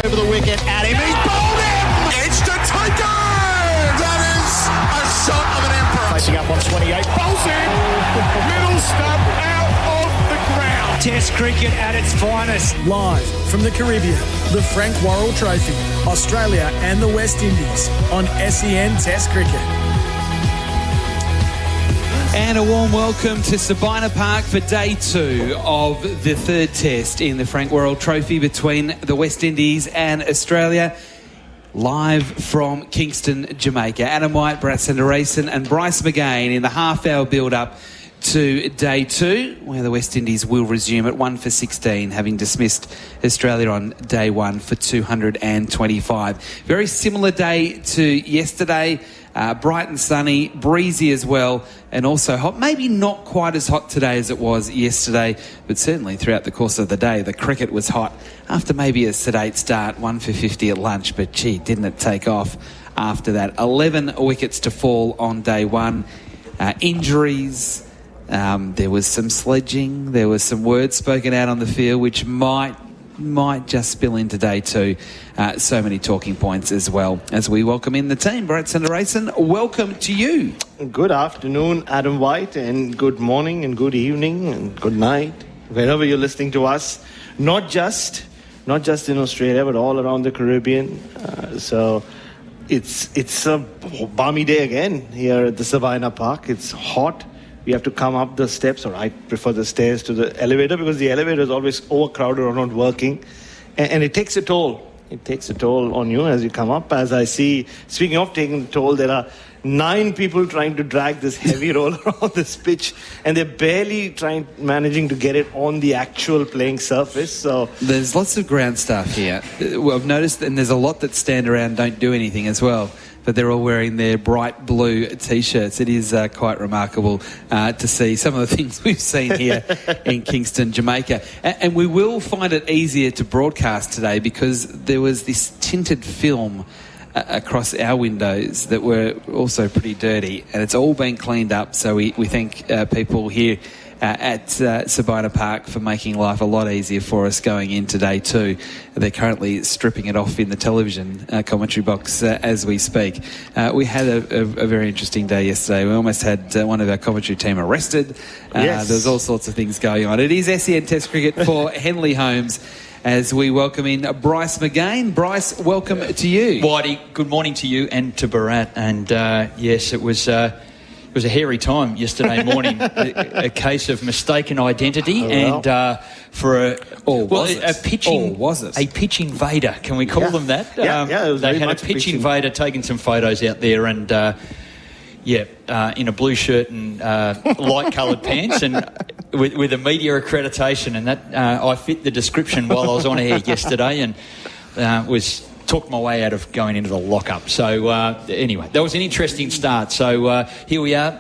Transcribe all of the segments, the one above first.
over the wicket at him. He's bowled him! It's to taken! That is a shot of an emperor. Facing up on 28. Bowls him! Middle stump out of the ground. Test cricket at its finest. Live from the Caribbean, the Frank Worrell Trophy, Australia and the West Indies on SEN Test Cricket. And a warm welcome to Sabina Park for day 2 of the third test in the Frank Worrell Trophy between the West Indies and Australia. Live from Kingston, Jamaica. Adam White, Brad Sanderson and Bryce McGain in the half-hour build-up to day 2, where the West Indies will resume at 1 for 16, having dismissed Australia on day 1 for 225. Very similar day to yesterday. Bright and sunny, breezy as well, and also hot. Maybe not quite as hot today as it was yesterday, but certainly throughout the course of the day, the cricket was hot after maybe a sedate start, 1 for 50 at lunch, but gee, didn't it take off after that. 11 wickets to fall on day 1. Injuries, there was some sledging, there was some words spoken out on the field, which might just spill into day 2. So many talking points as well as we welcome in the team. Brad Sanderson, welcome to you. Good afternoon, Adam White, and good morning and good evening and good night, wherever you're listening to us. Not just in Australia, but all around the Caribbean. So it's a balmy day again here at the Sabina Park. It's hot. We have to come up the steps, or I prefer the stairs to the elevator, because the elevator is always overcrowded or not working. And it takes a toll. It takes a toll on you as you come up. As I see, speaking of taking the toll, there are 9 people trying to drag this heavy roller on this pitch, and they're barely managing to get it on the actual playing surface. So there's lots of ground staff here. Well, I've noticed, and there's a lot that stand around, don't do anything as well. But they're all wearing their bright blue T-shirts. It is quite remarkable to see some of the things we've seen here in Kingston, Jamaica. And we will find it easier to broadcast today because there was this tinted film across our windows that were also pretty dirty, and it's all been cleaned up. So we thank people here at Sabina Park for making life a lot easier for us going into day 2. They're currently stripping it off in the television commentary box as we speak. We had a very interesting day yesterday. We almost had one of our commentary team arrested. Yes. There was all sorts of things going on. It is SEN Test Cricket for Henley Holmes as we welcome in Bryce McGain. Bryce, welcome to you. Whitey, good morning to you and to Bharat. And yes, it was a hairy time yesterday morning. a case of mistaken identity for a pitch invader. Can we call them that? They had a pitch invader taking some photos out there, and in a blue shirt and light coloured pants, and with a media accreditation, and that I fit the description while I was on air yesterday, and took my way out of going into the lockup. So anyway, that was an interesting start. So here we are,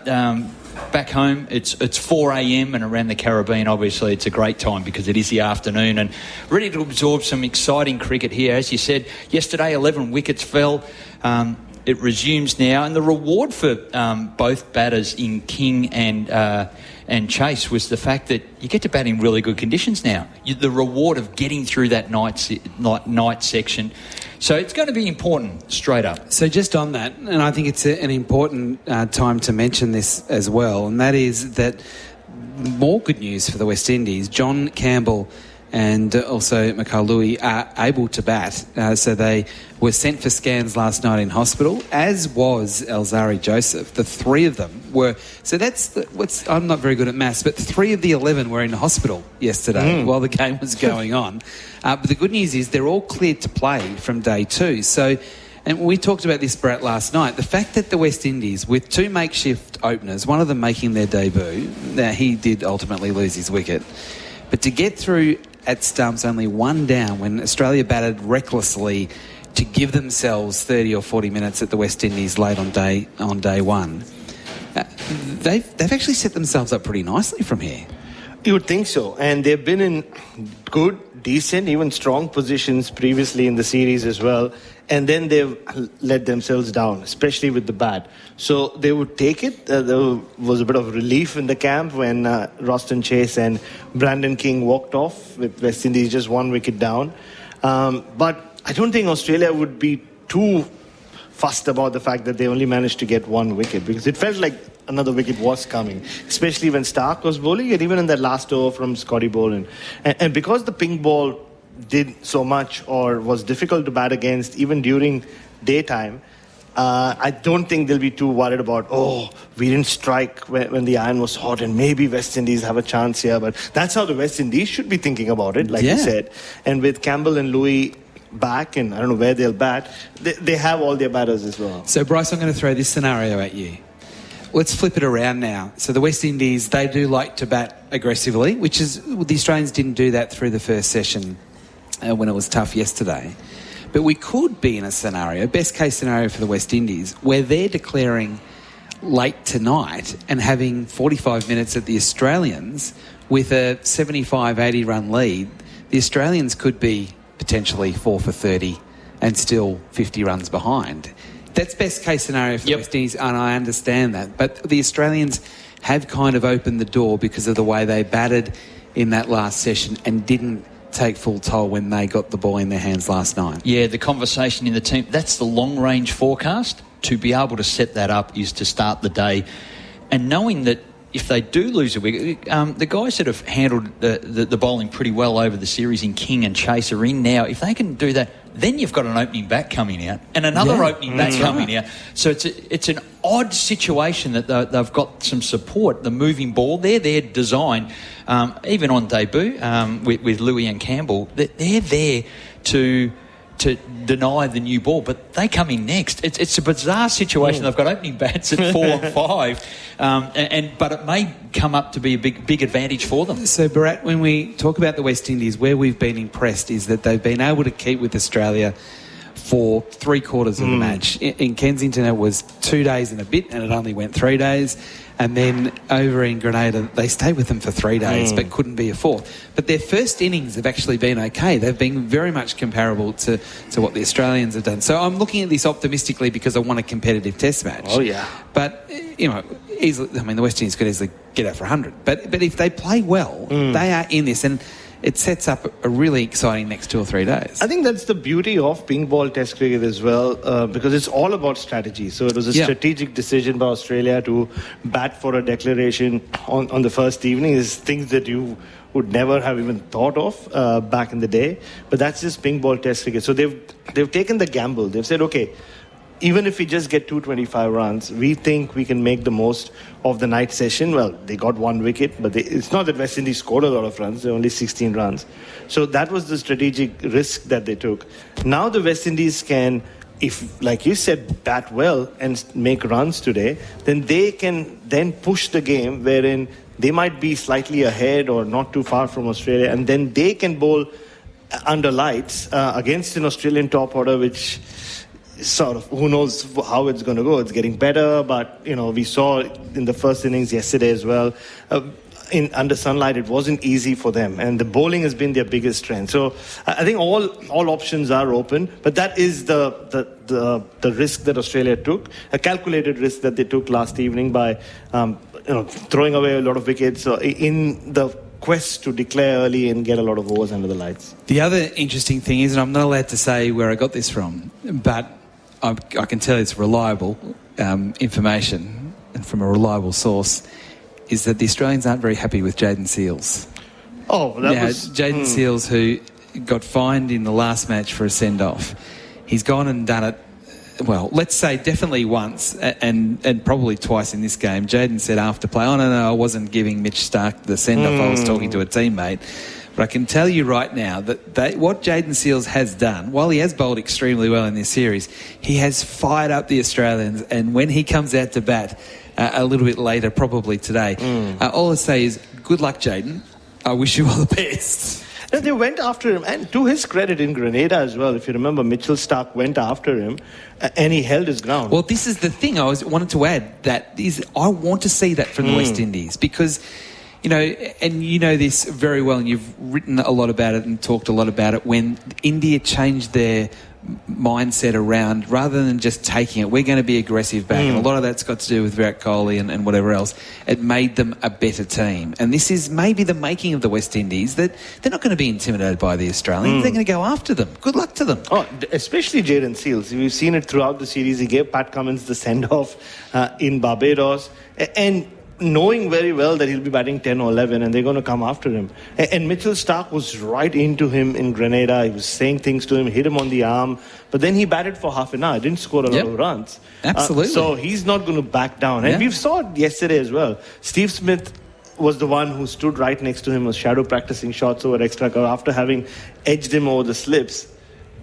back home. It's 4 a.m. and around the Caribbean, obviously, it's a great time because it is the afternoon, and ready to absorb some exciting cricket here. As you said, yesterday 11 wickets fell. It resumes now, and the reward for both batters in King and Chase was the fact that you get to bat in really good conditions now. The reward of getting through that night section. So it's going to be important, straight up. So just on that, and I think it's an important time to mention this as well, and that is that more good news for the West Indies. John Campbell and also Mikhail Louis are able to bat. So they were sent for scans last night in hospital, as was Elzari Joseph. The 3 of them were... So I'm not very good at maths, but 3 of the 11 were in hospital yesterday while the game was going on. But the good news is they're all cleared to play from day 2. So... And we talked about this, Brett, last night. The fact that the West Indies, with 2 makeshift openers, one of them making their debut, now he did ultimately lose his wicket, but to get through at stumps only 1 down when Australia batted recklessly to give themselves 30 or 40 minutes at the West Indies late on day 1, they've actually set themselves up pretty nicely from here. You would think so. And they've been in good, decent, even strong positions previously in the series as well. And then they've let themselves down, especially with the bat. So they would take it. There was a bit of relief in the camp when Roston Chase and Brandon King walked off with West Indies just 1 wicket down. But I don't think Australia would be too fussed about the fact that they only managed to get one wicket, because it felt like another wicket was coming, especially when Stark was bowling, and even in that last over from Scotty Boland. And because the pink ball did so much or was difficult to bat against even during daytime, I don't think they'll be too worried about, we didn't strike when the iron was hot and maybe West Indies have a chance here. But that's how the West Indies should be thinking about it, like you said. And with Campbell and Louis back, and I don't know where they'll bat, they have all their batters as well. So, Bryce, I'm going to throw this scenario at you. Let's flip it around now. So the West Indies, they do like to bat aggressively, which is, the Australians didn't do that through the first session when it was tough yesterday. But we could be in a scenario, best case scenario for the West Indies, where they're declaring late tonight and having 45 minutes at the Australians with a 75, 80 run lead. The Australians could be potentially 4 for 30 and still 50 runs behind. That's best case scenario for the West Indies, and I understand that. But the Australians have kind of opened the door because of the way they batted in that last session and didn't take full toll when they got the ball in their hands last night. Yeah, the conversation in the team, that's the long-range forecast. To be able to set that up is to start the day. And knowing that if they do lose a wicket, the guys that have handled the bowling pretty well over the series in King and Chase are in now. If they can do that, then you've got an opening bat coming out and another opening bat coming out. So it's an odd situation that they've got some support. The moving ball, they're designed, even on debut with Louis and Campbell, they're there to deny the new ball, but they come in next. It's a bizarre situation. They've got opening bats at 4 and 5, but it may come up to be a big advantage for them. So, Bharat, when we talk about the West Indies, where we've been impressed is that they've been able to keep with Australia for 3/4 of the match. In Kensington, it was 2 days and a bit, and it only went 3 days. And then over in Grenada, they stayed with them for 3 days, but couldn't be a fourth. But their first innings have actually been okay. They've been very much comparable to what the Australians have done. So I'm looking at this optimistically because I want a competitive test match. Oh, yeah. But, easily, the West Indies could easily get out for 100. But if they play well, they are in this. And it sets up a really exciting next 2 or 3 days. I think that's the beauty of pink ball test cricket as well, because it's all about strategy. So it was a strategic decision by Australia to bat for a declaration on the first evening. Is things that you would never have even thought of back in the day. But that's just pink ball test cricket. So they've taken the gamble. They've said, okay, even if we just get 225 runs, we think we can make the most of the night session. Well, they got 1 wicket, but it's not that West Indies scored a lot of runs. They're only 16 runs. So that was the strategic risk that they took. Now the West Indies can, if, like you said, bat well and make runs today, then they can then push the game wherein they might be slightly ahead or not too far from Australia, and then they can bowl under lights against an Australian top order, which sort of, who knows how it's going to go. It's getting better, but we saw in the first innings yesterday as well, under sunlight, it wasn't easy for them, and the bowling has been their biggest strength. So I think all options are open, but that is the risk that Australia took, a calculated risk that they took last evening by throwing away a lot of wickets in the quest to declare early and get a lot of overs under the lights. The other interesting thing is, and I'm not allowed to say where I got this from, but I can tell it's reliable information and from a reliable source, is that the Australians aren't very happy with Jayden Seales. Oh, that was... Jayden Seales, who got fined in the last match for a send-off. He's gone and done it, well, let's say definitely once and probably twice in this game. Jayden said after play, no, I wasn't giving Mitch Stark the send-off. I was talking to a teammate. But I can tell you right now that what Jayden Seales has done, while he has bowled extremely well in this series, he has fired up the Australians. And when he comes out to bat a little bit later, probably today, all I say is, good luck, Jayden. I wish you all the best. And they went after him, and to his credit in Grenada as well, if you remember, Mitchell Stark went after him and he held his ground. Well, this is the thing I wanted to add, that is, I want to see that from the West Indies, because... and you know this very well, and you've written a lot about it and talked a lot about it, when India changed their mindset around, rather than just taking it, we're going to be aggressive back. And a lot of that's got to do with Virat Kohli and whatever else. It made them a better team. And this is maybe the making of the West Indies, that they're not going to be intimidated by the Australians. They're going to go after them. Good luck to them. Oh, especially Jaden Seals. We've seen it throughout the series. He gave Pat Cummins the send-off in Barbados. And knowing very well that he'll be batting 10 or 11 and they're going to come after him. And Mitchell Starc was right into him in Grenada. He was saying things to him, hit him on the arm. But then he batted for half an hour. Didn't score a lot of runs. Absolutely. So he's not going to back down. And we saw it yesterday as well. Steve Smith was the one who stood right next to him, was shadow practicing shots over extra cover after having edged him over the slips.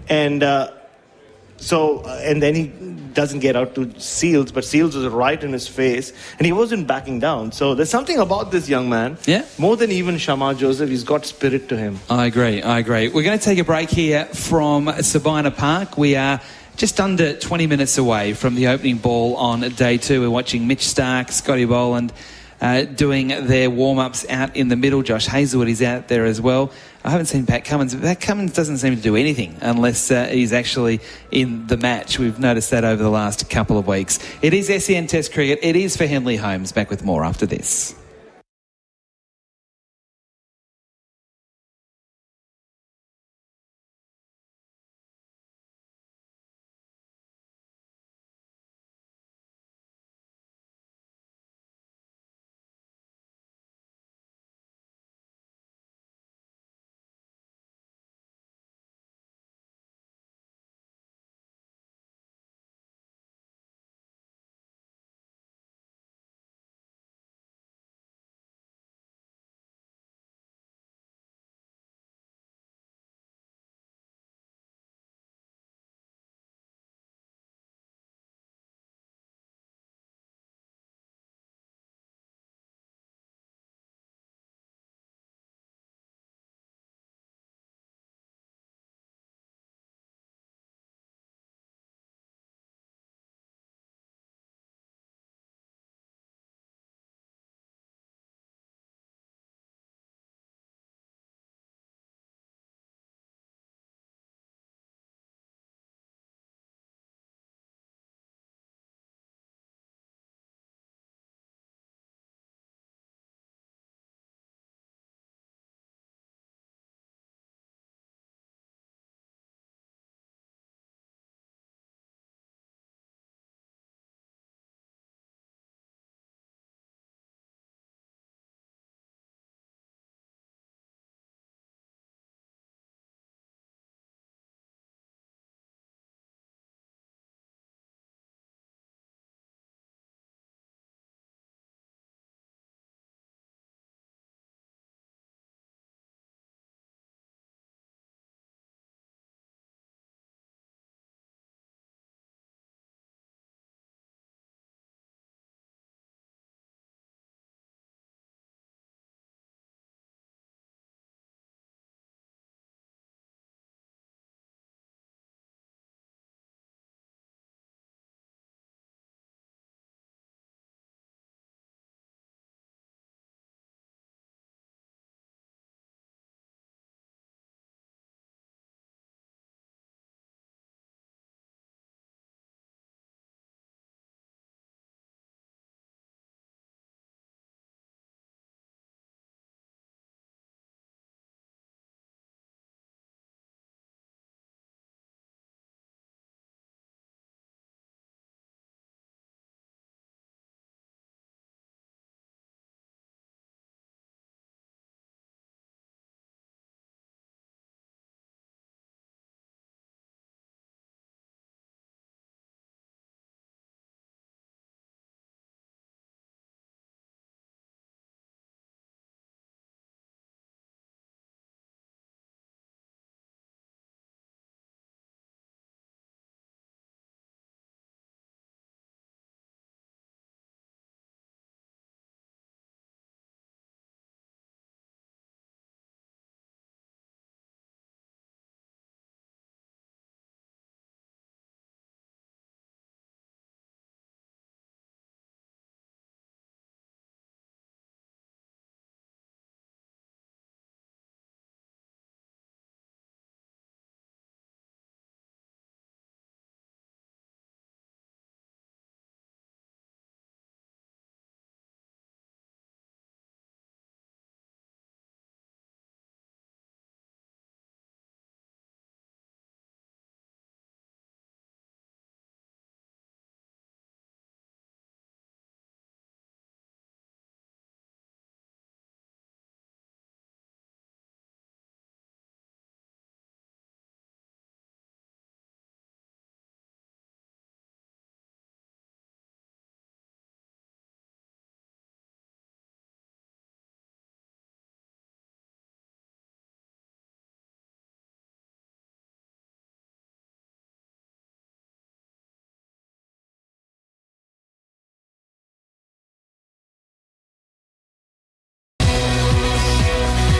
And and then he doesn't get out to Seals, but Seals was right in his face, and he wasn't backing down. So there's something about this young man. Yeah. More than even Shamar Joseph, he's got spirit to him. I agree. We're going to take a break here from Sabina Park. We are just under 20 minutes away from the opening ball on day 2. We're watching Mitch Starc, Scotty Boland doing their warm-ups out in the middle. Josh Hazlewood is out there as well. I haven't seen Pat Cummins. Pat Cummins doesn't seem to do anything unless he's actually in the match. We've noticed that over the last couple of weeks. It is SEN Test Cricket. It is for Henley Holmes. Back with more after this.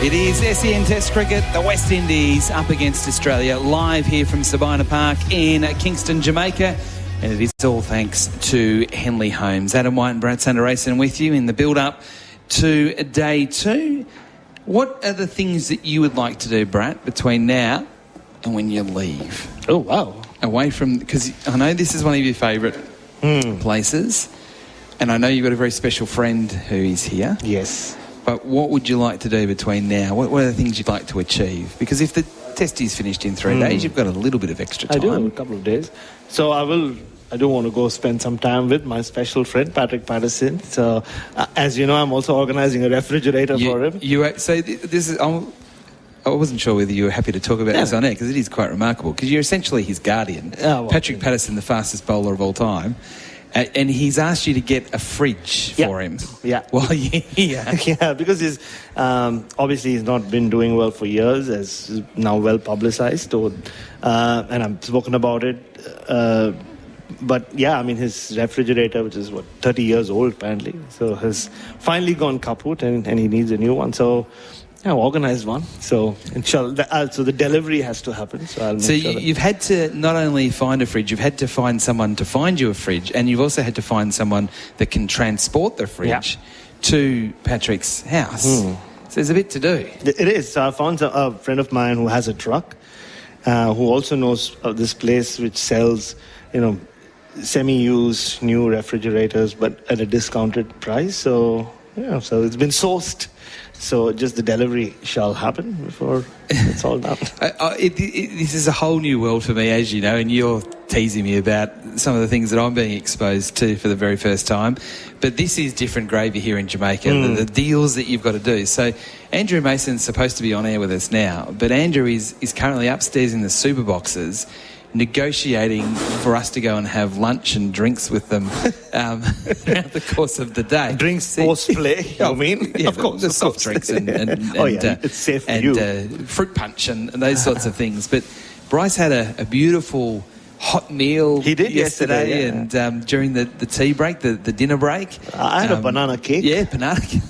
It is SEN Test Cricket, the West Indies up against Australia, live here from Sabina Park in Kingston, Jamaica. And it is all thanks to Henley Holmes. Adam White and Brad Sanderson with you in the build-up to day 2. What are the things that you would like to do, Brad, between now and when you leave? Oh, wow. Away from... Because I know this is one of your favourite places, and I know you've got a very special friend who is here. Yes. But what would you like to do between now? What are the things you'd like to achieve? Because if the test is finished in 3 days, you've got a little bit of extra time. I do have a couple of days. So I do want to go spend some time with my special friend, Patrick Patterson. So, as you know, I'm also organising a refrigerator for him. This is... I wasn't sure whether you were happy to talk about this on air, because it is quite remarkable, because you're essentially his guardian. Patrick Patterson, the fastest bowler of all time. And he's asked you to get a fridge for him. Yeah. While you're here. Yeah, because he's obviously he's not been doing well for years, as is now well publicised. And I've spoken about it. But yeah, I mean, his refrigerator, which is 30 years old apparently, so has finally gone kaput, and he needs a new one. So yeah, organised one. So inshallah, so the delivery has to happen. So I'll make sure you've had to not only find a fridge, you've had to find someone to find you a fridge, and you've also had to find someone that can transport the fridge to Patrick's house. So there's a bit to do. It is. So I found a friend of mine who has a truck, who also knows of this place which sells, semi-used new refrigerators, but at a discounted price. So so it's been sourced. So just the delivery shall happen before it's all done. This is a whole new world for me, as you know, and you're teasing me about some of the things that I'm being exposed to for the very first time. But this is different gravy here in Jamaica, the deals that you've got to do. So Andrew Mason's supposed to be on air with us now, but Andrew is currently upstairs in the super boxes, negotiating for us to go and have lunch and drinks with them throughout the course of the day. Drinks post-play, I mean? Yeah, of course. The soft drinks and it's safe for you. Fruit punch and those sorts of things. But Bryce had a beautiful hot meal yesterday and during the tea break, the dinner break. I had a banana cake. Yeah, banana cake.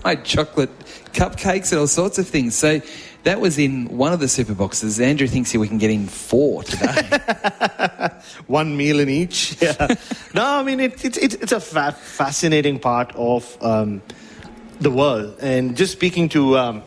I had chocolate cupcakes and all sorts of things. So that was in one of the super boxes. Andrew thinks we can get in 4 today. One meal in each. Yeah. No, I mean, it's a fascinating part of the world. And just speaking to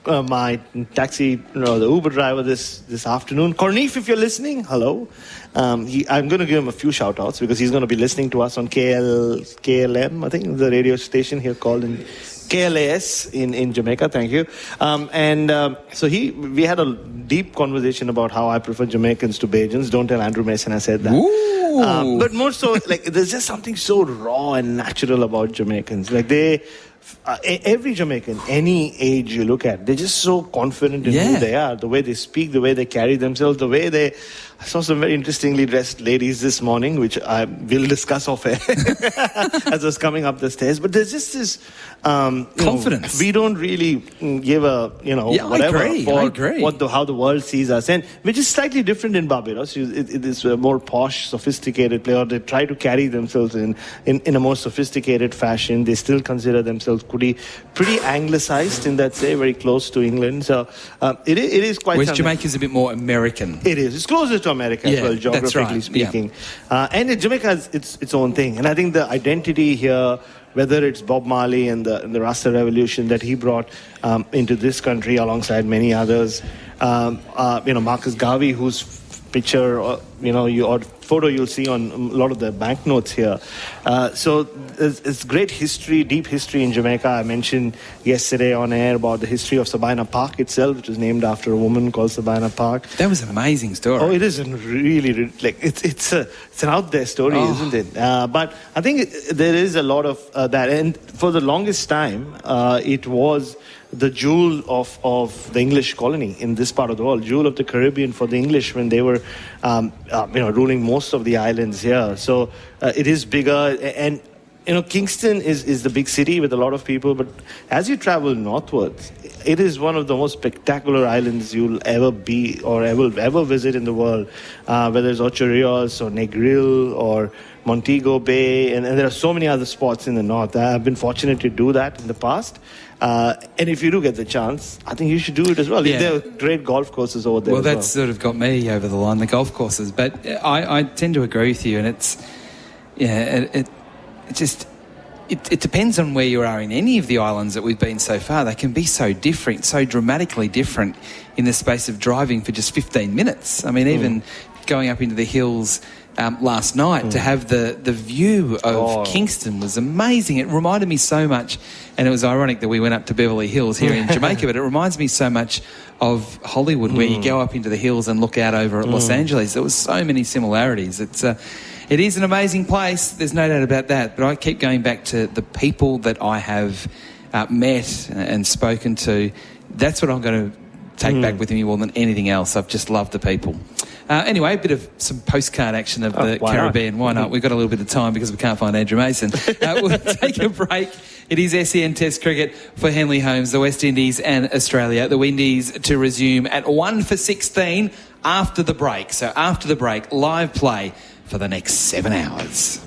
my taxi, the Uber driver this afternoon, Corneef, if you're listening, hello. I'm going to give him a few shout-outs because he's going to be listening to us on KLM, I think, the radio station here called in KLAS in Jamaica. Thank you. So we had a deep conversation about how I prefer Jamaicans to Bajans. Don't tell Andrew Mason I said that. But more so, there's just something so raw and natural about Jamaicans. Every Jamaican, any age you look at, they're just so confident in who they are, the way they speak, the way they carry themselves, the way I saw some very interestingly dressed ladies this morning, which I will discuss off air as I was coming up the stairs. But there's just this confidence. We don't really give a whatever I agree. How the world sees us, and which is slightly different in Barbados. It is a more posh, sophisticated play, or they try to carry themselves in a more sophisticated fashion. They still consider themselves pretty anglicized in that say, very close to England. So it is quite. Whereas Jamaica's a bit more American. It is. It's closer to America as well, geographically speaking. Yeah. And Jamaica has its own thing. And I think the identity here, whether it's Bob Marley and the Rasta Revolution that he brought into this country alongside many others, Marcus Garvey, whose picture or photo you'll see on a lot of the banknotes here. So it's great history, deep history in Jamaica. I mentioned yesterday on air about the history of Sabina Park itself, which was named after a woman called Sabina Park. That was an amazing story. Oh, it is really it's an out there story, isn't it? But I think there is a lot of that, and for the longest time, it was the jewel of the English colony in this part of the world, jewel of the Caribbean for the English when they were, ruling most of the islands here. So it is bigger, and Kingston is the big city with a lot of people, but as you travel northwards, it is one of the most spectacular islands you'll ever be or ever visit in the world, whether it's Ocho Rios or Negril or Montego Bay, and there are so many other spots in the north. I've been fortunate to do that in the past. And if you do get the chance, I think you should do it as well. Yeah. There are great golf courses over there. Well, that's sort of got me over the line, the golf courses. But I tend to agree with you, and it depends on where you are in any of the islands that we've been so far. They can be so different, so dramatically different in the space of driving for just 15 minutes. I mean, even going up into the hills last night to have the view of Kingston was amazing. It reminded me so much, and it was ironic that we went up to Beverly Hills here in Jamaica, but it reminds me so much of Hollywood, where you go up into the hills and look out over at Los Angeles. There was so many similarities. It is an amazing place, there's no doubt about that, but I keep going back to the people that I have met and spoken to. That's what I'm going to take back with me more than anything else. I've just loved the people. Anyway, a bit of some postcard action of the Caribbean. Why not? We've got a little bit of time because we can't find Andrew Mason. We'll take a break. It is SEN Test cricket for Henley Holmes, the West Indies and Australia. The Windies to resume at 1 for 16 after the break. So after the break, live play for the next 7 hours.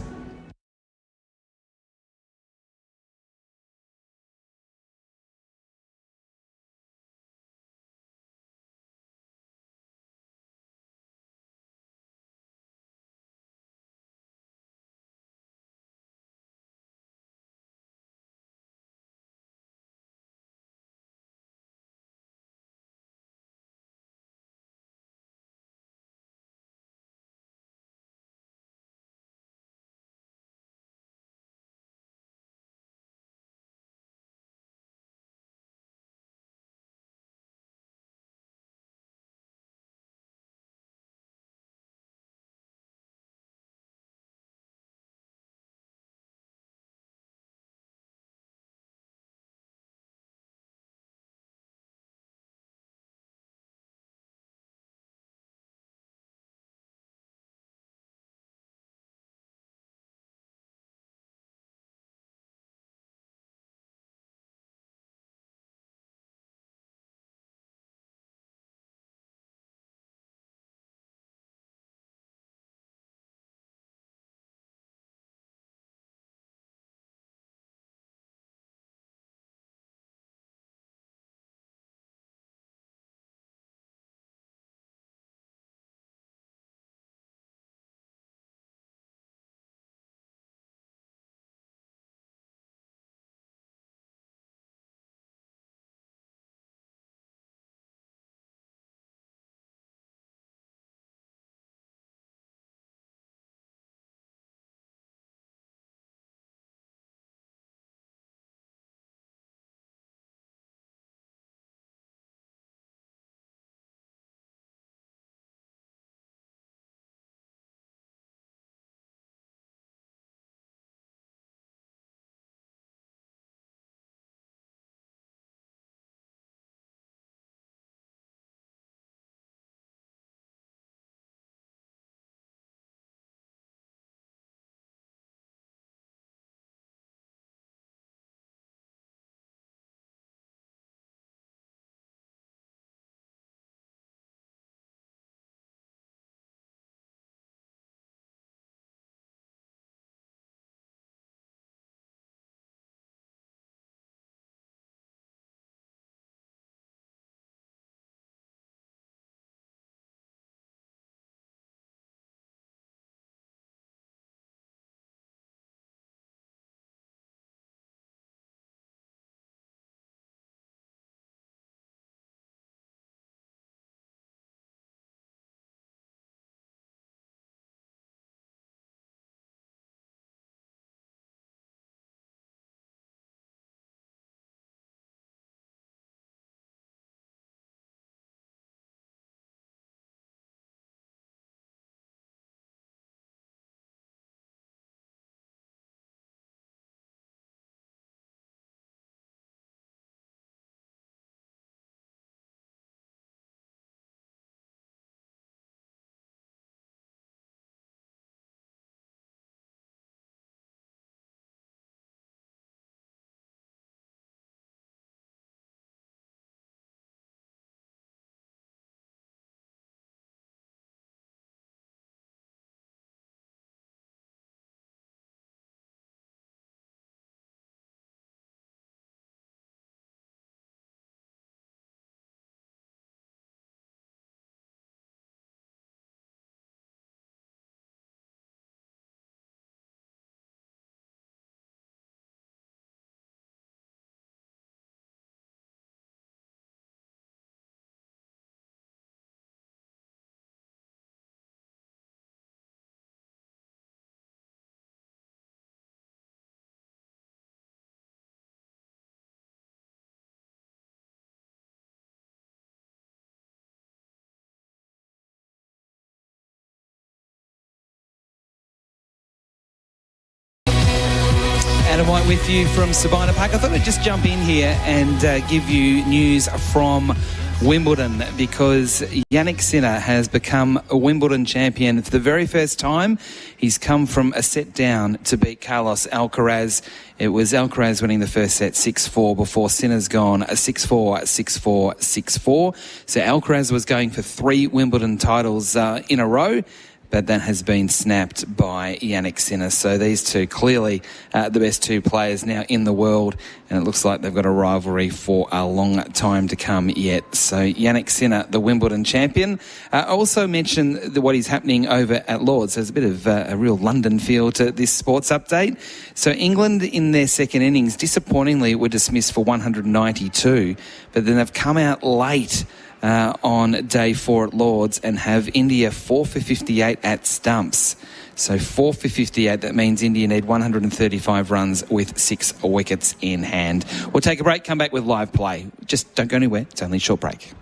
Adam White with you from Sabina Park. I thought I'd just jump in here and give you news from Wimbledon, because Yannick Sinner has become a Wimbledon champion for the very first time. He's come from a set down to beat Carlos Alcaraz. It was Alcaraz winning the first set 6-4 before Sinner's gone 6-4, 6-4, 6-4. So Alcaraz was going for 3 Wimbledon titles in a row, but that has been snapped by Yannick Sinner. So these two clearly the best 2 players now in the world, and it looks like they've got a rivalry for a long time to come yet. So Yannick Sinner, the Wimbledon champion. I also mentioned what is happening over at Lord's. There's a bit of a real London feel to this sports update. So England in their second innings, disappointingly, were dismissed for 192, but then they've come out late on day 4 at Lord's and have India 4 for 58 at stumps. So 4 for 58, that means India need 135 runs with 6 wickets in hand. We'll take a break, come back with live play. Just don't go anywhere, it's only a short break.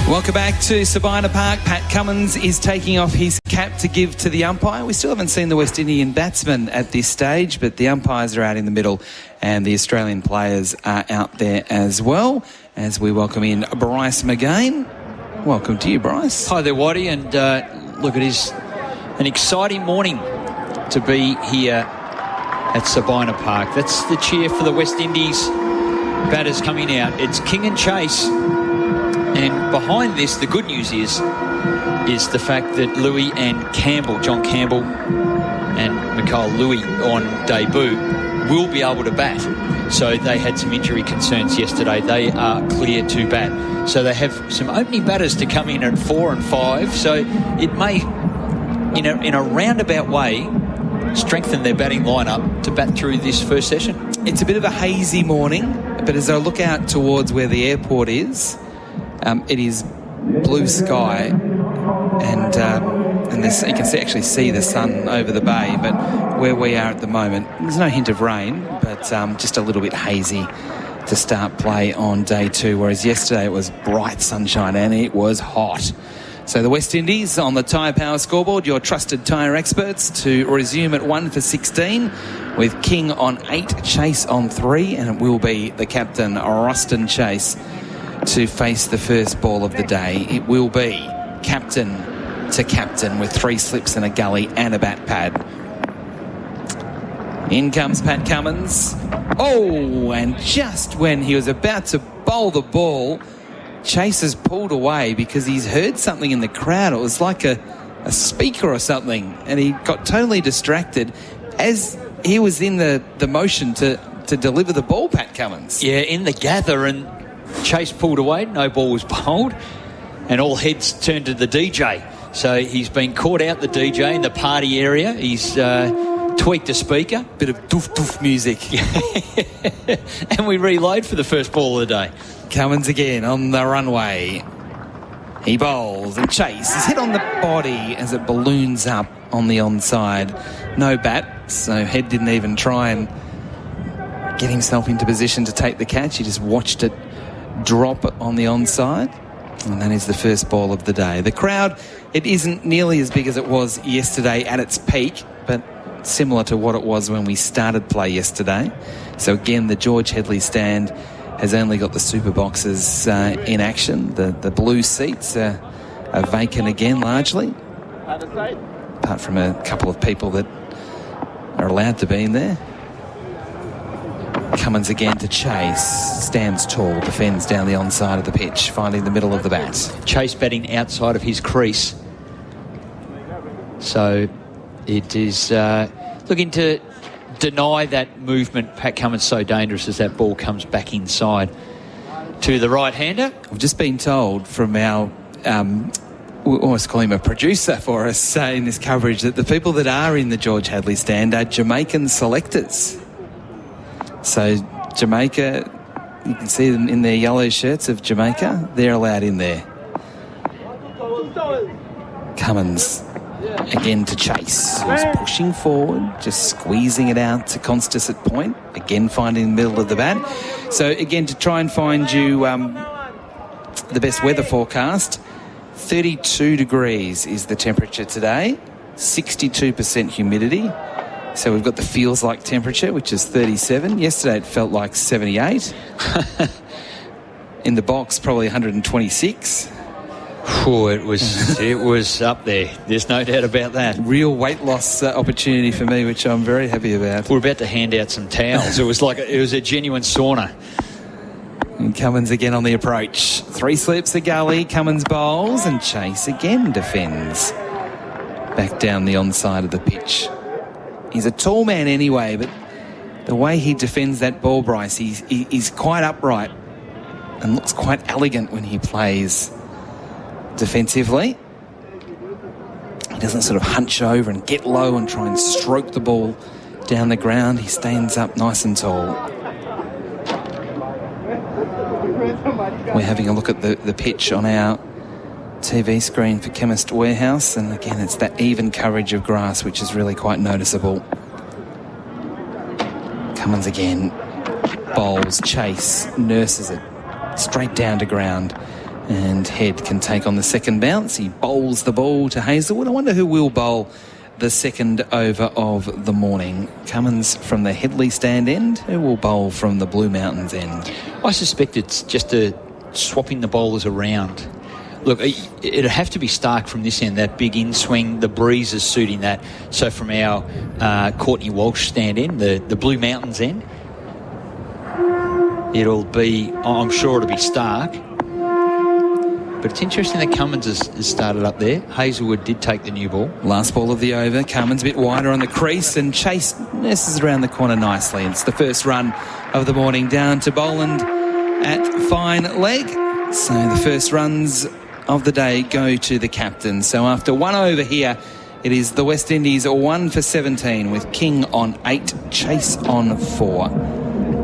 Welcome back to Sabina Park. Pat Cummins is taking off his cap to give to the umpire. We still haven't seen the West Indian batsman at this stage, but the umpires are out in the middle and the Australian players are out there as well, as we welcome in Bryce McGain. Welcome to you, Bryce. Hi there, Whitey, and look, it is an exciting morning to be here at Sabina Park. That's the cheer for the West Indies batters coming out. It's King and Chase. And behind this, the good news is the fact that Louis and Campbell, John Campbell and Mikhail Louis on debut, will be able to bat. So they had some injury concerns yesterday. They are clear to bat. So they have some opening batters to come in at 4 and 5. So it may, in a roundabout way, strengthen their batting lineup to bat through this first session. It's a bit of a hazy morning, but as I look out towards where the airport is, it is blue sky, and you can actually see the sun over the bay. But where we are at the moment, there's no hint of rain, but just a little bit hazy to start play on day 2, whereas yesterday it was bright sunshine and it was hot. So the West Indies on the Tyre Power scoreboard, your trusted tyre experts, to resume at 1 for 16 with King on 8, Chase on 3, and it will be the captain, Ruston Chase, to face the first ball of the day. It will be captain to captain with 3 slips and a gully and a bat pad. In comes Pat Cummins. Oh, and just when he was about to bowl the ball, Chase has pulled away because he's heard something in the crowd. It was like a speaker or something, and he got totally distracted as he was in the motion to deliver the ball, Pat Cummins. Yeah, in the gather, and Chase pulled away, no ball was bowled, and all heads turned to the DJ. So he's been caught out, the DJ, in the party area. He's tweaked a speaker. Bit of doof-doof music. And we reload for the first ball of the day. Cummins again on the runway. He bowls, and Chase is hit on the body as it balloons up on the onside. No bat, so Head didn't even try and get himself into position to take the catch. He just watched it drop on the onside, and that is the first ball of the day. The crowd, it isn't nearly as big as it was yesterday at its peak, but similar to what it was when we started play yesterday. So again, the George Headley stand has only got the super boxes in action. The blue seats are vacant again, largely, apart from a couple of people that are allowed to be in there. Cummins again to Chase, stands tall, defends down the onside of the pitch, finding the middle of the bat. Chase batting outside of his crease. So it is looking to deny that movement. Pat Cummins so dangerous as that ball comes back inside to the right-hander. I've just been told from our, we almost call him a producer for us in this coverage, that the people that are in the George Hadley stand are Jamaican selectors. So Jamaica, you can see them in their yellow shirts of Jamaica. They're allowed in there. Cummins again to Chase, who's pushing forward, just squeezing it out to Constas at point, again finding the middle of the bat. So again, to try and find you the best weather forecast, 32 degrees is the temperature today, 62% humidity. So we've got the feels like temperature, which is 37. Yesterday it felt like 78. In the box, probably 126. Oh, it was up there. There's no doubt about that. Real weight loss opportunity for me, which I'm very happy about. We're about to hand out some towels. It was a genuine sauna. And Cummins again on the approach. 3 slips a gully. Cummins bowls and Chase again defends. Back down the onside of the pitch. He's a tall man anyway, but the way he defends that ball, Bryce, he's quite upright and looks quite elegant when he plays defensively. He doesn't sort of hunch over and get low and try and stroke the ball down the ground. He stands up nice and tall. We're having a look at the pitch on our TV screen for Chemist Warehouse, and again it's that even coverage of grass which is really quite noticeable. Cummins again bowls, Chase nurses it straight down to ground, and Head can take on the second bounce. He bowls the ball to Hazelwood. I wonder who will bowl the second over of the morning. Cummins from the Headley stand end, who will bowl from the Blue Mountains end? I suspect it's just swapping the bowlers around. Look, it'd have to be Stark from this end, that big in-swing. The breeze is suiting that. So from our Courtney Walsh stand end, the Blue Mountains end, I'm sure it'll be Stark. But it's interesting that Cummins has started up there. Hazelwood did take the new ball. Last ball of the over. Cummins a bit wider on the crease, and Chase nurses around the corner nicely. It's the first run of the morning down to Boland at fine leg. So the first runs of the day go to the captain. So after 1 over here, it is the West Indies 1 for 17 with King on 8, Chase on 4.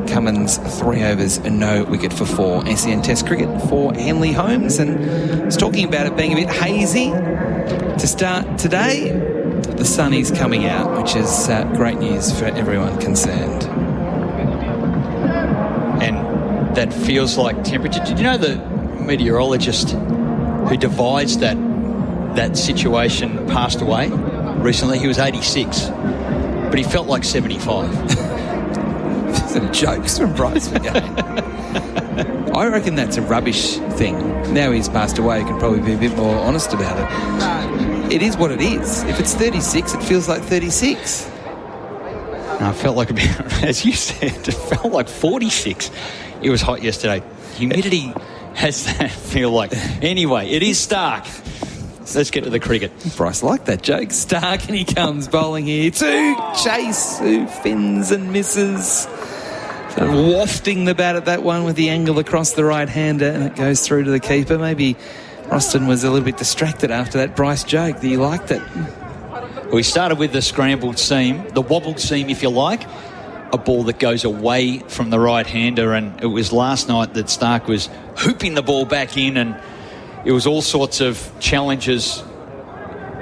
Cummins 3 overs and no wicket for 4. SEN Test cricket for Henley Holmes. And I was talking about it being a bit hazy to start today. The sun is coming out, which is great news for everyone concerned. And that feels like temperature. Did you know the meteorologist who devised that situation passed away recently? He was 86, but he felt like 75. Some jokes from Bryce again. I reckon that's a rubbish thing. Now he's passed away, he can probably be a bit more honest about it. It is what it is. If it's 36, it feels like 36. I felt like, as you said, it felt like 46. It was hot yesterday. Humidity has that feel like. Anyway, it is Stark. Let's get to the cricket. Bryce liked that joke. Stark, and he comes bowling here to Chase, who fins and misses. So wafting the bat at that one with the angle across the right-hander, and it goes through to the keeper. Maybe Roston was a little bit distracted after that Bryce joke. He liked it. We started with the scrambled seam, the wobbled seam, if you like. A ball that goes away from the right-hander, and it was last night that Stark was hooping the ball back in, and it was all sorts of challenges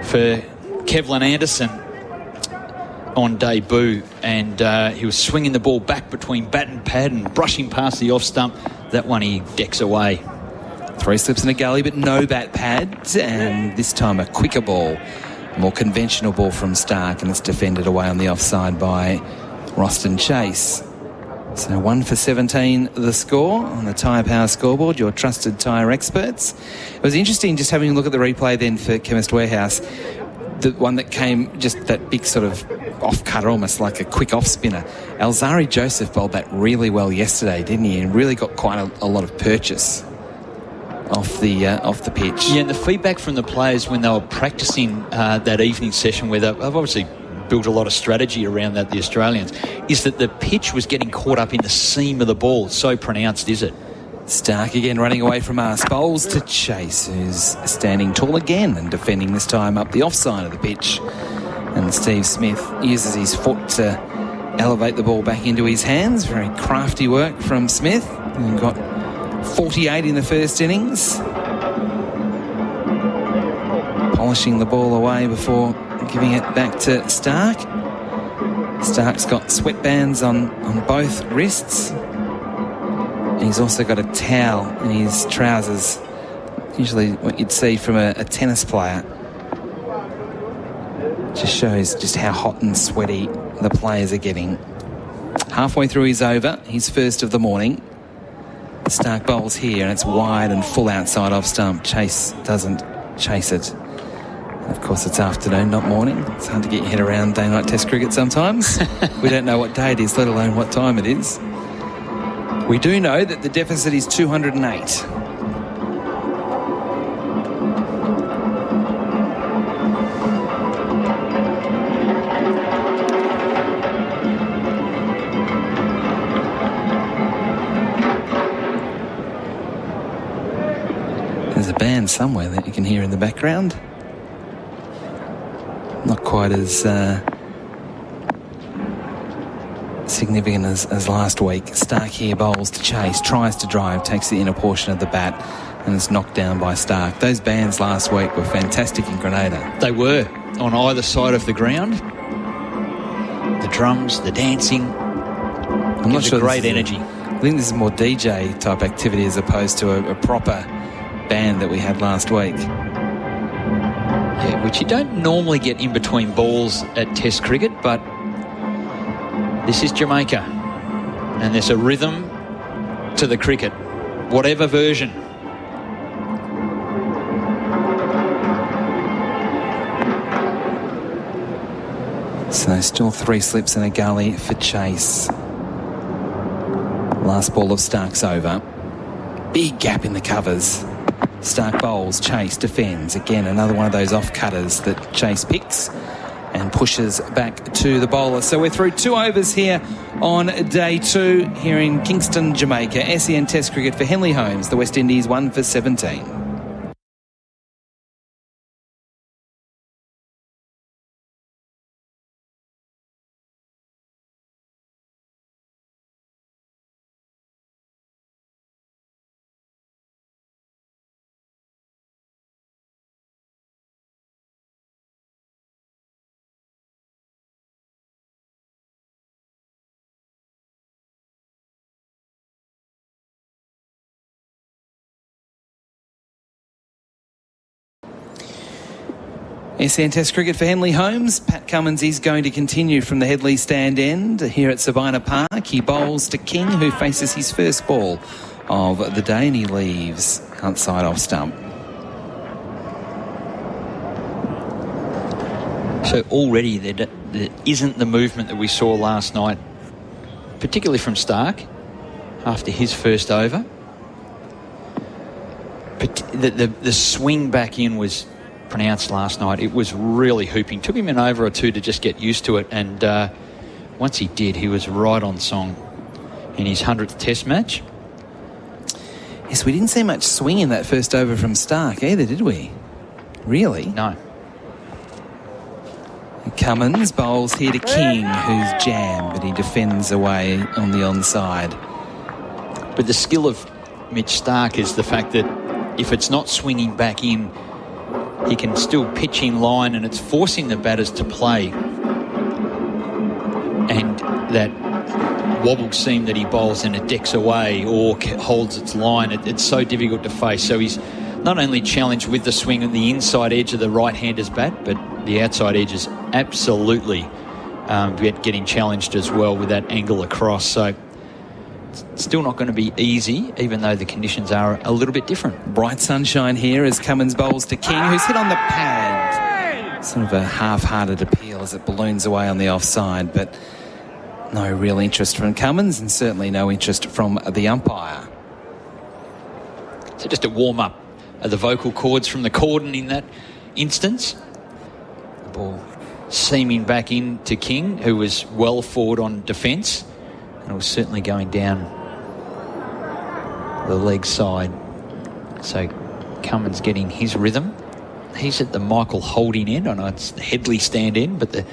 for Kevlin Anderson on debut, and he was swinging the ball back between bat and pad and brushing past the off stump. That one he decks away. 3 slips in a gully, but no bat pads, and this time a quicker ball, a more conventional ball from Stark, and it's defended away on the offside by Roston Chase. So 1 for 17 the score on the Tyre Power scoreboard, your trusted tyre experts. It was interesting just having a look at the replay then for Chemist Warehouse. The one that came, just that big sort of off-cutter, almost like a quick off-spinner. Alzari Joseph bowled that really well yesterday, didn't he? And really got quite a lot of purchase off the pitch. Yeah, and the feedback from the players when they were practicing that evening session, where they've obviously built a lot of strategy around that, the Australians, is that the pitch was getting caught up in the seam of the ball. It's so pronounced, is it? Stark again running away from us. Bowls to Chase, who's standing tall again and defending this time up the offside of the pitch. And Steve Smith uses his foot to elevate the ball back into his hands. Very crafty work from Smith. And got 48 in the first innings. Polishing the ball away before giving it back to Stark. Stark's got sweatbands on both wrists. He's also got a towel in his trousers, usually what you'd see from a tennis player. Just shows just how hot and sweaty the players are getting. Halfway through his over, his first of the morning. Stark bowls here, and it's wide and full outside off stump. Chase doesn't chase it. Of course, it's afternoon, not morning. It's hard to get your head around day-night test cricket sometimes. We don't know what day it is, let alone what time it is. We do know that the deficit is 208. There's a band somewhere that you can hear in the background. Not quite as significant as last week. Stark here bowls to Chase, tries to drive, takes the inner portion of the bat, and is knocked down by Stark. Those bands last week were fantastic in Grenada. They were, on either side of the ground. The drums, the dancing. I'm not sure. Great energy. I think this is more DJ type activity as opposed to a proper band that we had last week. Yeah, which you don't normally get in between balls at Test cricket, but this is Jamaica, and there's a rhythm to the cricket, whatever version. So still 3 slips and a gully for Chase. Last ball of Stark's over. Big gap in the covers. Stark bowls, Chase defends. Again, another one of those off-cutters that Chase picks and pushes back to the bowler. So we're through 2 overs here on day 2 here in Kingston, Jamaica. SEN Test cricket for Henley Holmes. The West Indies 1 for 17. SEN Test cricket for Henley Holmes. Pat Cummins is going to continue from the Headley stand end here at Sabina Park. He bowls to King, who faces his first ball of the day, and he leaves outside off stump. So already there isn't the movement that we saw last night, particularly from Stark after his first over. But the swing back in was pronounced last night. It was really hooping. Took him an over or two to just get used to it, and once he did, he was right on song in his 100th Test match. Yes, we didn't see much swing in that first over from Stark either, did we? Really? No. Cummins bowls here to King, who's jammed, but he defends away on the onside. But the skill of Mitch Stark is the fact that if it's not swinging back in, he can still pitch in line, and it's forcing the batters to play. And that wobble seam that he bowls and it decks away or holds its line, it's so difficult to face. So he's not only challenged with the swing on the inside edge of the right-hander's bat, but the outside edge is absolutely getting challenged as well with that angle across. So still not going to be easy, even though the conditions are a little bit different. Bright sunshine here as Cummins bowls to King, who's hit on the pad. Sort of a half-hearted appeal as it balloons away on the offside, but no real interest from Cummins and certainly no interest from the umpire. So just a warm-up of the vocal cords from the cordon in that instance. The ball seaming back in to King, who was well forward on defence, and it was certainly going down the leg side. So Cummins getting his rhythm. He's at the Michael Holding end. I know it's the Headley stand end, but the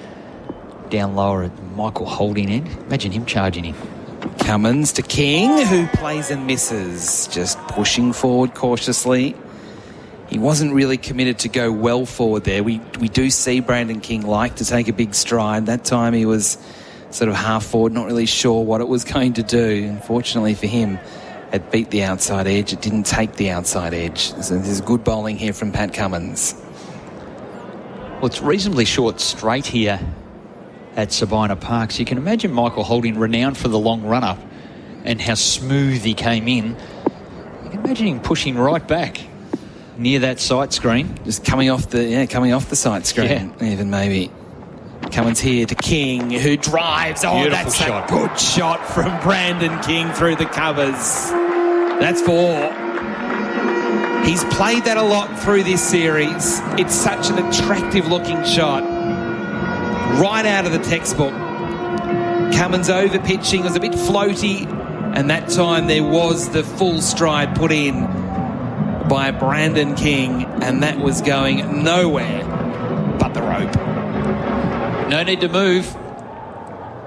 down lower at the Michael Holding end. Imagine him charging in. Cummins to King, who plays and misses, just pushing forward cautiously. He wasn't really committed to go well forward there. We do see Brandon King like to take a big stride. That time he was sort of half forward, not really sure what it was going to do. Unfortunately for him, it beat the outside edge. It didn't take the outside edge. So there's good bowling here from Pat Cummins. Well, it's reasonably short straight here at Sabina Park. So you can imagine Michael Holding, renowned for the long run-up and how smooth he came in. You can imagine him pushing right back near that sight screen. Just coming off the sight screen, even maybe. Cummins here to King, who drives. Beautiful that's shot. A good shot from Brandon King through the covers. That's 4. He's played that a lot through this series. It's such an attractive looking shot. Right out of the textbook. Cummins over pitching, was a bit floaty, and that time there was the full stride put in by Brandon King, and that was going nowhere but the rope. No need to move.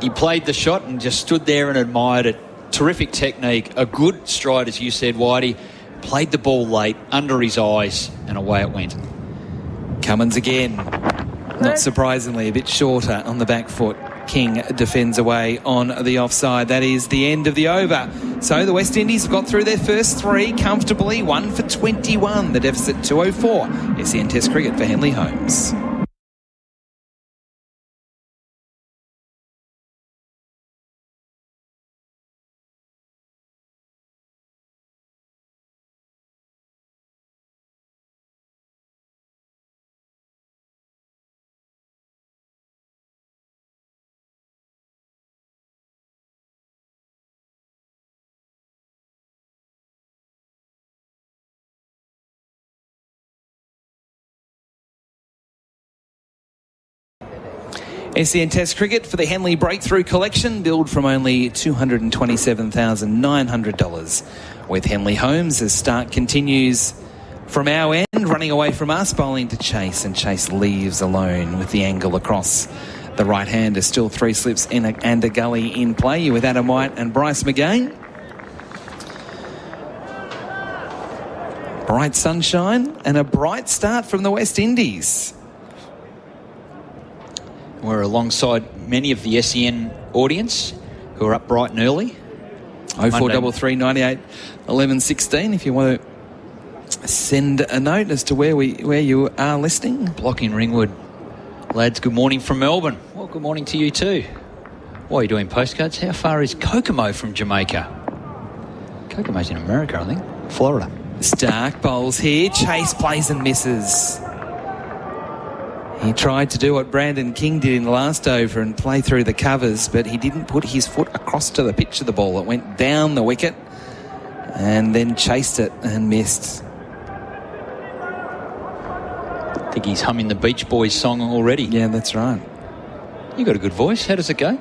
He played the shot and just stood there and admired it. Terrific technique, a good stride, as you said, Whitey. Played the ball late, under his eyes, and away it went. Cummins again, not surprisingly, a bit shorter on the back foot. King defends away on the offside. That is the end of the over. So the West Indies have got through their first 3 comfortably, 1 for 21. The deficit 204. SEN Test Cricket for Henley Holmes. SEN Test Cricket for the Henley Breakthrough Collection, billed from only $227,900 with Henley Holmes as start continues from our end, running away from us, bowling to Chase, and Chase leaves alone with the angle across the right hander. Still 3 slips in and a gully in play. You with Adam White and Bryce McGain. Bright sunshine and a bright start from the West Indies. We're alongside many of the SEN audience who are up bright and early. 0433 98 11 16 if you want to send a note as to where you are listening. Block in Ringwood. Lads, good morning from Melbourne. Well, good morning to you too. Why are you doing postcards? How far is Kokomo from Jamaica? Kokomo's in America, I think. Florida. Stark bowls here. Chase plays and misses. He tried to do what Brandon King did in the last over and play through the covers, but he didn't put his foot across to the pitch of the ball. It went down the wicket and then chased it and missed. I think he's humming the Beach Boys song already. Yeah, that's right. You got a good voice. How does it go?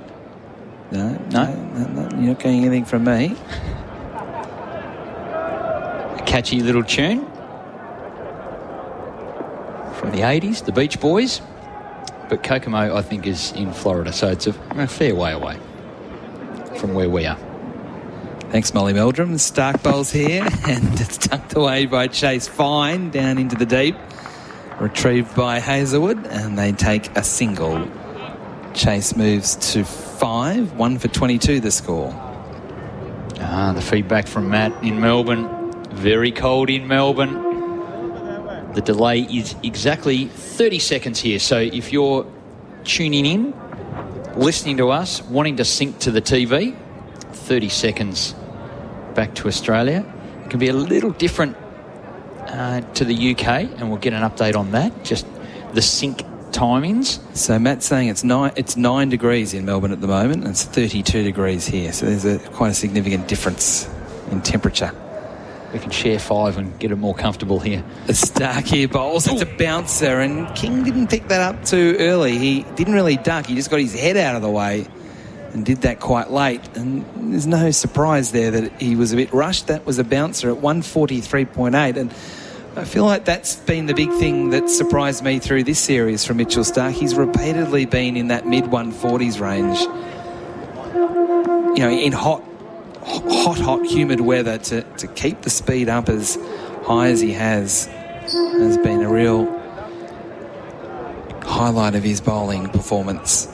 No, you're not getting anything from me. A catchy little tune from the 80s, the Beach Boys. But Kokomo, I think, is in Florida, so it's a fair way away from where we are. Thanks, Molly Meldrum. Stark bowls here, and it's tucked away by Chase Fine down into the deep. Retrieved by Hazelwood, and they take a single. Chase moves to 5, 1 for 22 the score. The feedback from Matt in Melbourne. Very cold in Melbourne. The delay is exactly 30 seconds here. So if you're tuning in, listening to us, wanting to sync to the TV, 30 seconds back to Australia. It can be a little different to the UK, and we'll get an update on that, just the sync timings. So Matt's saying it's 9 degrees in Melbourne at the moment, and it's 32 degrees here. So there's quite a significant difference in temperature. We can share 5 and get it more comfortable here. The Stark here bowls. It's a bouncer, and King didn't pick that up too early. He didn't really duck. He just got his head out of the way and did that quite late. And there's no surprise there that he was a bit rushed. That was a bouncer at 143.8. And I feel like that's been the big thing that surprised me through this series from Mitchell Stark. He's repeatedly been in that mid-140s range. You know, in hot, humid weather, to keep the speed up as high as he has been a real highlight of his bowling performance.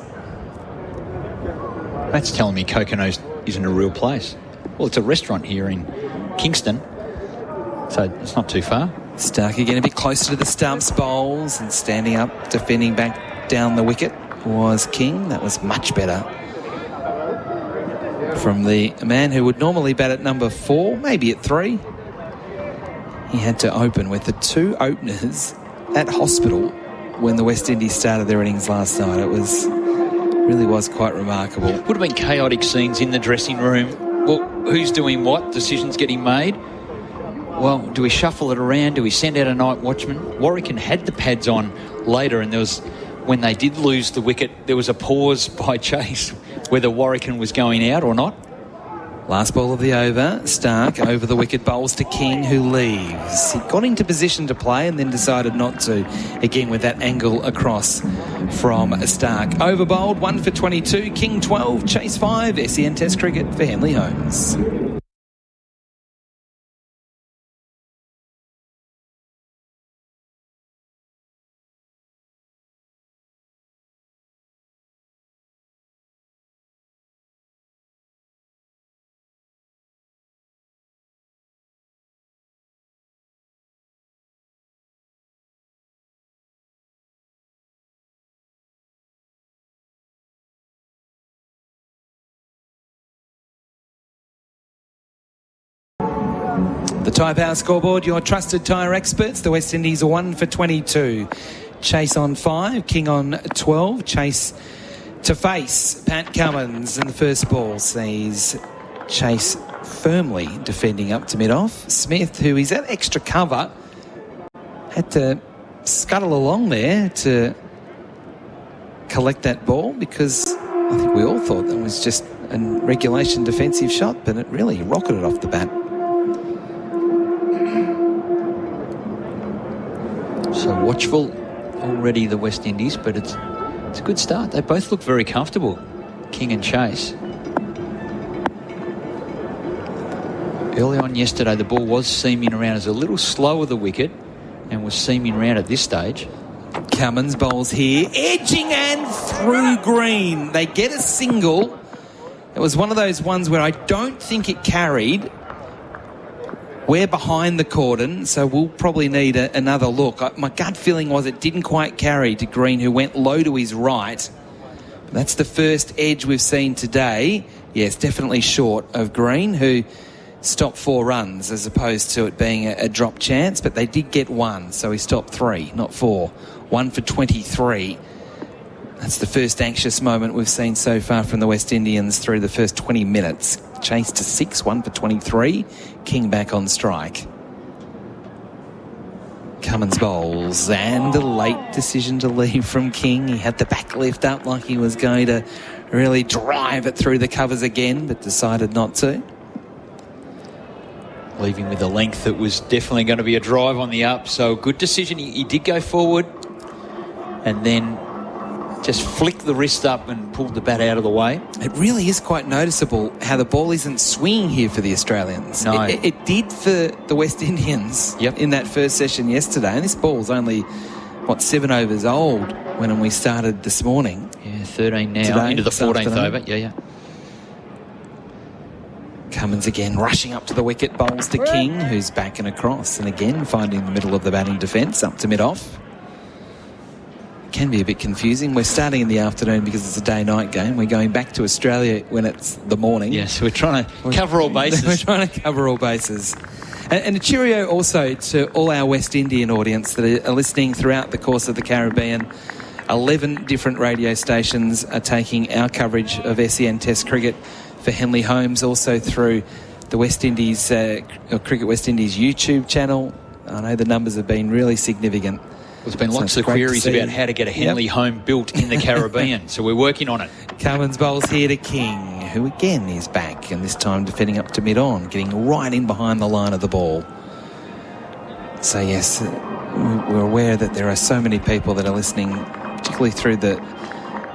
That's telling me Coconuts isn't a real place. Well, it's a restaurant here in Kingston, so it's not too far. Stark again a bit closer to the stumps, bowls, and standing up, defending back down the wicket was King. That was much better from the man who would normally bat at number 4, maybe at 3. He had to open with the 2 openers at hospital when the West Indies started their innings last night. It really was quite remarkable. Would have been chaotic scenes in the dressing room. Well, who's doing what? Decisions getting made. Well, do we shuffle it around? Do we send out a night watchman? Warrican had the pads on later, and when they did lose the wicket, there was a pause by Chase whether Warrican was going out or not. Last ball of the over. Stark over the wicket, bowls to King, who leaves. He got into position to play and then decided not to. Again with that angle across from Stark. Over bowled, 1 for 22. King 12, Chase 5. SEN Test Cricket for Henley Holmes. The Tyre Power scoreboard, your trusted tyre experts. The West Indies are 1 for 22. Chase on 5, King on 12. Chase to face Pat Cummins in the first ball. Sees Chase firmly defending up to mid-off. Smith, who is at extra cover, had to scuttle along there to collect that ball, because I think we all thought that was just a regulation defensive shot, but it really rocketed off the bat. So watchful already, the West Indies, but it's a good start. They both look very comfortable, King and Chase. Early on yesterday, the ball was seaming around as a little slower the wicket and was seaming around at this stage. Cummins bowls here, edging and through green. They get a single. It was one of those ones where I don't think it carried. We're behind the cordon, so we'll probably need another look. My gut feeling was it didn't quite carry to Green, who went low to his right. That's the first edge we've seen today. Yes, definitely short of Green, who stopped 4 runs as opposed to it being a drop chance, but they did get 1, so he stopped 3, not 4. 1 for 23. That's the first anxious moment we've seen so far from the West Indians through the first 20 minutes. Chase to 6, 1 for 23. King back on strike. Cummins bowls, and a late decision to leave from King. He had the back lift up like he was going to really drive it through the covers again, but decided not to. Leaving with a length that was definitely going to be a drive on the up, so good decision. He did go forward and then just flicked the wrist up and pulled the bat out of the way. It really is quite noticeable how the ball isn't swinging here for the Australians. No. It did for the West Indians in that first session yesterday. And this ball's only, 7 overs old when we started this morning. Yeah, 13 now, today, into the 14th over. Yeah. Cummins again rushing up to the wicket, bowls to King, who's back and across. And again, finding the middle of the batting defence up to mid-off. can be a bit confusing. We're starting in the afternoon because it's a day-night game. We're going back to Australia when it's the morning. Yes, we're trying to cover all bases. We're trying to cover all bases. And a cheerio also to all our West Indian audience that are listening throughout the course of the Caribbean. 11 different radio stations are taking our coverage of SEN Test cricket for Henley Holmes, also through the West Indies, Cricket West Indies YouTube channel. I know the numbers have been really significant. There's been lots of queries about how to get a Henley home built in the Caribbean, so we're working on it. Cummins bowls here to King, who again is back, and this time defending up to mid-on, getting right in behind the line of the ball. So yes, we're aware that there are so many people that are listening, particularly through the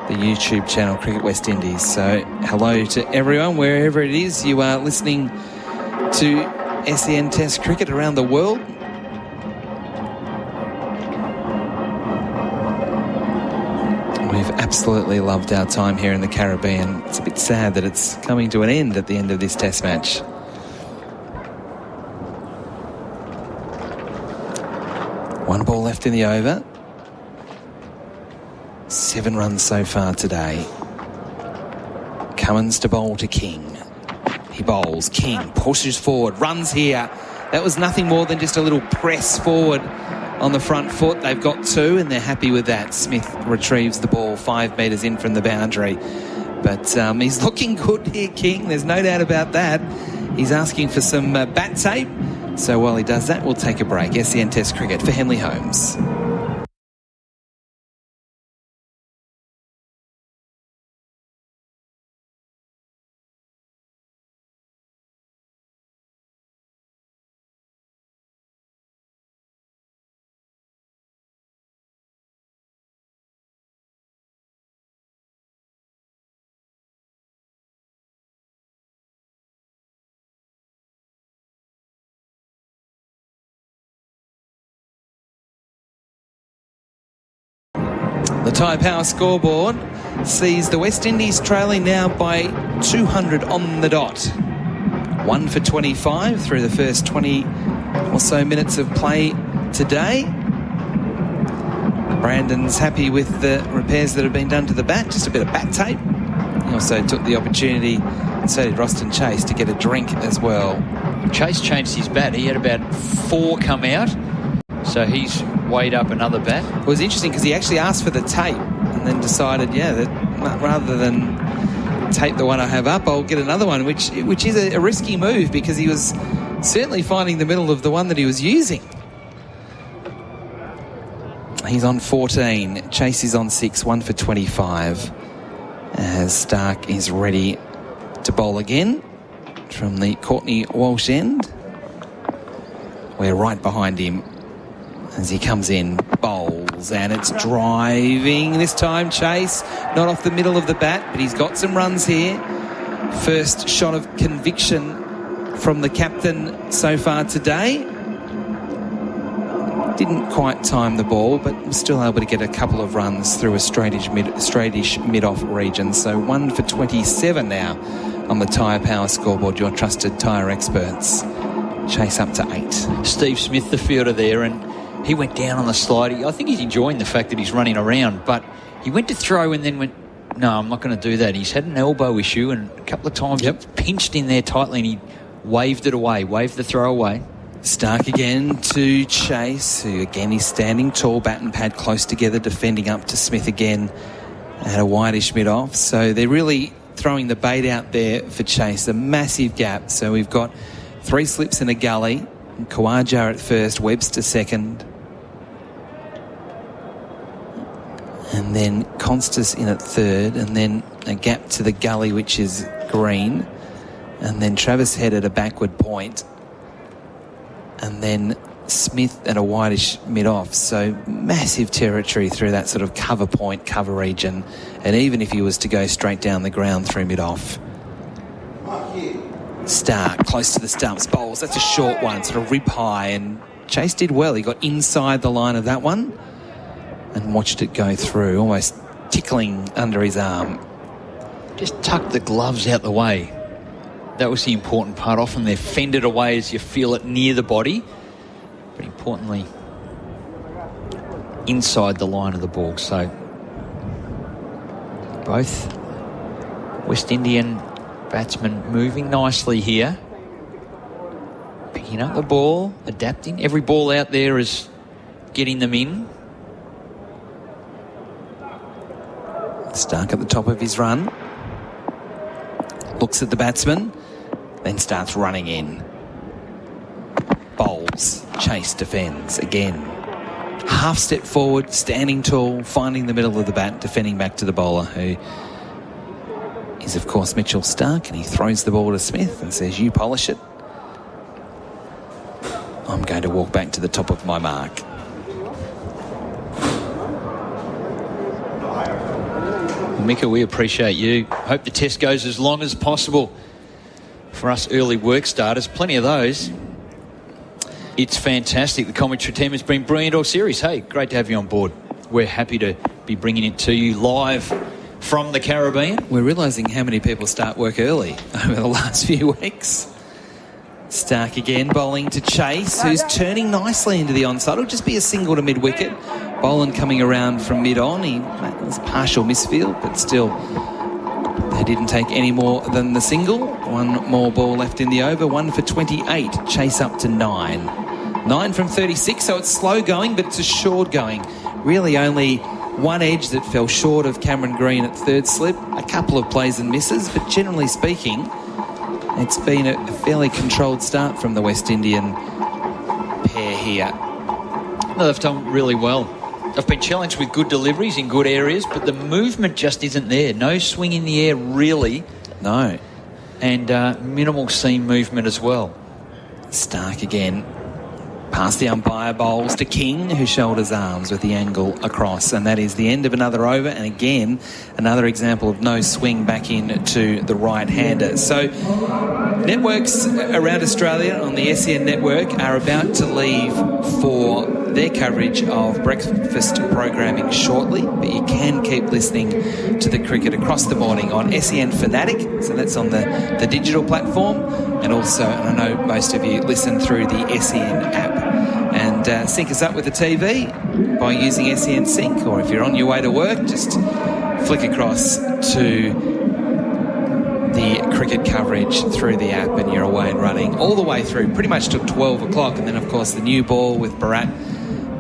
YouTube channel Cricket West Indies. So hello to everyone, wherever it is you are listening to SEN Test cricket around the world. We've absolutely loved our time here in the Caribbean. It's a bit sad that it's coming to an end at the end of this Test match. One ball left in the over. 7 runs so far today. Cummins to bowl to King. He bowls. King pushes forward, runs here. That was nothing more than just a little press forward on the front foot. They've got 2 and they're happy with that. Smith retrieves the ball 5 metres in from the boundary. But he's looking good here, King. There's no doubt about that. He's asking for some bat tape. So while he does that, we'll take a break. SEN Test cricket for Henley Holmes. The Thai Power scoreboard sees the West Indies trailing now by 200 on the dot. 1 for 25 through the first 20 or so minutes of play today. Brandon's happy with the repairs that have been done to the bat, just a bit of bat tape. He also took the opportunity, and so did Roston Chase, to get a drink as well. Chase changed his bat. He had about 4 come out, so he's weighed up another bat. It was interesting because he actually asked for the tape and then decided, that rather than tape the one I have up, I'll get another one, which is a risky move because he was certainly finding the middle of the one that he was using. He's on 14. Chase is on 6, 1 for 25. As Stark is ready to bowl again from the Courtney Walsh end. We're right behind him as he comes in, bowls, and it's driving. This time Chase, not off the middle of the bat, but he's got some runs here. First shot of conviction from the captain so far today. Didn't quite time the ball, but was still able to get a couple of runs through a straightish mid-off region. So 1 for 27 now on the Tyre Power scoreboard, your trusted tyre experts. Chase up to 8. Steve Smith, the fielder there, and he went down on the slide. I think he's enjoying the fact that he's running around, but he went to throw and then went, no, I'm not going to do that. He's had an elbow issue, and a couple of times he pinched in there tightly and he waved it away, waved the throw away. Stark again to Chase, who again is standing tall, bat and pad close together, defending up to Smith again at a wideish mid-off. So they're really throwing the bait out there for Chase, a massive gap. So we've got 3 slips in a gully, Khawaja at first, Webster second, and then Constas in at third, and then a gap to the gully which is green, and then Travis Head at a backward point, and then Smith at a wideish mid-off. So massive territory through that sort of cover point, cover region, and even if he was to go straight down the ground through mid-off. Stark close to the stumps, bowls, that's a short one, sort of rib high, and Chase did well. He got inside the line of that one and watched it go through, almost tickling under his arm. Just tuck the gloves out the way. That was the important part. Often they're fended away as you feel it near the body. But importantly, inside the line of the ball. So both West Indian batsmen moving nicely here. Picking up the ball, adapting. Every ball out there is getting them in. Stark at the top of his run. Looks at the batsman, then starts running in. Bowls, Chase defends again. Half step forward, standing tall, finding the middle of the bat, defending back to the bowler, who is, of course, Mitchell Stark, and he throws the ball to Smith and says, "You polish it. I'm going to walk back to the top of my mark." Mika, we appreciate you. Hope the test goes as long as possible for us early work starters. Plenty of those. It's fantastic. The commentary team has been brilliant all series. Hey, great to have you on board. We're happy to be bringing it to you live from the Caribbean. We're realising how many people start work early over the last few weeks. Stark again, bowling to Chase, who's turning nicely into the onside. It'll just be a single to mid-wicket. Boland coming around from mid-on. He was partial misfield, but still they didn't take any more than the single. One more ball left in the over, 1 for 28. Chase up to 9. 9 from 36, so it's slow going, but it's assured going. Really only one edge that fell short of Cameron Green at third slip. A couple of plays and misses, but generally speaking, it's been a fairly controlled start from the West Indian pair here. No, they've done really well. They've been challenged with good deliveries in good areas, but the movement just isn't there. No swing in the air, really. No. And minimal seam movement as well. Stark again. Past the umpire, bowls to King, who shoulders arms with the angle across. And that is the end of another over. And again, another example of no swing back in to the right-hander. So networks around Australia on the SEN network are about to leave for their coverage of breakfast programming shortly, but you can keep listening to the cricket across the morning on SEN Fanatic, so that's on the digital platform, and also, and I know most of you listen through the SEN app, and sync us up with the TV by using SEN Sync, or if you're on your way to work, just flick across to the cricket coverage through the app and you're away and running all the way through, pretty much till 12 o'clock, and then of course the new ball with Bharat,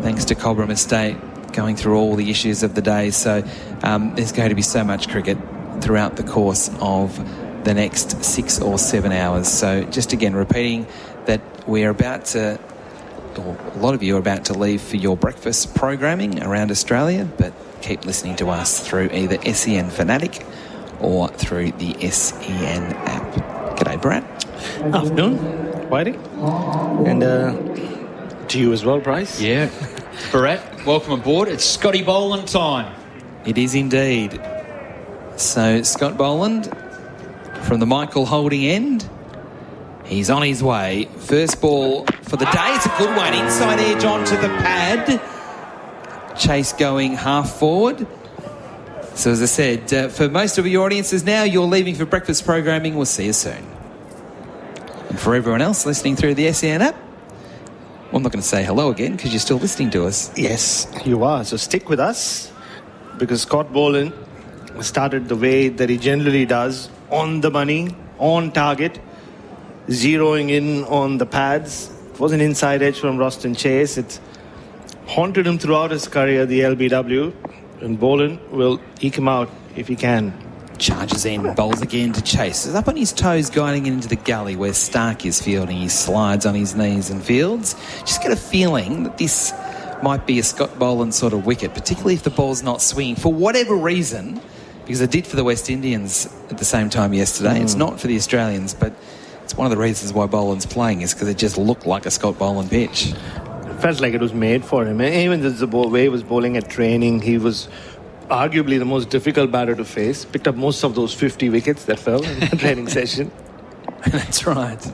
thanks to Cobram Estate, going through all the issues of the day. So there's going to be so much cricket throughout the course of the next 6 or 7 hours. So just again repeating that we're about to, or a lot of you are about to leave for your breakfast programming around Australia, but keep listening to us through either SEN Fanatic or through the SEN app. G'day, Brad. Afternoon, Whitey. And to you as well, Bryce. Yeah. Bharat, welcome aboard. It's Scotty Boland time. It is indeed. So Scott Boland from the Michael holding end. He's on his way. First ball for the day. It's a good one. Inside edge onto the pad. Chase going half forward. So as I said, for most of your audiences now, you're leaving for breakfast programming. We'll see you soon. And for everyone else listening through the SEN app, well, I'm not going to say hello again because you're still listening to us. Yes, you are. So stick with us, because Scott Boland started the way that he generally does, on the money, on target, zeroing in on the pads. It was an inside edge from Roston Chase. It haunted him throughout his career, the LBW, and Boland will eke him out if he can. Charges in, bowls again to Chase. He's up on his toes, guiding it into the gully where Stark is fielding. He slides on his knees and fields. Just get a feeling that this might be a Scott Boland sort of wicket, particularly if the ball's not swinging for whatever reason, because it did for the West Indians at the same time yesterday. It's not for the Australians, but it's one of the reasons why Boland's playing is because it just looked like a Scott Boland pitch. It felt like it was made for him. And even the way he was bowling at training, he was arguably the most difficult batter to face. Picked up most of those 50 wickets that fell in the training session. That's right.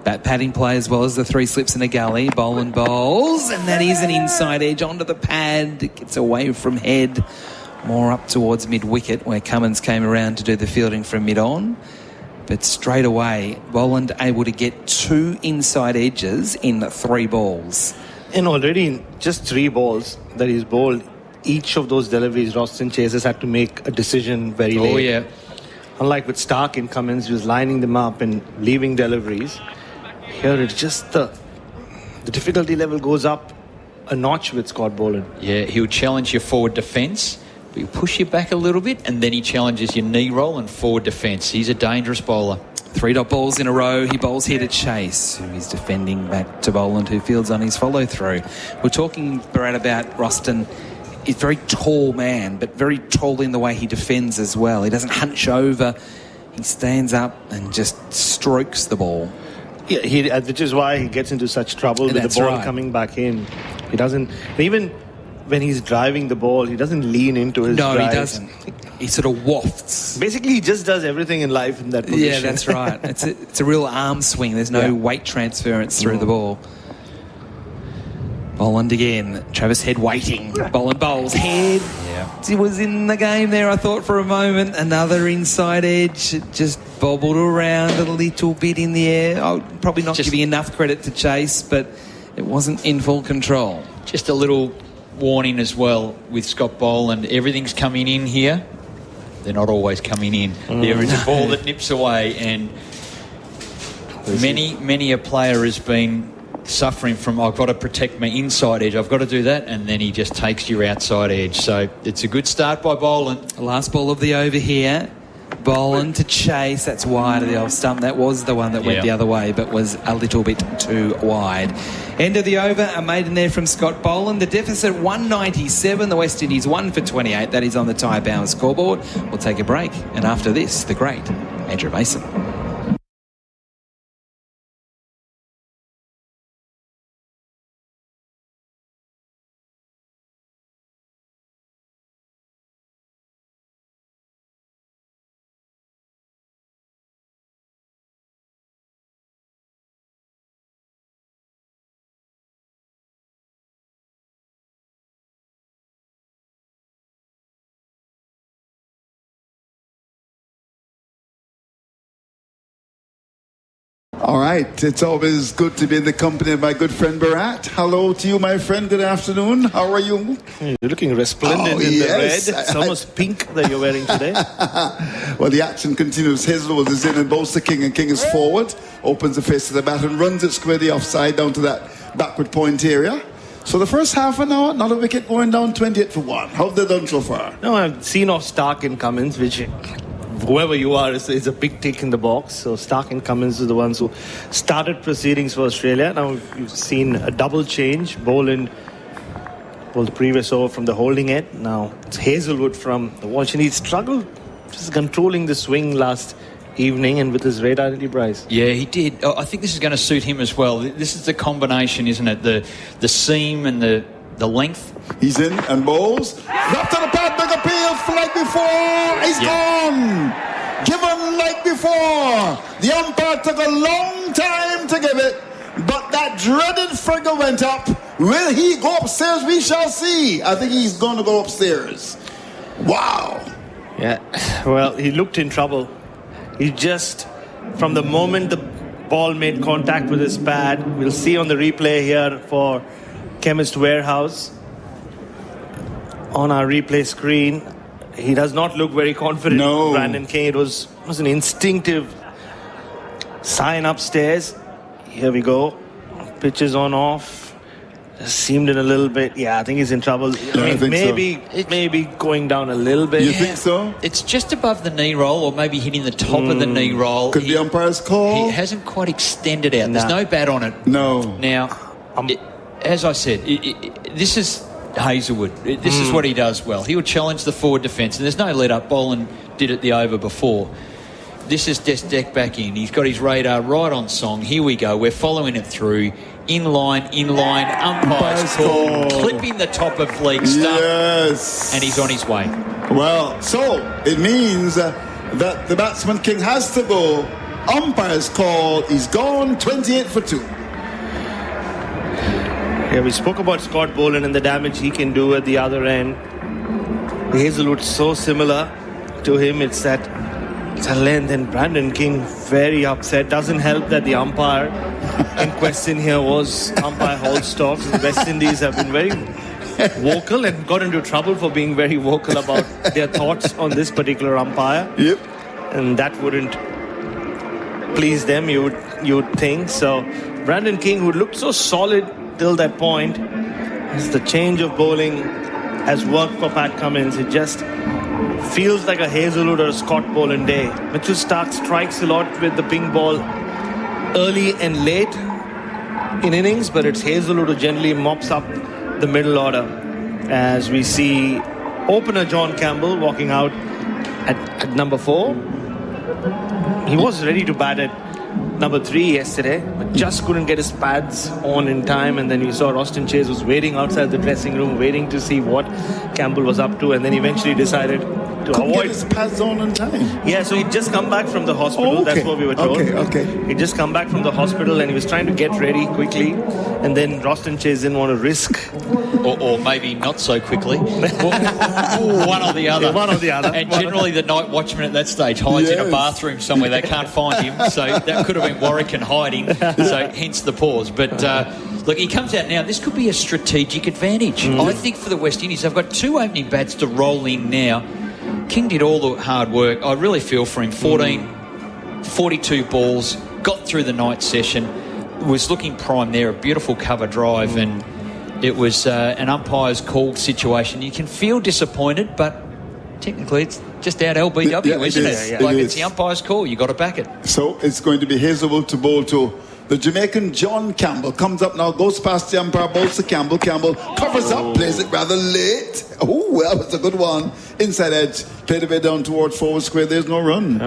Bat padding play as well as the 3 slips in a gully. Boland bowls, and that is an inside edge onto the pad. It gets away from head, more up towards mid-wicket where Cummins came around to do the fielding from mid-on. But straight away, Boland able to get 2 inside edges in 3 balls. And already in just 3 balls that he's bowled, each of those deliveries, Roston Chase had to make a decision very late. Oh, yeah. Unlike with Stark and Cummins, he was lining them up and leaving deliveries. Here it's just the difficulty level goes up a notch with Scott Boland. Yeah, he'll challenge your forward defence. He'll push you back a little bit, and then he challenges your knee roll and forward defence. He's a dangerous bowler. 3 dot balls in a row. He bowls here to Chase, who is defending back to Boland, who fields on his follow-through. We're talking, Brad, about Roston. He's a very tall man, but very tall in the way he defends as well. He doesn't hunch over. He stands up and just strokes the ball. Yeah, which is why he gets into such trouble with the ball coming back in. He doesn't, even when he's driving the ball, he doesn't lean into his drive. No, he doesn't. He sort of wafts. Basically, he just does everything in life in that position. Yeah, that's right. It's a real arm swing. There's no weight transference through the ball. Boland again. Travis Head waiting. Boland bowls. Head. Yeah. He was in the game there, I thought, for a moment. Another inside edge. It just bobbled around a little bit in the air. I'll probably not giving enough credit to Chase, but it wasn't in full control. Just a little warning as well with Scott Boland. Everything's coming in here. They're not always coming in. There is a ball that nips away, and many a player has been suffering from, I've got to protect my inside edge, I've got to do that, and then he just takes your outside edge. So it's a good start by Boland. Last ball of the over here. Boland to Chase. That's wide of the off stump. That was the one that went the other way, but was a little bit too wide. End of the over, a maiden there from Scott Boland. The deficit 197. The West Indies 1 for 28. That is on the Ty Bauer scoreboard. We'll take a break, and after this, the great Andrew Mason. All right, it's always good to be in the company of my good friend Bharat. Hello to you, my friend. Good afternoon. How are you? You're looking resplendent in the red. It's almost pink that you're wearing today. Well, the action continues. Hazelwood is in and bowls to King, and King is forward. Opens the face of the bat and runs it squarely offside down to that backward point area. So the first half an hour, not a wicket going down 28 for 1. How have they done so far? No, I've seen off Stark and Cummins, which whoever you are is a big tick in the box. So Stark and Cummins are the ones who started proceedings for Australia. Now you've seen a double change. Boland bowled the previous over from the holding end. Now it's Hazelwood from the watch, and he struggled just controlling the swing last evening and with his red identity Bryce. Yeah, he did. I think this is going to suit him as well. This is the combination, isn't it? The seam and the length. He's in and bowls. Dropped to the pad, big appeal, like before. He's gone. Given like before. The umpire took a long time to give it, but that dreaded figure went up. Will he go upstairs? We shall see. I think he's going to go upstairs. Wow. Yeah, well, he looked in trouble. He just, from the moment the ball made contact with his pad, we'll see on the replay here for Chemist Warehouse on our replay screen, he does not look very confident. No. Brandon King, it was an instinctive sign upstairs. Here we go. Pitches on off. Seemed in a little bit. Yeah, I think he's in trouble. I mean, maybe going down a little bit. You think so? It's just above the knee roll, or maybe hitting the top of the knee roll. Could the umpire's call? He hasn't quite extended out. There's no bat on it. No. Now, as I said, this is Hazelwood. This is what he does well. He will challenge the forward defence, and there's no let up. Boland did it the over before. This is just deck back in. He's got his radar right on song. Here we go. We're following it through. In line, umpire's call. Clipping the top of leg stump. Yes. And he's on his way. Well, so it means that the batsman King has to go. Umpire's call. He's gone 28 for 2. Yeah, we spoke about Scott Boland and the damage he can do at the other end. Hazelwood's so similar to him. It's that It's a length, and Brandon King very upset. Doesn't help that the umpire in question here was umpire Holstock. The West Indies have been very vocal and got into trouble for being very vocal about their thoughts on this particular umpire. Yep. And that wouldn't please them, you would think. So Brandon King, who looked so solid till that point, as the change of bowling has worked for Pat Cummins, it just feels like a Hazelwood or a Scott Boland day. Mitchell Starc strikes a lot with the pink ball early and late in innings, but it's Hazelwood who generally mops up the middle order, as we see opener John Campbell walking out at number 4. He was ready to bat at number 3 yesterday, but just couldn't get his pads on in time. And then we saw Roston Chase was waiting outside the dressing room, waiting to see what Campbell was up to, and then eventually decided to Couldn't avoid get his pads on in time. Yeah, so he'd just come back from the hospital. Oh, okay. That's what we were told. Okay. He'd just come back from the hospital and he was trying to get ready quickly. And then Roston Chase didn't want to risk. Or maybe not so quickly. One or the other. Yeah, one or the other. And generally the night watchman at that stage hides in a bathroom somewhere. They can't find him. So that could have been Warwick hiding. So hence the pause. But look, he comes out now. This could be a strategic advantage. I think for the West Indies, they've got 2 opening bats to roll in now. King did all the hard work. I really feel for him. 42 balls, got through the night session, was looking prime there, a beautiful cover drive, and it was an umpire's called situation. You can feel disappointed, but technically it's just out LBW, isn't it? Like it's the umpire's call. You got to back it. So it's going to be Hazelwood to bowl to the Jamaican John Campbell. Comes up now, goes past the umpire, bowls to Campbell. Campbell covers up, plays it rather late. Oh, well, that's a good one. Inside edge, played a bit down towards forward square. There's no run.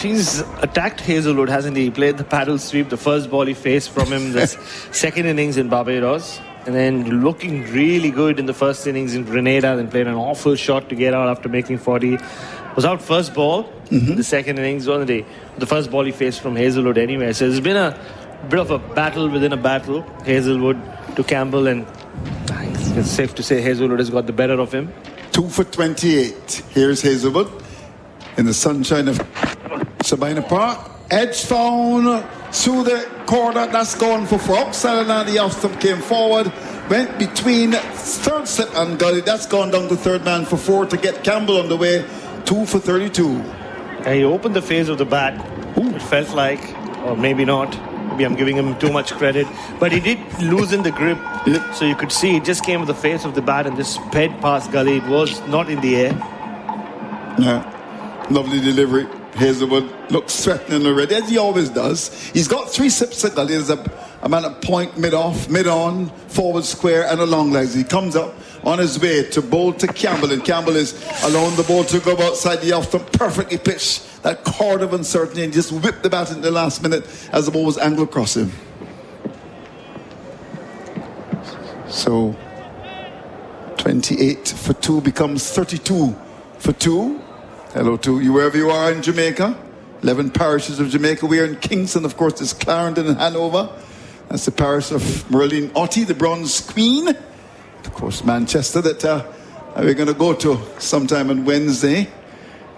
He's attacked Hazelwood, hasn't he? He played the paddle sweep, the first ball he faced from him this second innings in Barbados. And then looking really good in the first innings in Grenada, then played an awful shot to get out after making 40. Was out first ball, the second innings, wasn't he? The first ball he faced from Hazelwood anyway. So there's been a bit of a battle within a battle, Hazelwood to Campbell, and it's safe to say Hazelwood has got the better of him. 2 for 28. Here's Hazelwood in the sunshine of Sabina Park. Edge found through the corner. That's gone for 4. Upside down, the off stump came forward. Went between third slip and gully. That's gone down to third man for 4 to get Campbell on the way. 2 for 32. And he opened the phase of the bat. It felt like, or maybe not. Maybe I'm giving him too much credit. But he did loosen the grip. So you could see it just came with the face of the bat and just sped past gully. It was not in the air. Yeah. Lovely delivery. Hazelwood looks threatening already, as he always does. He's got 3 sips of gully. There's a man at point, mid-off, mid-on, forward square, and a long legs. He comes up on his way to bowl to Campbell, and Campbell is allowing the ball to go outside the off stump, perfectly pitched. That chord of uncertainty, and just whipped the bat in the last minute as the ball was angled across him. So 28 for 2 becomes 32 for 2. Hello to you wherever you are in Jamaica. 11 parishes of Jamaica. We are in Kingston, of course. There's Clarendon and Hanover. That's the parish of Merlene Otti, the Bronze Queen. Of course, Manchester, that we're going to go to sometime on Wednesday.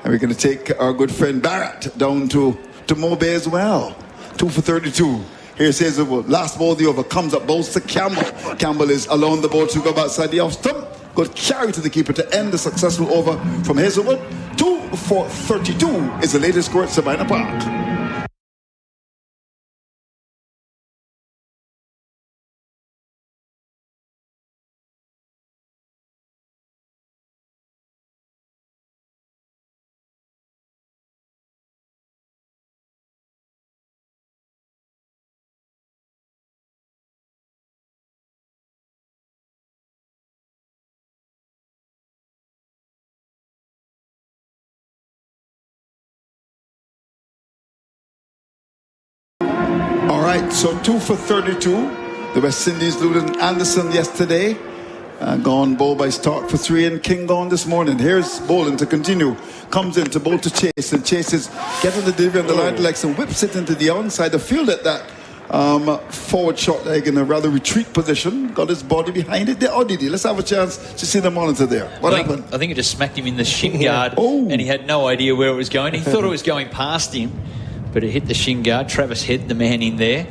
And we're going to take our good friend Barrett down to Mobay as well. 2 for 32. Here's Hazelwood. Last ball of the over. Comes up, bowls to Campbell. Campbell is alone the ball to go outside the off stump. Good carry to the keeper to end the successful over from Hazelwood. 2 for 32 is the latest score at Sabina Park. All right, so 2 for 32. The West Indies losing Anderson yesterday. Gone bowl by Stark for 3 and King gone this morning. Here's Boland to continue. Comes in to bowl to Chase, and Chase is getting the delivery on the line to legs and whips it into the onside. The field at that forward short leg in a rather retreat position, got his body behind it. Or did he? Let's have a chance to see the monitor there. What happened? I think it just smacked him in the shin guard, and he had no idea where it was going. He thought it was going past him, but it hit the shin guard. Travis Head, the man in there,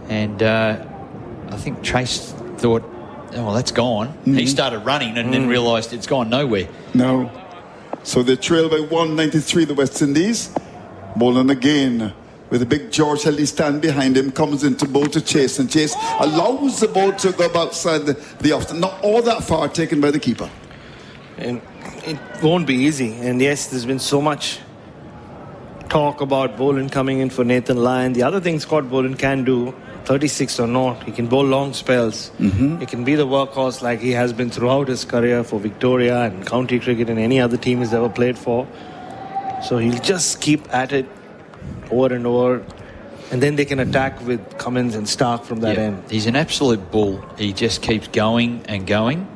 and I think Chase thought, oh, well, that's gone. He started running and then realised it's gone nowhere. No. So they trail by 193, the West Indies. Bowling again with a big George Headley stand behind him, comes into bowl to Chase, and Chase allows the ball to go outside the off. Not all that far taken by the keeper. And it won't be easy. And yes, there's been so much talk about Boland coming in for Nathan Lyon. The other thing Scott Boland can do, 36 or not, he can bowl long spells. He can be the workhorse like he has been throughout his career for Victoria and county cricket and any other team he's ever played for. So he'll just keep at it over and over, and then they can attack with Cummins and Stark from that end. He's an absolute bull. He just keeps going and going.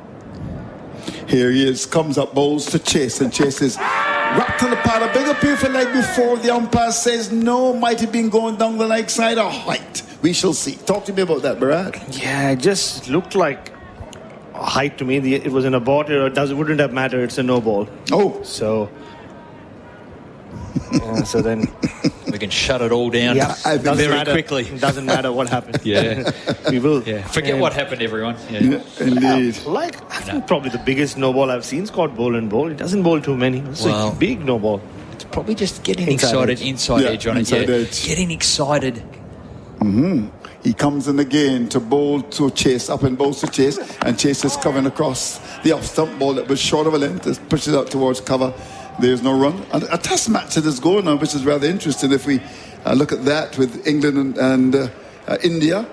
Here he is, comes up, bowls to Chase, and Chase is wrapped on the pad. A big appeal for leg before the umpire says no, might have been going down the leg side or height. We shall see. Talk to me about that, Bharat. Yeah, it just looked like a height to me. It was an abort, or it wouldn't have mattered. It's a no ball. Oh. So so then we can shut it all down very quickly. It doesn't matter what happened. We will. Forget what happened, everyone. Indeed. I think probably the biggest no ball I've seen Scott Boland bowl. He doesn't bowl too many. It's a big no ball. It's probably just getting inside edge on it. Edge. Getting excited. He comes in again to bowl to Chase, up and bowls to Chase, and Chase is covering across the off stump ball that was short of a length, just pushes out towards cover. There's no run. A test match that is going on, which is rather interesting if we look at that with England and India.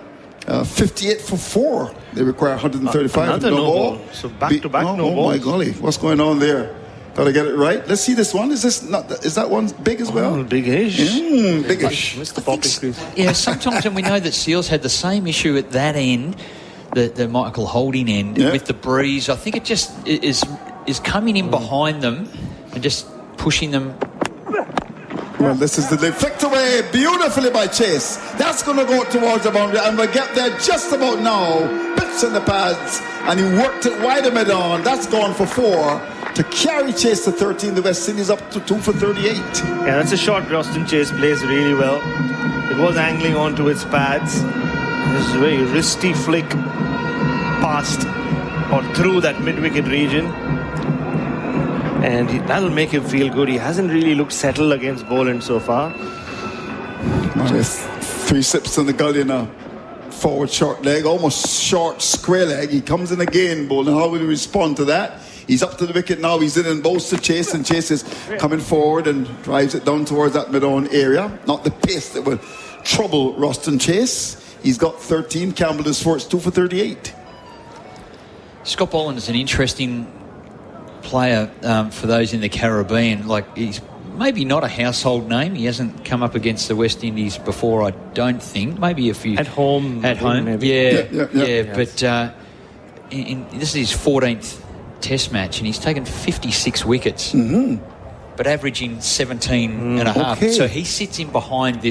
58 for 4. They require 135. Another no ball. So back-to-back no balls. Oh my golly, what's going on there? Got to get it right. Let's see this one. Is that one big as well? Big-ish. Big-ish. Mr. Poppy Crease. Yeah, sometimes, and we know that Seals had the same issue at that end, the Michael Holding end, with the breeze. I think it just is coming in behind them and just pushing them. Well, this is the deflect away beautifully by Chase. That's going to go towards the boundary, and we'll get there just about now. Bits in the pads, and he worked it wide mid on. That's gone for 4 to carry Chase to 13. The West Indies up to 2 for 38. Yeah, that's a shot Roston Chase plays really well. It was angling onto its pads. This is a very wristy flick past or through that mid-wicket region. And that'll make him feel good. He hasn't really looked settled against Boland so far. Well, 3 sips in the gully now. Forward short leg, almost short square leg. He comes in again, Boland. How will he respond to that? He's up to the wicket now. He's in and bowls to Chase, and Chase is coming forward and drives it down towards that mid-on area. Not the pace that would trouble Roston Chase. He's got 13. Campbell is 4. It's 2 for 38. Scott Boland is an interesting player for those in the Caribbean. Like, he's maybe not a household name. He hasn't come up against the West Indies before, I don't think. Maybe a few at home. Maybe. Yeah. But this is his 14th Test match, and he's taken 56 wickets, but averaging 17 and a half. Okay. So he sits in behind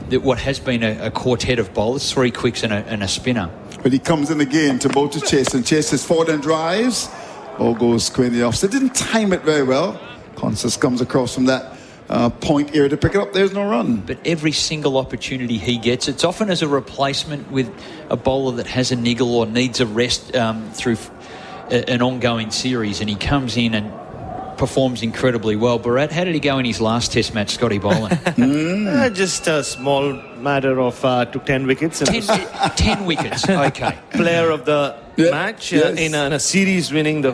what has been a quartet of bowlers, 3 quicks and a spinner. But he comes in again to bowl to Chase, and Chase is forward and drives. Ball goes squarely off. So didn't time it very well. Consus comes across from that point area to pick it up. There's no run. But every single opportunity he gets, it's often as a replacement with a bowler that has a niggle or needs a rest through an ongoing series, and he comes in and performs incredibly well. Bharat, how did he go in his last Test match, Scotty Boland? Just a small matter of took 10 wickets. 10 wickets, okay. Player of the match in a series winning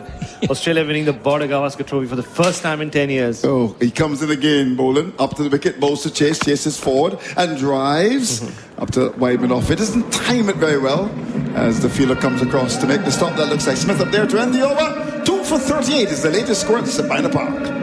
Australia winning the Border Gavaskar Trophy for the first time in 10 years. Oh, he comes in again, Boland, up to the wicket, bowls to Chase. Chase is forward and drives up to wide mid off. It doesn't time it very well as the fielder comes across to make the stop. That looks like Smith up there to end the over. 2 for 38 is the latest score at Sabina Park.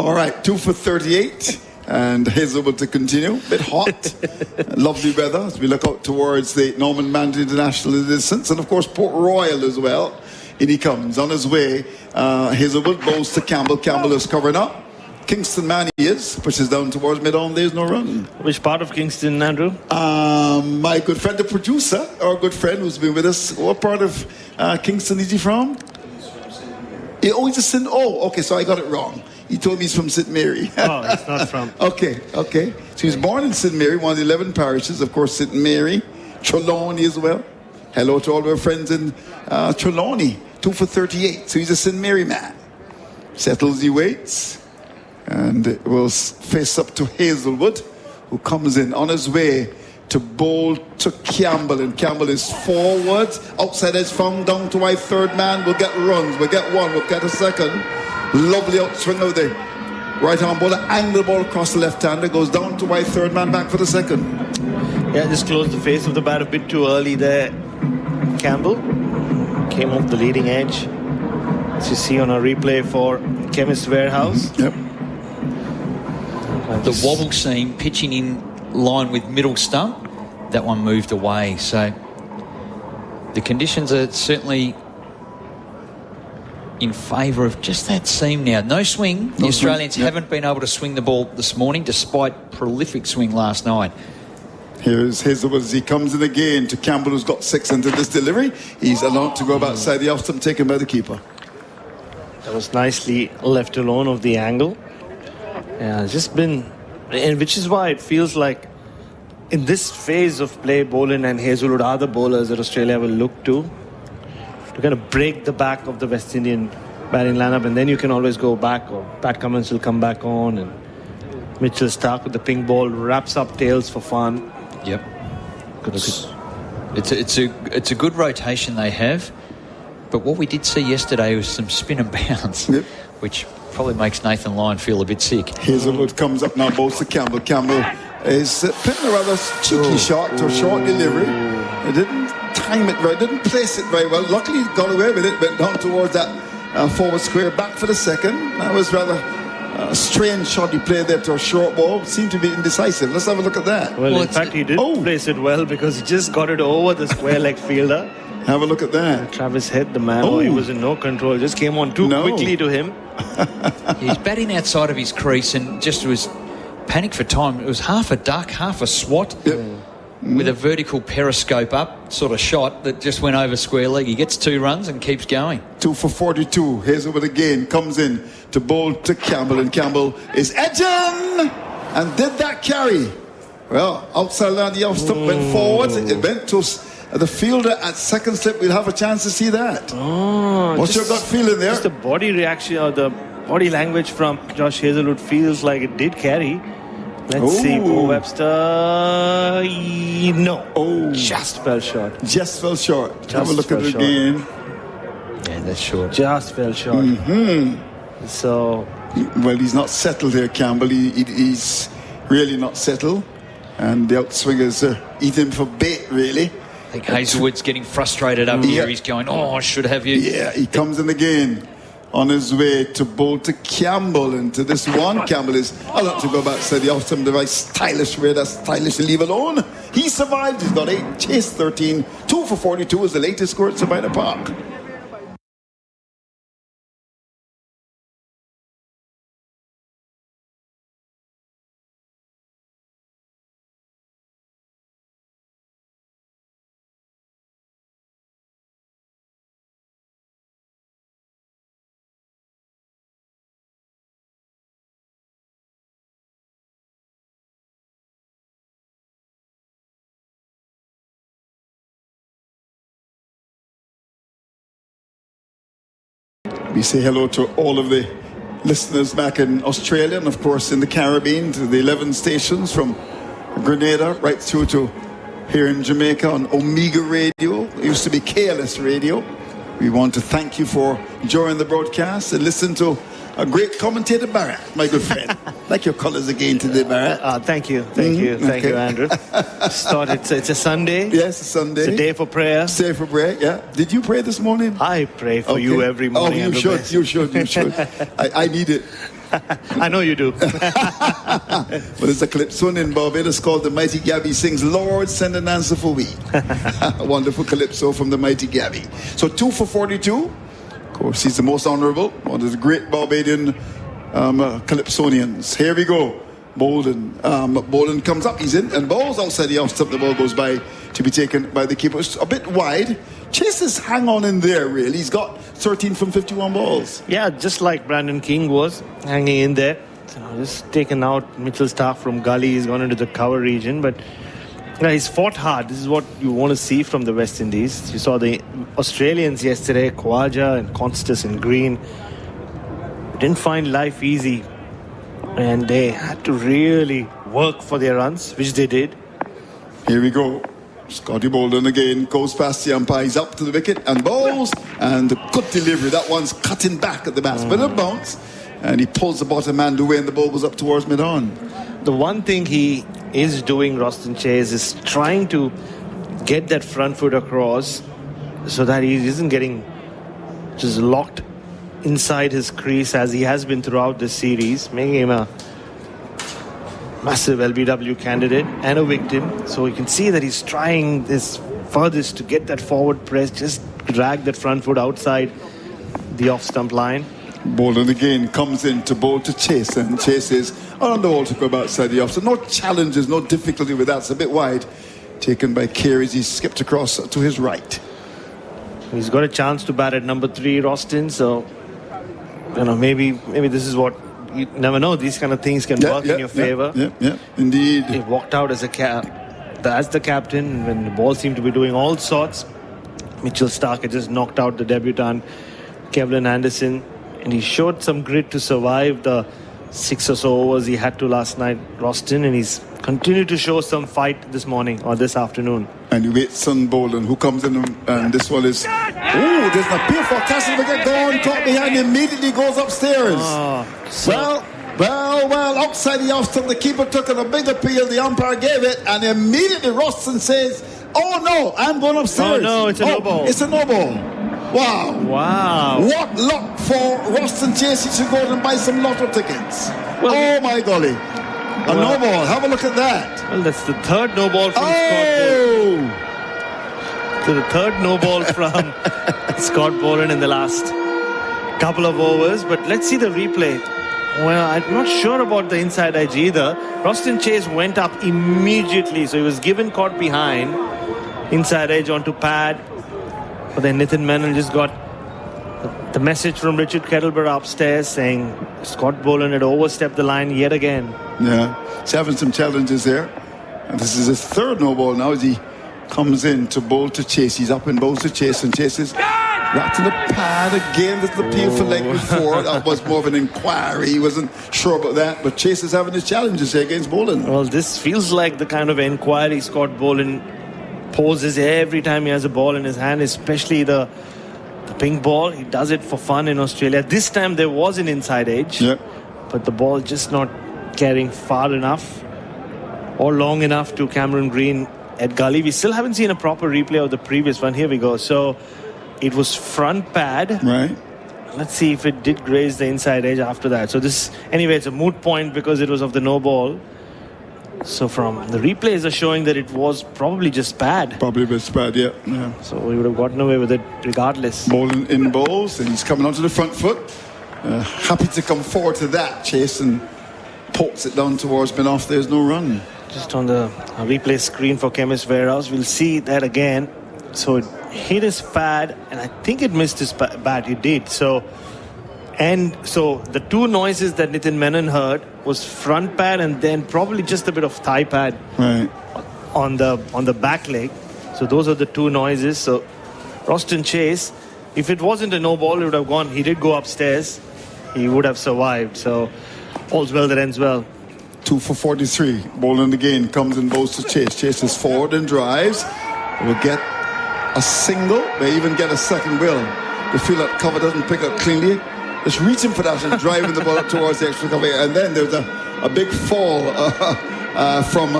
All right, 2 for 38. And Hazelwood to continue. Bit hot. Lovely weather as we look out towards the Norman Mandeville International in the distance. And of course, Port Royal as well. In he comes on his way. Hazelwood bowls to Campbell. Campbell is covering up. Kingston man he is. Pushes down towards mid-on. There's no run. Which part of Kingston, Andrew? My good friend, the producer, our good friend who's been with us. What part of Kingston is he from? He's a St. Oh, okay, so I got it wrong. He told me he's from St. Mary. Oh, he's not from. Okay. So he was born in St. Mary, one of the 11 parishes, of course, St. Mary, Trelawney as well. Hello to all our friends in Trelawney, 2 for 38. So he's a St. Mary man. Settles, he waits, and will face up to Hazelwood, who comes in on his way to bowl to Campbell, and Campbell is forward, outside edge found down to our third man. We'll get runs, we'll get one, we'll get a second. Lovely outswing of the right arm bowler, angle the ball across the left hander, goes down to our third man back for the second. Yeah, just closed the face of the bat a bit too early there. Campbell came off the leading edge, as you see on our replay for Chemist Warehouse. Yep. The wobble seam pitching in line with middle stump, that one moved away. So the conditions are certainly in favour of just that seam now. No swing. The Australians haven't been able to swing the ball this morning, despite prolific swing last night. Here's Hazelwood as he comes in again to Campbell, who's got 6 into this delivery. He's allowed to go outside the off stump, taken by the keeper. That was nicely left alone of the angle. Yeah, it's just been, and which is why it feels like in this phase of play, Boland and Hazelwood are the bowlers that Australia will look to kind of break the back of the West Indian batting lineup, and then you can always go back, or Pat Cummins will come back on, and Mitchell Stark with the pink ball wraps up tails for fun. Yep. It's a good rotation they have, but what we did see yesterday was some spin and bounce, which probably makes Nathan Lyon feel a bit sick. Hazelwood comes up now, bowls to Campbell. Campbell is putting a rather cheeky shot to a short delivery. It didn't time it right, didn't place it very well. Luckily he got away with it, went down towards that forward square, back for the second. That was rather a strange shot he played there to a short ball. Seemed to be indecisive. Let's have a look at that. Well, in fact he did place it well, because he just got it over the square leg fielder. Have a look at that. Travis Head, the man, he was in no control, just came on too quickly to him. He's batting outside of his crease and just was panic for time. It was half a duck, half a swat. With a vertical periscope up sort of shot that just went over square leg. He gets 2 runs and keeps going. 2 for 42. Hazelwood again comes in to bowl to Campbell, and Campbell is edging and did that carry. Well, outside line, the off stump went forward. It went to the fielder at second slip. We'll have a chance to see that. What's your gut feeling there? Just the body reaction or the body language from Josh Hazelwood feels like it did carry. Let's see, Bo Webster. No. Just fell short. Just fell short. Have a look at it again. Yeah, that's short. Just fell short. So, well, he's not settled here, Campbell. He's really not settled. And the outswingers are eating for bait, really. I think Hazelwood's getting frustrated up here. He's going, I should have you. Yeah, he comes in again on his way to bowl to Campbell, and to this one. Campbell is allowed to go back to the off stump the very stylish way. That's stylish to leave alone. He survived. He's got 8, chased 13. 2 for 42 is the latest score at Sabina Park. We say hello to all of the listeners back in Australia and, of course, in the Caribbean, to the 11 stations from Grenada right through to here in Jamaica on Omega Radio. It used to be KLS Radio. We want to thank you for enjoying the broadcast and listen to a great commentator, Barrett, my good friend. Like your colours again today, Barrett. Thank you, Andrew. Just thought it's a Sunday. Yes, a Sunday. It's a day for prayer. It's a day for prayer, yeah. Did you pray this morning? I pray for you every morning. Oh, you should. I need it. I know you do. But it's a calypso in Barbados called The Mighty Gabby sings, Lord, send an answer for we. A wonderful calypso from The Mighty Gabby. So 2 for 42. Of course, he's the most honourable, one of the great Barbadian calypsonians. Here we go. Bolden. Bolden comes up, he's in, and bowls outside the off stump. The ball goes by to be taken by the keeper. It's a bit wide. Chases hang on in there, really. He's got 13 from 51 balls. Yeah, just like Brandon King was hanging in there. So just taken out Mitchell Stark from gully. He's gone into the cover region, but he's fought hard. This is what you want to see from the West Indies. You saw the Australians yesterday, Khawaja and Constas and Green. Didn't find life easy, and they had to really work for their runs, which they did. Here we go. Scotty Bolden again goes past the umpire. He's up to the wicket and bowls, and a good delivery. That one's cutting back at the batsman. A bounce, and he pulls the bottom hand away, and the ball goes up towards mid-on. The one thing he is doing, Roston Chase, is trying to get that front foot across so that he isn't getting just locked inside his crease as he has been throughout this series, making him a massive LBW candidate and a victim. So you can see that he's trying his furthest to get that forward press, just drag that front foot outside the off-stump line. Bolden again comes in to bowl to Chase, and Chase is on the ball to go outside the off. So no challenges, no difficulty with that. It's a bit wide. Taken by Carey as he skipped across to his right. He's got a chance to bat at number 3, Roston. So, you know, maybe this is what, you never know. These kind of things can work in your favor. Yeah, indeed. He walked out as the captain when the ball seemed to be doing all sorts. Mitchell Stark had just knocked out the debutant Kevlin Anderson, and he showed some grit to survive the 6 or so overs he had to last night, Roston, and he's continued to show some fight this morning or this afternoon. And you wait, Son Bolden, who comes in, and this one is, oh, there's an appeal for Castle wicket gone, caught behind, immediately goes upstairs. Well, outside the off stump, the keeper took it, a big appeal, the umpire gave it, and immediately Roston says, oh no, I'm going upstairs. Oh no, it's a no ball. It's a no ball. Wow. What luck for Roston Chase. He should go out and buy some lotto tickets. Well, oh my golly. A no ball. Have a look at that. Well, that's the third no ball from Scott Boland. So the third no ball from Scott Boland in the last couple of overs. But let's see the replay. Well, I'm not sure about the inside edge either. Roston Chase went up immediately. So he was caught behind. Inside edge onto pad. But then Nitin Menon just got the message from Richard Kettleborough upstairs saying Scott Boland had overstepped the line yet again. Yeah, he's having some challenges there. And this is his third no ball now as he comes in to bowl to Chase. He's up and bowls to Chase, and Chase is right to the pad again. There's the appeal for leg before. That was more of an inquiry. He wasn't sure about that. But Chase is having his challenges here against Boland. Well, this feels like the kind of inquiry Scott Boland poses every time he has a ball in his hand, especially the pink ball. He does it for fun in Australia. This time there was an inside edge, but the ball just not carrying far enough or long enough to Cameron Green at gully. We still haven't seen a proper replay of the previous one. Here we go. So it was front pad. Right. Let's see if it did graze the inside edge after that. So this, anyway, it's a moot point because it was of the no ball. So from the replays are showing that it was probably just bad. Probably just bad, yeah. So we would have gotten away with it regardless. Bolden in bowls, and he's coming onto the front foot. Happy to come forward to that, Chase, and pokes it down towards mid-off. There's no run. Just on the replay screen for Chemist Warehouse, we'll see that again. So it hit his pad, and I think it missed his bat. It did. So the two noises that Nitin Menon heard was front pad and then probably just a bit of thigh pad on the back leg. So those are the two noises. So Roston Chase, if it wasn't a no ball, it would have gone. He did go upstairs. He would have survived. So all's well that ends well. 2 for 43. Boland again comes and bowls to Chase. Chase is forward and drives. Will get a single. May even get a second will. They feel that cover doesn't pick up cleanly. Just reaching for that and driving the ball up towards the extra cover. And then there's a big fall from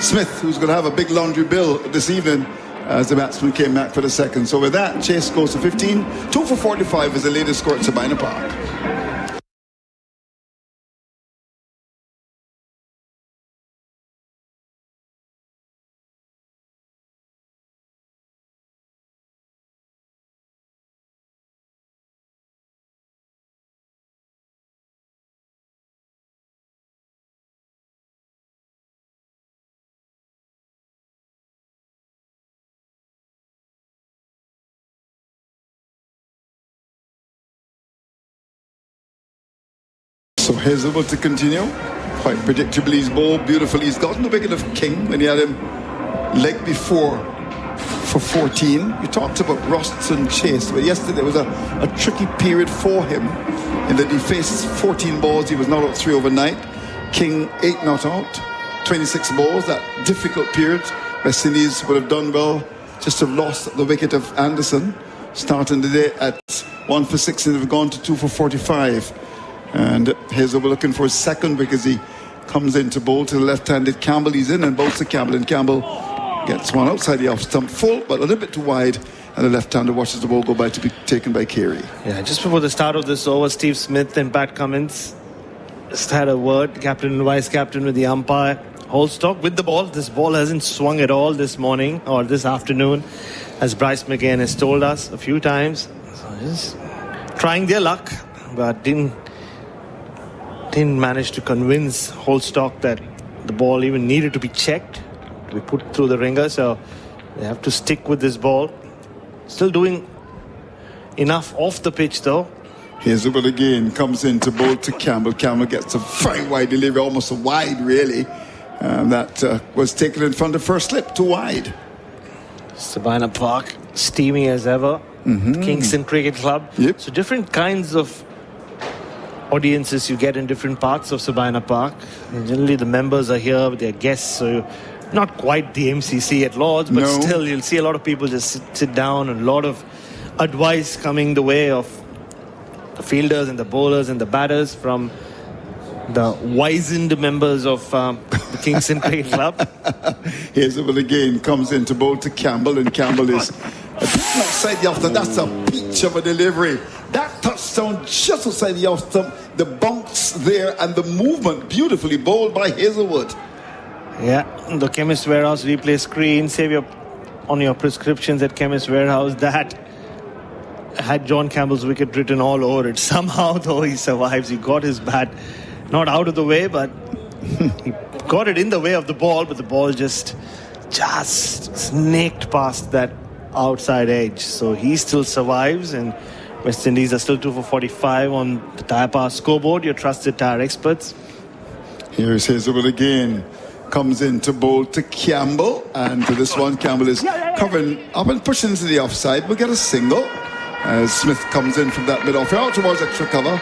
Smith, who's going to have a big laundry bill this evening as the batsman came back for the second. So with that, Chase goes to 15. 2 for 45 is the latest score at Sabina Park. So Hazelwood to continue. Quite predictably, he's bowled beautifully. He's gotten the wicket of King when he had him leg before for 14. You talked about Roston Chase, but yesterday was a tricky period for him in that he faced 14 balls. He was not out 3 overnight. King 8 not out, 26 balls. That difficult period. West Indies would have done well just to have lost the wicket of Anderson, starting the day at 1 for 6 and have gone to 2 for 45. And Hazelwood looking for his second wicket as he comes in to bowl to the left-handed Campbell. He's in and bowls to Campbell, and Campbell gets one outside the off stump, full but a little bit too wide, and the left-hander watches the ball go by to be taken by Carey. Yeah, just before the start of this over, Steve Smith and Pat Cummins just had a word, captain and vice captain, with the umpire. Holstock with the ball. This ball hasn't swung at all this morning or this afternoon, as Bryce McGann has told us a few times. So just trying their luck, but didn't manage to convince Holstock that the ball even needed to be checked, to be put through the ringer. So they have to stick with this ball. Still doing enough off the pitch though. Hazelwood again comes in to bowl to Campbell. Campbell gets a very wide delivery, almost a wide really. That was taken in front of first slip, too wide. Sabina Park, steamy as ever. Kingston Cricket Club. Yep. So different kinds of audiences you get in different parts of Sabina Park. And generally the members are here with their guests, so not quite the MCC at Lords, but still you'll see a lot of people just sit down, and a lot of advice coming the way of the fielders and the bowlers and the batters from the wizened members of the Kingston Cricket Club. Hazelwood again comes in to bowl to Campbell, and Campbell is outside the off stump. That's a peach of a delivery. That touchdown just outside the off stump, the bounce there and the movement beautifully bowled by Hazelwood. Yeah, the Chemist Warehouse replay screen. Save on your prescriptions at Chemist Warehouse. That had John Campbell's wicket written all over it. Somehow, though, he survives. He got his bat not out of the way, but he got it in the way of the ball, but the ball just snaked past that outside edge. So he still survives, and West Indies are still 2 for 45 on the Tyre Power scoreboard, your trusted tyre experts. Here's Hazelwood again. Comes in to bowl to Campbell, and for this one, Campbell is covering up and pushing into the offside. We'll get a single as Smith comes in from that mid-off out towards extra cover.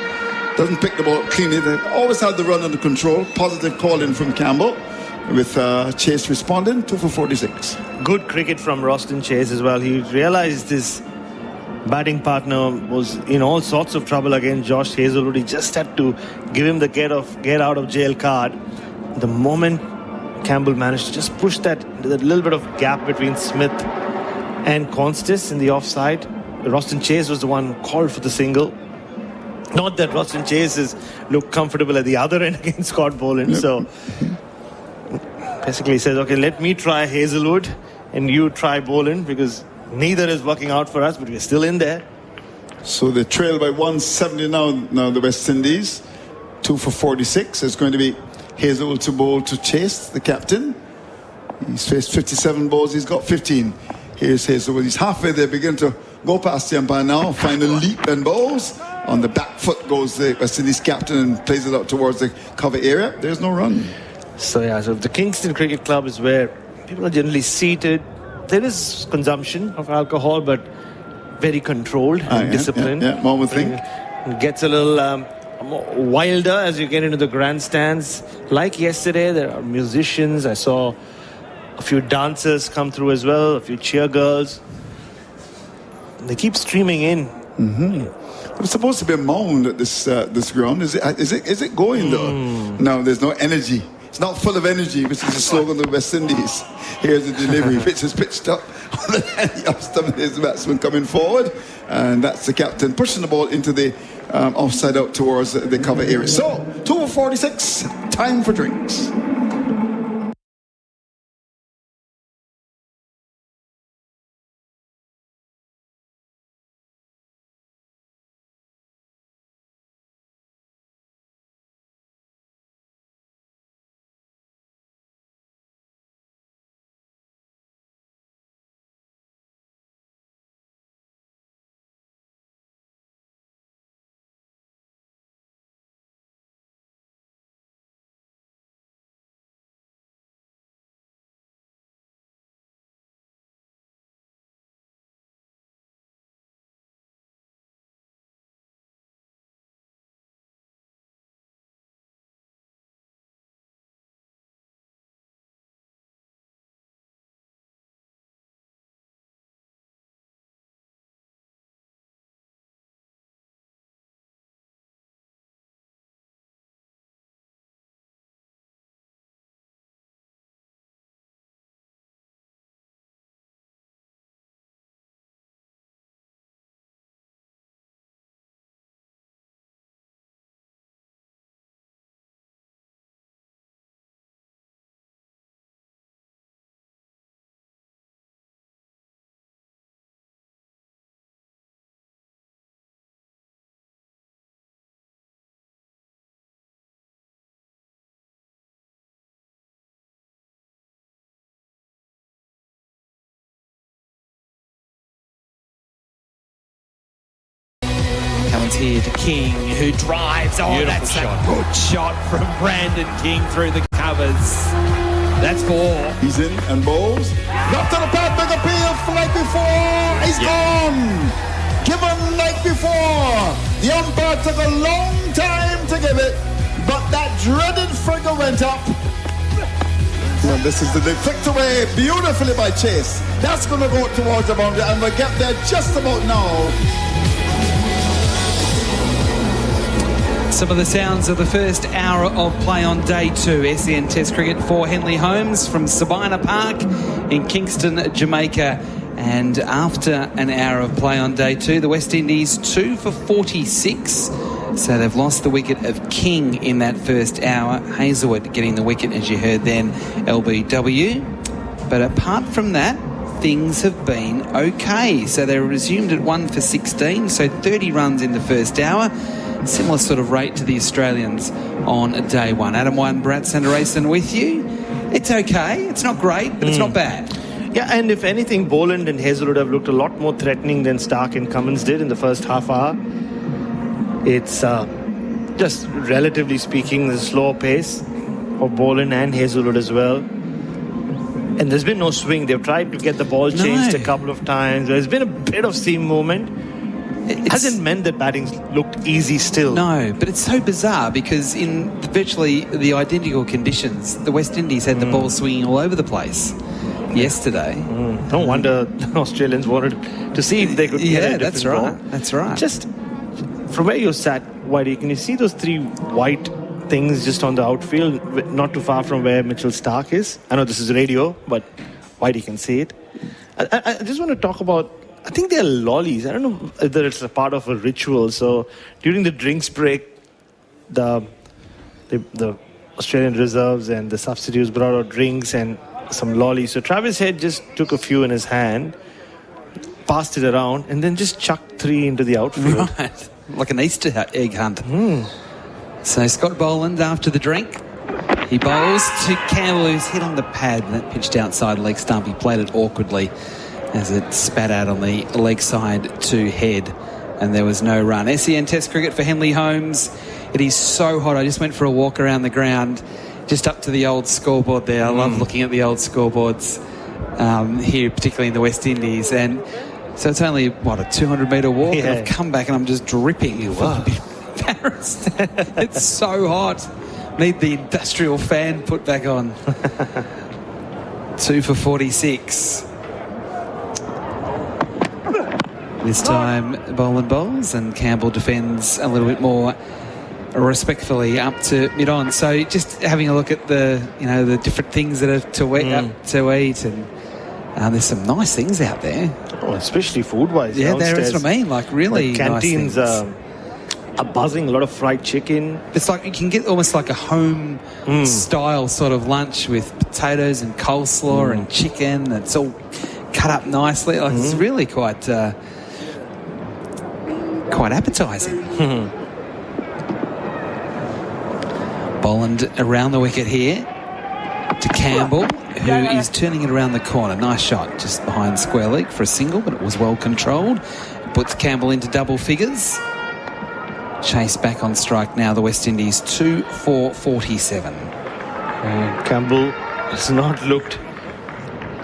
Doesn't pick the ball up cleanly. They always had the run under control. Positive call in from Campbell, with Chase responding. 2 for 46. Good cricket from Roston Chase as well. He realized his batting partner was in all sorts of trouble against Josh Hazelwood. He just had to give him the get out of jail card. The moment Campbell managed to just push that little bit of gap between Smith and Constis in the offside, Roston Chase was the one who called for the single. Not that Roston Chase has looked comfortable at the other end against Scott Boland. Yep. So basically he says, okay, let me try Hazelwood and you try Boland, because neither is working out for us, but we're still in there. So they trail by 170 now the West Indies. 2 for 46. It's going to be Hazelwood to bowl to Chase, the captain. He's faced 57 balls. He's got 15. Here's Hazelwood. He's halfway there, beginning to go past the umpire now. Final leap and bowls. On the back foot goes the West Indies captain and plays it out towards the cover area. There's no run. So the Kingston Cricket Club is where people are generally seated. There is consumption of alcohol, but very controlled and disciplined. Yeah, one would think. It gets a little wilder as you get into the grandstands. Like yesterday, there are musicians. I saw a few dancers come through as well, a few cheer girls. They keep streaming in. It's supposed to be a mound at this ground. Is it going though? No, there's no energy. It's not full of energy, which is the slogan of the West Indies. Here's the delivery. Pitch is pitched up. On the off stump, there's the batsman coming forward, and that's the captain pushing the ball into the offside out towards the cover area. So 2 for 46. Time for drinks. downs here to King, who drives. Oh, Beautiful that's shot. a good shot from Brandon King through the covers. That's 4. He's in and bowls. Drop to the pad, big appeal, like before. He's gone. Given like before. The umpire took a long time to give it, but that dreaded figure went up. Well, this is the flicked away beautifully by Chase. That's going to go towards the boundary, and we'll get there just about now. Some of the sounds of the first hour of play on day 2. SEN Test Cricket for Henley Holmes from Sabina Park in Kingston, Jamaica. And after an hour of play on day 2, the West Indies 2 for 46. So they've lost the wicket of King in that first hour. Hazelwood getting the wicket, as you heard then, LBW. But apart from that, things have been okay. So they were resumed at 1 for 16, so 30 runs in the first hour. Similar sort of rate to the Australians on day 1. Adam White and Brad Sanderson with you. It's okay. It's not great, but it's not bad. Yeah, and if anything, Boland and Hazelwood have looked a lot more threatening than Stark and Cummins did in the first half hour. It's just relatively speaking, the slower pace of Boland and Hazelwood as well. And there's been no swing. They've tried to get the ball changed a couple of times. There's been a bit of seam movement. It hasn't meant that batting's looked easy still. No, but it's so bizarre because in virtually the identical conditions, the West Indies had the ball swinging all over the place yesterday. No wonder the Australians wanted to see if they could get a different ball. That's right. Just from where you sat, Whitey, can you see those 3 white things just on the outfield, not too far from where Mitchell Stark is? I know this is radio, but Whitey can see it. I just want to talk about, I think they're lollies. I don't know whether it's a part of a ritual. So during the drinks break, the Australian reserves and the substitutes brought out drinks and some lollies. So Travis Head just took a few in his hand, passed it around, and then just chucked 3 into the outfield. Right. Like an Easter egg hunt. So Scott Boland after the drink. He bowls to Campbell, who's hit on the pad, and that pitched outside leg stump. He played it awkwardly as it spat out on the leg side to Head, and there was no run. SEN Test Cricket for Henley Holmes. It is so hot. I just went for a walk around the ground, just up to the old scoreboard there. I love looking at the old scoreboards here, particularly in the West Indies. And so it's only, a 200-metre walk? Yeah. And I've come back and I'm just dripping. I'm a bit embarrassed. It's so hot. Need the industrial fan put back on. 2 for 46. This time, Boland bowls and Campbell defends a little bit more respectfully up to mid-on. So just having a look at the different things that are to eat, and there's some nice things out there. Oh, especially food-wise. Yeah, that's what I mean. Like really canteens nice things. Are buzzing. A lot of fried chicken. It's like you can get almost like a home style sort of lunch with potatoes and coleslaw and chicken. It's all cut up nicely. Like it's really quite appetizing. Boland around the wicket here to Campbell, who is turning it around the corner. Nice shot just behind square leg for a single, but it was well controlled. Puts Campbell into double figures. Chase back on strike now. The West Indies 2 for 47. Campbell has not looked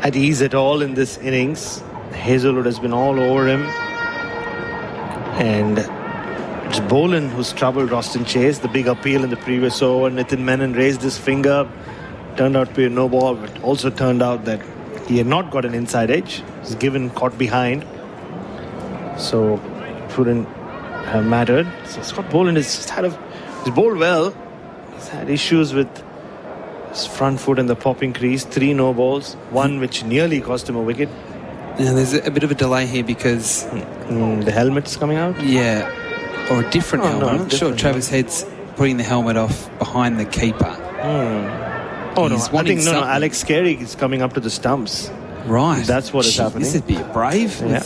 at ease at all in this innings. Hazelwood has been all over him. And it's Boland who's troubled Roston Chase. The big appeal in the previous over. Nitin Menon raised his finger. Turned out to be a no ball, but also turned out that he had not got an inside edge. He's given caught behind. So it wouldn't have mattered. So Scott Boland he's bowled well. He's had issues with his front foot and the popping crease. 3 no balls. 1 which nearly cost him a wicket. Now there's a bit of a delay here because the helmet's coming out. Yeah, or a different helmet. No, I'm not sure. Travis Head's putting the helmet off behind the keeper. Oh no! I think no. Alex Carey is coming up to the stumps. Right. That's what is happening. This would be brave. Yeah.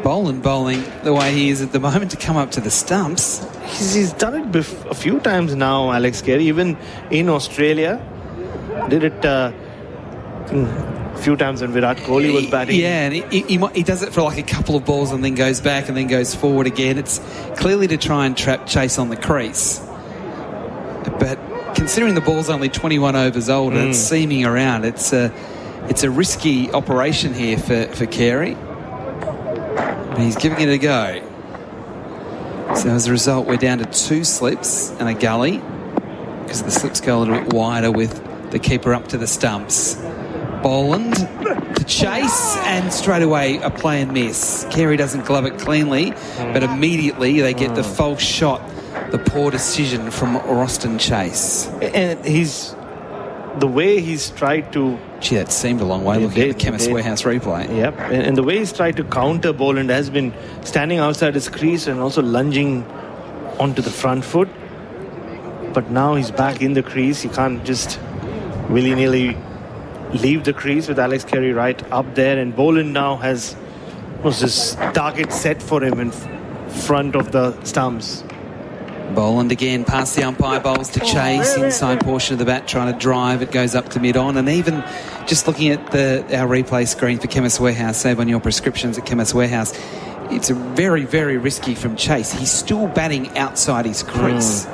Boland bowling the way he is at the moment to come up to the stumps. He's done it a few times now, Alex Carey. Even in Australia, did it a few times when Virat Kohli was batting. Yeah, and he does it for like a couple of balls and then goes back and then goes forward again. It's clearly to try and trap Chase on the crease. But considering the ball's only 21 overs old and it's seaming around, it's a risky operation here for Carey. But he's giving it a go. So as a result, we're down to 2 slips and a gully because the slips go a little bit wider with the keeper up to the stumps. Boland to Chase, and straight away a play and miss. Carey doesn't glove it cleanly, but immediately they get the false shot, the poor decision from Roston Chase. And the way he's tried to... Gee, that seemed a long way looking at the Chemist Warehouse replay. Yep, and the way he's tried to counter Boland has been standing outside his crease and also lunging onto the front foot. But now he's back in the crease. He can't just willy-nilly leave the crease with Alex Carey right up there, and Boland now has this target set for him in front of the stumps. Boland again past the umpire, bowls to Chase, inside portion of the bat, trying to drive. It goes up to mid-on, and even just looking at our replay screen for Chemist Warehouse, save on your prescriptions at Chemist Warehouse, it's a very, very risky from Chase. He's still batting outside his crease.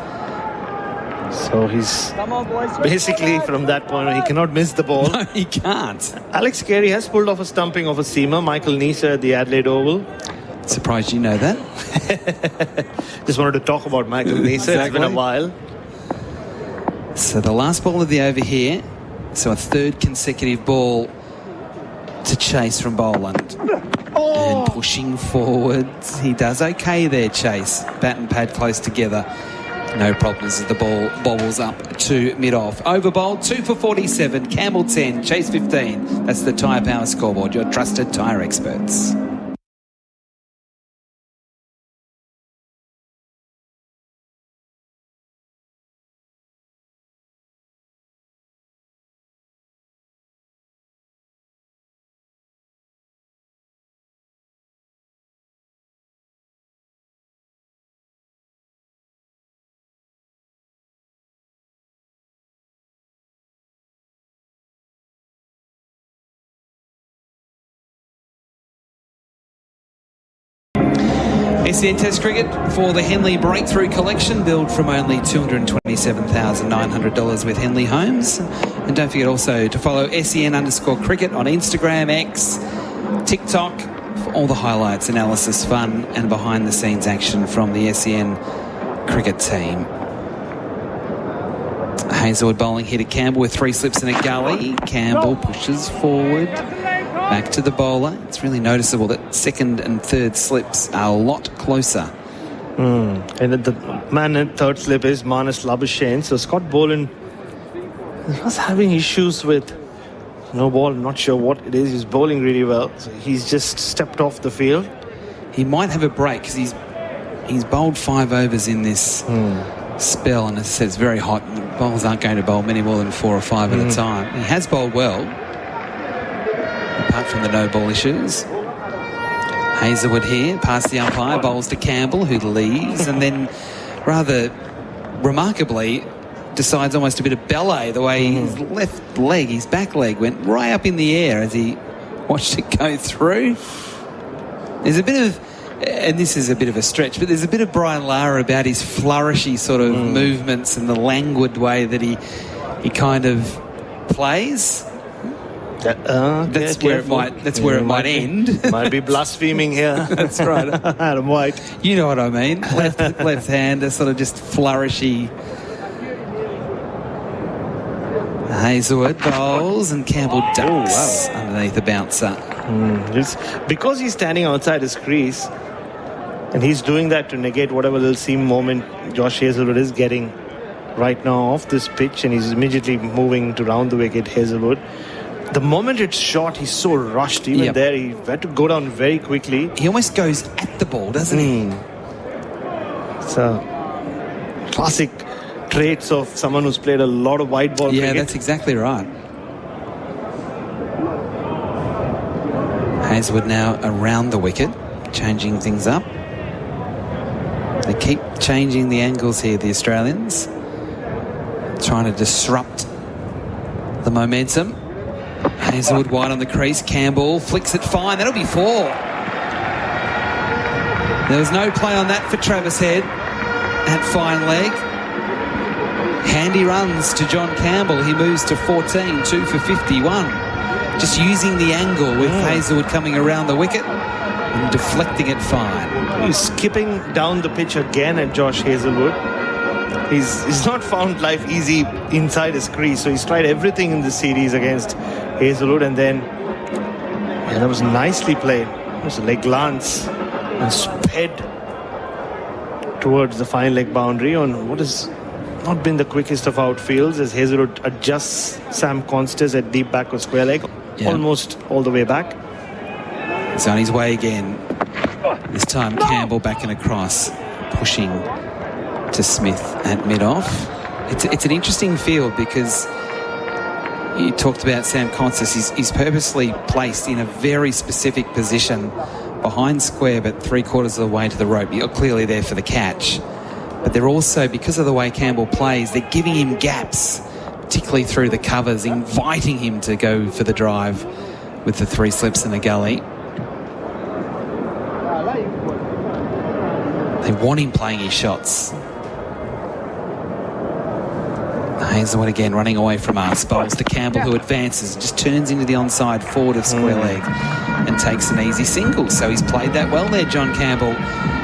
So he's basically, from that point, he cannot miss the ball. No, he can't. Alex Carey has pulled off a stumping of a seamer, Michael Neser at the Adelaide Oval. Surprised you know that. Just wanted to talk about Michael Neser. Exactly. It's been a while. So the last ball of the over here. So a third consecutive ball to Chase from Boland. And pushing forward. He does okay there, Chase. Bat and pad close together. No problems as the ball bobbles up to mid-off. Over bowled, 2 for 47. Campbell 10, Chase 15. That's the Tyre Power scoreboard, your trusted tyre experts. SEN Test Cricket for the Henley Breakthrough Collection, billed from only $227,900 with Henley Homes. And don't forget also to follow SEN_cricket on Instagram, X, TikTok for all the highlights, analysis, fun and behind the scenes action from the SEN cricket team. Hazelwood bowling here to Campbell with 3 slips and a gully. Campbell pushes forward. Back to the bowler. It's really noticeable that second and third slips are a lot closer. And the man at third slip is Manas Labuschagne. So Scott Boland was having issues with no ball. I'm not sure what it is. He's bowling really well. So he's just stepped off the field. He might have a break because he's bowled 5 overs in this spell. And as I said, it's very hot. Bowlers aren't going to bowl many more than 4 or 5 at a time. He has bowled well, apart from the no ball issues. Hazelwood here, past the umpire, bowls to Campbell, who leaves, and then rather remarkably decides almost a bit of ballet, the way his left leg, his back leg, went right up in the air as he watched it go through. There's a bit of, and this is a bit of a stretch, but there's a bit of Brian Lara about his flourishy sort of movements and the languid way that he kind of plays. That's where it might end. Might be blaspheming here. That's right. Adam White. You know what I mean. Left hand, a sort of just flourishy. Hazelwood bowls and Campbell ducks underneath the bouncer. Because he's standing outside his crease, and he's doing that to negate whatever little seam moment Josh Hazelwood is getting right now off this pitch, and he's immediately moving to round the wicket, Hazelwood. The moment it's shot, he's so rushed. Even there, he had to go down very quickly. He almost goes at the ball, doesn't he? It's a classic traits of someone who's played a lot of white ball cricket. Yeah, that's exactly right. Hazelwood now around the wicket, changing things up. They keep changing the angles here, the Australians, trying to disrupt the momentum. Hazelwood wide on the crease. Campbell flicks it fine. That'll be 4. There was no play on that for Travis Head at fine leg. Handy runs to John Campbell. He moves to 14, 2 for 51. Just using the angle with Hazelwood coming around the wicket and deflecting it fine. He's skipping down the pitch again at Josh Hazelwood. He's not found life easy inside his crease, so he's tried everything in the series against Hazelwood, and then that was nicely played. It was a leg glance and sped towards the fine leg boundary on what has not been the quickest of outfields, as Hazelwood adjusts Sam Constance at deep back of square leg, almost all the way back. He's on his way again. This time Campbell back and across, pushing to Smith at mid-off. It's an interesting field because you talked about Sam Constance. He's purposely placed in a very specific position behind square, but 3/4 of the way to the rope. You're clearly there for the catch. But they're also, because of the way Campbell plays, they're giving him gaps, particularly through the covers, inviting him to go for the drive with the 3 slips in the gully. They want him playing his shots. Hazelwood again running away from us. Bowls to Campbell, who advances and just turns into the onside forward of square leg and takes an easy single. So he's played that well there, John Campbell.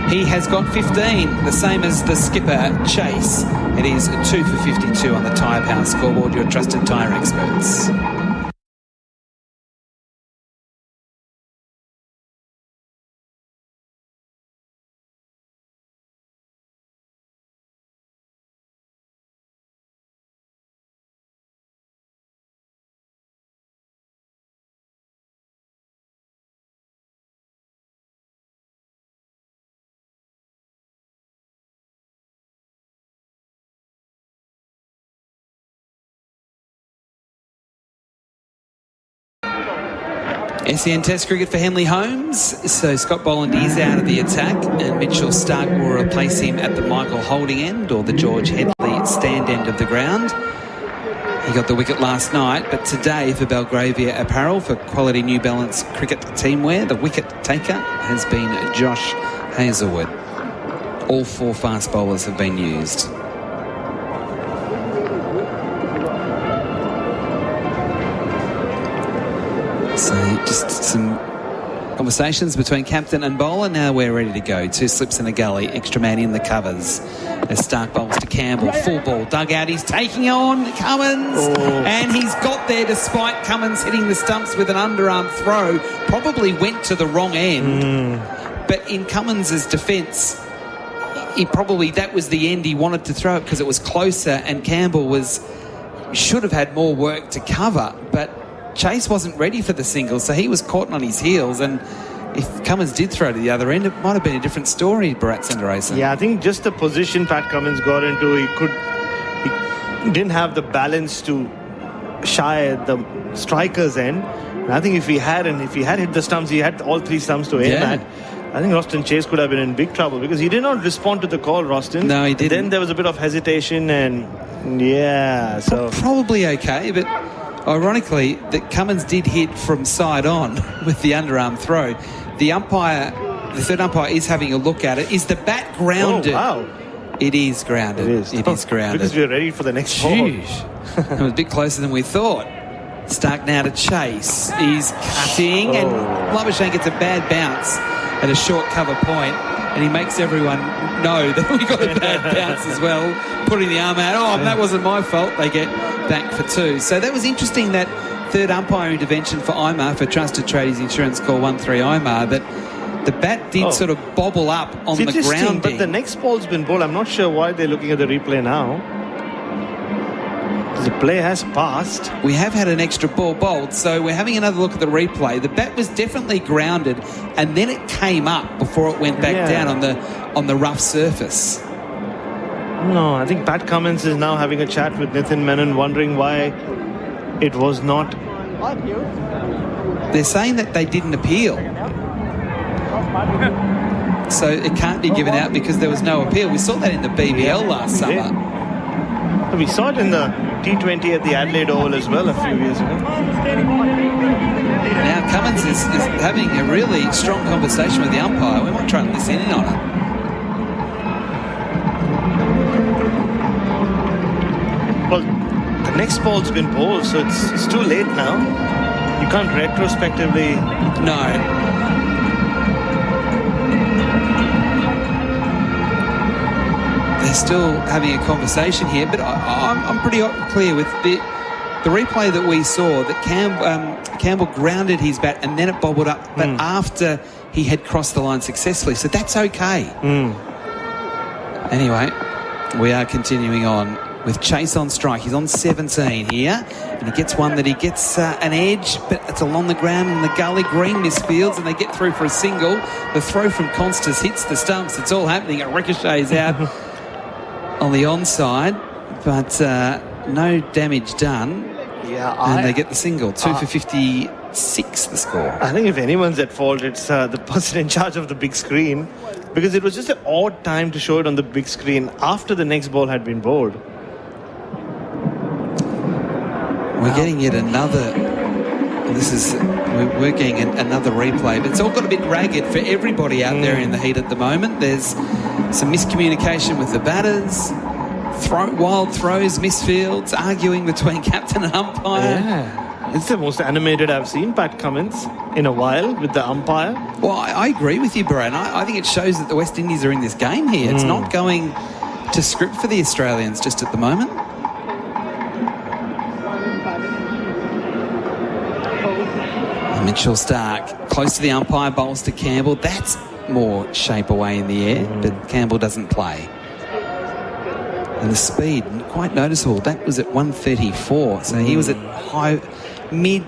He has got 15, the same as the skipper, Chase. It is 2 for 52 on the Tyre Power scoreboard, your trusted tyre experts. SEN Test cricket for Henley Holmes. So Scott Boland is out of the attack, and Mitchell Stark will replace him at the Michael Holding end or the George Headley stand end of the ground. He got the wicket last night, but today for Belgravia Apparel for quality New Balance cricket teamwear, the wicket taker has been Josh Hazelwood. All 4 fast bowlers have been used. So just some conversations between captain and bowler. Now we're ready to go. 2 slips in the gully, extra man in the covers. As Stark bowls to Campbell, full ball dug out. He's taking on Cummins, and he's got there despite Cummins hitting the stumps with an underarm throw. Probably went to the wrong end, but in Cummins' defence, that was the end he wanted to throw it because it was closer, and Campbell should have had more work to cover, but Chase wasn't ready for the single, so he was caught on his heels, and if Cummins did throw to the other end, it might have been a different story, Bharat Sundaresan. Yeah, I think just the position Pat Cummins got into, he didn't have the balance to shy at the striker's end. And I think if he had hit the stumps, he had all 3 stumps to aim at. I think Roston Chase could have been in big trouble because he did not respond to the call, Roston. No, he didn't. Then there was a bit of hesitation, and so probably okay, but ironically, that Cummins did hit from side on with the underarm throw. The third umpire is having a look at it. Is the bat grounded? Oh, wow. It is grounded. It is grounded. Because we're ready for the next ball. It was a bit closer than we thought. Stark now to Chase. He's cutting, and Labuschagne gets a bad bounce at a short cover point, and he makes everyone know that we got a bad bounce as well, putting the arm out. That wasn't my fault. They get back for 2. So that was interesting, that third umpire intervention for Imar, for Trusted Tradies Insurance Call 13 Imar, that the bat did sort of bobble up on the grounding. But the next ball's been bowled. I'm not sure why they're looking at the replay now. The play has passed. We have had an extra ball bowled, so we're having another look at the replay. The bat was definitely grounded, and then it came up before it went back down on the rough surface. No, I think Pat Cummins is now having a chat with Nitin Menon, wondering why it was not. They're saying that they didn't appeal, so it can't be given out because there was no appeal. We saw that in the BBL last summer. We saw it in the T20 at the Adelaide Oval as well a few years ago. Now Cummins is having a really strong conversation with the umpire. We might try and listen in on it. Well, the next ball's been bowled, so it's too late now. You can't retrospectively... No. They're still having a conversation here, but I'm pretty clear with the replay that we saw that Campbell grounded his bat and then it bobbled up, but after he had crossed the line successfully, so that's okay. Anyway, we are continuing on with Chase on strike. He's on 17 here, and he gets one that he gets an edge, but it's along the ground in the gully. Green misfields, and they get through for a single. The throw from Constas hits the stumps. It's all happening. It ricochets out on the onside, but no damage done. Yeah, and they get the single. 2 for 56, the score. I think if anyone's at fault, it's the person in charge of the big screen, because it was just an odd time to show it on the big screen after the next ball had been bowled. We're getting yet another. We're getting another replay, but it's all got a bit ragged for everybody out there in the heat at the moment. There's some miscommunication with the batters, wild throws, misfields, arguing between captain and umpire. Yeah, it's the most animated I've seen Pat Cummins in a while with the umpire. Well, I agree with you, Brian. I think it shows that the West Indies are in this game here. It's not going to script for the Australians just at the moment. Mitchell Stark close to the umpire, bowls to Campbell. That's more shape away in the air, but Campbell doesn't play. And the speed, quite noticeable. That was at 134, so he was at mid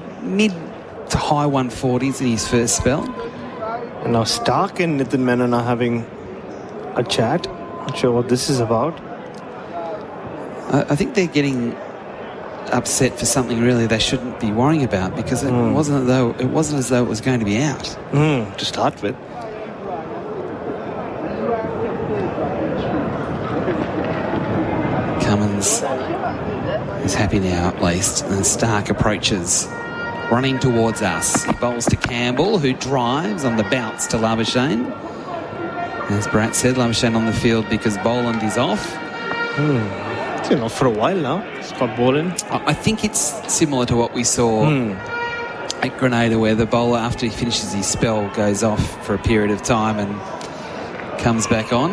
to high 140s in his first spell. And now Stark and Nitin Menon are having a chat. Not sure what this is about. I think they're getting upset for something really they shouldn't be worrying about, because it wasn't as though it was going to be out to start with. Cummins is happy now at least, and Stark approaches, running towards us. He bowls to Campbell, who drives on the bounce to Labuschagne. As Brat said, Labuschagne on the field because Boland is off. It's been off for a while now, Scott Boland. I think it's similar to what we saw at Grenada, where the bowler, after he finishes his spell, goes off for a period of time and comes back on.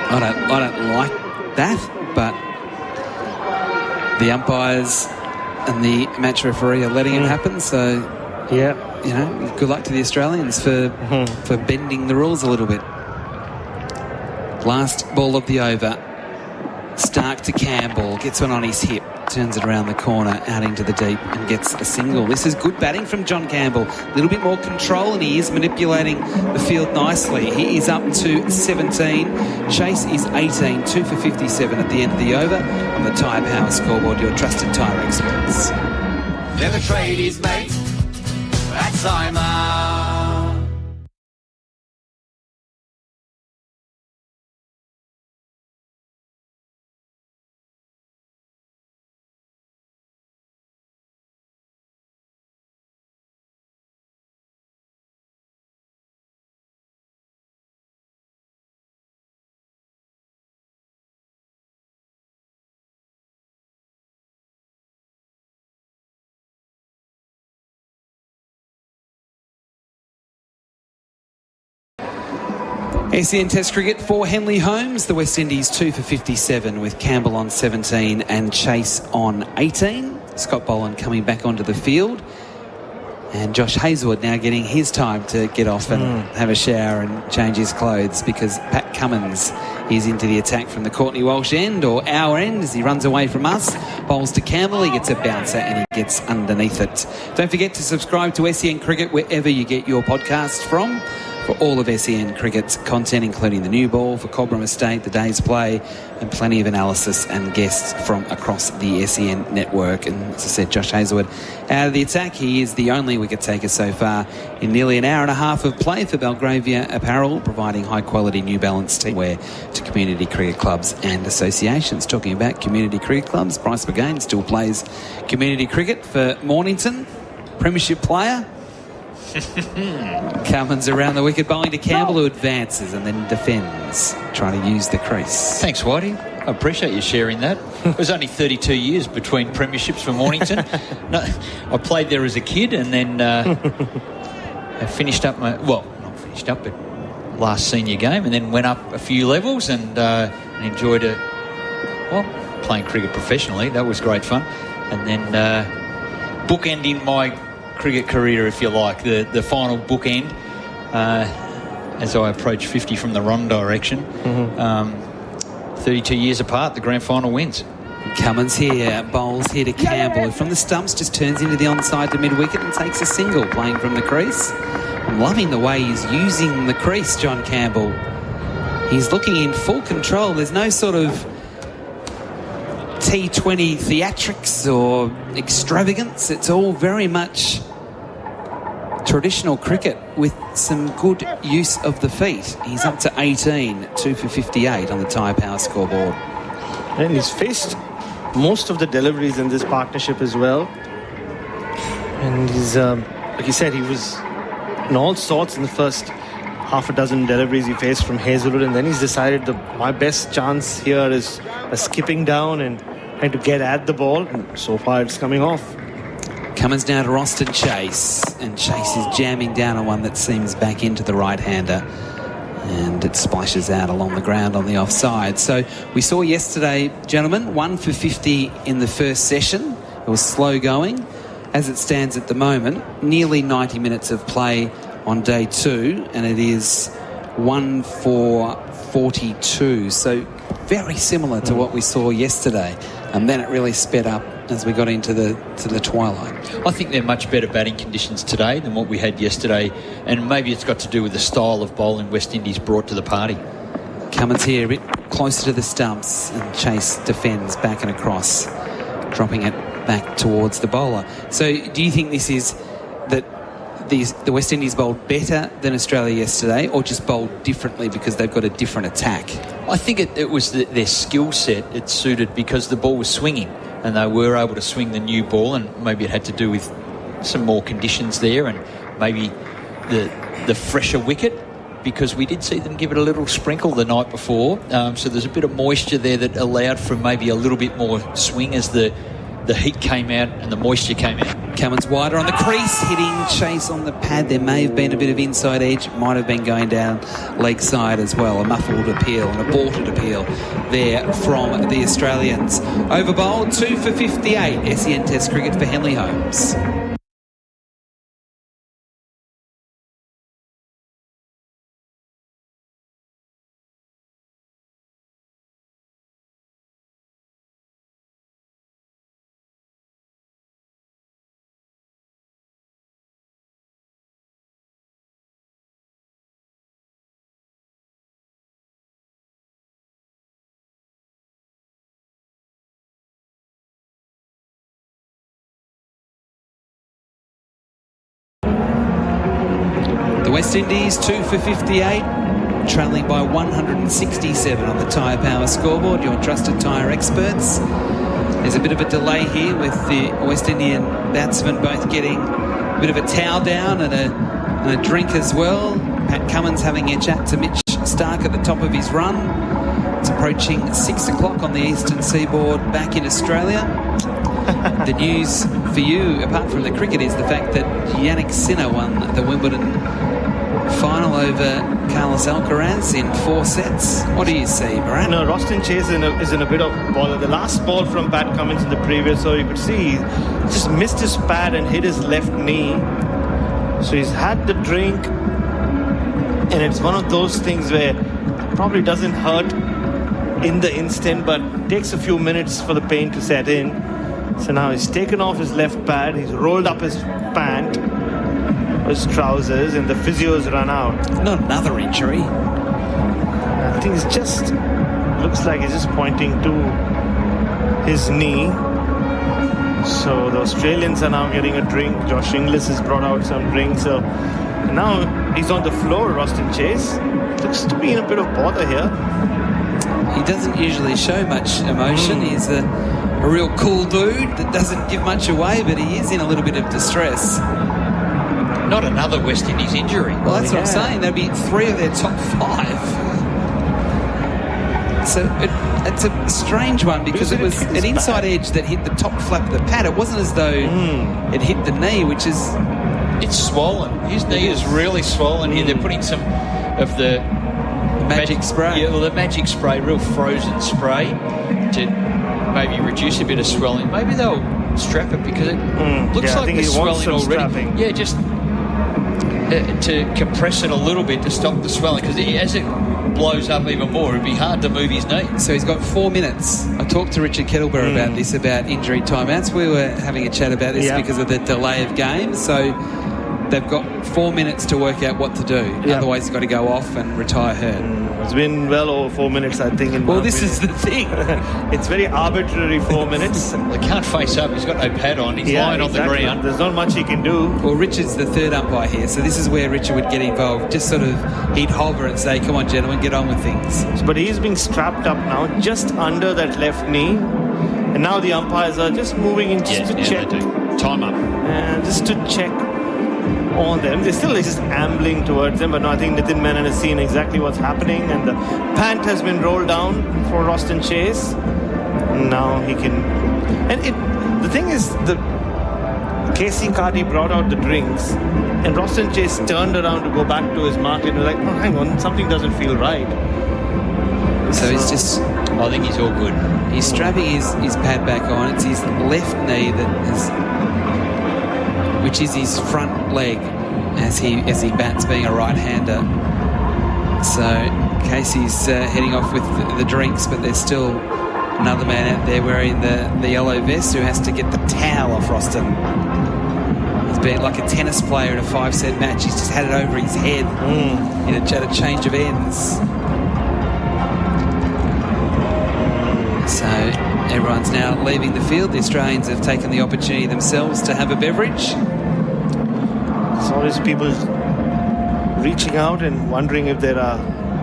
I don't like that, but the umpires and the match referee are letting it happen, so yeah, you know, good luck to the Australians for bending the rules a little bit. Last ball of the over. Stark to Campbell, gets one on his hip, turns it around the corner, out into the deep, and gets a single. This is good batting from John Campbell. A little bit more control, and he is manipulating the field nicely. He is up to 17. Chase is 18, 2 for 57 at the end of the over. On the Tyre Power scoreboard, your trusted tyre experts. They're the tradies, mate. That's Simon. SEN Test Cricket for Henley Holmes. The West Indies 2 for 57 with Campbell on 17 and Chase on 18. Scott Boland coming back onto the field. And Josh Hazlewood now getting his time to get off and have a shower and change his clothes, because Pat Cummins is into the attack from the Courtney Walsh end, or our end, as he runs away from us. Bowls to Campbell, he gets a bouncer and he gets underneath it. Don't forget to subscribe to SEN Cricket wherever you get your podcasts from. for all of SEN Cricket's content, including the new ball for Cobram Estate, the day's play, and plenty of analysis and guests from across the SEN network. And as I said, Josh Hazlewood out of the attack. He is the only wicket taker so far in nearly an hour and a half of play for Belgravia Apparel, providing high-quality New Balance teamwear to community cricket clubs and associations. Talking about community cricket clubs, Bryce McGain still plays community cricket for Mornington, premiership player. Cummins around the wicket, bowling to Campbell, who advances and then defends, trying to use the crease. Thanks, Whitey. I appreciate you sharing that. It was only 32 years between premierships for Mornington. No, I played there as a kid and then I finished up my... Well, not finished up, but last senior game, and then went up a few levels and enjoyed it. Well, playing cricket professionally. That was great fun. And then bookending my cricket career, if you like, the final bookend as I approach 50 from the wrong direction. 32 years apart, the grand final wins. Cummins here, bowls here to Campbell, who from the stumps just turns into the onside to mid-wicket and takes a single, playing from the crease. I'm loving the way he's using the crease, John Campbell. He's looking in full control. There's no sort of T20 theatrics or extravagance. It's all very much traditional cricket with some good use of the feet. He's up to 18, 2 for 58 on the Tyre Power scoreboard. And he's faced most of the deliveries in this partnership as well. And he's, like you said, he was in all sorts in the first half a dozen deliveries he faced from Hazlewood, and then he's decided my best chance here is skipping down and trying to get at the ball, and so far it's coming off. Cummins now to Roston Chase, and Chase is jamming down on one that seems back into the right-hander, and it splashes out along the ground on the offside. So we saw yesterday, gentlemen, 1 for 50 in the first session. It was slow going. As it stands at the moment, nearly 90 minutes of play on day 2, and it is 1 for 42. So very similar to what we saw yesterday, and then it really sped up as we got into the twilight. I think they're much better batting conditions today than what we had yesterday, and maybe it's got to do with the style of bowling West Indies brought to the party. Cummins here a bit closer to the stumps, and Chase defends back and across, dropping it back towards the bowler. So do you think this is that the West Indies bowled better than Australia yesterday, or just bowled differently because they've got a different attack? I think it was their skill set. It suited because the ball was swinging and they were able to swing the new ball, and maybe it had to do with some more conditions there and maybe the fresher wicket, because we did see them give it a little sprinkle the night before. So there's a bit of moisture there that allowed for maybe a little bit more swing as the heat came out and the moisture came out. Cummins wider on the crease, hitting Chase on the pad. There may have been a bit of inside edge, might have been going down leg side as well. A muffled appeal, an aborted appeal there from the Australians. Over bowl, 2 for 58. SEN Test cricket for Henley Holmes. The West Indies 2 for 58, trailing by 167 on the Tyre Power scoreboard, your trusted tyre experts. There's a bit of a delay here with the West Indian batsmen both getting a bit of a towel down and a drink as well. Pat Cummins having a chat to Mitch Stark at the top of his run. It's approaching 6 o'clock on the eastern seaboard back in Australia. The news for you, apart from the cricket, is the fact that Yannick Sinner won the Wimbledon final over Carlos Alcaraz in 4 sets. What do you see, Barat? No, Roston Chase is in a bit of bother. The last ball from Pat Cummins in the previous, so you could see he just missed his pad and hit his left knee. So he's had the drink, and it's one of those things where it probably doesn't hurt in the instant, but takes a few minutes for the pain to set in. So now he's taken off his left pad, he's rolled up his pant. his trousers, and the physio's run out. Not another injury. I think it's just looks like he's just pointing to his knee. So the Australians are now getting a drink. Josh Inglis has brought out some drinks. So now he's on the floor, Roston Chase. Looks to be in a bit of bother here. He doesn't usually show much emotion. He's a real cool dude that doesn't give much away, but he is in a little bit of distress. Not another West Indies injury. Well, that's what I'm saying. There'll be 3 of their top 5. So it's a strange one because it was an inside edge that hit the top flap of the pad. It wasn't as though it hit the knee, which is... It's swollen. His knee is really swollen here. They're putting some of the... Magic spray. Yeah, well, the magic spray, real frozen spray to maybe reduce a bit of swelling. Maybe they'll strap it because it looks like there's swelling already. Strapping. Yeah, just to compress it a little bit to stop the swelling, because as it blows up even more, it'd be hard to move his knee. So he's got 4 minutes. I talked to Richard Kettleborough about this, about injury timeouts. We were having a chat about this because of the delay of games. So they've got 4 minutes to work out what to do. Otherwise, he's got to go off and retire hurt. It's been well over 4 minutes, I think. This is the thing. It's very arbitrary 4 minutes. They can't face up. He's got no pad on. He's lying on the ground. There's not much he can do. Well, Richard's the third umpire here, so this is where Richard would get involved. Just sort of, he'd hover and say, come on, gentlemen, get on with things. But he's being strapped up now, just under that left knee. And now the umpires are just moving in just to check. They do. Time up. Just to check on them. They're still just ambling towards them, but no, I think Nitin Menon has seen exactly what's happening, and the pant has been rolled down for Roston Chase. Now he can... And the thing is, the Casey Carty brought out the drinks, and Roston Chase turned around to go back to his mark and was like, oh, hang on, something doesn't feel right. So he's just... I think he's all good. He's strapping his pad back on. It's his left knee which is his front leg as he bats, being a right-hander. So Casey's heading off with the drinks, but there's still another man out there wearing the yellow vest who has to get the towel off Roston. He's been like a tennis player in a 5-set match. He's just had it over his head in a change of ends. So everyone's now leaving the field. The Australians have taken the opportunity themselves to have a beverage. There's always people reaching out and wondering if there are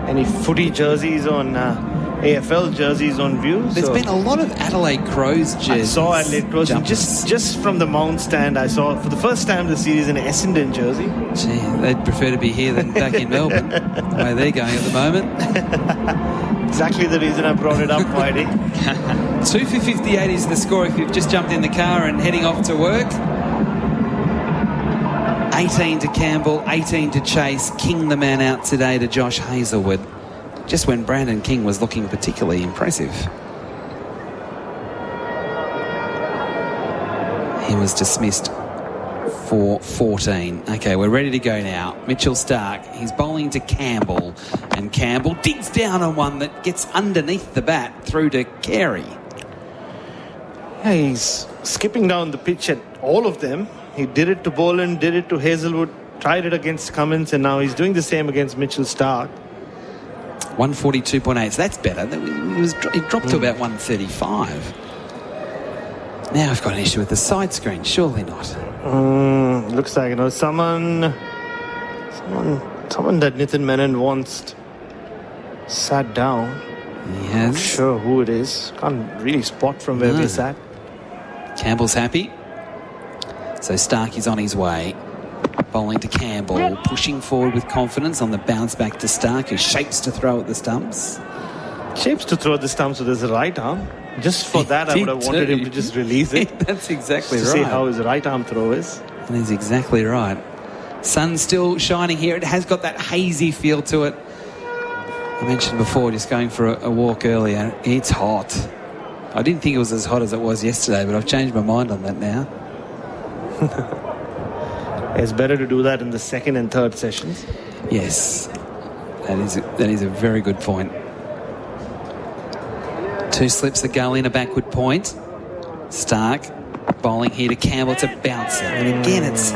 any footy jerseys on AFL jerseys on view. There's been a lot of Adelaide Crows jerseys. I saw Adelaide Crows, and just from the Mount stand, I saw for the first time this series an Essendon jersey. Gee, they'd prefer to be here than back in Melbourne, the way they're going at the moment. Exactly the reason I brought it up, Whitey. 2 for 58 is the score if you've just jumped in the car and heading off to work. 18 to Campbell, 18 to Chase. King the man out today to Josh Hazlewood, just when Brandon King was looking particularly impressive. He was dismissed for 14. Okay, we're ready to go now. Mitchell Starc, he's bowling to Campbell, and Campbell digs down on one that gets underneath the bat through to Carey. Yeah, he's skipping down the pitch at all of them. He did it to Boland, did it to Hazlewood, tried it against Cummins, and now he's doing the same against Mitchell Starc. 142.8, so that's better. He dropped to about 135. Now we've got an issue with the side screen. Surely not. Looks like, someone that Nitin Menon wants sat down. He has. Not sure who it is. Can't really spot from where they sat. Campbell's happy. So Starc is on his way. Bowling to Campbell, pushing forward with confidence on the bounce back to Starc, who shapes to throw at the stumps. Shapes to throw at the stumps with his right arm. Just for that, I would have wanted him to just release it. That's exactly just right. To see how his right arm throw is. And he's exactly right. Sun's still shining here. It has got that hazy feel to it. I mentioned before, just going for a walk earlier. It's hot. I didn't think it was as hot as it was yesterday, but I've changed my mind on that now. It's better to do that in the second and third sessions. Yes, that is a very good point. 2 slips the gull in a backward point. Starc bowling here to Campbell. It's a bouncer, and again it's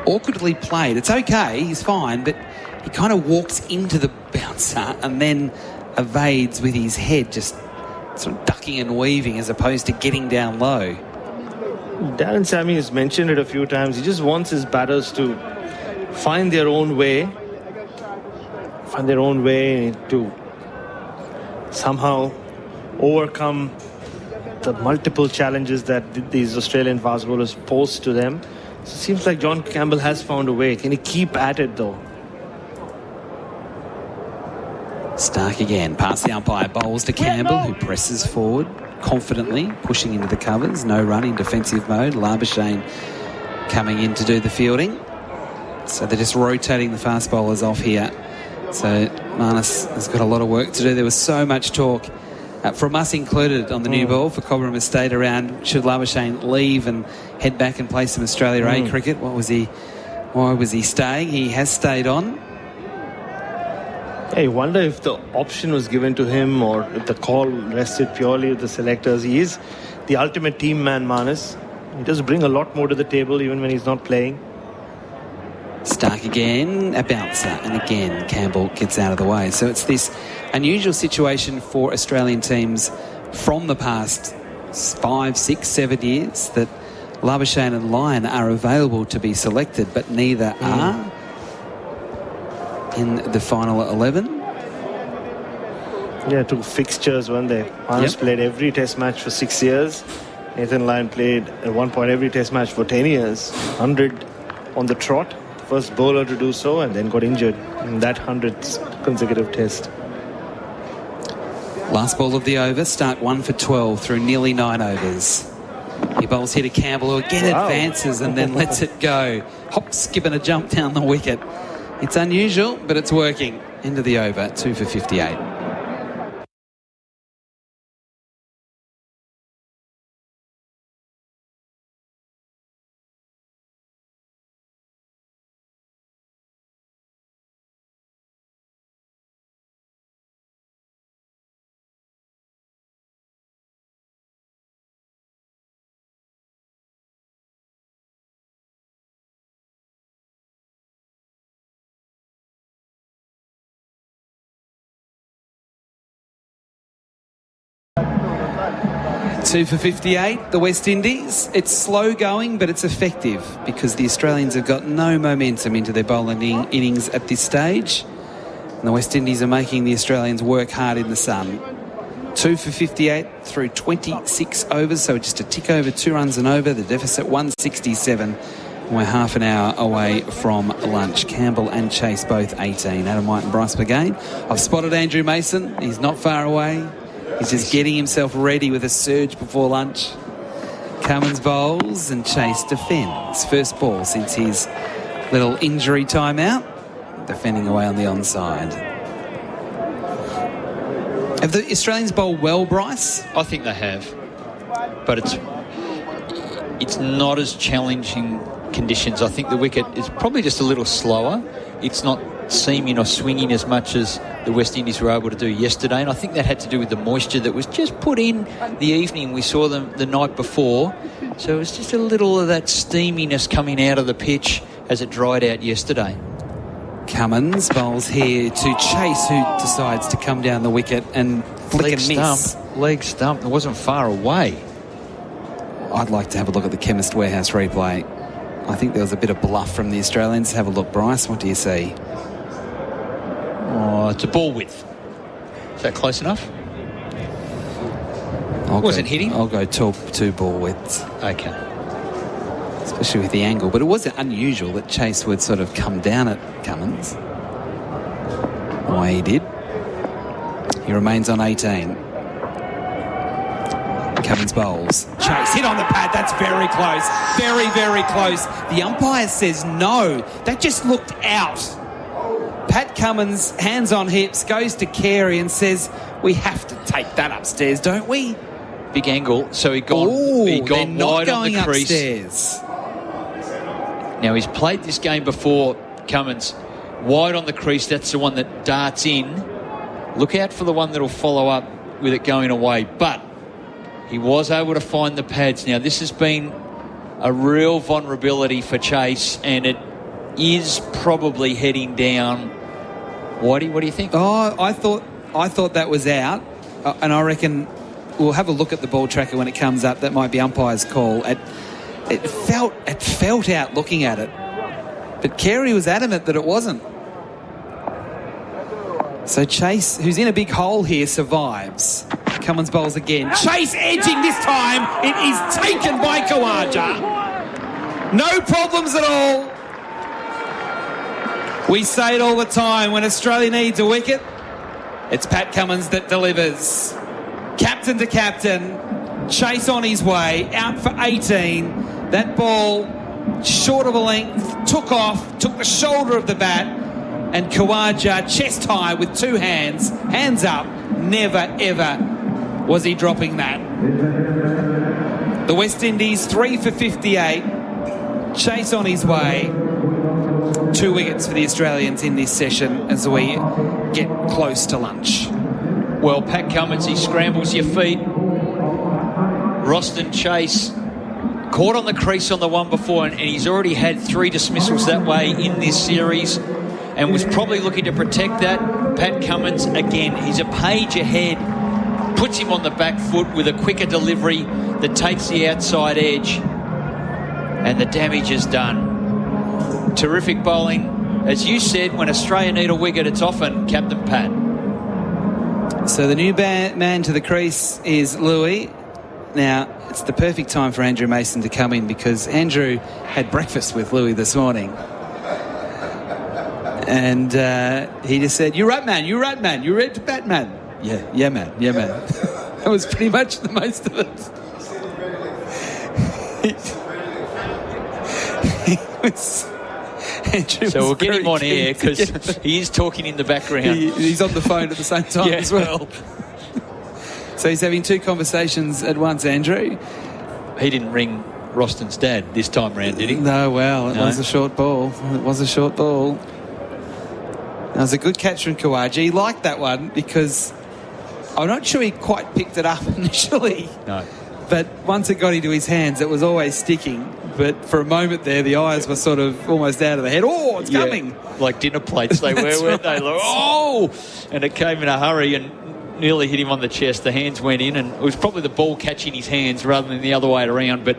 awkwardly played. It's okay, he's fine, but he kind of walks into the bouncer and then evades with his head, just sort of ducking and weaving as opposed to getting down low. Darren Sammy has mentioned it a few times. He just wants his batters to find their own way to somehow overcome the multiple challenges that these Australian fast bowlers pose to them. So it seems like John Campbell has found a way. Can he keep at it though? Stark again, past the umpire, bowls to Campbell, who presses forward confidently, pushing into the covers. No run in defensive mode. Labuschagne coming in to do the fielding. So they're just rotating the fast bowlers off here. So Marnus has got a lot of work to do. There was so much talk, from us included, on the new ball for Cobram Estate around should Labuschagne leave and head back and play some Australia A cricket. Why was he staying? He has stayed on. I wonder if the option was given to him or if the call rested purely with the selectors. He is the ultimate team man, Marnus. He does bring a lot more to the table even when he's not playing. Stark again, a bouncer, and again Campbell gets out of the way. So it's this unusual situation for Australian teams from the past 5, 6, 7 years that Labuschagne and Lyon are available to be selected, but neither are in the final 11. Yeah, 2 fixtures, weren't they? Marnus played every test match for 6 years. Nathan Lyon played at one point every test match for 10 years. 100 on the trot. First bowler to do so, and then got injured in that 100th consecutive test. Last ball of the over. Stark 1 for 12 through nearly 9 overs. He bowls here to Campbell, who again advances and then lets it go. Hop, skip and a jump down the wicket. It's unusual, but it's working. Into the over, 2 for 58. Two for 58, the West Indies. It's slow going, but it's effective because the Australians have got no momentum into their bowling innings at this stage. And the West Indies are making the Australians work hard in the sun. 2 for 58 through 26 overs, so just a tick over 2 runs and over. The deficit 167. We're half an hour away from lunch. Campbell and Chase both 18. Adam White and Bryce Burgain. I've spotted Andrew Mason. He's not far away. He's just getting himself ready with a surge before lunch. Cummins bowls and Chase defends. First ball since his little injury timeout. Defending away on the onside. Have the Australians bowled well, Bryce? I think they have. But it's not as challenging conditions. I think the wicket is probably just a little slower. It's not seaming or swinging as much as the West Indies were able to do yesterday, and I think that had to do with the moisture that was just put in the evening. We saw them the night before, so it was just a little of that steaminess coming out of the pitch as it dried out yesterday. Cummins bowls here to Chase, who decides to come down the wicket and flick and miss. Leg stump. It wasn't far away. I'd like to have a look at the Chemist Warehouse replay. I think there was a bit of bluff from the Australians. Have a look, Bryce. What do you see? Oh, it's a ball width. Is that close enough? Wasn't hitting? I'll go two ball widths. Okay. Especially with the angle. But it was unusual that Chase would sort of come down at Cummins. Why he did. He remains on 18. Cummins bowls. Chase hit on the pad. That's very close. Very, very close. The umpire says no. That just looked out. Pat Cummins, hands on hips, goes to Carey and says, we have to take that upstairs, don't we? Big angle. So he got wide on the crease. Upstairs. Now, he's played this game before, Cummins. Wide on the crease, that's the one that darts in. Look out for the one that'll follow up with it going away. But he was able to find the pads. Now, this has been a real vulnerability for Chase, and is probably heading down. Whitey, what do you think? Oh, I thought that was out, and I reckon we'll have a look at the ball tracker when it comes up. That might be umpire's call. It felt out looking at it, but Carey was adamant that it wasn't. So Chase, who's in a big hole here, survives. Cummins bowls again. Chase edging this time. It is taken by Khawaja. No problems at all. We say it all the time. When Australia needs a wicket, it's Pat Cummins that delivers. Captain to captain. Chase on his way. Out for 18. That ball, short of a length, took off, took the shoulder of the bat. And Khawaja chest high with two hands. Hands up. Never, ever was he dropping that. The West Indies 3 for 58. Chase on his way. 2 wickets for the Australians in this session as we get close to lunch. Well, Pat Cummins, he scrambles your feet. Roston Chase caught on the crease on the one before, and he's already had 3 dismissals that way in this series and was probably looking to protect that. Pat Cummins, again, he's a page ahead, puts him on the back foot with a quicker delivery that takes the outside edge, and the damage is done. Terrific bowling. As you said, when Australia need a wicket, it's often Captain Pat. So the new man to the crease is Louis. Now, it's the perfect time for Andrew Mason to come in because Andrew had breakfast with Louis this morning. And he just said, "You're right, man. You're right, man. You're ready to bat, man." Yeah, man. That was pretty much the most of it. So we'll get him on air because he is talking in the background. He's on the phone at the same time as well. So he's having 2 conversations at once, Andrew. He didn't ring Roston's dad this time round, did he? No, well, it was a short ball. It was a short ball. That was a good catch from Khawaja. He liked that one because I'm not sure he quite picked it up initially. No. But once it got into his hands, it was always sticking. But for a moment there, the eyes were sort of almost out of the head. Oh, it's coming. Like dinner plates they were, weren't they? Like, oh! And it came in a hurry and nearly hit him on the chest. The hands went in, and it was probably the ball catching his hands rather than the other way around. But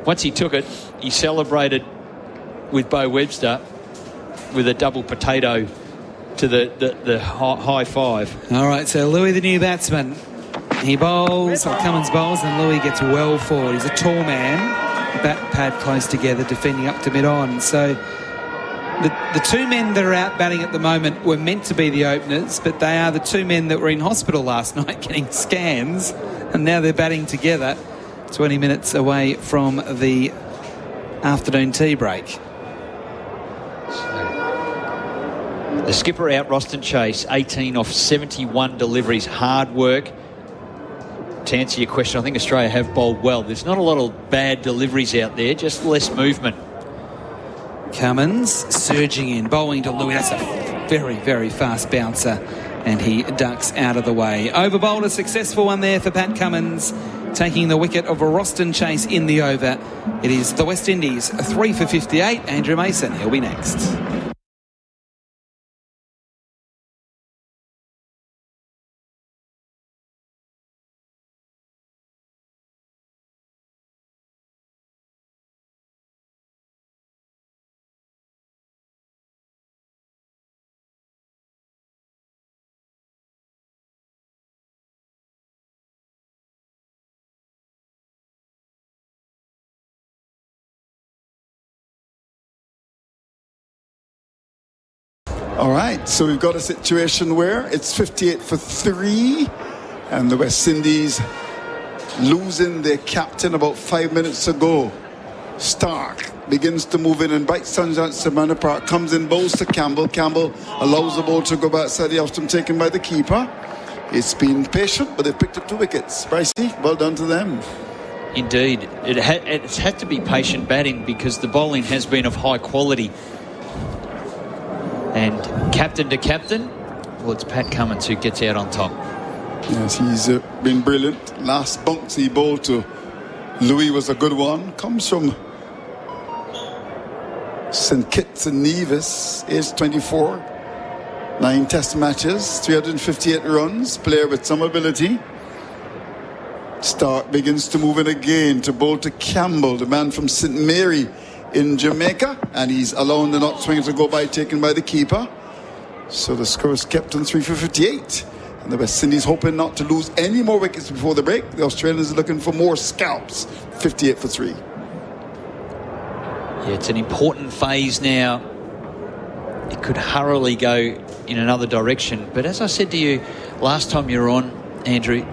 once he took it, he celebrated with Bo Webster with a double potato to the high five. All right, so Louis, the new batsman, he bowls, or Cummins bowls, and Louis gets well forward. He's a tall man, bat pad close together, defending up to mid-on. So the 2 men that are out batting at the moment were meant to be the openers, but they are the 2 men that were in hospital last night getting scans, and now they're batting together 20 minutes away from the afternoon tea break. The skipper out, Roston Chase, 18 off 71 deliveries. Hard work. To answer your question, I think Australia have bowled well. There's not a lot of bad deliveries out there, just less movement. Cummins surging in, bowling to Louis. That's a very, very fast bouncer, and he ducks out of the way. Over bowled, a successful one there for Pat Cummins, taking the wicket of a Roston Chase in the over. It is the West Indies 3 for 58. Andrew Mason, he'll be next. All right, so we've got a situation where it's 58 for 3, and the West Indies losing their captain about 5 minutes ago. Stark begins to move in and bites Sanjay Sabana Park, comes in, bowls to Campbell. Campbell allows the ball to go back side of him, taken by the keeper. It's been patient, but they've picked up 2 wickets. Pricey, well done to them. Indeed. It's had to be patient batting because the bowling has been of high quality. And captain to captain, well, it's Pat Cummins who gets out on top. Yes, he's been brilliant. Last bounce he bowled to Louis was a good one. Comes from St. Kitts and Nevis, age 24. 9 test matches, 358 runs, player with some ability. Stark begins to move in again to bowl to Campbell, the man from St. Mary in Jamaica, and he's allowing the not swinger to go by, taken by the keeper. So the score is kept on 3 for 58. And the West Indies hoping not to lose any more wickets before the break. The Australians are looking for more scalps. 58 for 3. Yeah, it's an important phase now. It could hurriedly go in another direction. But as I said to you last time you were on, Andrew,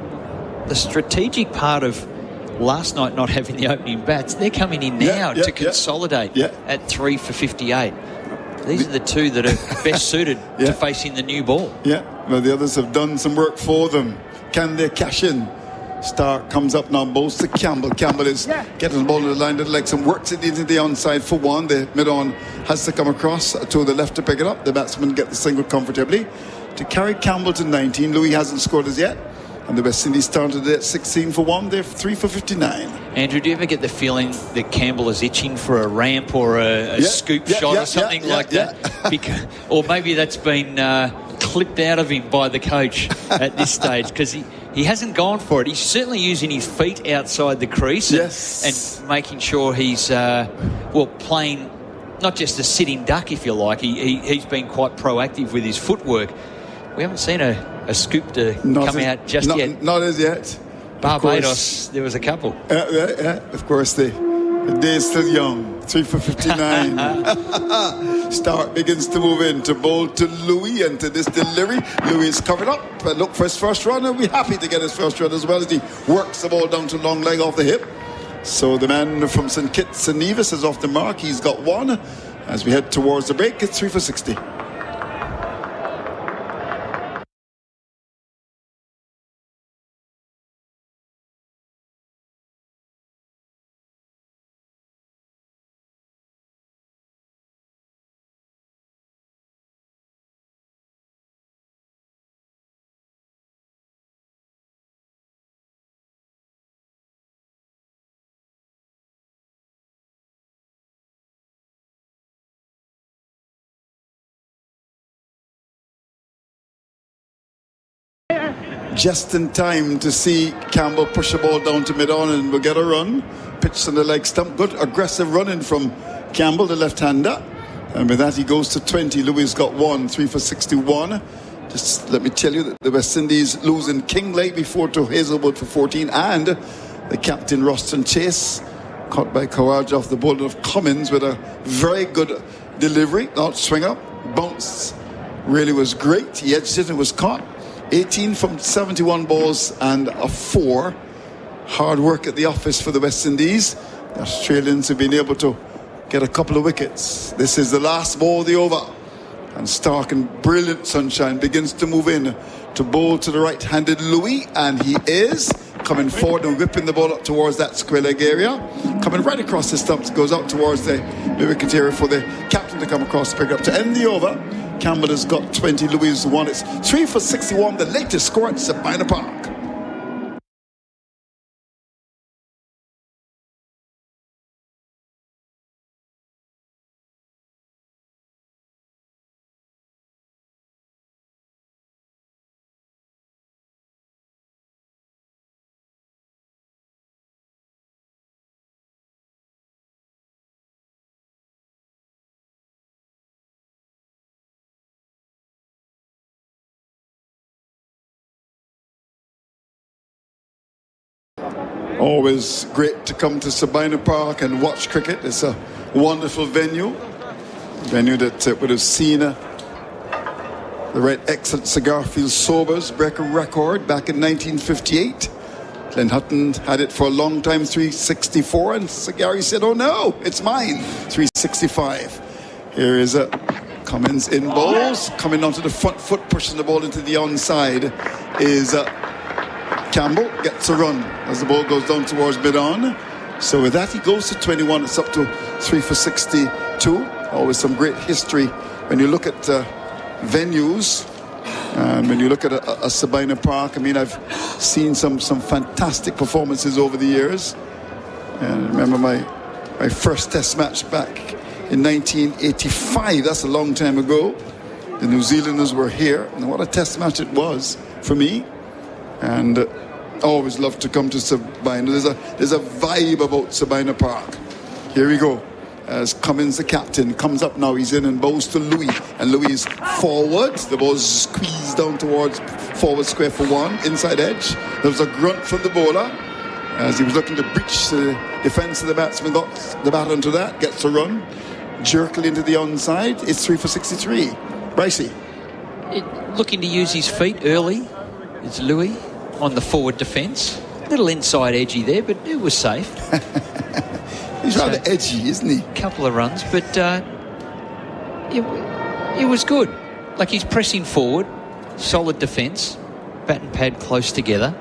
the strategic part of last night not having the opening bats, they're coming in now to consolidate at 3 for 58. These are the two that are best suited to facing the new ball. Yeah, well, the others have done some work for them. Can they cash in? Stark comes up now, bowls to Campbell. Campbell is getting the ball to the line to the legs and works it into the onside for one. The mid-on has to come across to the left to pick it up. The batsman get the single comfortably. To carry Campbell to 19, Louis hasn't scored as yet. And the West Indies started at 16 for 1. They're 3 for 59. Andrew, do you ever get the feeling that Campbell is itching for a ramp or a scoop shot or something like that? Because, or maybe that's been clipped out of him by the coach at this stage, because he hasn't gone for it. He's certainly using his feet outside the crease and making sure he's playing not just a sitting duck, if you like. He's been quite proactive with his footwork. We haven't seen a scoop to come out just yet. Not as yet. Barbados, there was a couple. Of course, the day is still young. 3 for 59. Stark begins to move in to bowl to Louis, and to this delivery, Louis is covered up and look for his first run, and we're happy to get his first run as well as he works the ball down to long leg off the hip. So the man from St. Kitts and Nevis is off the mark. He's got one. As we head towards the break, it's 3 for 60. Just in time to see Campbell push the ball down to mid-on, and we'll get a run. Pitched on the leg stump. Good aggressive running from Campbell, the left-hander. And with that, he goes to 20. Louis got one, 3 for 61. Just let me tell you that the West Indies losing Kingley before to Hazelwood for 14. And the captain, Roston Chase, caught by Khawaja off the ball of Cummins with a very good delivery. Not swinger. Bounced. Really was great. He edged it and was caught. 18 from 71 balls and a 4. Hard work at the office for the West Indies. The Australians have been able to get a couple of wickets. This is the last ball of the over. And Stark, in brilliant sunshine, begins to move in to bowl to the right-handed Louis. And he is coming forward and whipping the ball up towards that square leg area. Coming right across the stumps, goes out towards the wicket area for the captain to come across to pick up. To end the over, Campbell has got 20, Louis won. It's 3 for 61, the latest score at Sabina Park. Always great to come to Sabina Park and watch cricket. It's a wonderful venue that would have seen the right excellent Cigarfield Sobers break a record back in 1958. Glenn Hutton had it for a long time, 364, and Gary said, oh no, it's mine, 365. Here is a Cummins in bowls, coming onto the front foot, pushing the ball into the onside is Campbell gets a run as the ball goes down towards mid-on. So with that, he goes to 21. It's up to 3 for 62. Always some great history when you look at venues. When you look at a Sabina Park, I mean, I've seen some fantastic performances over the years. And I remember my first test match back in 1985. That's a long time ago. The New Zealanders were here, and what a test match it was for me. And I always love to come to Sabina. There's a vibe about Sabina Park. Here we go. As Cummins, the captain, comes up now. He's in and bows to Louis. And Louis is forward. The ball's squeezed down towards forward square for one. Inside edge. There was a grunt from the bowler as he was looking to breach the defence of the batsman. Got the bat onto that. Gets a run. Jerkily into the onside. It's 3 for 63. Brycey. Looking to use his feet early. It's Louis on the forward defence. Little inside edgy there, but it was safe. He's rather edgy, isn't he? Couple of runs, but it was good. Like, he's pressing forward, solid defence, bat and pad close together.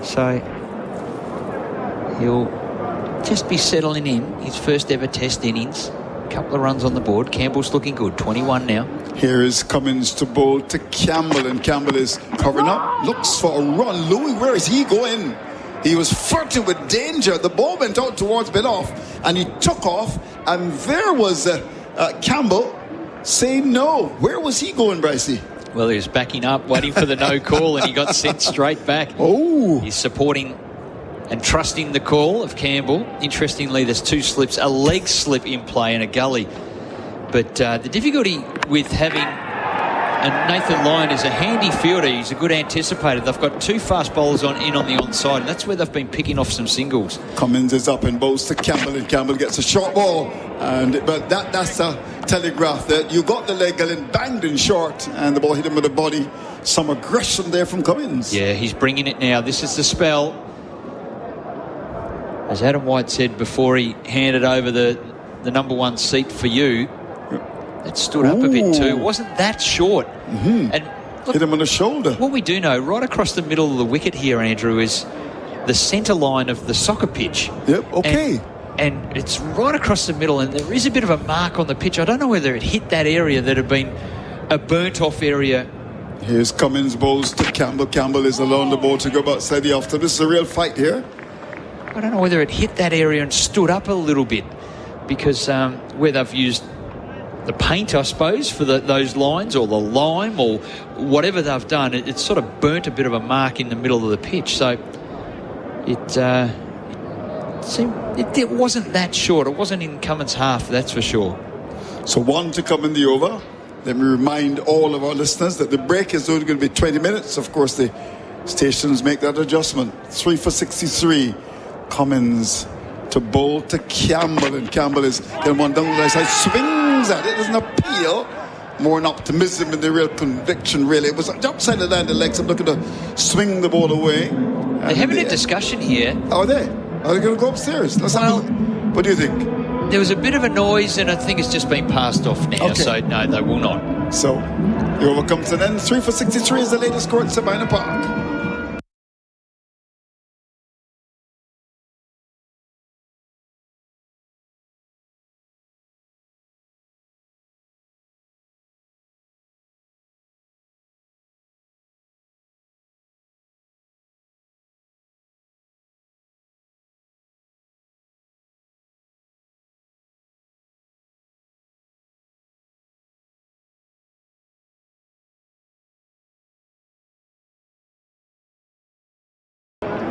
So he'll just be settling in his first ever test innings. Couple of runs on the board. Campbell's looking good. 21 now. Here is Cummins to bowl to Campbell, and Campbell is covering up. Looks for a run. Louis, where is he going? He was flirting with danger. The ball went out towards mid-off, and he took off, and there was Campbell saying no. Where was he going, Brycey? Well, he was backing up, waiting for the no call, and he got sent straight back. Oh. He's supporting and trusting the call of Campbell. Interestingly, there's two slips, a leg slip in play and a gully. But the difficulty with having Nathan Lyon is a handy fielder. He's a good anticipator. They've got two fast bowlers in on the onside, and that's where they've been picking off some singles. Cummins is up and bows to Campbell, and Campbell gets a short ball. But that's a telegraph that you got the leg and banged in short, and the ball hit him with the body. Some aggression there from Cummins. Yeah, he's bringing it now. This is the spell. As Adam White said before he handed over the number one seat for you, it stood up a bit too. It wasn't that short. Mm-hmm. And look, hit him on the shoulder. What we do know, right across the middle of the wicket here, Andrew, is the centre line of the soccer pitch. Yep, okay. And it's right across the middle, and there is a bit of a mark on the pitch. I don't know whether it hit that area that had been a burnt-off area. Here's Cummins bowls to Campbell. Campbell is along the ball to go outside the after. This is a real fight here. I don't know whether it hit that area and stood up a little bit, because where they've used the paint, I suppose, for those lines, or the lime, or whatever they've done, it sort of burnt a bit of a mark in the middle of the pitch. So it wasn't that short. It wasn't in Cummins' half, that's for sure. So one to come in the over. Let me remind all of our listeners that the break is only going to be 20 minutes. Of course, the stations make that adjustment. 3 for 63. Cummins to bowl to Campbell, and Campbell is getting one down the right side, swings at it. There's an appeal, more an optimism and the real conviction, really. It was upside the line, the legs. I'm looking to swing the ball away. They're having a discussion here. Are they going to go upstairs? Let's have a look. What do you think? There was a bit of a noise, and I think it's just been passed off now. Okay. So no, they will not. So the over comes to an end. 3 for 63 is the latest score at Sabina Park.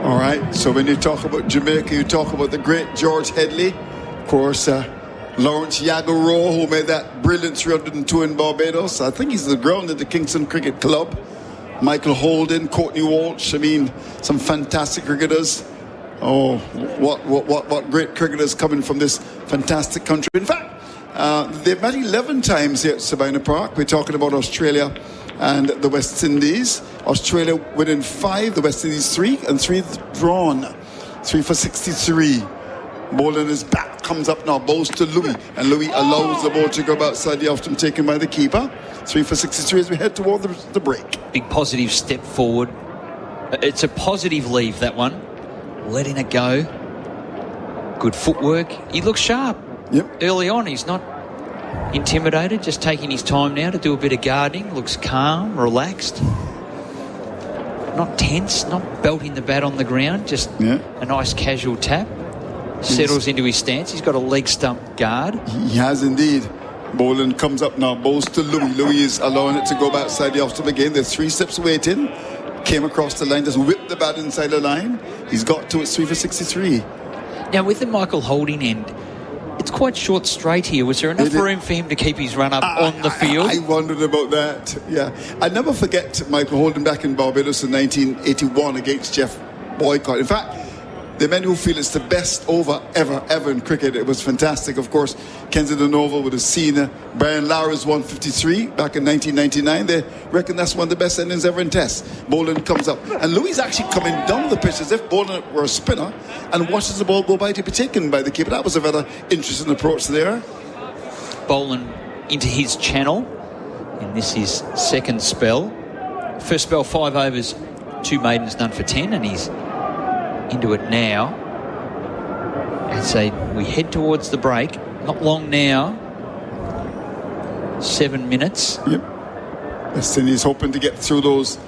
All right, so when you talk about Jamaica, you talk about the great George Headley. Of course, Lawrence Yagoro, who made that brilliant 302 in Barbados. I think he's the ground at the Kingston Cricket Club. Michael Holden, Courtney Walsh. I mean, some fantastic cricketers. Oh, what great cricketers coming from this fantastic country. In fact, they've met 11 times here at Sabina Park. We're talking about Australia and the West Indies. Australia winning 5, the West Indies 3, and 3 drawn. 3 for 63. Bowling is back, comes up now, bows to Louis, and Louis allows the ball to go outside the after taken by the keeper. 3 for 63 as we head toward the break. Big positive step forward. It's a positive leave, that one. Letting it go. Good footwork. He looks sharp. Yep. Early on, he's not intimidated, just taking his time now to do a bit of gardening. Looks calm, relaxed. Not tense, not belting the bat on the ground, just a nice casual tap. settles into his stance. He's got a leg stump guard. He has indeed. Boland comes up now, bowls to Louis. Louis is allowing it to go back side the off stump again. There's 3 steps waiting. Came across the line, just whipped the bat inside the line. He's got to it, 3 for 63. Now, with the Michael Holding end, it's quite short straight here. Was there enough room for him to keep his run up on the field? I wondered about that, yeah. I never forget Michael Holding back in Barbados in 1981 against Jeff Boycott. In fact, the men who feel it's the best over ever in cricket. It was fantastic. Of course, Kensington Oval would have seen Brian Lara's 153 back in 1999. They reckon that's one of the best innings ever in Tests. Boland comes up. And Louis actually coming down the pitch as if Boland were a spinner and watches the ball go by to be taken by the keeper. That was a rather interesting approach there. Boland into his channel. And this is second spell. First spell, 5 overs, 2 maidens, none for 10. And he's into it now. We head towards the break. Not long now. 7 minutes. Yep. West Indies hoping to get through those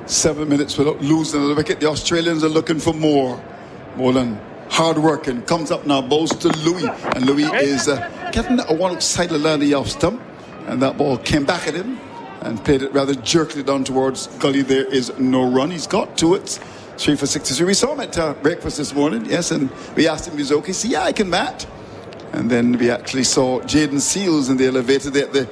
7 minutes without losing the wicket. The Australians are looking for more. Boland, hard working, comes up now, bowls to Louis. And Louis is getting a one outside the line of the off stump. And that ball came back at him and played it rather jerkily down towards gully. There is no run. He's got to it. 3 for 63. We saw him at breakfast this morning, yes, and we asked him if he's okay. He said, yeah, I can bat. And then we actually saw Jaden Seals in the elevator there at the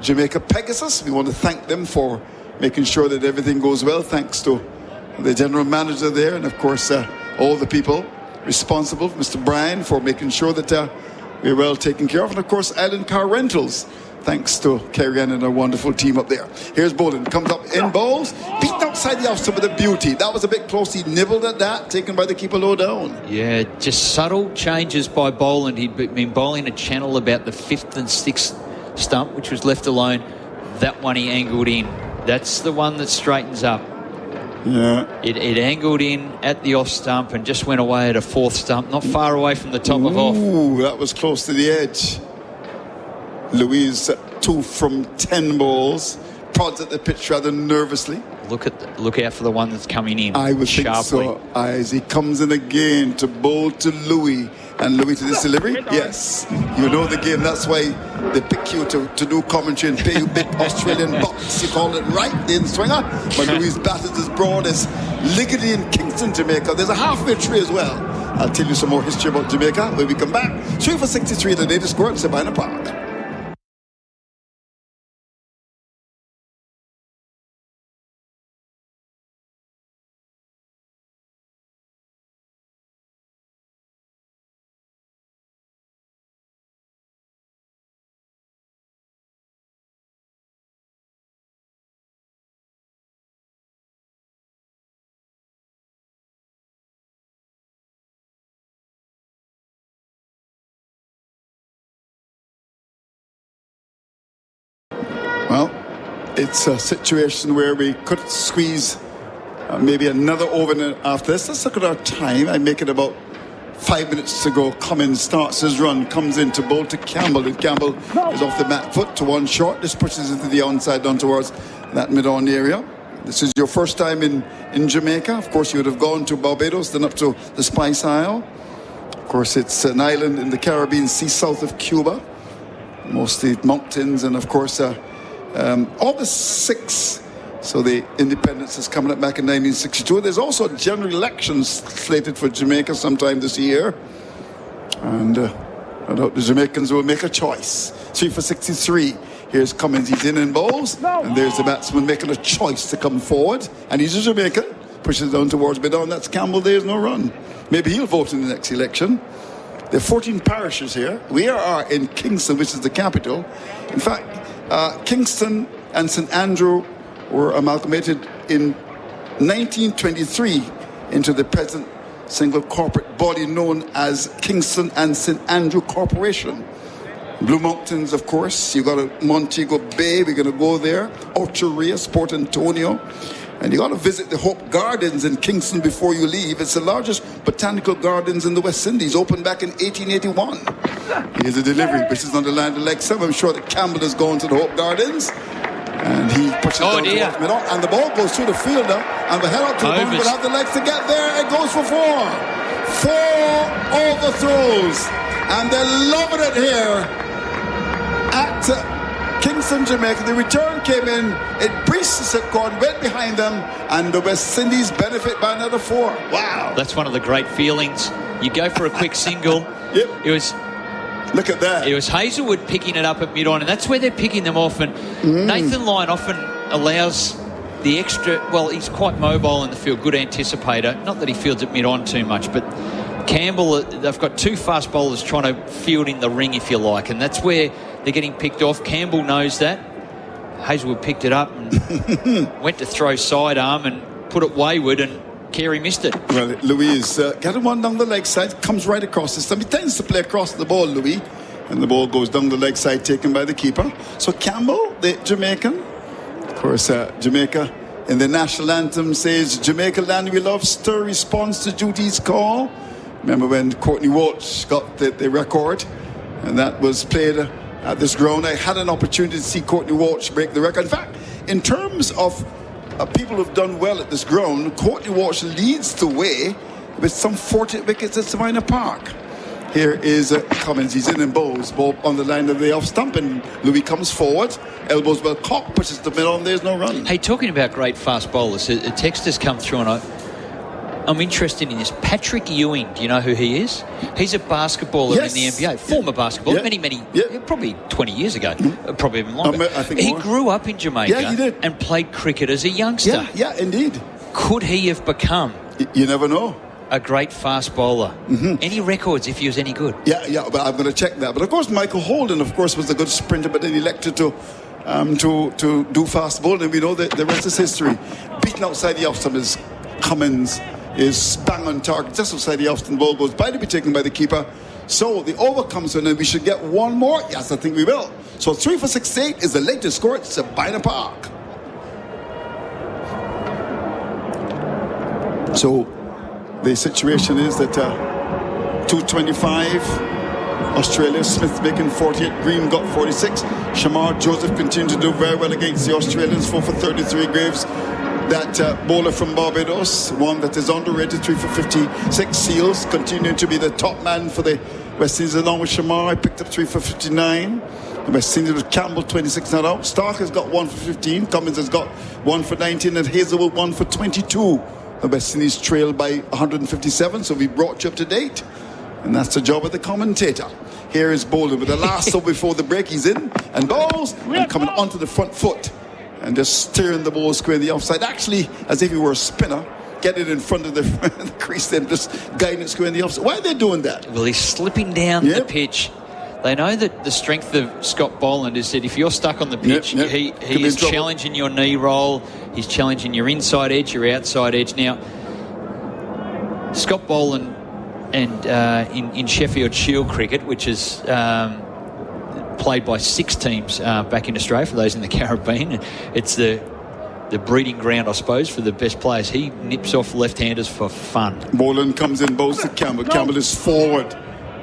Jamaica Pegasus. We want to thank them for making sure that everything goes well, thanks to the general manager there, and of course all the people responsible, Mr. Brian, for making sure that we're well taken care of, and of course Island Car Rentals, thanks to Kerry Ann and a wonderful team up there. Here's Boland, comes up in bowls, beaten outside the off stump with a beauty. That was a bit close. He nibbled at that, taken by the keeper low down. Yeah, just subtle changes by Boland. He'd been bowling a channel about the 5th and 6th stump, which was left alone. That one he angled in. That's the one that straightens up. Yeah. It angled in at the off stump and just went away at a 4th stump, not far away from the top of off. Ooh, that was close to the edge. Louise 2 from 10 balls, prods at the pitch rather nervously. Look out for the one that's coming in. I would sharply. think so. As he comes in again to bowl to Louis, and Louis to this delivery. Yes, you know the game. That's why they pick you to do commentary and pay you big Australian bucks. You call it right, in swinger. But Louis bat is as broad as Ligety in Kingston, Jamaica. There's a halfway tree as well. I'll tell you some more history about Jamaica when we come back. 3 for 63 the latest score at Sabina Park. Well, it's a situation where we could squeeze maybe another over after this. Let's look at our time. I make it about 5 minutes to go. Cummins starts his run, comes in to bowl to Campbell, and Campbell is off the back foot to one short. This pushes into the onside down towards that mid-on area. This is your first time in Jamaica. Of course, you would have gone to Barbados, then up to the Spice Isle. Of course, it's an island in the Caribbean Sea south of Cuba. Mostly mountains, and of course August 6th, so the independence is coming up back in 1962. There's also general elections slated for Jamaica sometime this year, and I doubt the Jamaicans will make a choice. 3 for 63. Here's Cummins, he's in bowls, and there's the batsman making a choice to come forward, and he's a Jamaican, pushes down towards mid-on. That's Campbell. There's no run. Maybe he'll vote in the next election. There are 14 parishes here. We are in Kingston, which is the capital. In fact, Kingston and St Andrew were amalgamated in 1923 into the present single corporate body known as Kingston and St Andrew Corporation. Blue Mountains, of course. You got a Montego Bay. We're going to go there. Ocho Rios, Port Antonio. And you got to visit the Hope Gardens in Kingston before you leave. It's the largest botanical gardens in the West Indies, opened back in 1881. Here's a delivery, which is on the line of leg 7. I'm sure that Campbell has gone to the Hope Gardens. And he pushes down towards middle. And the ball goes through the fielder. And the head out to the ball without the legs to get there. It goes for 4. 4 overthrows. And they're loving it here at Kingston, Jamaica. The return came in, it breached the slip cord, went behind them, and the West Indies benefit by another 4. Wow. That's one of the great feelings. You go for a quick single. Yep. It was... Look at that. It was Hazelwood picking it up at mid-on, and that's where they're picking them off. And Nathan Lyon often allows the extra... Well, he's quite mobile in the field, good anticipator. Not that he fields at mid-on too much, but Campbell, they've got 2 fast bowlers trying to field in the ring, if you like, and that's where they're getting picked off. Campbell knows that. Hazelwood picked it up and went to throw sidearm and put it wayward, and Carey missed it. Well, Louis getting one down the leg side, comes right across this time. He tends to play across the ball, Louis, and the ball goes down the leg side, taken by the keeper. So Campbell, the Jamaican, of course, Jamaica in the national anthem says, "Jamaica land we love, stir response to duty's call." Remember when Courtney Walsh got the record, and that was played at this ground. I had an opportunity to see Courtney Walsh break the record. In fact, in terms of people who've done well at this ground, Courtney Walsh leads the way with some 40 wickets at Sabina Park. Here is Cummins. He's in and bowls. Ball on the line of the off stump, and Louis comes forward. Elbows well cocked, pushes the middle, and there's no run. Hey, talking about great fast bowlers, a text has come through, and I'm interested in this. Patrick Ewing, do you know who he is? He's a basketballer in the NBA, former basketballer, many, probably 20 years ago, probably even longer. I think he more. grew up in Jamaica he did. and played cricket as a youngster. Yeah, indeed. Could he have become You never know. a great fast bowler? Any records if he was any good? Yeah, but I'm going to check that. But of course, Michael Holden, of course, was a good sprinter, but then he elected to do fast bowling, and we know that the rest is history. Beaten outside the off stump is Cummins. Is bang on target just outside the off stump. Ball goes by to be taken by the keeper. So the over comes in, and we should get one more. Yes, I think we will. So 3 for 68 is the latest score at Sabina Park. So the situation is that 225 Australia, Smith making 48, Green got 46. Shamar Joseph continued to do very well against the Australians, 4 for 33. Graves, that bowler from Barbados, one that is underrated, 3 for 56. Seals continuing to be the top man for the West Indies along with Shamar. I picked up 3 for 59. The West Indies with Campbell 26 not out. Stark has got 1 for 15. Cummins has got 1 for 19, and Hazelwood 1 for 22. The West Indies trailed by 157, so we brought you up to date, and that's the job of the commentator. Here is Bolden with the last over before the break. He's in and bowls and coming onto the front foot and just steering the ball square in the offside, actually as if he were a spinner, get it in front of the crease, then just guiding it square in the offside. Why are they doing that? Well, he's slipping down the pitch. They know that the strength of Scott Boland is that if you're stuck on the pitch, he is challenging your knee roll, he's challenging your inside edge, your outside edge. Now, Scott Boland and in Sheffield Shield cricket, which is played by 6 teams back in Australia, for those in the Caribbean, it's the breeding ground, I suppose, for the best players. He nips off left-handers for fun. Boland comes in, bowls to Campbell. Campbell is forward,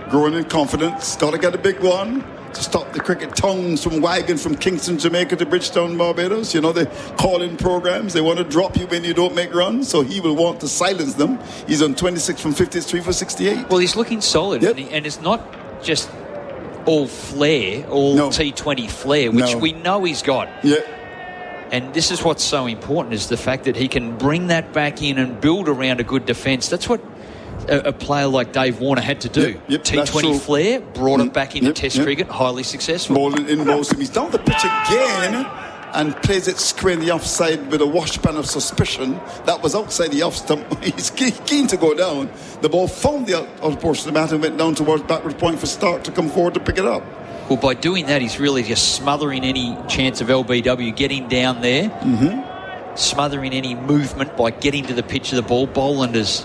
growing in confidence. Got to get a big one to stop the cricket tongues from wagging from Kingston, Jamaica to Bridgetown, Barbados. You know, they call in programs. They want to drop you when you don't make runs, so he will want to silence them. He's on 26 from 53 for 68. Well, he's looking solid, and it's not just all flair, all T20 flair, which we know he's got. Yeah. And this is what's so important, is the fact that he can bring that back in and build around a good defence. That's what a player like Dave Warner had to do. T20 flair, brought it back into Test cricket, highly successful. Bowling in bowls him. He's down the pitch again and plays it square in the offside with a washpan of suspicion. That was outside the off stump. He's keen to go down. The ball found the out portion of the mat and went down towards backward point for Stark to come forward to pick it up. Well, by doing that, he's really just smothering any chance of LBW getting down there, smothering any movement by getting to the pitch of the ball. Boland is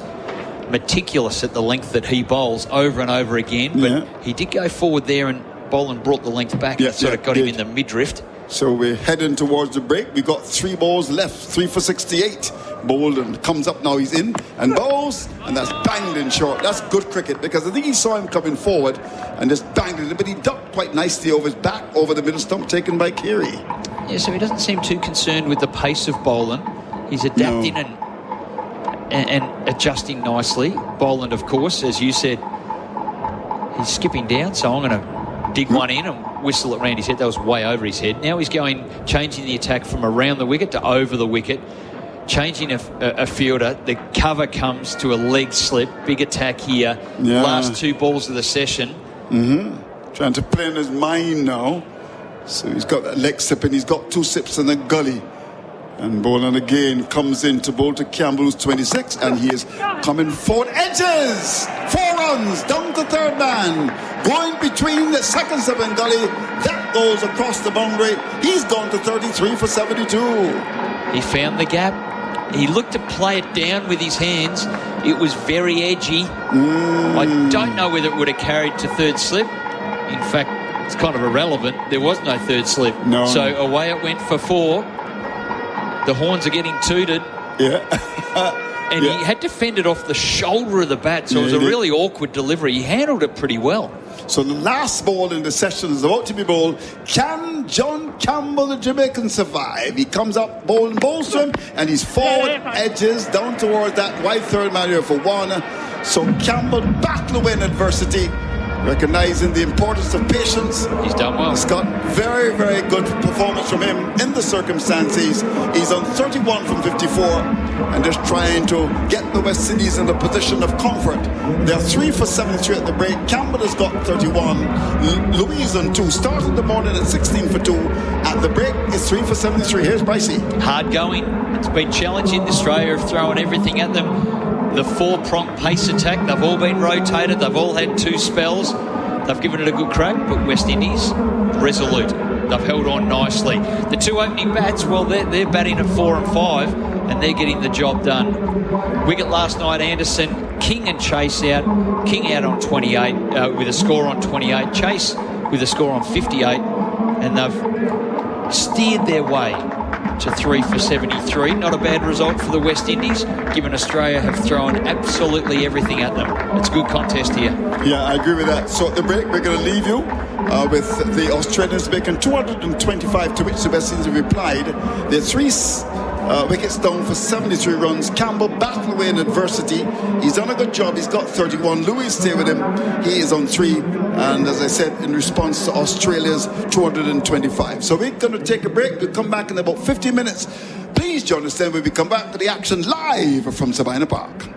meticulous at the length that he bowls over and over again, but he did go forward there, and Boland brought the length back and sort of got him in the midriff. So we're heading towards the break. We got 3 balls left, 3 for 68. Boland comes up now, he's in and bowls, and that's banged in short. That's good cricket, because I think he saw him coming forward and just banged it, but he ducked quite nicely over his back, over the middle stump, taken by Carey. Yeah, so he doesn't seem too concerned with the pace of Boland. He's adapting and and adjusting nicely. Boland, of course, as you said, he's skipping down, so I'm going to dig one in and whistle it around his head. That was way over his head. Now he's changing the attack from around the wicket to over the wicket, changing a fielder. The cover comes to a leg slip. Big attack here. Yeah. Last 2 balls of the session. Trying to play in his mind now. So he's got that leg slip and he's got 2 sips in the gully. And Boland again comes in to bowl to Campbell, who's 26, and he is coming forward. Edges! 4 runs down to third man. Going between the second slip and gully. That goes across the boundary. He's gone to 33 for 72. He found the gap. He looked to play it down with his hands. It was very edgy. I don't know whether it would have carried to third slip. In fact, it's kind of irrelevant. There was no third slip. No. So away it went for 4. The horns are getting tooted. Yeah. And he had to fend it off the shoulder of the bat, so it was a really awkward delivery. He handled it pretty well. So the last ball in the session is about to be bowled. Can John Campbell, the Jamaican, survive? He comes up, bowls to him, and he's forward, edges, down towards that wide third man here for 1. So Campbell battle away in adversity, recognising the importance of patience. He's done well. It's got very, very good performance from him in the circumstances. He's on 31 from 54 and just trying to get the West Indies in a position of comfort. They're 3 for 73 at the break. Campbell has got 31. Louise on 2. Started the morning at 16 for 2. At the break, it's 3 for 73. Here's Brycey. Hard going. It's been challenging. Australia have thrown everything at them. The 4-prong pace attack, they've all been rotated. They've all had 2 spells. They've given it a good crack, but West Indies, resolute. They've held on nicely. The 2 opening bats, well, they're batting at 4 and 5, and they're getting the job done. Wicket last night, Anderson, King and Chase out. King out on 28, with a score on 28. Chase with a score on 58, and they've steered their way to 3 for 73. Not a bad result for the West Indies, given Australia have thrown absolutely everything at them. It's a good contest here. Yeah, I agree with that. So at the break, we're going to leave you with the Australians making 225, to which the West Indies have replied. They're 3 wickets down for 73 runs. Campbell battle away in adversity. He's done a good job. He's got 31. Louis stay with him. He is on 3. And as I said, in response to Australia's 225. So we're going to take a break. We'll come back in about 50 minutes. Please join us then when we come back to the action live from Sabina Park.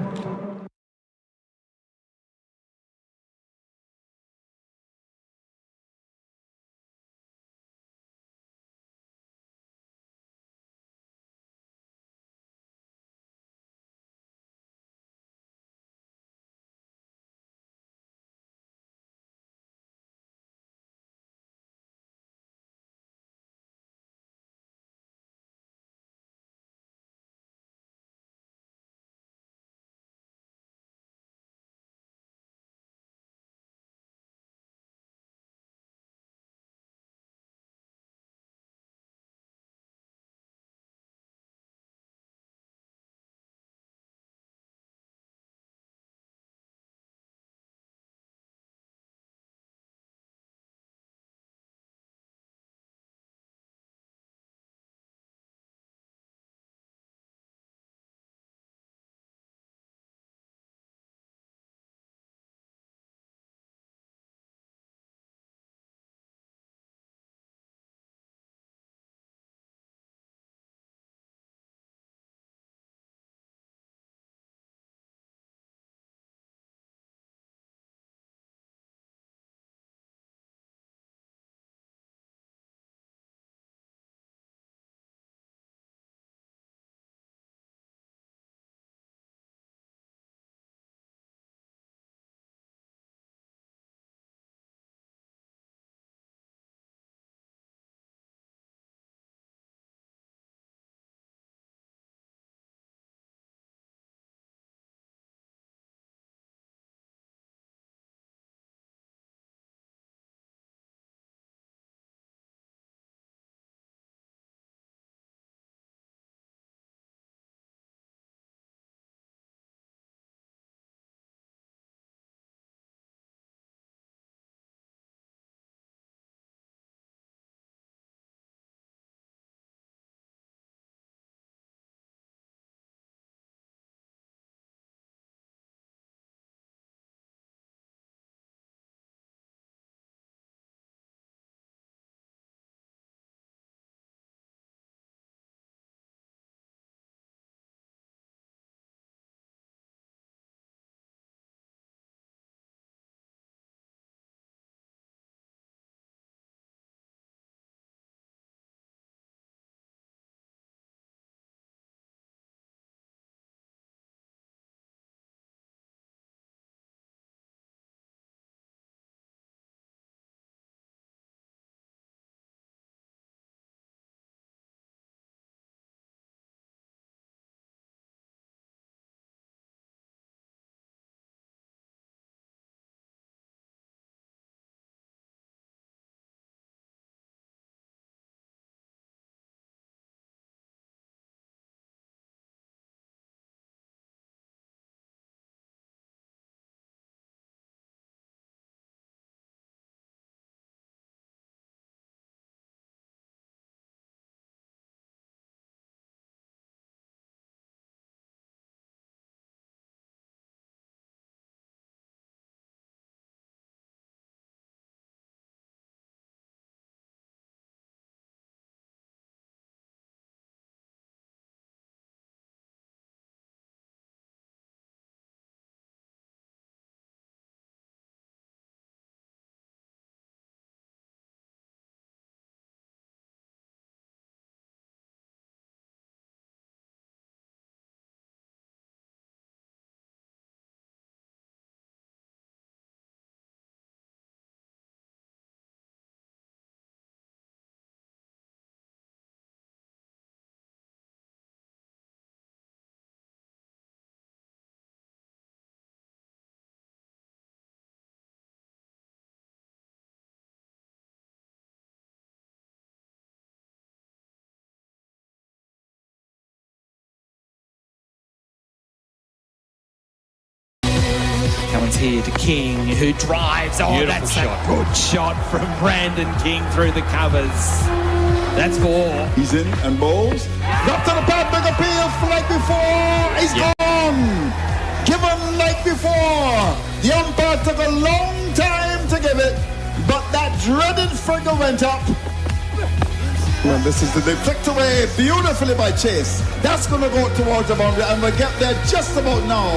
Cummins here to King, who drives. Oh, Beautiful that's shot. a good shot from Brandon King through the covers. That's 4. He's in and bowls. Up to the pad, big appeal, like before. He's gone. Given like before. The umpire took a long time to give it, but that dreaded figure went up. Well, this is the flicked away beautifully by Chase. That's going to go towards the boundary, and we'll get there just about now.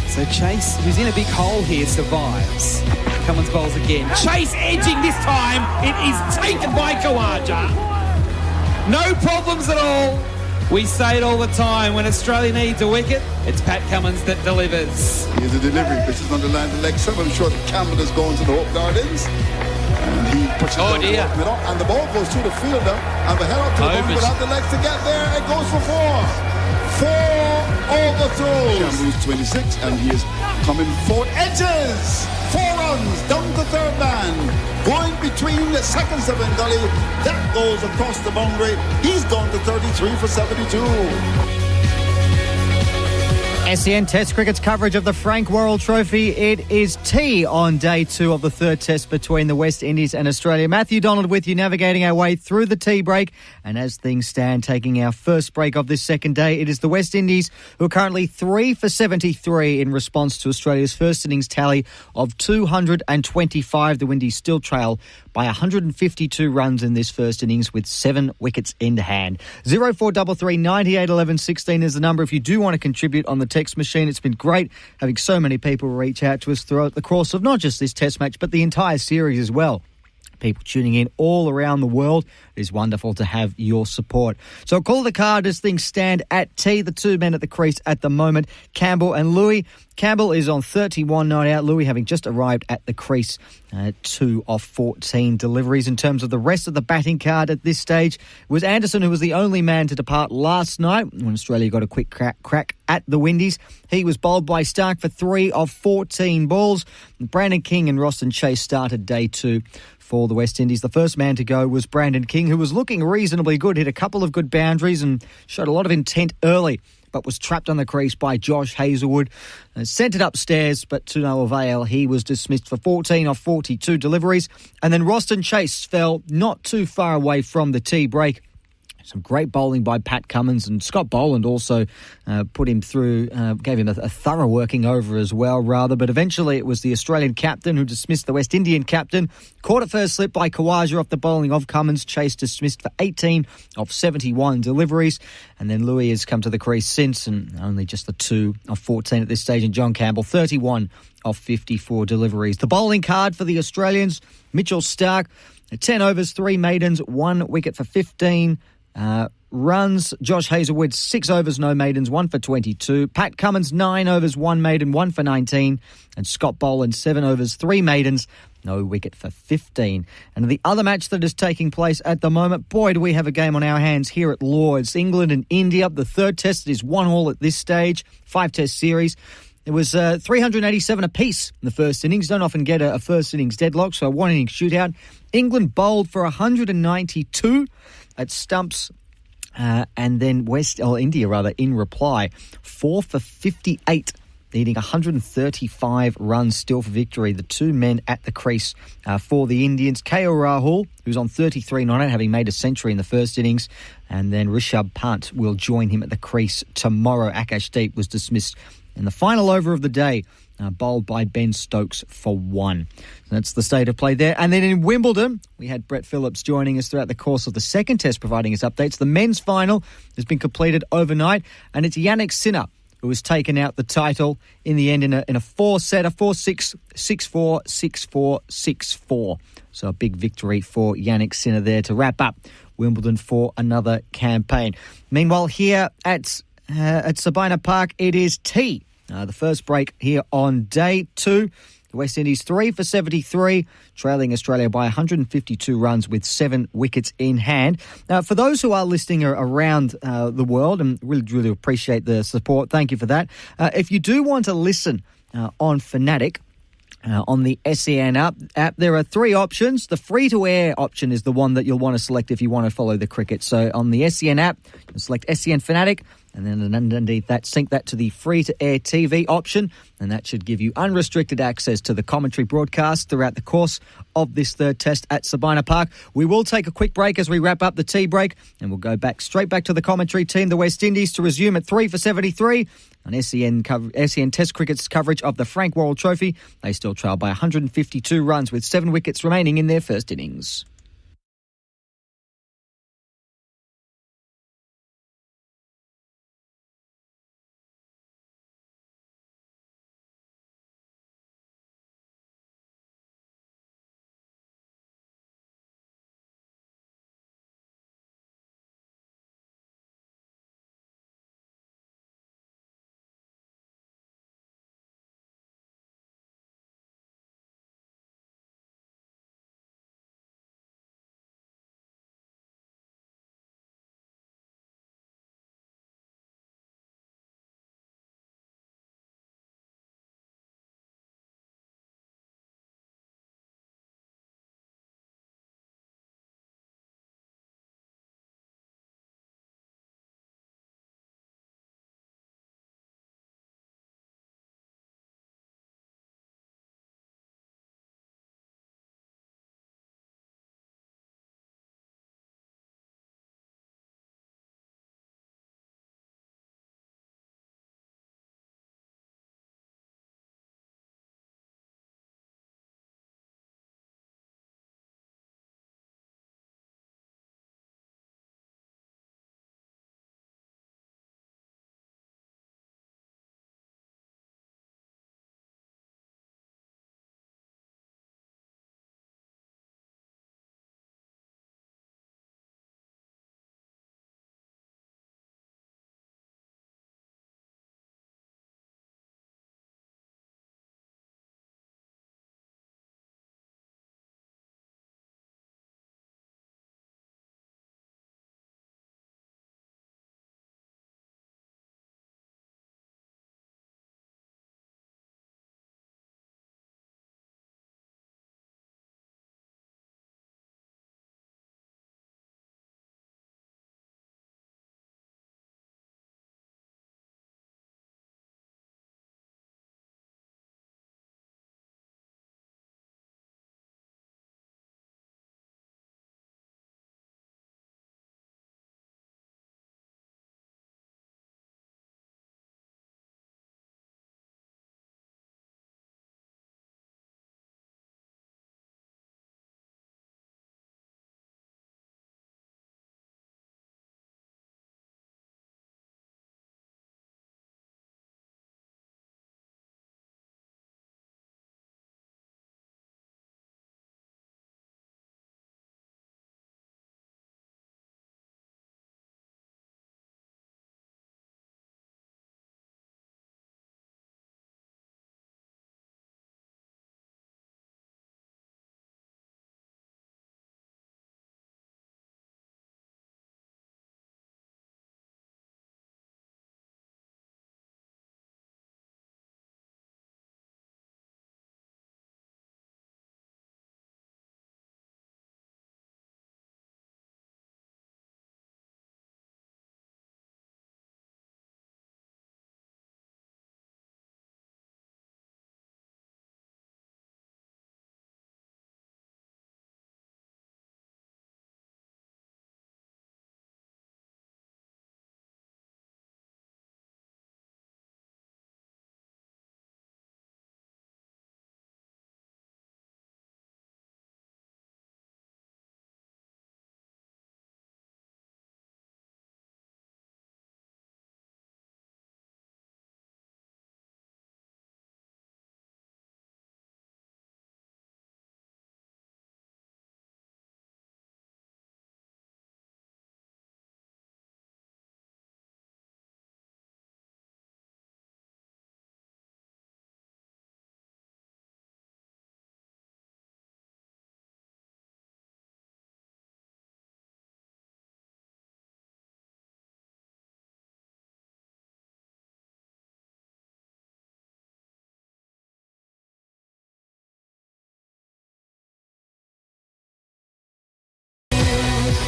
So Chase, who's in a big hole here, survives. Cummins bowls again. Chase edging this time. It is taken by Kawaja. No problems at all. We say it all the time. When Australia needs a wicket, it's Pat Cummins that delivers. Here's a delivery, which is on the line to leg 7. I'm sure that Campbell is going to the Hope Gardens. And he puts it down dear. the middle, and the ball goes through the fielder, and the head up to the ball without the legs to get there. It goes for 4. 4 overthrows. Campbell's 26, and he is coming 4 edges. 4 runs down to third man. Going between the second 7 gully. That goes across the boundary. He's gone to 33 for 72. SEN Test Cricket's coverage of the Frank Worrell Trophy. It is tea on day 2 of the third test between the West Indies and Australia. Matthew Donald with you, navigating our way through the tea break. And as things stand, taking our first break of this second day, it is the West Indies who are currently 3 for 73 in response to Australia's first innings tally of 225. The Windies still trail by 152 runs in this first innings with 7 wickets in hand. 0433 98 11 16 is the number if you do want to contribute on the text machine. It's been great having so many people reach out to us throughout the course of not just this test match, but the entire series as well. People tuning in all around the world. It is wonderful to have your support. So call the card as things stand at tea. The 2 men at the crease at the moment, Campbell and Louis. Campbell is on 31 not out. Louis having just arrived at the crease, 2 of 14 deliveries. In terms of the rest of the batting card at this stage, it was Anderson who was the only man to depart last night when Australia got a quick crack at the Windies. He was bowled by Stark for 3 of 14 balls. Brandon King and Roston Chase started day 2 for the West Indies. The first man to go was Brandon King, who was looking reasonably good, hit a couple of good boundaries and showed a lot of intent early, but was trapped on the crease by Josh Hazlewood. Sent it upstairs, but to no avail. He was dismissed for 14 of 42 deliveries. And then Roston Chase fell not too far away from the tea break. Some great bowling by Pat Cummins, and Scott Boland also put him through, gave him a thorough working over as well, rather. But eventually it was the Australian captain who dismissed the West Indian captain. Caught at first slip by Kawaja off the bowling of Cummins. Chase dismissed for 18 of 71 deliveries. And then Louis has come to the crease since, and only just the 2 of 14 at this stage. And John Campbell, 31 of 54 deliveries. The bowling card for the Australians, Mitchell Stark, 10 overs, 3 maidens, 1 wicket for 15 runs. Josh Hazlewood, 6 overs, no maidens, 1 for 22. Pat Cummins, 9 overs, 1 maiden, 1 for 19. And Scott Boland, 7 overs, 3 maidens, no wicket for 15. And the other match that is taking place at the moment, boy, do we have a game on our hands here at Lord's. England and India, the third test. It is 1-1 at this stage, 5-test series. It was 387 apiece in the first innings. Don't often get a first innings deadlock, so a 1-inning shootout. England bowled for 192 at stumps, and then India in reply, 4 for 58, needing 135 runs still for victory. The 2 men at the crease for the Indians, KL Rahul, who's on 33 not out, having made a century in the first innings, and then Rishabh Pant will join him at the crease tomorrow. Akash Deep was dismissed in the final over of the day, bowled by Ben Stokes for 1. That's the state of play there. And then in Wimbledon, we had Brett Phillips joining us throughout the course of the second test, providing us updates. The men's final has been completed overnight, and it's Yannick Sinner who has taken out the title in the end in a 4-setter, 4-6, 6-4, 6-4, 6-4. So a big victory for Yannick Sinner there to wrap up Wimbledon for another campaign. Meanwhile, here at Sabina Park, it is tea. The first break here on day 2. The West Indies 3 for 73, trailing Australia by 152 runs with 7 wickets in hand. Now, for those who are listening around the world, and really appreciate the support, thank you for that. If you do want to listen on Fanatic, on the SEN app, there are 3 options. The free-to-air option is the one that you'll want to select if you want to follow the cricket. So on the SEN app, you'll select SEN Fanatic, And then underneath that, sync that to the free-to-air TV option, and that should give you unrestricted access to the commentary broadcast throughout the course of this third test at Sabina Park. We will take a quick break as we wrap up the tea break, and we'll go straight back to the commentary team, the West Indies, to resume at 3 for 73 on SEN Test Cricket's coverage of the Frank Worrell Trophy. They still trail by 152 runs with 7 wickets remaining in their first innings.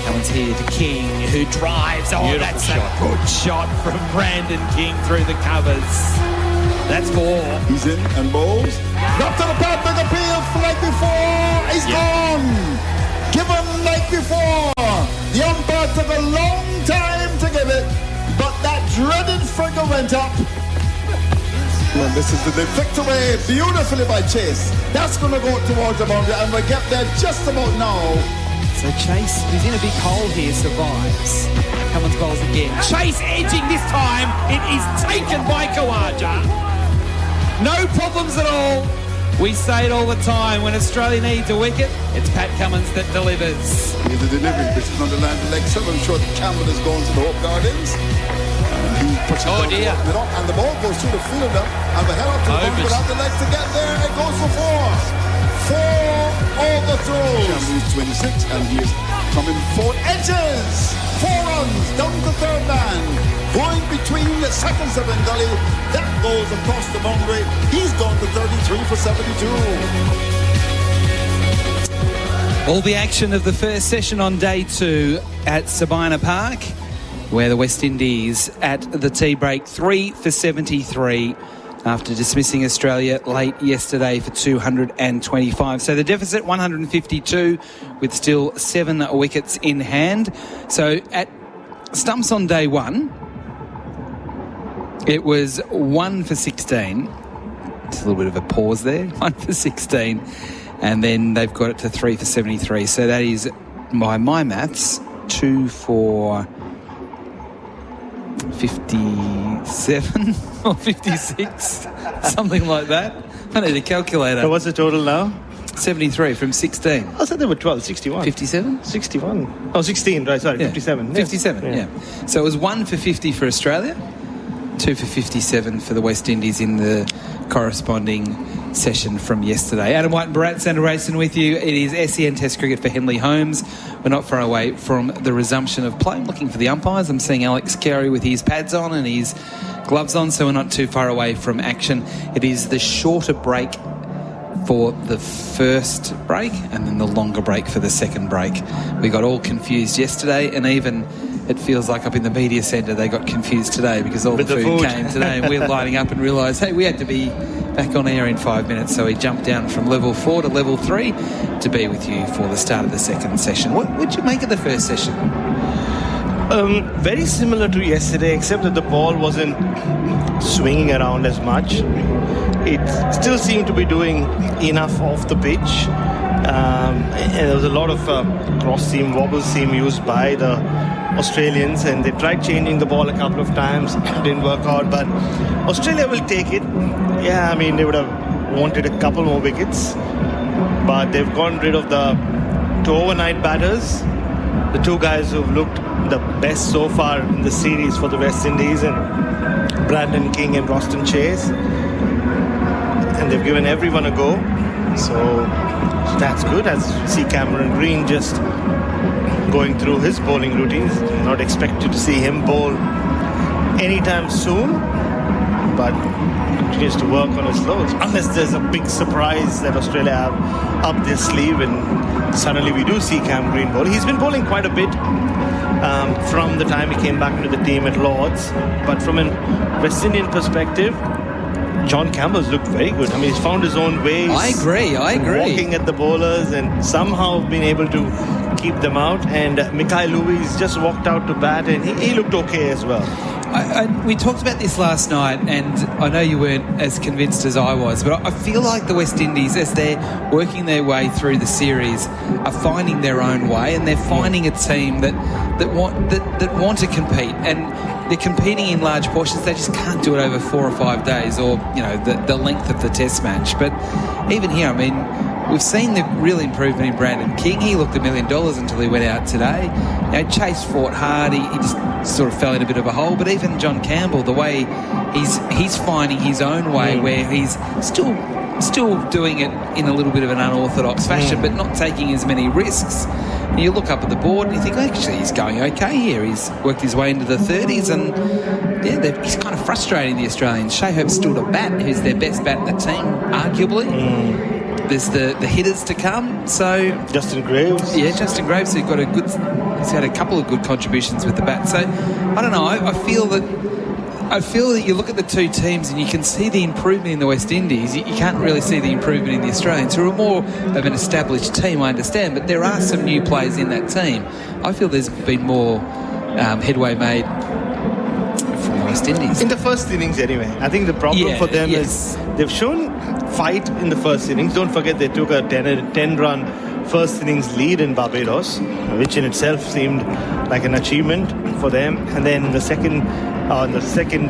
Cummins here to King, who drives. Oh, Beautiful that's shot. a good shot from Brandon King through the covers. That's 4. He's in and bowls. Drop to the pad, big appeal, like before. He's gone. Given like before. The umpire took a long time to give it, but that dreaded figure went up. Well, this is the flicked away beautifully by Chase. That's going to go towards the boundary, and we'll get there just about now. So Chase, who's in a big hole here, survives. Cummins bowls again. Chase edging this time. It is taken by Kawaja. No problems at all. We say it all the time. When Australia needs a wicket, it's Pat Cummins that delivers. Here's the delivery. This is on the line to leg 7. Short Campbell is going to the Hope Gardens. He puts it down dear. the and the ball goes through the fielder and the head up to the ball without the legs to get there. It goes for 4. 4 overthrows. Campbell is 26 and he is coming 4 edges. 4 runs down the third man. Going between the second 7 gully. That goes across the boundary. He's gone to 33 for 72. All the action of the first session on day 2 at Sabina Park, where the West Indies at the tea break 3 for 73 after dismissing Australia late yesterday for 225. So the deficit 152 with still 7 wickets in hand. So at stumps on day 1, it was 1 for 16. Just a little bit of a pause there. 1 for 16. And then they've got it to 3 for 73. So that is, by my maths, 2 for 57 or 56, something like that. I need a calculator. So what's the total now? 73 from 16. I said they were 12, 61. 57? 61. Oh, 16, right, sorry, Yeah. 57. 57, yeah. So it was 1 for 50 for Australia, 2 for 57 for the West Indies in the corresponding session from yesterday. Adam White and Bharat Sandaraisen with you. It is SEN Test Cricket for Henley Holmes. We're not far away from the resumption of play. I'm looking for the umpires. I'm seeing Alex Carey with his pads on and his gloves on, so we're not too far away from action. It is the shorter break for the first break and then the longer break for the second break. We got all confused yesterday, and even it feels like up in the media centre they got confused today because all the food came today and we're lining up and realised, hey, we had to be back on air in 5 minutes, so we jumped down from level 4 to level 3 to be with you for the start of the second session. What did you make of the first session? Very similar to yesterday, except that the ball wasn't swinging around as much. It still seemed to be doing enough off the pitch. And there was a lot of cross-seam, wobble-seam used by the Australians, and they tried changing the ball a couple of times. Didn't work out, but Australia will take it. Yeah, I mean, they would have wanted a couple more wickets, but they've gotten rid of the 2 overnight batters, the 2 guys who've looked the best so far in the series for the West Indies, and Brandon King and Roston Chase, and they've given everyone a go, so that's good. As see Cameron Green just going through his bowling routines, not expected to see him bowl anytime soon, but continues to work on his loads, unless there's a big surprise that Australia have up their sleeve and suddenly we do see Cam Green bowl. He's been bowling quite a bit from the time he came back into the team at Lord's, but from a West Indian perspective, John Campbell's looked very good. I mean, he's found his own ways. I agree. Walking at the bowlers and somehow been able to keep them out. And Mikhail Louis just walked out to bat and he looked okay as well. We talked about this last night, and I know you weren't as convinced as I was, but I feel like the West Indies, as they're working their way through the series, are finding their own way, and they're finding a team that want to compete, and they're competing in large portions. They just can't do it over 4 or 5 days, or the length of the Test match. But even here, I mean, we've seen the real improvement in Brandon King. He looked $1 million until he went out today. Chase fought hard. He just sort of fell in a bit of a hole. But even John Campbell, the way he's finding his own way, where he's still doing it in a little bit of an unorthodox fashion, but not taking as many risks. And you look up at the board and you think, actually, he's going okay here. He's worked his way into the 30s, and he's kind of frustrating the Australians. Shea Hope's still to bat, who's their best bat in the team, arguably. There's the hitters to come. So Justin Graves. Yeah, Justin Graves, who got a good He's had a couple of good contributions with the bat. So, I don't know. I feel that you look at the two teams and you can see the improvement in the West Indies. You can't really see the improvement in the Australians, who are more of an established team, I understand, but there are some new players in that team. I feel there's been more headway made from the West Indies. In the first innings, anyway. I think the problem for them is they've shown fight in the first innings. Don't forget they took a 10-run first innings lead in Barbados, which in itself seemed like an achievement for them. And then the second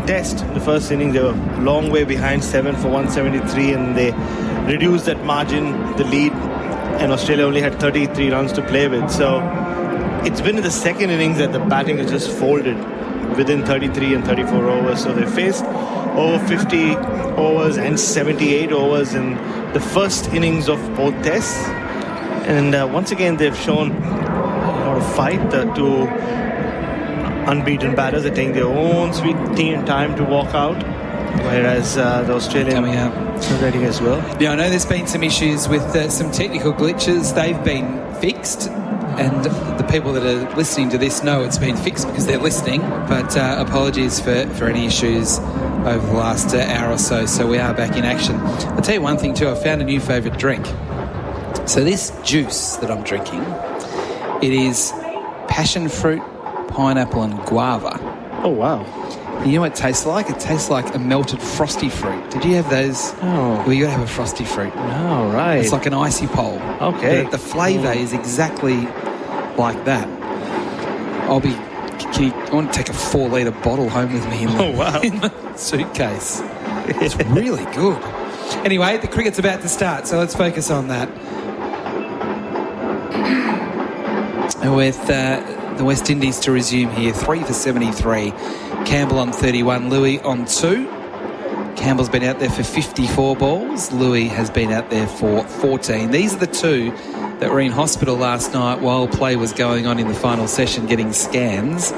test, the first innings, they were a long way behind, 7 for 173, and they reduced that margin, the lead, and Australia only had 33 runs to play with. So it's been in the second innings that the batting has just folded within 33 and 34 overs. So they faced over 50 overs and 78 overs in the first innings of both tests. And once again, they've shown a lot of fight. The two unbeaten batters are taking their own sweet time to walk out, whereas the Australian coming out ready as well. Yeah, I know there's been some issues with some technical glitches. They've been fixed, and the people that are listening to this know it's been fixed because they're listening. But apologies for any issues over the last hour or so. So we are back in action. I'll tell you one thing too. I found a new favourite drink. So this juice that I'm drinking, it is passion fruit, pineapple and guava. Oh, wow. You know what it tastes like? It tastes like a melted frosty fruit. Did you have those? Oh. Well, you got to have a frosty fruit. Oh, right. It's like an icy pole. Okay. The flavour is exactly like that. I want to take a 4-litre bottle home with me in the suitcase. It's really good. Anyway, the cricket's about to start, so let's focus on that. With the West Indies to resume here, 3 for 73. Campbell on 31, Louis on 2. Campbell's been out there for 54 balls. Louis has been out there for 14. These are the two that were in hospital last night while play was going on in the final session, getting scans.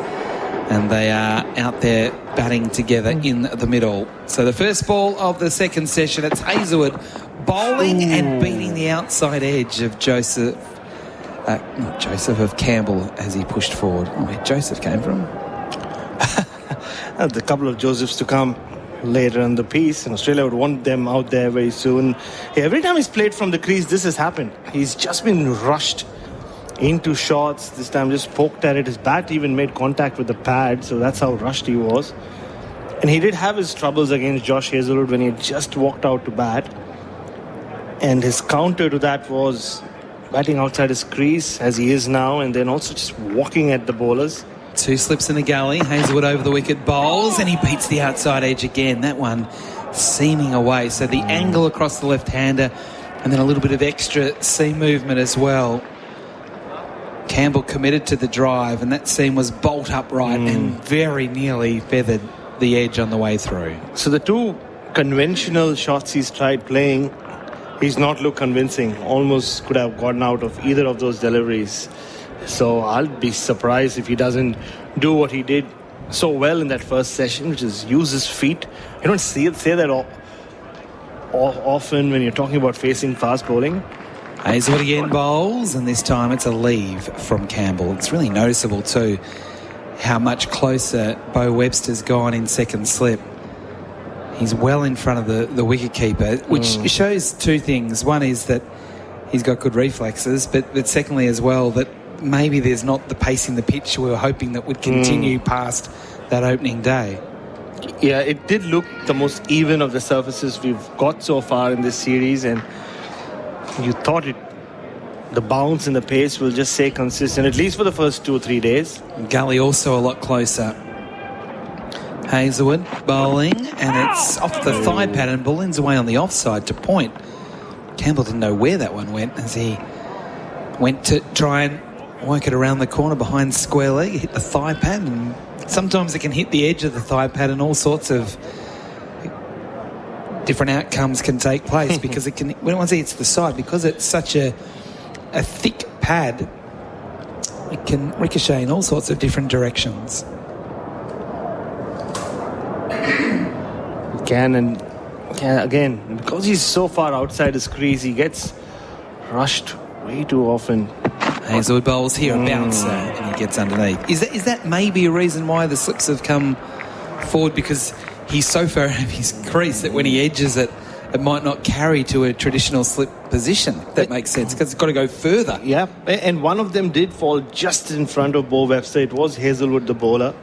And they are out there batting together in the middle. So the first ball of the second session, it's Hazelwood bowling and beating the outside edge of of Campbell as he pushed forward. Oh, where Joseph came from. A couple of Josephs to come later in the piece, and Australia would want them out there very soon. Every time he's played from the crease, this has happened. He's just been rushed into shots. This time just poked at it. His bat even made contact with the pad, so that's how rushed he was. And he did have his troubles against Josh Hazlewood when he had just walked out to bat. And his counter to that was batting outside his crease, as he is now, and then also just walking at the bowlers. 2 slips in the gully. Hazelwood over the wicket bowls, and he beats the outside edge again. That one seaming away. So the angle across the left-hander, and then a little bit of extra seam movement as well. Campbell committed to the drive, and that seam was bolt upright and very nearly feathered the edge on the way through. So the two conventional shots he's tried playing, he's not looked convincing. Almost could have gotten out of either of those deliveries. So I'll be surprised if he doesn't do what he did so well in that first session, which is use his feet. You don't say that often when you're talking about facing fast bowling. Hazelwood again bowls, and this time it's a leave from Campbell. It's really noticeable too how much closer Bo Webster's gone in second slip. He's well in front of the wicketkeeper, which shows two things. One is that he's got good reflexes, but secondly as well that maybe there's not the pace in the pitch we were hoping that would continue past that opening day. Yeah, it did look the most even of the surfaces we've got so far in this series, and you thought the bounce and the pace will just stay consistent, at least for the first 2 or 3 days. Gully also a lot closer. Hazelwood bowling, and it's off the thigh pad, and Bullen's away on the offside to point. Campbell didn't know where that one went as he went to try and work it around the corner behind square leg, hit the thigh pad, and sometimes it can hit the edge of the thigh pad and all sorts of different outcomes can take place because it can, once it hits the side, because it's such a thick pad, it can ricochet in all sorts of different directions. And again, because he's so far outside his crease, he gets rushed way too often. Hazelwood bowls here a bouncer and he gets underneath. Is that maybe a reason why the slips have come forward, because he's so far out of his crease that when he edges it, it might not carry to a traditional slip position? That makes sense, because it's got to go further. Yeah, and one of them did fall just in front of Bo Webster. It was Hazelwood, the bowler,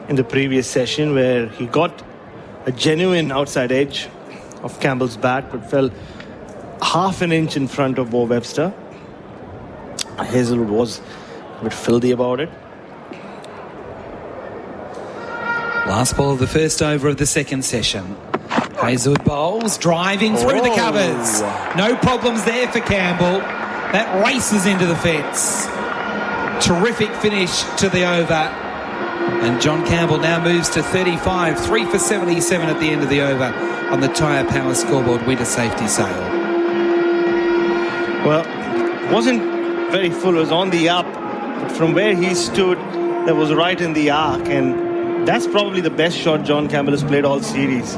in the previous session, where he got a genuine outside edge of Campbell's bat, but fell half an inch in front of Bo Webster. Hazelwood was a bit filthy about it. Last ball of the first over of the second session. Hazelwood bowls, driving through the covers. No problems there for Campbell. That races into the fence. Terrific finish to the over. And John Campbell now moves to 35, 3 for 77 at the end of the over on the Tyre Power scoreboard winter safety sale. Well, wasn't very full, it was on the up, but from where he stood, that was right in the arc, and that's probably the best shot John Campbell has played all series.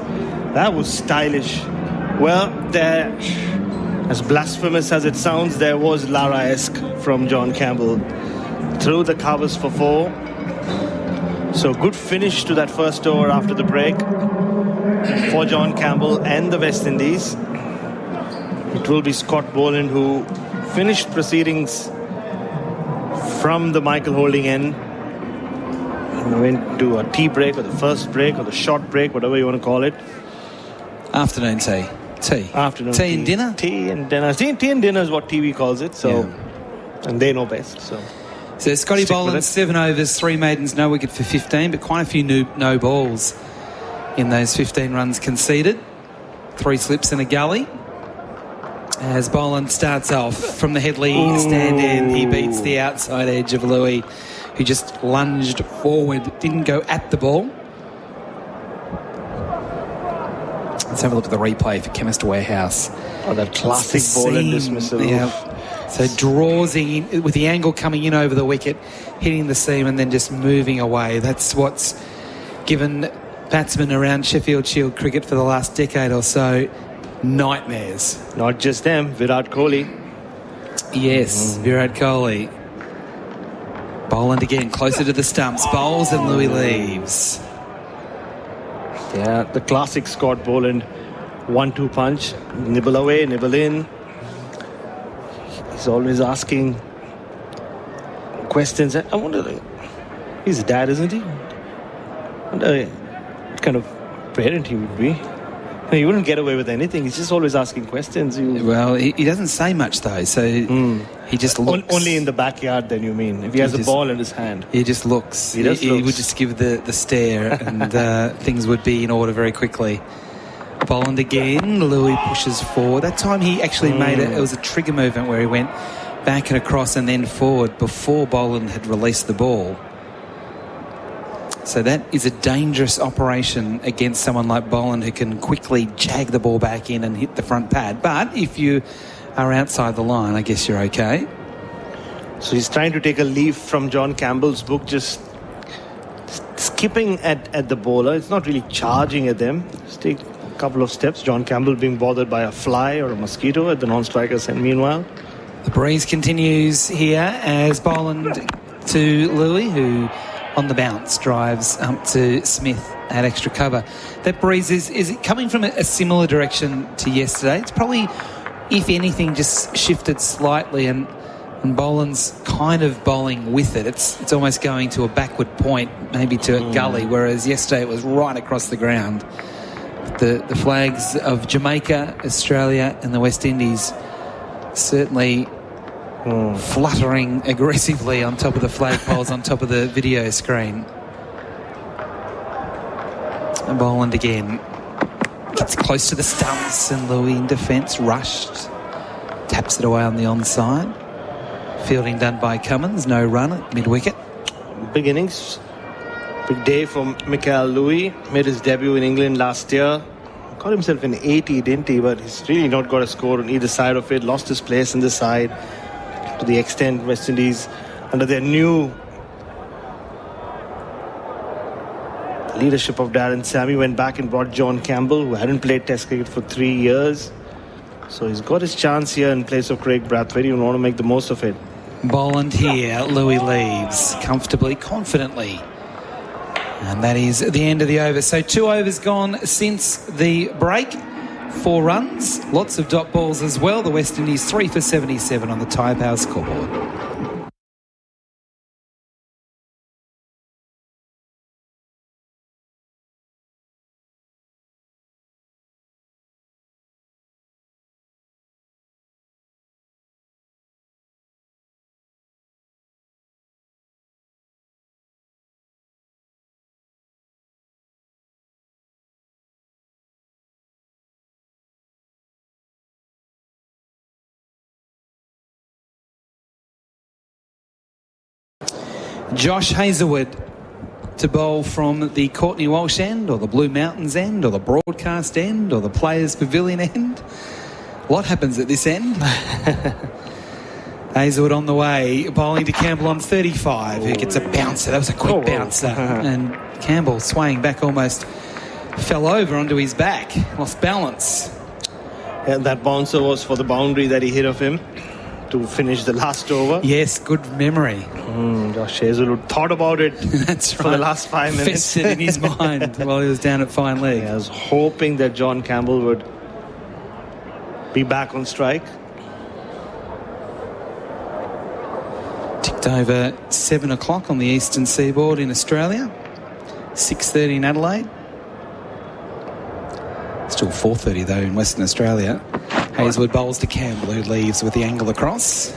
That was stylish. Well, there, as blasphemous as it sounds, there was Lara-esque from John Campbell. Through the covers for 4. So good finish to that first over after the break for John Campbell and the West Indies. It will be Scott Boland who finished proceedings from the Michael Holding end and went to a tea break, or the first break, or the short break, whatever you want to call it. Afternoon tea. Afternoon tea and dinner? Tea and dinner. Tea and dinner is what TV calls it. So, and they know best. So Scotty Boland, 7 overs, 3 maidens, no wicket for 15, but quite a few no balls in those 15 runs conceded. 3 slips and a gully. As Boland starts off from the Headley stand end, he beats the outside edge of Louis, who just lunged forward, didn't go at the ball. Let's have a look at the replay for Chemist Warehouse. Oh, that classic Boland dismissal. Yeah. So draws in with the angle coming in over the wicket, hitting the seam and then just moving away. That's what's given batsmen around Sheffield Shield cricket for the last decade or so nightmares. Not just them, Virat Kohli. Yes, Virat Kohli. Boland again, closer to the stumps. Bowls and Louis leaves. Yeah, the classic Scott Boland 1-2 punch. Nibble away, nibble in. He's always asking questions. I wonder, he's a dad, isn't he? I wonder what kind of parent he would be. He wouldn't get away with anything. He's just always asking questions. Well, he doesn't say much though, so he just looks. Only in the backyard, then you mean? If he has a ball in his hand. He just looks. He would just give the stare and things would be in order very quickly. Boland again. Louis pushes forward. That time he actually made it. It was a trigger movement where he went back and across and then forward before Boland had released the ball. So that is a dangerous operation against someone like Boland, who can quickly jag the ball back in and hit the front pad. But if you are outside the line, I guess you're okay. So he's trying to take a leaf from John Campbell's book, just skipping at the bowler. It's not really charging at them. Just take a couple of steps. John Campbell being bothered by a fly or a mosquito at the non-strikers end meanwhile. The breeze continues here as Boland to Louis, who on the bounce drives up to Smith at extra cover. That breeze is it coming from a similar direction to yesterday? It's probably, if anything, just shifted slightly, and Boland's kind of bowling with it. It's almost going to a backward point, maybe to a gully, whereas yesterday it was right across the ground. The flags of Jamaica, Australia and the West Indies certainly fluttering aggressively on top of the flagpoles, on top of the video screen. And Boland again gets close to the stumps, and Louis in defence, rushed, taps it away on the onside. Fielding done by Cummins, no run at mid-wicket. Big innings, big day for Mikael Louis. Made his debut in England last year. Got himself an 80, didn't he? But he's really not got a score on either side of it. Lost his place in the side, to the extent West Indies, under their new leadership of Darren Sammy, went back and brought John Campbell, who hadn't played Test cricket for 3 years. So he's got his chance here in place of Craig Brathwaite. You want to make the most of it. Boland here, Louis leaves comfortably, confidently. And that is the end of the over. So 2 overs gone since the break. 4 runs, lots of dot balls as well. The West Indies 3 for 77 on the Tyre Power scoreboard. Josh Hazlewood to bowl from the Courtney Walsh end, or the Blue Mountains end, or the broadcast end, or the Players Pavilion end. What happens at this end? Hazlewood on the way, bowling to Campbell on 35, who gets a bouncer. That was a quick bouncer. And Campbell, swaying back, almost fell over onto his back, lost balance. Yeah, that bouncer was for the boundary that he hit of him to finish the last over. Yes, good memory. Josh Hazlewood thought about it. That's for the last 5 minutes. Festered in his mind while he was down at fine leg. I was hoping that John Campbell would be back on strike. Ticked over 7 o'clock on the eastern seaboard in Australia. 6:30 in Adelaide. Still 4:30 though in Western Australia. Hazlewood bowls to Campbell, who leaves with the angle across.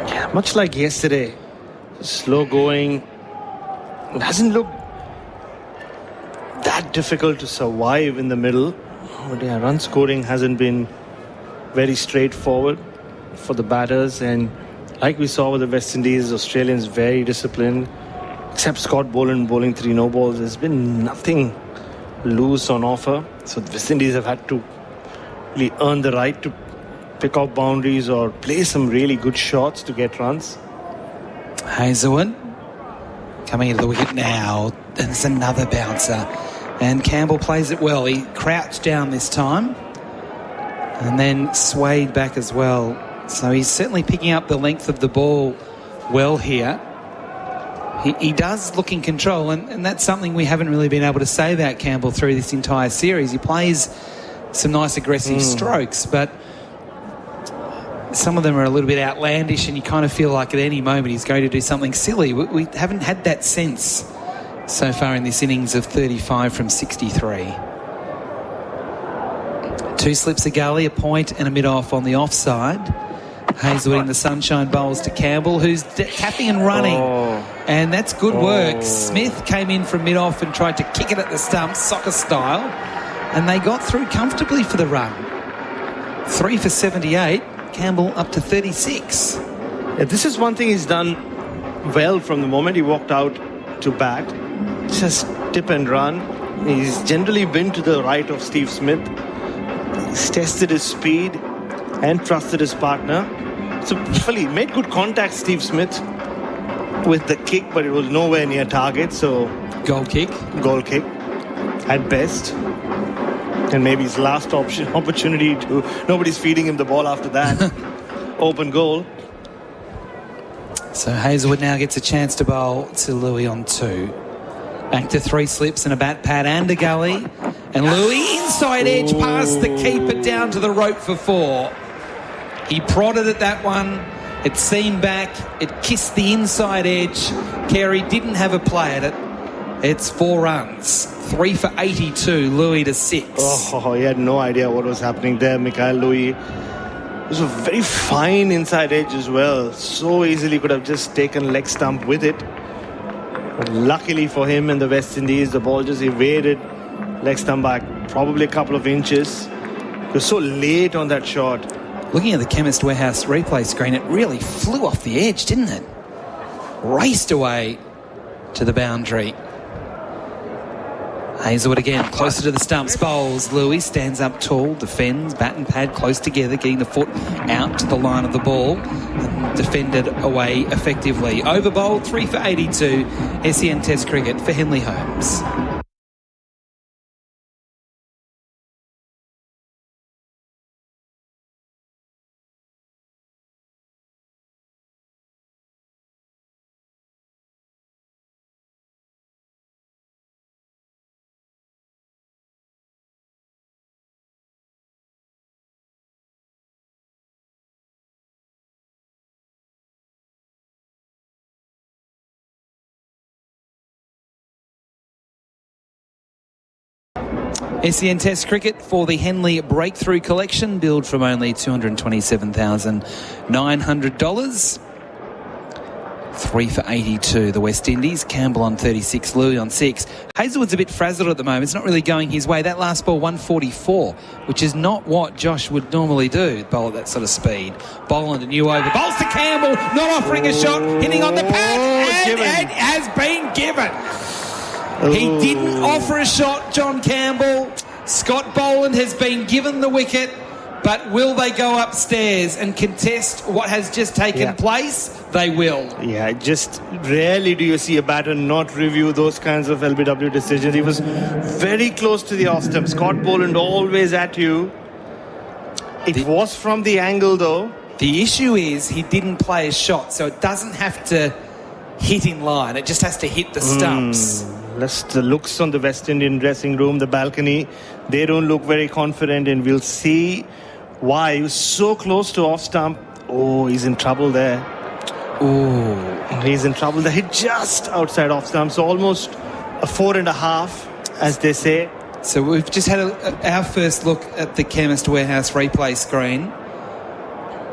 Yeah, much like yesterday, slow going. It hasn't looked that difficult to survive in the middle. But yeah, run scoring hasn't been very straightforward for the batters. And like we saw with the West Indies, Australians very disciplined. Except Scott Boland bowling 3 no balls, there's been nothing loose on offer. So the West Indies have had to really earn the right to pick off boundaries or play some really good shots to get runs. Hazlewood coming into the wicket now. And it's another bouncer. And Campbell plays it well. He crouched down this time and then swayed back as well. So he's certainly picking up the length of the ball well here. He does look in control, and that's something we haven't really been able to say about Campbell through this entire series. He plays some nice aggressive strokes, but some of them are a little bit outlandish, and you kind of feel like at any moment he's going to do something silly. We haven't had that sense so far in this innings of 35 from 63. 2 slips a gully, a point and a mid-off on the offside. Hazlewood in the sunshine bowls to Campbell, who's tapping and running. And that's good work. Smith came in from mid-off and tried to kick it at the stumps, soccer style. And they got through comfortably for the run. 3 for 78. Campbell up to 36. Yeah, this is one thing he's done well from the moment he walked out to bat. Just tip and run. He's generally been to the right of Steve Smith. He's tested his speed and trusted his partner. So he made good contact, Steve Smith, with the kick, but it was nowhere near target. So goal kick at best, and maybe his last opportunity to. Nobody's feeding him the ball after that. Open goal. So Hazlewood now gets a chance to bowl to Louis on 2. Back to 3 slips and a bat pad and a gully. And Louis inside edge past the keeper down to the rope for 4. He prodded at that one. It seamed back. It kissed the inside edge. Carey didn't have a play at it. It's 4 runs. 3 for 82. Louis to 6. Oh, he had no idea what was happening there, Mikhail Louis. It was a very fine inside edge as well. So easily could have just taken leg stump with it. But luckily for him and the West Indies, the ball just evaded leg stump back probably a couple of inches. It was so late on that shot. Looking at the Chemist Warehouse replay screen, it really flew off the edge, didn't it? Raced away to the boundary. Hazlewood again, closer to the stumps, bowls. Louis stands up tall, defends, bat and pad close together, getting the foot out to the line of the ball. And defended away effectively. Over bowled, 3 for 82. SEN Test cricket for Henley Holmes. SEN Test Cricket for the Henley Breakthrough Collection, billed from only $227,900. 3 for 82, the West Indies. Campbell on 36, Louis on 6. Hazelwood's a bit frazzled at the moment. It's not really going his way. That last ball, 144, which is not what Josh would normally do, bowl at that sort of speed. Boland, a new over. Bowls to Campbell, not offering a shot, hitting on the pad, and has been given. He didn't offer a shot, John Campbell. Scott Boland has been given the wicket, but will they go upstairs and contest what has just taken place? They will. Yeah, just rarely do you see a batter not review those kinds of LBW decisions. He was very close to the off stump. Scott Boland always at you. It was from the angle, though. The issue is he didn't play a shot, so it doesn't have to hit in line. It just has to hit the stumps. The looks on the West Indian dressing room, the balcony, they don't look very confident, and we'll see why. He was so close to off stump. Oh, he's in trouble there. Oh, he's in trouble there. Hit just outside off stump, so almost a 4.5, as they say. So we've just had our first look at the Chemist Warehouse replay screen.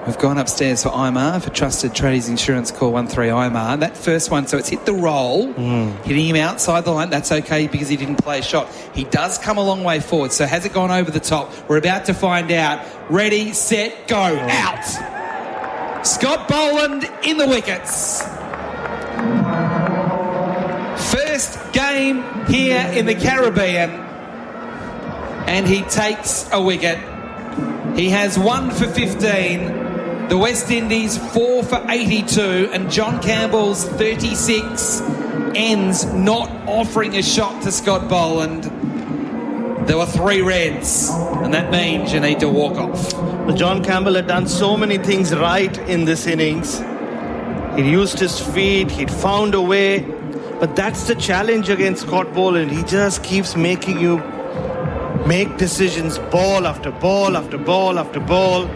We've gone upstairs for IMAR, for Trusted Tradies Insurance, call 13 IMAR. That first one, so it's hit the roll, hitting him outside the line. That's okay because he didn't play a shot. He does come a long way forward, so has it gone over the top? We're about to find out. Ready, set, go. Out. Scott Boland in the wickets. First game here in the Caribbean, and he takes a wicket. He has 1 for 15. The West Indies 4 for 82, and John Campbell's 36 ends not offering a shot to Scott Boland. There were 3 reds, and that means you need to walk off. Well, John Campbell had done so many things right in this innings. He used his feet, he'd found a way, but that's the challenge against Scott Boland. He just keeps making you make decisions, ball after ball after ball after ball.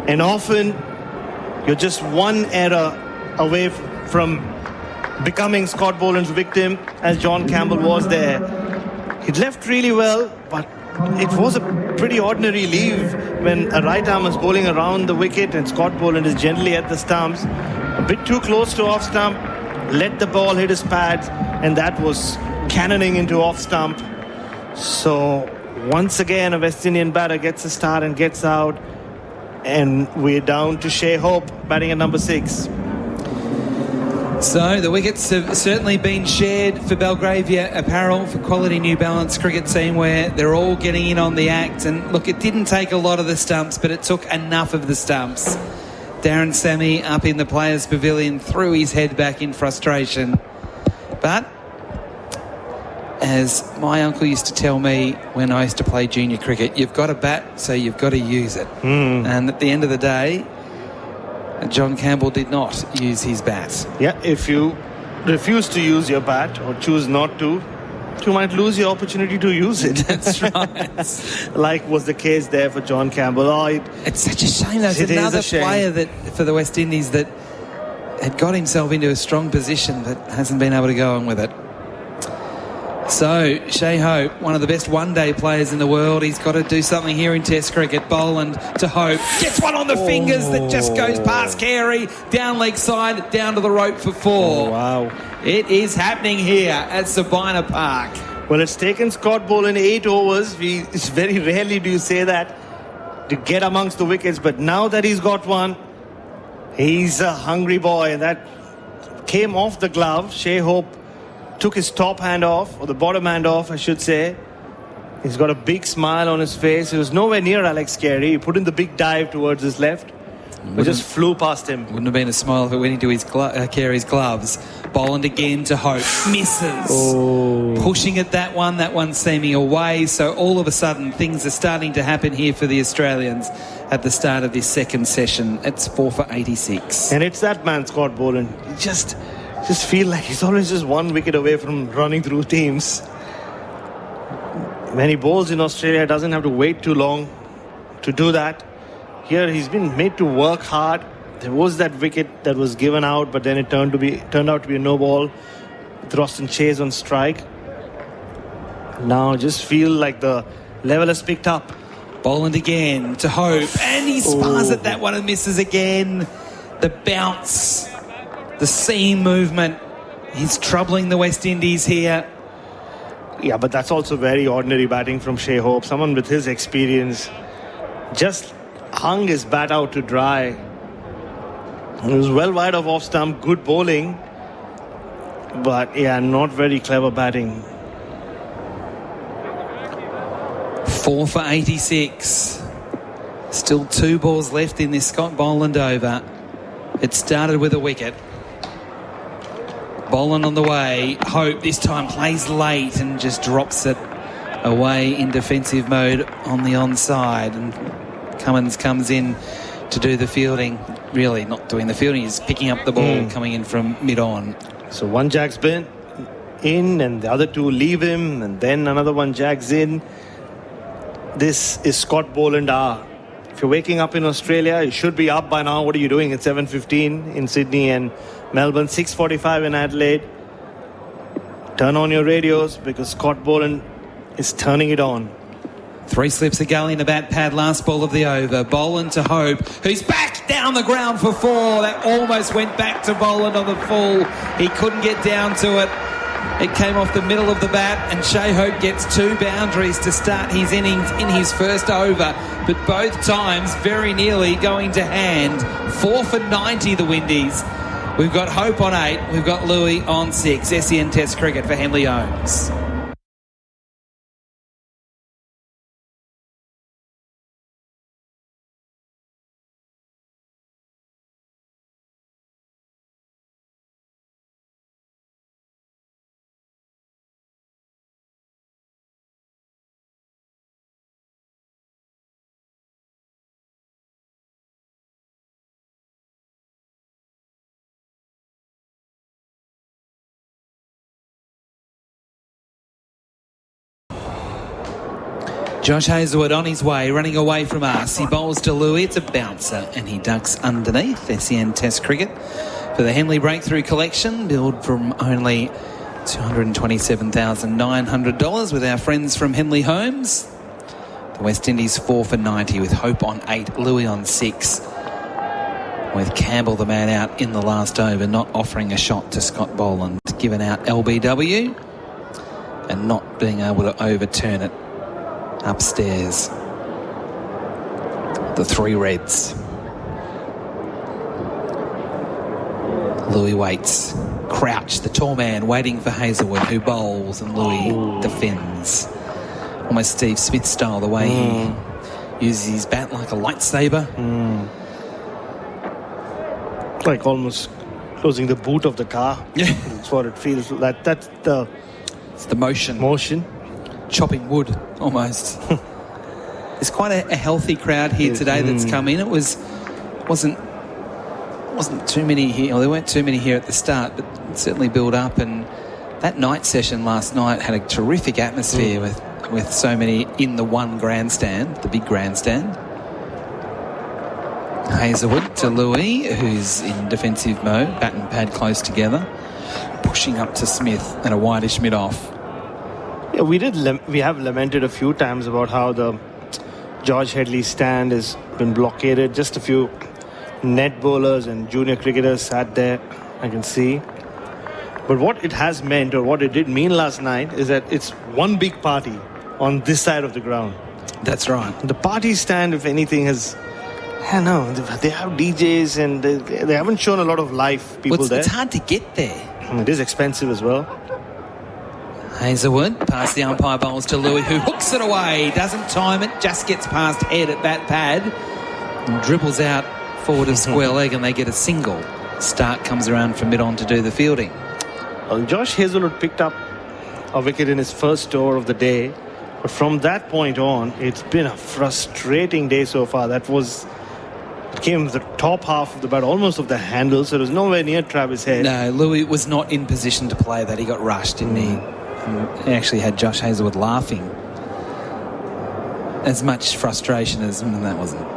And often, you're just one error away from becoming Scott Boland's victim, as John Campbell was there. He left really well, but it was a pretty ordinary leave when a right arm is bowling around the wicket and Scott Boland is generally at the stumps. A bit too close to off stump, let the ball hit his pads, and that was cannoning into off stump. So, once again, a West Indian batter gets a start and gets out. And we're down to Shea Hope batting at number 6. So the wickets have certainly been shared for Belgravia Apparel, for Quality New Balance cricket team, where they're all getting in on the act. And look, it didn't take a lot of the stumps, but it took enough of the stumps. Darren Sammy up in the Players' Pavilion threw his head back in frustration. But as my uncle used to tell me when I used to play junior cricket, you've got a bat, so you've got to use it. And at the end of the day, John Campbell did not use his bat. Yeah, if you refuse to use your bat or choose not to, you might lose your opportunity to use it. That's right. Like was the case there for John Campbell. It's such a shame. There's another player that for the West Indies that had got himself into a strong position but hasn't been able to go on with it. So, Shea Hope, one of the best one-day players in the world, he's got to do something here in Test cricket. Boland to Hope, gets one on the fingers that just goes past Carey, down leg side, down to the rope for 4. Oh, wow. It is happening here at Sabina Park. Well, it's taken Scott Boland 8 overs. It's very rarely do you say that, to get amongst the wickets, but now that he's got one, he's a hungry boy. That came off the glove. Shea Hope took his top hand off, or the bottom hand off, I should say. He's got a big smile on his face. He was nowhere near Alex Carey. He put in the big dive towards his left, but just flew past him. Wouldn't have been a smile if it went into his Carey's gloves. Boland again to Hope, misses. Pushing at that one seeming away. So all of a sudden, things are starting to happen here for the Australians at the start of this second session. It's 4 for 86. And it's that man, Scott Boland. He just feel like he's always just one wicket away from running through teams. When he bowls in Australia, doesn't have to wait too long to do that. Here, he's been made to work hard. There was that wicket that was given out, but then it turned out to be a no ball with Roston Chase on strike. Now just feel like the level has picked up. Boland again to Hope, and he spars at that one and misses again. The bounce, the seam movement, he's troubling the West Indies here. Yeah, but that's also very ordinary batting from Shai Hope. Someone with his experience just hung his bat out to dry. He was well wide of off stump, good bowling, but yeah, not very clever batting. 4 for 86. Still 2 balls left in this Scott Boland over. It started with a wicket. Boland on the way. Hope this time plays late and just drops it away in defensive mode on the onside. And Cummins comes in to do the fielding. Really not doing the fielding, he's picking up the ball coming in from mid-on. So one jag's been in and the other 2 leave him, and then another one jags in. This is Scott Boland hour. If you're waking up in Australia, you should be up by now. What are you doing? It's 7:15 in Sydney and Melbourne, 6:45 in Adelaide. Turn on your radios because Scott Boland is turning it on. 3 slips of gully in the bat pad, last ball of the over. Boland to Hope, who's back down the ground for 4. That almost went back to Boland on the full. He couldn't get down to it. It came off the middle of the bat, and Shai Hope gets 2 boundaries to start his innings in his first over, but both times very nearly going to hand. 4 for 90, the Windies. We've got Hope on 8, we've got Louis on 6. SEN Test Cricket for Henley Holmes. Josh Hazlewood on his way, running away from us. He bowls to Louis. It's a bouncer, and he ducks underneath. SEN Test Cricket for the Henley Breakthrough Collection, billed from only $227,900 with our friends from Henley Holmes. The West Indies 4 for 90 with Hope on 8, Louis on 6. With Campbell, the man out in the last over, not offering a shot to Scott Boland, given out LBW and not being able to overturn it upstairs. The 3 Reds. Louis waits. Crouch, the tall man, waiting for Hazlewood, who bowls, and Louis defends. Almost Steve Smith style, the way he uses his bat like a lightsaber. Like almost closing the boot of the car. Yeah. That's what it feels like. It's the motion. Chopping wood, almost. There's quite a healthy crowd here today that's come in. It wasn't too many here. Well, there weren't too many here at the start, but it certainly built up. And that night session last night had a terrific atmosphere with so many in the one grandstand, the big grandstand. Hazlewood to Louis, who's in defensive mode, bat and pad close together, pushing up to Smith and a wideish mid-off. Yeah, we have lamented a few times about how the George Headley stand has been blockaded. Just a few net bowlers and junior cricketers sat there, I can see. But what it has meant, or what it did mean last night, is that it's one big party on this side of the ground. That's right. The party stand, if anything, has... I don't know, they have DJs and they haven't shown a lot of live people there. It's hard to get there. It is expensive as well. Hazlewood past the umpire, bowls to Louis, who hooks it away, doesn't time it, just gets past head at bat pad and dribbles out forward of square leg, and they get a single. Stark comes around from mid-on to do the fielding. Well, Josh Hazlewood picked up a wicket in his first over of the day, but from that point on, it's been a frustrating day so far. It came the top half of the bat, almost of the handle, so it was nowhere near Travis Head. No, Louis was not in position to play that. He got rushed, didn't he? And he actually had Josh Hazlewood laughing. As much frustration as... that wasn't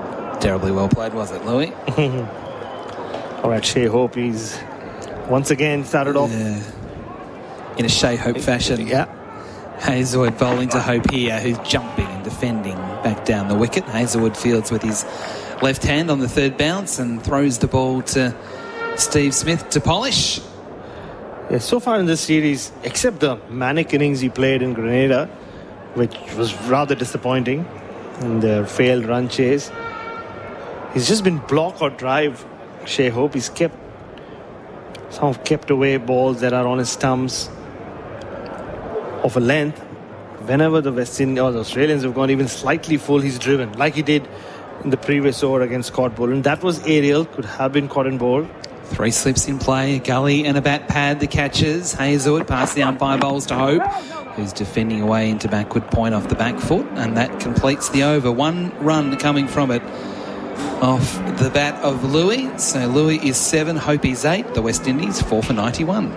terribly well played, was it, Louis? All right, Shai Hope, he's once again started off... in a Shai Hope fashion. Yeah. Hazelwood bowling to Hope here, who's jumping and defending back down the wicket. Hazelwood fields with his left hand on the third bounce and throws the ball to Steve Smith to polish. Yeah, so far in this series, except the manic innings he played in Grenada, which was rather disappointing, and the failed run chase, he's just been block or drive. Shea Hope, he's kept away balls that are on his stumps of a length. Whenever the West Indies or the Australians have gone even slightly full, he's driven, like he did in the previous over against Scott Bullen. That was aerial, could have been caught in bowl. 3 slips in play, a gully and a bat pad, the catches. Hazelwood past the umpire, bowls to Hope, who's defending away into backward point off the back foot, and that completes the over. 1 run coming from it off the bat of Louis. So Louis is 7, Hope is 8. The West Indies 4 for 91.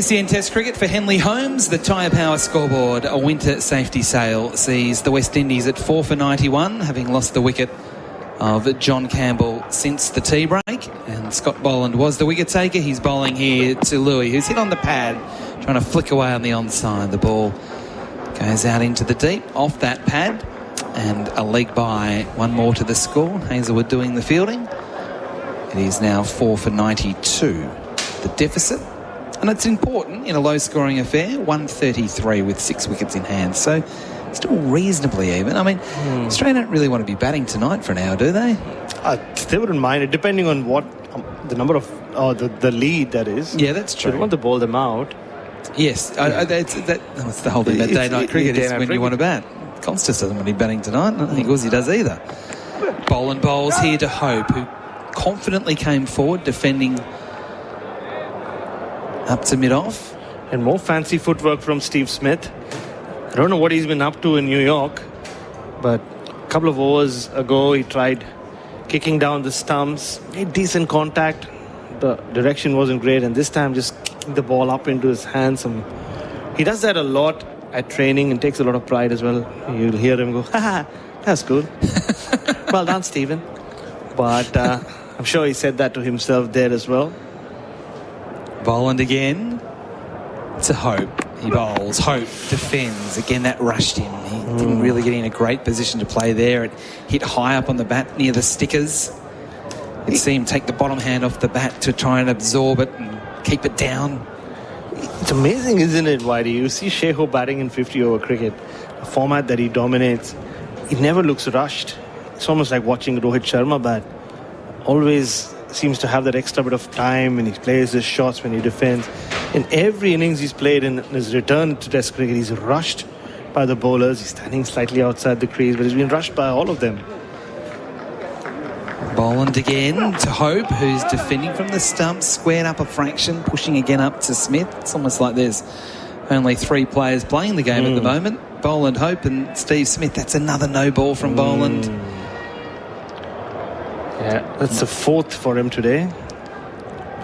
SEN Test cricket for Henley Holmes. The Tyre Power scoreboard. A winter safety sail sees the West Indies at 4 for 91, having lost the wicket of John Campbell since the tea break. And Scott Boland was the wicket taker. He's bowling here to Louis, who's hit on the pad, trying to flick away on the onside. The ball goes out into the deep off that pad, and a leg by. 1 more to the score. Hazelwood doing the fielding. It is now 4 for 92. The deficit. And it's important in a low-scoring affair, 133 with 6 wickets in hand. So still reasonably even. I mean, Australia don't really want to be batting tonight for an hour, do they? They wouldn't mind it, depending on what the number of the lead that is. Yeah, that's true. They want to bowl them out. Yes, yeah. That's the whole thing about day-night cricket is when you want to bat. Constas doesn't want to be batting tonight. I don't think Aussie does either. Boland bowls here to Hope, who confidently came forward, defending up to mid-off. And more fancy footwork from Steve Smith. I don't know what he's been up to in New York, but a couple of overs ago he tried kicking down the stumps, made decent contact. The direction wasn't great, and this time just kicking the ball up into his hands. He does that a lot at training and takes a lot of pride as well. You'll hear him go, "Ha, that's good." Well done, Stephen. But I'm sure he said that to himself there as well. Boland again to Hope. He bowls. Hope defends. Again, that rushed him. He didn't really get in a great position to play there. It hit high up on the bat near the stickers. You'd see him take the bottom hand off the bat to try and absorb it and keep it down. It's amazing, isn't it, Whitey? You see Shea Hope batting in 50-over cricket, a format that he dominates. It never looks rushed. It's almost like watching Rohit Sharma bat. Always seems to have that extra bit of time when he plays his shots, when he defends. In every innings he's played in his return to Test cricket, he's rushed by the bowlers. He's standing slightly outside the crease, but he's been rushed by all of them. Boland again to Hope, who's defending from the stumps, squared up a fraction, pushing again up to Smith. It's almost like there's only 3 players playing the game at the moment. Boland, Hope and Steve Smith. That's another no ball from Boland. Yeah, that's the 4th for him today.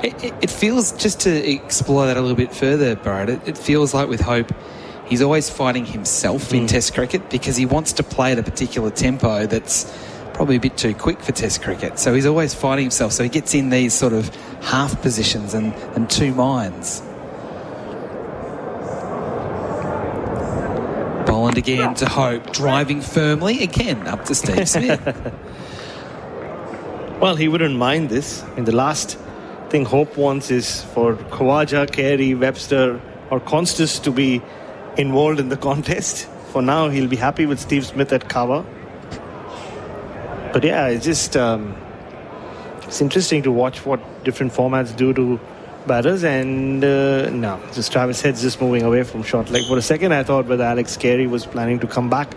It feels, just to explore that a little bit further, Barrett, it feels like with Hope, he's always fighting himself in Test cricket because he wants to play at a particular tempo that's probably a bit too quick for Test cricket. So he's always fighting himself. So he gets in these sort of half positions and 2 minds. Boland again to Hope, driving firmly again up to Steve Smith. Well, he wouldn't mind this. I mean, the last thing Hope wants is for Khawaja, Carey, Webster or Constas to be involved in the contest. For now, he'll be happy with Steve Smith at cover. But yeah, it's just it's interesting to watch what different formats do to batters. And no, just Travis Head's just moving away from short leg. For a second, I thought whether Alex Carey was planning to come back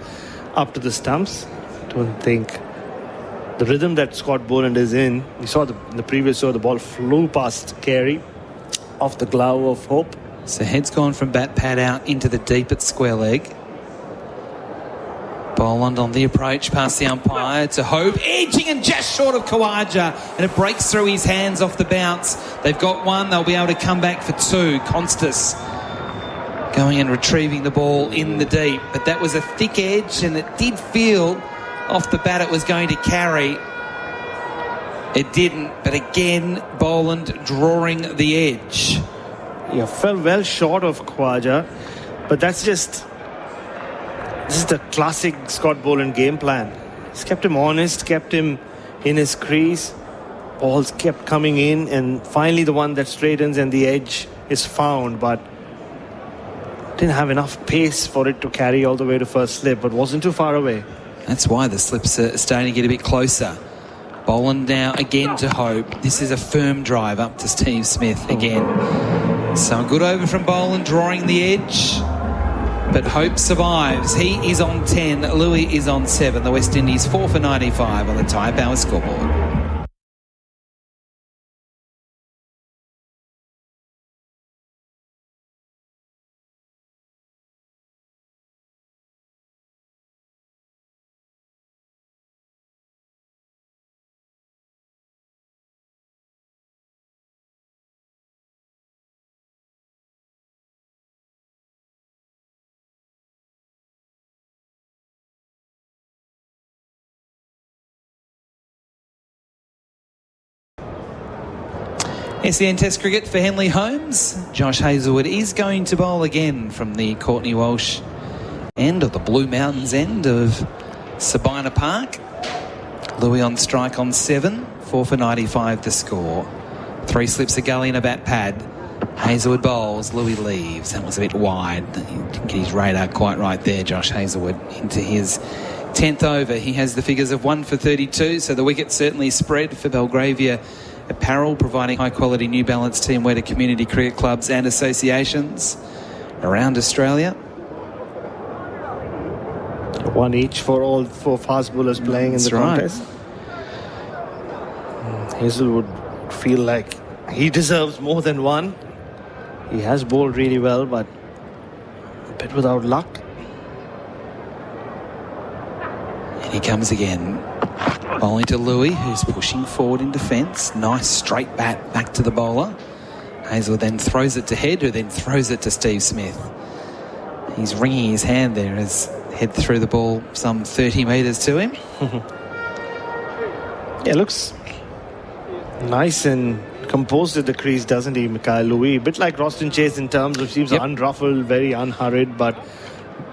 up to the stumps. Don't think. The rhythm that Scott Boland is in, we saw in the previous over, the ball flew past Carey off the glove of Hope. So head's gone from bat pad out into the deep at square leg. Boland on the approach past the umpire to Hope, edging and just short of Khawaja, and it breaks through his hands off the bounce. They've got one, they'll be able to come back for two. Constas going and retrieving the ball in the deep, but that was a thick edge and it did feel off the bat it was going to carry. It didn't, but again Boland drawing the edge. Yeah, fell well short of Khawaja, but this is the classic Scott Boland game plan. He's kept him honest, kept him in his crease. Balls kept coming in, and finally the one that straightens and the edge is found, but didn't have enough pace for it to carry all the way to first slip, but wasn't too far away. That's why the slips are starting to get a bit closer. Boland now again to Hope. This is a firm drive up to Steve Smith again. So a good over from Boland, drawing the edge. But Hope survives. He is on 10. Louis is on 7. The West Indies 4 for 95 on the Tyre Power scoreboard. SEN Test cricket for Henley Holmes. Josh Hazlewood is going to bowl again from the Courtney Walsh end, of the Blue Mountains end of Sabina Park. Louis on strike on 7. 4 for 95 the score. 3 slips a gully and a bat pad. Hazlewood bowls. Louis leaves. That was a bit wide. He didn't get his radar quite right there, Josh Hazlewood, into his 10th over. He has the figures of 1 for 32, so the wicket certainly spread for Belgravia Apparel, providing high-quality New Balance teamwear to community cricket clubs and associations around Australia. One each for all 4 fast bowlers playing in the contest. Hazel would feel like he deserves more than one. He has bowled really well, but a bit without luck. And he comes again. Bowling to Louis, who's pushing forward in defence. Nice straight bat back to the bowler. Hazel then throws it to Head, who then throws it to Steve Smith. He's wringing his hand there as Head threw the ball some 30 metres to him. Yeah, looks nice and composed at the crease, doesn't he, Mikhail Louis? A bit like Roston Chase in terms of seems unruffled, very unhurried, but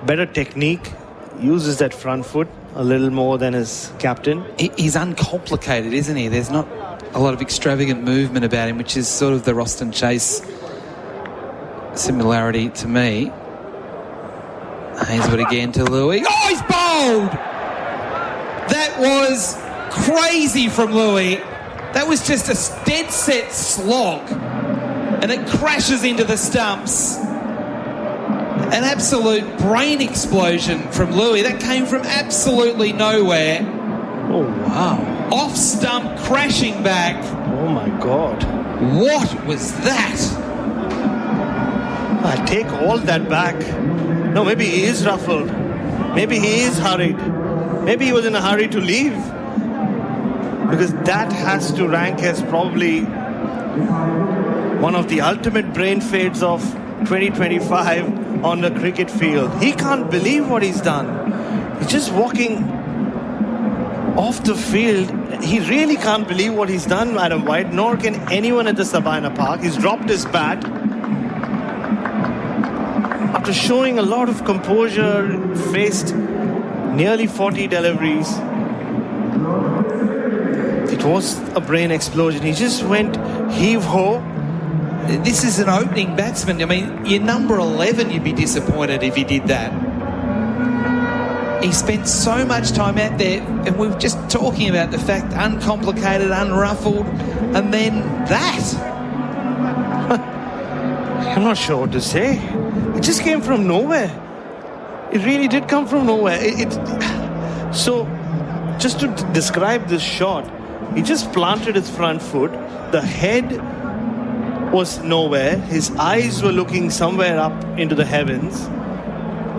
better technique. Uses that front foot a little more than his captain. He's uncomplicated, isn't he? There's not a lot of extravagant movement about him, which is sort of the Roston Chase similarity to me. Hazlewood again to Louis. Oh, he's bowled! That was crazy from Louis. That was just a dead set slog, and it crashes into the stumps. An absolute brain explosion from Louis. That came from absolutely nowhere. Oh, wow. Off stump, crashing back. Oh, my God. What was that? I take all that back. No, maybe he is ruffled. Maybe he is hurried. Maybe he was in a hurry to leave. Because that has to rank as probably one of the ultimate brain fades of 2025 on the cricket field. He can't believe what he's done. He's just walking off the field. He really can't believe what he's done, Adam White, nor can anyone at the Sabina Park. He's dropped his bat. After showing a lot of composure, faced nearly 40 deliveries. It was a brain explosion. He just went heave-ho. This is an opening batsman. I mean, your number 11, you'd be disappointed if he did that. He spent so much time out there, and we were just talking about the fact, uncomplicated, unruffled, and then that. I'm not sure what to say. It just came from nowhere. It really did come from nowhere. So, just to describe this shot, he just planted his front foot. The head was nowhere. His eyes were looking somewhere up into the heavens,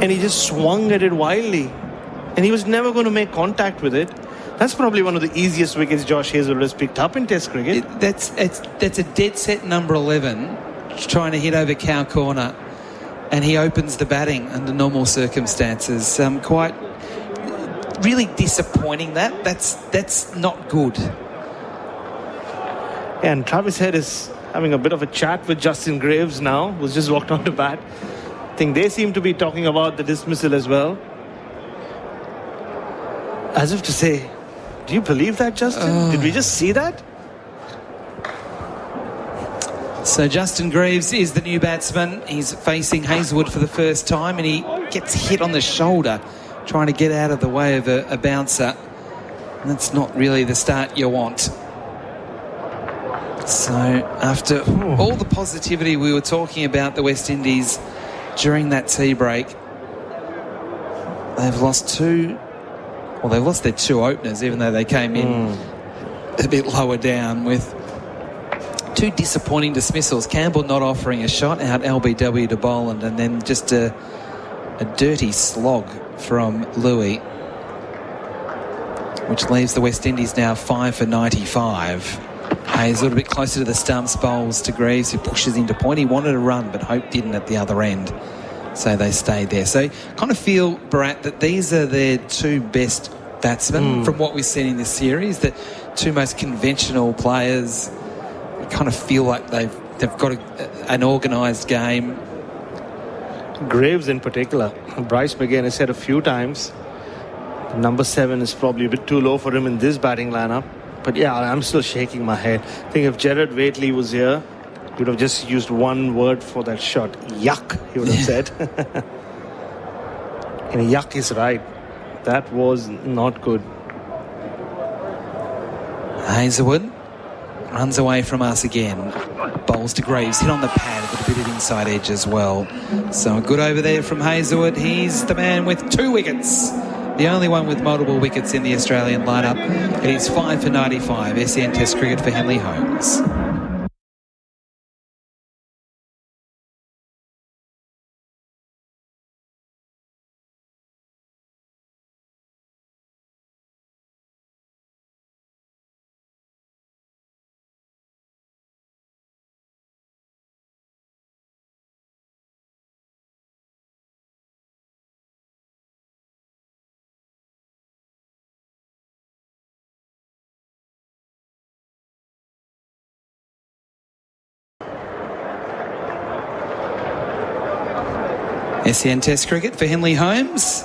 and he just swung at it wildly. And he was never going to make contact with it. That's probably one of the easiest wickets Josh Hazlewood has picked up in Test cricket. That's a dead set number 11, trying to hit over cow corner, and he opens the batting under normal circumstances. Quite really disappointing. That's not good. And Travis Head is having a bit of a chat with Justin Graves now, who's just walked on to bat. I think they seem to be talking about the dismissal as well. As if to say, do you believe that, Justin? Did we just see that? So Justin Greaves is the new batsman. He's facing Hazlewood for the first time, and he gets hit on the shoulder trying to get out of the way of a bouncer. And that's not really the start you want. So after all the positivity we were talking about the West Indies during that tea break, they've lost two. Well, they've lost their two openers, even though they came in a bit lower down with two disappointing dismissals. Campbell not offering a shot out LBW to Boland, and then just a dirty slog from Louis, which leaves the West Indies now 5 for 95. Hayes a little bit closer to the stumps, bowls to Greaves, who pushes into point. He wanted a run, but Hope didn't at the other end, so they stayed there. So kind of feel, Barat, that these are their two best batsmen from what we've seen in this series, the two most conventional players. You kind of feel like they've got an organised game. Graves in particular. Bryce McGinn has said a few times number 7 is probably a bit too low for him in this batting lineup. But yeah, I'm still shaking my head. I think if Gerard Waitley was here, he would have just used one word for that shot. Yuck, he would have said. And yuck is right. That was not good. Hazlewood runs away from us again. Bowls to Graves, hit on the pad with a bit of inside edge as well. So good over there from Hazlewood. He's the man with 2 wickets. The only one with multiple wickets in the Australian lineup. It is 5 for 95. SEN Test cricket for Henley Holmes. SEN Test cricket for Henley Holmes.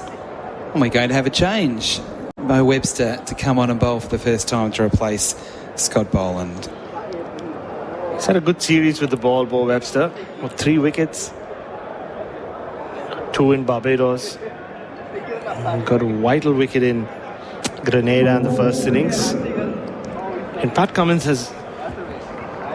And we're going to have a change. Mo Webster to come on and bowl for the first time to replace Scott Boland. He's had a good series with the ball, Mo Webster. With 3 wickets. 2 in Barbados. Got a vital wicket in Grenada in the first innings. And Pat Cummins has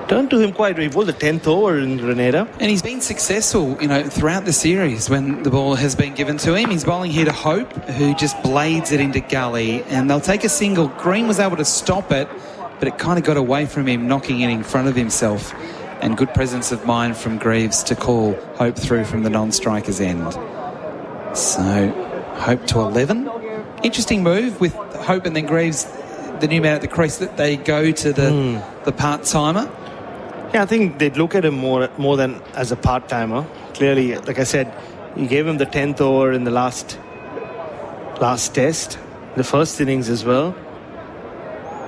turned to him quite well. He bowled the 10th over in Grenada. And he's been successful, throughout the series when the ball has been given to him. He's bowling here to Hope, who just blades it into gully, and they'll take a single. Green was able to stop it, but it kind of got away from him, knocking it in front of himself. And good presence of mind from Greaves to call Hope through from the non-striker's end. So, Hope to 11. Interesting move with Hope and then Greaves, the new man at the crease, that they go to the part-timer. Yeah, I think they'd look at him more than as a part-timer. Clearly, like I said, he gave him the 10th over in the last test, the first innings as well.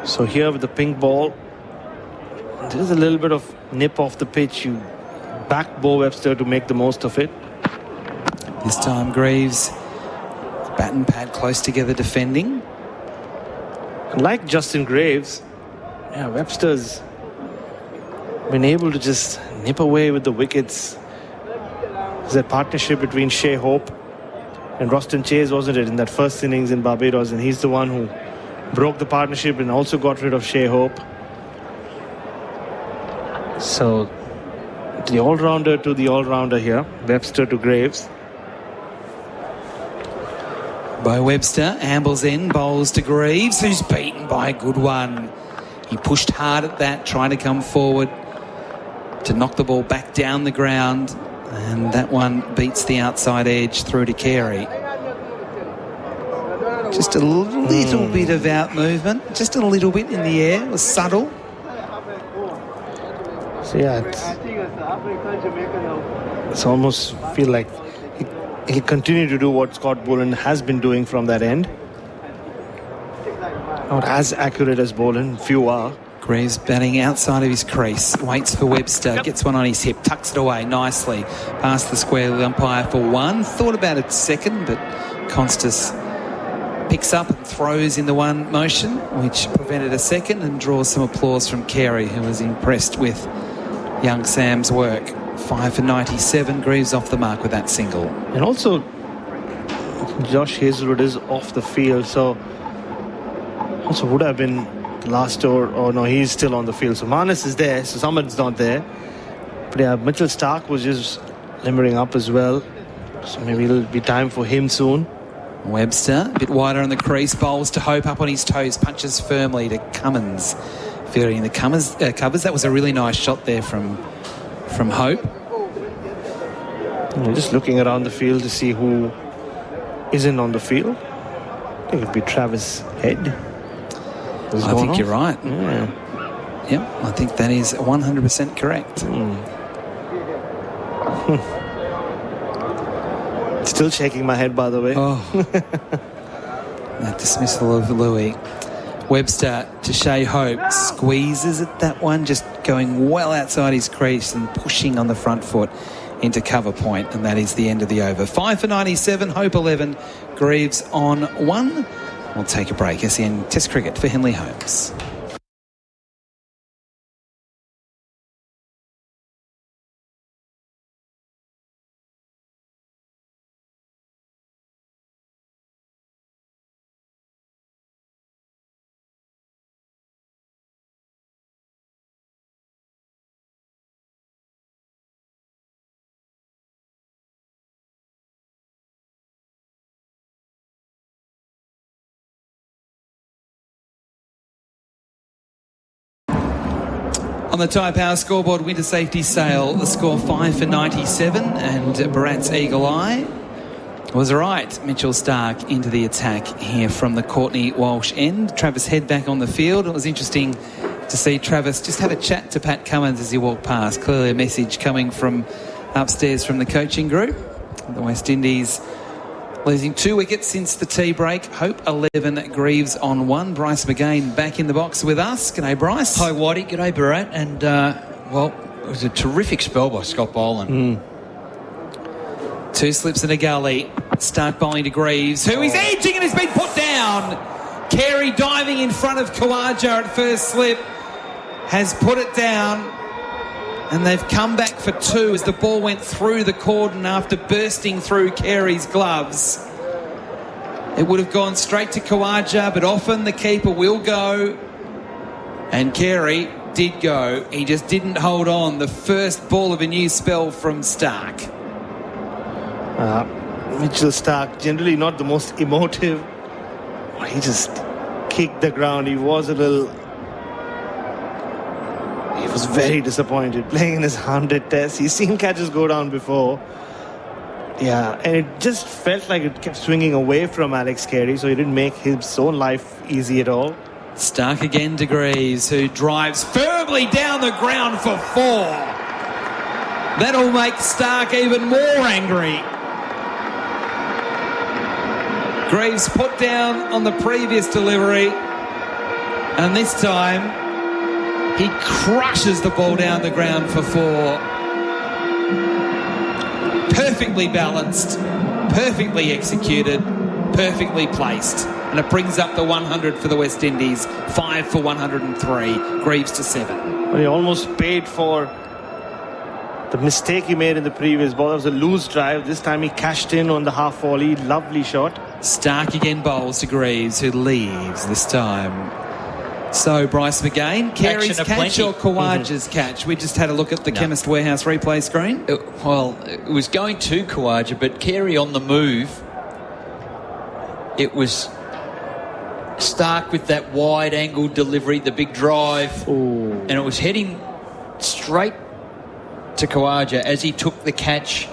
So here with the pink ball, there's a little bit of nip off the pitch. You back Mo Webster to make the most of it. This time Greaves, bat and pad close together defending. Like Justin Graves, Webster's been able to just nip away with the wickets. There's a partnership between Shea Hope and Roston Chase, wasn't it, in that first innings in Barbados, and he's the one who broke the partnership and also got rid of Shea Hope. So the all-rounder to the all-rounder here, Webster to Graves. Bo Webster ambles in, bowls to Greaves, who's beaten by a good one. He pushed hard at that, trying to come forward. to knock the ball back down the ground, and that one beats the outside edge through to Carey. Just a little bit of out movement, just a little bit in the air. It was subtle. So yeah, it's almost feel like he'll continue to do what Scott Boland has been doing from that end. Not as accurate as Boland, few are. Greaves batting outside of his crease, waits for Webster, gets one on his hip, tucks it away nicely, past the square with the umpire for one. Thought about it second, but Constas picks up and throws in the one motion, which prevented a second, and draws some applause from Carey, who was impressed with young Sam's work. 5 for 97, Greaves off the mark with that single. And also, Josh Hazelwood is off the field, so also would have been the last over. Oh no, he's still on the field. So Marnus is there, so someone's not there. But yeah, Mitchell Starc was just limbering up as well. So maybe it'll be time for him soon. Webster, a bit wider on the crease, bowls to Hope up on his toes, punches firmly to Cummins. Fielding in the covers. That was a really nice shot there from Hope. I'm just looking around the field to see who isn't on the field. I think it'd be Travis Head. I think you're right. Yeah. Yep, I think that is 100% correct. Still shaking my head, by the way. Oh. That dismissal of Louis. Webster to Shea Hope, squeezes at that one, just going well outside his crease and pushing on the front foot into cover point, and that is the end of the over. 5 for 97, Hope 11, Greaves on 1. We'll take a break. SEN Test Cricket for Henley Holmes. On the Tyre Power scoreboard, winter safety sale, the score 5 for 97, and Bharat's eagle eye was right. Mitchell Starc into the attack here from the Courtney Walsh end. Travis Head back on the field. It was interesting to see Travis just have a chat to Pat Cummins as he walked past. Clearly a message coming from upstairs from the coaching group. The West Indies losing 2 wickets since the tea break. Hope 11, Greaves on 1. Bryce McGain back in the box with us. G'day, Bryce. Hi, Whitey. G'day, Bharat. And, it was a terrific spell by Scott Boland. 2 slips in a gully. Starc bowling to Greaves, who is edging and has been put down. Carey diving in front of Khawaja at first slip has put it down. And they've come back for 2 as the ball went through the cordon after bursting through Carey's gloves. It would have gone straight to Khawaja, but often the keeper will go. And Carey did go. He just didn't hold on. The first ball of a new spell from Starc. Mitchell Starc, generally not the most emotive. He just kicked the ground. He was very disappointed playing in his 100th test. He's seen catches go down before. Yeah, and it just felt like it kept swinging away from Alex Carey, so he didn't make his own life easy at all. Starc again to Greaves, who drives firmly down the ground for 4. That'll make Starc even more angry. Greaves put down on the previous delivery, and this time he crushes the ball down the ground for 4. Perfectly balanced, perfectly executed, perfectly placed. And it brings up the 100 for the West Indies. 5 for 103. Greaves to 7. Well, he almost paid for the mistake he made in the previous ball. That was a loose drive. This time he cashed in on the half volley. Lovely shot. Starc again bowls to Greaves, who leaves this time. So, Bryce McGain, Carey's catch or Khawaja's catch? We just had a look at the Chemist Warehouse replay screen. It was going to Khawaja, but Carey on the move. It was Starc with that wide angle delivery, the big drive. Ooh. And it was heading straight to Khawaja as he took the catch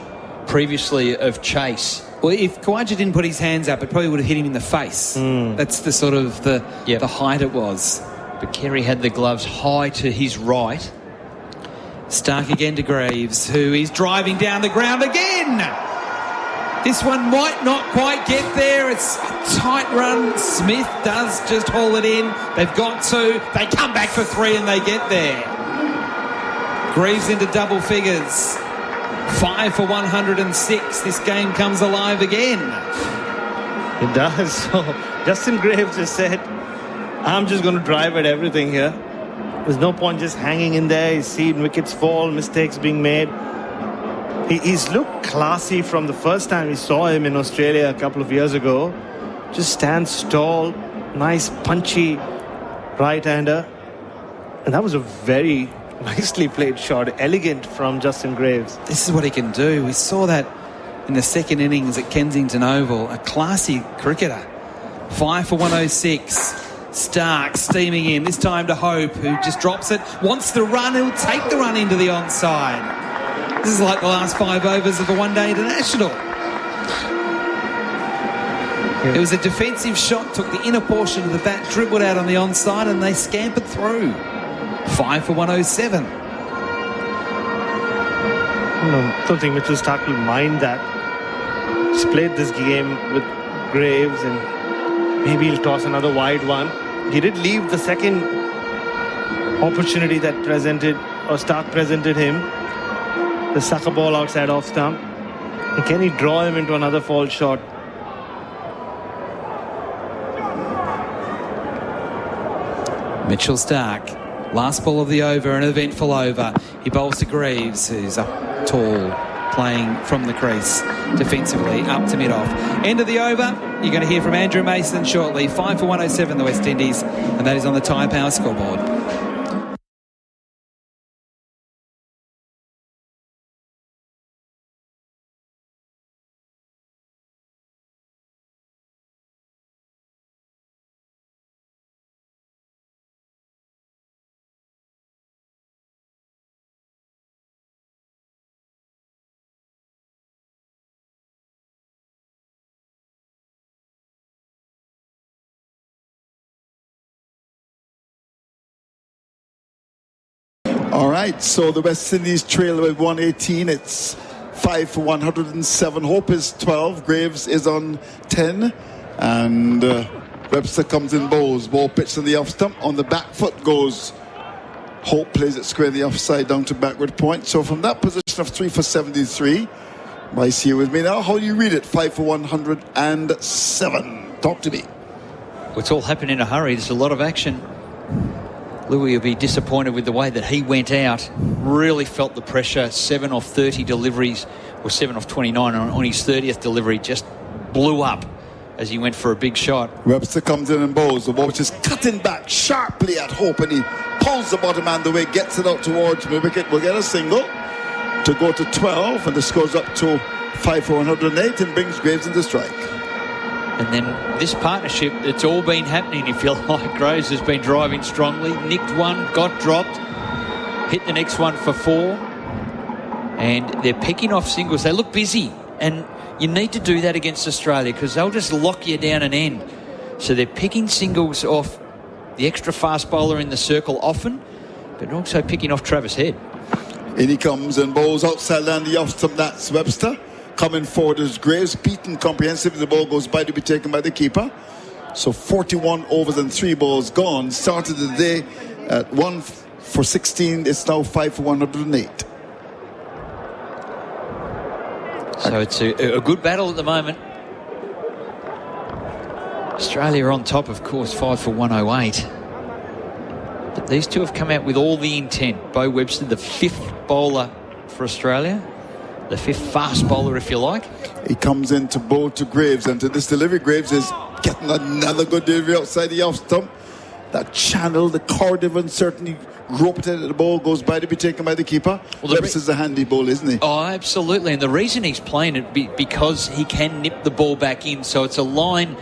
previously of Chase. Well, if Khawaja didn't put his hands up, it probably would have hit him in the face. That's the sort of the height it was. But Kerry had the gloves high to his right. Stark again to Greaves, who is driving down the ground again. This one might not quite get there. It's a tight run. Smith does just haul it in. They've got to. They come back for 3 and they get there. Greaves into double figures. 5 for 106. This game comes alive again. It does. So Justin Greaves just said, I'm just going to drive at everything here. There's no point just hanging in there. He's seen wickets fall, mistakes being made. He's looked classy from the first time we saw him in Australia a couple of years ago. Just stands tall, nice punchy right-hander. And that was a very nicely played shot, elegant from Justin Greaves. This is what he can do. We saw that in the second innings at Kensington Oval. A classy cricketer. 5 for 106. Stark steaming in, this time to Hope, who just drops it, wants the run, he'll take the run into the onside. This is like the last 5 overs of a one-day international. It was a defensive shot, took the inner portion of the bat, dribbled out on the onside, and they scampered through. 5 for 107. I don't think Mitchell Stark will mind that. He's played this game with Greaves and maybe he'll toss another wide one. He did leave the second opportunity that Stark presented him. The sucker ball outside off stump. And can he draw him into another fall shot? Mitchell Stark, last ball of the over, an eventful over. He bowls to Greaves, who's up tall, playing from the crease defensively, up to mid-off. End of the over. You're going to hear from Andrew Mason shortly. 5 for 107, the West Indies, and that is on the Tyre Power scoreboard. All right, so the West Indies trail with 118. It's 5 for 107. Hope is 12. Greaves is on 10. And Webster comes in bowls. Ball pitched on the off stump. On the back foot goes Hope, plays it square the offside down to backward point. So from that position of 3 for 73, Bryce here with me now. How do you read it? 5 for 107. Talk to me. Well, it's all happened in a hurry. There's a lot of action. Louis will be disappointed with the way that he went out. Really felt the pressure. 7 off 30 deliveries, or 7 off 29 on his 30th delivery. Just blew up as he went for a big shot. Webster comes in and bowls. The ball which is cutting back sharply at Hope, and he pulls the bottom hand away, gets it out towards the wicket. Will get a single to go to 12, and the score's up to 5 for 108 and brings Greaves into strike. And then this partnership, it's all been happening, if you like. Greaves has been driving strongly, nicked one, got dropped, hit the next one for 4. And they're picking off singles. They look busy, and you need to do that against Australia because they'll just lock you down an end. So they're picking singles off the extra fast bowler in the circle often, but also picking off Travis Head. In he comes and bowls outside land the off stump. That's Webster. Coming forward is Graves, beaten comprehensively. The ball goes by to be taken by the keeper. So 41 overs and 3 balls gone. Started the day at 1 for 16. It's now 5 for 108. So it's a good battle at the moment. Australia are on top, of course, 5 for 108. But these two have come out with all the intent. Bo Webster, the 5th bowler for Australia. The 5th fast bowler, if you like. He comes in to bowl to Graves, and to this delivery, Graves is getting another good delivery outside the off stump. That channel, the cordovan certainly roped it. The ball goes by to be taken by the keeper. Well, Webster's a handy bowler, isn't he? Oh, absolutely. And the reason he's playing it because he can nip the ball back in. So it's a line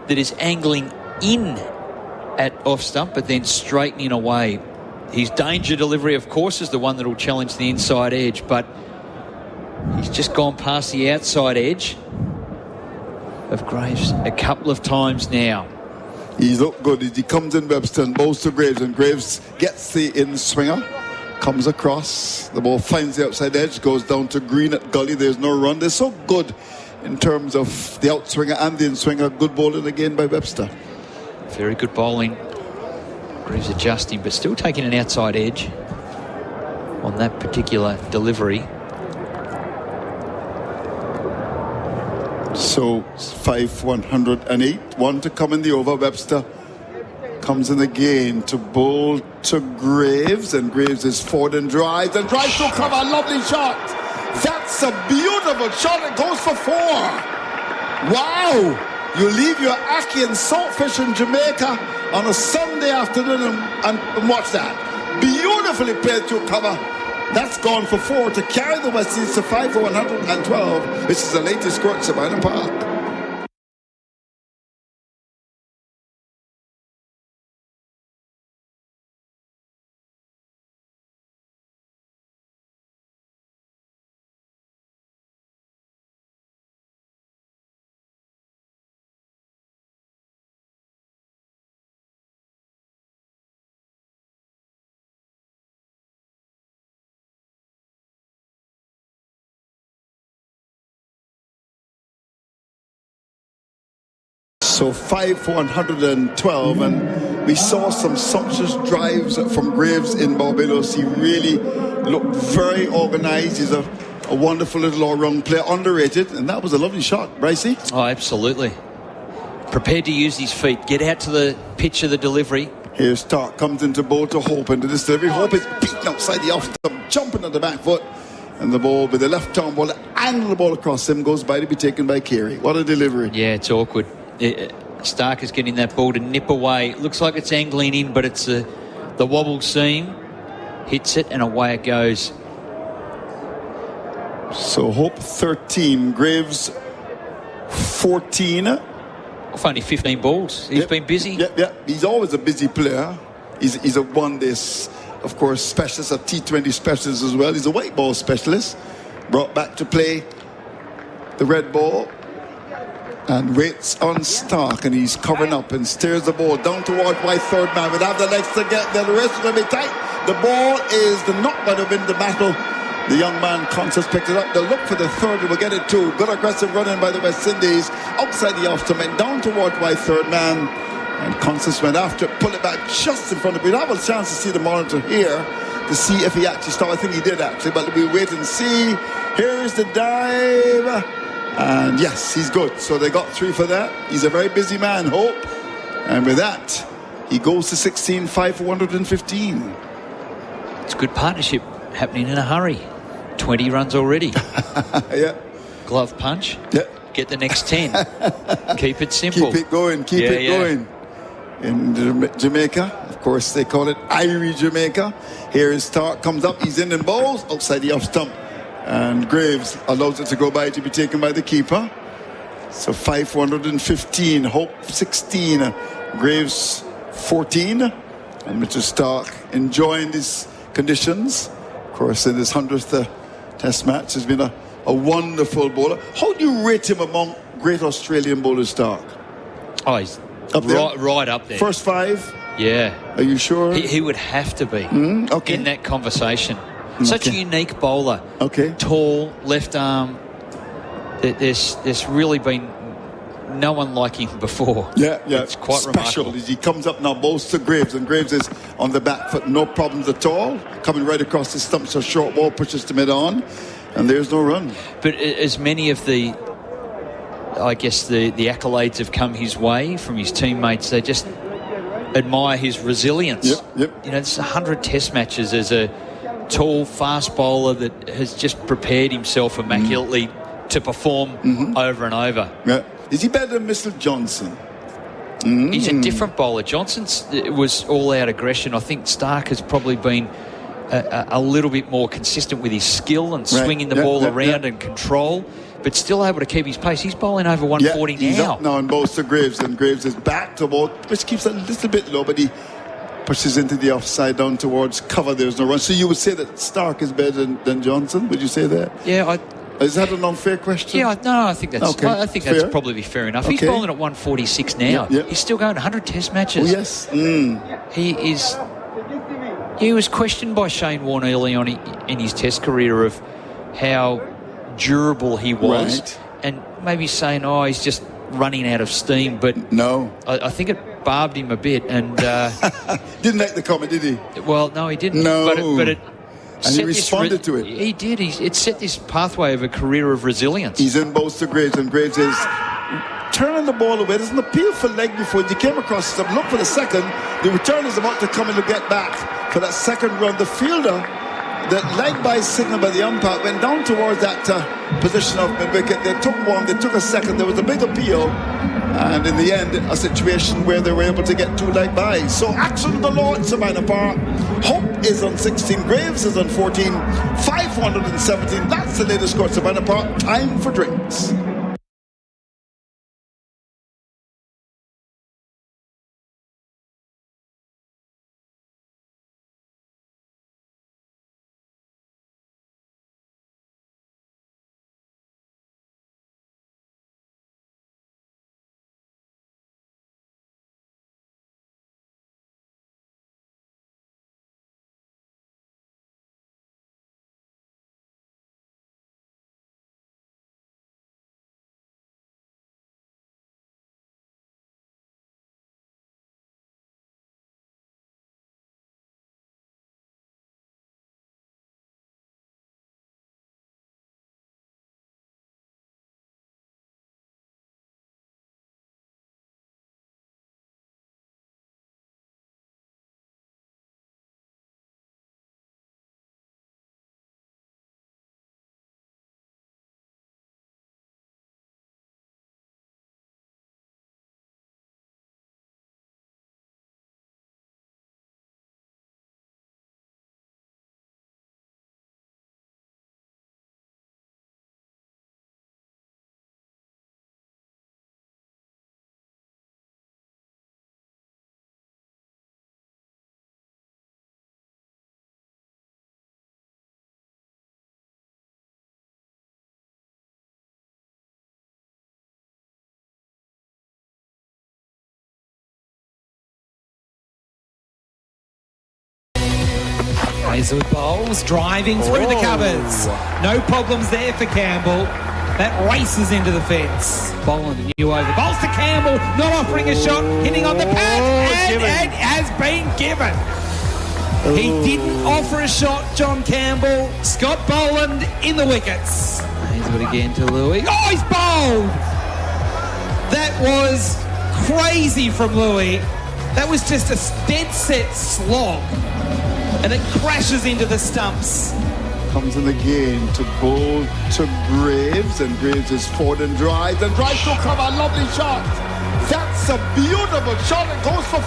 that is angling in at off stump, but then straightening away His danger delivery, of course, is the one that will challenge the inside edge, but he's just gone past the outside edge of Graves a couple of times now. He's looked good. He comes in Webster and bowls to Graves, and Graves gets the in-swinger, comes across, the ball finds the outside edge, goes down to Green at gully. There's no run. They're so good in terms of the outswinger and the in-swinger. Good bowling again by Webster. Very good bowling. Graves adjusting, but still taking an outside edge on that particular delivery. So 5-108, one to come in the over. Webster comes in again to bowl to Graves, and Graves is forward and drives to cover. A lovely shot. That's a beautiful shot. It goes for 4. Wow. You leave your ackee and saltfish in Jamaica on a Sunday afternoon and watch that. Beautifully played to cover. That's gone for 4 to carry the West Indies to 5-112. This is the latest score at Sabina Park. So 5-112, and we saw some sumptuous drives from Graves in Barbados. He really looked very organised. He's a wonderful little all-round player, underrated, and that was a lovely shot, Brycey. Oh, absolutely. Prepared to use his feet, get out to the pitch of the delivery. Here's Stark, comes into bowl to Hope, into this delivery. Hope is beaten outside the off stump, jumping at the back foot, and the ball with the left arm ball, angle the ball across him, goes by to be taken by Carey. What a delivery. Yeah, it's awkward. Stark is getting that ball to nip away. Looks like it's angling in, but it's the wobble seam. Hits it, and away it goes. So Hope 13, Graves 14. Off only 15 balls. He's been busy. Yeah. He's always a busy player. He's a one-day, of course, specialist, a T20 specialist as well. He's a white ball specialist. Brought back to play the red ball. And waits on Stark, and he's covering up and steers the ball down toward white third man. Without the legs to get there, the rest is going to be tight. The ball is not going to win the battle. The young man, Constance, picked it up. They'll look for the third. He will get it too. Good aggressive running by the West Indies. Outside the off stump and down toward white third man. And Constance went after it, pulled it back just in front of it. We'll have a chance to see the monitor here to see if he actually stopped. I think he did actually, but we'll wait and see. Here's the dive. And yes, he's good. So they got 3 for that. He's a very busy man, Hope. And with that, he goes to 16, 5-115. It's a good partnership happening in a hurry. 20 runs already. Yeah. Glove punch. Yeah. Get the next 10. Keep it simple. Keep it going. Keep it going. In Jamaica, of course, they call it Irie Jamaica. Here is Stark, comes up. He's in and bowls outside the off stump. And Graves allows it to go by to be taken by the keeper. So 5-115, Hope 16, Graves 14. And Mr. Stark enjoying these conditions. Of course, in his 100th test match, has been a wonderful bowler. How do you rate him among great Australian bowlers, Stark? Oh, he's up there? Right up there. First 5? Yeah. Are you sure? He would have to be okay. in that conversation. Such a unique bowler. Okay. Tall, left arm. There's really been no one like him before. Yeah. It's quite special. remarkable. He comes up now, bowls to Graves, and Graves is on the back foot, no problems at all. Coming right across the stumps, a short ball pushes to mid-on, and there's no run. But as many of the accolades have come his way from his teammates, they just admire his resilience. Yep. You know, it's 100 test matches as a tall, fast bowler that has just prepared himself immaculately to perform over and over. Yeah. Is he better than Mr. Johnson? He's a different bowler. Johnson's was all-out aggression. I think Stark has probably been a little bit more consistent with his skill and swinging the ball around and control, but still able to keep his pace. He's bowling over 140 he's now. Up now and bowls to Graves, and Graves is back to ball, which keeps a little bit low, but he pushes into the offside down towards cover. There's no run. So you would say that Stark is better than Johnson? Would you say that? Yeah, is that an unfair question? Yeah, no, I think that's. Okay. I think that's Fair. probably fair enough. Okay. He's bowling at 146 now. Yeah. He's still going 100 Test matches. Oh, yes. He is. He was questioned by Shane Warne early on in his Test career of how durable he was, Right. and maybe saying, "Oh, he's just running out of steam." But no, I think it barbed him a bit, and didn't like the comment, did he? Well, no, he didn't. No, but it. And he responded to it. He did. It set this pathway of a career of resilience. He's in both to Graves, and Graves is turning the ball away. There's an appeal for leg before you came across them. Look for the second. The return is about to come in to get back for that second run. The fielder, the leg by signal by the umpire, went down towards that position of mid-wicket. They took one, they took a second. There was a big appeal, and in the end, a situation where they were able to get 2 leg buys. So action of the law at Sabina Park. Hope is on 16, Graves is on 14, 517. That's the latest score at Sabina Park. Time for drinks. Hazelwood bowls, driving through the covers. No problems there for Campbell. That races into the fence. Boland, a new over. Bowls to Campbell, not offering a shot, hitting on the pad, and has been given. He didn't offer a shot, John Campbell. Scott Boland in the wickets. Hazelwood again to Louis. Oh, he's bowled! That was crazy from Louis. That was just a dead set slog. And it crashes into the stumps. Comes in again to bowl to Graves, and Graves is forward and drives to cover. A lovely shot. That's a beautiful shot. It goes for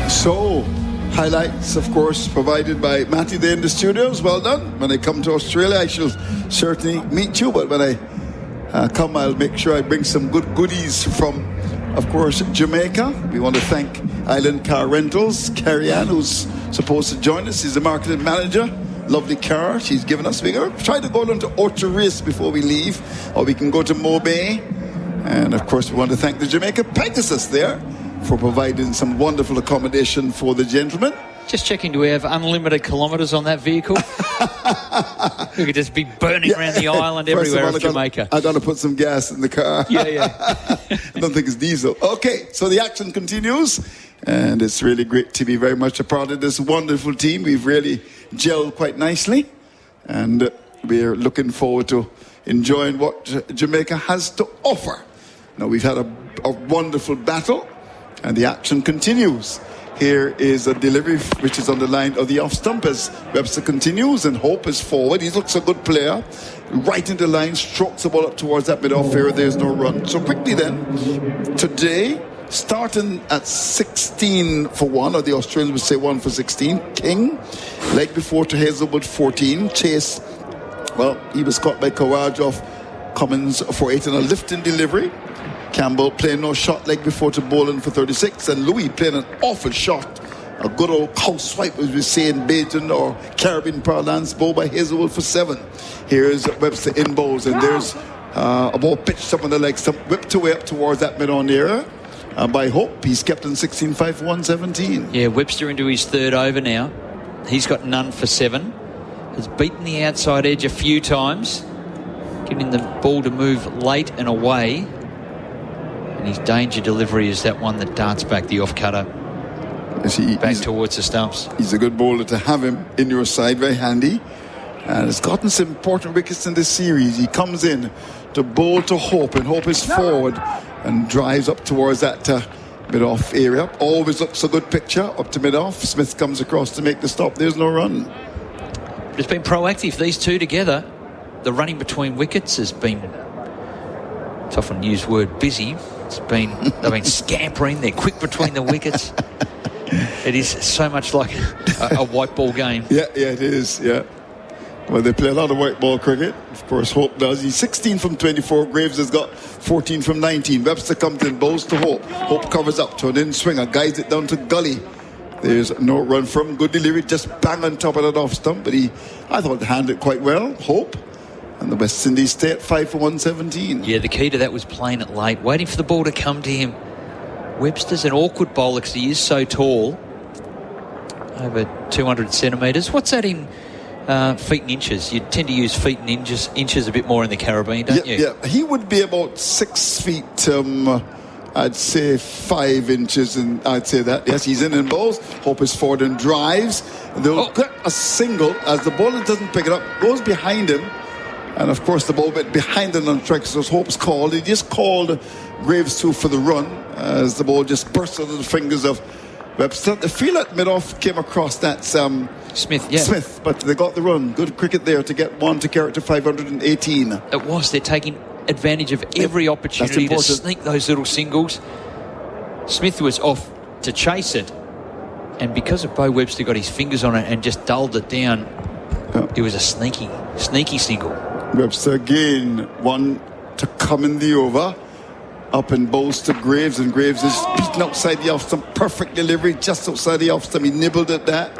4. So, highlights, of course, provided by Matty there in the studios. Well done. When I come to Australia, I shall certainly meet you, but when I come, I'll make sure I bring some good goodies from, of course, Jamaica. We want to thank Island Car Rentals, Carrie Ann, who's supposed to join us. She's the marketing manager. Lovely car she's given us. We're going to try to go down to Orchard before we leave, or we can go to Mobay. And, of course, we want to thank the Jamaica Pegasus there for providing some wonderful accommodation for the gentlemen. Just checking, do we have unlimited kilometres on that vehicle? We could just be burning around the island everywhere of Jamaica. I got to put some gas in the car. Yeah. I don't think it's diesel. Okay, so the action continues, and it's really great to be very much a part of this wonderful team. We've really gelled quite nicely, and we're looking forward to enjoying what Jamaica has to offer. Now, we've had a wonderful battle, and the action continues. Here is a delivery which is on the line of the off stump as Webster continues, and Hope is forward. He looks a good player. Right in the line, strokes the ball up towards that mid-off area. There's no run. So quickly then, today, starting at 16 for 1, or the Australians would say 1 for 16. King, leg before to Hazelwood, 14. Chase, well, he was caught by Kawaj off Cummins for 8 and a lifting delivery. Campbell playing no shot leg before to Boland for 36, and Louis playing an awful shot. A good old cow swipe, as we say in Baton or Caribbean parlance, bowled by Hazelwood for 7. Here's Webster in bowls, and there's a ball pitched up on the leg stump, whipped away up towards that mid-on area. By Hope, he's kept in 16-5 for 117. Yeah, Webster into his third over now. He's got none for 7. Has beaten the outside edge a few times, getting the ball to move late and away. And his danger delivery is that one that darts back the off-cutter back towards the stumps. He's a good bowler to have him in your side, very handy. And has gotten some important wickets in this series. He comes in to bowl to Hope, and Hope is forward and drives up towards that mid-off area. Always looks a good picture up to mid-off. Smith comes across to make the stop. There's no run. It's been proactive, these two together. The running between wickets has been, it's often used word busy. They've been scampering. They're quick between the wickets. It is so much like a white ball game. Yeah, it is. Yeah. Well, they play a lot of white ball cricket. Of course, Hope does. He's 16 from 24. Graves has got 14 from 19. Webster comes in, bowls to Hope. Hope covers up to an in-swinger, guides it down to Gully. There's no run from. Good delivery, just bang on top of that off stump. But I thought, handled it quite well. Hope. And the West Indies stay at 5 for 117. Yeah, the key to that was playing it late, waiting for the ball to come to him. Webster's an awkward bowler because he is so tall, over 200 centimetres. What's that in feet and inches? You tend to use feet and inches a bit more in the Caribbean, don't you? Yeah, he would be about 6 feet, I'd say 5 inches, and I'd say that. Yes, he's in bowls. Hope is forward and drives. They'll get a single as the bowler doesn't pick it up, goes behind him. And of course the ball went behind him on the track, so Hope's called. He just called Graves 2 for the run as the ball just burst out of the fingers of Webster. The feel at mid-off came across that Smith, but they got the run. Good cricket there to get one to carry it to 518. It was. They're taking advantage of every opportunity to sneak those little singles. Smith was off to chase it, and because of Bo Webster got his fingers on it and just dulled it down, it was a sneaky single. Webster again, one to come in the over. Up and bowls to Graves, and Graves is beaten outside the off stump. Perfect delivery, just outside the off stump. He nibbled at that,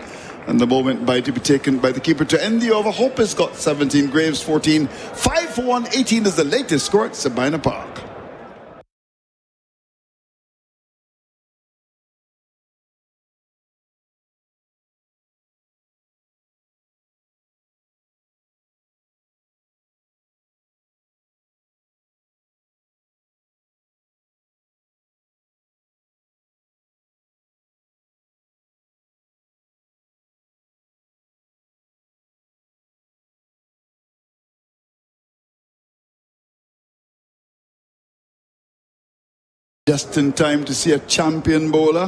and the ball went by to be taken by the keeper to end the over. Hope has got 17, Graves 14. 5 for 118 is the latest score at Sabina Park. Just in time to see a champion bowler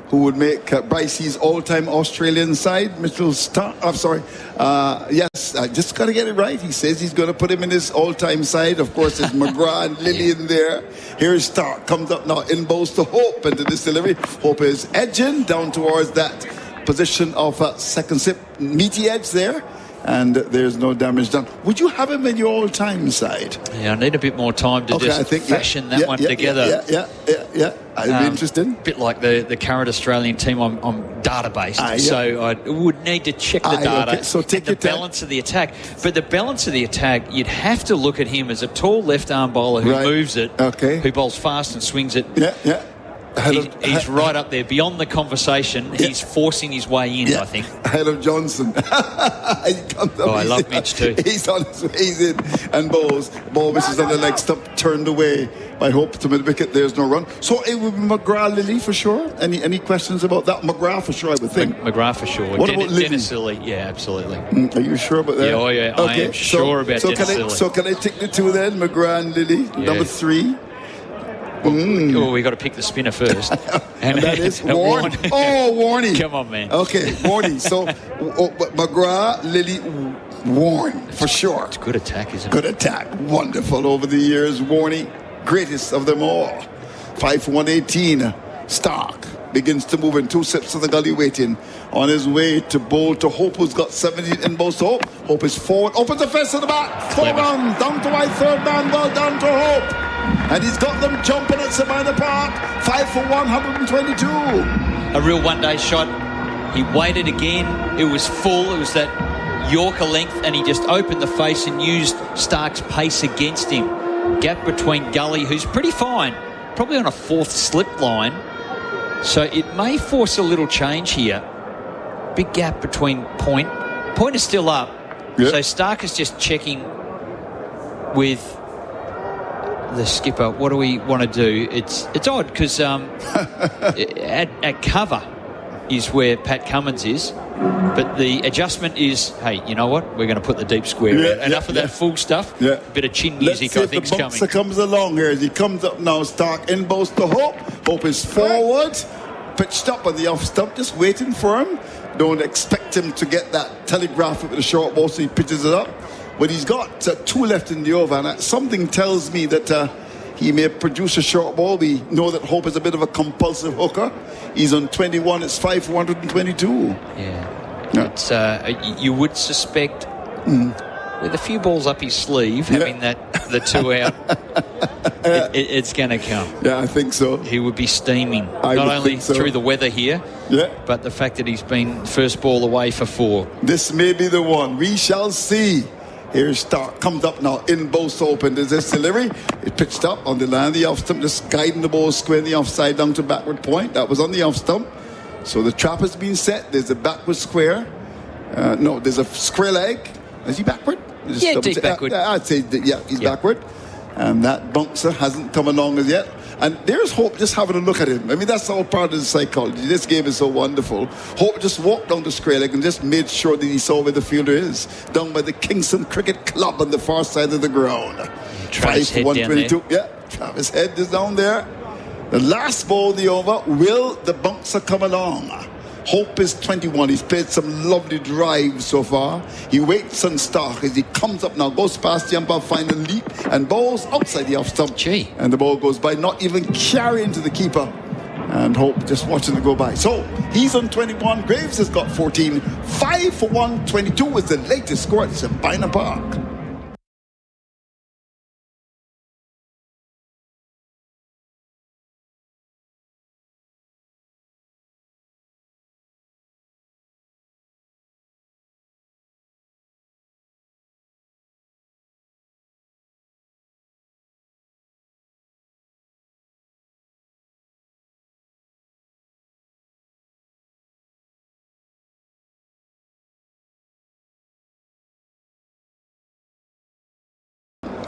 who would make Bryce's all-time Australian side. Mitchell Stark, yes, I just got to get it right. He says he's going to put him in his all-time side. Of course, there's McGrath and Lilly in there. Here's Stark, comes up now, in bowls to Hope into this delivery. Hope is edging down towards that position of second slip, meaty edge there. And there's no damage done. Would you have him in your all-time side? Yeah, I need a bit more time to fashion that one together. Yeah. I'd be interested. A bit like the current Australian team, I'm databased. So I would need to check the data. Okay. So take the balance of the attack. But the balance of the attack, you'd have to look at him as a tall left-arm bowler who moves it, who bowls fast and swings it. Yeah. He's right up there. Beyond the conversation, he's forcing his way in, I think. Ahead of Johnson. I love Mitch too. He's on his way, he's in and bowls. Ball misses on the leg stump, turned away by Hope to mid-wicket. There's no run. So it would be McGrath, Lilly for sure. Any questions about that? McGrath for sure, I would think. McGrath for sure. What about Lilly? Dennis Lilly? Yeah, absolutely. Are you sure about that? Yeah, I am sure about Dennis Lilly. So can I take the two then? McGrath and Lilly, number 3. We got to pick the spinner first. And that is Warren. Oh, Warney. Come on, man. Okay, Warney. So McGrath, Lilly, Warren for sure. It's good attack, isn't it? Good attack. Wonderful over the years. Warney, greatest of them all. 5 for 118. Stark. begins to move in. 2 steps to the gully waiting. On his way to bowl to Hope, who's got 17 in bows to Hope. Hope is forward. Opens the fence to the back. 4 runs. Down to wide, third man. Well done to Hope. And he's got them jumping at Sabina Park. 5 for 122. A real one-day shot. He waited again. It was full. It was that Yorker length, and he just opened the face and used Stark's pace against him. Gap between Gully, who's pretty fine, probably on a 4th slip line. So it may force a little change here. Big gap between Point. Point is still up. Yep. So Stark is just checking with the skipper. What do we want to do? It's odd because at cover is where Pat Cummins is. But the adjustment is, hey, you know what? We're going to put the deep square in. Enough of that full stuff. Yeah. Bit of chin music, I think, is coming. The boxer comes along here. As he comes up now, Stark in bows to Hope. Hope is forward. Pitched up on the off stump, just waiting for him. Don't expect him to get that telegraph with the short ball, so he pitches it up. But he's got 2 left in the over, and something tells me that he may produce a short ball. We know that Hope is a bit of a compulsive hooker. He's on 21. It's 5 for 122. Yeah. It's, you would suspect with a few balls up his sleeve, having the 2 out, it's going to come. Yeah, I think so. He would be steaming. Not only through the weather here, but the fact that he's been first ball away for 4. This may be the one. We shall see. Here's Stark, comes up now, in both open. There's this delivery. It pitched up on the line, the off stump, just guiding the ball square in the offside down to backward point. That was on the off stump. So the trap has been set. There's a backward square. No, there's a square leg. Is he backward? Yeah, deep backward. I'd say, he's backward. And that bouncer hasn't come along as yet. And there's Hope just having a look at him. I mean, that's all part of the psychology. This game is so wonderful. Hope just walked down the square leg and just made sure that he saw where the fielder is. Down by the Kingston Cricket Club on the far side of the ground. Travis Head 122. Yeah, Travis Head is down there. The last ball of the over. Will the bouncer come along? Hope is 21. He's played some lovely drives so far. He waits on Stark as he comes up now, goes past the umpire, finds a leap, and balls outside the off stump. And the ball goes by, not even carrying to the keeper. And Hope just watching it go by. So he's on 21. Graves has got 14. 5 for 122 is the latest score at Sabina Park.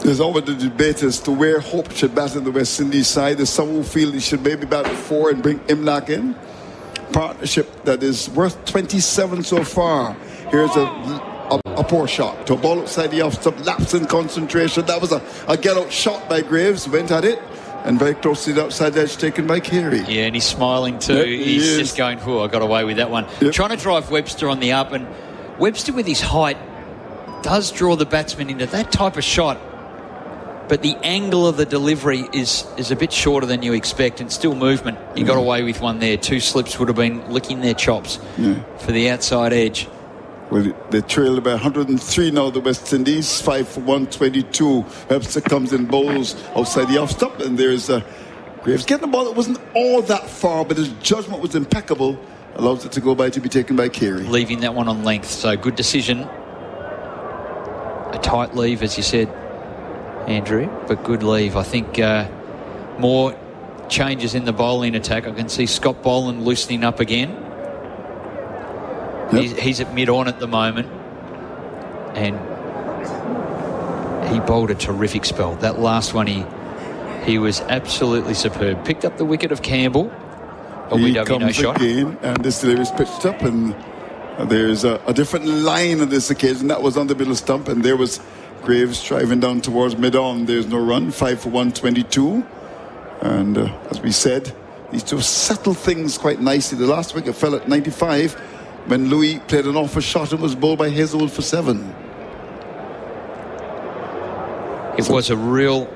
There's always the debate as to where Hope should bat in the West Indies side. There's some who feel he should maybe bat at 4 and bring Imlach in. Partnership that is worth 27 so far. Here's a poor shot. To a ball outside the off stump, lapse in concentration. That was a get-out shot by Graves. Went at it. And very close to the outside edge taken by Carey. Yeah, and he's smiling too. Yep, he's just going, I got away with that one. Yep. Trying to drive Webster on the up. And Webster with his height does draw the batsman into that type of shot. But the angle of the delivery is a bit shorter than you expect, and still movement. You got away with one there. 2 slips would have been licking their chops for the outside edge. Well, they trailed by 103 now, the West Indies. 5 for 122. Webster comes in bowls outside the off stump, and there's Graves getting the ball. It wasn't all that far, but his judgment was impeccable. Allows it to go by, to be taken by Carey. Leaving that one on length, so good decision. A tight leave, as you said, Andrew, but good leave. I think more changes in the bowling attack. I can see Scott Boland loosening up again. Yep. He's at mid-on at the moment, and he bowled a terrific spell. That last one, he was absolutely superb. Picked up the wicket of Campbell. He comes again, and this delivery is pitched up, and there's a different line on this occasion. That was on the middle stump, and there was Graves driving down towards mid-on. There's no run. 5 for 122. And as we said, these two settle things quite nicely. The last wicket fell at 95 when Louis played an off a shot and was bowled by Hazelwood for 7. It was a real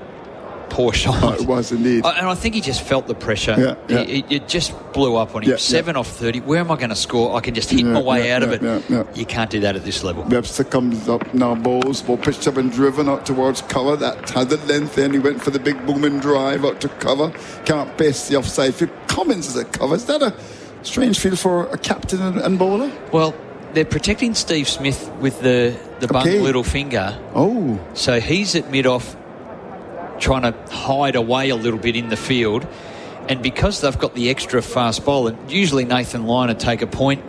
poor shot. Oh, it was indeed. And I think he just felt the pressure. Yeah. It just blew up on him. 7 off 30. Where am I going to score? I can just hit my way out of it. You can't do that at this level. Webster comes up now, bowls. Ball pitched up and driven out towards cover. That had the length in. He went for the big booming drive out to cover. Can't pace the offside. If Cummins is at cover, is that a strange feel for a captain and bowler? Well, they're protecting Steve Smith with the bunk little finger. Oh. So he's at mid-off trying to hide away a little bit in the field. And because they've got the extra fast bowler, usually Nathan Lyon would take a point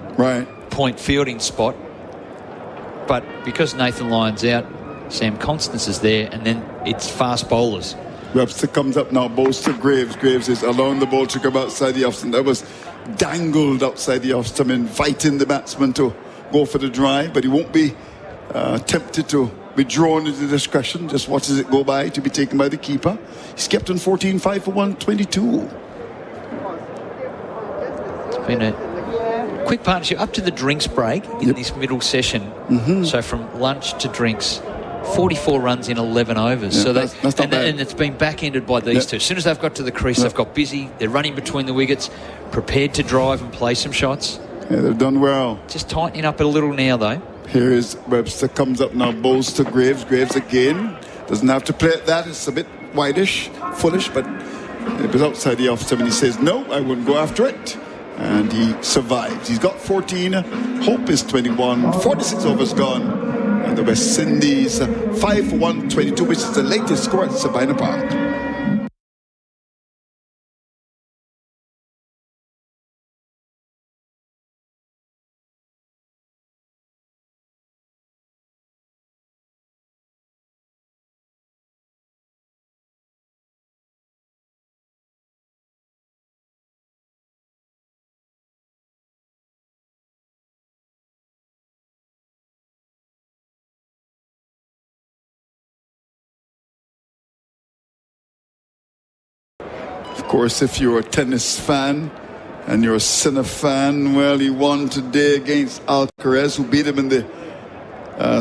fielding spot. But because Nathan Lyon's out, Sam Constance is there, and then it's fast bowlers. Webster comes up now, bowls to Graves. Graves is allowing the ball to come outside the off stump. That was dangled outside the off stump, inviting the batsman to go for the drive, but he won't be tempted to be drawn into discretion. Just watches it go by to be taken by the keeper. He's kept on 14, 5 for 122. It's been a quick partnership up to the drinks break in this middle session. So from lunch to drinks, 44 runs in 11 overs. So that's not bad. And it's been back-ended by these two. As soon as they've got to the crease, they've got busy. They're running between the wickets, prepared to drive and play some shots. Yeah, they've done well. Just tightening up a little now, though. Here is Webster, comes up now, bowls to Graves. Graves again. Doesn't have to play at that. It's a bit wideish, fullish, but it was outside the off stump, and he says, no, I wouldn't go after it. And he survives. He's got 14. Hope is 21. 46 overs gone. And the West Indies 5 for 122, which is the latest score at Sabina Park. Of course, if you're a tennis fan and you're a Sinner fan, well, he won today against Alcaraz, who beat him in the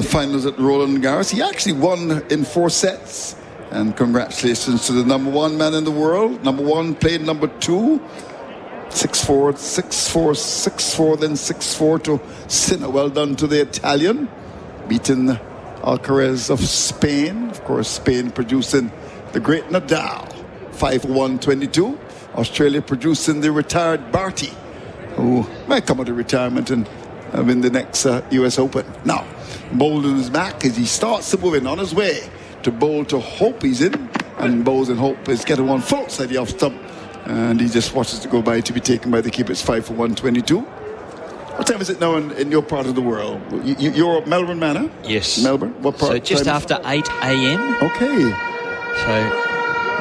finals at Roland Garros. He actually won in 4 sets. And congratulations to the number 1 man in the world. Number 1 played number 2. 6-4, 6-4, 6-4, then 6-4 to Sinner. Well done to the Italian, beating Alcaraz of Spain. Of course, Spain producing the great Nadal. 5 for 122. Australia producing the retired Barty, who might come out of retirement and win the next US Open. Now, Bolden is back as he starts to move in on his way to bowl to Hope. He's in, and bowls and Hope is getting one full outside the off stump, and he just watches it go by to be taken by the keeper. It's 5 for 122. What time is it now in your part of the world? You're a Melbourne man, huh? Yes. Melbourne. What part? So just after 8 a.m. Okay. So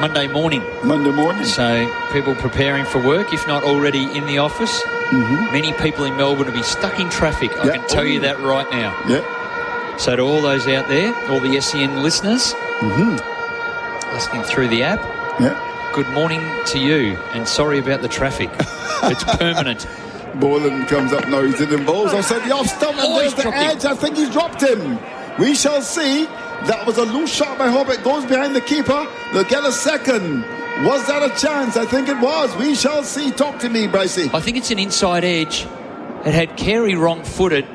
Monday morning. Monday morning. So people preparing for work, if not already in the office. Many people in Melbourne will be stuck in traffic. I can tell you that right now. Yeah. So to all those out there, all the SEN listeners, listening through the app, good morning to you, and sorry about the traffic. It's permanent. Boland comes up now. He's in bowls outside the off stump, and there's the edge. I think he's dropped him. We shall see. That was a loose shot by Hope. It goes behind the keeper. They'll get a second. Was that a chance? I think it was. We shall see. Talk to me, Brycey. I think it's an inside edge. It had Carey wrong-footed.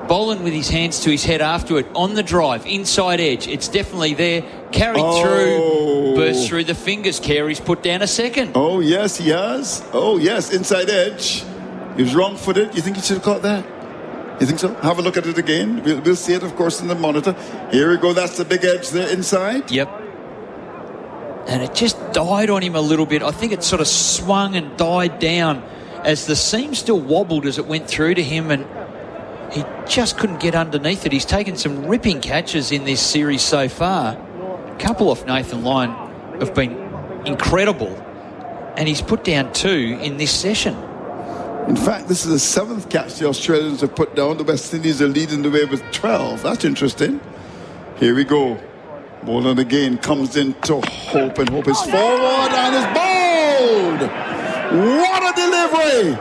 Boland with his hands to his head after it. On the drive. Inside edge. It's definitely there. Carried through. Burst through the fingers. Carey's put down a second. Oh, yes, he has. Oh, yes. Inside edge. He was wrong-footed. You think he should have caught that? You think so? Have a look at it again. We'll see it, of course, in the monitor. Here we go. That's the big edge there inside. Yep. And it just died on him a little bit. I think it sort of swung and died down as the seam still wobbled as it went through to him, and he just couldn't get underneath it. He's taken some ripping catches in this series so far. A couple off Nathan Lyon have been incredible, and he's put down 2 in this session. In fact, this is the 7th catch the Australians have put down. The West Indies are leading the way with 12. That's interesting. Here we go. Boland again comes into Hope, and Hope is forward and is bowled. What a delivery.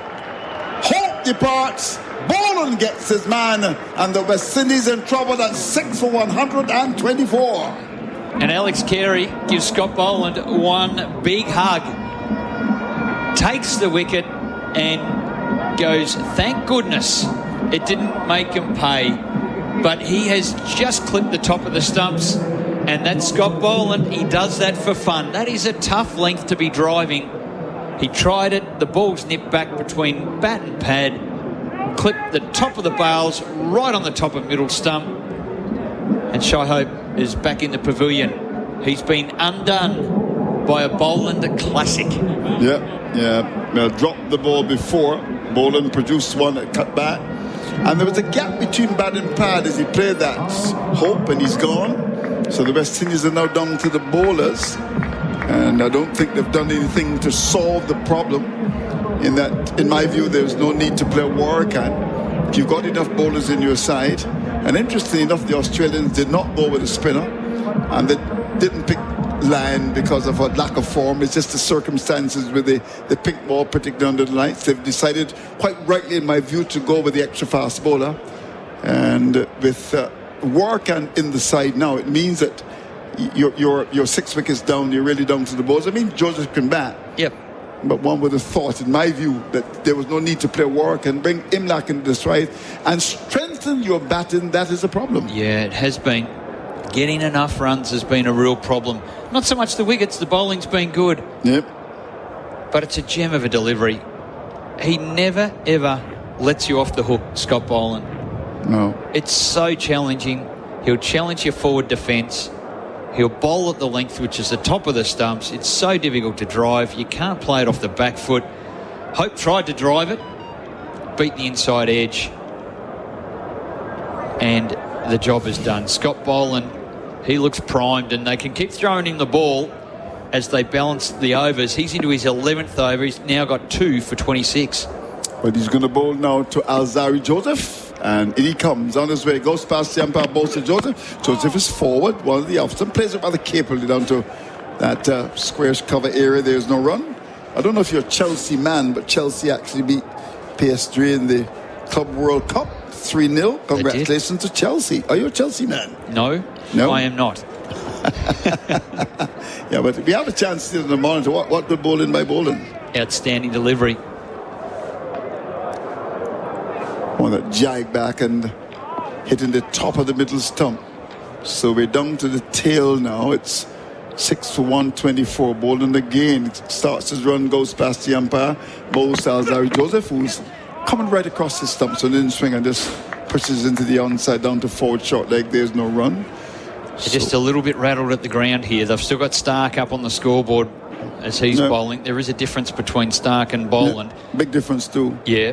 Hope departs. Boland gets his man, and the West Indies in trouble at 6 for 124. And Alex Carey gives Scott Boland one big hug. Takes the wicket and goes, thank goodness it didn't make him pay. But he has just clipped the top of the stumps. And that's Scott Boland. He does that for fun. That is a tough length to be driving. He tried it. The ball's nipped back between bat and pad. Clipped the top of the bails right on the top of middle stump. And Shy Hope is back in the pavilion. He's been undone by a Boland classic. Yeah. Well, dropped the ball before. Boland produced one that cut back. And there was a gap between bat and pad as he played that. Hope, and he's gone. So the West Indies are now down to the bowlers. And I don't think they've done anything to solve the problem. In that, in my view, there's no need to play war can. If you've got enough bowlers in your side. And interestingly enough, the Australians did not go with a spinner. And they didn't pick Lyon because of a lack of form. It's just the circumstances with the pink ball, particularly under the lights. They've decided, quite rightly in my view, to go with the extra fast bowler. And with Warkan in the side now, it means that you're 6 wickets down, you're really down to the balls. I mean, Joseph can bat. Yep. But one would have thought, in my view, that there was no need to play Wark and bring Imlach into the stride and strengthen your batting. That is a problem. Yeah, it has been. Getting enough runs has been a real problem. Not so much the wickets, the bowling's been good. Yep. But it's a gem of a delivery. He never, ever lets you off the hook, Scott Boland. No. It's so challenging. He'll challenge your forward defence. He'll bowl at the length, which is the top of the stumps. It's so difficult to drive. You can't play it off the back foot. Hope tried to drive it, beat the inside edge, and the job is done. Scott Boland, he looks primed, and they can keep throwing him the ball as they balance the overs. He's into his 11th over. He's now got 2 for 26. But he's going to bowl now to Alzari Joseph. And in he comes on his way, goes past the umpire, bowls to Joseph. Joseph is forward, one of the offs, and plays it rather capably down to that squares cover area. There's no run. I don't know if you're a Chelsea man, but Chelsea actually beat PSG in the Club World Cup 3-0. Congratulations to Chelsea. Are you a Chelsea man? No, I am not. Yeah, but we have a chance to monitor what good bowling by Boland. Outstanding delivery. One that jagged back and hitting the top of the middle stump. So we're down to the tail now. It's 6 for 124. Boland again starts his run, goes past the umpire, bowls to Alzari Joseph, who's coming right across the stump, so didn't swing and just pushes into the onside down to forward short leg. There's no run. They're just a little bit rattled at the ground here. They've still got Stark up on the scoreboard as he's bowling. There is a difference between Stark and Boland. Big difference too. Yeah.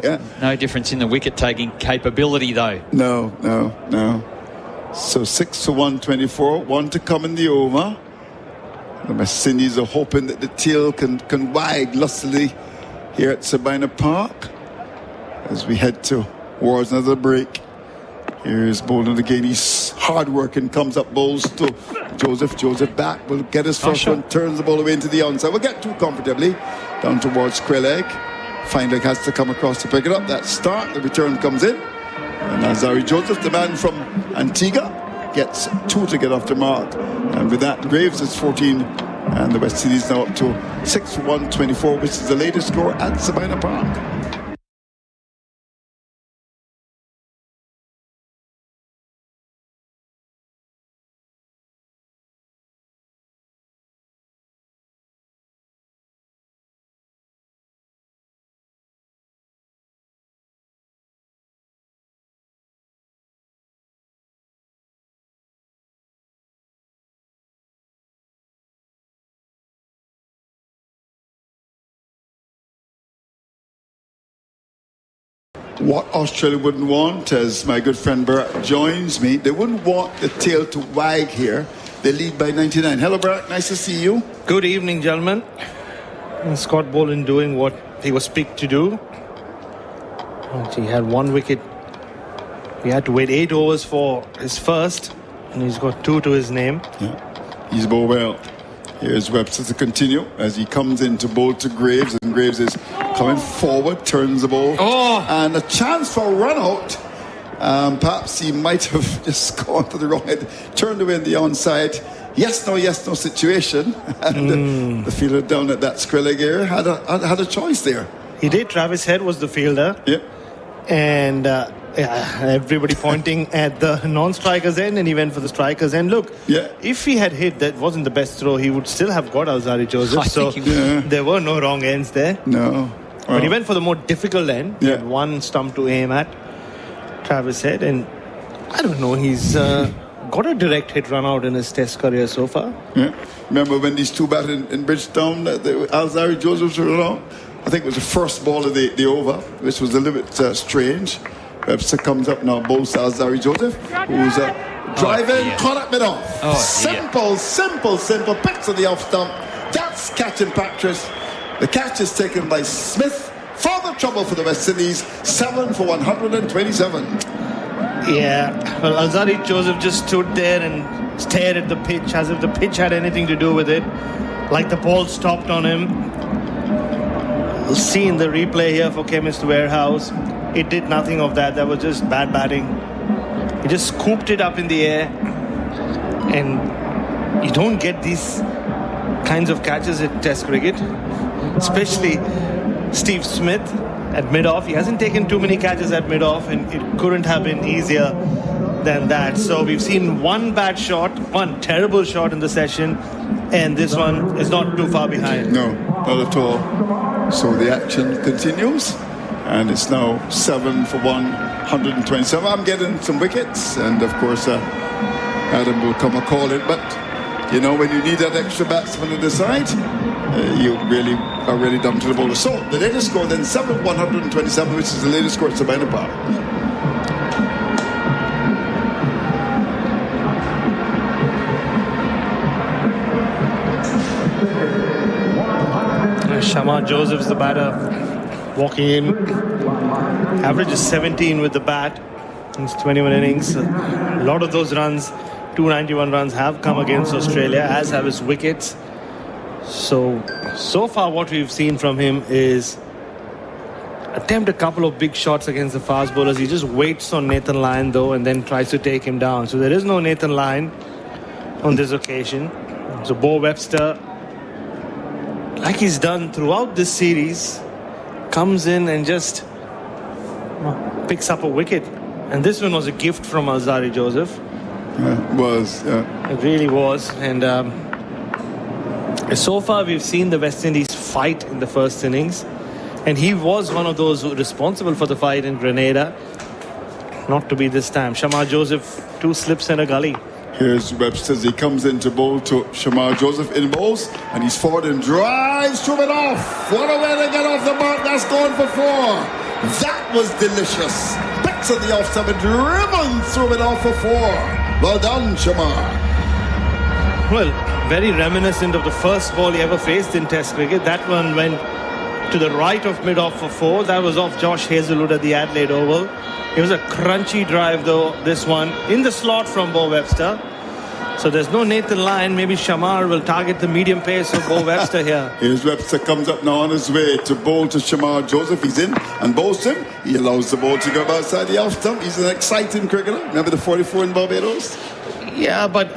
Yeah. No difference in the wicket-taking capability, though. No. So 6 for 124. 1 to come in the over. The West Indies are hoping that the tail can wag lustily here at Sabina Park as we head towards another break. Here's Boland again. He's hard working, comes up, bowls to Joseph. Joseph back, will get his first one, turns the ball away into the onside. We'll get too comfortably down towards square leg. Feinberg has to come across to pick it up. That start, the return comes in. And Alzari Joseph, the man from Antigua, gets 2 to get off the mark. And with that, Graves is 14. And the West Indies now up to 6 for 124, which is the latest score at Sabina Park. What Australia wouldn't want, as my good friend Barack joins me, they wouldn't want the tail to wag here. They lead by 99. Hello, Barack. Nice to see you. Good evening, gentlemen. Scott Boland doing what he was picked to do. He had 1 wicket. He had to wait 8 overs for his first, and he's got 2 to his name. Yeah, he's bowled well. Here's Webster to continue as he comes in to bowl to Graves, and Graves is coming forward, turns the ball, and a chance for a run out Perhaps he might have just gone to the wrong head, turned away in the onside. Yes, no situation. And the fielder down at that Skrillex area had a choice there. He did. Travis Head was the fielder. Yeah. And everybody pointing at the non-striker's end, and he went for the striker's end. Look, if he had hit, that wasn't the best throw, he would still have got Alzarri Joseph. So there were no wrong ends there. No. But he went for the more difficult end. He had one stump to aim at, Travis Head, and I don't know, he's got a direct hit run out in his test career so far. Yeah. Remember when these two batted in Bridgetown, Alzarri Joseph were around? I think it was the first ball of the over, which was a little bit strange. Webster comes up now, bowls Alzarri Joseph, who's driving, caught up mid-off. Simple. Picks of the off stump. That's catching Patrick. The catch is taken by Smith. Further trouble for the West Indies. 7 for 127. Yeah, well, Alzarri Joseph just stood there and stared at the pitch as if the pitch had anything to do with it. Like the ball stopped on him. We'll see in the replay here for Chemist Warehouse. It did nothing of that. That was just bad batting. He just scooped it up in the air. And you don't get these kinds of catches at Test cricket. Especially Steve Smith at mid-off. He hasn't taken too many catches at mid-off, and it couldn't have been easier than that. So we've seen one bad shot, one terrible shot in the session, and this one is not too far behind. No, not at all. So the action continues, and it's now 7 for 127. I'm getting some wickets, and of course Adam will come and call it, but you know, when you need that extra batsman to the side, you really are really done to the bowler. So the latest score then 7 for 127, which is the latest score at Sabina Park. Shamar Joseph's the batter, walking in. Average is 17 with the bat. It's 21 innings. A lot of those runs, 291 runs, have come against Australia, as have his wickets. So far what we've seen from him is attempt a couple of big shots against the fast bowlers. He just waits on Nathan Lyon though, and then tries to take him down. So there is no Nathan Lyon on this occasion. So Bo Webster, like he's done throughout this series, comes in and just picks up a wicket. And this one was a gift from Alzarri Joseph. It was, It really was. And so far we've seen the West Indies fight in the first innings. And he was one of those responsible for the fight in Grenada. Not to be this time. Shamar Joseph, 2 slips and a gully. Here's Webster as he comes in to bowl to Shamar Joseph in bowls, and he's forward and drives through it off. What a way to get off the mark. That's going for 4. That was delicious. Bits of the off stump and driven through it off for 4. Well done, Shamar. Well, very reminiscent of the first ball he ever faced in Test cricket. That one went to the right of mid-off for 4. That was off Josh Hazlewood at the Adelaide Oval. It was a crunchy drive though, this one, in the slot from Bo Webster. So there's no Nathan Lyon. Maybe Shamar will target the medium pace of Bo Webster here. Here's Webster, comes up now on his way to bowl to Shamar Joseph. He's in and bowls him. He allows the ball to go outside the off stump. He's an exciting cricketer. Remember the 44 in Barbados? Yeah, but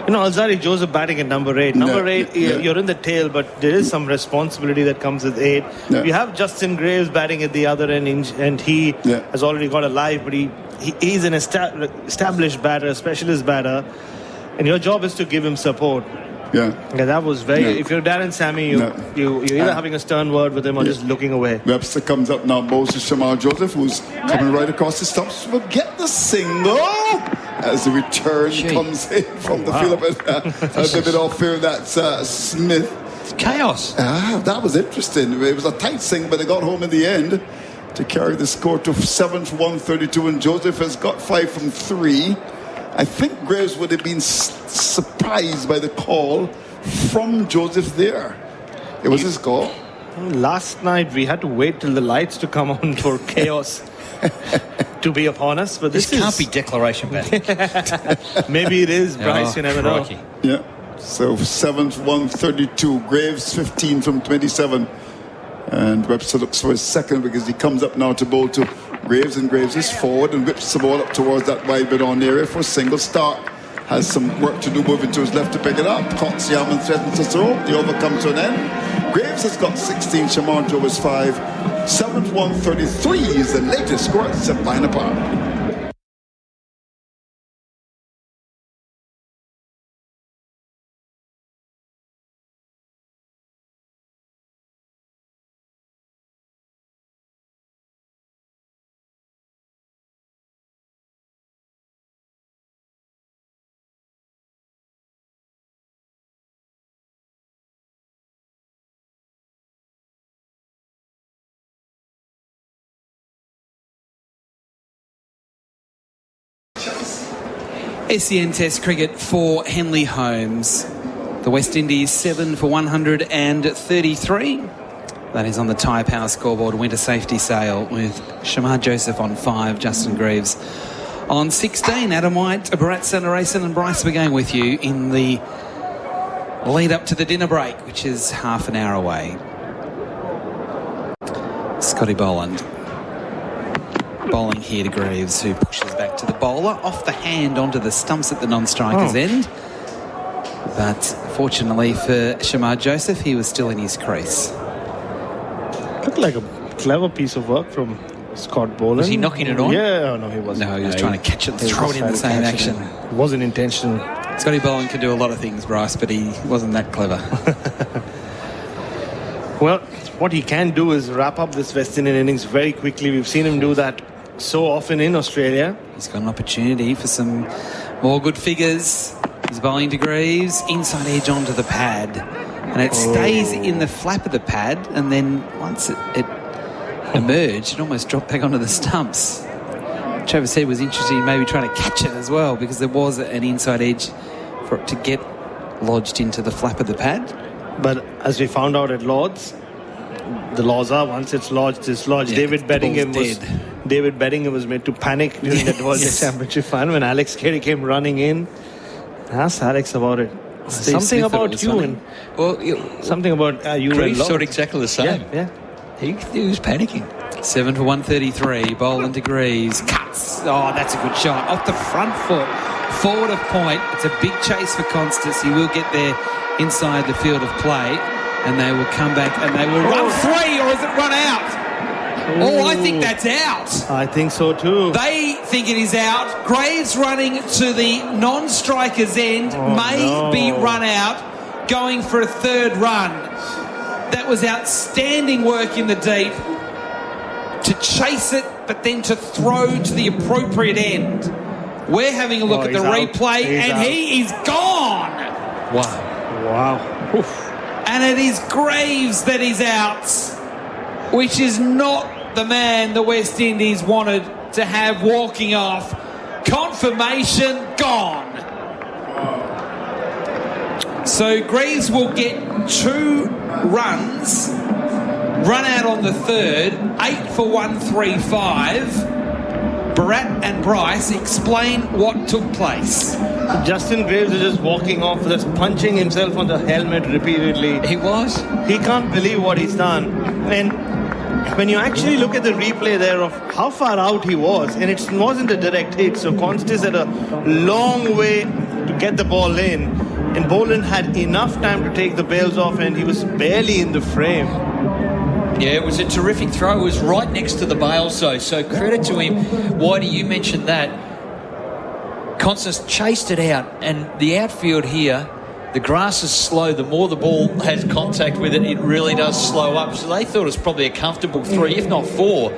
Alzarri Joseph batting at number 8. Number 8, you're in the tail, but there is some responsibility that comes with 8. Yeah. You have Justin Graves batting at the other end, and he has already got a live, but he's an established batter, a specialist batter, and your job is to give him support. Yeah, that was very... If you're Darren Sammy, you're either having a stern word with him or just looking away. Webster comes up now, bowls to Shamar Joseph, who's coming right across the stumps. Will get the single as the return comes in from the field. A bit off here. That's Smith. It's chaos. That was interesting. It was a tight single, but they got home in the end to carry the score to 7 for 132, and Joseph has got 5 from 3. I think Graves would have been surprised by the call from Joseph there. It was his call. Last night we had to wait till the lights to come on for chaos to be upon us. But this can't be declaration batting. Maybe it is, Bryce. You never know. Yeah. So 7 for 132. Graves 15 from 27. And Webster looks for his second because he comes up now to bowl to Graves, and Graves is forward and whips the ball up towards that wide mid-on area for a single. Stark has some work to do moving to his left to pick it up. Caught Siam and threatens to throw. The over comes to an end. Graves has got 16. Shamar Joe is 5. 7-1-33 is the latest score at Sabina Park. SEN Test cricket for Henley Holmes. The West Indies 7 for 133. That is on the Tyre Power scoreboard. Winter safety sail with Shamar Joseph on 5, Justin Greaves on 16. Adam White, Bharat Sundaresan and Bryce Begang with you in the lead up to the dinner break, which is half an hour away. Scotty Boland bowling here to Greaves, who pushes back to the bowler, off the hand onto the stumps at the non-striker's end. But fortunately for Shamar Joseph, he was still in his crease. Looked like a clever piece of work from Scott Boland. Was he knocking it on? Yeah, no, he wasn't. No, he was trying to catch it and throw it in the same action. It wasn't intentional. Scotty Boland can do a lot of things, Bryce, but he wasn't that clever. Well, what he can do is wrap up this West Indian innings very quickly. We've seen him do that so often in Australia. He's got an opportunity for some more good figures. He's bowling to Greaves, inside edge onto the pad. And it stays in the flap of the pad, and then once it emerged, it almost dropped back onto the stumps. Travis Head was interested in maybe trying to catch it as well, because there was an inside edge for it to get lodged into the flap of the pad. But as we found out at Lord's, the laws are once it's lodged, it's lodged. Yeah, David Bedingham was made to panic during that World Test Championship final when Alex Carey came running in. Ask Alex about it. Something about you and something about you Greaves and Lord. thought exactly the same. Yeah. He was panicking. 7 for 133. Boland to Greaves. Cuts. Oh, that's a good shot. Off the front foot. Forward of point. It's a big chase for Constance. He will get there inside the field of play. And they will come back and they will run 3, or is it run out? Oh, I think that's out. I think so too. They think it is out. Graves running to the non-striker's end may be run out, going for a third run. That was outstanding work in the deep to chase it, but then to throw to the appropriate end. We're having a look at the replay, and he is gone. Wow. Oof. And it is Greaves that is out, which is not the man the West Indies wanted to have walking off. Confirmation gone. So Greaves will get 2 runs, run out on the third, 8 for 135. Bharat and Bryce, explain what took place. Justin Greaves is just walking off, just punching himself on the helmet repeatedly. He was? He can't believe what he's done. And when you actually look at the replay there of how far out he was, and it wasn't a direct hit, so Constance had a long way to get the ball in, and Boland had enough time to take the bails off, and he was barely in the frame. Yeah, it was a terrific throw. It was right next to the bails, though, so credit to him. Whitey, you mentioned that. Constance chased it out, and the outfield here, the grass is slow. The more the ball has contact with it, it really does slow up. So they thought it was probably a comfortable 3, if not 4.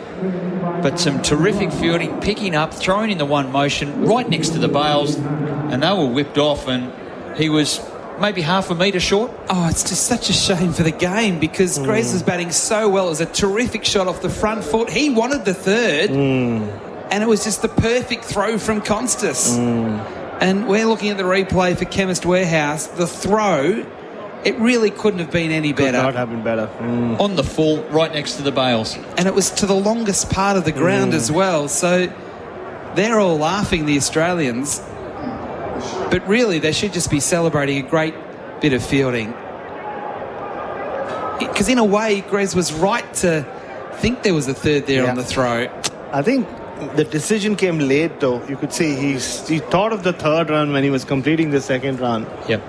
But some terrific fielding, picking up, throwing in the one motion right next to the bails, and they were whipped off, and he was maybe half a metre short. Oh, it's just such a shame for the game, because Graves was batting so well. It was a terrific shot off the front foot. He wanted the third, and it was just the perfect throw from Constance. And we're looking at the replay for Chemist Warehouse. The throw, it really couldn't have been any better. Could not have been better. On the full, right next to the bails. And it was to the longest part of the ground as well. So they're all laughing, the Australians. But really, they should just be celebrating a great bit of fielding. Because in a way, Grez was right to think there was a third there on the throw. I think the decision came late, though. You could see he thought of the third run when he was completing the second run. Yep.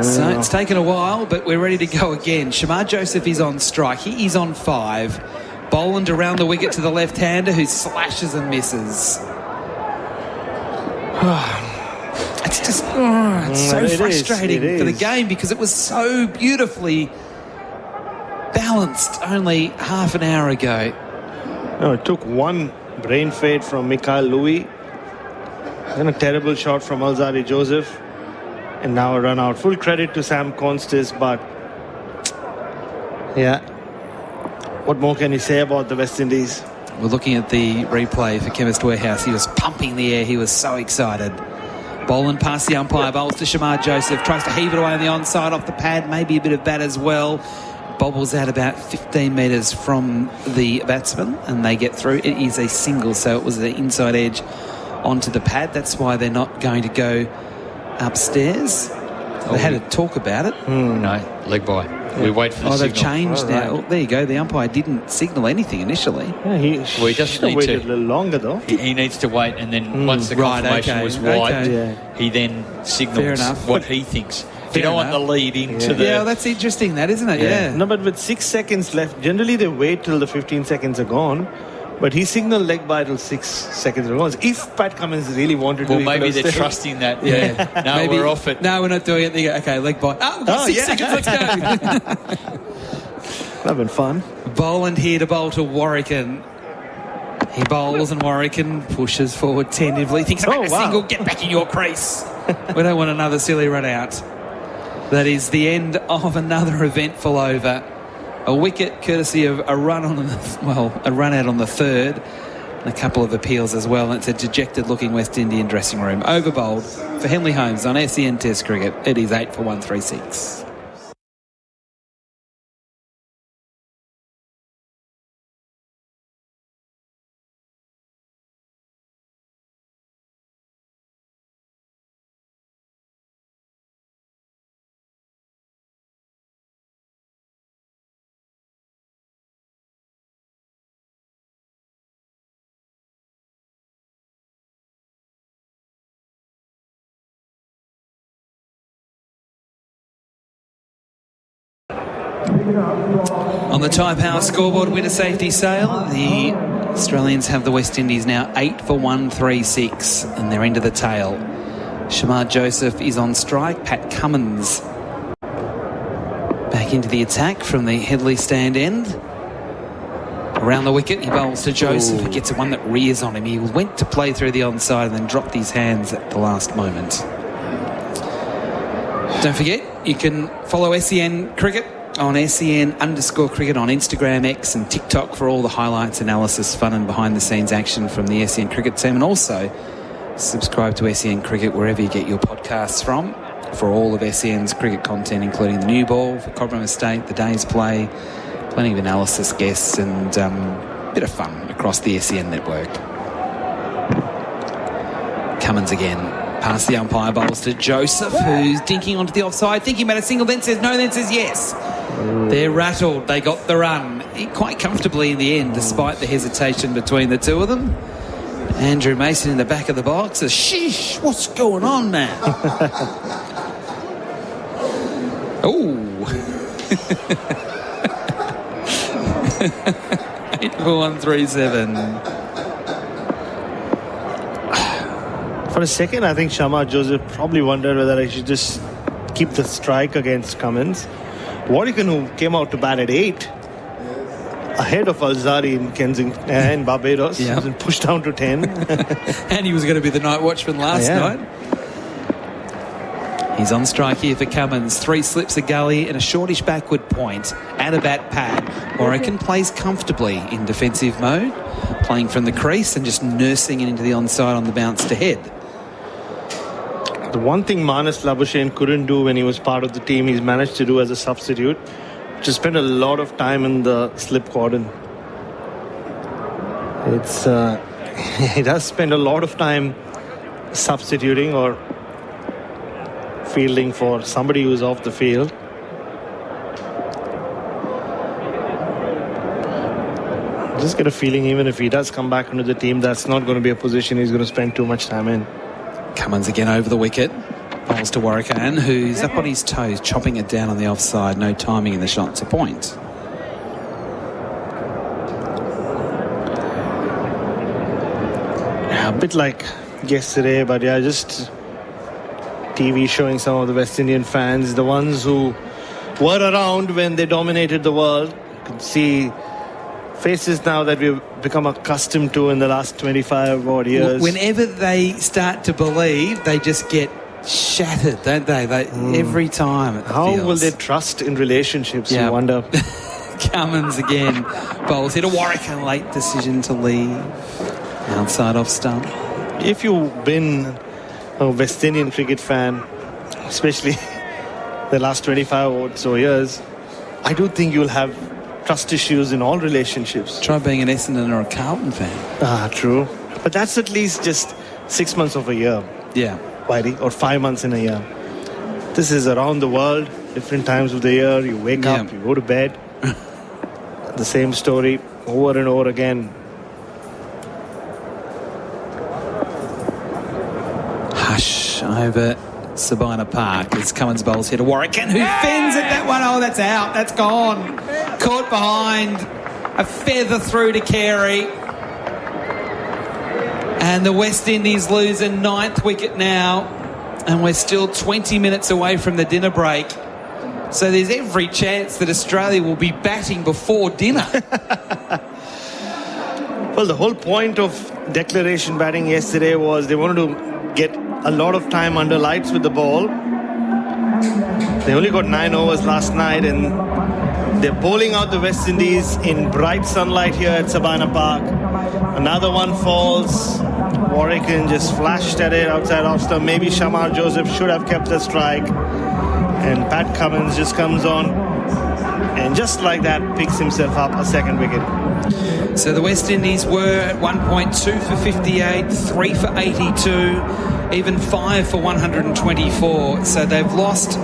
So it's taken a while, but we're ready to go again. Shamar Joseph is on strike. He is on 5. Boland around the wicket to the left-hander who slashes and misses. It's just it's so frustrating for the game because it was so beautifully balanced only half an hour ago. No, it took one brain fade from Mikhail Louis, then a terrible shot from Alzari Joseph, and now a run out. Full credit to Sam Constis, but yeah, what more can you say about the West Indies? We're looking at the replay for Chemist Warehouse. He was pumping the air. He was so excited. Boland past the umpire, bowls to Shamar Joseph, tries to heave it away on the onside off the pad, maybe a bit of bat as well. Bobbles out about 15 metres from the batsman and they get through. It is a single, so it was the inside edge onto the pad. That's why they're not going to go upstairs. They had a talk about it. No, leg by. We wait for the signal. They've changed now. Oh, there you go. The umpire didn't signal anything initially. Yeah, he doesn't need waited to. A little longer, though. He needs to wait, and then once the confirmation was wiped, he then signals what he thinks. You don't want the lead into the... Yeah, well, that's interesting, that, isn't it? Yeah. No, but with 6 seconds left, generally they wait till the 15 seconds are gone. But he signaled leg by till 6 seconds are gone. If Pat Cummins really wanted to... Well, maybe they're trusting that. Yeah. No, maybe, we're off it. No, we're not doing it. They go, okay, leg by. Oh, we've got 6 seconds, let's go. That'd been fun. Boland here to bowl to Warwicken. He bowls and Warwicken pushes forward tentatively. Thinks, a single, get back in your crease. We don't want another silly run out. That is the end of another eventful over. A wicket courtesy of a run a run out on the third. And a couple of appeals as well. And it's a dejected-looking West Indian dressing room. Over bowled for Henley Holmes on SEN Test Cricket. It is 8 for 136. On the Tyre Power scoreboard, winner safety sale, the Australians have the West Indies now 8 for 136 and they're into the tail. Shamar Joseph is on strike. Pat Cummins back into the attack from the Headley stand end. Around the wicket, he bowls to Joseph. He gets one that rears on him. He went to play through the onside and then dropped his hands at the last moment. Don't forget, you can follow SEN Cricket on SEN_cricket on Instagram, X and TikTok for all the highlights, analysis, fun and behind-the-scenes action from the SEN Cricket team. And also subscribe to SEN Cricket wherever you get your podcasts from for all of SEN's cricket content, including the new ball for Cobram Estate, the day's play, plenty of analysis, guests and a bit of fun across the SEN network. Cummins again. Past the umpire, bowls to Joseph, who's dinking onto the offside, thinking about a single, then says no, then says yes. They're rattled. They got the run quite comfortably in the end, despite the hesitation between the two of them. Andrew Mason in the back of the box says, sheesh, what's going on, man? Oh. 8 for 137. For a second, I think Shamar Joseph probably wondered whether I should just keep the strike against Cummins. Warwicken, who came out to bat at 8, ahead of Alzari in Kensington and Barbados, and pushed down to 10. And he was going to be the night watchman last night. He's on strike here for Cummins. 3 slips a gully and a shortish backward point at a bat pad. Warwicken plays comfortably in defensive mode, playing from the crease and just nursing it into the onside on the bounce to head. The one thing Manas Labuschagne couldn't do when he was part of the team, he's managed to do as a substitute, to spend a lot of time in the slip cordon. He does spend a lot of time substituting or fielding for somebody who's off the field. just get a feeling even if he does come back into the team, that's not going to be a position he's going to spend too much time in. Cummins again over the wicket. Bowls to Warwickhan, who's up on his toes, chopping it down on the offside. No timing in the shot. It's a point. A bit like yesterday, but yeah, just TV showing some of the West Indian fans, the ones who were around when they dominated the world. You can see faces now that we've become accustomed to in the last 25 odd years. Whenever they start to believe, they just get shattered, don't they? Every time. How will they trust in relationships, you wonder? Cummins again. Bowls hit a Warwickhan, late decision to leave. Outside off stump. If you've been a West Indian cricket fan, especially the last 25 or so years, I do think you'll have trust issues in all relationships. Try being an Essendon or a Carlton fan. True. But that's at least just 6 months of a year. Yeah. Whitey, or 5 months in a year. This is around the world, different times of the year. You wake up, you go to bed. The same story over and over again. Hush over Sabina Park as Cummins bowls hit a Warwickhan, who fends at that one. Oh, that's out. That's gone. Caught behind. A feather through to Carey. And the West Indies lose a 9th wicket now. And we're still 20 minutes away from the dinner break. So there's every chance that Australia will be batting before dinner. Well, the whole point of declaration batting yesterday was they wanted to get a lot of time under lights with the ball. They only got 9 overs last night, and they're bowling out the West Indies in bright sunlight here at Sabina Park. Another one falls. Warwickhan just flashed at it outside off stump. Maybe Shamar Joseph should have kept the strike. And Pat Cummins just comes on and just like that picks himself up a 2nd wicket. So the West Indies were at one point 2 for 58, 3 for 82, even 5 for 124. So they've lost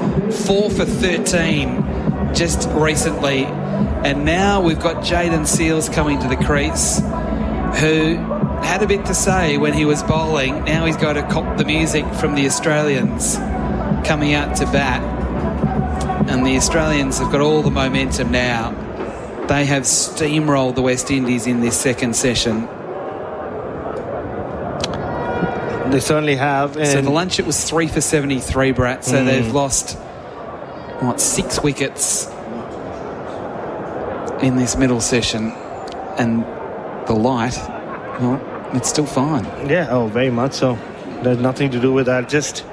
4 for 13 just recently. And now we've got Jayden Seales coming to the crease, who had a bit to say when he was bowling. Now he's got to cop the music from the Australians coming out to bat. And the Australians have got all the momentum now. They have steamrolled the West Indies in this 2nd session. They certainly have. And so the lunch, it was 3 for 73, Brett. So they've lost, 6 wickets in this middle session. And the light, well, it's still fine. Yeah, very much so. There's nothing to do with that. Just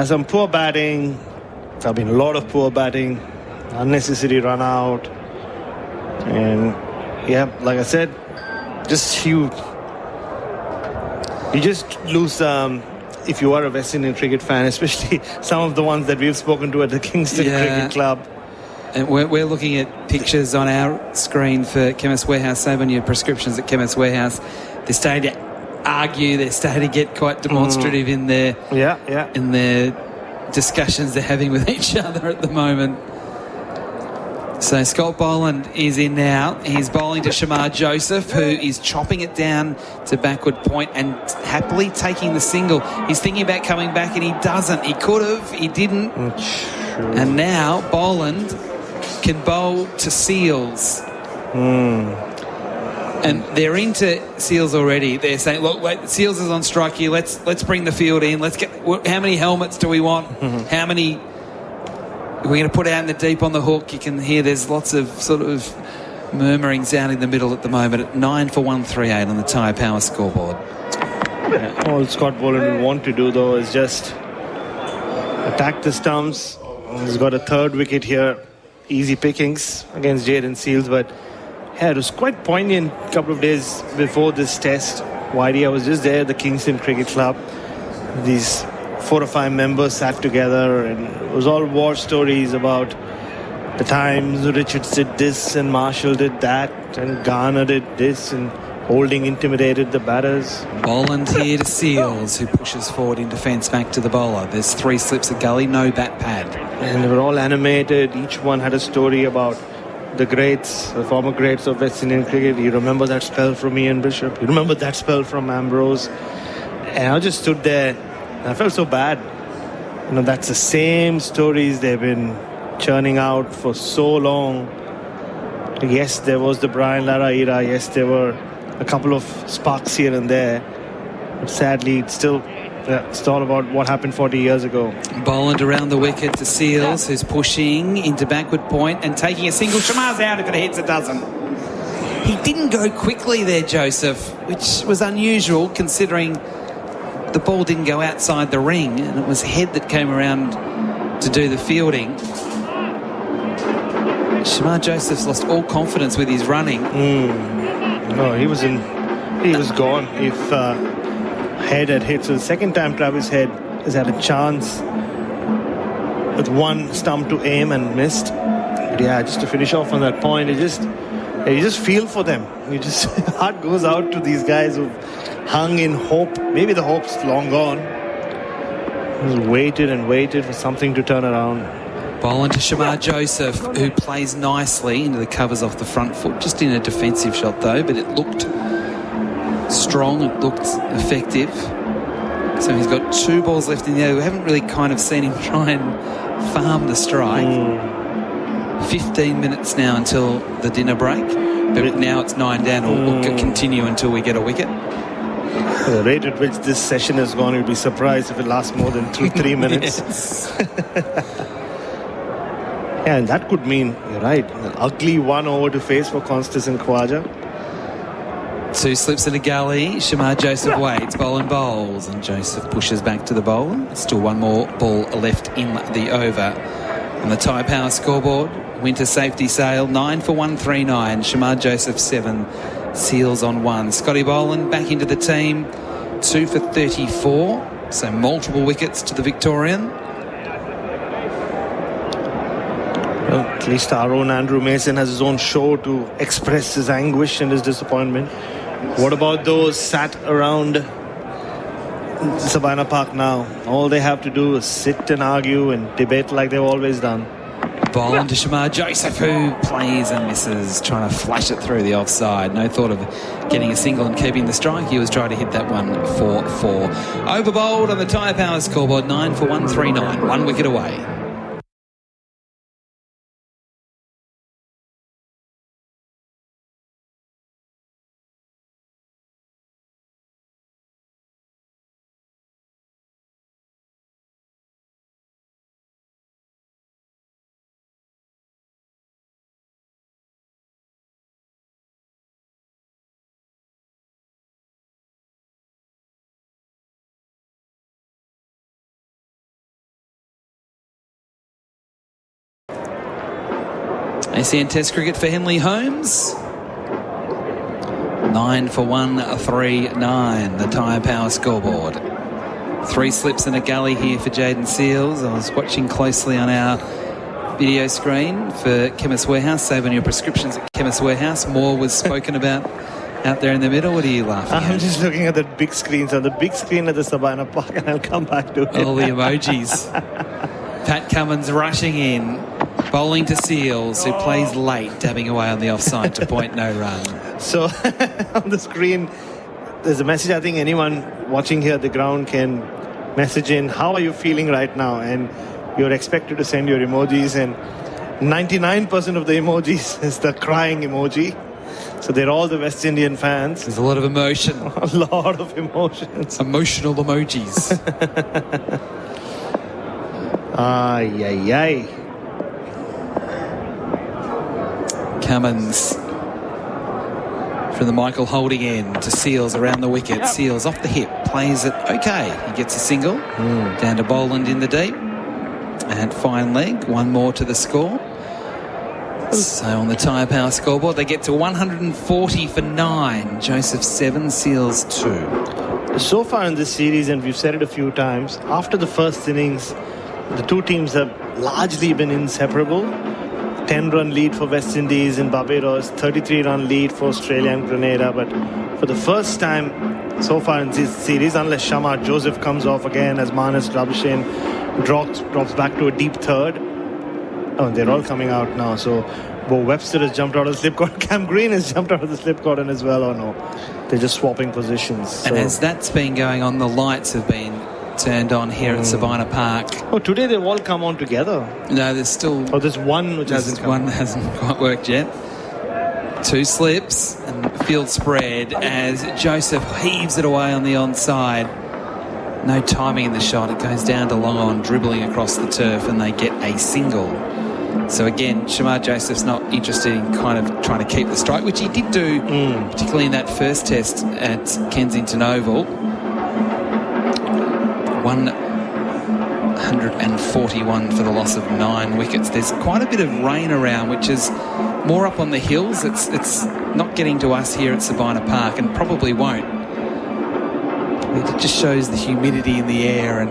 some poor batting. There have been a lot of poor batting, unnecessary run out. And like I said, just you just lose if you are a West Indian cricket fan, especially some of the ones that we've spoken to at the Kingston Cricket Club. And we're looking at pictures on our screen for Chemist Warehouse. Save on your prescriptions at Chemist Warehouse. They're starting to argue. They're starting to get quite demonstrative in their in their discussions they're having with each other at the moment. So Scott Boland is in now. He's bowling to Shamar Joseph, who is chopping it down to backward point and happily taking the single. He's thinking about coming back and he doesn't. He could have, he didn't. And now Boland can bowl to Seales. And they're into Seales already. They're saying, look, wait, Seales is on strike here. Let's bring the field in. Let's get. How many helmets do we want? How many? We're going to put out in the deep on the hook. You can hear there's lots of sort of murmurings down in the middle at the moment. At 9 for 138 on the Tyre Power scoreboard. All Scott Boland will want to do though is just attack the stumps. He's got a 3rd wicket here. Easy pickings against Jayden Seales, but it was quite poignant a couple of days before this test. Whitey, I was just there at the Kingston Cricket Club. These 4 or 5 members sat together and it was all war stories about the times Richards did this and Marshall did that and Garner did this and Holding intimidated the batters. Boland here to Seales, who pushes forward in defence back to the bowler. There's 3 slips of gully, no bat pad. And they were all animated. Each one had a story about the greats, the former greats of West Indian cricket. You remember that spell from Ian Bishop. You remember that spell from Ambrose. And I just stood there and I felt so bad. You know, that's the same stories they've been churning out for so long. Yes, there was the Brian Lara era. Yes, there were a couple of sparks here and there. But sadly, it's all about what happened 40 years ago. Boland around the wicket to Seals, who's pushing into backward point and taking a single. Shamar's out. If it hits, it doesn't. He didn't go quickly there, Joseph, which was unusual considering the ball didn't go outside the ring and it was Head that came around to do the fielding. Shamar Joseph's lost all confidence with his running. No, he was gone. If Head had hit, so the second time Travis Head has had a chance with one stump to aim and missed. But yeah, just to finish off on that point, you just feel for them. Heart goes out to these guys who hung in hope. Maybe the hope's long gone. Just waited and waited for something to turn around. Boland to Shamar Joseph, who plays nicely into the covers off the front foot. Just in a defensive shot, though, but it looked strong, it looked effective. So he's got 2 balls left in the air. We haven't really kind of seen him try and farm the strike. 15 minutes now until the dinner break, but now it's 9 down. We'll continue until we get a wicket. The rate at which this session has gone, you'd be surprised if it lasts more than 3 minutes. Yeah, and that could mean, you're right, an ugly 1 over to face for Constas and Khawaja. 2 slips in a gully. Shamar Joseph waits. Boland bowls, and Joseph pushes back to the bowl. Still 1 more ball left in the over. On the Thai Power scoreboard, Winter Safety Sale 9 for 139. Shamar Joseph 7. Seals on 1. Scotty Boland back into the team. 2 for 34. So multiple wickets to the Victorian. Well, at least our own Andrew Mason has his own show to express his anguish and his disappointment. What about those sat around Sabina Park now? All they have to do is sit and argue and debate like they've always done. Boland to Shamar Joseph, who plays and misses, trying to flash it through the offside. No thought of getting a single and keeping the strike. He was trying to hit that one for 4. Over bowled on the Thai Power scoreboard, 9 for 139. 1 wicket away. ACN Test cricket for Henley Holmes. 9 for 139, the Thai Power scoreboard. 3 slips and a gully here for Jaden Seals. I was watching closely on our video screen for Chemist Warehouse. Save on your prescriptions at Chemist Warehouse. More was spoken about out there in the middle. What are you laughing at? I'm just looking at the big screens on the big screen at the Sabina Park, and I'll come back to it. All the emojis. Pat Cummins rushing in. Bowling to Seals, who plays late, dabbing away on the offside to point no run. So on the screen, there's a message I think anyone watching here at the ground can message in. How are you feeling right now? And you're expected to send your emojis, and 99% of the emojis is the crying emoji. So they're all the West Indian fans. There's a lot of emotion. A lot of emotions. Emotional emojis. Ay, ay, ay. Cummins from the Michael Holding end to Seals around the wicket. Seals off the hip, plays it okay. He gets a single. Down to Boland in the deep. And fine leg, 1 more to the score. So on the Thai Power scoreboard, they get to 140 for 9. Joseph 7, Seals 2. So far in this series, and we've said it a few times, after the first innings, the 2 teams have largely been inseparable. 10-run lead for West Indies in Barbados, 33-run lead for Australia and Grenada. But for the first time so far in this series, unless Shamar Joseph comes off again as Manas Labuschagne drops back to a deep third. Oh, they're all coming out now. So Bo Webster has jumped out of the slipcourt. Cam Green has jumped out of the slipcourt as well, or no? They're just swapping positions. And as that's been going on, the lights have been turned on here at Sabina Park. Oh, today they've all come on together. No, there's still... Oh, there's one which hasn't come. One hasn't quite worked yet. 2 slips and field spread as Joseph heaves it away on the onside. No timing in the shot. It goes down to long on, dribbling across the turf, and they get a single. So again, Shamar Joseph's not interested in kind of trying to keep the strike, which he did do, particularly in that first test at Kensington Oval. 141 for the loss of 9 wickets. There's quite a bit of rain around, which is more up on the hills. It's not getting to us here at Sabina Park, and probably won't. It just shows the humidity in the air, and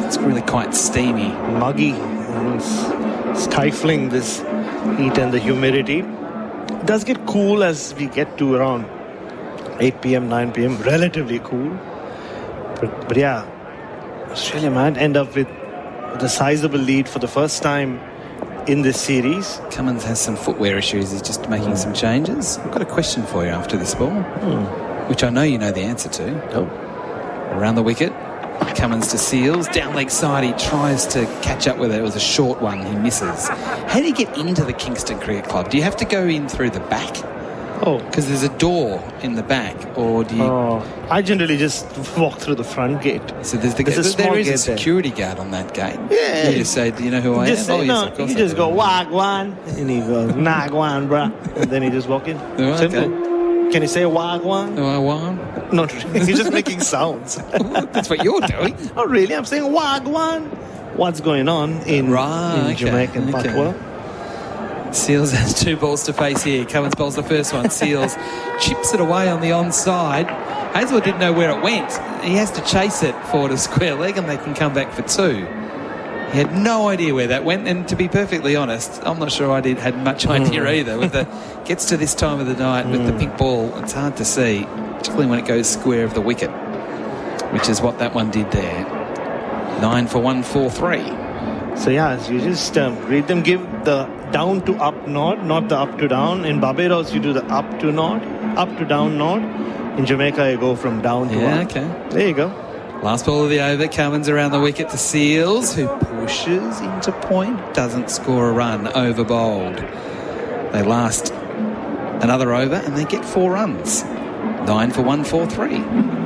it's really quite steamy. Muggy. Stifling, this heat and the humidity. It does get cool as we get to around 8 p.m, 9 p.m. Relatively cool. But yeah, Australia might end up with a sizable lead for the first time in this series. Cummins has some footwear issues. He's just making some changes. I've got a question for you after this ball, which I know you know the answer to. Around the wicket, Cummins to Seals. Down leg side, he tries to catch up with it. It was a short one. He misses. How do you get into the Kingston Cricket Club? Do you have to go in through the back? Oh. Because there's a door in the back. Or do you... I generally just walk through the front gate. So there is a security guard on that gate. Yeah. You just say, do you know who I am? Just say, no, you just go, Wagwan. And he goes, Nagwan, bruh. And then he just walk in. Oh, simple. Okay. Can you say Wagwan? Wagwan? Not really. He's just making sounds. That's what you're doing. Oh, really? I'm saying Wagwan. What's going on in Jamaican patois? Seals has 2 balls to face here. Cummins bowls the first one. Seals chips it away on the onside. Hazlewood didn't know where it went. He has to chase it forward a square leg, and they can come back for 2. He had no idea where that went, and to be perfectly honest, I'm not sure I had much idea either. With the gets to this time of the night with the pink ball, it's hard to see, particularly when it goes square of the wicket, which is what that one did there. 9 for 143. So yeah, you just read them, give the down to up nod, not the up to down. In Barbados, you do the up to nod, up to down nod. In Jamaica, you go from down to up. Okay. There you go. Last ball of the over, Cummins around the wicket to Seals, who pushes into point, doesn't score a run, over bowled. They last another over and they get 4 runs. 9 for 143.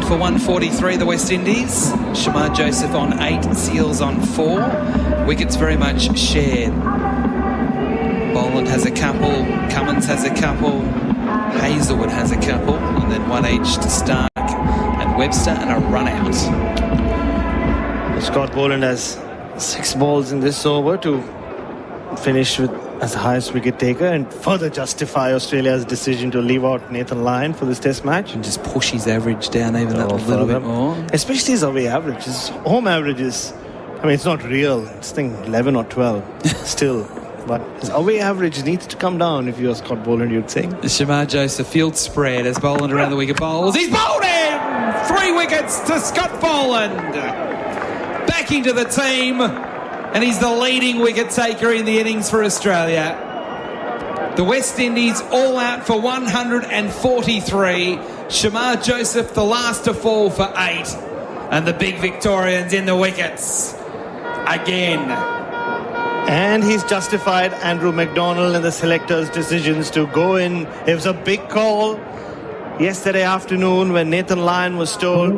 For 143, the West Indies. Shamar Joseph on 8, Seals on 4. Wickets very much shared. Boland has a couple, Cummins has a couple, Hazlewood has a couple, and then 1 each to Stark and Webster, and a run out. Scott Boland has 6 balls in this over to finish with as the highest wicket taker and further justify Australia's decision to leave out Nathan Lyon for this test match. And just push his average down even a little bit more. Especially his away average. His home average is, I mean, it's not real. It's 11 or 12 still. But his away average needs to come down if you're Scott Boland, you'd say. Shamar Joseph field spread as Boland around the wicket bowls. He's bowled in! 3 wickets to Scott Boland. Back into the team. And he's the leading wicket taker in the innings for Australia. The West Indies all out for 143. Shamar Joseph the last to fall for 8. And the big Victorians in the wickets again. And he's justified Andrew McDonald and the selectors' decisions to go in. It was a big call yesterday afternoon when Nathan Lyon was told,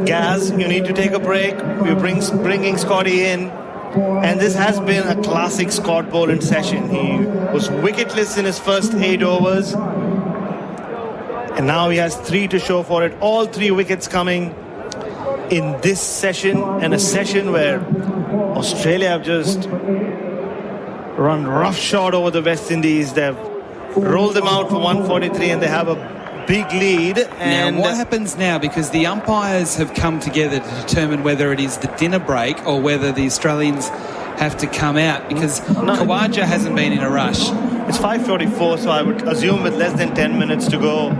Gaz, you need to take a break. We're bringing Scotty in. And this has been a classic Scott Boland session. He was wicketless in his first 8 overs. And now he has 3 to show for it. All 3 wickets coming in this session. And a session where Australia have just run roughshod over the West Indies. They've rolled them out for 143 and they have a big lead. And now, what happens now? Because the umpires have come together to determine whether it is the dinner break or whether the Australians have to come out, because Khawaja hasn't been in a rush. It's 5:44, so I would assume with less than 10 minutes to go,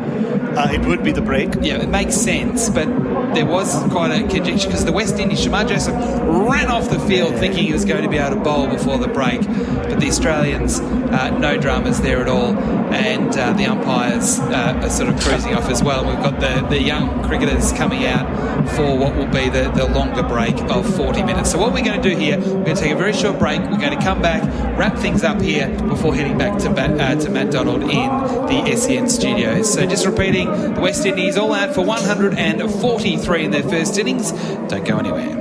it would be the break. Yeah, it makes sense, but there was quite a conjecture because the West Indies, Shamar Joseph ran off the field thinking he was going to be able to bowl before the break, but the Australians, no dramas there at all, and the umpires are sort of cruising off as well. We've got the young cricketers coming out for what will be the longer break of 40 minutes. So what we're going to do here, we're going to take a very short break. We're going to come back, wrap things up here before heading back to Matt Donald in the SEN studios. So just repeating, the West Indies all out for 143 in their first innings. Don't go anywhere.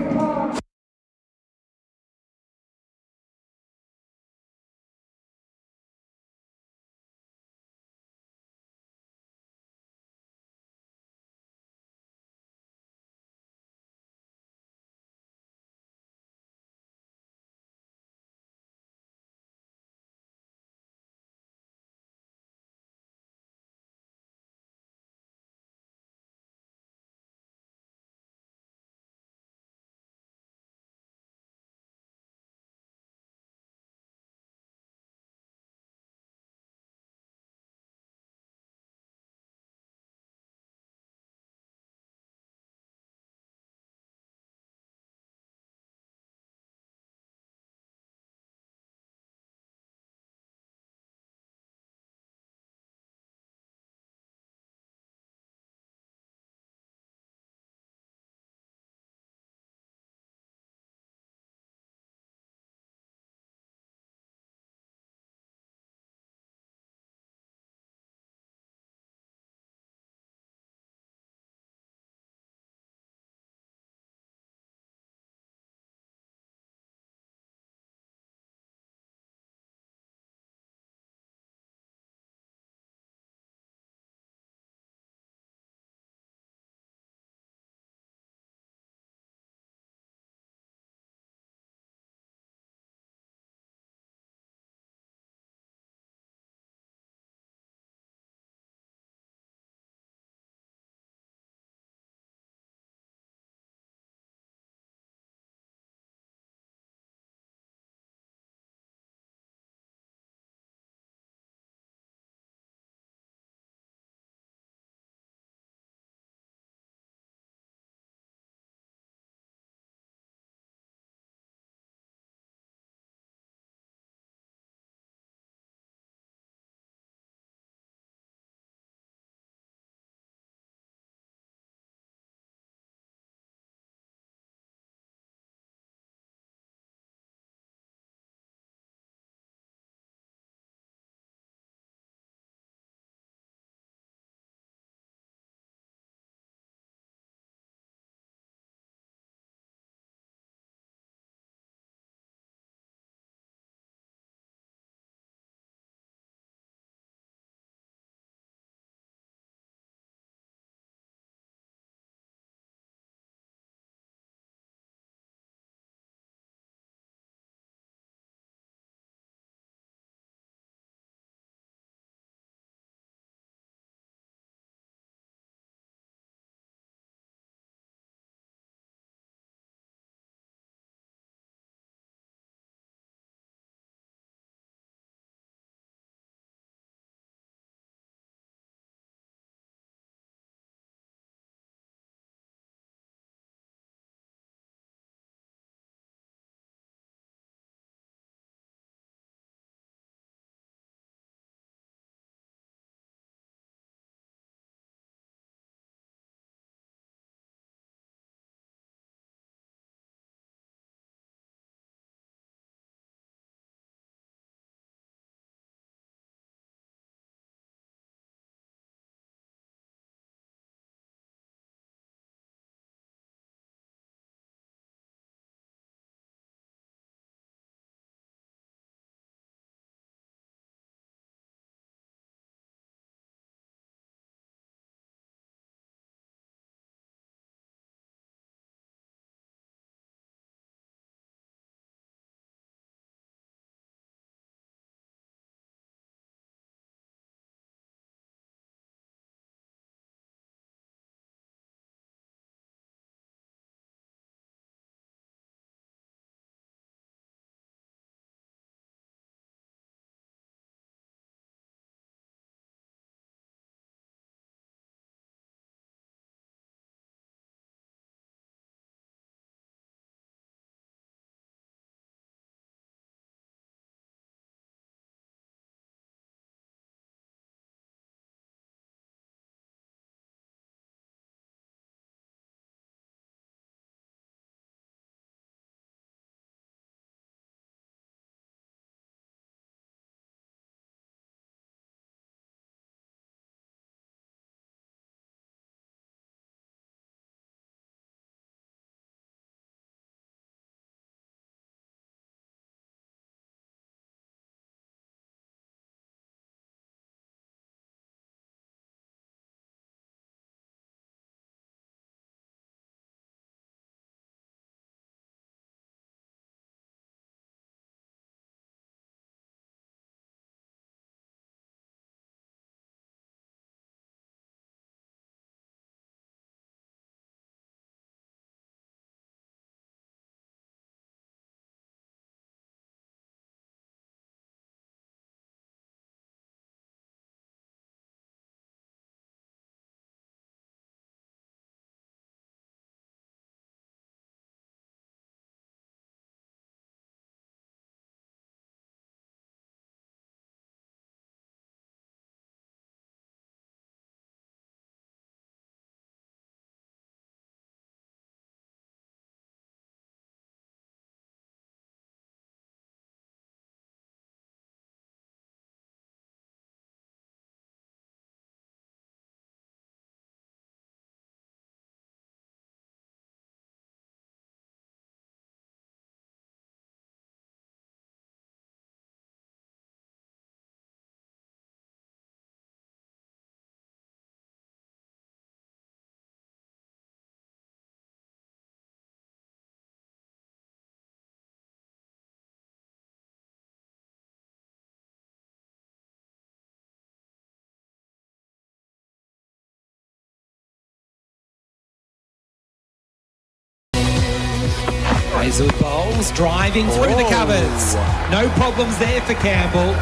Hazelwood bowls, driving through the covers. No problems there for Campbell.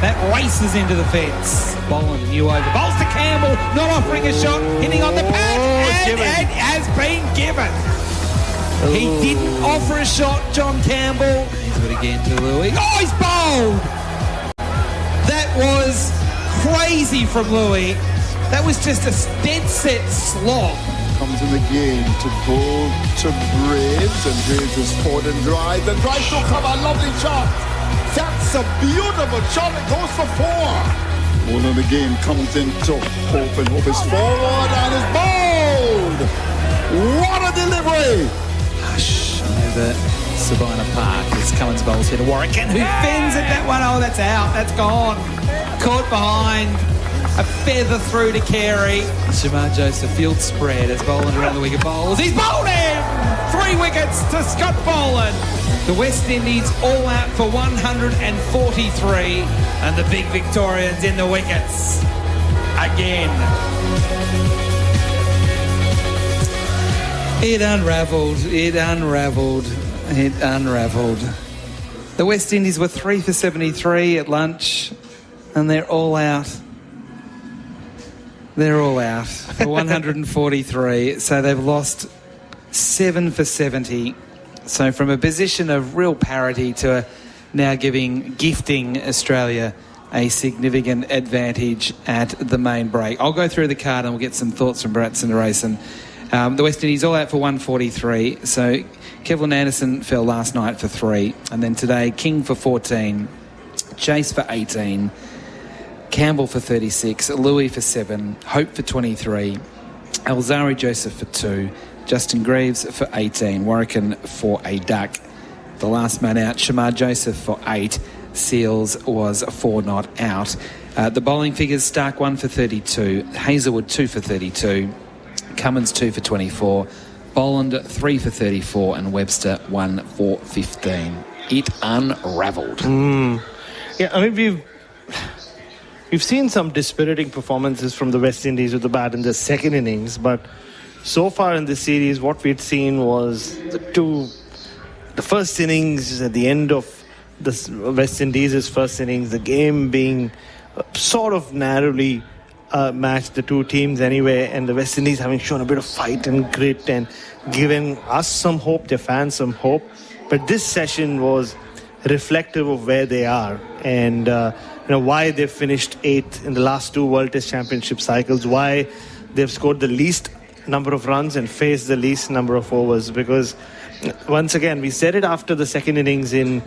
That races into the fence. Boland, new over. Bowls to Campbell, not offering a shot, hitting on the pad, and has been given. He didn't offer a shot, John Campbell. He's got it again to Louis. Oh, he's bowled! That was crazy from Louis. That was just a dead set slog. Comes in the game to bowl to Braves, and Braves is forward and drive. The drive to cover, lovely shot. That's a beautiful shot. It goes for 4. Ball of the game comes into Hope, and Hope is forward and is bowled. What a delivery! Hush over Sabina Park as Cummins bowls here to Warwick, and who fends at that one? Oh, that's out. That's gone. Caught behind. A feather through to Carey. Shamar Joseph field spread as Boland around the wicket bowls. He's bowled him! 3 wickets to Scott Boland. The West Indies all out for 143, and the big Victorians in the wickets again. It unravelled. The West Indies were 3 for 73 at lunch, and they're all out. They're all out for 143. So they've lost 7 for 70. So from a position of real parity to now gifting Australia a significant advantage at the main break. I'll go through the card and we'll get some thoughts from Bharat Sundaresan. The West Indies all out for 143. So Kevlin Anderson fell last night for 3. And then today, King for 14. Chase for 18. Campbell for 36, Louis for 7, Hope for 23, Alzari Joseph for 2, Justin Greaves for 18, Warwicken for a duck. The last man out, Shamar Joseph for 8, Seals was 4 not out. The bowling figures, Stark 1 for 32, Hazelwood 2 for 32, Cummins 2 for 24, Boland 3 for 34, and Webster 1 for 15. It unravelled. Yeah, I mean, We've seen some dispiriting performances from the West Indies with the bat in the second innings, but so far in this series, what we'd seen was the first innings at the end of the West Indies' first innings, the game being sort of narrowly matched the two teams anyway, and the West Indies having shown a bit of fight and grit and giving us some hope, their fans some hope. But this session was reflective of where they are, and why they've finished 8th in the last 2 World Test Championship cycles, why they've scored the least number of runs and faced the least number of overs. Because once again, we said it after the second innings in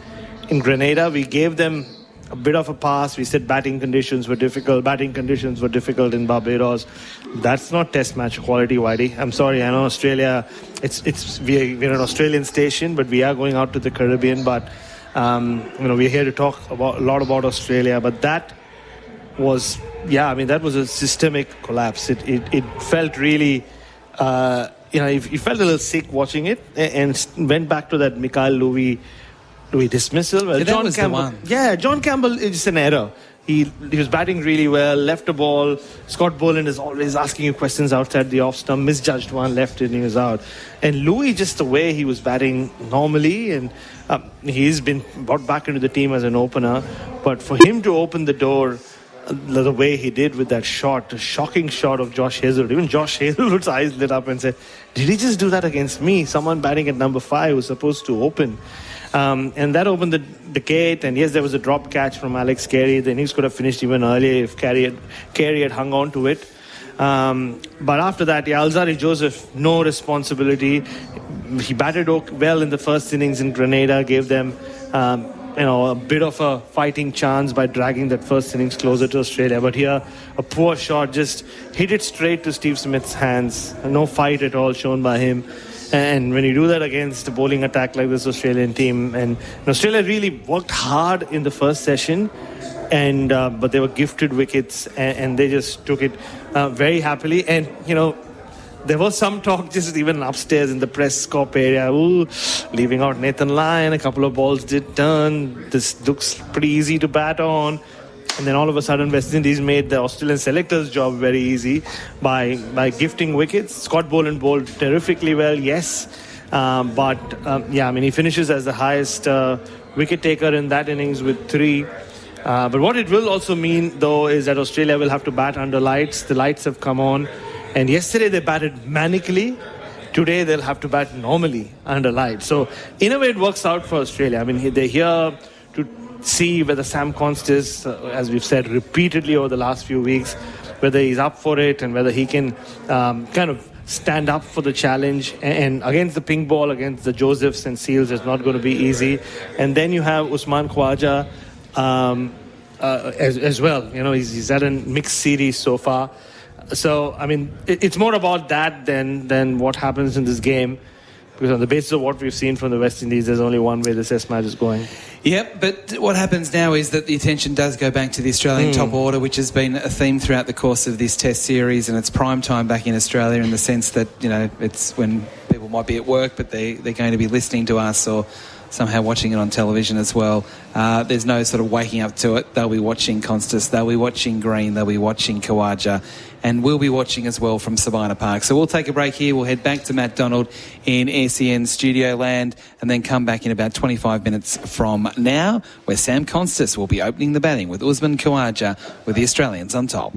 Grenada, we gave them a bit of a pass. We said batting conditions were difficult in Barbados. That's not Test match quality, Whitey. I'm sorry, I know Australia, we're an Australian station, but we are going out to the Caribbean. But we're here to talk a lot about Australia, but that was a systemic collapse. It felt really, you felt a little sick watching it, and went back to that Mikhail Louis dismissal. Well, John Campbell is an error. He was batting really well, left a ball. Scott Boland is always asking you questions outside the off stump, misjudged one, left it, and he was out. And Louis, just the way he was batting normally, and he's been brought back into the team as an opener. But for him to open the door the way he did with that shot, the shocking shot of Josh Hazelwood, even Josh Hazelwood's eyes lit up and said, did he just do that against me? Someone batting at number 5 was supposed to open. And that opened the gate, and yes, there was a drop catch from Alex Carey. The innings could have finished even earlier if Carey had hung on to it. But after that, Alzari Joseph, no responsibility. He batted well in the first innings in Grenada, gave them a bit of a fighting chance by dragging that first innings closer to Australia. But here, a poor shot, just hit it straight to Steve Smith's hands. No fight at all shown by him. And when you do that against a bowling attack like this Australian team, and Australia really worked hard in the first session, and but they were gifted wickets, and they just took it very happily. And there was some talk just even upstairs in the press corp area, leaving out Nathan Lyon, a couple of balls did turn, this looks pretty easy to bat on. And then all of a sudden, West Indies made the Australian selectors' job very easy by gifting wickets. Scott Boland bowled terrifically well, yes. He finishes as the highest wicket taker in that innings with 3. But what it will also mean, though, is that Australia will have to bat under lights. The lights have come on. And yesterday they batted manically. Today they'll have to bat normally under lights. So in a way it works out for Australia. I mean, they're here to see whether Sam Constis, as we've said repeatedly over the last few weeks, whether he's up for it and whether he can kind of stand up for the challenge. And against the pink ball, against the Josephs and Seals, it's not going to be easy. And then you have Usman Khawaja as well. You know, he's had a mixed series so far. So, I mean, it's more about that than what happens in this game. Because on the basis of what we've seen from the West Indies, there's only one way this Test match is going. Yep, but what happens now is that the attention does go back to the Australian top order, which has been a theme throughout the course of this Test series, and it's prime time back in Australia in the sense that, you know, it's when people might be at work, but they're going to be listening to us or somehow watching it on television as well. There's no sort of waking up to it. They'll be watching Constis, they'll be watching Green, they'll be watching Khawaja, and we'll be watching as well from Sabina Park. So we'll take a break here. We'll head back to Matt Donald in SEN Studio Land and then come back in about 25 minutes from now, where Sam Constis will be opening the batting with Usman Khawaja with the Australians on top.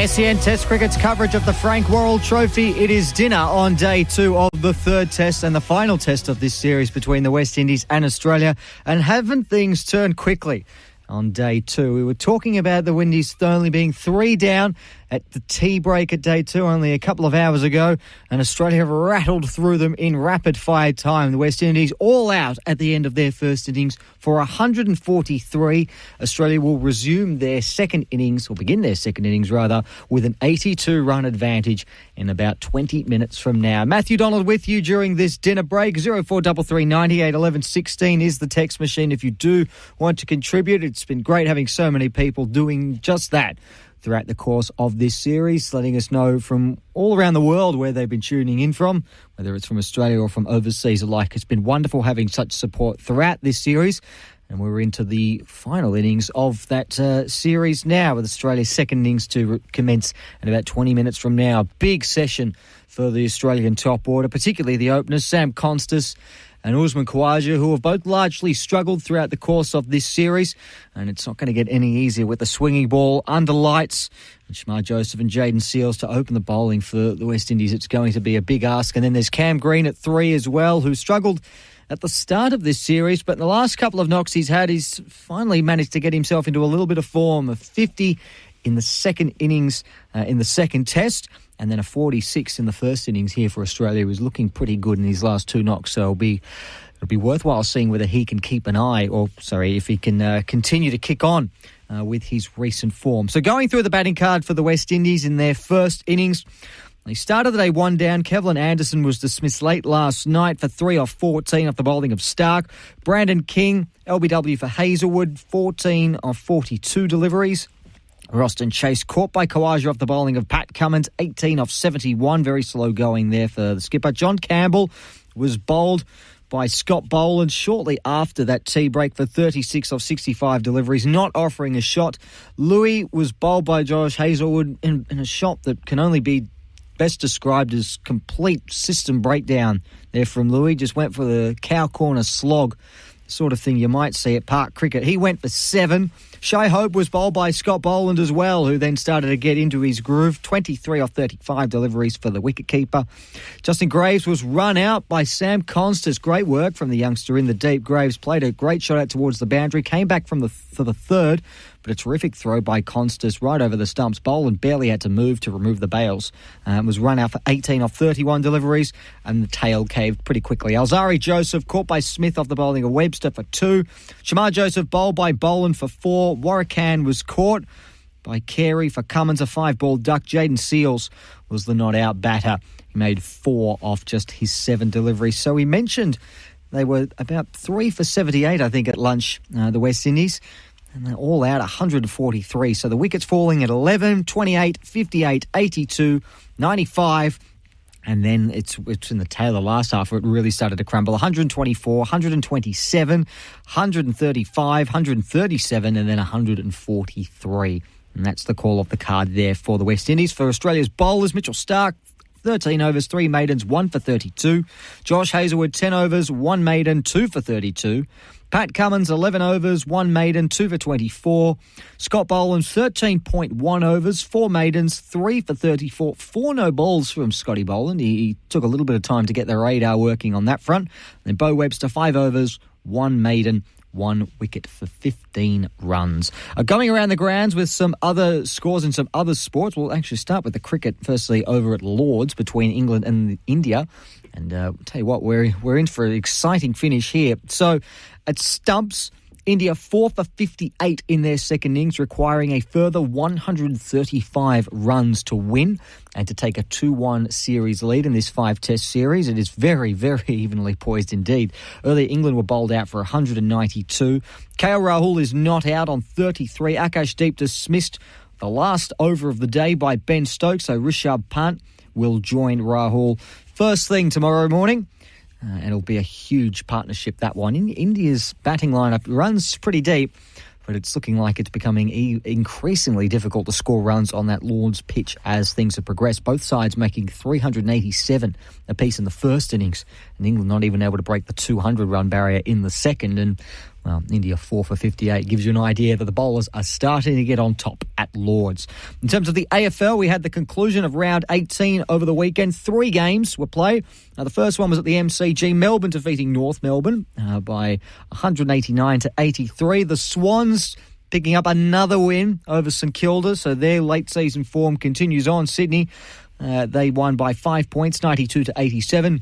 SEN Test Cricket's coverage of the Frank Worrell Trophy. It is dinner on day 2 of the third test and the final test of this series between the West Indies and Australia. And haven't things turned quickly on day 2? We were talking about the Windies only being 3 down at the tea break at day 2 only a couple of hours ago, and Australia have rattled through them in rapid-fire time. The West Indies all out at the end of their first innings for 143. Australia will resume their second innings, or begin their second innings rather, with an 82-run advantage in about 20 minutes from now. Matthew Donald with you during this dinner break. 0433 98 11 16 is the text machine if you do want to contribute. It's been great having so many people doing just that throughout the course of this series, letting us know from all around the world where they've been tuning in from, whether it's from Australia or from overseas alike. It's been wonderful having such support throughout this series, and we're into the final innings of that series now, with Australia's second innings to commence in about 20 minutes from now. Big session for the Australian top order, particularly the openers, Sam Constas and Usman Khawaja, who have both largely struggled throughout the course of this series. And it's not going to get any easier with the swinging ball under lights. And Shamar Joseph and Jaden Seales to open the bowling for the West Indies. It's going to be a big ask. And then there's Cam Green at 3 as well, who struggled at the start of this series, but in the last couple of knocks he's had, he's finally managed to get himself into a little bit of form. A 50 in the second innings in the second test, and then a 46 in the first innings here for Australia. He was looking pretty good in his last 2 knocks, so it'll be worthwhile seeing whether he can keep an eye, if he can continue to kick on with his recent form. So going through the batting card for the West Indies in their first innings, they started the day 1 down. Kevlin Anderson was dismissed late last night for 3 off 14 off the bowling of Stark. Brandon King, LBW for Hazelwood, 14 off 42 deliveries. Roston Chase caught by Khawaja off the bowling of Pat Cummins, 18 off 71. Very slow going there for the skipper. John Campbell was bowled by Scott Boland shortly after that tea break for 36 off 65 deliveries, not offering a shot. Louis was bowled by Josh Hazelwood in a shot that can only be best described as complete system breakdown there from Louis. Just went for the cow corner slog, sort of thing you might see at park cricket. He went for 7. Shai Hope was bowled by Scott Boland as well, who then started to get into his groove. 23 off 35 deliveries for the wicketkeeper. Justin Graves was run out by Sam Constas. Great work from the youngster in the deep. Graves played a great shot out towards the boundary, came back for the third, but a terrific throw by Constas right over the stumps. Boland barely had to move to remove the bails. Was run out for 18 off 31 deliveries, and the tail caved pretty quickly. Alzari Joseph caught by Smith off the bowling of Webster for 2. Shamar Joseph bowled by Boland for 4. Warrican was caught by Carey for Cummins, a 5-ball duck. Jaden Seales was the not-out batter. He made 4 off just his 7 deliveries. So we mentioned they were about 3 for 78, I think, at lunch, the West Indies. And they're all out, 143. So the wickets falling at 11, 28, 58, 82, 95. And then it's in the tail of the last half where it really started to crumble. 124, 127, 135, 137, and then 143. And that's the call off the card there for the West Indies. For Australia's bowlers, Mitchell Stark, 13 overs, 3 maidens, 1 for 32. Josh Hazelwood, 10 overs, 1 maiden, 2 for 32. Pat Cummins, 11 overs, 1 maiden, 2 for 24. Scott Boland, 13.1 overs, 4 maidens, 3 for 34. 4 no balls from Scotty Boland. He took a little bit of time to get the radar working on that front. And then Bo Webster, 5 overs, 1 maiden, 1 wicket for 15 runs. Going around the grounds with some other scores in some other sports. We'll actually start with the cricket, firstly, over at Lords between England and India. And I'll tell you what, we're in for an exciting finish here. So at Stumps, India 4 for 58 in their second innings, requiring a further 135 runs to win and to take a 2-1 series lead in this 5-test series. It is very, very evenly poised indeed. Earlier, England were bowled out for 192. KL Rahul is not out on 33. Akash Deep dismissed the last over of the day by Ben Stokes, so Rishabh Pant will join Rahul first thing tomorrow morning. And it'll be a huge partnership, that one. India's batting lineup runs pretty deep, but it's looking like it's becoming increasingly difficult to score runs on that Lords pitch as things have progressed. Both sides making 387 apiece in the first innings, and England not even able to break the 200-run barrier in the second. And Well, India 4 for 58 gives you an idea that the bowlers are starting to get on top at Lords. In terms of the AFL, we had the conclusion of round 18 over the weekend. 3 games were played. The first one was at the MCG, Melbourne defeating North Melbourne by 189 to 83. The Swans picking up another win over St Kilda, so their late season form continues on. Sydney, they won by 5 points, 92 to 87.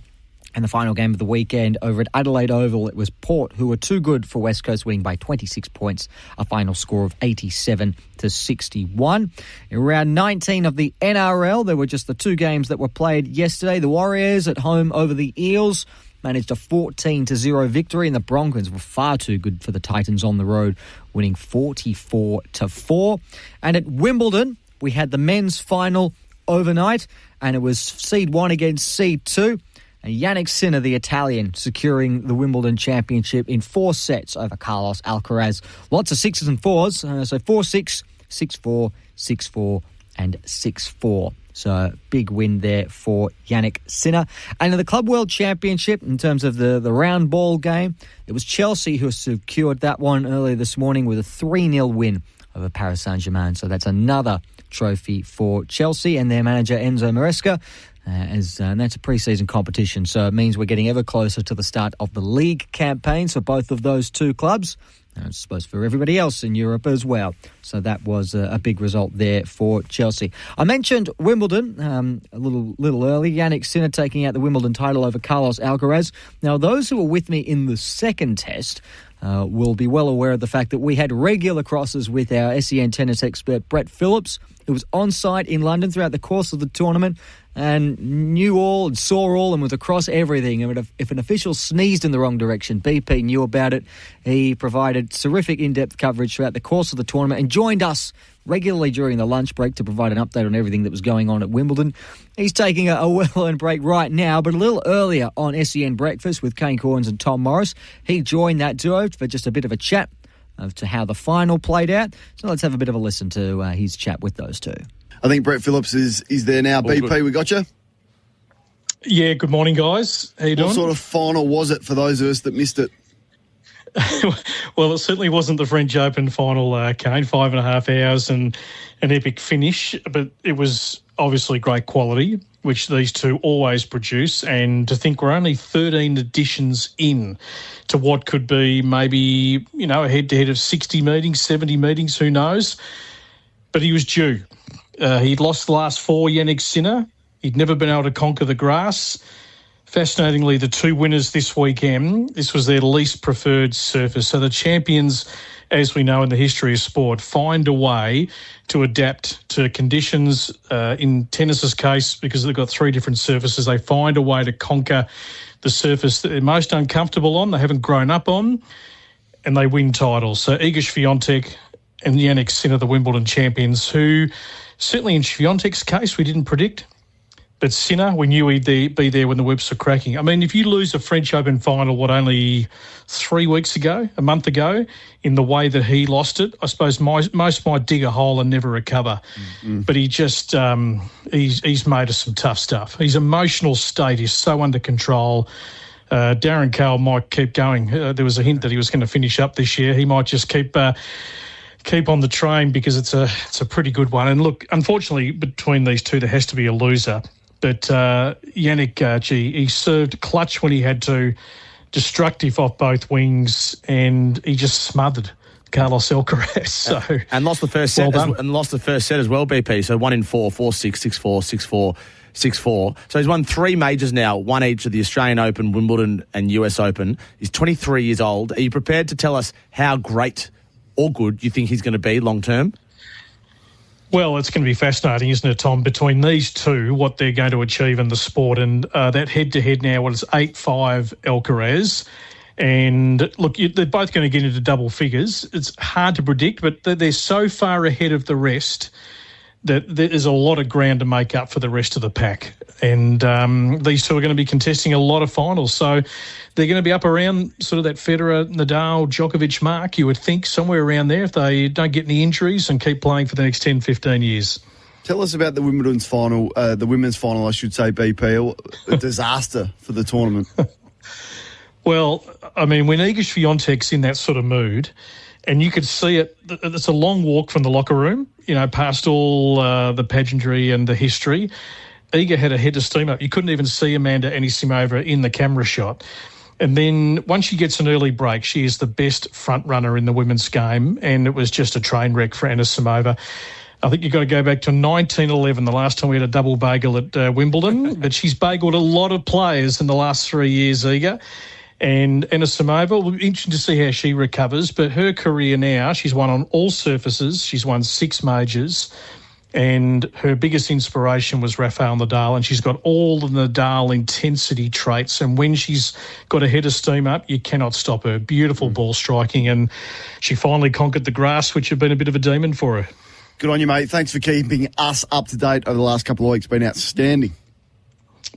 And the final game of the weekend over at Adelaide Oval, it was Port who were too good for West Coast, winning by 26 points, a final score of 87 to 61. In round 19 of the NRL, there were just the 2 games that were played yesterday. The Warriors at home over the Eels managed a 14-0 victory, and the Broncos were far too good for the Titans on the road, winning 44-4. And at Wimbledon, we had the men's final overnight, and it was Seed 1 against Seed 2. And Yannick Sinner, the Italian, securing the Wimbledon Championship in 4 sets over Carlos Alcaraz. Lots of 6s and 4s, so 4-6, 6-4, 6-4 and 6-4. So big win there for Yannick Sinner. And in the Club World Championship, in terms of the round ball game, it was Chelsea who secured that one earlier this morning with a 3-0 win over Paris Saint-Germain. So that's another trophy for Chelsea and their manager Enzo Maresca. And that's a pre-season competition, so it means we're getting ever closer to the start of the league campaigns for both of those 2 clubs. And I suppose for everybody else in Europe as well. So that was a big result there for Chelsea. I mentioned Wimbledon a little early. Yannick Sinner taking out the Wimbledon title over Carlos Alcaraz. Now, those who were with me in the second test will be well aware of the fact that we had regular crosses with our SEN tennis expert Brett Phillips, who was on site in London throughout the course of the tournament and knew all and saw all and was across everything. And if an official sneezed in the wrong direction, BP knew about it. He provided terrific in-depth coverage throughout the course of the tournament and joined us regularly during the lunch break to provide an update on everything that was going on at Wimbledon. He's taking a well-earned break right now, but a little earlier on SEN Breakfast with Kane Corns and Tom Morris, he joined that duo for just a bit of a chat as to how the final played out. So let's have a bit of a listen to his chat with those two. I think Brett Phillips is there now. All BP, good. We got you? Yeah, good morning, guys. How you doing? What sort of final was it for those of us that missed it? Well, it certainly wasn't the French Open final, Kane, 5.5 hours and an epic finish, but it was obviously great quality, which these two always produce, and to think we're only 13 editions in to what could be maybe, a head-to-head of 60 meetings, 70 meetings, who knows? But he was due. He'd lost the last 4, Yannick Sinner. He'd never been able to conquer the grass. Fascinatingly, the 2 winners this weekend, this was their least preferred surface. So the champions, as we know in the history of sport, find a way to adapt to conditions. In tennis's case, because they've got 3 different surfaces, they find a way to conquer the surface that they're most uncomfortable on, they haven't grown up on, and they win titles. So Iga Swiatek and Yannick Sinner, the Wimbledon champions, who certainly in Swiatek's case we didn't predict. But Sinner, we knew he'd be there when the whips were cracking. I mean, if you lose a French Open final, only 3 weeks ago, a month ago, in the way that he lost it, I suppose most might dig a hole and never recover. Mm-hmm. But he just, he's made us some tough stuff. His emotional state is so under control. Darren Cale might keep going. There was a hint that he was going to finish up this year. He might just keep on the train because it's a pretty good one. And look, unfortunately, between these two, there has to be a loser. But Yannick, he served clutch when he had to, destructive off both wings, and he just smothered Carlos Alcaraz. So and lost the first set as well, BP. So 1 in 4, 4-6, 6-4, 6-4, 6-4. So he's won 3 majors now, one each of the Australian Open, Wimbledon, and US Open. He's 23 years old. Are you prepared to tell us how great or good you think he's going to be long term? Well, it's going to be fascinating, isn't it, Tom, between these two, what they're going to achieve in the sport. And that head-to-head now, 8-5 Alcaraz. And, look, they're both going to get into double figures. It's hard to predict, but they're so far ahead of the rest that there's a lot of ground to make up for the rest of the pack. And these two are going to be contesting a lot of finals. So they're going to be up around sort of that Federer, Nadal, Djokovic mark, you would think, somewhere around there if they don't get any injuries and keep playing for the next 10, 15 years. Tell us about the women's final, I should say, BP, a disaster for the tournament. Well, I mean, when Iga Swiatek's in that sort of mood, and you could see it, it's a long walk from the locker room, past all the pageantry and the history. Iga had a head of steam up. You couldn't even see Amanda Anisimova in the camera shot. And then once she gets an early break, she is the best front runner in the women's game, and it was just a train wreck for Anisimova. I think you've got to go back to 1911, the last time we had a double bagel at Wimbledon. But she's bageled a lot of players in the last 3 years, Iga. And Anisimova, will be interesting to see how she recovers. But her career now, she's won on all surfaces. She's won 6 majors. And her biggest inspiration was Rafael Nadal, and she's got all the Nadal intensity traits. And when she's got a head of steam up, you cannot stop her. Beautiful ball striking, and she finally conquered the grass, which had been a bit of a demon for her. Good on you, mate. Thanks for keeping us up to date over the last couple of weeks. Been outstanding.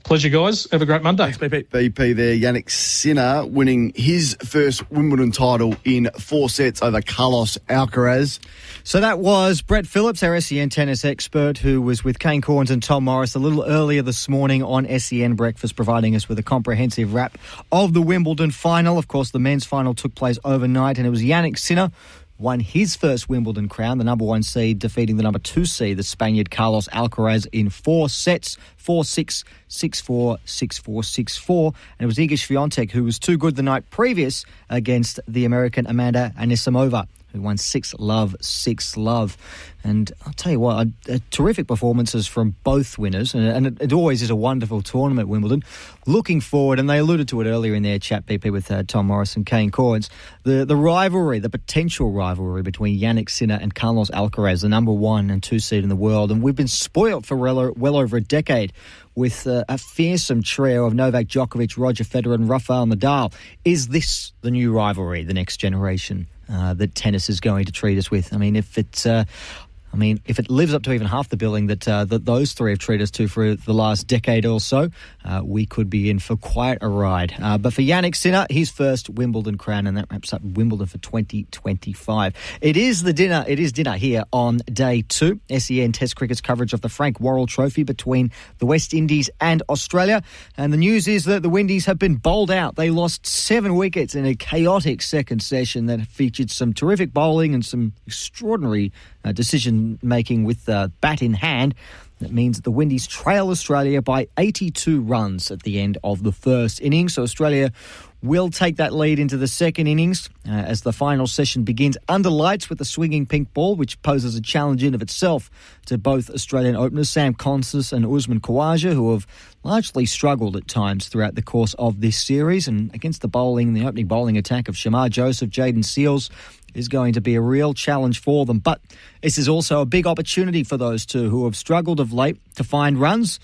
Pleasure, guys. Have a great Monday. Thanks, BP. BP there, Yannick Sinner winning his first Wimbledon title in 4 sets over Carlos Alcaraz. So that was Brett Phillips, our SEN tennis expert, who was with Kane Corns and Tom Morris a little earlier this morning on SEN Breakfast, providing us with a comprehensive wrap of the Wimbledon final. Of course, the men's final took place overnight, and it was Yannick Sinner won his first Wimbledon crown, the number 1 seed, defeating the number 2 seed, the Spaniard Carlos Alcaraz, in 4 sets, 4-6, 6-4, 6-4, 6-4. And it was Iga Swiatek who was too good the night previous against the American Amanda Anisimova, who won 6-love, 6-love. And I'll tell you what, terrific performances from both winners, and it always is a wonderful tournament, Wimbledon. Looking forward, and they alluded to it earlier in their chat, BP, with Tom Morris and Kane Corns, the rivalry, the potential rivalry between Yannick Sinner and Carlos Alcaraz, the number 1 and 2 seed in the world. And we've been spoilt for well over a decade with a fearsome trio of Novak Djokovic, Roger Federer and Rafael Nadal. Is this the new rivalry, the next generation that tennis is going to treat us with? I mean, if it lives up to even half the billing that those three have treated us to for the last decade or so, we could be in for quite a ride. But for Yannick Sinner, his first Wimbledon crown, and that wraps up Wimbledon for 2025. It is dinner here on day 2. SEN Test Cricket's coverage of the Frank Worrell Trophy between the West Indies and Australia. And the news is that the Windies have been bowled out. They lost 7 wickets in a chaotic second session that featured some terrific bowling and some extraordinary decision-making with bat in hand. That means that the Windies trail Australia by 82 runs at the end of the first innings. So Australia will take that lead into the second innings as the final session begins under lights with the swinging pink ball, which poses a challenge in of itself to both Australian openers Sam Constance and Usman Khawaja, who have largely struggled at times throughout the course of this series. And against the opening bowling attack of Shamar Joseph, Jaden Seals is going to be a real challenge for them. But this is also a big opportunity for those two who have struggled of late to find runs.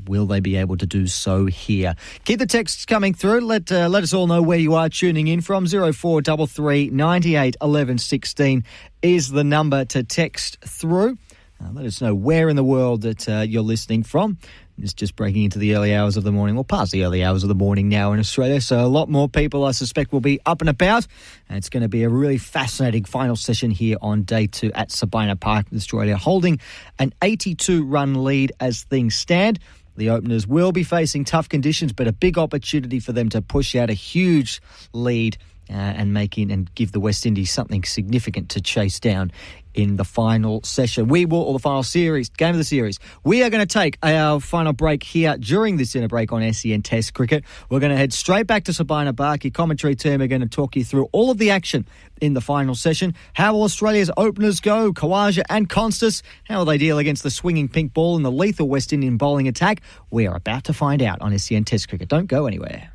Will they be able to do so here? Keep the texts coming through. Let us all know where you are tuning in from. 0433 98 11 16 is the number to text through. Let us know where in the world that you're listening from. It's just breaking into the early hours of the morning, or past the early hours of the morning now in Australia. So a lot more people, I suspect, will be up and about. And it's going to be a really fascinating final session here on day 2 at Sabina Park, Australia, holding an 82-run lead as things stand. The openers will be facing tough conditions, but a big opportunity for them to push out a huge lead and give the West Indies something significant to chase down in the final session. Or the final series, game of the series. We are going to take our final break here during this dinner break on SEN Test Cricket. We're going to head straight back to Sabina Park. Your commentary team are going to talk you through all of the action in the final session. How will Australia's openers go? Khawaja and Constance. How will they deal against the swinging pink ball and the lethal West Indian bowling attack? We are about to find out on SEN Test Cricket. Don't go anywhere.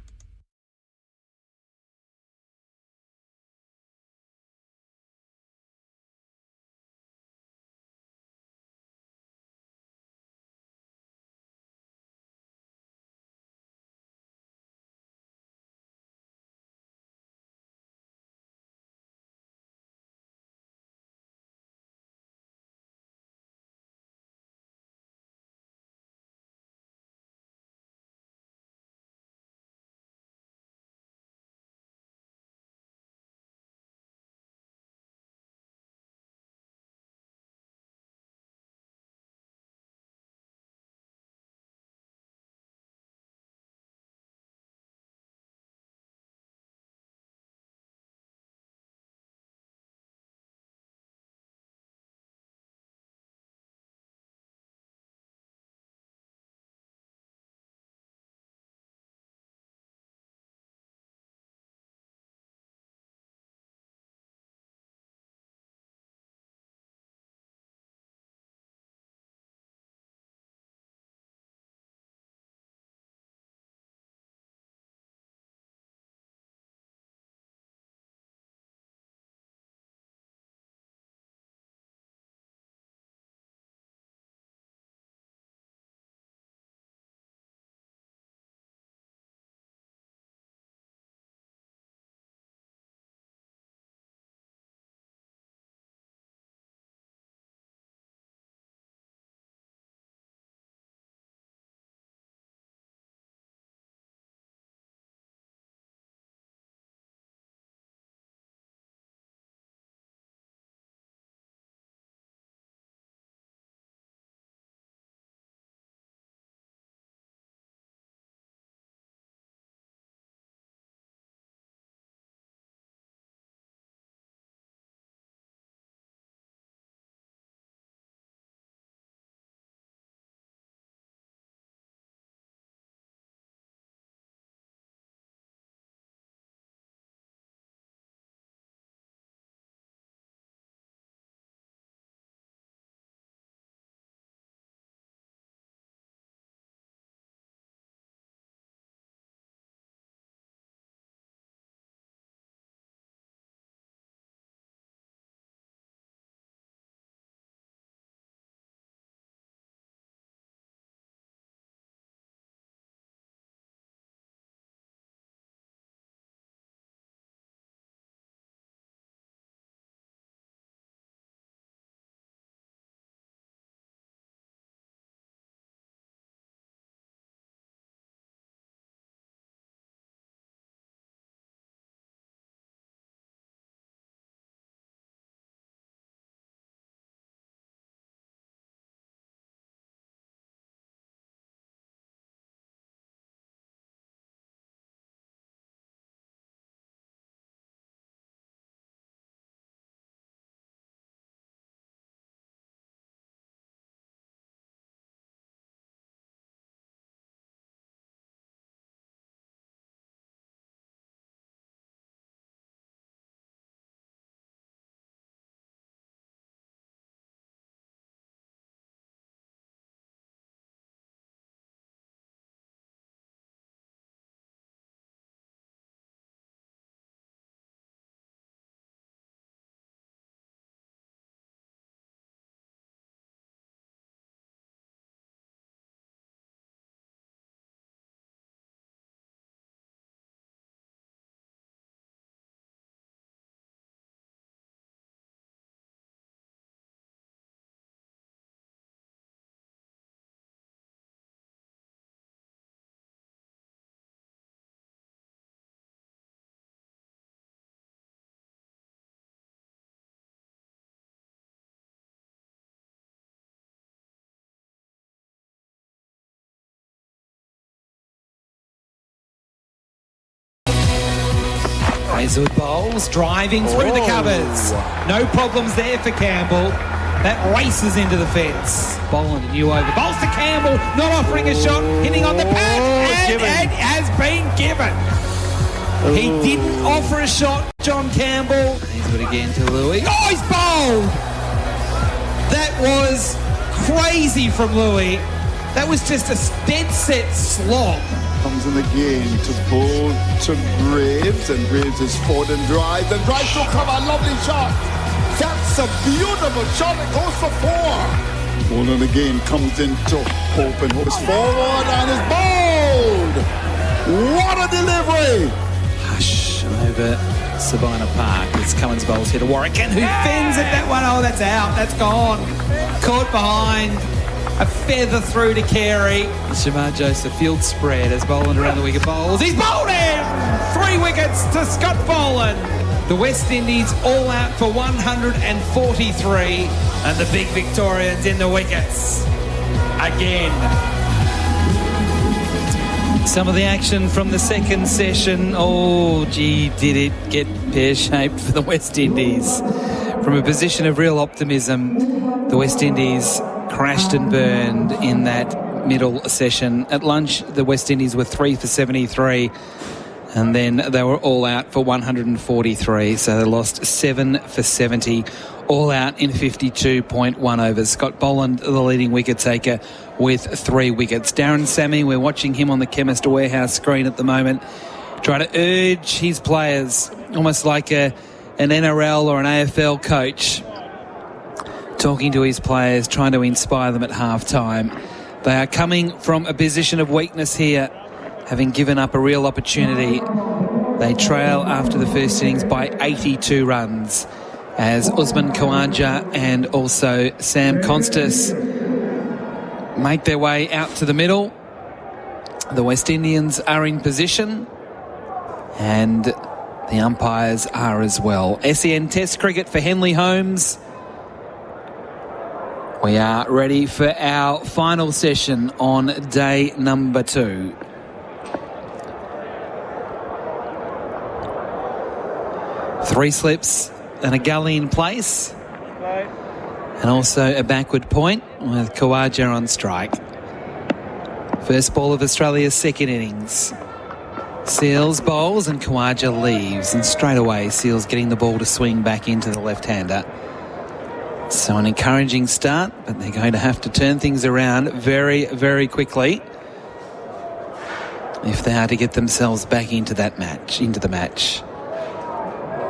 Hazelwood bowls, driving through the covers. No problems there for Campbell. That races into the fence. Boland, a new over. Bowls to Campbell, not offering a shot, hitting on the pad, and has been given. He didn't offer a shot, John Campbell. He's got again to Louis. Oh, he's bowled! That was crazy from Louis. That was just a dead set slog. Comes in again to bowl to Graves, and Graves is forward and drives to cover. Lovely shot. That's a beautiful shot. It goes for 4. Bowling again comes into Hope, and Hope is forward and is bowled. What a delivery! Hush over Sabina Park. It's Cummins bowls here to Warwican, who fends at that one. Oh, that's out. That's gone. Caught behind. A feather through to Carey. Shamar Joseph field spread as Boland around the wicket bowls. He's bowled in! 3 wickets to Scott Boland. The West Indies all out for 143, and the big Victorians in the wickets again. Some of the action from the second session. Oh, gee, did it get pear-shaped for the West Indies. From a position of real optimism, the West Indies crashed and burned in that middle session. At lunch, the West Indies were 3 for 73, and then they were all out for 143, so they lost 7 for 70, all out in 52.1 overs. Scott Boland, the leading wicket taker, with 3 wickets. Darren Sammy, we're watching him on the Chemist Warehouse screen at the moment, trying to urge his players, almost like an NRL or an AFL coach, talking to his players, trying to inspire them at half-time. They are coming from a position of weakness here, having given up a real opportunity. They trail after the first innings by 82 runs as Usman Khawaja and also Sam Constas make their way out to the middle. The West Indians are in position, and the umpires are as well. SEN Test cricket for Henley Holmes. We are ready for our final session on day number 2. Three slips and a gully in place. And also a backward point with Khawaja on strike. First ball of Australia's second innings. Seals bowls and Khawaja leaves. And straight away, Seals getting the ball to swing back into the left-hander. So an encouraging start, but they're going to have to turn things around very, very quickly if they are to get themselves back into the match.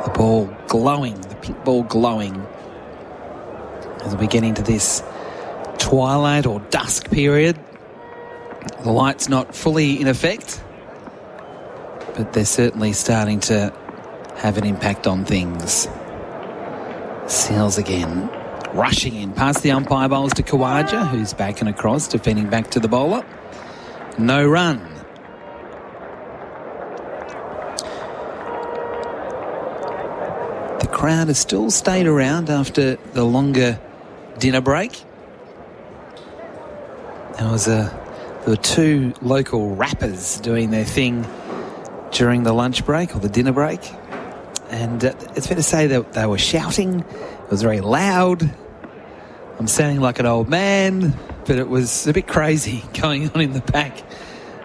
The ball glowing, the pink ball glowing as we get into this twilight or dusk period. The light's not fully in effect, but they're certainly starting to have an impact on things. Seals again. Rushing in past the umpire bowls to Khawaja, who's back and across, defending back to the bowler. No run. The crowd has still stayed around after the longer dinner break. There were 2 local rappers doing their thing during the lunch break or the dinner break. And it's fair to say that they were shouting. It was very loud. I'm sounding like an old man, but it was a bit crazy going on in the back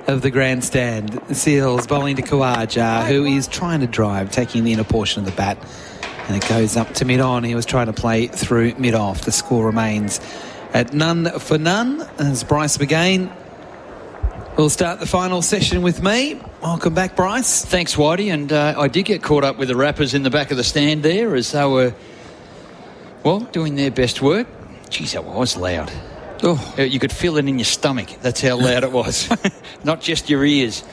of the grandstand. Seals bowling to Khawaja, who is trying to drive, taking the inner portion of the bat. And it goes up to mid-on. He was trying to play through mid-off. The score remains at 0 for 0 as Bryce Begain will start the final session with me. Welcome back, Bryce. Thanks, Whitey. And I did get caught up with the rappers in the back of the stand there as they were, well, doing their best work. Jeez, that was loud. Oh, you could feel it in your stomach. That's how loud it was. Not just your ears.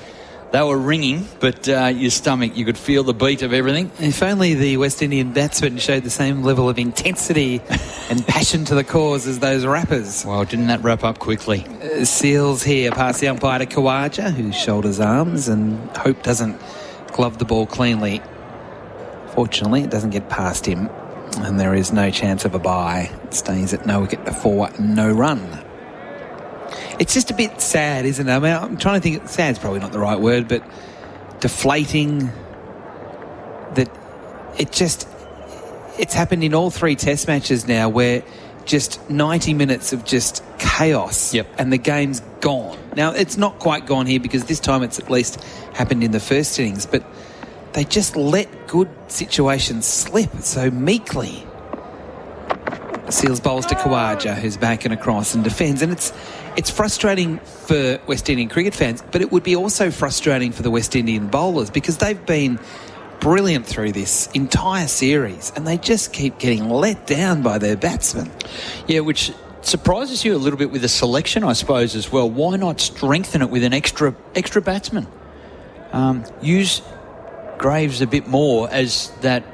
They were ringing, but your stomach, you could feel the beat of everything. If only the West Indian batsmen showed the same level of intensity and passion to the cause as those rappers. Well, didn't that wrap up quickly? Seals here, past the umpire to Khawaja, who shoulders arms and hope doesn't glove the ball cleanly. Fortunately, it doesn't get past him, and there is no chance of a bye. It stays at no wicket for no run. It's just a bit sad, isn't it? I mean, I'm trying to think, sad's probably not the right word, but deflating that it's happened in all 3 test matches now where just 90 minutes of just chaos and the game's gone. Now, it's not quite gone here because this time it's at least happened in the first innings, but they just let good situations slip so meekly. Seals bowls to Khawaja, who's back and across and defends. And it's frustrating for West Indian cricket fans, but it would be also frustrating for the West Indian bowlers because they've been brilliant through this entire series and they just keep getting let down by their batsmen. Yeah, which surprises you a little bit with the selection, I suppose, as well. Why not strengthen it with an extra batsman? Use Graves a bit more as that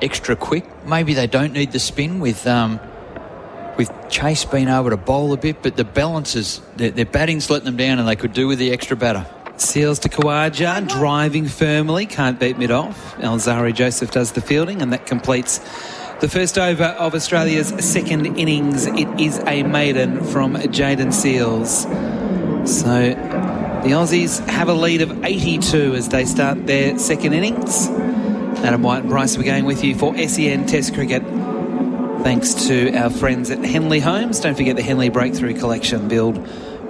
extra quick. Maybe they don't need the spin with Chase being able to bowl a bit, but the balances, their batting's letting them down and they could do with the extra batter. Seals to Khawaja, driving firmly, can't beat mid-off. Alzari Joseph does the fielding, and that completes the first over of Australia's second innings. It is a maiden from Jayden Seals. So the Aussies have a lead of 82 as they start their second innings. Adam White and Bryce were going with you for SEN Test Cricket. Thanks to our friends at Henley Homes. Don't forget the Henley Breakthrough Collection build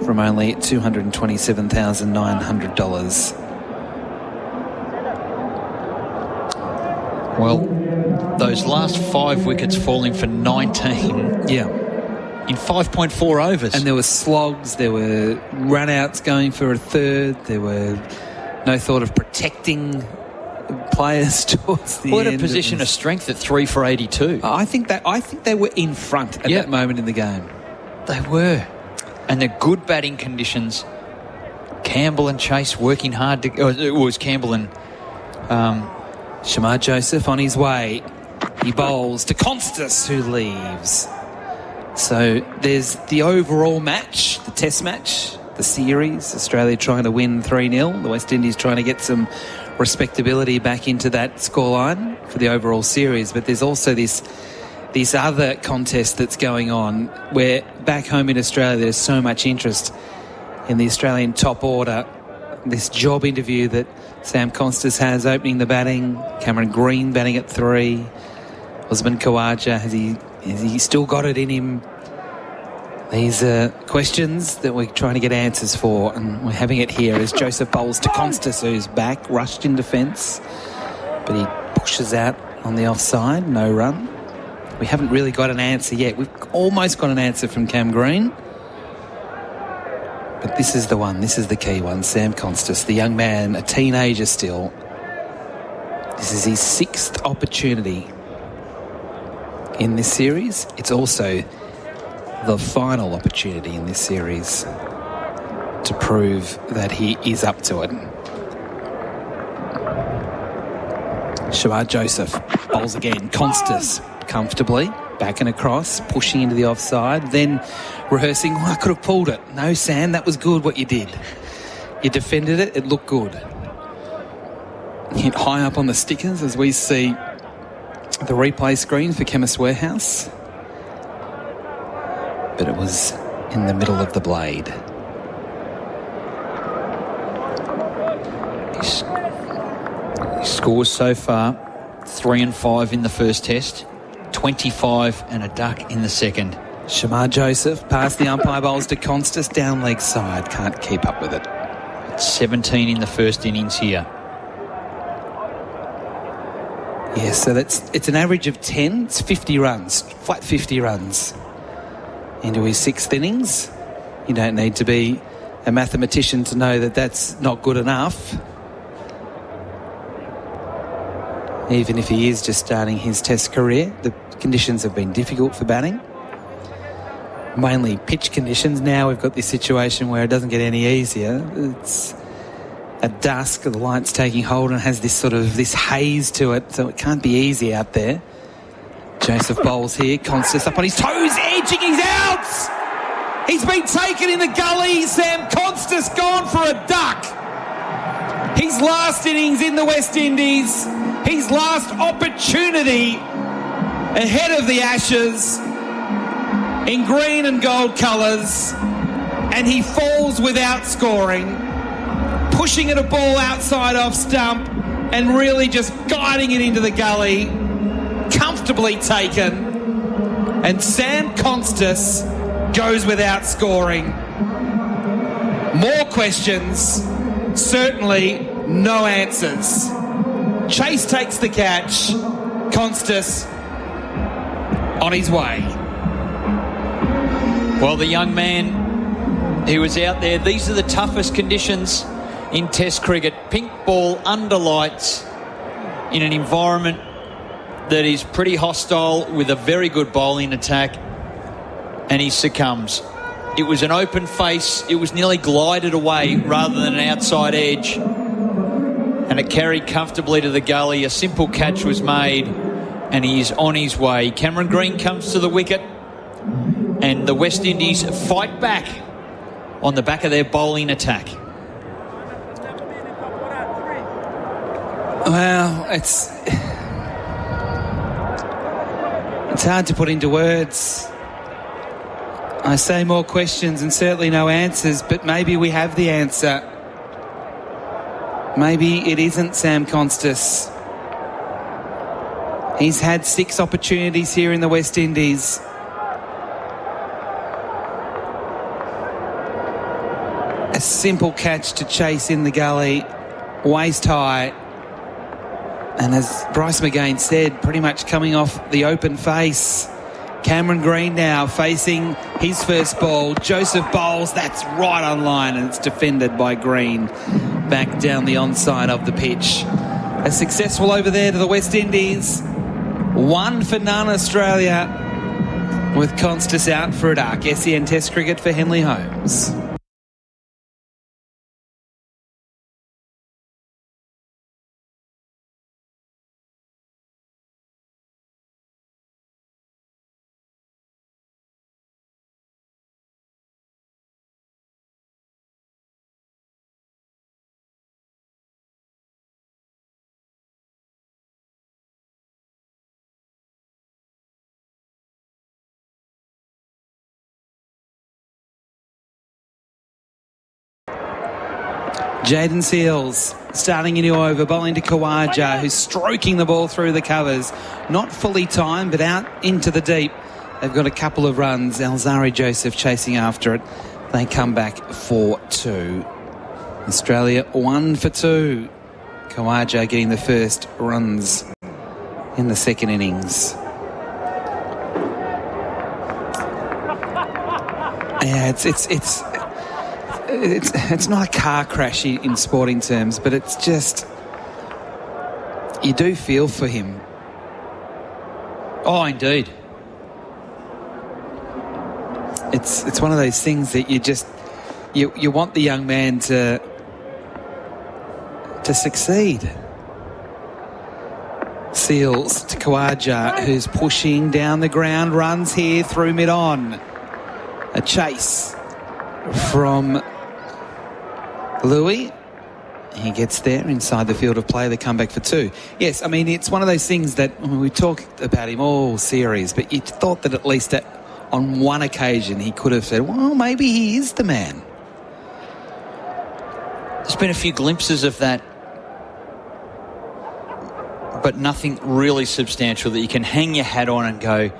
from only $227,900. Well, those last 5 wickets falling for 19. Yeah. In 5.4 overs. And there were slogs, there were run-outs going for a third, there were no thought of protecting players towards the end. What a position of strength at 3 for 82. I think they were in front at that moment in the game. They were. And the good batting conditions. Campbell and Chase working hard to... it was Campbell and... Shamar Joseph on his way. He bowls to Constas, who leaves. So there's the overall match, the test match, the series. Australia trying to win 3-0. The West Indies trying to get some respectability back into that scoreline for the overall series. But there's also this other contest that's going on where back home in Australia there's so much interest in the Australian top order. This job interview that Sam Constas has opening the batting, Cameron Green batting at 3, Osman Khawaja, has he still got it in him? These are questions that we're trying to get answers for, and we're having it here as Joseph bowls to Constas, who's back, rushed in defence, but he pushes out on the offside, no run. We haven't really got an answer yet. We've almost got an answer from Cam Green. But this is the one, this is the key one. Sam Constas, the young man, a teenager still. This is his 6th opportunity in this series. It's also the final opportunity in this series to prove that he is up to it. Shamar Joseph bowls again. Constas comfortably back and across, pushing into the offside, then rehearsing, I could have pulled it. No, Sam, that was good what you did. You defended it, it looked good. Hit high up on the stickers as we see the replay screen for Chemist Warehouse. But it was in the middle of the blade. He scores so far 3 and 5 in the first test, 25 and a duck in the second. Shamar Joseph past the umpire, bowls to Constas, down leg side, can't keep up with it. 17 in the first innings here. Yeah, so it's an average of 10. It's 50 runs, flat 50 runs into his 6th innings. You don't need to be a mathematician to know that that's not good enough. Even if he is just starting his test career, the conditions have been difficult for batting. Mainly pitch conditions. Now we've got this situation where it doesn't get any easier. It's at dusk, the light's taking hold and has this haze to it, so it can't be easy out there. Joseph bowls here, Constas up on his toes, edging his outs! He's been taken in the gully. Sam Constas gone for a duck. His last innings in the West Indies, his last opportunity ahead of the Ashes in green and gold colours, and he falls without scoring, pushing at a ball outside off stump and really just guiding it into the gully, comfortably taken. And Sam Constas goes without scoring. More questions, certainly no answers. Chase takes the catch. Constas on his way. Well, the young man who was out there, these are the toughest conditions in Test cricket. Pink ball under lights in an environment that is pretty hostile with a very good bowling attack, and he succumbs. It was an open face. It was nearly glided away rather than an outside edge, and it carried comfortably to the gully. A simple catch was made, and he is on his way. Cameron Green comes to the wicket, and the West Indies fight back on the back of their bowling attack. Well, it's hard to put into words. I say more questions and certainly no answers, but maybe we have the answer. Maybe it isn't Sam Constas. He's had 6 opportunities here in the West Indies. A simple catch to Chase in the gully, waist high. And as Bryce McGain said, pretty much coming off the open face. Cameron Green now facing his first ball. Joseph bowls, that's right on line, and it's defended by Green back down the onside of the pitch. A successful over there to the West Indies. 1 for none Australia, with Constas out for a duck. SEN Test cricket for Henley Holmes. Jaden Seals starting a new over, bowling to Khawaja, who's stroking the ball through the covers. Not fully timed, but out into the deep. They've got a couple of runs. Alzari Joseph chasing after it. They come back for 2. Australia 1 for 2. Khawaja getting the first runs in the second innings. Yeah, it's not a car crash in sporting terms, but it's just, you do feel for him. Oh, indeed. It's one of those things that you want the young man to succeed. Seals to Khawaja, who's pushing down the ground, runs here through mid-on. A chase from Louis. He gets there inside the field of play. They come back for 2. Yes, I mean, it's one of those things that we talk about him all series, but you thought that at least on one occasion he could have said, well, maybe he is the man. There's been a few glimpses of that, but nothing really substantial that you can hang your hat on and go,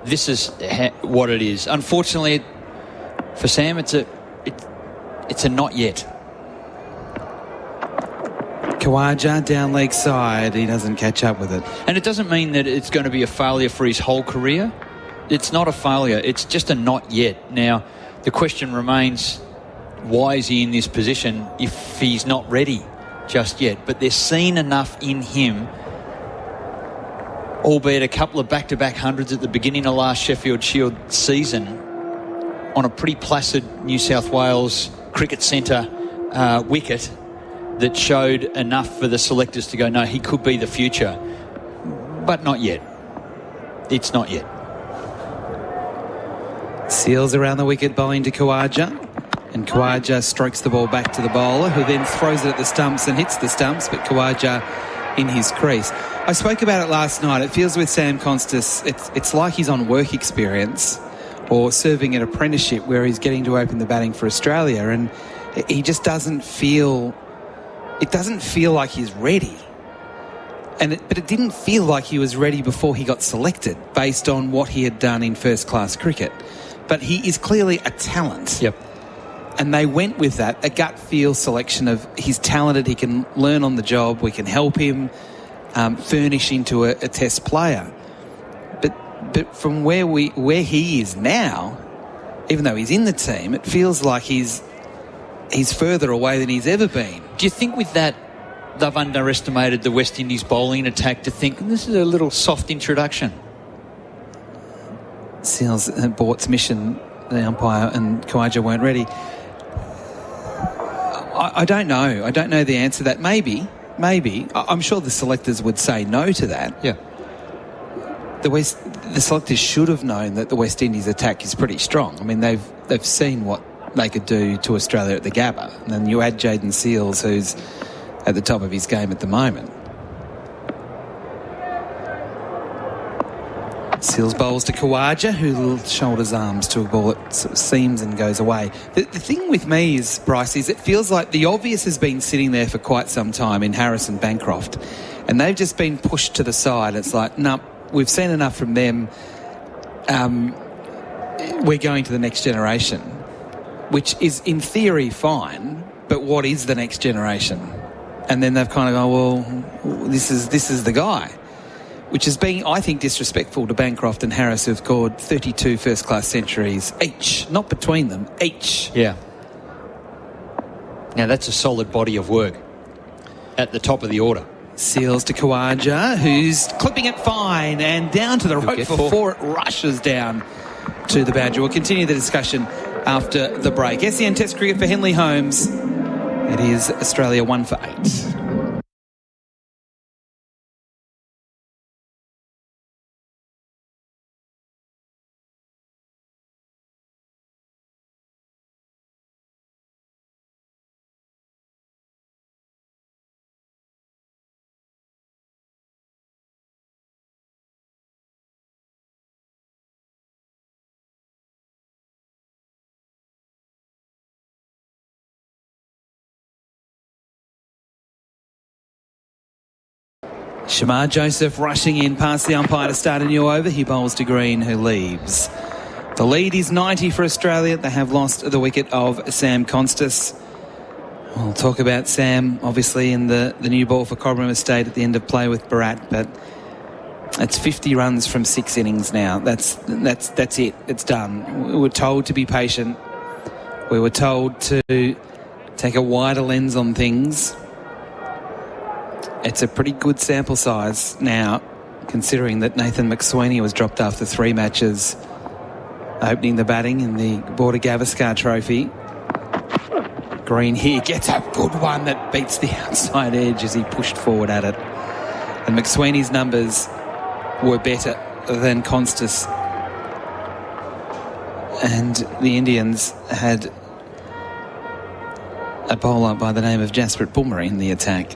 this is what it is. Unfortunately, for Sam, it's a not yet. Khawaja down leg side, he doesn't catch up with it. And it doesn't mean that it's going to be a failure for his whole career. It's not a failure, it's just a not yet. Now, the question remains, why is he in this position if he's not ready just yet? But they've seen enough in him, albeit a couple of back-to-back hundreds at the beginning of last Sheffield Shield season on a pretty placid New South Wales Cricket Centre wicket, that showed enough for the selectors to go, no, he could be the future. But not yet. It's not yet. Seals around the wicket, bowling to Khawaja. And Khawaja strokes the ball back to the bowler, who then throws it at the stumps and hits the stumps, but Khawaja in his crease. I spoke about it last night. It feels with Sam Constas, it's like he's on work experience or serving an apprenticeship where he's getting to open the batting for Australia, and he just doesn't feel... It doesn't feel like he's ready. But it didn't feel like he was ready before he got selected based on what he had done in first-class cricket. But he is clearly a talent. Yep. And they went with that, a gut feel selection of he's talented, he can learn on the job, we can help him furnish into a test player. But from where he is now, even though he's in the team, it feels like he's further away than he's ever been. Do you think with that they've underestimated the West Indies bowling attack to think this is a little soft introduction? Seals and Bort's mission, the umpire and Khawaja weren't ready. I don't know. I don't know the answer to that. Maybe. I'm sure the selectors would say no to that. Yeah. The selectors should have known that the West Indies attack is pretty strong. I mean, they've seen what they could do to Australia at the Gabba. And then you add Jayden Seals, who's at the top of his game at the moment. Seals bowls to Khawaja, who shoulders arms to a ball that sort of seams and goes away. The thing with me is, Bryce, is it feels like the obvious has been sitting there for quite some time in Harris and Bancroft, and they've just been pushed to the side. It's like, no, we've seen enough from them. We're going to the next generation, which is in theory fine, but what is the next generation? And then they've kind of gone, well, this is the guy. Which has been, I think, disrespectful to Bancroft and Harris, who've scored 32 first-class centuries each. Not between them, each. Yeah. Now, that's a solid body of work at the top of the order. Seals to Khawaja, who's clipping it fine and down to the rope before it rushes down to the boundary. We'll continue the discussion after the break. SEN Test Cricket for Henley Holmes. It is Australia 1 for 8. Shamar Joseph rushing in past the umpire to start a new over. He bowls to Green, who leaves. The lead is 90 for Australia. They have lost the wicket of Sam Constas. We'll talk about Sam, obviously, in the new ball for Cobram Estate at the end of play with Bharat, but it's 50 runs from 6 innings now. That's it. It's done. We were told to be patient. We were told to take a wider lens on things. It's a pretty good sample size now, considering that Nathan McSweeney was dropped after 3 matches, opening the batting in the Border Gavaskar Trophy. Green here gets a good one that beats the outside edge as he pushed forward at it. And McSweeney's numbers were better than Constas. And the Indians had a bowler by the name of Jasprit Bumrah in the attack.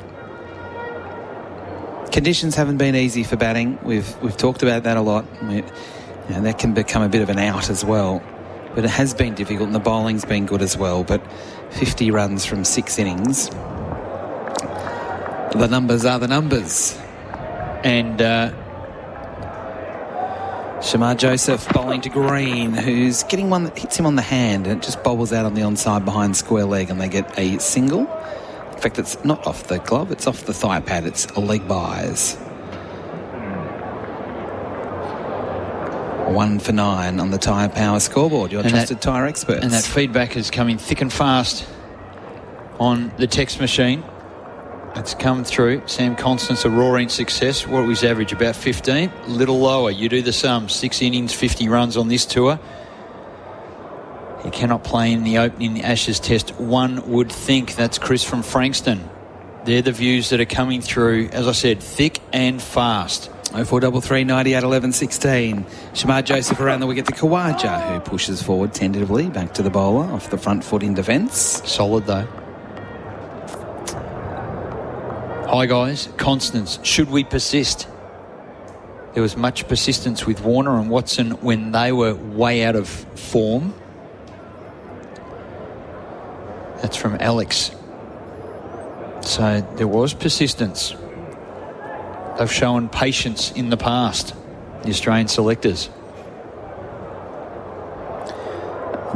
Conditions haven't been easy for batting. We've talked about that a lot. That can become a bit of an out as well. But it has been difficult, and the bowling's been good as well. But 50 runs from 6 innings. The numbers are the numbers. And Shamar Joseph bowling to Green, who's getting one that hits him on the hand, and it just bobbles out on the onside behind square leg, and they get a single. In fact, it's not off the glove, it's off the thigh pad. It's a leg byes. 1 for 9 on the Tyre Power scoreboard, your trusted tyre experts. And that feedback is coming thick and fast on the text machine. It's come through. Sam Constance, a roaring success. What was his average? About 15? A little lower. You do the sum. 6 innings, 50 runs on this tour. He cannot play in the opening Ashes Test. One would think. That's Chris from Frankston. They're the views that are coming through, as I said, thick and fast. 0433 98 11 16. Shamar Joseph around the wicket to Khawaja, who pushes forward tentatively back to the bowler off the front foot in defence. Solid though. Hi guys, Constance, should we persist? There was much persistence with Warner and Watson when they were way out of form. That's from Alex. So there was persistence. they've shown patience in the past, the Australian selectors.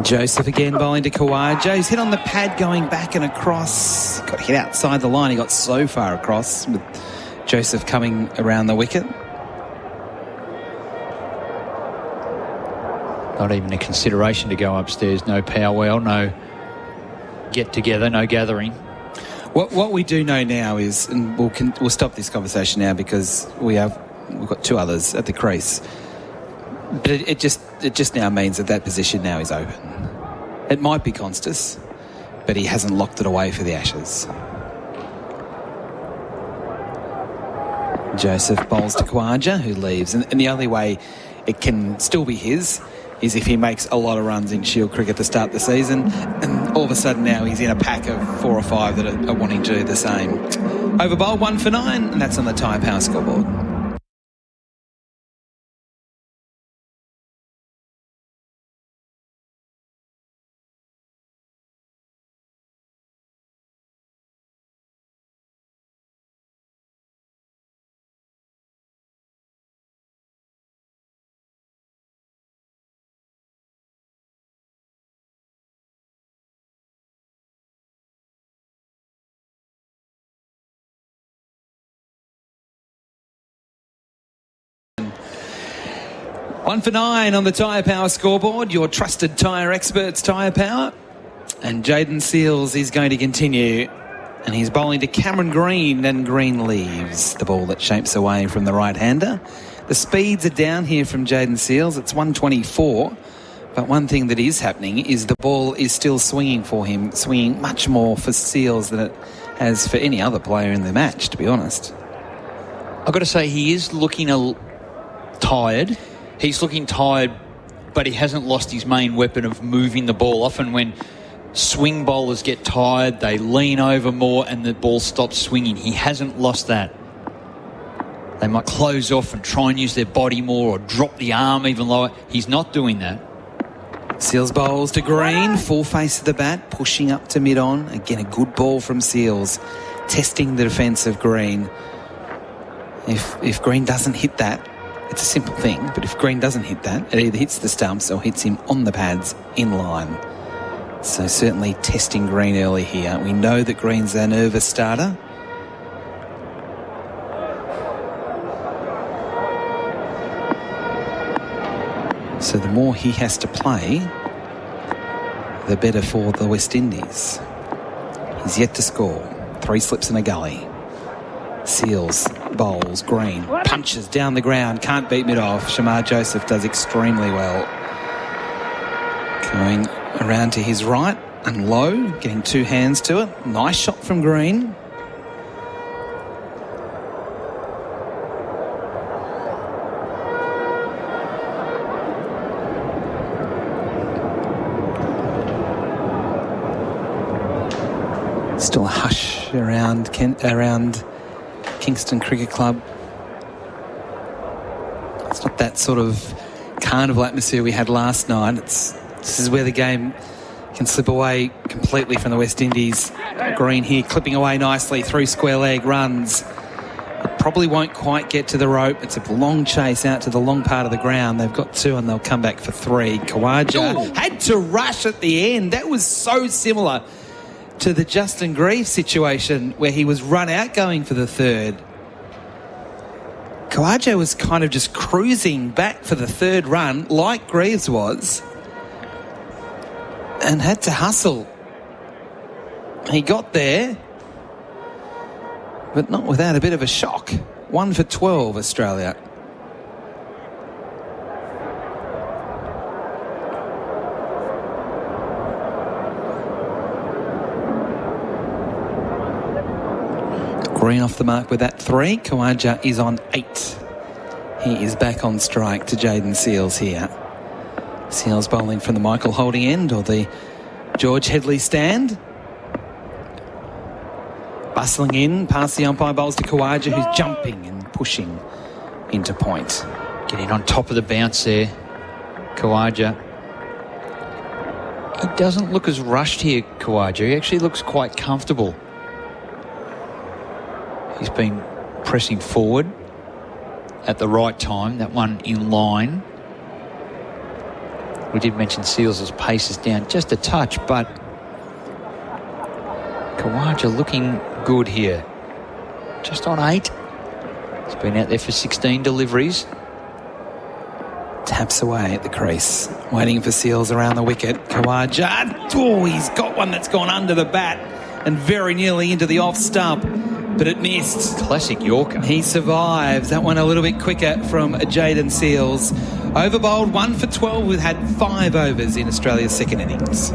Joseph again bowling to Khawaja. He's hit on the pad going back and across. Got hit outside the line. He got so far across with Joseph coming around the wicket. Not even a consideration to go upstairs. No powwow, no get together, no gathering. What we do know now is, and we'll stop this conversation now because we've got two others at the crease. But it just now means that position now is open. It might be Constas, but he hasn't locked it away for the Ashes. Joseph bowls to Khawaja, who leaves. And the only way it can still be his is if he makes a lot of runs in Shield cricket to start the season. And all of a sudden now he's in a pack of 4 or 5 that are wanting to do the same. Over bowl 1 for 9, and that's on the Tyre Power scoreboard. One for 9 on the Tyre Power scoreboard. Your trusted tyre experts, Tyre Power. And Jaden Seales is going to continue. And he's bowling to Cameron Green, and Green leaves the ball that shapes away from the right-hander. The speeds are down here from Jaden Seales. It's 124. But one thing that is happening is the ball is still swinging for him, swinging much more for Seales than it has for any other player in the match, to be honest. I've got to say, he is looking tired. He's looking tired, but he hasn't lost his main weapon of moving the ball. Often when swing bowlers get tired, they lean over more and the ball stops swinging. He hasn't lost that. They might close off and try and use their body more or drop the arm even lower. He's not doing that. Seales bowls to Green, full face of the bat, pushing up to mid-on. Again, a good ball from Seales, testing the defence of Green. If Green doesn't hit that, it's a simple thing, but if Green doesn't hit that, it either hits the stumps or hits him on the pads in line. So certainly testing Green early here. We know that Green's a nervous starter. So the more he has to play, the better for the West Indies. He's yet to score. 3 slips in a gully. Seales bowls, Green punches down the ground, can't beat mid-off. Shamar Joseph does extremely well. Going around to his right and low, getting 2 hands to it. Nice shot from Green. Still a hush around Kingston Cricket Club. It's not that sort of carnival atmosphere we had last night. This is where the game can slip away completely from the West Indies. Green here clipping away nicely through square leg, runs. It probably won't quite get to the rope. It's a long chase out to the long part of the ground. They've got 2 and they'll come back for 3. Khawaja had to rush at the end. That was so similar to the Justin Greaves situation where he was run out going for the 3rd. Khawaja was kind of just cruising back for the 3rd run like Greaves was and had to hustle. He got there, but not without a bit of a shock. 1 for 12, Australia. Green off the mark with that 3. Khawaja is on 8. He is back on strike to Jaden Seales here. Seales bowling from the Michael Holding end or the George Headley stand. Bustling in past the umpire, bowls to Khawaja, who's jumping and pushing into point. Getting on top of the bounce there, Khawaja. He doesn't look as rushed here, Khawaja. He actually looks quite comfortable. He's been pressing forward. at the right time. That one in line. We did mention Seals' pace is down just a touch, but Khawaja looking good here. Just on 8. He's been out there for 16 deliveries. Taps away at the crease, waiting for Seals around the wicket. Khawaja, oh, he's got one that's gone under the bat and very nearly into the off stump, but it missed. Classic Yorker. He survives. That one a little bit quicker from Jaden Seals. Over bowled 1 for 12. We've had 5 overs in Australia's second innings.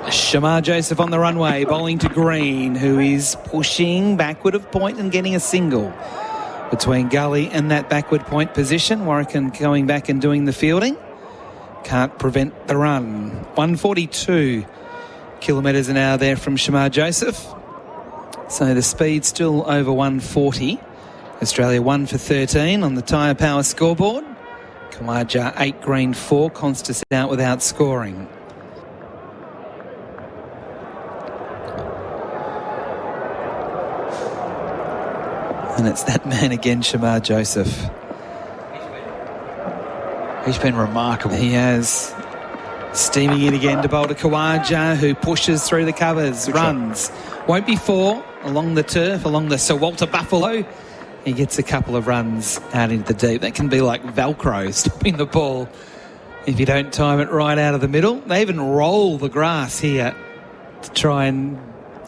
Shamar Joseph on the runway, bowling to Green, who is pushing backward of point and getting a single between Gully and that backward point position. Warrican going back and doing the fielding. Can't prevent the run. 142 kilometres an hour there from Shamar Joseph. So the speed still over 140. Australia 1 for 13 on the Tyre Power scoreboard. Khawaja 8, Green 4. Constas out without scoring. And it's that man again, Shamar Joseph. He's been remarkable. He has. Steaming in again to bowl to Khawaja, who pushes through the covers, runs. Won't be 4 along the turf, along the Sir Walter Buffalo. He gets a couple of runs out into the deep. That can be like Velcro, stopping the ball if you don't time it right out of the middle. They even roll the grass here to try and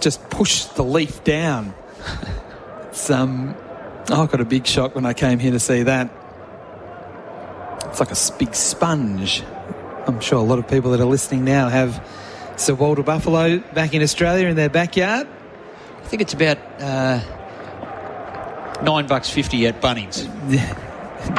just push the leaf down. It's, I got a big shock when I came here to see that. It's like a big sponge. I'm sure a lot of people that are listening now have Sir Walter Buffalo back in Australia in their backyard. I think it's about $9.50 at Bunnings.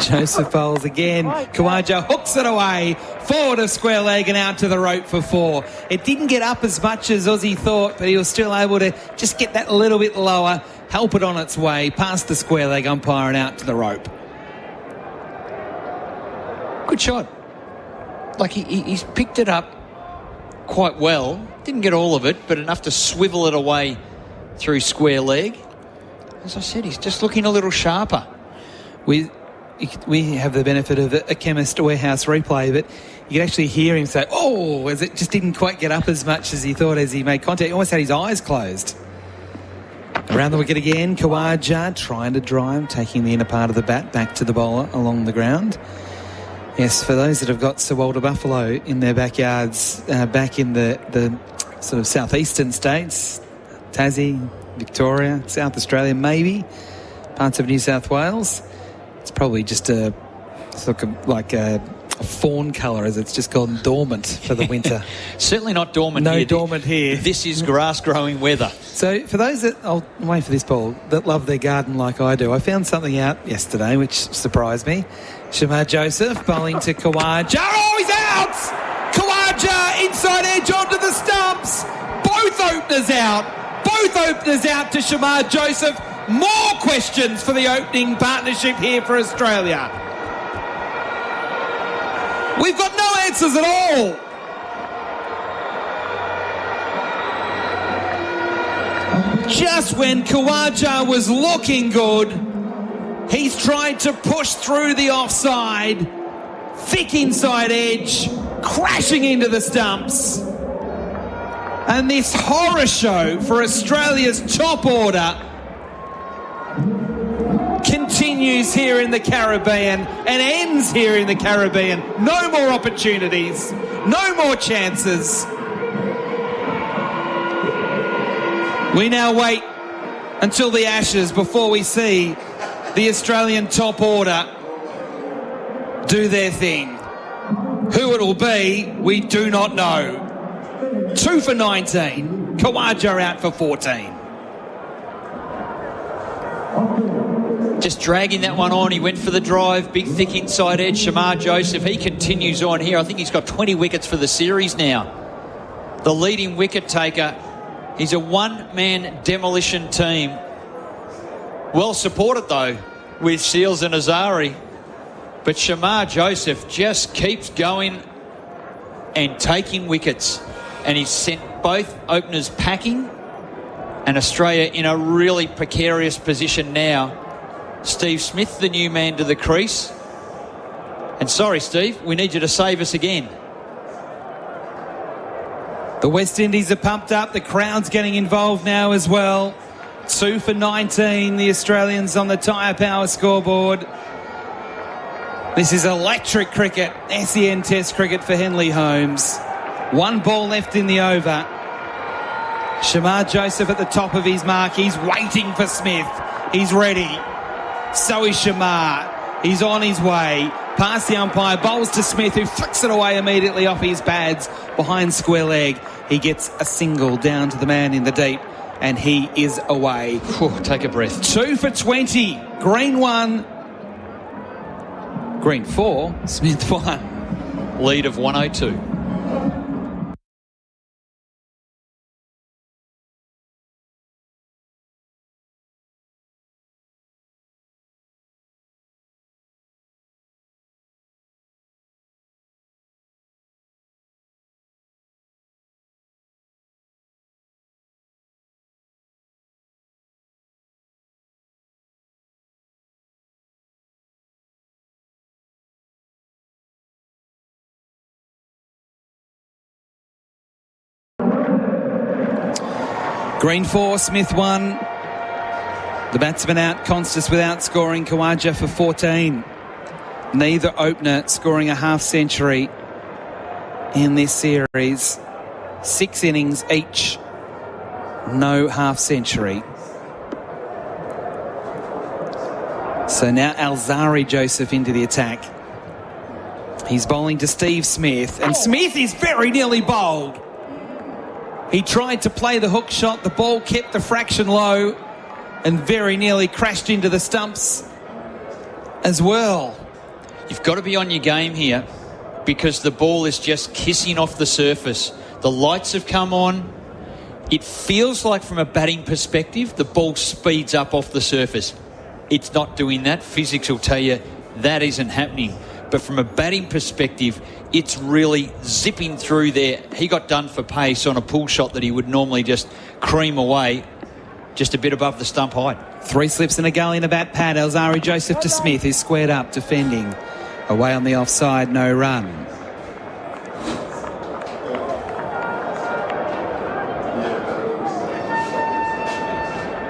Joseph bowls again. Khawaja hooks it away. Forward of square leg and out to the rope for 4. It didn't get up as much as Ozzy thought, but he was still able to just get that little bit lower, help it on its way, past the square leg umpire and out to the rope. Good shot. Like he's picked it up quite well. Didn't get all of it, but enough to swivel it away through square leg. As I said, he's just looking a little sharper. We have the benefit of a Chemist Warehouse replay, but you can actually hear him say, oh, as it just didn't quite get up as much as he thought as he made contact. He almost had his eyes closed. Around the wicket again, Khawaja trying to drive, taking the inner part of the bat back to the bowler along the ground. Yes, for those that have got Sir Walter Buffalo in their backyards, back in the sort of southeastern states, Tassie, Victoria, South Australia, maybe, parts of New South Wales, it's probably just a sort of like a fawn colour, as it's just called, dormant for the winter. Certainly not dormant here. No dormant here. This is grass-growing weather. So for those that, I'll wait for this ball, that love their garden like I do, I found something out yesterday which surprised me. Shamar Joseph bowling to Khawaja. Oh, he's out! Khawaja inside edge onto the stumps. Both openers out. Both openers out to Shamar Joseph. More questions for the opening partnership here for Australia. We've got no answers at all. Just when Khawaja was looking good, he's tried to push through the offside, thick inside edge, crashing into the stumps. And this horror show for Australia's top order continues here in the Caribbean and ends here in the Caribbean. No more opportunities, no more chances. We now wait until the Ashes before we see the Australian top order do their thing. Who it'll be, we do not know. 2 for 19. Khawaja out for 14. Just dragging that one on. He went for the drive. Big, thick inside edge. Shamar Joseph, he continues on here. I think he's got 20 wickets for the series now. The leading wicket taker. He's a one-man demolition team. Well supported, though, with Seals and Azari. But Shamar Joseph just keeps going and taking wickets. And he's sent both openers packing, and Australia in a really precarious position now. Steve Smith, the new man to the crease. And sorry, Steve, we need you to save us again. The West Indies are pumped up. The crowd's getting involved now as well. 2 for 19, the Australians on the Tyre Power scoreboard. This is electric cricket, SEN Test cricket for Henley Holmes. 1 ball left in the over. Shamar Joseph at the top of his mark. He's waiting for Smith. He's ready. So is Shamar. He's on his way. Past the umpire, bowls to Smith, who flicks it away immediately off his pads behind square leg. He gets a single down to the man in the deep, and he is away. Whew, take a breath. 2 for 20. Green 1. Green 4. Smith 1. Lead of 102. Green 4, Smith 1. The batsman out, Constas without scoring, Khawaja for 14. Neither opener scoring a half century in this series. 6 innings each, no half century. So now Alzari Joseph into the attack. He's bowling to Steve Smith, and Smith is very nearly bowled. He tried to play the hook shot. The ball kept the fraction low and very nearly crashed into the stumps as well. You've got to be on your game here because the ball is just kissing off the surface. The lights have come on. It feels like from a batting perspective, the ball speeds up off the surface. It's not doing that. Physics will tell you that isn't happening. But from a batting perspective, it's really zipping through there. He got done for pace on a pull shot that he would normally just cream away, just a bit above the stump height. 3 slips and a gully in the bat pad. Alzari Joseph to Smith, who's squared up, defending. Away on the offside, no run.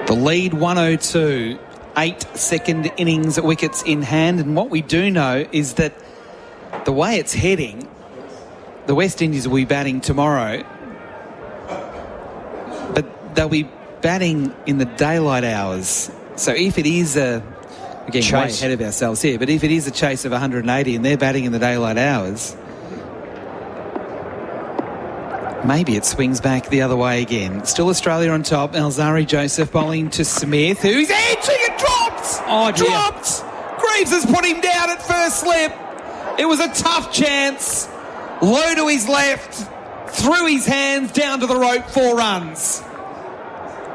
The lead 102. 8 second innings wickets in hand, and what we do know is that the way it's heading, the West Indies will be batting tomorrow, but they'll be batting in the daylight hours. So if it is we're getting way ahead of ourselves here, but if it is a chase of 180 and they're batting in the daylight hours, maybe it swings back the other way again. Still Australia on top. Alzari Joseph bowling to Smith, who's edging and dropped! Oh, dear. Dropped! Greaves has put him down at first slip. It was a tough chance. Low to his left, through his hands, down to the rope, 4 runs.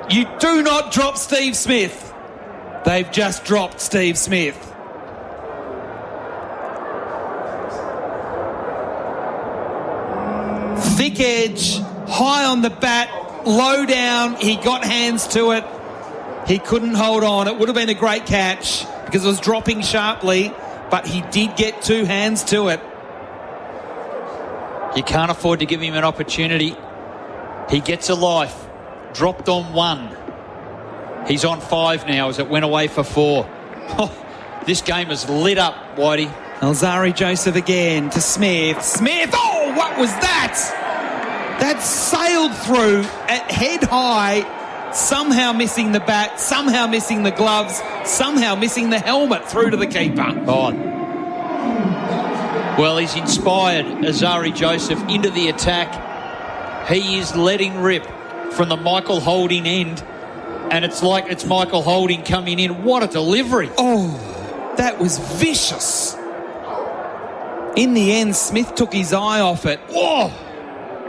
You do not drop Steve Smith. They've just dropped Steve Smith. Thick edge, high on the bat, low down. He got hands to it. He couldn't hold on. It would have been a great catch because it was dropping sharply, but he did get 2 hands to it. You can't afford to give him an opportunity. He gets a life. Dropped on 1. He's on 5 now as it went away for 4. Oh, this game is lit up, Whitey. Alzari Joseph again to Smith. Smith, oh, what was that? That sailed through at head high, somehow missing the bat, somehow missing the gloves, somehow missing the helmet through to the keeper. Oh. Well, he's inspired Azari Joseph into the attack. He is letting rip from the Michael Holding end. and it's like it's Michael Holding coming in. What a delivery. Oh, that was vicious. In the end, Smith took his eye off it. Whoa!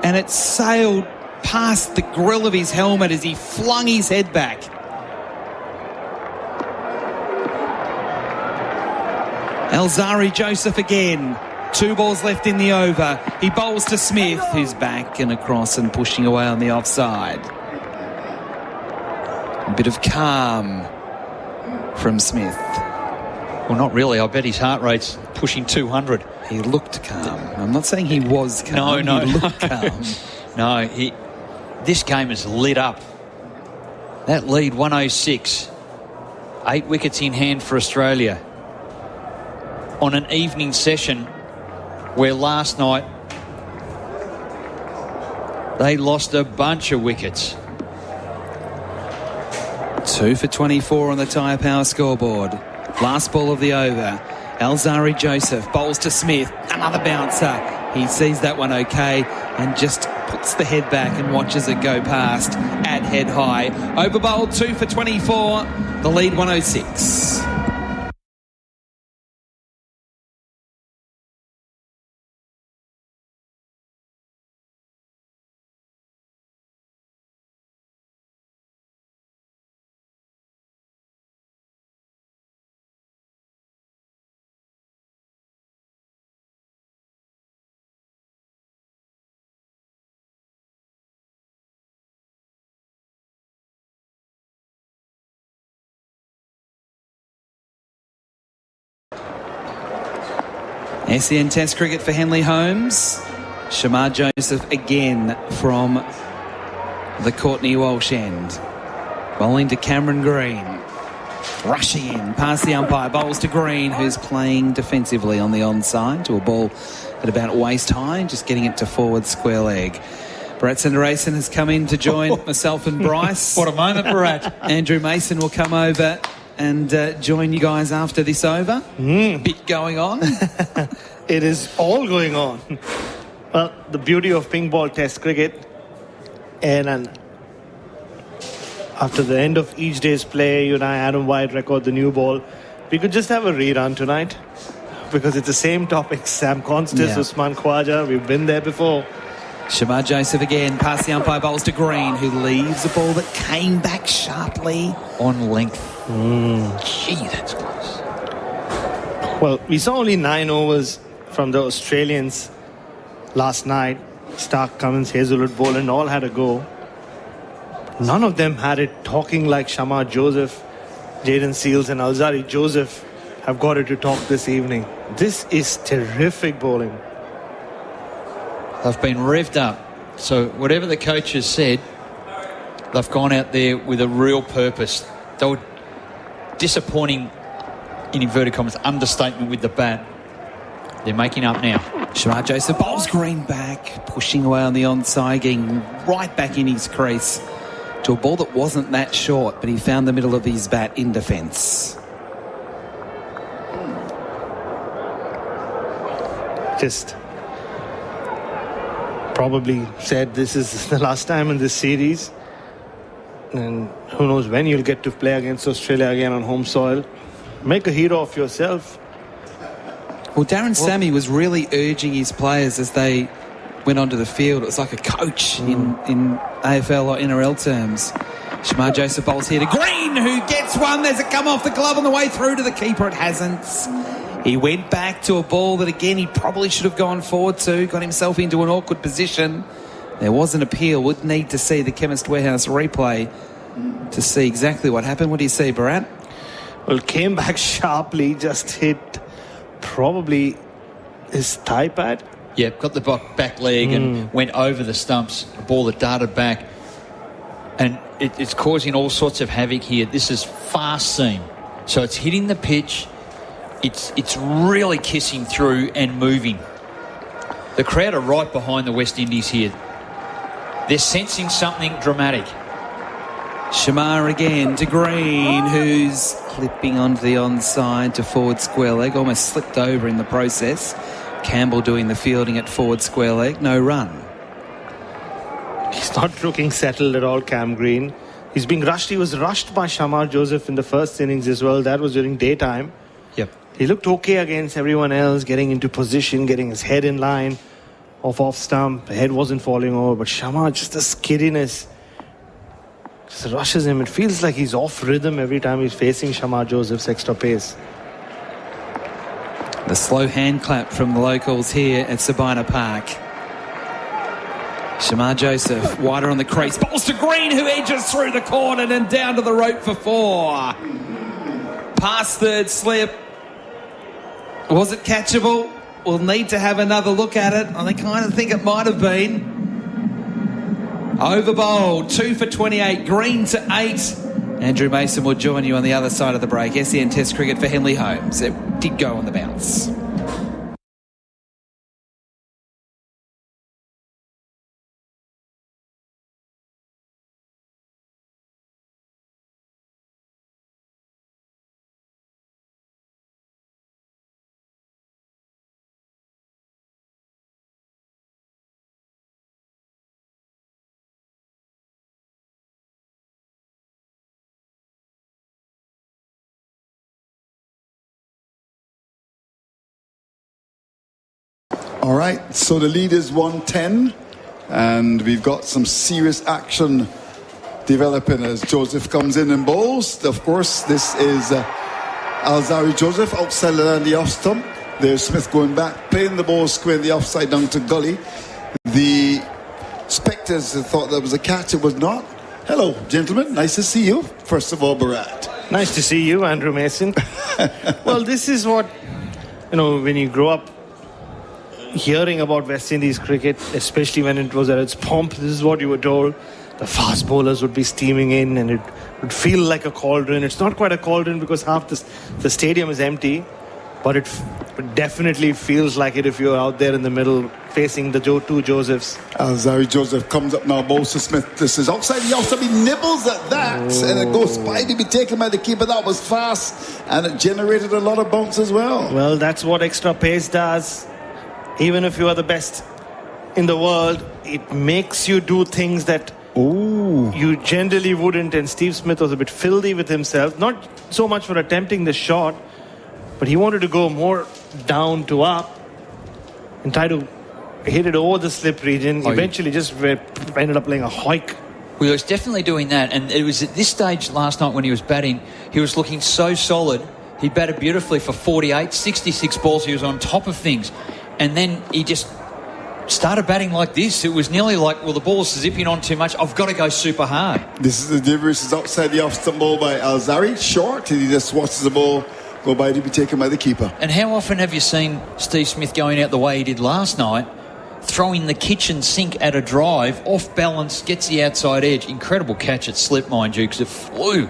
And it sailed past the grill of his helmet as he flung his head back. Alzari Joseph again. 2 balls left in the over. He bowls to Smith, who's back and across and pushing away on the offside. A bit of calm from Smith. Well, not really. I bet his heart rate's pushing 200. He looked calm. I'm not saying he was calm. No. He looked calm. No, this game is lit up. That lead, 106. 8 wickets in hand for Australia. On an evening session where last night they lost a bunch of wickets. 2 for 24 on the Tyre Power scoreboard. Last ball of the over. Alzari Joseph bowls to Smith. Another bouncer. He sees that one okay and just puts the head back and watches it go past at head high. Over bowled 2 for 24. The lead 106. SEN Test cricket for Henley Holmes. Shamar Joseph again from the Courtney Walsh end. Bowling to Cameron Green. Rushing in past the umpire. Bowls to Green, who's playing defensively on the onside to a ball at about waist high, just getting it to forward square leg. Bharat Sundaresan has come in to join myself and Bryce. What a moment, Bharat. Andrew Mason will come over and join you guys after this over. Bit going on. It is all going on. Well, the beauty of ping ball test cricket, and after the end of each day's play, you and I, Adam White, record the new ball. We could just have a rerun tonight because it's the same topics. Sam Constas, Usman Khwaja, we've been there before. Shamar Joseph again, past the umpire, bowls to Green, who leaves a ball that came back sharply. On length. Gee, that's close. Well, we saw only 9 overs from the Australians last night. Stark, Cummins, Hazelwood, Boland all had a go. None of them had it talking like Shamar Joseph, Jayden Seales and Alzari Joseph have got it to talk this evening. This is terrific bowling. They've been revved up. So whatever the coach has said, they've gone out there with a real purpose. They were disappointing, in inverted commas, understatement with the bat. They're making up now. Shamar Joseph bowls Green back, pushing away on the onside, getting right back in his crease to a ball that wasn't that short, but he found the middle of his bat in defence. Just probably said this is the last time in this series, and who knows when you'll get to play against Australia again on home soil. Make a hero of yourself. Well, Darren Sammy was really urging his players as they went onto the field. It was like a coach in AFL or NRL terms. Shamar Joseph bowls here to Green, who gets one. There's a come off the glove on the way through to the keeper. It hasn't. He went back to a ball that, again, he probably should have gone forward to. Got himself into an awkward position. There was an appeal. Would need to see the Chemist Warehouse replay to see exactly what happened. What do you see, Bharat? Well, came back sharply, just hit probably his thigh pad. Yeah, got the back leg and went over the stumps. A ball that darted back. And it's causing all sorts of havoc here. This is fast seam. So it's hitting the pitch. It's really kissing through and moving. The crowd are right behind the West Indies here. They're sensing something dramatic. Shamar again to Green, who's clipping onto the onside to forward square leg. Almost slipped over in the process. Campbell doing the fielding at forward square leg. No run. He's not looking settled at all, Cam Green. He's being rushed. He was rushed by Shamar Joseph in the first innings as well. That was during daytime. Yep. He looked okay against everyone else, getting into position, getting his head in line, off stump. The head wasn't falling over, but Shamar, just the skiddiness, just rushes him. It feels like he's off rhythm every time he's facing Shamar Joseph's extra pace. The slow hand clap from the locals here at Sabina Park. Shamar Joseph, wider on the crease, balls to Green, who edges through the corner and down to the rope for 4. Past third slip. Was it catchable? We'll need to have another look at it. I kind of think it might have been. Over bowled, 2 for 28, Green to 8. Andrew Mason will join you on the other side of the break. SEN Test cricket for Henley Holmes. It did go on the bounce. All right, so the lead is 110, and we've got some serious action developing as Joseph comes in and bowls. Of course, this is Alzari Joseph outside the off stump. There's Smith going back, playing the ball square in the offside down to Gully. The spectators thought that was a catch. It was not. Hello, gentlemen. Nice to see you. First of all, Bharat. Nice to see you, Andrew Mason. Well, this is what, when you grow up hearing about West Indies cricket, especially when it was at its pomp, this is what you were told. The fast bowlers would be steaming in and it would feel like a cauldron. It's not quite a cauldron because half the stadium is empty, but it definitely feels like it if you're out there in the middle facing the two Josephs. Alzari Joseph comes up now, bowls to Smith. This is outside the off. He nibbles at that, and it goes by to be taken by the keeper. That was fast, and it generated a lot of bounce as well. Well, that's what extra pace does. Even if you are the best in the world, it makes you do things that you generally wouldn't. And Steve Smith was a bit filthy with himself, not so much for attempting the shot, but he wanted to go more down to up and try to hit it over the slip region. Eventually just ended up playing a hoik. Well, he was definitely doing that, and it was at this stage last night when he was batting, he was looking so solid. He batted beautifully for 48, 66 balls. He was on top of things. And then he just started batting like this. It was nearly like, well, the ball's zipping on too much. I've got to go super hard. This is the difference. Is outside the off-stump ball by Alzari. Short, and he just watches the ball go by to be taken by the keeper. And how often have you seen Steve Smith going out the way he did last night, throwing the kitchen sink at a drive, off balance, gets the outside edge. Incredible catch at slip, mind you, because it flew.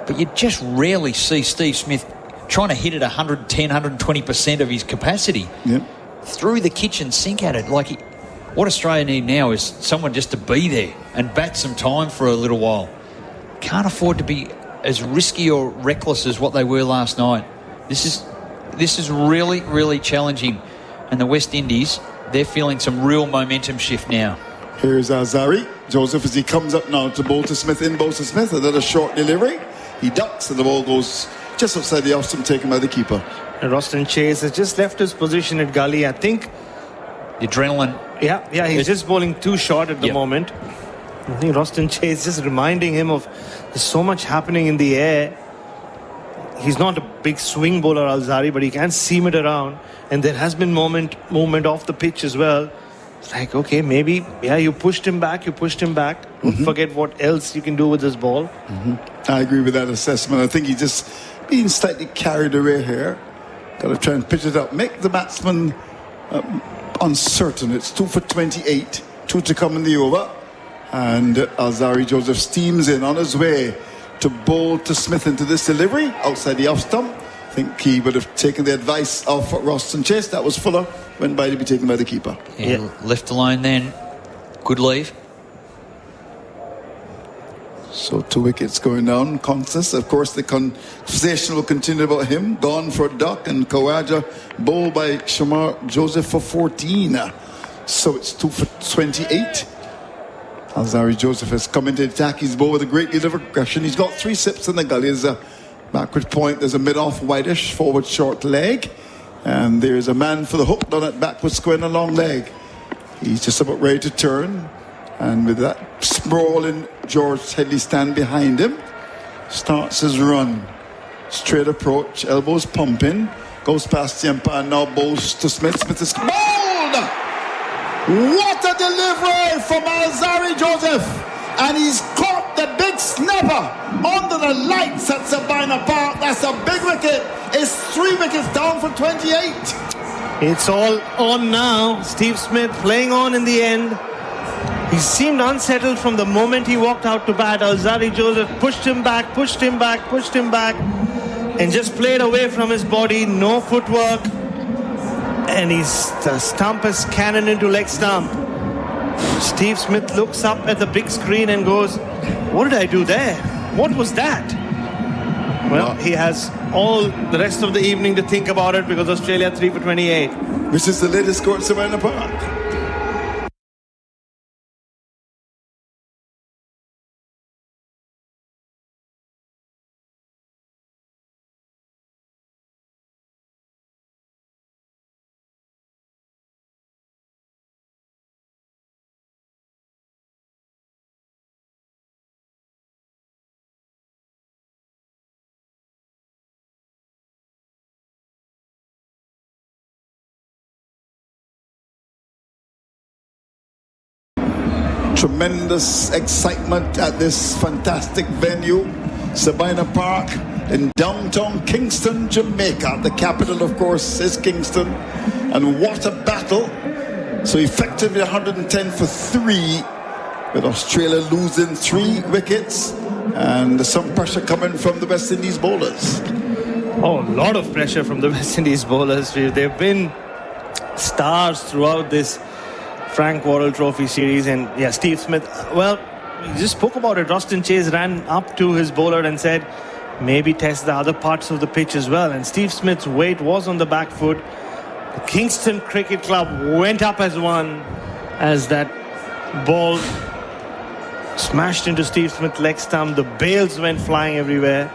But you just rarely see Steve Smith trying to hit it 110, 120% of his capacity. Yep. Through the kitchen sink at it. What Australia need now is someone just to be there and bat some time for a little while. Can't afford to be as risky or reckless as what they were last night. This is really, really challenging. And the West Indies, they're feeling some real momentum shift now. Here's Alzari Joseph as he comes up now to bowl to Smith. In bowls to Smith, another short delivery. He ducks and the ball goes just outside the off-stump, taken by the keeper. And Roston Chase has just left his position at Gully. I think the adrenaline. Yeah, he's just bowling too short at the moment. I think Roston Chase just reminding him of there's so much happening in the air. He's not a big swing bowler, Alzari, but he can seam it around. And there has been movement off the pitch as well. It's like, okay, maybe, you pushed him back. Don't forget what else you can do with this ball. I agree with that assessment. I think he just being slightly carried away here. Got to try and pitch it up. Make the batsman uncertain. It's 2 for 28. 2 to come in the over. And Alzari Joseph steams in on his way to bowl to Smith into this delivery outside the off stump. I think he would have taken the advice of Roston Chase. That was Fuller. Went by to be taken by the keeper. Left alone then. Good leave. So 2 wickets going down. Constance, of course, the conversation will continue about him. Gone for duck, and Khawaja bowled by Shamar Joseph for 14. So it's 2 for 28. Alzarri Joseph has come into the attack. He's bowled with a great deal of aggression. He's got 3 sips in the gully. There's a backward point. There's a mid-off whitish, forward short leg. And there's a man for the hook down at backward square and a long leg. He's just about ready to turn. And with that sprawling George Headley stand behind him, starts his run. Straight approach, elbows pumping. Goes past the umpire, now bowls to Smith. Smith is bowled! What a delivery from Alzarri Joseph! And he's caught the big snapper under the lights at Sabina Park. That's a big wicket. It's 3 wickets down for 28. It's all on now. Steve Smith playing on in the end. He seemed unsettled from the moment he walked out to bat. Alzarri Joseph pushed him back, and just played away from his body. No footwork. And the stump is cannoned into leg stump. Steve Smith looks up at the big screen and goes, what did I do there? What was that? Well, he has all the rest of the evening to think about it because Australia 3 for 28. Which is the latest score at Sabina Park. Tremendous excitement at this fantastic venue, Sabina Park in downtown Kingston, Jamaica. The capital, of course, is Kingston. And what a battle. So effectively 110 for 3, with Australia losing 3 wickets and some pressure coming from the West Indies bowlers. Oh, a lot of pressure from the West Indies bowlers. They've been stars throughout this Frank Worrell Trophy series. And yeah, Steve Smith, well, we just spoke about it. Roston Chase ran up to his bowler and said, maybe test the other parts of the pitch as well. And Steve Smith's weight was on the back foot. The Kingston Cricket Club went up as one as that ball smashed into Steve Smith's leg stump. The bails went flying everywhere.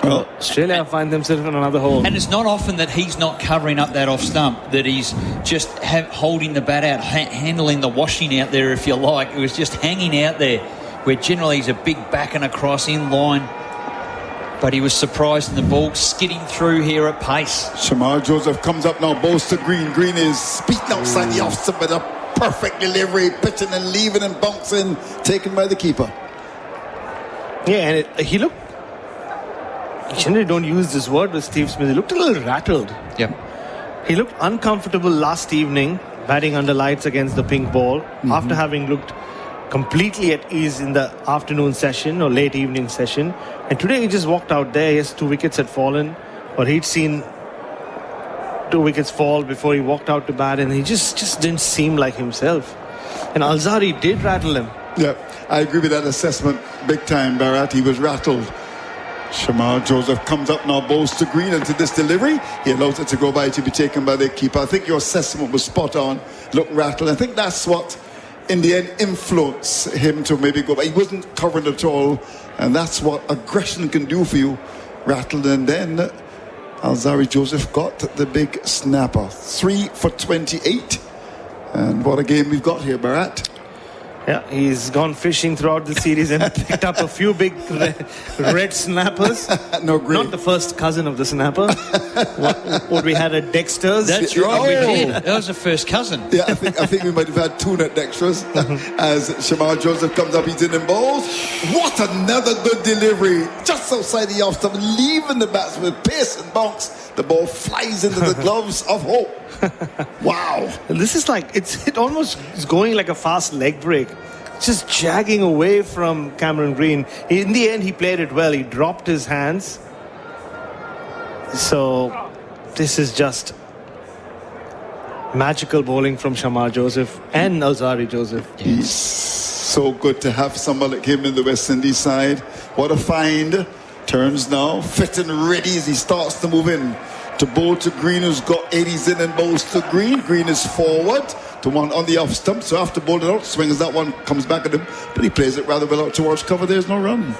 Well, Australia find themselves in another hole. And it's not often that he's not covering up that off stump, that he's just holding the bat out, handling the washing out there, if you like. It was just hanging out there, where generally he's a big back and across in line. But he was surprised in the ball skidding through here at pace. Shamar Joseph comes up now, bowls to Green. Green is speeding outside the off stump with a perfect delivery, pitching and leaving and bouncing, taken by the keeper. Yeah, and he looked... I generally don't use this word with Steve Smith. He looked a little rattled. Yep. He looked uncomfortable last evening, batting under lights against the pink ball, after having looked completely at ease in the afternoon session or late evening session. And today he just walked out there. Yes, 2 wickets had fallen, but he'd seen 2 wickets fall before he walked out to bat, and he just didn't seem like himself. And Alzarri did rattle him. Yeah, I agree with that assessment big time, Bharat. He was rattled. Shamar Joseph comes up now, bowls to Green, and to this delivery, he allows it to go by, to be taken by the keeper. I think your assessment was spot on. Look rattled. I think that's what, in the end, influenced him to maybe go by. He wasn't covered at all, and that's what aggression can do for you. Rattled, and then Alzarri Joseph got the big snapper. 3 for 28. And what a game we've got here, Bharat. Yeah, he's gone fishing throughout the series and picked up a few big red snappers. No, great. Not the first cousin of the snapper. what we had at Dexter's. That's right, we did. That was the first cousin. Yeah, I think we might have had 2 at Dexter's. As Shamar Joseph comes up, he's in and bowls. What another good delivery. Just outside the off stump, leaving the batsman with pace and bounce. The ball flies into the gloves of Hope. Wow. This is like, it almost is going like a fast leg break. Just jagging away from Cameron Green. In the end, he played it well. He dropped his hands. So, this is just magical bowling from Shamar Joseph and Alzarri Joseph. He's so good to have someone like him in the West Indies side. What a find. Turns now, fit and ready as he starts to move in. To bowl to Green, who's got 80s in and bowls to Green. Green is forward. to one on the off stump. So after bowling out, swings that one, comes back at him, but he plays it rather well out towards cover. There's no run.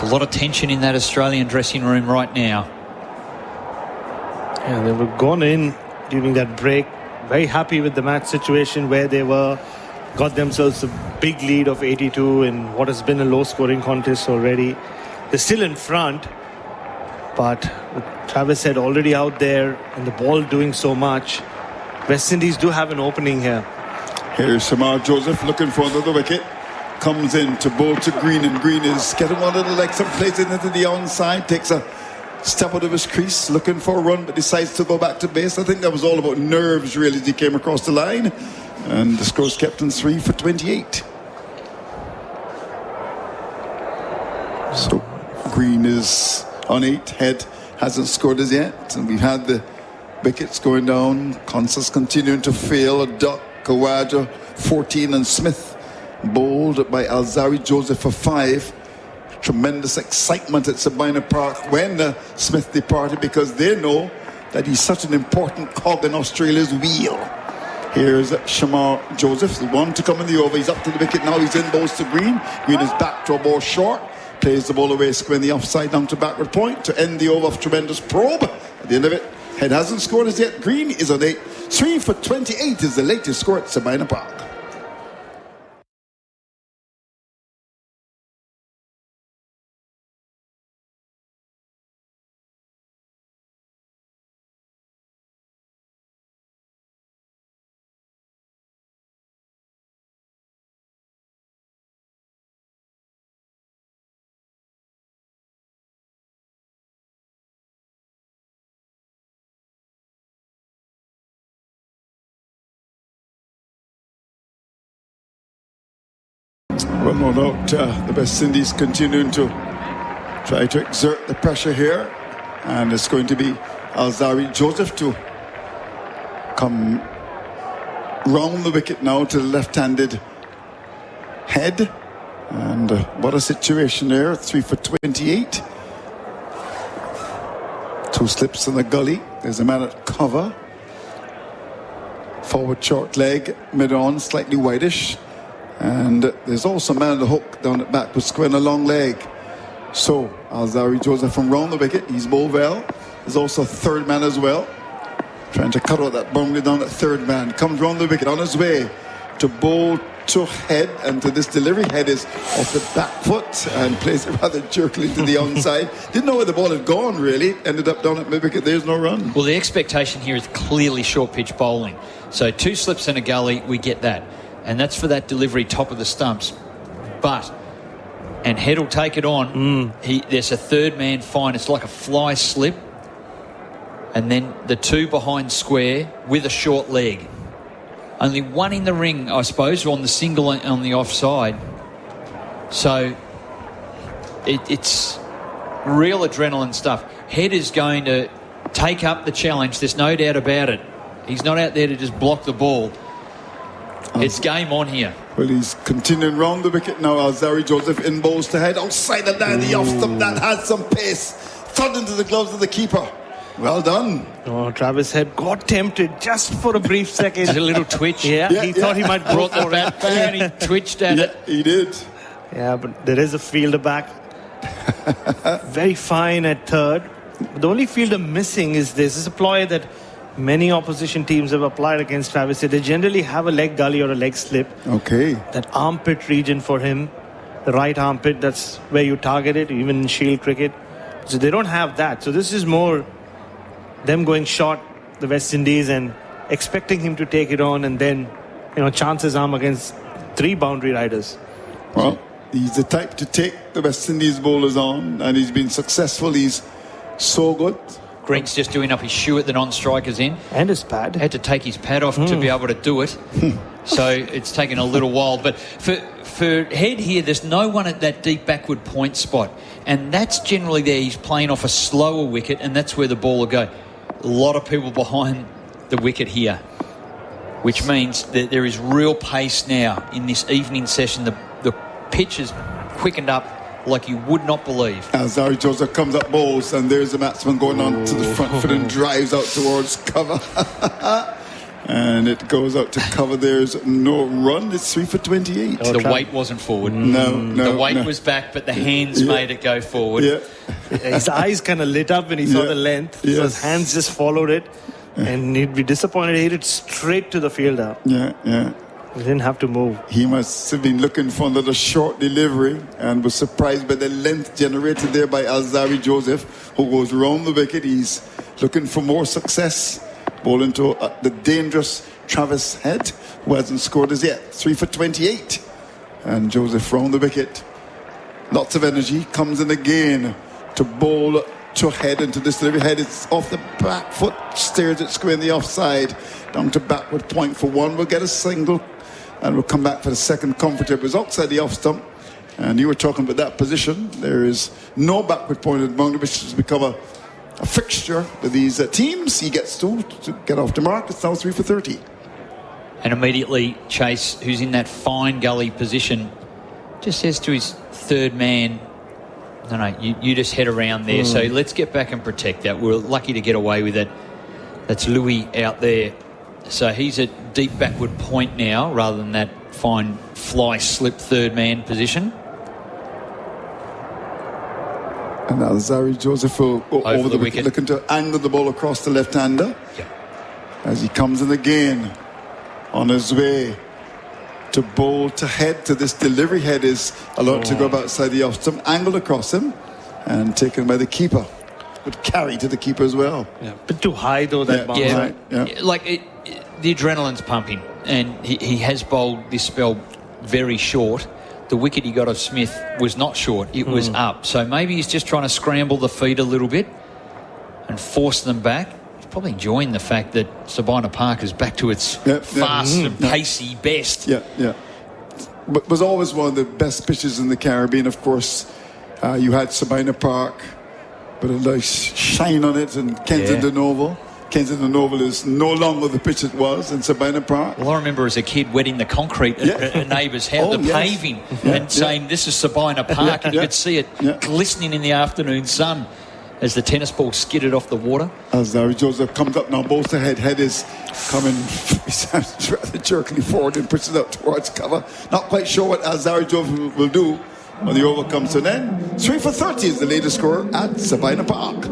A lot of tension in that Australian dressing room right now. Yeah, they were gone in during that break, very happy with the match situation where they were, got themselves a big lead of 82 in what has been a low-scoring contest already. They're still in front, but with Travis Head already out there and the ball doing so much, West Indies do have an opening here. Here's Shamar Joseph looking for another wicket. Comes in to bowl to Green, and Green is getting one of the legs and plays it into the onside. Takes a step out of his crease, looking for a run, but decides to go back to base. I think that was all about nerves, really, as he came across the line. And the score's kept in 3 for 28. So Green is on 8. Head hasn't scored as yet, and we've had the wickets going down. Constance continuing to fail. A duck, Kawaja 14, and Smith bowled by Alzari Joseph for 5. Tremendous excitement at Sabina Park when Smith departed, because they know that he's such an important cog in Australia's wheel. Here's Shamar Joseph, the one to come in the over. He's up to the wicket now. He's in, bowls to Green. Green is back to a ball short. Plays the ball away, square in the offside down to backward point to end the over of tremendous probe. At the end of it, Head hasn't scored as yet. Green is on 8. 3 for 28 is the latest score at Sabina Park. Well, no doubt the West Indies continuing to try to exert the pressure here, and it's going to be Alzari Joseph to come round the wicket now to the left-handed Head, and what a situation there. 3 for 28. 2 slips in the gully. There's a man at cover. Forward short leg, mid-on, slightly whitish. And there's also a man on the hook down at back with square and a long leg. So Alzari Joseph from round the wicket. He's bowled well. There's also a third man as well, trying to cut out that boundary down at third man. Comes round the wicket on his way to bowl to Head, and to this delivery. Head is off the back foot and plays it rather jerkily to the onside. Didn't know where the ball had gone, really. Ended up down at mid wicket. There's no run. Well, the expectation here is clearly short pitch bowling. So 2 slips in a gully, we get that. And that's for that delivery top of the stumps. And Head will take it on. There's a third man fine. It's like a fly slip. And then the 2 behind square with a short leg. Only 1 in the ring, I suppose, on the single on the offside. So it's real adrenaline stuff. Head is going to take up the challenge. There's no doubt about it. He's not out there to just block the ball. It's game on here. Well, he's continuing round the wicket now. Alzari Joseph in bowls to Head. Outside the line, the off stump that has some pace. Thud into the gloves of the keeper. Well done. Oh, Travis Head got tempted just for a brief second. Just a little twitch. He thought he might brought the bat back and he twitched at it. He did. Yeah, but there is a fielder back. Very fine at third. The only fielder missing is this. This is a ploy that many opposition teams have applied against Travis Head. They generally have a leg gully or a leg slip. Okay. That armpit region for him, the right armpit, that's where you target it, even in Shield cricket. So they don't have that. So this is more them going short, the West Indies, and expecting him to take it on, and then, chances arm against 3 boundary riders. Well, he's the type to take the West Indies bowlers on, and he's been successful. He's so good. Green's just doing up his shoe at the non-strikers end. And his pad. Had to take his pad off to be able to do it. So it's taken a little while. But for Head here, there's no one at that deep backward point spot. And that's generally there. He's playing off a slower wicket, and that's where the ball will go. A lot of people behind the wicket here, which means that there is real pace now in this evening session. The pitch has quickened up like you would not believe. Zari Joseph comes up bowls, and there's the batsman going on to the front foot and drives out towards cover. And it goes out to cover. There's no run. It's 3 for 28. The weight wasn't forward. No. The weight was back, but the hands made it go forward. Yeah. His eyes kind of lit up when he saw the length. So his hands just followed it. And he'd be disappointed. He hit it straight to the fielder. Yeah. He didn't have to move. He must have been looking for another short delivery and was surprised by the length generated there by Zari Joseph, who goes round the wicket. He's looking for more success. Bowling to the dangerous Travis Head, who hasn't scored as yet. 3 for 28. And Joseph round the wicket. Lots of energy. Comes in again to bowl to Head into this delivery. Head is off the back foot, stares at square in the offside. Down to backward point for one. We'll get a single. And we'll come back for the second comfortably. It was outside the off stump. And you were talking about that position. There is no backward point at the moment, which has become a fixture with these teams. He gets to get off the mark. It's now 3 for 30. And immediately Chase, who's in that fine gully position, just says to his third man, no, you just head around there. So let's get back and protect that. We're lucky to get away with it. That's Louis out there. So he's at deep backward point now rather than that fine fly slip third man position. And now Zari Joseph will go over the wicket, looking to angle the ball across the left-hander. As he comes in again on his way to bowl to Head to this delivery. Head is allowed to go up outside the off stump, angled across him and taken by the keeper. Would carry to the keeper as well. Yeah, bit too high though, that bounce. Like the adrenaline's pumping, and he has bowled this spell very short. The wicket he got off Smith was not short, it was up. So maybe he's just trying to scramble the feet a little bit and force them back. He's probably enjoying the fact that Sabina Park is back to its fast and pacey best. But was always one of the best pitches in the Caribbean, of course. You had Sabina Park, but a nice shine on it, and Kensington Oval. Kensington Oval is no longer the pitch it was in Sabina Park. Well, I remember as a kid wetting the concrete at a neighbour's house, paving, and saying this is Sabina Park, and you could see it glistening in the afternoon sun as the tennis ball skidded off the water. As Zari Joseph comes up now, both ahead. Head is coming rather jerkily forward and pushes up towards cover. Not quite sure what Zari Joseph will do when the over comes to an end. 3 for 30 is the latest score at Sabina Park.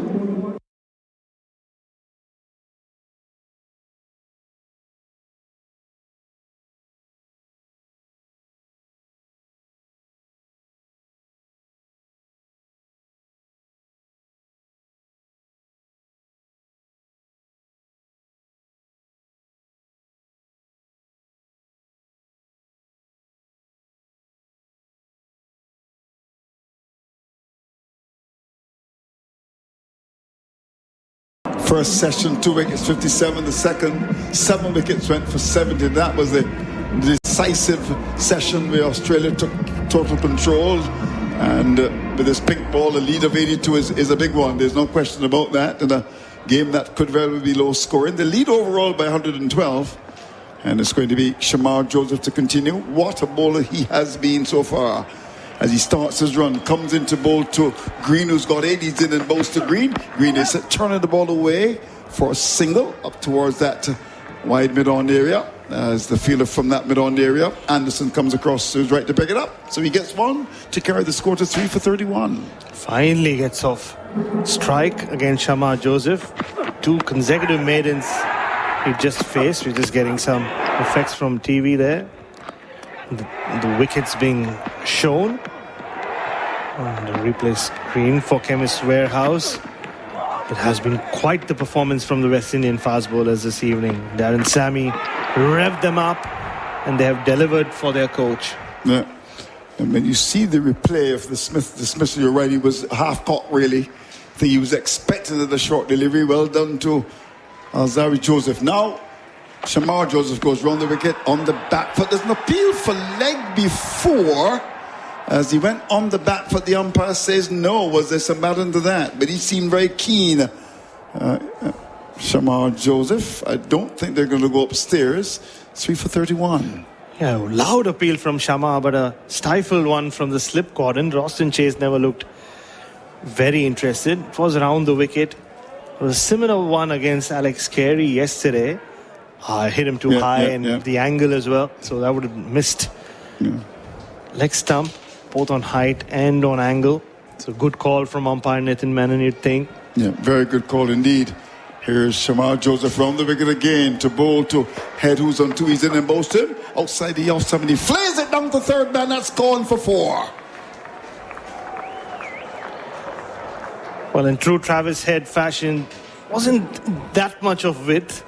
First session, 2 wickets, 57. The second, 7 wickets went for 70. That was the decisive session where Australia took total control. And with this pink ball, a lead of 82 is a big one. There's no question about that. In a game that could very well be low scoring. The lead overall by 112. And it's going to be Shamar Joseph to continue. What a bowler he has been so far. As he starts his run, comes into bowl to Green, who's got 8. He's in and bowls to Green. Green is turning the ball away for a single up towards that wide mid-on area. As the fielder from that mid-on area, Anderson comes across to his right to pick it up. So he gets one to carry the score to 3 for 31. Finally gets off strike against Shamar Joseph. 2 consecutive maidens he just faced. We're just getting some effects from TV there. The wickets being shown on the replay screen for Chemist Warehouse. It has been quite the performance from the West Indian fast bowlers this evening. Darren Sammy revved them up, and they have delivered for their coach. Yeah. And when you see the replay of the Smith, you're right, he was half caught really. I think he was expecting the short delivery. Well done to Zari Joseph. Now Shamar Joseph goes round the wicket on the back foot. There's an appeal for leg before. As he went on the back foot, the umpire says no. Was there some matter to that? But he seemed very keen. Shamar Joseph, I don't think they're going to go upstairs. 3 for 31. Yeah, loud appeal from Sharma, but a stifled one from the slip cordon. Roston Chase never looked very interested. It was around the wicket. It was a similar one against Alex Carey yesterday. Hit him too high and the angle as well. So that would have missed. Leg stump, both on height and on angle. So good call from umpire Nathan Menon, you'd think. Yeah, very good call indeed. Here's Shamar Joseph from the wicket again to bowl to Head, who's on 2. He's in and bowls him. Outside the off stump, and he flares it down to third man. That's gone for 4. Well, in true Travis Head fashion, wasn't that much of width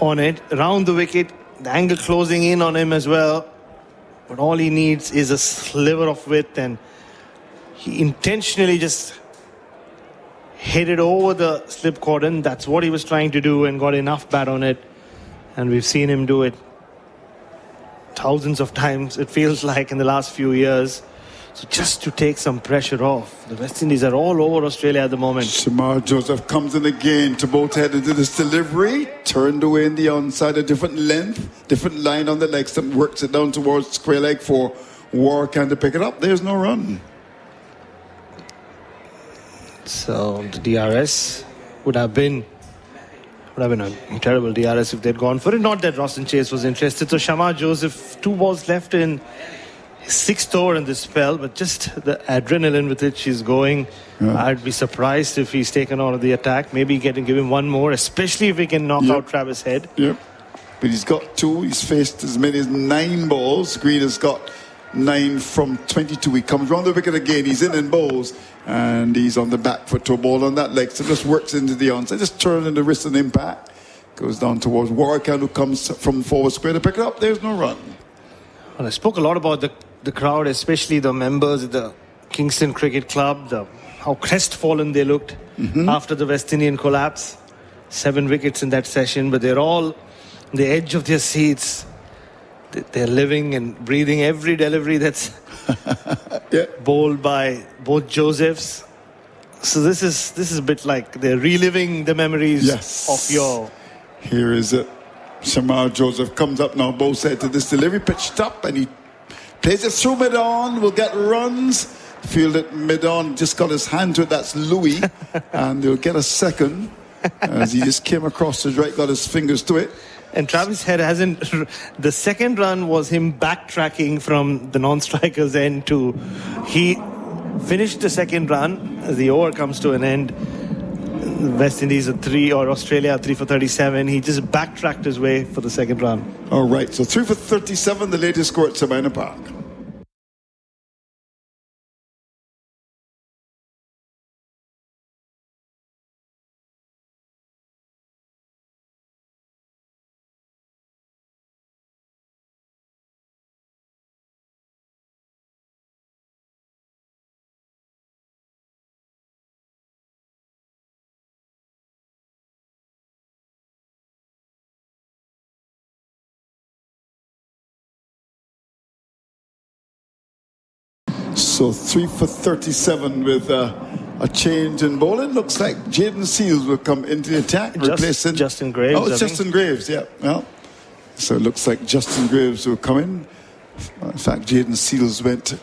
on it. Around the wicket, the angle closing in on him as well. But all he needs is a sliver of width, and he intentionally just hit it over the slip cordon. That's what he was trying to do, and got enough bat on it. And we've seen him do it thousands of times, it feels like, in the last few years. So just to take some pressure off. The West Indies are all over Australia at the moment. Shamar Joseph comes in again to both head into this delivery. Turned away in the onside, a different length, different line on the leg stump. Works it down towards square leg for Warkan to pick it up. There's no run. So the DRS would have been a terrible DRS if they'd gone for it. Not that Roston Chase was interested. So Shamar Joseph, 2 balls left in his 6th over in this spell, but just the adrenaline with which he's going, I'd be surprised if he's taken out of the attack. Maybe give him one more, especially if he can knock out Travis Head. Yep. But he's got 2. He's faced as many as 9 balls. Green has got 9 from 22. He comes round the wicket again. He's in and bowls, and he's on the back foot to a ball on that leg. So just works into the onside, just turning the wrist and impact. Goes down towards Warkan, who comes from forward square to pick it up. There's no run. Well, I spoke a lot about the crowd, especially the members of the Kingston Cricket Club, how crestfallen they looked after the West Indian collapse. 7 wickets in that session, but they're all on the edge of their seats. They're living and breathing every delivery that's bowled by both Josephs. So this is a bit like they're reliving the memories of yore. Here is it. Shamar Joseph comes up now, both side to this delivery, pitched up, and he plays it through mid-on, will get runs. Field it mid-on, just got his hand to it, that's Louis, and they'll get a second as he just came across his right, got his fingers to it. And Travis Head hasn't. The second run was him backtracking from the non-striker's end to. He finished the second run as the over comes to an end. West Indies are 3, or Australia 3 for 37. He just backtracked his way for the second run. All right, so 3 for 37, the latest score at Sabina Park. So 3 for 37 with a change in bowling. Looks like Jaden Seals will come into the attack, replacing Justin Graves. Oh, it's Justin Graves, yeah. Well, so it looks like Justin Graves will come in. In fact, Jaden Seals went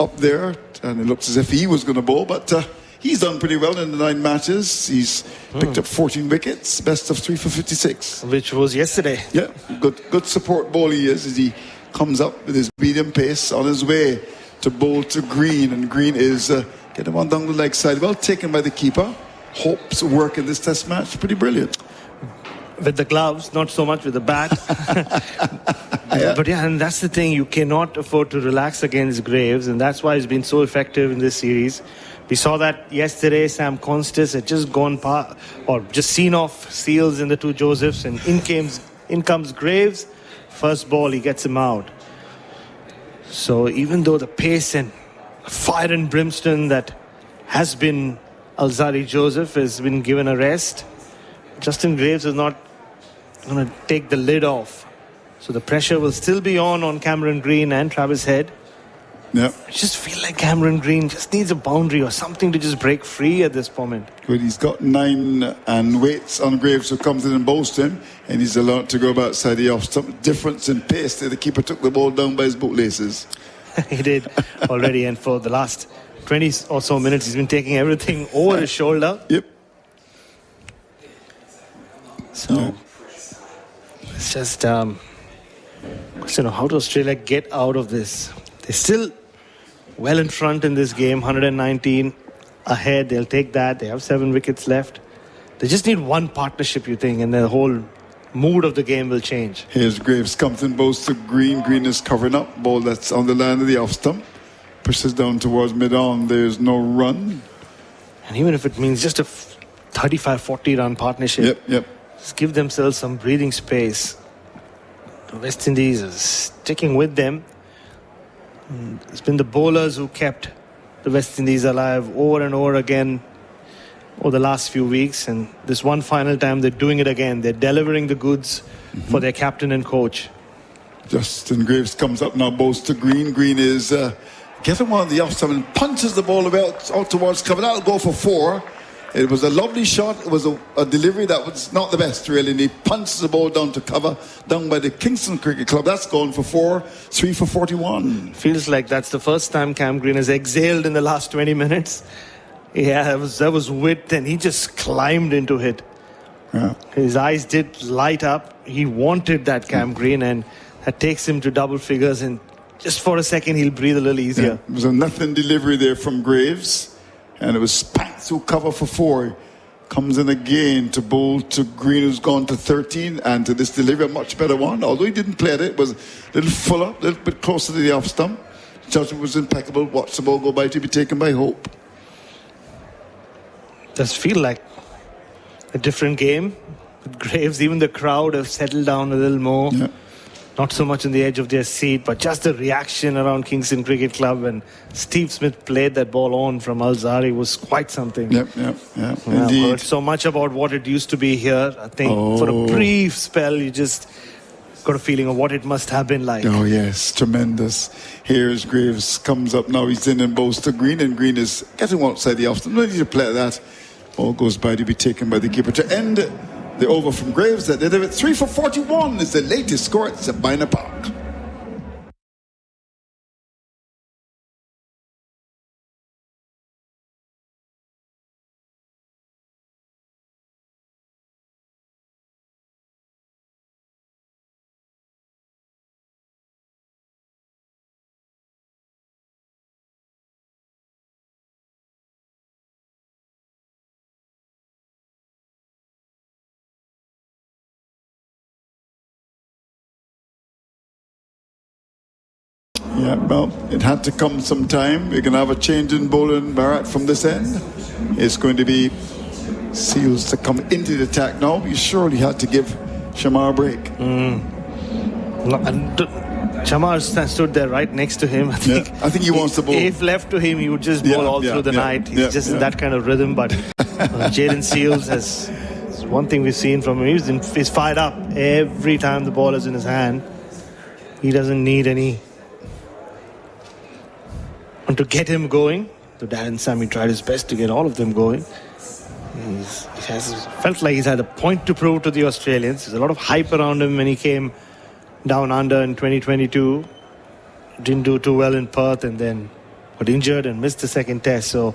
up there, and it looks as if he was going to bowl, but he's done pretty well in the 9 matches. He's picked up 14 wickets, best of 3 for 56. Which was yesterday. Yeah, good support ball he is as he comes up with his medium pace on his way to bowl to Green, and Green is getting one down the leg side. Well taken by the keeper. Hope's work in this test match, pretty brilliant. With the gloves, not so much with the bat. But yeah, and that's the thing. You cannot afford to relax against Graves, and that's why he's been so effective in this series. We saw that yesterday. Sam Constas had just just seen off Seals in the 2 Josephs, and in comes Graves. First ball, he gets him out. So even though the pace and fire and brimstone that has been Alzari Joseph has been given a rest, Justin Graves is not going to take the lid off. So the pressure will still be on Cameron Green and Travis Head. Yeah. I just feel like Cameron Green just needs a boundary or something to just break free at this moment. Good. He's got 9 and waits on Graves, who comes in and bowls to him, and he's allowed to go about outside the off stump. Difference in pace there. The keeper took the ball down by his bootlaces. He did already, and for the last 20 or so minutes, he's been taking everything over his shoulder. Yep. So it's just question of how does Australia get out of this? They're still well in front in this game, 119 ahead. They'll take that. They have 7 wickets left. They just need one partnership, you think, and the whole mood of the game will change. Here's Graves, comes in, bows to Green. Green is covering up. Ball that's on the line of the off stump. Pushes down towards mid-on. There's no run. And even if it means just a 35-40 run partnership, Yep. just give themselves some breathing space. The West Indies is sticking with them. It's been the bowlers who kept the West Indies alive over and over again over the last few weeks, and this one final time they're doing it again. They're delivering the goods for their captain and coach. Justin Graves comes up now, bows to Green. Green is getting one of the off stump and punches the ball out towards cover. That'll go for 4. It was a lovely shot. It was a delivery that was not the best, really. And he punches the ball down to cover, down by the Kingston Cricket Club. That's gone for 4, 3 for 41. Feels like that's the first time Cam Green has exhaled in the last 20 minutes. Yeah, that was width, and he just climbed into it. Yeah. His eyes did light up. He wanted that Cam Green, and that takes him to double figures. And just for a second, he'll breathe a little easier. Yeah. It was a nothing delivery there from Graves. And it was spanked through cover for 4. Comes in again to bowl to Green, who's gone to 13. And to this delivery, a much better one. Although he didn't play it was a little fuller, a little bit closer to the off stump. Judgment was impeccable. Watch the ball go by to be taken by Hope. Does feel like a different game with Graves. Even the crowd have settled down a little more. Yeah. Not so much on the edge of their seat, but just the reaction around Kingston Cricket Club. And Steve Smith played that ball on from Al-Zahri was quite something. Yep. I've Indeed. heard so much about what it used to be here. I think for a brief spell, you just got a feeling of what it must have been like. Oh, yes. Tremendous. Here's Graves. Comes up now. He's in and bows to Green. And Green is getting outside the off stump. No need to play that. Ball goes by to be taken by the keeper. To end the over from Graves, that they did it. 3 for 41 is the latest score at Sabina Park. Yeah, well, it had to come sometime. We're going to have a change in bowling, Bharat, from this end. It's going to be Seals to come into the attack now. You surely had to give Shamar a break. Shamar stood there right next to him. I think he wants the ball. If left to him, he would just bowl all through the night. He's just in that kind of rhythm. But Jaden Seals has one thing we've seen from him. He's fired up every time the ball is in his hand. He doesn't need any. And to get him going, so Darren Sammy tried his best to get all of them going. He has felt like he's had a point to prove to the Australians. There's a lot of hype around him when he came down under in 2022. Didn't do too well in Perth and then got injured and missed the second test. So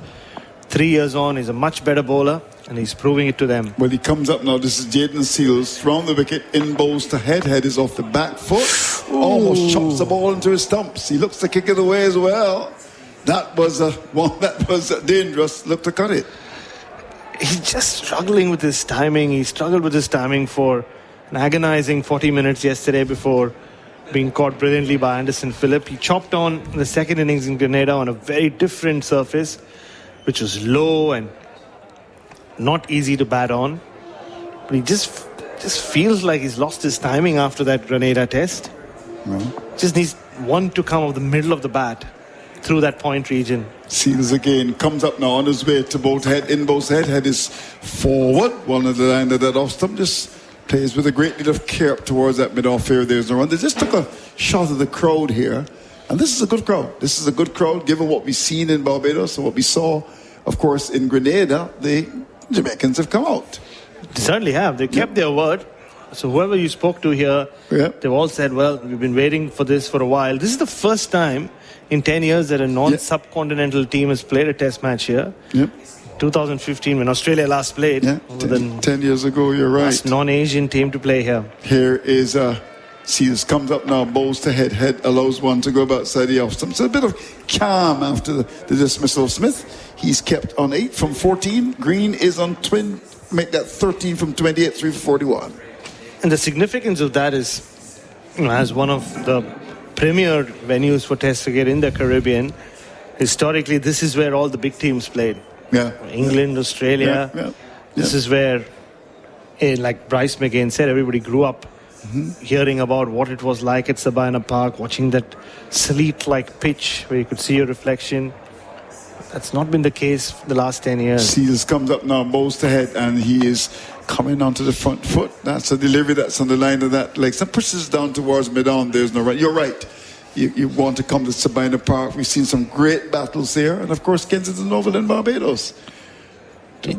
3 years on, he's a much better bowler and he's proving it to them. Well, he comes up now. This is Jaden Seals. Round the wicket, in bowls to head. Head is off the back foot. Almost chops the ball into his stumps. He looks to kick it away as well. That was one that was dangerous. Look to cut it. He's just struggling with his timing. He struggled with his timing for an agonizing 40 minutes yesterday before being caught brilliantly by Anderson Phillip. He chopped on in the second innings in Grenada on a very different surface, which was low and not easy to bat on. But he just feels like he's lost his timing after that Grenada test. Just needs one to come off the middle of the bat through that point region. Seals again comes up now on his way to both head. In both head. Head is forward. One of the line of that off stump just plays with a great deal of care up towards that mid-off area. There's no run. They just took a shot of the crowd here. And this is a good crowd. This is a good crowd, given what we've seen in Barbados and what we saw, of course, in Grenada. The Jamaicans have come out. They certainly have. They kept their word. So whoever you spoke to here, they've all said, well, we've been waiting for this for a while. This is the first time in 10 years that a non-subcontinental team has played a test match here. 2015, when Australia last played. 10 years ago, you're right. Last non-Asian team to play here. Here is Seals comes up now, bowls to head. Head allows one to go about side the off stump. So a bit of calm after the dismissal of Smith. He's kept on 8 from 14. Green is on make that 13 from 28, 3 for 41. And the significance of that is, as one of the premier venues for Test cricket in the Caribbean, historically this is where all the big teams played. England, Australia. This is where, like Bryce McGain said, everybody grew up hearing about what it was like at Sabina Park, watching that sleet-like pitch where you could see your reflection. That's not been the case for the last 10 years. Seals comes up now, bowls to head, and he is coming onto the front foot. That's a delivery that's on the line of that leg. Some pushes down towards mid-on. There's no right. You're right. You want to come to Sabina Park. We've seen some great battles there. And, of course, Kensington Oval in Barbados. Big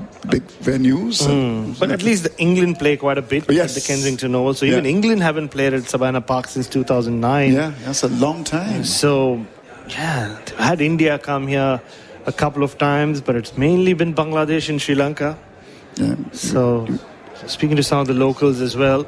venues. But at least the England play quite a bit at the Kensington Oval. So even England haven't played at Sabina Park since 2009. Yeah, that's a long time. So, they've had India come here a couple of times, but it's mainly been Bangladesh and Sri Lanka. So, speaking to some of the locals as well,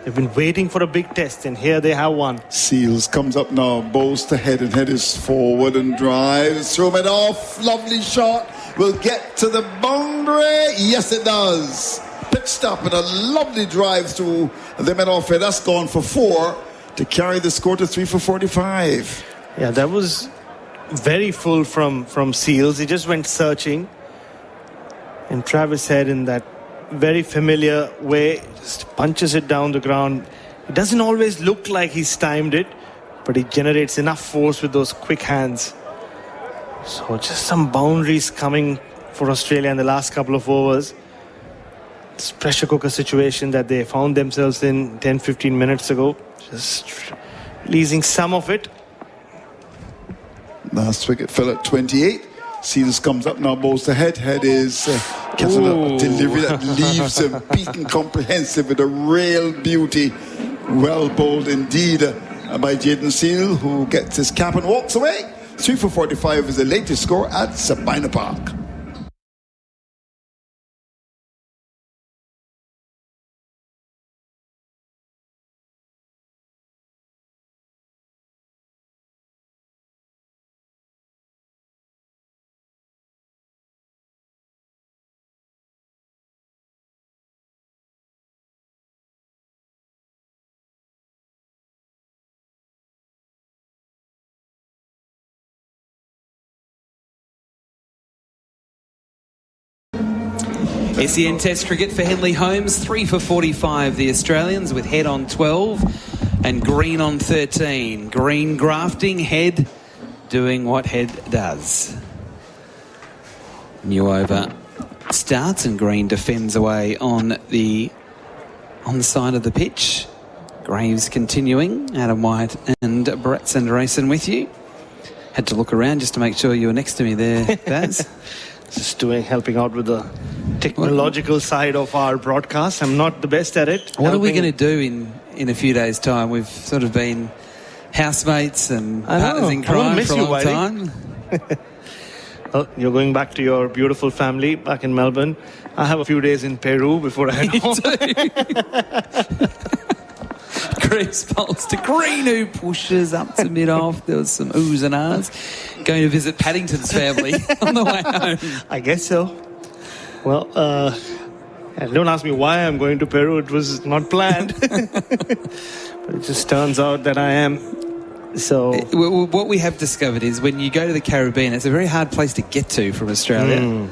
they've been waiting for a big test, and here they have one. Seals comes up now, bowls to head, and head is forward and drives. Throw it off. Lovely shot. Will get to the boundary. Yes, it does. Pitched up and a lovely drive through the mid-off head. That's gone for 4 to carry the score to 3 for 45. Yeah, that was very full from Seals. He just went searching. And Travis Head, in that very familiar way, just punches it down the ground. It doesn't always look like he's timed it, but he generates enough force with those quick hands. So just some boundaries coming for Australia in the last couple of overs. This pressure cooker situation that they found themselves in 10-15 minutes ago. Just releasing some of it. Last wicket fell at 28. Seals comes up now, bowls to head. Head is gets a delivery that leaves him beaten comprehensive with a real beauty. Well bowled indeed by Jaden Seal, who gets his cap and walks away. 3 for 45 is the latest score at Sabina Park. SEN Test cricket for Henley Holmes, 3 for 45 the Australians, with Head on 12 and Green on 13. Green grafting, Head doing what Head does. New over starts and Green defends away on the side of the pitch. Graves continuing. Adam White and Brett Sanderson with you. Had to look around just to make sure you were next to me there, Baz. Just helping out with the technological side of our broadcast. I'm not the best at it. What are we going to do in a few days' time? We've sort of been housemates and partners in crime for a long time. Well, you're going back to your beautiful family back in Melbourne. I have a few days in Peru before I head home. Chris bowls to Green, who pushes up to mid-off. There was some oohs and ahs. Going to visit Paddington's family on the way home. I guess so. Well, don't ask me why I'm going to Peru. It was not planned. But it just turns out that I am. So what we have discovered is when you go to the Caribbean, it's a very hard place to get to from Australia.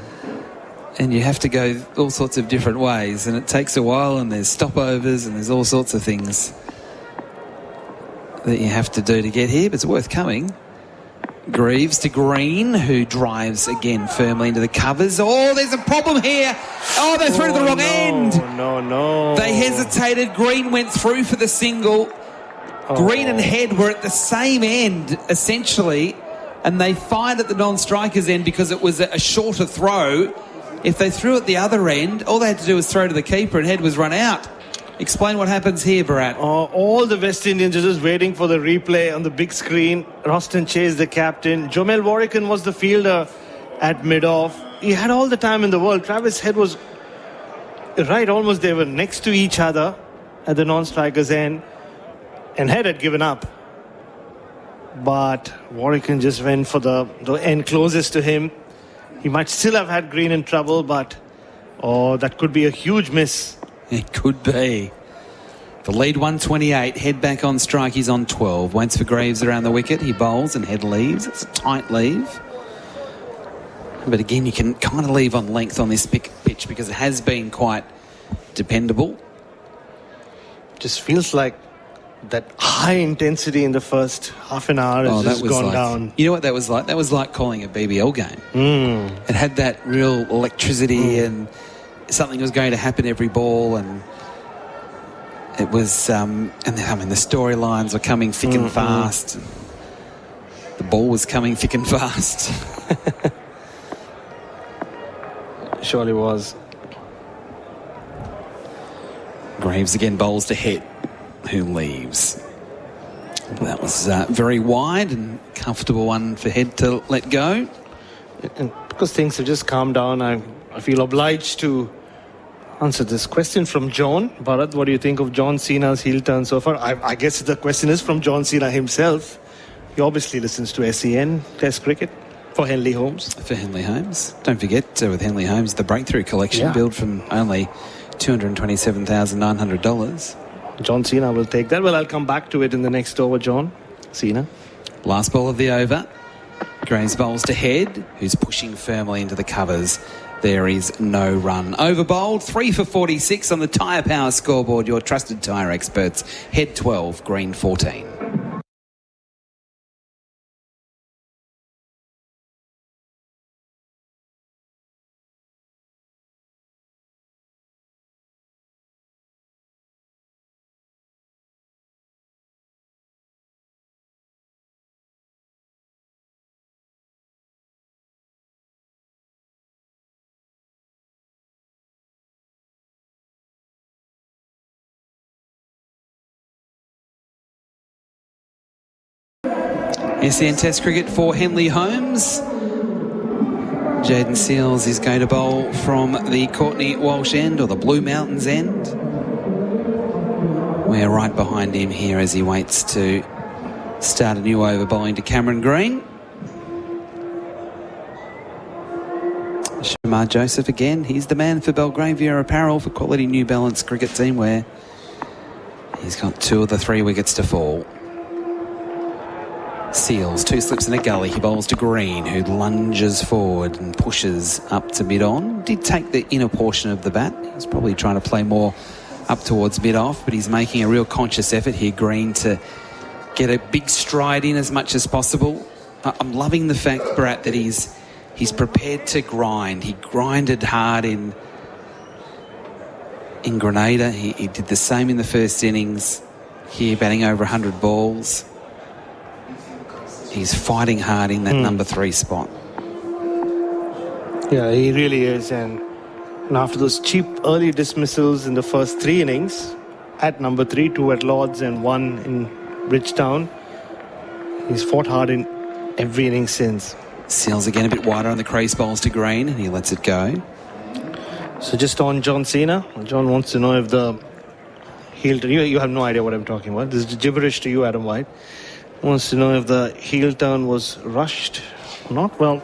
And you have to go all sorts of different ways, and it takes a while, and there's stopovers, and there's all sorts of things that you have to do to get here, but it's worth coming. Greaves to Green, who drives again firmly into the covers. Oh, there's a problem here. Oh, they're through to the wrong end. No. They hesitated. Green went through for the single. Green and Head were at the same end, essentially, and they fired at the non-strikers end because it was a shorter throw. If they threw at the other end, all they had to do was throw to the keeper and Head was run out. Explain what happens here, Bharat. All the West Indians are just waiting for the replay on the big screen. Roston Chase, the captain. Jomel Warrican was the fielder at mid-off. He had all the time in the world. Travis Head was right, almost they were next to each other at the non-strikers end. And Head had given up. But Warrican just went for the end closest to him. He might still have had Green in trouble, but that could be a huge miss. It could be. The lead 128. Head back on strike. He's on 12. Waits for Graves around the wicket. He bowls and Head leaves. It's a tight leave. But again, you can kind of leave on length on this pitch because it has been quite dependable. Just feels like that high intensity in the first half an hour has just gone down. You know what that was like? That was like calling a BBL game. It had that real electricity and something was going to happen every ball, and it was and the storylines were coming thick and fast. The ball was coming thick and fast. Surely was. Graves again bowls to Head, who leaves. That was very wide and comfortable one for Head to let go. And because things have just calmed down, I feel obliged to answer this question from John. Bharat, what do you think of John Cena's heel turn so far? I guess the question is from John Cena himself. He obviously listens to SEN Test Cricket for Henley Holmes. For Henley Holmes. Don't forget, with Henley Holmes, the Breakthrough Collection, billed from only $227,900. John Cena will take that. Well, I'll come back to it in the next over, John Cena. Last ball of the over. Graves bowls to Head, who's pushing firmly into the covers. There is no run. Over bowled, 3 for 46 on the Tyre Power scoreboard. Your trusted tyre experts. Head 12, Green 14. SEN Test Cricket for Henley Holmes. Jaden Seals is going to bowl from the Courtney Walsh end, or the Blue Mountains end. We're right behind him here as he waits to start a new over, bowling to Cameron Green. Shamar Joseph again. He's the man for Belgravia Apparel for quality New Balance cricket team wear. He's got 2 of the 3 wickets to fall. Seals, 2 slips in a gully. He bowls to Green, who lunges forward and pushes up to mid-on. Did take the inner portion of the bat. He was probably trying to play more up towards mid-off, but he's making a real conscious effort here, Green, to get a big stride in as much as possible. I'm loving the fact, Bharat, that he's prepared to grind. He grinded hard in Grenada. He did the same in the first innings. Here, batting over 100 balls. He's fighting hard in that number 3 spot. Yeah, he really is. And after those cheap early dismissals in the first 3 innings, at number 3, 2 at Lords and 1 in Bridgetown, he's fought hard in every inning since. Seals again a bit wider on the crease, bowls to Green, and he lets it go. So just on John Cena, John wants to know if the heel turn, you have no idea what I'm talking about. This is gibberish to you, Adam White. Wants to know if the heel turn was rushed or not. Well,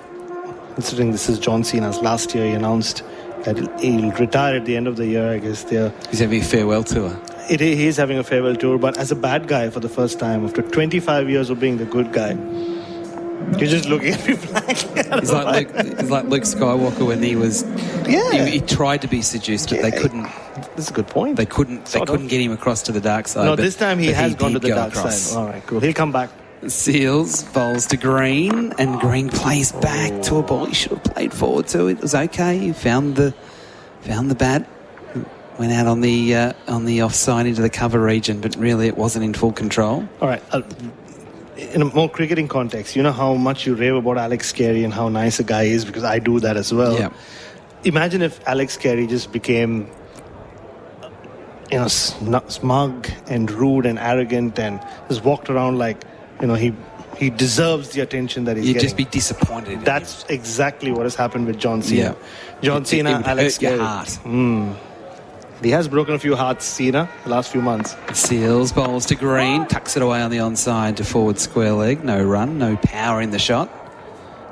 considering this is John Cena's last year, he announced that he'll retire at the end of the year. I guess he's having a farewell tour. He is having a farewell tour, but as a bad guy for the first time after 25 years of being the good guy. You're just looking at me blankly. He's like Luke Skywalker when he was. Yeah. He tried to be seduced, but they couldn't. That's a good point. They couldn't get him across to the dark side. No, this time he has gone to the dark side. All right, cool. He'll come back. Seals bowls to Green, and Green plays back to a ball he should have played forward to. It was okay. He found the bat. Went out on the offside into the cover region, but really it wasn't in full control. All right. In a more cricketing context, you know how much you rave about Alex Carey and how nice a guy is, because I do that as well. Yeah. Imagine if Alex Carey just became, smug and rude and arrogant and just walked around like, he deserves the attention that he's getting. You'd just be disappointed. That's exactly what has happened with John Cena. Yeah. John Cena, it Alex hurt your Carey. heart. He has broken a few hearts, Cena, the last few months. Seals bowls to Green, tucks it away on the onside to forward square leg. No run, no power in the shot.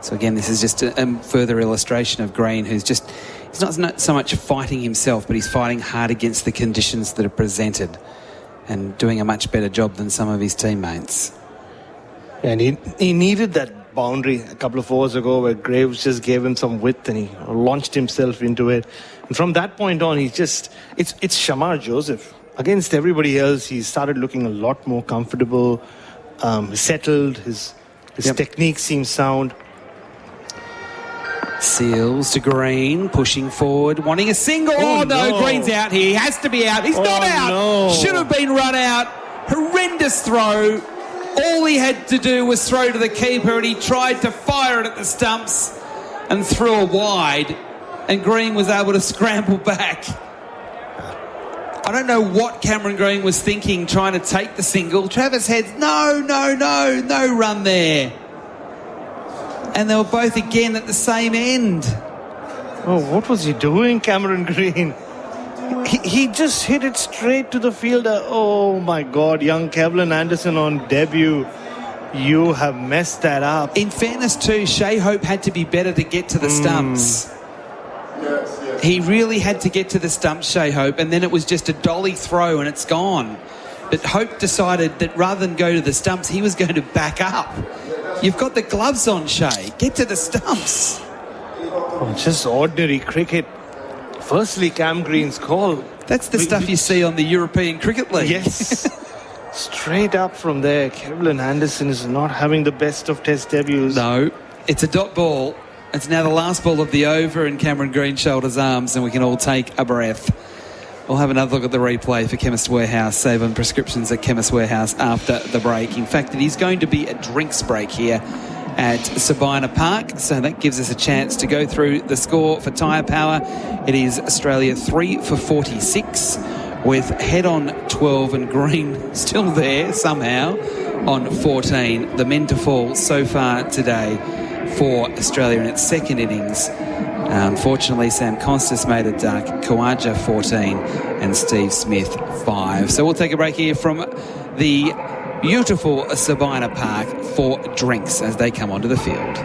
So again, this is just a further illustration of Green, who's just, he's not so much fighting himself, but he's fighting hard against the conditions that are presented and doing a much better job than some of his teammates. And he needed that boundary a couple of overs ago where Graves just gave him some width and he launched himself into it. And from that point on, it's Shamar Joseph. Against everybody else, he started looking a lot more comfortable, settled. His technique seems sound. Seals to Green, pushing forward, wanting a single. Oh, no, Green's out here. He has to be out. He's not out. No. Should have been run out. Horrendous throw. All he had to do was throw to the keeper, and he tried to fire it at the stumps and threw a wide, and Green was able to scramble back. I don't know what Cameron Green was thinking trying to take the single. Travis Head's no run there. And they were both again at the same end. Oh, what was he doing, Cameron Green? He just hit it straight to the fielder. Oh, my God. Young Kevlin Anderson on debut. You have messed that up. In fairness, too, Shea Hope had to be better to get to the stumps. Yes. He really had to get to the stumps, Shea Hope, and then it was just a dolly throw and it's gone. But Hope decided that rather than go to the stumps, he was going to back up. You've got the gloves on, Shea. Get to the stumps. Oh, just ordinary cricket. Firstly, Cam Green's call. That's the stuff you see on the European Cricket League. Yes. Straight up from there. Kevlin Anderson is not having the best of test debuts. No. It's a dot ball. It's now the last ball of the over, and Cameron Green shoulders arms, and we can all take a breath. We'll have another look at the replay for Chemist Warehouse. Save on prescriptions at Chemist Warehouse after the break. In fact, it is going to be a drinks break here at Sabina Park, so that gives us a chance to go through the score for Tyre Power. It is Australia 3 for 46 with Head on 12 and Green still there somehow on 14. The men to fall so far today for Australia in its second innings. Unfortunately, Sam Constas made a duck, Khawaja 14 and Steve Smith 5. So we'll take a break here from the beautiful Sabina Park for drinks as they come onto the field.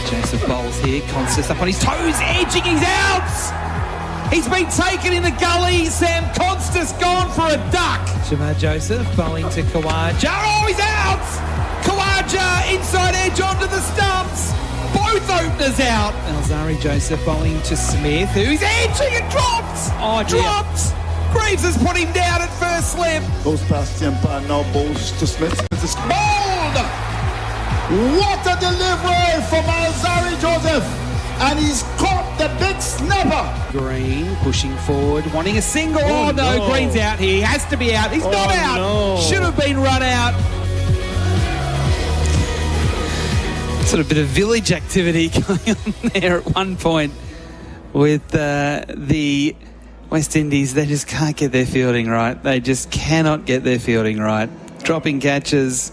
Joseph bowls here, Constas up on his toes, edging, he's out! He's been taken in the gully, Sam Constas gone for a duck! Shamar Joseph bowling to Khawaja, oh he's out! Khawaja Archer, inside edge onto the stumps. Both openers out. Alzari Joseph bowling to Smith, who's edging and drops. Oh, drops. Greaves has put him down at first slip. Goes past the umpire, now bowls to Smith. It's bowled! What a delivery from Alzari Joseph! And he's caught the big snapper. Green pushing forward, wanting a single. Oh, no, Green's out here. He has to be out. He's not out. No. Should have been run out. Sort of bit of village activity going on there at one point with the West Indies. They just can't get their fielding right. They just cannot get their fielding right. Dropping catches,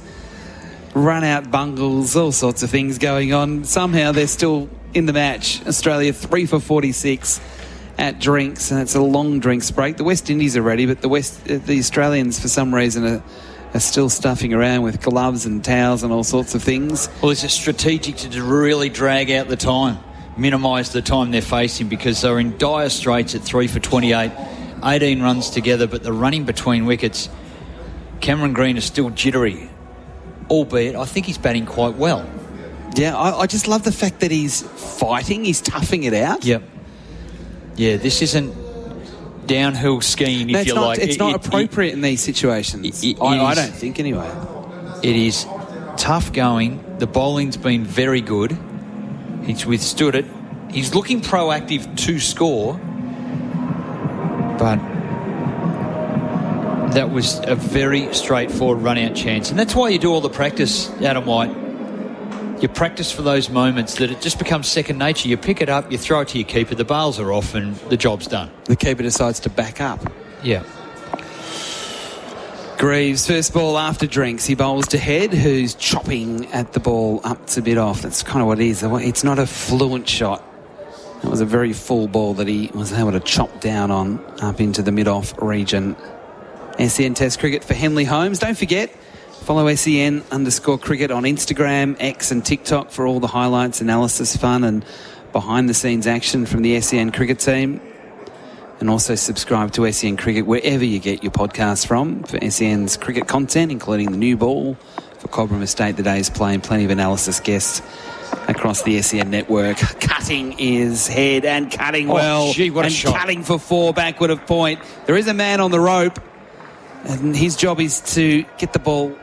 run out bungles, all sorts of things going on. Somehow they're still in the match. Australia 3 for 46 at drinks, and it's a long drinks break. The West Indies are ready, but the Australians for some reason are still stuffing around with gloves and towels and all sorts of things. Well, it's a strategic to really drag out the time, minimise the time they're facing, because they're in dire straits at 3 for 28, 18 runs together, but the running between wickets, Cameron Green is still jittery, albeit I think he's batting quite well. Yeah, I just love the fact that he's fighting, he's toughing it out. Yep. Yeah, this isn't downhill skiing, if you like. It's not appropriate in these situations. I don't think, anyway. It is tough going. The bowling's been very good. He's withstood it. He's looking proactive to score, but that was a very straightforward run-out chance. And that's why you do all the practice, Adam White. You practice for those moments that it just becomes second nature. You pick it up, you throw it to your keeper, the bails are off, and the job's done. The keeper decides to back up. Yeah. Greaves, first ball after drinks. He bowls to Head, who's chopping at the ball up to mid-off. That's kind of what it is. It's not a fluent shot. It was a very full ball that he was able to chop down on up into the mid-off region. SEN Test Cricket for Henley Holmes. Don't forget, follow SEN_cricket on Instagram, X and TikTok for all the highlights, analysis, fun and behind-the-scenes action from the SEN cricket team. And also subscribe to SEN Cricket wherever you get your podcasts from for SEN's cricket content, including the new ball for Cobram Estate, the day's play, and plenty of analysis guests across the SEN network. Cutting is Head and cutting well. Gee, what a shot. Cutting for 4 backward of point. There is a man on the rope, and his job is to get the ball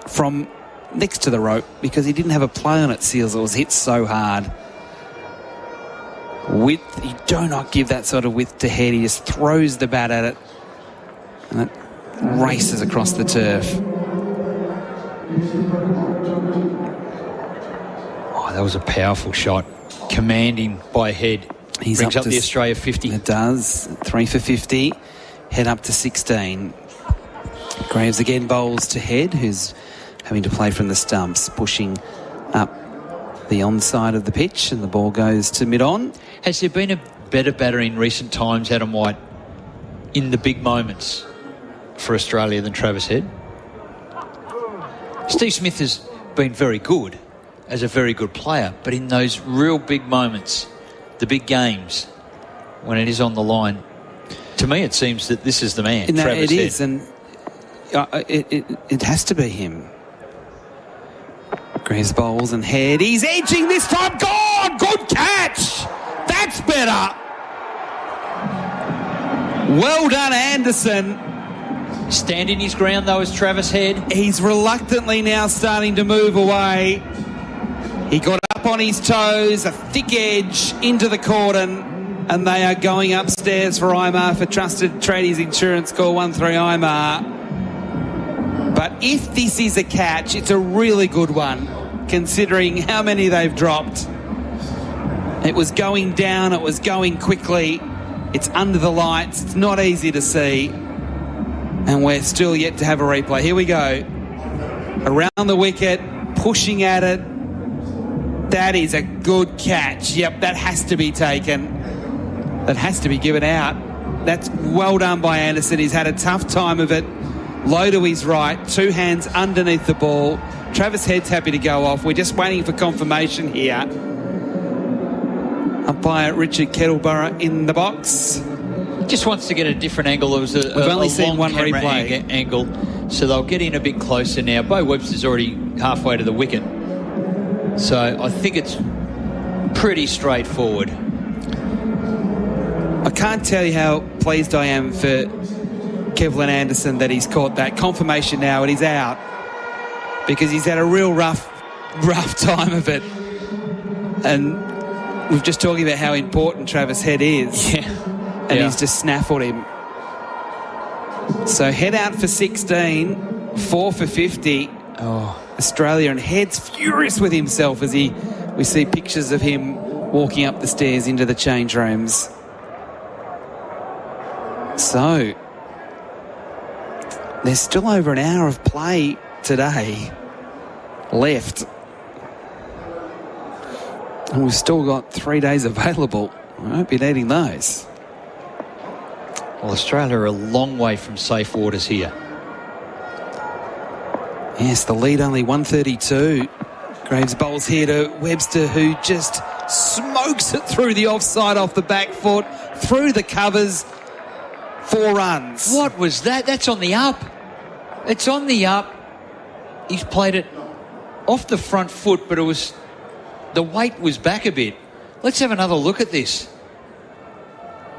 from next to the rope because he didn't have a play on it, Seals. It was hit so hard. Width, you do not give that sort of width to Head. He just throws the bat at it and it races across the turf. Oh, that was a powerful shot. Commanding by Head. He's brings up to the Australia 50. It does. 3 for 50. Head up to 16. Graves again bowls to Head, who's having to play from the stumps, pushing up the onside of the pitch, and the ball goes to mid-on. Has there been a better batter in recent times, Adam White, in the big moments for Australia than Travis Head? Steve Smith has been very good as a very good player, but in those real big moments, the big games, when it is on the line, to me it seems that this is the man, Travis Head. It is, and it has to be him. Graves bowls and Head. He's edging this time. Gone! Good catch! That's better. Well done, Anderson. Standing his ground, though, is Travis Head. He's reluctantly now starting to move away. He got up on his toes, a thick edge into the cordon, and they are going upstairs for IMAR for Trusted Tradies Insurance. Call 13 IMAR. But if this is a catch, it's a really good one, considering how many they've dropped. It was going down, it was going quickly. It's under the lights, it's not easy to see. And we're still yet to have a replay. Here we go. Around the wicket, pushing at it. That is a good catch. Yep, that has to be taken. That has to be given out. That's well done by Anderson. He's had a tough time of it. Low to his right, 2 hands underneath the ball. Travis Head's happy to go off. We're just waiting for confirmation here. Umpire Richard Kettleborough in the box. Just wants to get a different angle. There was We've only seen long one camera replay angle, So they'll get in a bit closer now. Bo Webster's already halfway to the wicket. So I think it's pretty straightforward. I can't tell you how pleased I am for Kevlin Anderson that he's caught that confirmation now and he's out, because he's had a real rough time of it. And we've just talking about how important Travis Head is. Yeah. And he's just snaffled him. So Head out for 16, 4 for 50. Oh. Australia, and Head's furious with himself as we see pictures of him walking up the stairs into the change rooms. So there's still over an hour of play today left. And we've still got 3 days available. I won't be needing those. Well, Australia are a long way from safe waters here. Yes, the lead only 132. Graves bowls here to Webster, who just smokes it through the offside off the back foot, through the covers. 4 runs. What was that? That's on the up. It's on the up. He's played it off the front foot, but the weight was back a bit. Let's have another look at this.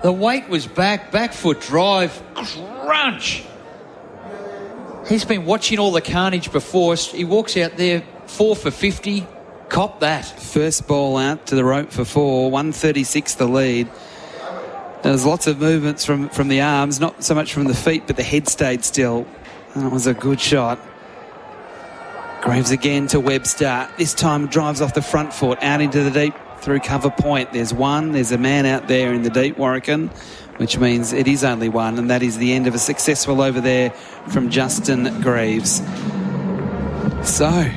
The weight was back foot drive, crunch. He's been watching all the carnage before. He walks out there, 4 for 50. Cop that. First ball out to the rope for 4, 136 the lead. There was lots of movements from the arms, not so much from the feet, but the head stayed still. And it was a good shot. Graves again to Webster. This time drives off the front foot, out into the deep through cover point. There's a man out there in the deep, Warwican, which means it is only one, and that is the end of a successful over there from Justin Graves. So,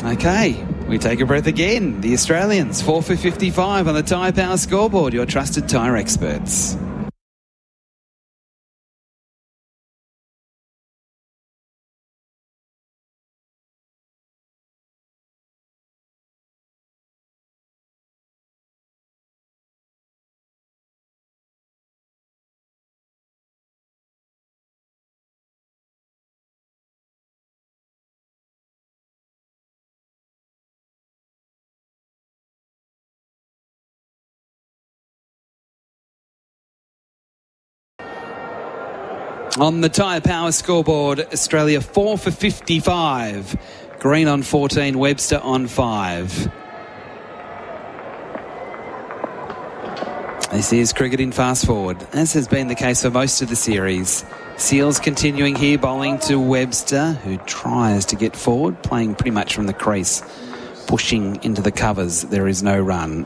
okay, we take a breath again. The Australians, 4 for 55 on the Tyre Power scoreboard, your trusted tyre experts. On the Tyre Power scoreboard, Australia 4 for 55. Green on 14, Webster on 5. This is cricket in fast forward, as has been the case for most of the series. Seals continuing here, bowling to Webster, who tries to get forward, playing pretty much from the crease, pushing into the covers. There is no run.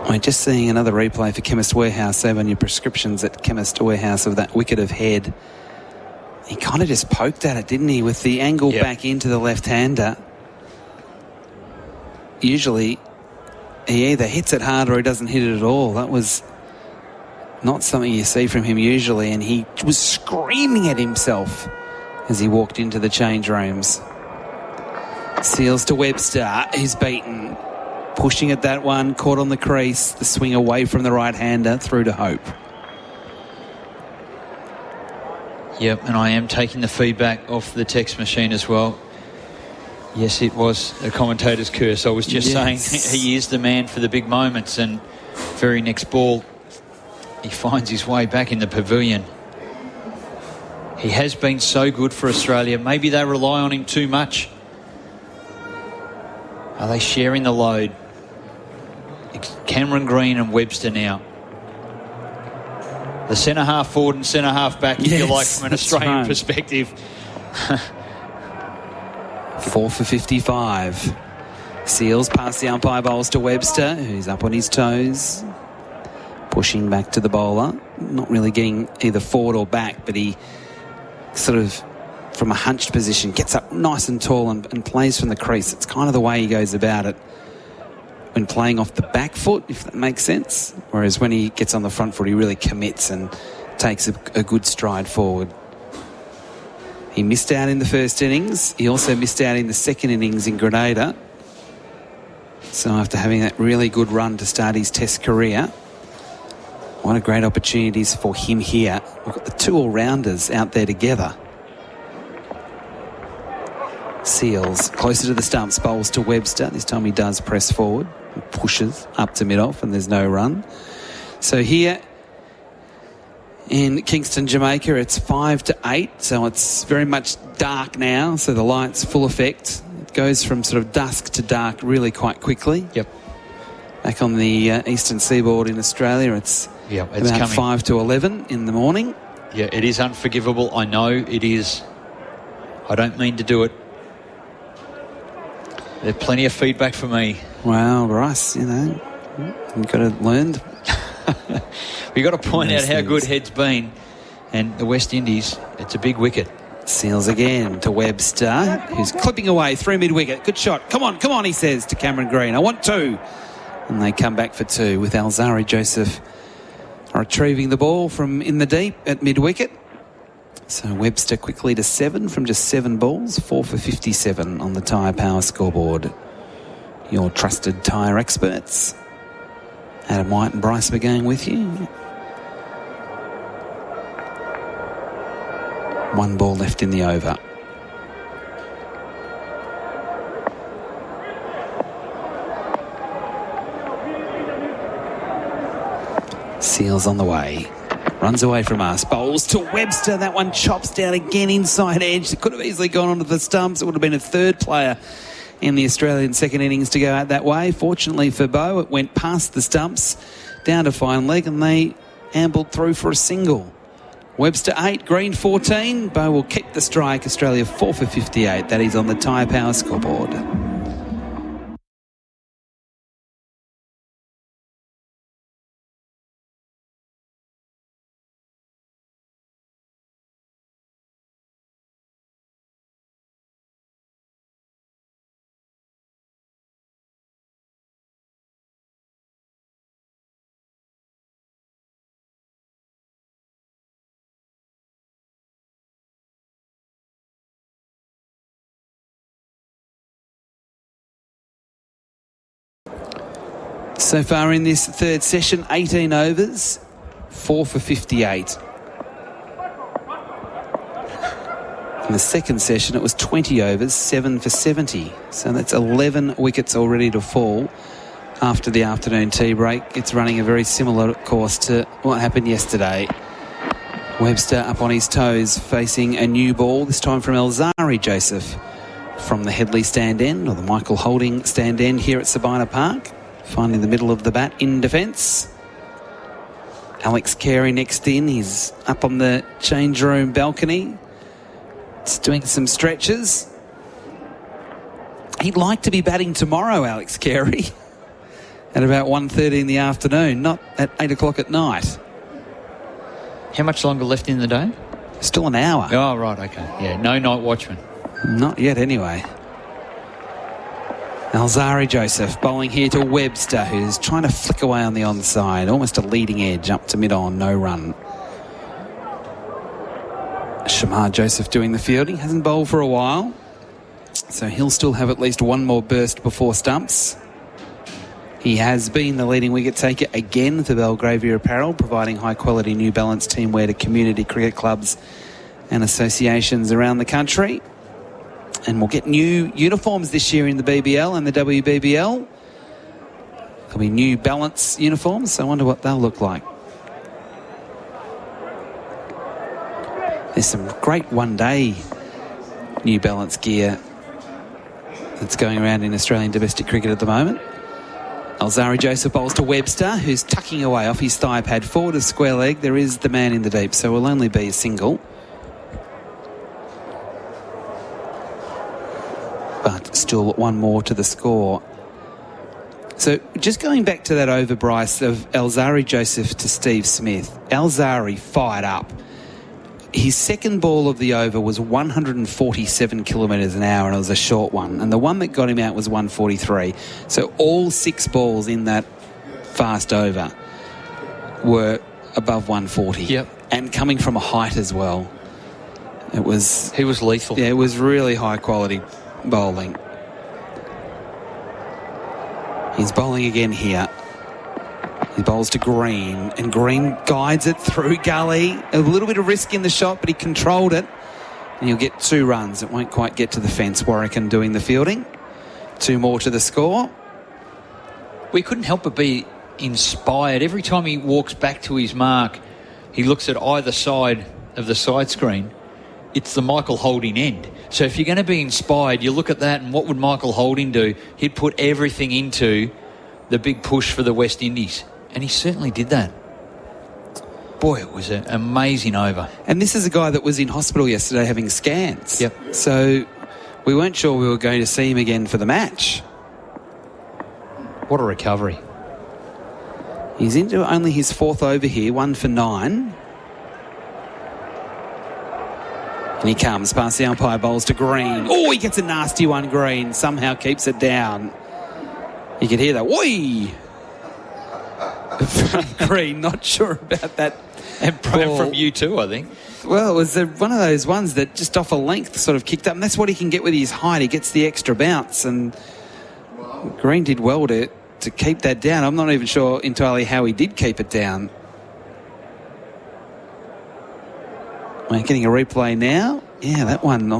We're just seeing another replay for Chemist Warehouse. Save on your prescriptions at Chemist Warehouse of that wicket of Head. He kind of just poked at it, didn't he, with the angle back into the left-hander. Usually, he either hits it hard or he doesn't hit it at all. That was not something you see from him usually, and he was screaming at himself as he walked into the change rooms. Seals to Webster. He's beaten. Pushing at that one, caught on the crease, the swing away from the right-hander, through to Hope. Yep, and I am taking the feedback off the text machine as well. Yes, it was a commentator's curse. I was just saying he is the man for the big moments, and very next ball, he finds his way back in the pavilion. He has been so good for Australia. Maybe they rely on him too much. Are they sharing the load? It's Cameron Green and Webster now. The centre half forward and centre half back, if you like, from an Australian perspective. 4 for 55. Seals past the umpire, bowls to Webster, who's up on his toes. Pushing back to the bowler. Not really getting either forward or back, but he sort of, from a hunched position, gets up nice and tall and plays from the crease. It's kind of the way he goes about it when playing off the back foot, if that makes sense. Whereas when he gets on the front foot, he really commits and takes a good stride forward. He missed out in the first innings. He also missed out in the second innings in Grenada. So after having that really good run to start his Test career, What a great opportunities for him here. We've got the two all-rounders out there together. Seals closer to the stumps, bowls to Webster. This time he does press forward, pushes up to mid-off, and there's no run. So here in Kingston, Jamaica, it's 5-8, so it's very much dark now, so the light's full effect. It goes from sort of dusk to dark really quite quickly. Yep. Back on the eastern seaboard in Australia, it's about coming. 5 to 11 in the morning. Yeah, it is unforgivable. I know it is. I don't mean to do it. There's plenty of feedback for me. Well, Bryce, you know, you've got to learn. We've got to point out how good Head's been. And the West Indies, it's a big wicket. Seals again to Webster, who's clipping away through mid-wicket. Good shot. Come on, he says to Cameron Green. I want 2. And they come back for 2 with Alzari Joseph retrieving the ball from in the deep at mid-wicket. So Webster quickly to 7 from just 7 balls, 4 for 57 on the Tyre Power scoreboard. Your trusted tyre experts, Adam White and Bryce McGowan with you. 1 ball left in the over. Seals on the way. Runs away from us. Bowls to Webster. That one chops down again inside edge. It could have easily gone onto the stumps. It would have been a third player in the Australian second innings to go out that way. Fortunately for Bow, it went past the stumps, down to fine leg, and they ambled through for a single. Webster 8, Green 14. Bow will keep the strike. Australia 4 for 58. That is on the Tyre Power scoreboard. So far in this third session, 18 overs, 4 for 58. In the second session, it was 20 overs, 7 for 70. So that's 11 wickets already to fall after the afternoon tea break. It's running a very similar course to what happened yesterday. Webster up on his toes, facing a new ball, this time from Alzari Joseph from the Headley stand end, or the Michael Holding stand end here at Sabina Park. Finding the middle of the bat in defence. Alex Carey next in. He's up on the change room balcony. It's doing some stretches. He'd like to be batting tomorrow, Alex Carey, at about 1:30 in the afternoon, not at 8 o'clock at night. How much longer left in the day? Still an hour. Oh, right, okay. Yeah, no night watchman. Not yet, anyway. Alzari Joseph bowling here to Webster, who's trying to flick away on the onside. Almost a leading edge up to mid-on, no run. Shamar Joseph doing the fielding. Hasn't bowled for a while, so he'll still have at least one more burst before stumps. He has been the leading wicket taker again for Belgravia Apparel, providing high-quality New Balance teamwear to community cricket clubs and associations around the country. And we'll get new uniforms this year in the BBL and the WBBL. There'll be New Balance uniforms, so I wonder what they'll look like. There's some great one-day New Balance gear that's going around in Australian domestic cricket at the moment. Alzari Joseph bowls to Webster, who's tucking away off his thigh pad forward of square leg. There is the man in the deep, so will only be a single. But still one more to the score. So just going back to that over, Bryce, of Alzari Joseph to Steve Smith. Alzari fired up. His second ball of the over was 147 kilometres an hour, and it was a short one. And the one that got him out was 143. So all 6 balls in that fast over were above 140. Yep. And coming from a height as well. He was lethal. Yeah, it was really high quality bowling. He's bowling again here. He bowls to Green, and Green guides it through gully. A little bit of risk in the shot, but he controlled it. And he'll get 2 runs. It won't quite get to the fence. Warrican doing the fielding. 2 more to the score. We couldn't help but be inspired. Every time he walks back to his mark, he looks at either side of the side screen. It's the Michael Holding end. So if you're going to be inspired, you look at that and what would Michael Holding do? He'd put everything into the big push for the West Indies. And he certainly did that. Boy, it was an amazing over. And this is a guy that was in hospital yesterday having scans. Yep. So we weren't sure we were going to see him again for the match. What a recovery. He's into only his 4th over here, 1 for 9. And he comes past the umpire, bowls to Green. Oh, he gets a nasty one, Green. Somehow keeps it down. You can hear that. Whee! Green, not sure about that. And from you too, I think. Well, it was one of those ones that just off a length sort of kicked up. And that's what he can get with his height. He gets the extra bounce. And Green did well to keep that down. I'm not even sure entirely how he did keep it down. We're getting a replay now. Yeah, that one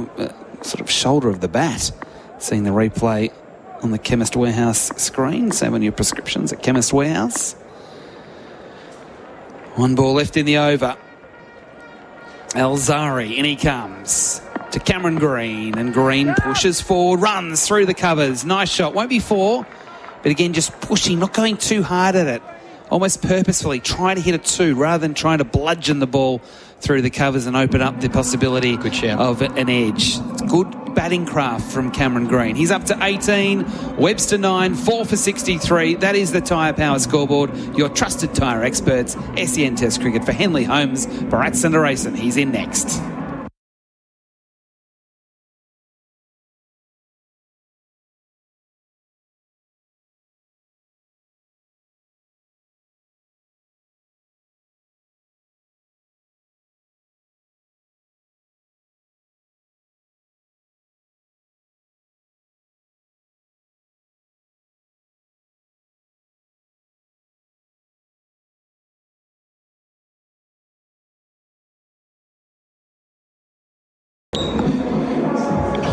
sort of shoulder of the bat. Seeing the replay on the Chemist Warehouse screen. Save on your prescriptions at Chemist Warehouse. 1 ball left in the over. Alzari, in he comes to Cameron Green, and Green pushes forward, runs through the covers. Nice shot. Won't be 4, but again, just pushing, not going too hard at it. Almost purposefully trying to hit a 2 rather than trying to bludgeon the ball through the covers and open up the possibility of an edge. It's good batting craft from Cameron Green. He's up to 18, Webster 9, 4 for 63. That is the Tyre Power scoreboard. Your trusted tyre experts, SEN Test Cricket for Henley Holmes, Bharat Sundaresan. He's in next.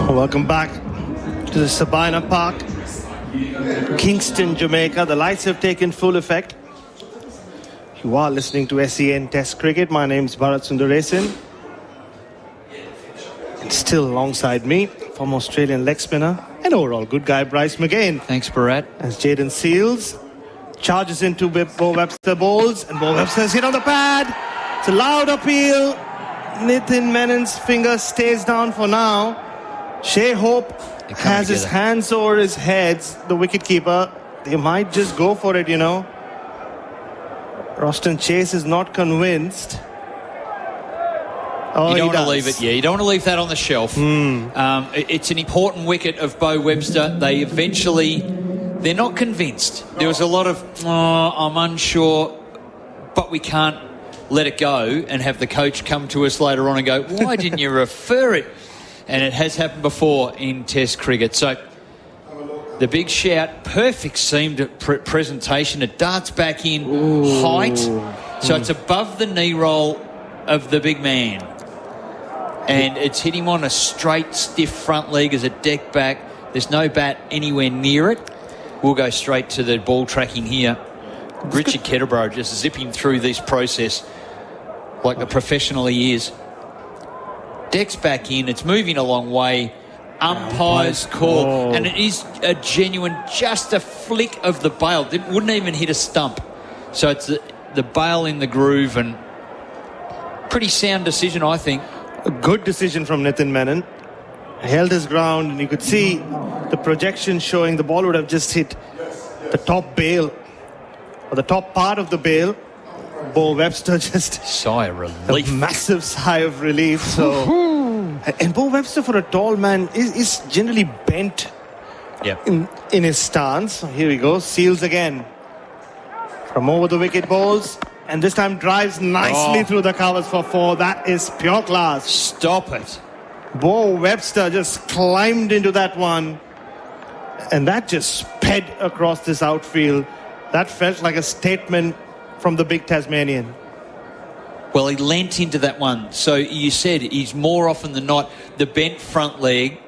Welcome back to the Sabina Park, Kingston, Jamaica. The lights have taken full effect. You are listening to SEN Test Cricket. My name's Bharat Sundaresan. And still alongside me, former Australian leg spinner and overall good guy, Bryce McGain. Thanks, Bharat. As Jaden Seals charges into Bo Webster bowls, and Bo Webster's hit on the pad. It's a loud appeal. Nitin Menon's finger stays down for now. Shea Hope has his hands over his heads, the wicketkeeper. They might just go for it, you know. Roston Chase is not convinced. You don't want to leave it, you don't want to leave that on the shelf. It's an important wicket of Bo Webster. They're not convinced. There was a lot of, I'm unsure, but we can't let it go and have the coach come to us later on and go, why didn't you refer it? And it has happened before in Test cricket. So the big shout, perfect seamed presentation. It darts back in height. So it's above the knee roll of the big man. And it's hit him on a straight, stiff front leg as a deck back. There's no bat anywhere near it. We'll go straight to the ball tracking here. Richard Kettleborough just zipping through this process like the professional he is. Deck's back in. It's moving a long way. Umpire's call. And it is a genuine, just a flick of the bail. It wouldn't even hit a stump. So it's the bail in the groove, and pretty sound decision, I think. A good decision from Nitin Menon. Held his ground, and you could see the projection showing the ball would have just hit the top bail, or the top part of the bail. Bo Webster just... Sigh of relief. A massive sigh of relief. So, and Bo Webster, for a tall man, is generally bent in his stance. Here we go. Seals again. From over the wicket bowls. And this time drives nicely through the covers for 4. That is pure class. Stop it. Bo Webster just climbed into that one. And that just sped across this outfield. That felt like a statement from the big Tasmanian. Well, he leant into that one. So you said he's more often than not the bent front leg.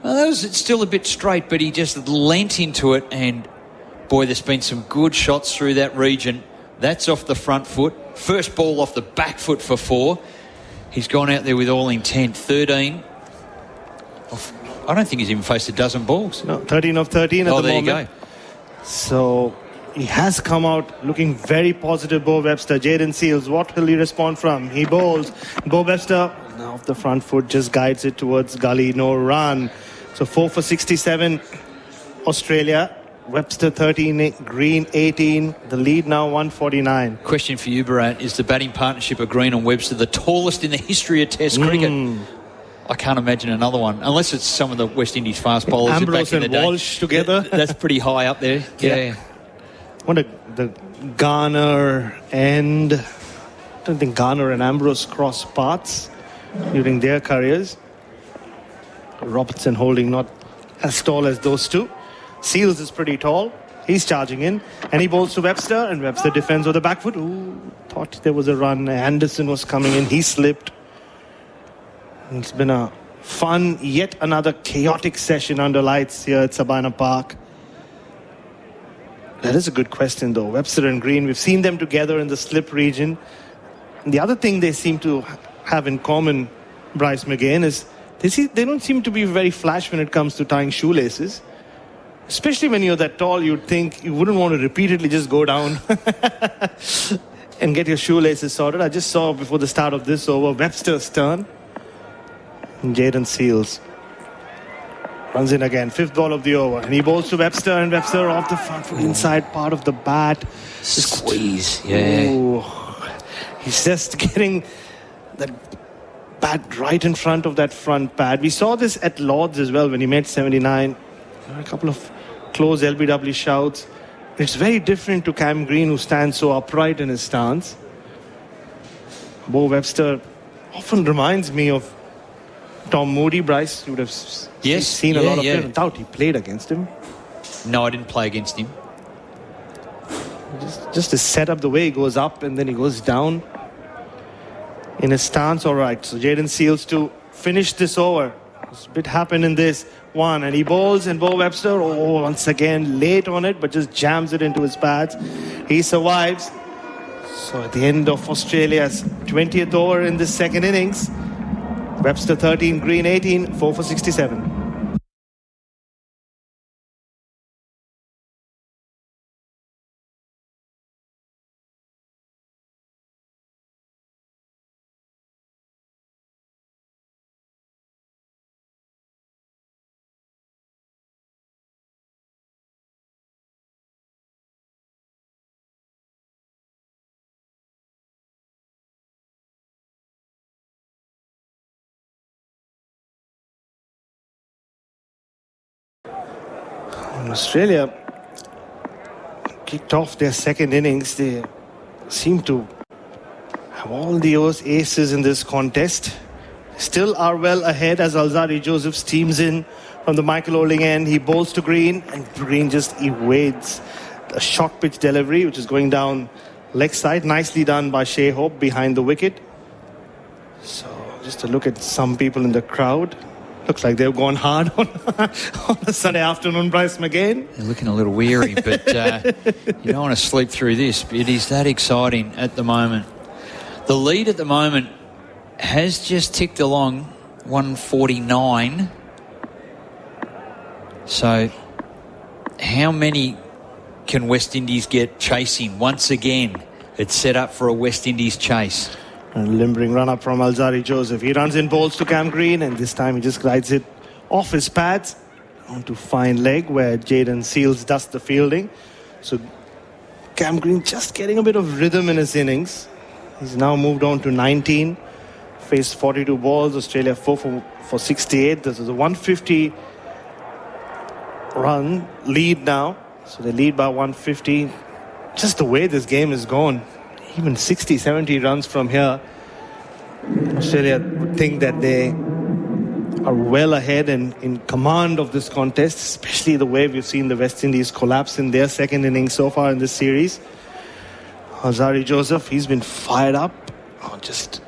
Well, it's still a bit straight, but he just leant into it. And, boy, there's been some good shots through that region. That's off the front foot. First ball off the back foot for 4. He's gone out there with all intent. 13. I don't think he's even faced a dozen balls. No, 13 of 13 at the moment. Oh, there you go. So he has come out looking very positive, Bo Webster. Jaden Seals, what will he respond from? He bowls. Bo Webster, now off the front foot, just guides it towards gully, no run. So 4 for 67, Australia. Webster 13, Green 18. The lead now 149. Question for you, Barat. Is the batting partnership of Green and Webster the tallest in the history of Test cricket? I can't imagine another one, unless it's some of the West Indies fast bowlers. Ambrose back in and the day. Walsh together. That's pretty high up there. Yeah. What the Garner and I don't think Garner and Ambrose crossed paths during their careers. Robertson holding not as tall as those two. Seals is pretty tall. He's charging in, and he bowls to Webster, and Webster defends with the back foot. Ooh, thought there was a run. Anderson was coming in. He slipped. It's been a fun, yet another chaotic session under lights here at Sabina Park. That is a good question, though. Webster and Green, we've seen them together in the slip region. And the other thing they seem to have in common, Bryce McGain, is they don't seem to be very flash when it comes to tying shoelaces. Especially when you're that tall, you'd think you wouldn't want to repeatedly just go down and get your shoelaces sorted. I just saw before the start of this over, Webster's turn. And Jaden Seals runs in again, 5th ball of the over, and he bowls to Webster, and Webster off the front foot, inside part of the bat. Squeeze, yeah. Ooh, he's just getting that bat right in front of that front pad. We saw this at Lord's as well when he made 79. A couple of close LBW shouts. It's very different to Cam Green, who stands so upright in his stance. Bo Webster often reminds me of Tom Moody. Bryce, you would have seen a lot of him. I doubt he played against him. No, I didn't play against him. Just his setup, the way he goes up and then he goes down in his stance. All right, so Jaden Seals to finish this over. A bit happened in this one, and he bowls, and Bo Webster, once again late on it, but just jams it into his pads. He survives. So at the end of Australia's 20th over in this second innings, Webster 13, Green 18, 4 for 67. Australia kicked off their second innings. They seem to have all the aces in this contest. Still are well ahead as Alzari Joseph steams in from the Michael Oling end. He bowls to Green, and Green just evades a short pitch delivery, which is going down leg side. Nicely done by Shea Hope behind the wicket. So just a look at some people in the crowd. Looks like they've gone hard on a Sunday afternoon, Bryce McGain. They're looking a little weary, but you don't want to sleep through this. It is that exciting at the moment. The lead at the moment has just ticked along, 149. So how many can West Indies get chasing? Once again, it's set up for a West Indies chase. A limbering run-up from Alzari Joseph. He runs in bowls to Cam Green, and this time he just glides it off his pads onto fine leg where Jaden Seals does the fielding. So Cam Green just getting a bit of rhythm in his innings. He's now moved on to 19. Faced 42 balls. Australia 4 for 68. This is a 150 run lead now. So they lead by 150. Just the way this game is gone. Even 60, 70 runs from here, Australia would think that they are well ahead and in command of this contest, especially the way we've seen the West Indies collapse in their second innings so far in this series. Alzarri Joseph, he's been fired up. Just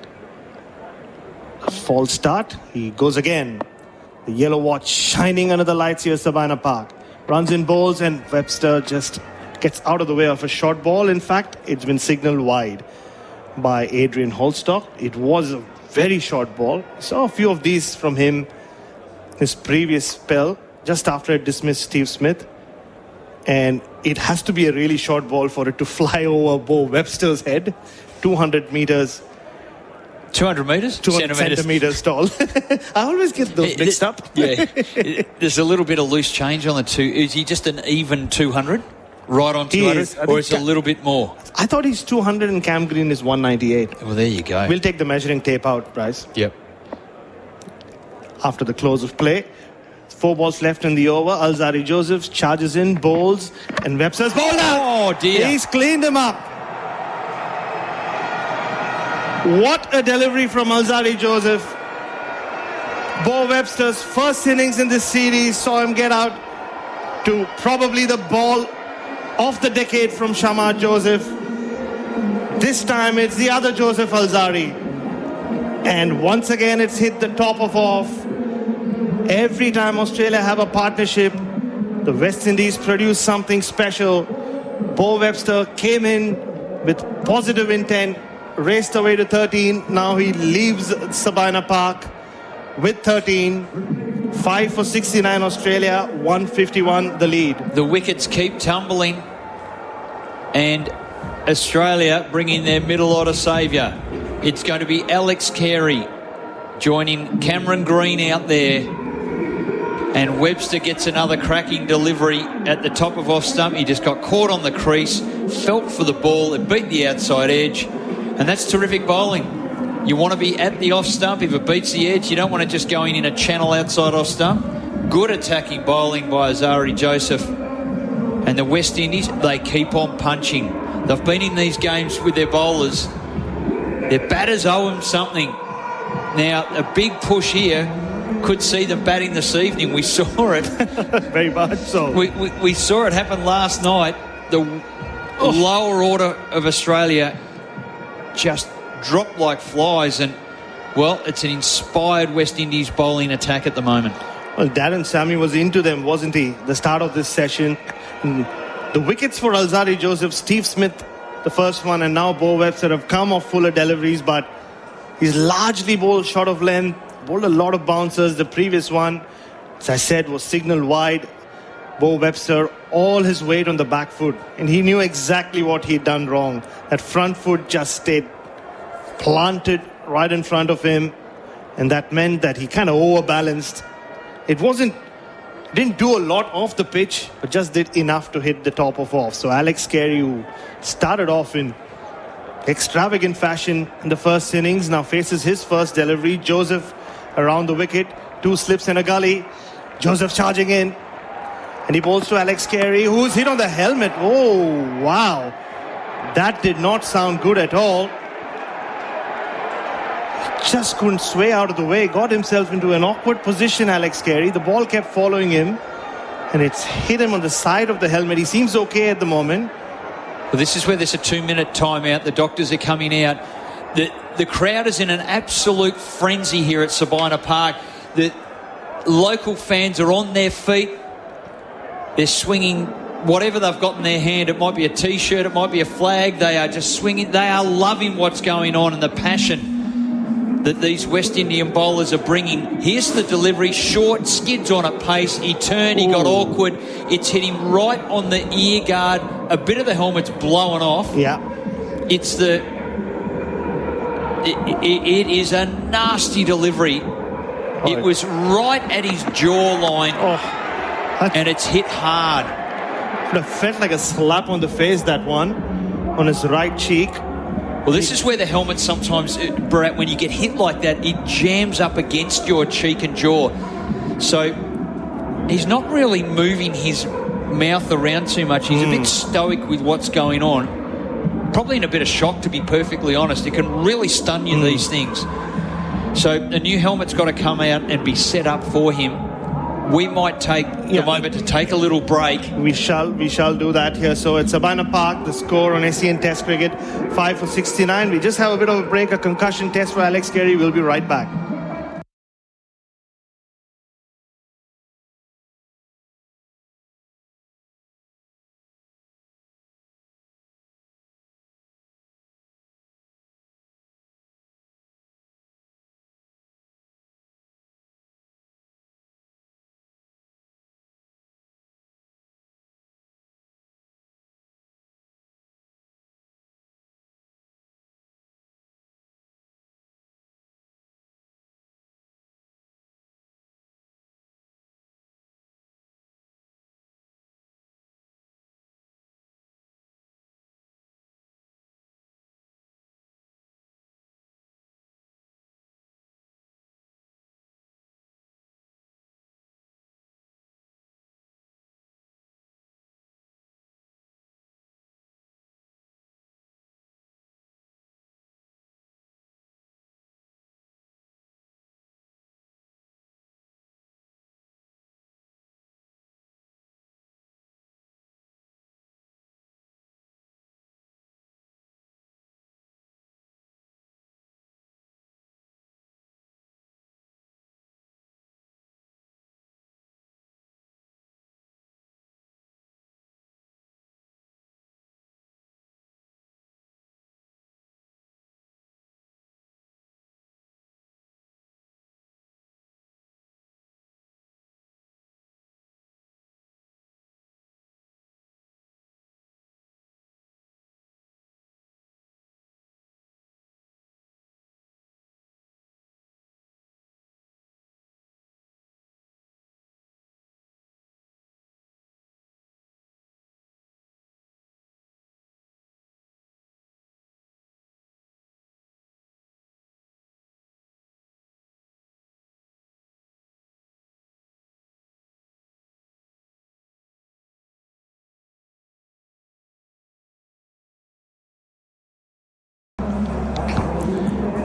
a false start. He goes again. The yellow watch shining under the lights here at Sabina Park. Runs in bowls and Webster just gets out of the way of a short ball. In fact, it's been signalled wide by Adrian Holstock. It was a very short ball. Saw a few of these from him his previous spell, just after it dismissed Steve Smith. And it has to be a really short ball for it to fly over Bo Webster's head. 200 metres. 200 metres? 200 centimetres tall. I always get those mixed up. Yeah. There's a little bit of loose change on the two. Is he just an even 200? Right on 200? Or is it a little bit more? I thought he's 200 and Cam Green is 198. Well, there you go. We'll take the measuring tape out, Bryce. Yep. After the close of play. 4 balls left in the over. Alzarri Joseph charges in, bowls, and Webster's bowled out. Oh, dear. He's cleaned him up. What a delivery from Alzarri Joseph. Bo Webster's first innings in this series saw him get out to probably the ball of the decade from Shamar Joseph. This time it's the other Joseph Alzarri. And once again it's hit the top of off. Every time Australia have a partnership, the West Indies produce something special. Bo Webster came in with positive intent, raced away to 13. Now he leaves Sabina Park with 13. 5 for 69 Australia, 151 the lead. The wickets keep tumbling, and Australia bringing their middle order saviour. It's going to be Alex Carey joining Cameron Green out there. And Webster gets another cracking delivery at the top of off stump. He just got caught on the crease, felt for the ball, it beat the outside edge, and that's terrific bowling. You want to be at the off stump. If it beats the edge, you don't want it just going in a channel outside off stump. Good attacking bowling by Alzarri Joseph. And the West Indies, they keep on punching. They've been in these games with their bowlers. Their batters owe them something. Now, a big push here could see them batting this evening. We saw it. Very much so. We saw it happen last night. The lower order of Australia just dropped like flies, and, well, it's an inspired West Indies bowling attack at the moment. Well, Darren Sammy was into them, wasn't he? The start of this session. The wickets for Alzarri Joseph, Steve Smith, the first one, and now Bo Webster have come off fuller deliveries, but he's largely bowled short of length. Bowled a lot of bouncers. The previous one, as I said, was signalled wide. Bo Webster, all his weight on the back foot. And he knew exactly what he'd done wrong. That front foot just stayed planted right in front of him. And that meant that he kind of overbalanced. Didn't do a lot off the pitch, but just did enough to hit the top of off. So Alex Carey, who started off in extravagant fashion in the first innings, now faces his first delivery. Joseph around the wicket, 2 slips and a gully. Joseph charging in, and he bowls to Alex Carey, who's hit on the helmet. Oh, wow. That did not sound good at all. He just couldn't sway out of the way. Got himself into an awkward position, Alex Carey. The ball kept following him, and it's hit him on the side of the helmet. He seems okay at the moment. Well, this is where there's a 2-minute timeout. The doctors are coming out. The crowd is in an absolute frenzy here at Sabina Park. The local fans are on their feet. They're swinging whatever they've got in their hand. It might be a T-shirt, it might be a flag. They are just swinging. They are loving what's going on and the passion that these West Indian bowlers are bringing. Here's the delivery. Short, skids on at pace. He turned, he got awkward. It's hit him right on the ear guard. A bit of the helmet's blown off. Yeah. It's the... It is a nasty delivery. It was right at his jawline, and it's hit hard. It felt like a slap on the face, that one, on his right cheek. Well, this is where the helmet sometimes, Barat, when you get hit like that, it jams up against your cheek and jaw. So he's not really moving his mouth around too much. He's a bit stoic with what's going on. Probably in a bit of shock, to be perfectly honest. It can really stun you, these things. So a new helmet's got to come out and be set up for him. We might take the moment to take a little break. We shall do that here. So at Sabina Park, the score on SEN Test Cricket, 5 for 69. We just have a bit of a break, a concussion test for Alex Carey. We'll be right back.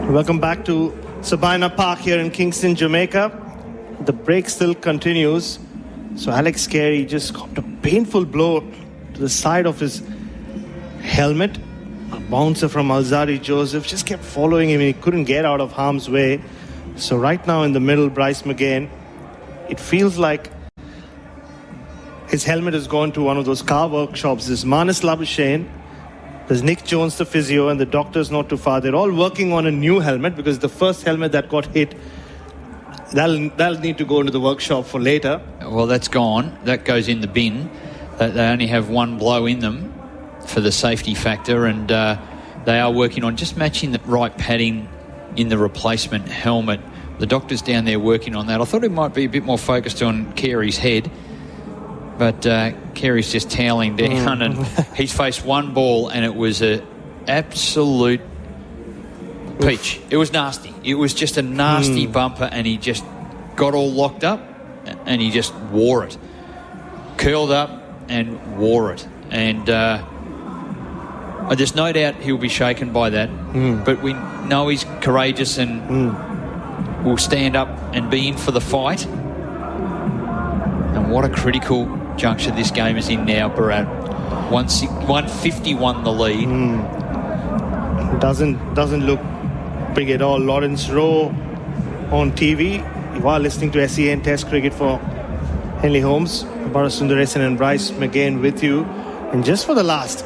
Welcome back to Sabina Park here in Kingston, Jamaica. The break still continues. So Alex Carey just got a painful blow to the side of his helmet. A bouncer from Alzari Joseph just kept following him and he couldn't get out of harm's way. So right now in the middle, Bryce McGain, it feels like his helmet has gone to one of those car workshops. There's Manas Labuschagne, there's Nick Jones, the physio, and the doctor's not too far. They're all working on a new helmet because the first helmet that got hit, that'll need to go into the workshop for later. Well, that's gone. That goes in the bin. They only have one blow in them for the safety factor, and they are working on just matching the right padding in the replacement helmet. The doctor's down there working on that. I thought it might be a bit more focused on Carey's head, but Carey's just toweling down and he's faced one ball and it was an absolute peach. It was nasty. It was just a nasty bumper and he just got all locked up and he just wore it. Curled up and wore it. And there's no doubt he'll be shaken by that. But we know he's courageous and will stand up and be in for the fight. And what a critical juncture this game is in now, Barat. 151 the lead. Doesn't look big at all. Lawrence Rowe on TV. You are listening to SEN Test Cricket for Henley Holmes, Barasundaresan and Bryce McGain with you. And just for the last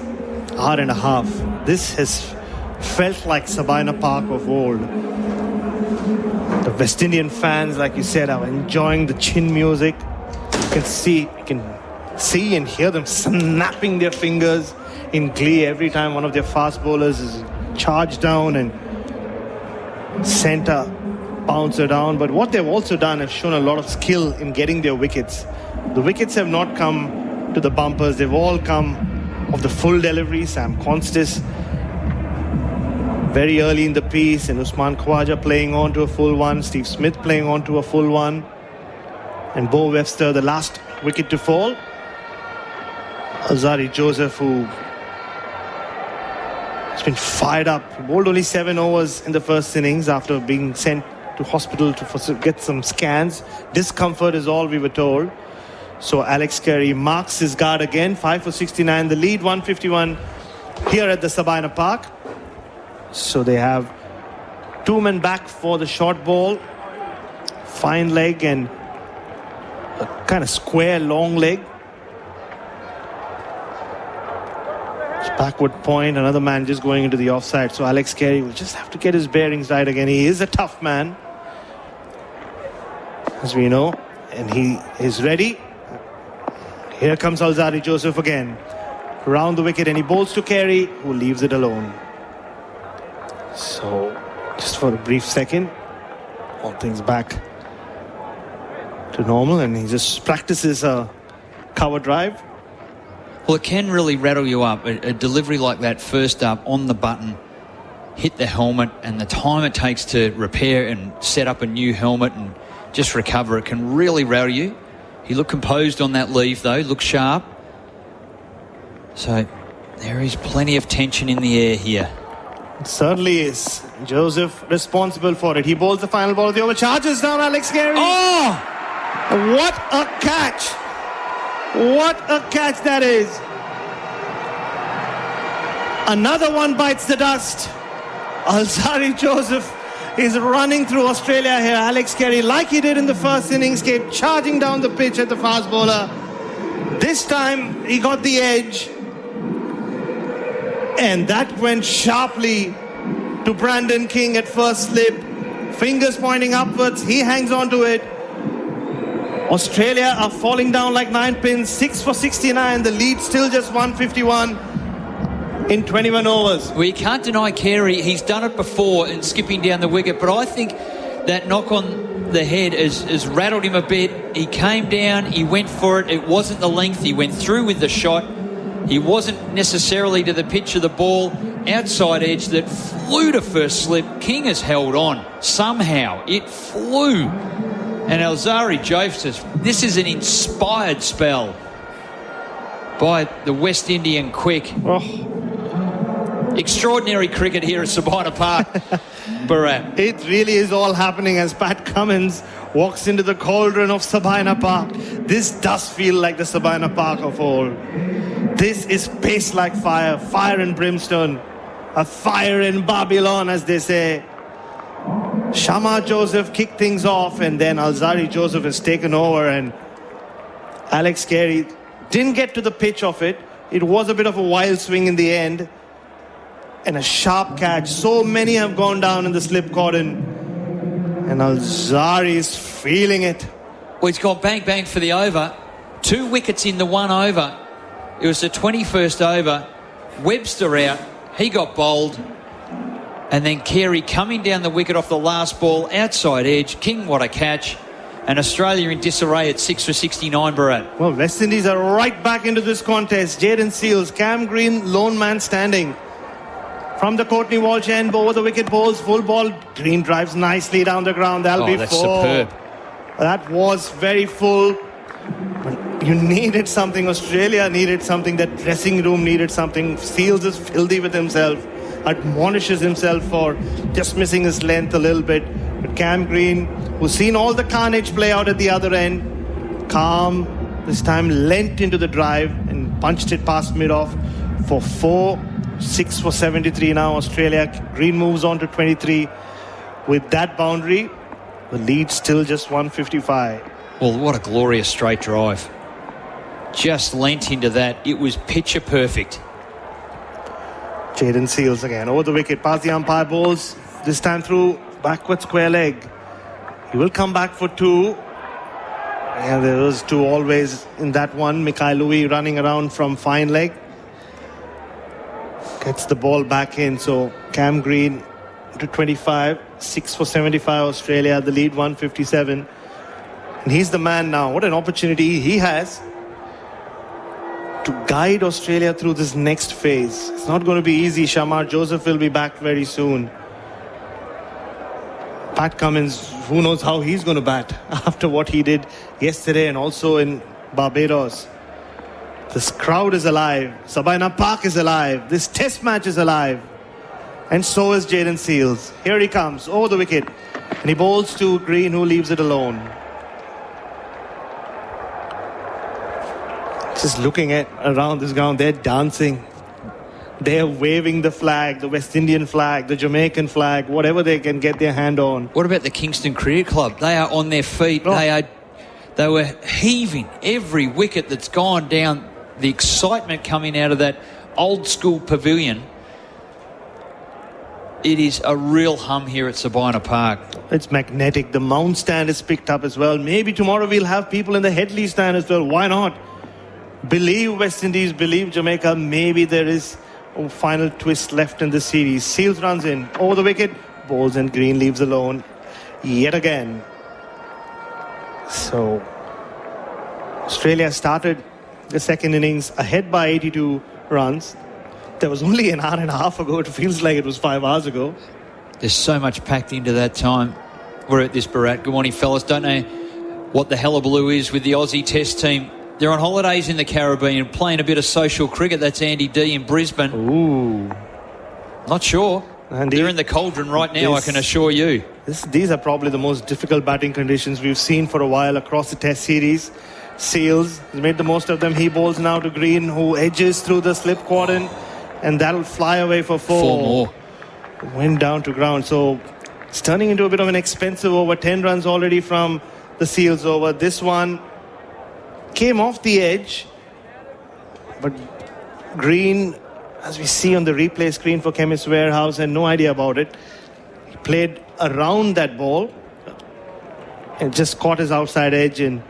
hour and a half, this has felt like Sabina Park of old. The West Indian fans, like you said, are enjoying the chin music. You can see and hear them snapping their fingers in glee every time one of their fast bowlers is charged down and centre bouncer down. But what they've also done is shown a lot of skill in getting their wickets. The wickets have not come to the bumpers. They've all come of the full delivery. Sam Constis very early in the piece, and Usman Khawaja playing on to a full one, Steve Smith playing on to a full one, and Bo Webster the last wicket to fall. Alzari Joseph, who has been fired up. He bowled only 7 overs in the first innings after being sent to hospital to get some scans. Discomfort is all we were told. So Alex Carey marks his guard again. 5 for 69. The lead 151 here at the Sabina Park. So they have 2 men back for the short ball. Fine leg and a kind of square long leg. Backward point, another man just going into the offside. So Alex Carey will just have to get his bearings right again. He is a tough man, as we know, and he is ready. Here comes Alzarri Joseph again. Round the wicket, and he bowls to Carey, who leaves it alone. So, just for a brief second, all things back to normal, and he just practices a cover drive. Well, it can really rattle you up. A delivery like that, first up, on the button, hit the helmet, and the time it takes to repair and set up a new helmet and just recover, it can really rattle you. He looked composed on that leave, though, looked sharp. So there is plenty of tension in the air here. It certainly is. Joseph responsible for it. He bowls the final ball of the over, charges down Alex Carey. Oh! What a catch! What a catch that is. Another one bites the dust. Alzarri Joseph is running through Australia here. Alex Carey, like he did in the first innings, came charging down the pitch at the fast bowler. This time he got the edge. And that went sharply to Brandon King at first slip. Fingers pointing upwards. He hangs on to it. Australia are falling down like 9 pins. 6 for 69. The lead still just 151 in 21 overs. Well, you can't deny Carey. He's done it before in skipping down the wicket. But I think that knock on the head has rattled him a bit. He came down. He went for it. It wasn't the length. He went through with the shot. He wasn't necessarily to the pitch of the ball. Outside edge that flew to first slip. King has held on. Somehow it flew. And Alzarri Joseph, this is an inspired spell by the West Indian quick. Oh. Extraordinary cricket here at Sabina Park, Bharat. It really is all happening as Pat Cummins walks into the cauldron of Sabina Park. This does feel like the Sabina Park of old. This is pace like fire, fire and brimstone, a fire in Babylon, as they say. Shamar Joseph kicked things off, and then Alzarri Joseph has taken over, and Alex Carey didn't get to the pitch of it. It was a bit of a wild swing in the end, and a sharp catch. So many have gone down in the slip cordon, and Alzarri is feeling it. Well, he's gone bang bang for the over. 2 wickets in the 1 over. It was the 21st over. Webster out. He got bowled. And then Carey coming down the wicket off the last ball, outside edge. King, what a catch. And Australia in disarray at 6 for 69, Bharat. Well, West Indies are right back into this contest. Jaden Seals, Cam Green, lone man standing. From the Courtney Walsh end, over the wicket bowls, full ball. Green drives nicely down the ground. That'll be that's 4. Superb. That was very full. But you needed something. Australia needed something. That dressing room needed something. Seals is filthy with himself. Admonishes himself for just missing his length a little bit. But Cam Green, who's seen all the carnage play out at the other end, calm, this time leant into the drive and punched it past mid-off for 4. 6 for 73 now. Australia. Green moves on to 23. With that boundary, the lead still just 155. Well, what a glorious straight drive. Just leant into that. It was picture perfect. Jaden Seals again over the wicket, past the umpire, bowls this time through backward square leg. He will come back for 2. And there was 2 always in that one. Mikhail Louis running around from fine leg. Gets the ball back in. So Cam Green to 25. 6 for 75 Australia. The lead 157. And he's the man now. What an opportunity he has to guide Australia through this next phase. It's not going to be easy. Shamar Joseph will be back very soon. Pat Cummins, who knows how he's going to bat after what he did yesterday and also in Barbados. This crowd is alive. Sabina Park is alive. This test match is alive. And so is Jaden Seals. Here he comes over the wicket. And he bowls to Green, who leaves it alone. Just looking at around this ground, they're dancing. They're waving the flag, the West Indian flag, the Jamaican flag, whatever they can get their hand on. What about the Kingston Cricket Club? They are on their feet. Oh. They were heaving every wicket that's gone down. The excitement coming out of that old school pavilion. It is a real hum here at Sabina Park. It's magnetic. The Mount stand is picked up as well. Maybe tomorrow we'll have people in the Headley stand as well. Why not? Believe West Indies, believe Jamaica. Maybe there is a final twist left in the series. Seals runs in over the wicket, bowls, and Green leaves alone yet again. So Australia started the second innings ahead by 82 runs. There was only an hour and a half ago. It feels like it was 5 hours ago. There's so much packed into that time. We're at this, Bharat. Good morning, fellas. Don't know what the hullabaloo is with the Aussie Test team. They're on holidays in the Caribbean, playing a bit of social cricket. That's Andy D in Brisbane. Ooh. Not sure. Andy, they're in the cauldron right now, I can assure you. These are probably the most difficult batting conditions we've seen for a while across the Test series. Seals has made the most of them. He bowls now to Green, who edges through the slip quadrant, and that'll fly away for four more. Went down to ground. So it's turning into a bit of an expensive over. 10 runs already from the Seals over. This one came off the edge, but Green, as we see on the replay screen for Chemist Warehouse, had no idea about it. He played around that ball and just caught his outside edge and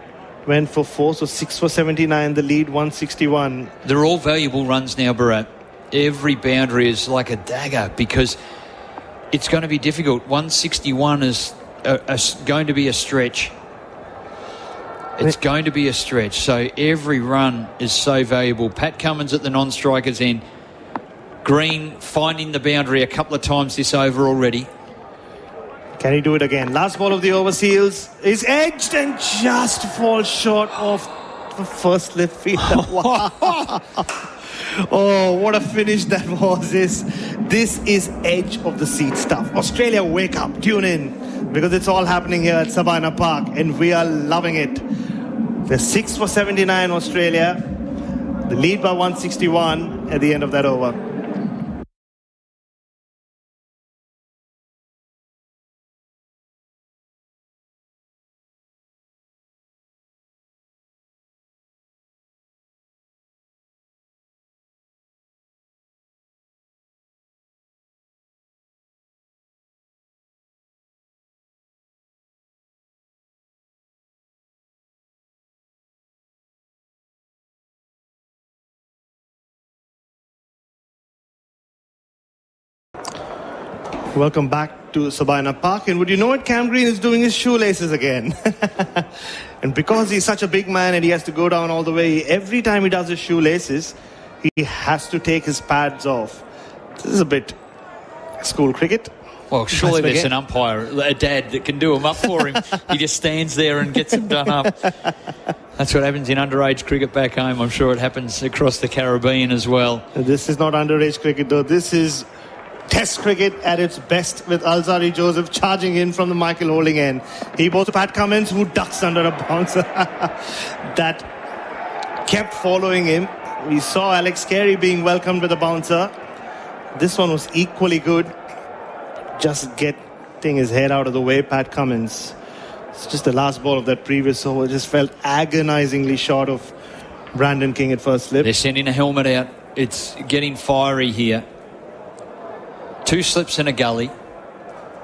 went for 4. So 6 for 79, the lead 161. They're all valuable runs now, Bharat. Every boundary is like a dagger because it's going to be difficult. 161 is going to be a stretch. It's going to be a stretch. So every run is so valuable. Pat Cummins at the non-strikers end. Green finding the boundary a couple of times this over already. Can he do it again? Last ball of the over. Seals is edged and just falls short of the first left fielder. Wow. Oh, what a finish that was. This is edge of the seat stuff. Australia, wake up, tune in, because it's all happening here at Sabina Park and we are loving it. They're 6 for 79, Australia. The lead by 161 at the end of that over. Welcome back to Sabina Park. And would you know it, Cam Green is doing his shoelaces again. And because he's such a big man and he has to go down all the way, every time he does his shoelaces, he has to take his pads off. This is a bit school cricket. Well, surely there's an umpire, a dad, that can do them up for him. He just stands there and gets them done up. That's what happens in underage cricket back home. I'm sure it happens across the Caribbean as well. This is not underage cricket, though. This is Test cricket at its best, with Alzari Joseph charging in from the Michael Holding end. He bowls to Pat Cummins, who ducks under a bouncer that kept following him. We saw Alex Carey being welcomed with a bouncer. This one was equally good. Just getting his head out of the way, Pat Cummins. It's just the last ball of that previous over. Just felt agonizingly short of Brandon King at first slip. They're sending a helmet out. It's getting fiery here. 2 slips and a gully.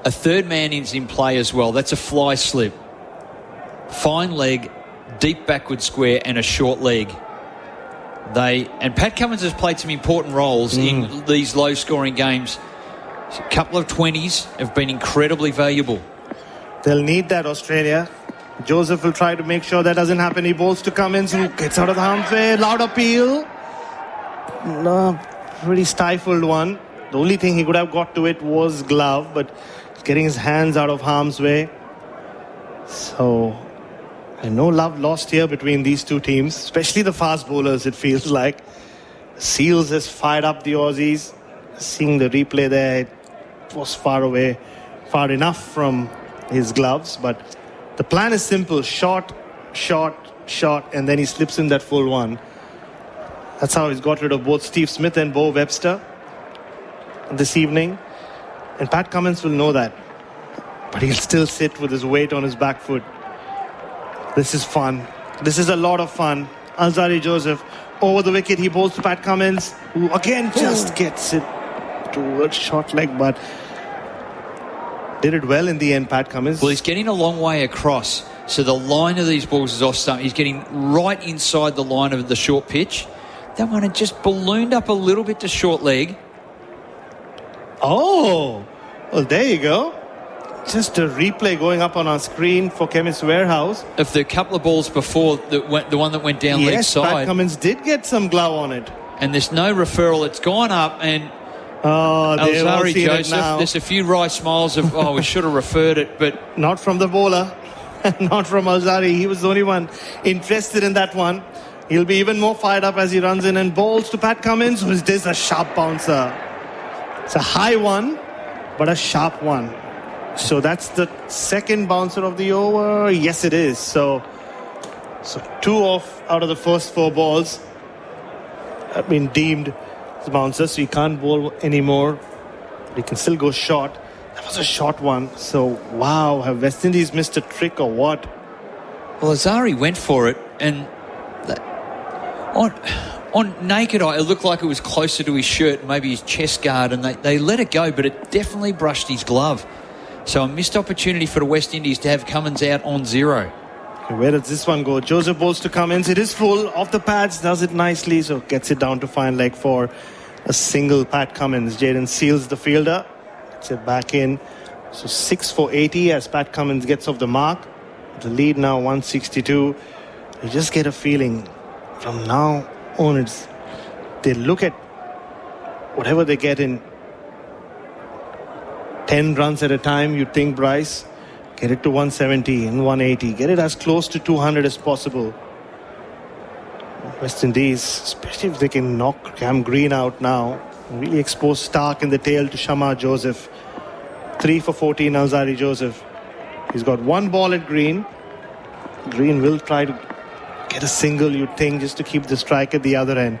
A third man is in play as well. That's a fly slip. Fine leg, deep backward square, and a short leg. And Pat Cummins has played some important roles in these low-scoring games. A couple of 20s have been incredibly valuable. They'll need that, Australia. Joseph will try to make sure that doesn't happen. He bowls to Cummins, who gets out of the harm's way. Loud appeal. No, pretty stifled one. The only thing he could have got to it was glove, but getting his hands out of harm's way. So, and no love lost here between these two teams, especially the fast bowlers, it feels like. Seals has fired up the Aussies. Seeing the replay there, it was far away, far enough from his gloves. But the plan is simple: shot, and then he slips in that full one. That's how he's got rid of both Steve Smith and Bo Webster this evening. And Pat Cummins will know that. But he'll still sit with his weight on his back foot. This is fun. This is a lot of fun. Alzarri Joseph over the wicket. He bowls to Pat Cummins, who again just gets it towards short leg, but did it well in the end, Pat Cummins. Well, he's getting a long way across. So the line of these balls is off stump. He's getting right inside the line of the short pitch. That one had just ballooned up a little bit to short leg. Oh, well, there you go. Just a replay going up on our screen for Chemist Warehouse. Of the couple of balls before, the one that went down leg side. Yes, Pat Cummins did get some glove on it. And there's no referral. It's gone up and... Alzarri Joseph, there's a few wry smiles of, we should have referred it, but... Not from the bowler. Not from Alzarri. He was the only one interested in that one. He'll be even more fired up as he runs in and bowls to Pat Cummins, who is a sharp bouncer. It's a high one, but a sharp one. So that's the second bouncer of the over. Yes, it is. So 2 off out of the first 4 balls have been deemed as bouncers. So he can't bowl anymore. But he can still go short. That was a short one. So, wow, have West Indies missed a trick or what? Well, Alzarri went for it, and on naked eye, it looked like it was closer to his shirt, maybe his chest guard, and they let it go, but it definitely brushed his glove. So a missed opportunity for the West Indies to have Cummins out on 0. Okay, where does this one go? Joseph bowls to Cummins. It is full off the pads, does it nicely, so gets it down to fine leg for a single Pat Cummins. Jaden seals the fielder, gets it back in. So 6 for 80 as Pat Cummins gets off the mark. The lead now 162. You just get a feeling from now on, they look at whatever they get in 10 runs at a time. You'd think, Bryce, get it to 170 and 180. Get it as close to 200 as possible. West Indies, especially if they can knock Cam Green out now, really expose Stark in the tail to Shamar Joseph. 3 for 14, Alzarri Joseph. He's got 1 ball at Green. Green will try to get a single, you'd think, just to keep the strike at the other end.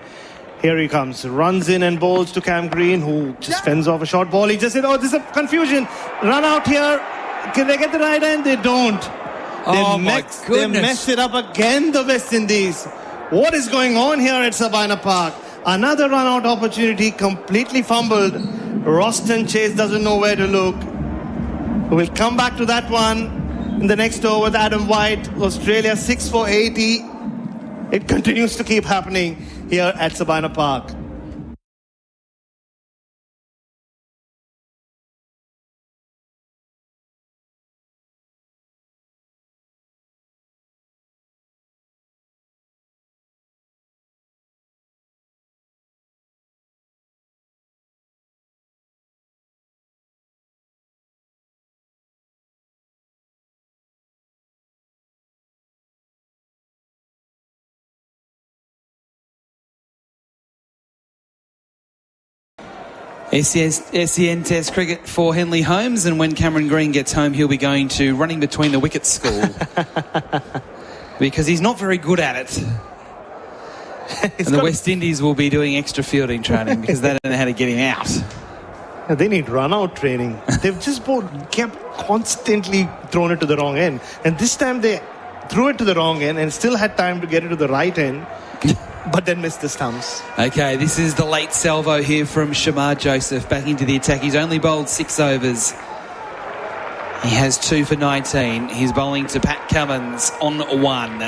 Here he comes, runs in and bowls to Cam Green, who just fends off a short ball. He just said, this is a confusion. Run out here. Can they get the right end? They don't. My goodness. They mess it up again, the West Indies. What is going on here at Sabina Park? Another run-out opportunity, completely fumbled. Roston Chase doesn't know where to look. We'll come back to that one in the next over with Adam White. Australia 6 for 80. It continues to keep happening here at Sabina Park. SEN Test cricket for Henley Holmes, and when Cameron Green gets home, he'll be going to running between the wickets school because he's not very good at it. And the West Indies will be doing extra fielding training because they don't know how to get him out. They need run-out training. They've just both kept constantly throwing it to the wrong end, and this time they threw it to the wrong end and still had time to get it to the right end. But then missed the stumps. Okay, this is the late salvo here from Shamar Joseph back into the attack. He's only bowled 6 overs. He has 2 for 19. He's bowling to Pat Cummins on 1.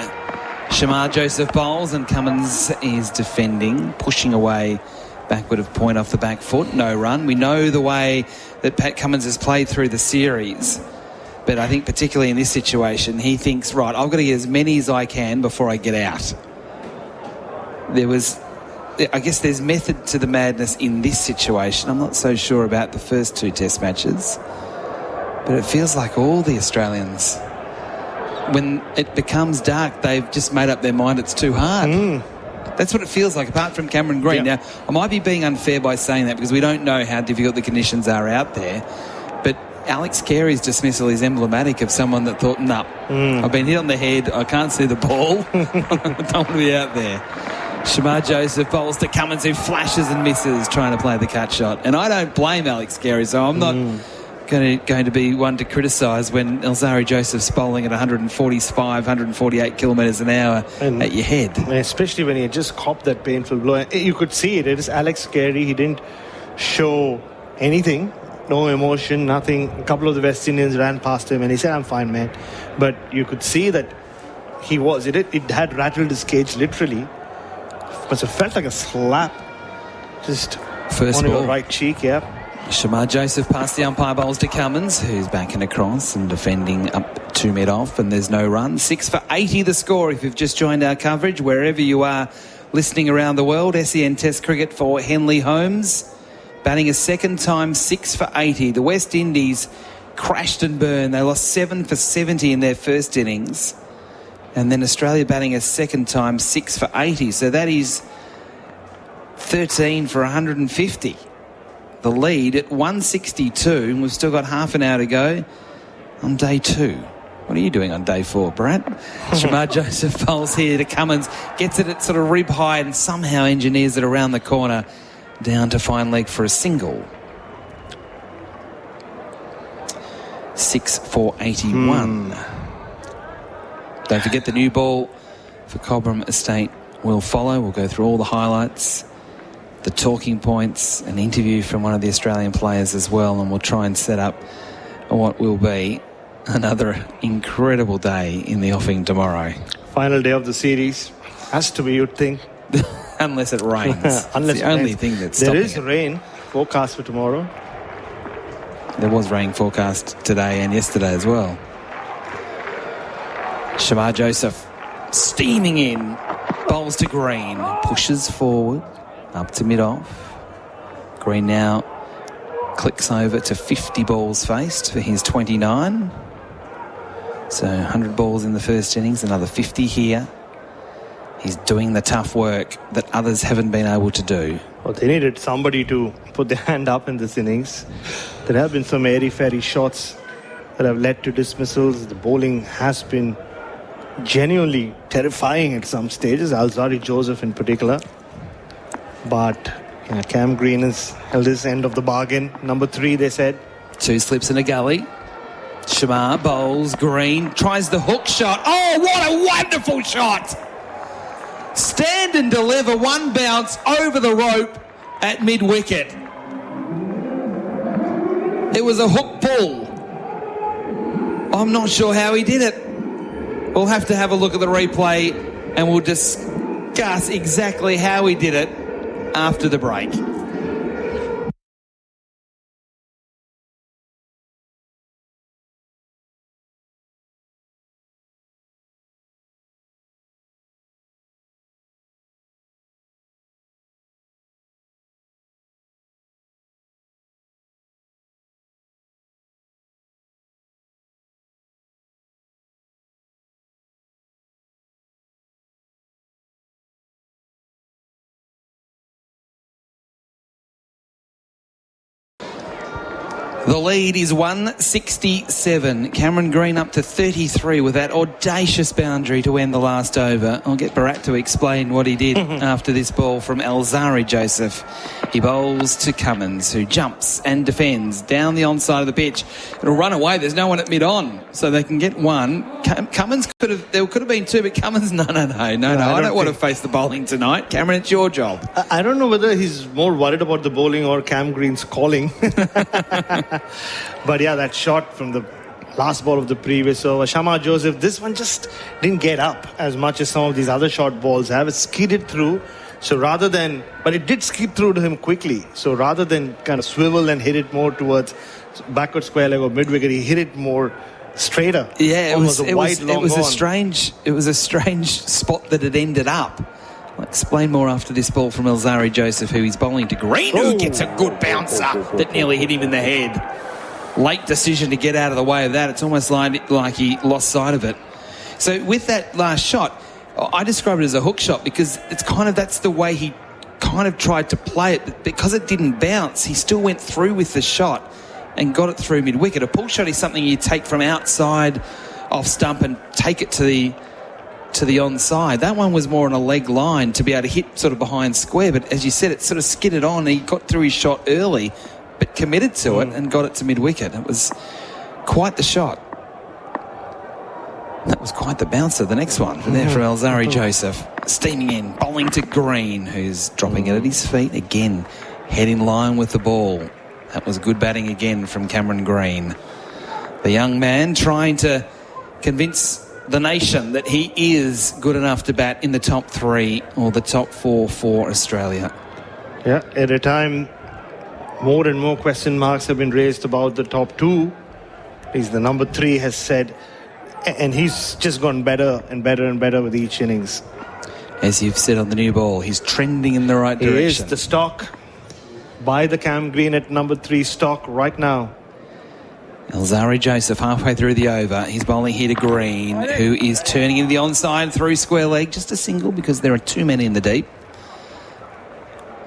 Shamar Joseph bowls and Cummins is defending, pushing away backward of point off the back foot. No run. We know the way that Pat Cummins has played through the series. But I think particularly in this situation, he thinks, right, I've got to get as many as I can before I get out. I guess there's method to the madness in this situation. I'm not so sure about the first 2 test matches, but it feels like all the Australians, when it becomes dark, they've just made up their mind it's too hard. That's what it feels like, apart from Cameron Green. Now, I might be being unfair by saying that because we don't know how difficult the conditions are out there, but Alex Carey's dismissal is emblematic of someone that thought, I've been hit on the head, I can't see the ball, I don't want to be out there. Shamar Joseph bowls to Cummins, who flashes and misses trying to play the cut shot. And I don't blame Alex Carey, so I'm not going to be one to criticise when Elzari Joseph's bowling at 145, 148 kilometres an hour at your head. Especially when he just copped that painful blow. You could see it. It is Alex Carey. He didn't show anything. No emotion, nothing. A couple of the West Indians ran past him and he said, I'm fine, man. But you could see that it had rattled his cage literally. Because it felt like a slap. Just first on ball. your right cheek, yeah. Shamar Joseph past the umpire bowls to Cummins, who's backing across and defending up to mid-off, and there's no run. 6 for 80 the score if you've just joined our coverage, wherever you are listening around the world. SEN Test Cricket for Henley Holmes. Batting a second time, 6 for 80. The West Indies crashed and burned. They lost 7 for 70 in their first innings. And then Australia batting a second time, 6 for 80. So that is 13 for 150. The lead at 162. And we've still got half an hour to go on day 2. What are you doing on day 4, Brad? Shamar Joseph bowls here to Cummins. Gets it at sort of rib high and somehow engineers it around the corner. Down to fine leg for a single. 6 for 81. Don't forget the new ball for Cobram Estate will follow. We'll go through all the highlights, the talking points, an interview from one of the Australian players as well, and we'll try and set up what will be another incredible day in the offing tomorrow. Final day of the series. Has to be, you'd think. Unless it rains. Unless it's the only thing that's there stopping is it. rain forecast for tomorrow. There was rain forecast today and yesterday as well. Shamar Joseph steaming in, bowls to Green, pushes forward, up to mid-off. Green now clicks over to 50 balls faced for his 29. So 100 balls in the first innings, another 50 here. He's doing the tough work that others haven't been able to do. Well, they needed somebody to put their hand up in this innings. There have been some airy-fairy shots that have led to dismissals. The bowling has been genuinely terrifying at some stages, Elzari Joseph in particular. But Cam Green has held his end of the bargain. Number 3, they said. 2 slips in a gully. Shamar bowls, Green tries the hook shot. Oh, what a wonderful shot! Stand and deliver, one bounce over the rope at mid-wicket. It was a hook pull. I'm not sure how he did it. We'll have to have a look at the replay and we'll discuss exactly how he did it after the break. The lead is 167. Cameron Green up to 33 with that audacious boundary to end the last over. I'll get Barat to explain what he did after this ball from Elzari Joseph. He bowls to Cummins, who jumps and defends down the onside of the pitch. It'll run away. There's no one at mid-on, so they can get one. Cummins there could have been 2, but Cummins, no. I don't want to face the bowling tonight. Cameron, it's your job. I don't know whether he's more worried about the bowling or Cam Green's calling. But yeah, that shot from the last ball of the previous over. Shamar Joseph, this one just didn't get up as much as some of these other short balls have. It skidded through. So rather than, but it did skid through to him quickly. So rather than kind of swivel and hit it more towards backward square leg or mid-wicket, he hit it more straighter. Yeah, it was a strange spot that it ended up. I'll explain more after this ball from Elzari Joseph, who he's bowling to Green, who gets a good bouncer that nearly hit him in the head. Late decision to get out of the way of that. It's almost like he lost sight of it. So with that last shot, I describe it as a hook shot because it's that's the way he kind of tried to play it. But because it didn't bounce, he still went through with the shot. and got it through mid-wicket. A pull shot is something you take from outside off stump and take it to the onside. That one was more on a leg line to be able to hit sort of behind square, but as you said, it sort of skidded on. He got through his shot early, but committed to it and got it to mid-wicket. It was quite the shot. That was quite the bouncer, the next one. There from Alzari Joseph. Steaming in, bowling to Green, who's dropping it at his feet again. Head in line with the ball. That was good batting again from Cameron Green. The young man trying to convince the nation that he is good enough to bat in the top 3 or the top 4 for Australia. Yeah, at a time, more and more question marks have been raised about the top 2. He's the number 3 has said, and he's just gone better and better and better with each innings. As you've said on the new ball, he's trending in the right direction. He is the stock by the Cam Green at number 3 stock right now. Alzari Joseph halfway through the over. He's bowling here to Green, who is turning into the onside through square leg. Just a single because there are too many in the deep.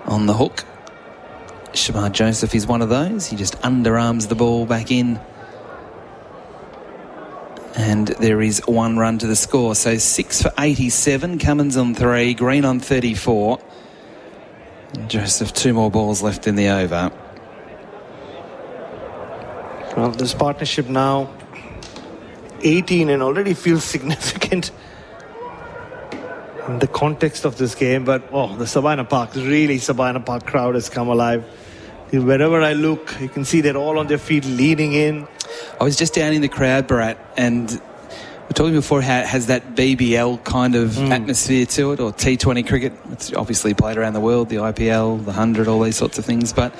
On the hook. Shamar Joseph is one of those. He just underarms the ball back in. And there is 1 run to the score. So 6 for 87. Cummins on 3. Green on 34. Joseph, 2 more balls left in the over. Well, this partnership now 18 and already feels significant in the context of this game. But the Sabina Park crowd has come alive. Wherever I look, you can see they're all on their feet leaning in. I was just down in the crowd, Barat, and we're talking before how it has that BBL kind of atmosphere to it, or T20 cricket. It's obviously played around the world, the IPL, the 100, all these sorts of things, but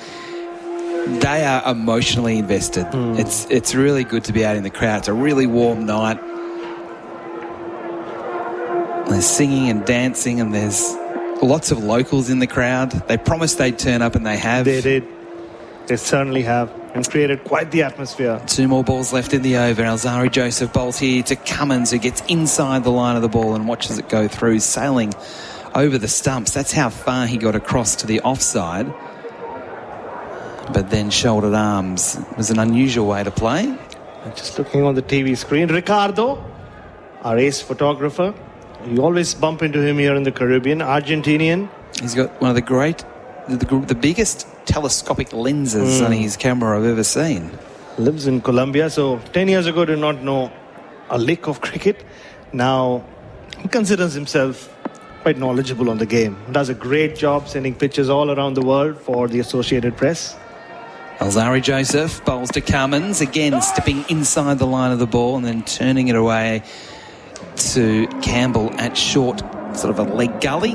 they are emotionally invested. It's really good to be out in the crowd. It's a really warm night. There's singing and dancing, and there's lots of locals in the crowd. They promised they'd turn up, and they have. They did. They certainly have, and created quite the atmosphere. 2 more balls left in the over. Alzari Joseph bowls here to Cummins, who gets inside the line of the ball and watches it go through, sailing over the stumps. That's how far he got across to the offside. But then shouldered arms. It was an unusual way to play. Just looking on the TV screen, Ricardo, our ace photographer. You always bump into him here in the Caribbean. Argentinian. He's got one of the biggest telescopic lenses on his camera I've ever seen. Lives in Colombia. So 10 years ago did not know a lick of cricket. Now he considers himself quite knowledgeable on the game. Does a great job sending pictures all around the world for the Associated Press. Alzari Joseph bowls to Cummins, again stepping inside the line of the ball and then turning it away to Campbell at short, sort of a leg gully,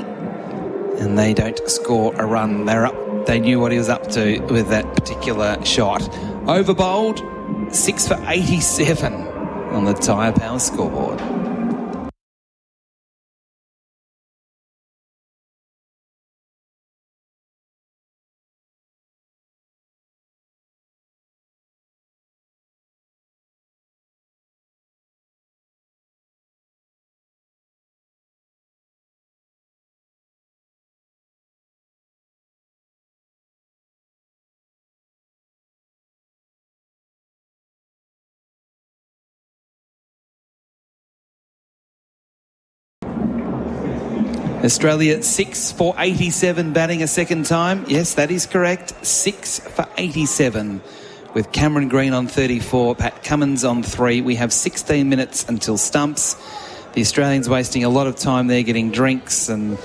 and they don't score a run. They're up. They knew what he was up to with that particular shot. Over bowled, 6 for 87 on the Tyre Power scoreboard. Australia 6 for 87 batting a second time. Yes, that is correct. 6 for 87 with Cameron Green on 34, Pat Cummins on 3. We have 16 minutes until stumps. The Australians wasting a lot of time there getting drinks and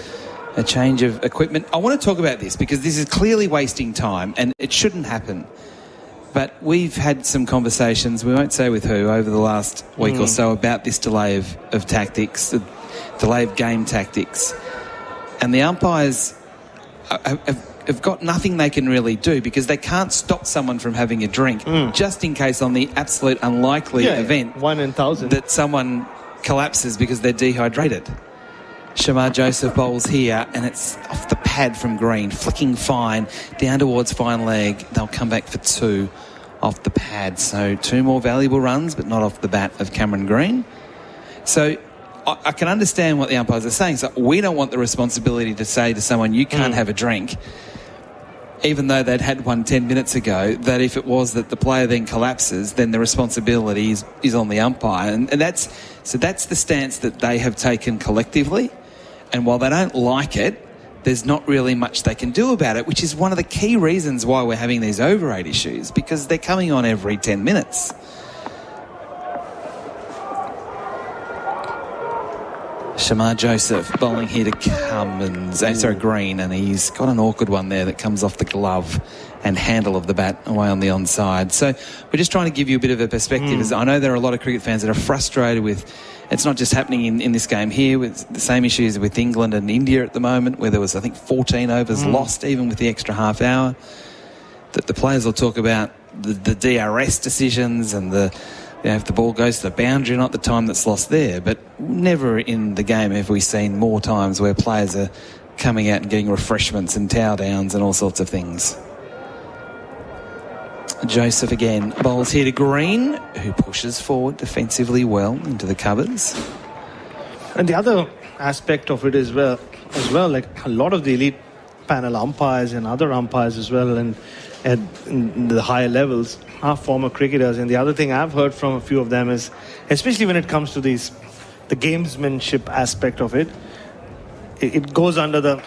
a change of equipment. I want to talk about this because this is clearly wasting time and it shouldn't happen. But we've had some conversations, we won't say with who, over the last week or so about this delay of tactics, the delay of game tactics. And the umpires have got nothing they can really do because they can't stop someone from having a drink just in case on the absolute unlikely event 1 in 1,000 that someone collapses because they're dehydrated. Shamar Joseph bowls here and it's off the pad from Green, flicking fine down towards fine leg. They'll come back for 2 off the pad. So 2 more valuable runs, but not off the bat of Cameron Green. So I can understand what the umpires are saying. So we don't want the responsibility to say to someone, you can't have a drink. even though they'd had one 10 minutes ago, that if it was that the player then collapses, then the responsibility is on the umpire. And that's the stance that they have taken collectively. And while they don't like it, there's not really much they can do about it, which is one of the key reasons why we're having these overrate issues, because they're coming on every 10 minutes. Shamar Joseph bowling here to Cummins, Green, and he's got an awkward one there that comes off the glove and handle of the bat away on the onside. So we're just trying to give you a bit of a perspective. As I know there are a lot of cricket fans that are frustrated with, it's not just happening in this game here, with the same issues with England and India at the moment, where there was, I think, 14 overs lost, even with the extra half hour. That the players will talk about the DRS decisions and if the ball goes to the boundary or not, the time that's lost there. But never in the game have we seen more times where players are coming out and getting refreshments and towel downs and all sorts of things. Joseph again bowls here to Green, who pushes forward defensively well into the covers. And the other aspect of it as well, like a lot of the elite panel umpires and other umpires as well, and at the higher levels, are former cricketers. And the other thing I've heard from a few of them is, especially when it comes to the gamesmanship aspect of it, it goes under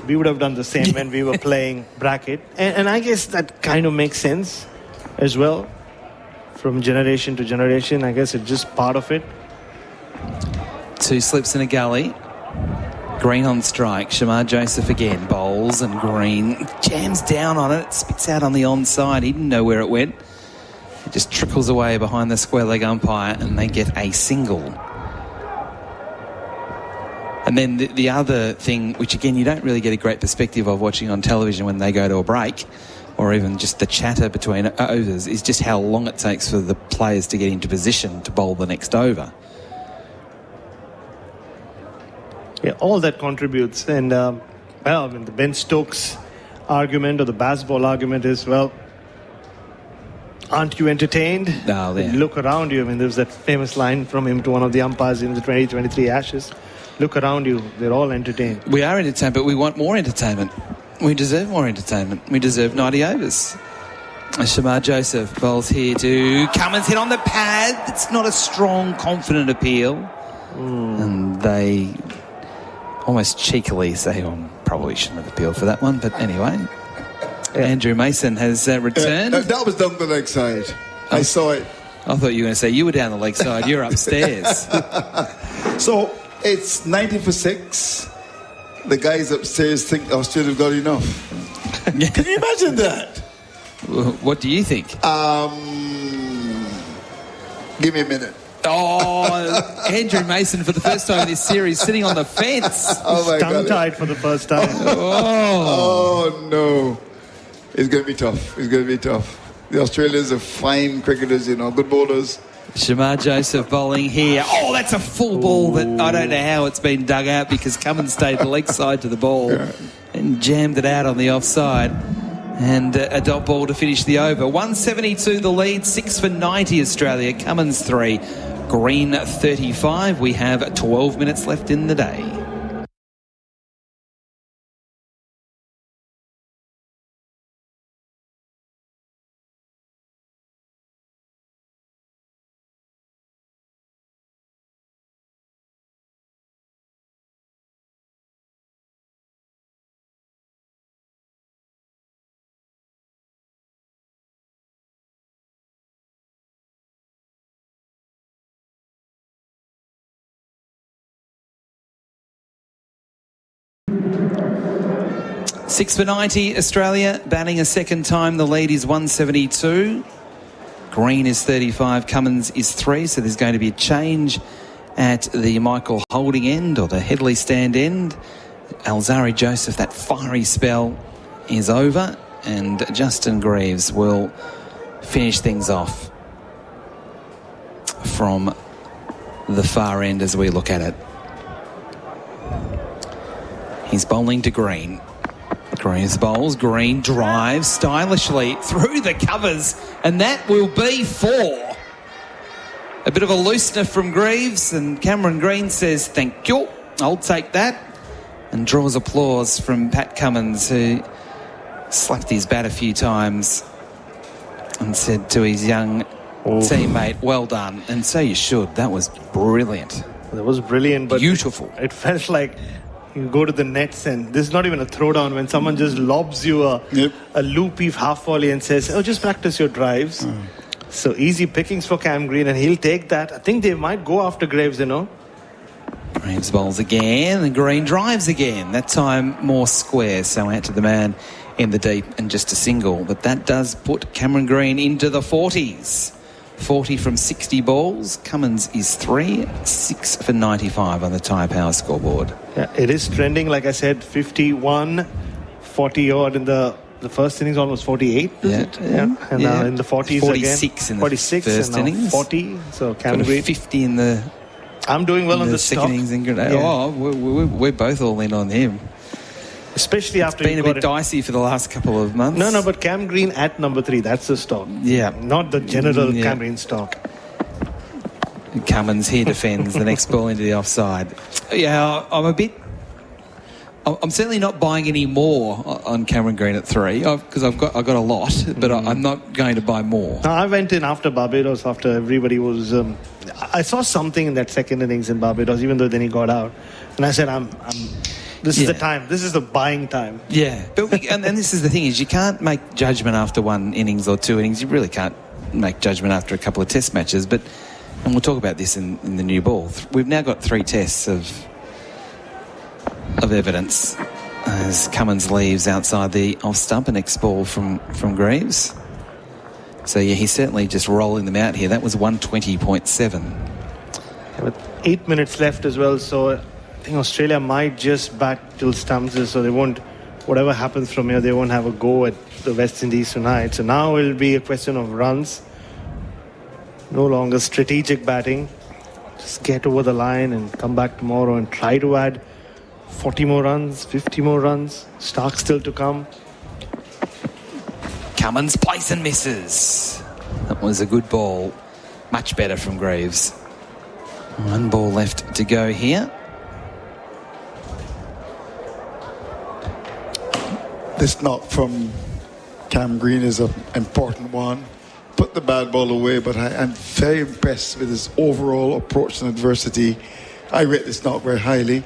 we would have done the same when we were playing bracket. And I guess that kind of makes sense as well. From generation to generation, I guess it's just part of it. 2 slips in a gully. Green on strike. Shamar Joseph again bowls, and Green jams down on it. Spits out on the onside. He didn't know where it went. It just trickles away behind the square leg umpire, and they get a single. And then the other thing, which again you don't really get a great perspective of watching on television when they go to a break, or even just the chatter between overs, is just how long it takes for the players to get into position to bowl the next over. Yeah, all that contributes. And, the Ben Stokes argument or the baseball argument is, aren't you entertained? Oh, yeah. Look around you. I mean, there's that famous line from him to one of the umpires in the 2023 Ashes. Look around you. They're all entertained. We are entertained, but we want more entertainment. We deserve more entertainment. We deserve 90 overs. Shamar Joseph bowls here to Cummins, hit on the pad. It's not a strong, confident appeal. And they almost cheekily say, probably shouldn't have appealed for that one. But anyway, Andrew Mason has returned. That was down the leg side. I saw it. I thought you were going to say you were down the leg side. You're upstairs. So it's 90 for 6. The guys upstairs think Australia have got enough. Can you imagine that? What do you think? Give me a minute. Oh, Andrew Mason for the first time in this series sitting on the fence. Tongue-tied for the first time. Oh, no. It's going to be tough. The Australians are fine cricketers, good bowlers. Shamar Joseph bowling here. Oh, that's a full ball that I don't know how it's been dug out, because Cummins stayed the leg side to the ball and jammed it out on the offside. And a dot ball to finish the over. 172 the lead, 6 for 90 Australia. Cummins 3, Green 35. We have 12 minutes left in the day. Six for 90 Australia, batting a second time. The lead is 172. Green is 35, Cummins is 3. So there's going to be a change at the Michael Holding end, or the Headley stand end. Alzari Joseph, that fiery spell is over, and Justin Greaves will finish things off from the far end as we look at it. He's bowling to Green. Green's bowls. Green drives stylishly through the covers, and that will be 4. A bit of a loosener from Greaves, and Cameron Green says, thank you, I'll take that, and draws applause from Pat Cummins, who slapped his bat a few times and said to his young teammate, well done. And so you should. That was brilliant. That was brilliant. But beautiful. It felt like you go to the nets and this is not even a throwdown when someone just lobs you a loopy half volley and says, oh, just practice your drives. So easy pickings for Cam Green, and he'll take that. I think they might go after Graves, Graves bowls again, and Green drives again. That time more square, so out to the man in the deep and just a single. But that does put Cameron Green into the 40s. 40 from 60 balls. Cummins is 6 for 95 on the Tyre Power scoreboard. Yeah, it is trending, like I said, 51, 40 odd in the first innings, almost 48. And now in the 40s 46 again. in the 46 first and now innings. 40. So Cam Green 50 in the. I'm doing well on the second stock. innings. Oh, we're both all in on him. Especially after it's been a bit dicey for the last couple of months. No, but Cam Green at number 3, that's the stock. Yeah. Not the general Cam Green stock. Cummins here defends the next ball into the offside. Yeah, I'm certainly not buying any more on Cameron Green at 3 because I've got a lot, but I'm not going to buy more. No, I went in after Barbados after everybody was. I saw something in that second innings in Barbados, even though then he got out, and I said, This is the time. This is the buying time. Yeah, but and this is the thing is you can't make judgment after one innings or two innings. You really can't make judgment after a couple of test matches. But and we'll talk about this in the new ball. We've now got 3 tests of evidence as Cummins leaves outside the off stump, an next ball from Greaves. So yeah, he's certainly just rolling them out here. That was 120.7. Yeah, with 8 minutes left as well, so I think Australia might just bat till stumps, so they won't, whatever happens from here, they won't have a go at the West Indies tonight. So now it'll be a question of runs. No longer strategic batting. Just get over the line and come back tomorrow and try to add 40 more runs, 50 more runs. Stark still to come. Cummins place and misses. That was a good ball. Much better from Greaves. 1 ball left to go here. This knock from Cam Green is an important one. Put the bad ball away, but I'm very impressed with his overall approach to adversity. I rate this knock very highly,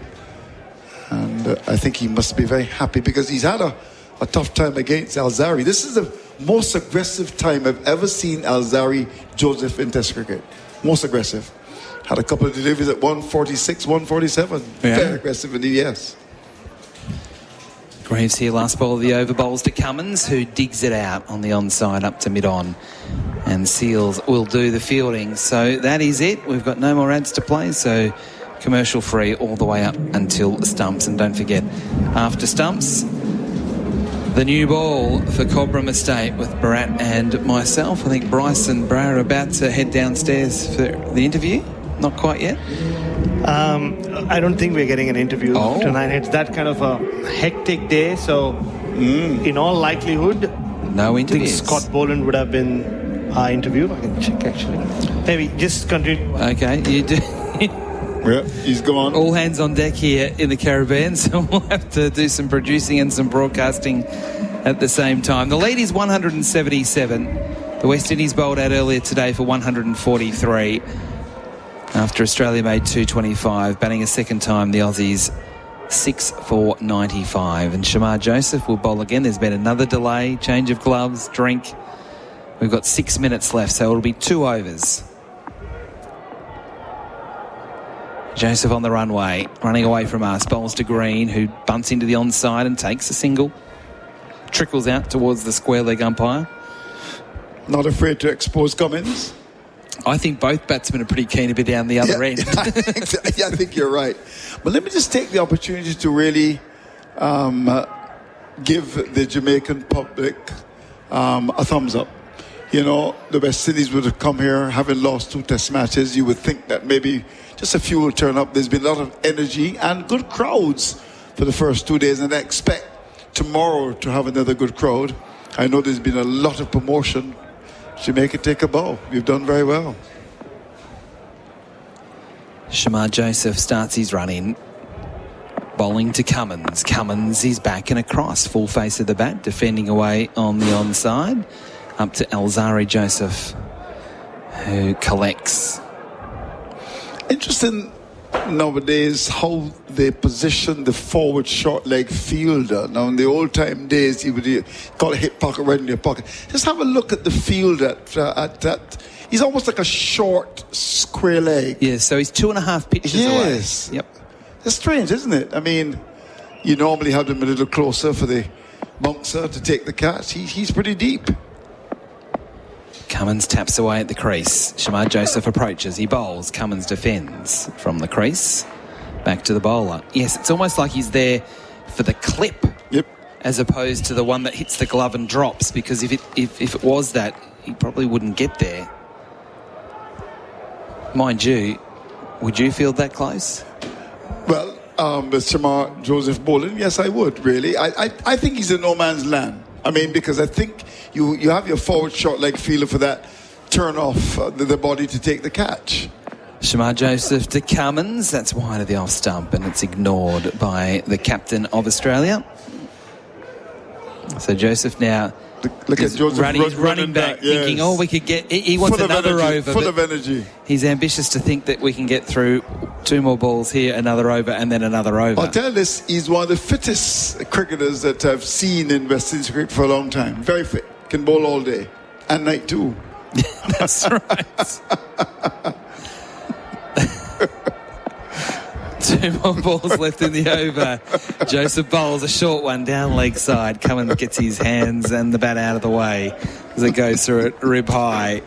and I think he must be very happy because he's had a tough time against Alzari. This is the most aggressive time I've ever seen Alzari Joseph in Test cricket. Most aggressive. Had a couple of deliveries at 146, 147. Yeah. Very aggressive indeed, yes. Graves here, last ball of the over, bowls to Cummins, who digs it out on the onside up to mid-on. And Seals will do the fielding. So that is it. We've got no more ads to play, so commercial free all the way up until stumps. And don't forget, after stumps, the new ball for Cobram Estate with Barat and myself. I think Bryce and Bra are about to head downstairs for the interview. Not quite yet. I don't think we're getting an interview tonight. It's that kind of a hectic day, so in all likelihood, no interviews. I think Scott Boland would have been our interview. I can check actually. Maybe just continue. Okay, you do. Yeah, he's gone. All hands on deck here in the Caribbean, so we'll have to do some producing and some broadcasting at the same time. The lead is 177. The West Indies bowled out earlier today for 143. After Australia made 225, batting a second time, the Aussies 6 for 95. And Shamar Joseph will bowl again. There's been another delay, change of gloves, drink. We've got 6 minutes left, so it'll be 2 overs. Joseph on the runway, running away from us, bowls to Green, who bunts into the onside and takes a single. Trickles out towards the square leg umpire. Not afraid to expose Cummins. I think both batsmen are pretty keen to be down the other end. I think you're right. But let me just take the opportunity to really give the Jamaican public a thumbs up. You know, the West Indies would have come here having lost 2 test matches. You would think that maybe just a few will turn up. There's been a lot of energy and good crowds for the first 2 days, and I expect tomorrow to have another good crowd. I know there's been a lot of promotion. Jamaica take a bow. We've done very well. Shamar Joseph starts his run in. Bowling to Cummins. Cummins is back and across. Full face of the bat. Defending away on the onside. Up to Alzari Joseph, who collects. Interesting nowadays how they position the forward short leg fielder. Now in the old time days you would call it hip pocket right in your pocket. Just have a look at the field at that. He's almost like a short square leg. Yeah, so he's 2.5 pitches away. Yes. Yep. It's strange, isn't it? I mean, you normally have them a little closer for the bouncer to take the catch. He's pretty deep. Cummins taps away at the crease. Shamar Joseph approaches. He bowls. Cummins defends from the crease. Back to the bowler. Yes, it's almost like he's there for the clip. Yep. As opposed to the one that hits the glove and drops, because if it was that, he probably wouldn't get there. Mind you, would you field that close? Well, with Shamar Joseph bowling, yes, I would, really. I think he's in no man's land. I mean, because I think you have your forward short leg fielder for that turn off the body to take the catch. Shamar Joseph to Cummins. That's wide of the off stump, and it's ignored by the captain of Australia. So Joseph now look at Joseph running back, thinking, yes. oh, we could get... He wants full another of energy, over. Full of energy. He's ambitious to think that we can get through 2 more balls here, another over, and then another over. I'll tell you this, he's one of the fittest cricketers that I've seen in West Indies cricket for a long time. Very fit. Can bowl all day. And night too. That's right. 2 more balls left in the over. Joseph bowls a short one down leg side. Cummins gets his hands and the bat out of the way as it goes through it rib high.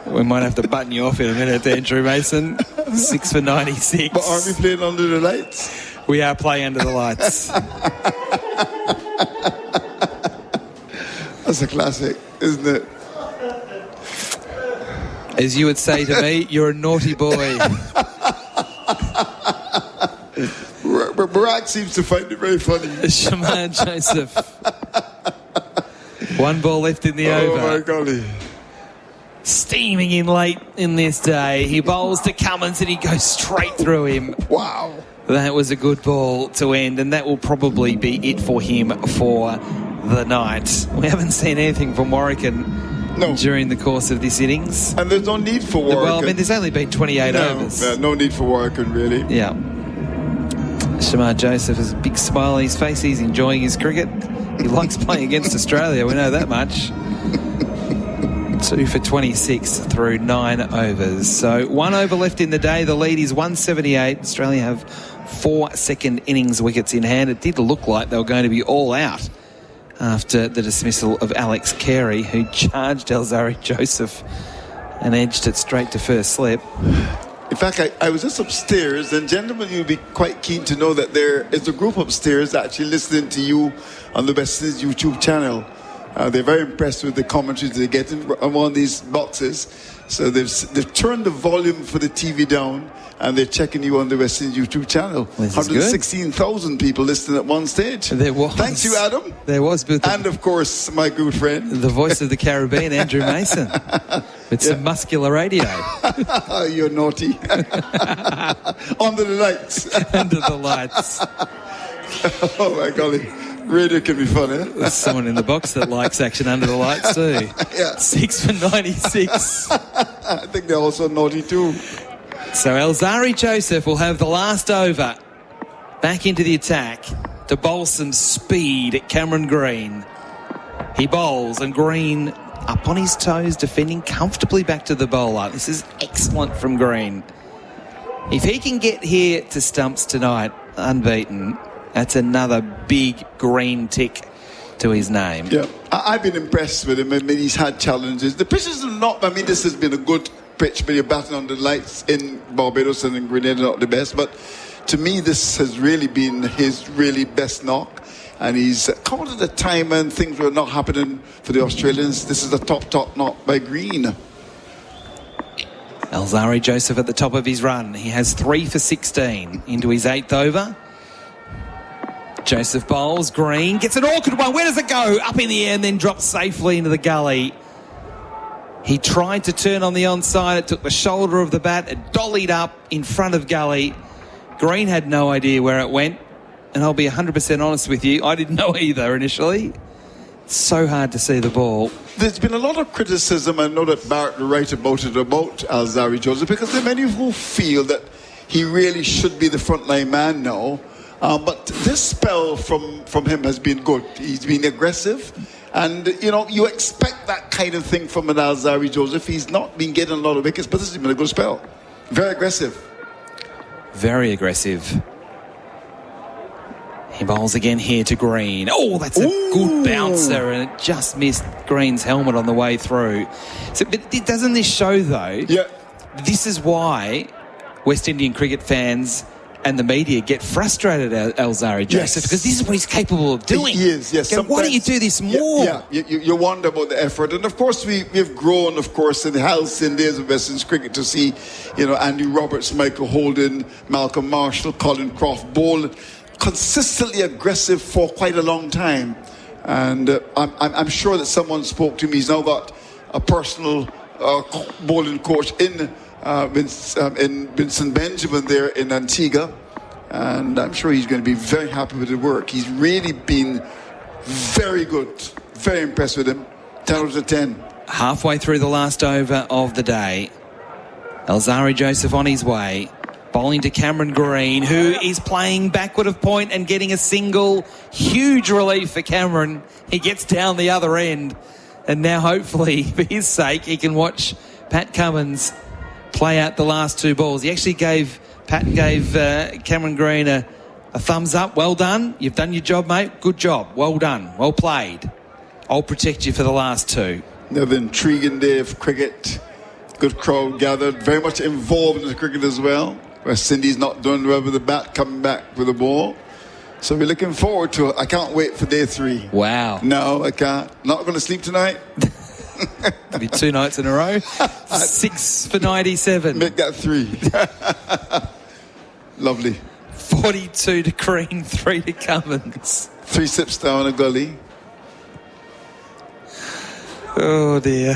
We might have to button you off in a minute, Andrew Mason. 6 for 96. But aren't we playing under the lights? We are playing under the lights. That's a classic, isn't it? As you would say to me, you're a naughty boy. Barack seems to find it very funny. Shamar Joseph. 1 ball left in the over. Oh my golly. Steaming in late in this day. He bowls to Cummins and he goes straight through him. Wow. That was a good ball to end, and that will probably be it for him for the night. We haven't seen anything from Warwican during the course of this innings. And there's no need for Warwican. Well, I mean, there's only been 28 overs. No need for Warwican, really. Yeah. Shamar Joseph has a big smile on his face. He's enjoying his cricket. He likes playing against Australia. We know that much. 2 for 26 through 9 overs. So 1 over left in the day. The lead is 178. Australia have 4 second innings wickets in hand. It did look like they were going to be all out after the dismissal of Alex Carey, who charged Alzari Joseph and edged it straight to first slip. In fact, I was just upstairs, and gentlemen, you'll be quite keen to know that there is a group upstairs actually listening to you on the West Indies YouTube channel. They're very impressed with the commentaries they get on one of these boxes. So they've turned the volume for the TV down, and they're checking you on the West Indies YouTube channel. 116,000 people listening at one stage. There was. Thanks you, Adam. There was. And, of course, my good friend. The voice of the Caribbean, Andrew Mason. With some muscular radio. You're naughty. Under the lights. Under the lights. Oh, my golly. Radio can be fun, eh? There's someone in the box that likes action under the lights too. Yeah. 6 for 96. I think they're also naughty too. So Alzari Joseph will have the last over. Back into the attack to bowl some speed at Cameron Green. He bowls, and Green up on his toes, defending comfortably back to the bowler. This is excellent from Green. If he can get here to stumps tonight, unbeaten, that's another big green tick to his name. Yeah, I've been impressed with him. I mean, he's had challenges. The pitches are not, I mean, this has been a good pitch when you're batting on the lights in Barbados and in Grenada, not the best. But to me, this has really been his really best knock. And he's come at a time when things were not happening for the Australians. This is a top knock by Green. Alzari Joseph at the top of his run. He has 3 for 16 into his 8th over. Joseph bowls. Green gets an awkward one. Where does it go? Up in the air and then drops safely into the gully. He tried to turn on the onside. It took the shoulder of the bat. It dollied up in front of gully. Green had no idea where it went, and I'll be 100% honest with you, I didn't know either initially. It's so hard to see the ball. There's been a lot of criticism, I know that Barrett will write about Alzarri Joseph, because there are many who feel that he really should be the frontline man now. But this spell from him has been good. He's been aggressive. And, you expect that kind of thing from an Alzarri Joseph. He's not been getting a lot of wickets, but this has been a good spell. Very aggressive. Very aggressive. He bowls again here to Green. Oh, that's a good bouncer, and it just missed Green's helmet on the way through. So, but doesn't this show, though? Yeah. This is why West Indian cricket fans and the media get frustrated at Alzarri Joseph, because this is what he's capable of doing. He is, yes. Why don't you do this more? Yeah. You wonder about the effort. And, of course, we've grown, of course, in the halcyon days of West Indies cricket to see, Andy Roberts, Michael Holden, Malcolm Marshall, Colin Croft bowl consistently aggressive for quite a long time. And I'm sure that someone spoke to me. He's now got a personal bowling coach in Vincent Benjamin there in Antigua, and I'm sure he's going to be very happy with the work. He's really been very good, very impressed with him. 10 out of 10. Halfway through the last over of the day, Alzarri Joseph on his way, bowling to Cameron Green, who is playing backward of point and getting a single. Huge relief for Cameron. He gets down the other end, and now hopefully, for his sake, he can watch Pat Cummins play out the last two balls. He actually gave Cameron Green a thumbs up. Well done. You've done your job, mate. Good job. Well done. Well played. I'll protect you for the last two. Another intriguing day of cricket. Good crowd gathered. Very much involved in the cricket as well. West Indies not doing well with the bat, coming back with the ball. So we're looking forward to it. I can't wait for day 3. Wow. No, I can't. Not going to sleep tonight. It'll be 2 nights in a row. 6 for 97. Make that 3. Lovely. 42 to Green, 3 to Cummins. 3 sips down a gully. Oh dear.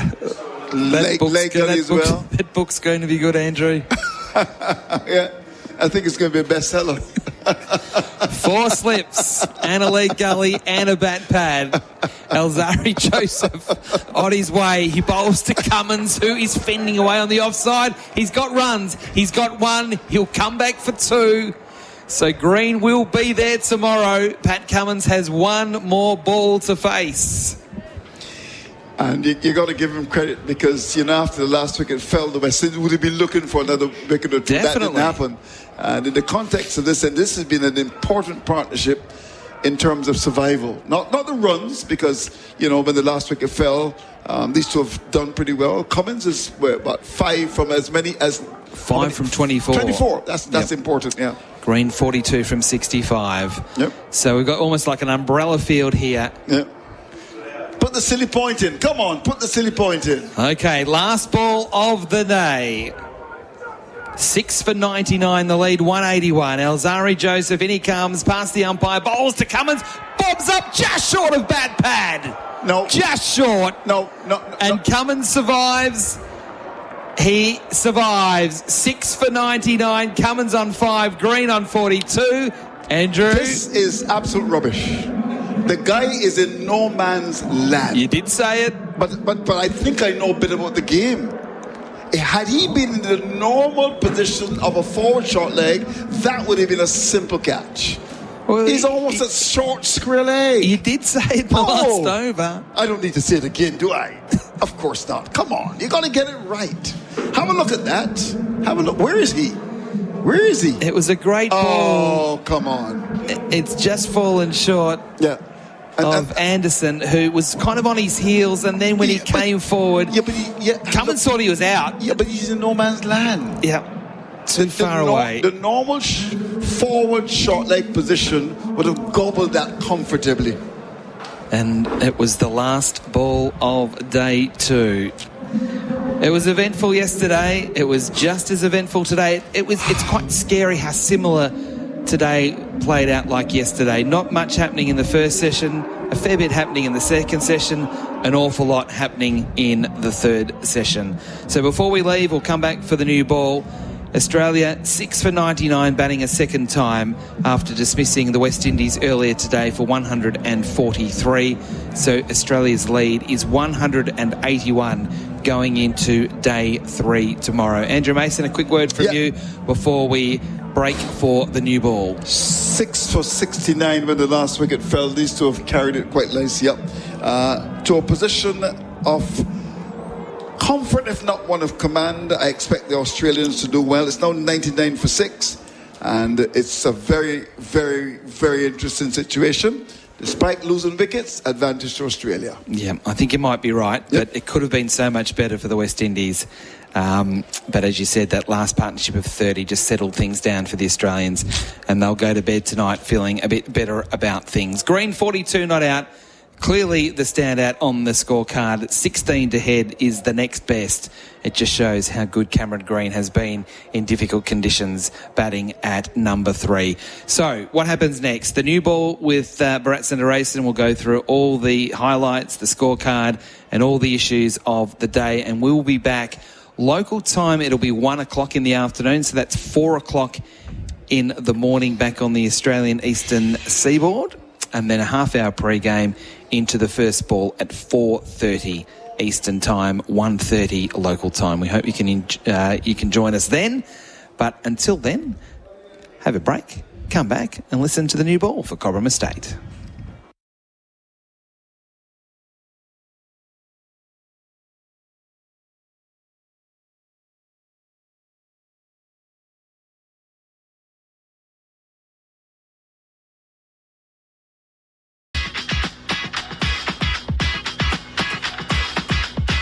Leg gully as well. That book's going to be good, Andrew. Yeah, I think it's going to be a bestseller. 4 slips and a leg gully and a bat pad. Alzarri Joseph on his way. He bowls to Cummins, who is fending away on the offside. He's got runs. He's got 1. He'll come back for 2. So Green will be there tomorrow. Pat Cummins has 1 more ball to face. And you got to give him credit, because, after the last wicket fell, the West Indies would have been looking for another wicket or 2. Definitely. That didn't happen. And in the context of this, and this has been an important partnership in terms of survival. Not the runs, because, when the last wicket fell, these two have done pretty well. Cummins is, about 5 from as many as... 5 from 24. 24, that's important, yeah. Green 42 from 65. Yep. So we've got almost like an umbrella field here. Yep. Put the silly point in. Come on, put the silly point in. Okay, last ball of the day. 6 for 99, the lead 181. Alzarri Joseph, in he comes, past the umpire, bowls to Cummins, bobs up just short of bat pad. No. Just short. No. And Cummins survives. He survives. 6 for 99, Cummins on 5, Green on 42. Andrew? This is absolute rubbish. The guy is in no man's land. You did say it. But I think I know a bit about the game. Had he been in the normal position of a forward short leg, that would have been a simple catch. Well, he's almost a short square leg. You did say it the last over. I don't need to say it again, do I? Of course not. Come on. You got to get it right. Have a look at that. Have a look. Where is he? Where is he? It was a great ball. Oh, come on. It's just fallen short. Yeah. Of Anderson, who was kind of on his heels, and then when he came forward, Cummins thought he was out. Yeah, but he's in no man's land. Yeah, too far away. The normal forward short leg position would have gobbled that comfortably. And it was the last ball of day 2. It was eventful yesterday. It was just as eventful today. It's quite scary how similar today played out like yesterday. Not much happening in the first session, a fair bit happening in the second session, an awful lot happening in the third session. So before we leave, we'll come back for the new ball. Australia 6 for 99, batting a second time after dismissing the West Indies earlier today for 143. So Australia's lead is 181 going into day 3 tomorrow. Andrew Mason, a quick word from you before we break for the new ball. 6 for 69 when the last wicket fell. These two have carried it quite nicely up to a position of comfort, if not one of command. I expect the Australians to do well. It's now 99 for 6, and it's a very, very, very interesting situation. Despite losing wickets, advantage to Australia. Yeah, I think you might be right, but it could have been so much better for the West Indies. But as you said, that last partnership of 30 just settled things down for the Australians, and they'll go to bed tonight feeling a bit better about things. Green 42 not out. Clearly the standout on the scorecard. 16 to head is the next best. It just shows how good Cameron Green has been in difficult conditions, batting at number 3. So what happens next? The new ball with Bharat Sundaresan will go through all the highlights, the scorecard, and all the issues of the day, and we'll be back local time. It'll be 1 o'clock in the afternoon, so that's 4 o'clock in the morning back on the Australian Eastern Seaboard, and then a half-hour pre-game into the first ball at 4:30 Eastern Time, 1:30 local time. We hope you can join us then. But until then, have a break, come back and listen to the new ball for Cobram Estate.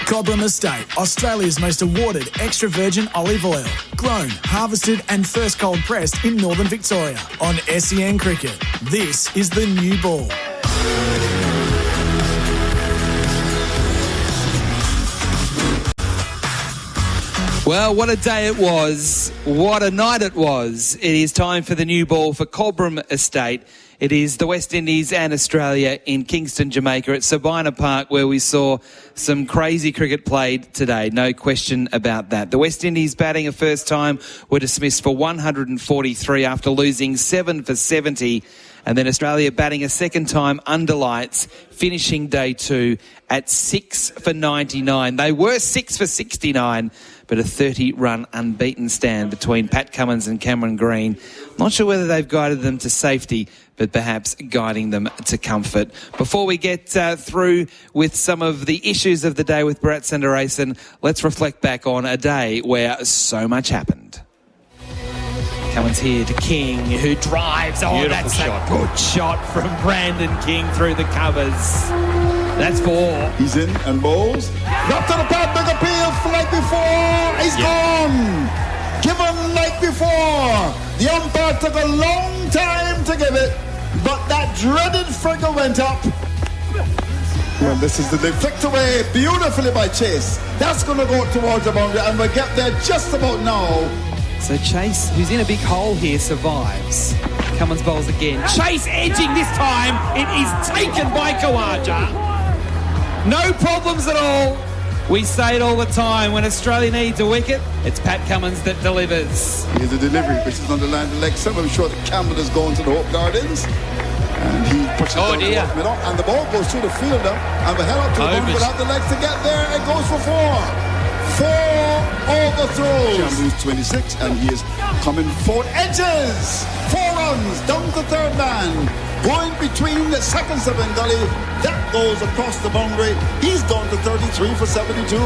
Cobram Estate, Australia's most awarded extra virgin olive oil. Grown, harvested and first cold pressed in northern Victoria on SEN Cricket. This is the new ball. Well, what a day it was. What a night it was. It is time for the new ball for Cobram Estate. It is the West Indies and Australia in Kingston, Jamaica at Sabina Park, where we saw some crazy cricket played today. No question about that. The West Indies batting a first time were dismissed for 143 after losing 7 for 70. And then Australia batting a second time under lights, finishing day 2 at 6 for 99. They were 6 for 69, but a 30-run unbeaten stand between Pat Cummins and Cameron Green. Not sure whether they've guided them to safety, but perhaps guiding them to comfort. Before we get through with some of the issues of the day with Bharat Sundaresan, let's reflect back on a day where so much happened. Cummins here to King, who drives. Oh, Beautiful that's shot. a good shot from Brandon King through the covers. That's 4. He's in and bowls. Up to the pad, big appeal, like before. He's gone. Given like before. The umpire took a long time to give it, but that dreaded figure went up. Well, this is the deflect away beautifully by Chase. That's going to go towards the boundary, and we'll get there just about now. So Chase, who's in a big hole here, survives. Cummins bowls again. Chase edging this time. It is taken by Khawaja. No problems at all. We say it all the time. When Australia needs a wicket, it's Pat Cummins that delivers. Here's the delivery, which is on the line to leg 7. I'm sure that Campbell is going to the Hope Gardens. And he pushes down the middle, and the ball goes through the fielder, and the head up to the ball without the legs to get there. It goes for 4. 4 overthrows. Campbell's 26, and he is coming 4 edges. 4 runs down to third man. Going between the second to Bengali. That goes across the boundary. He's gone to 33 for 72.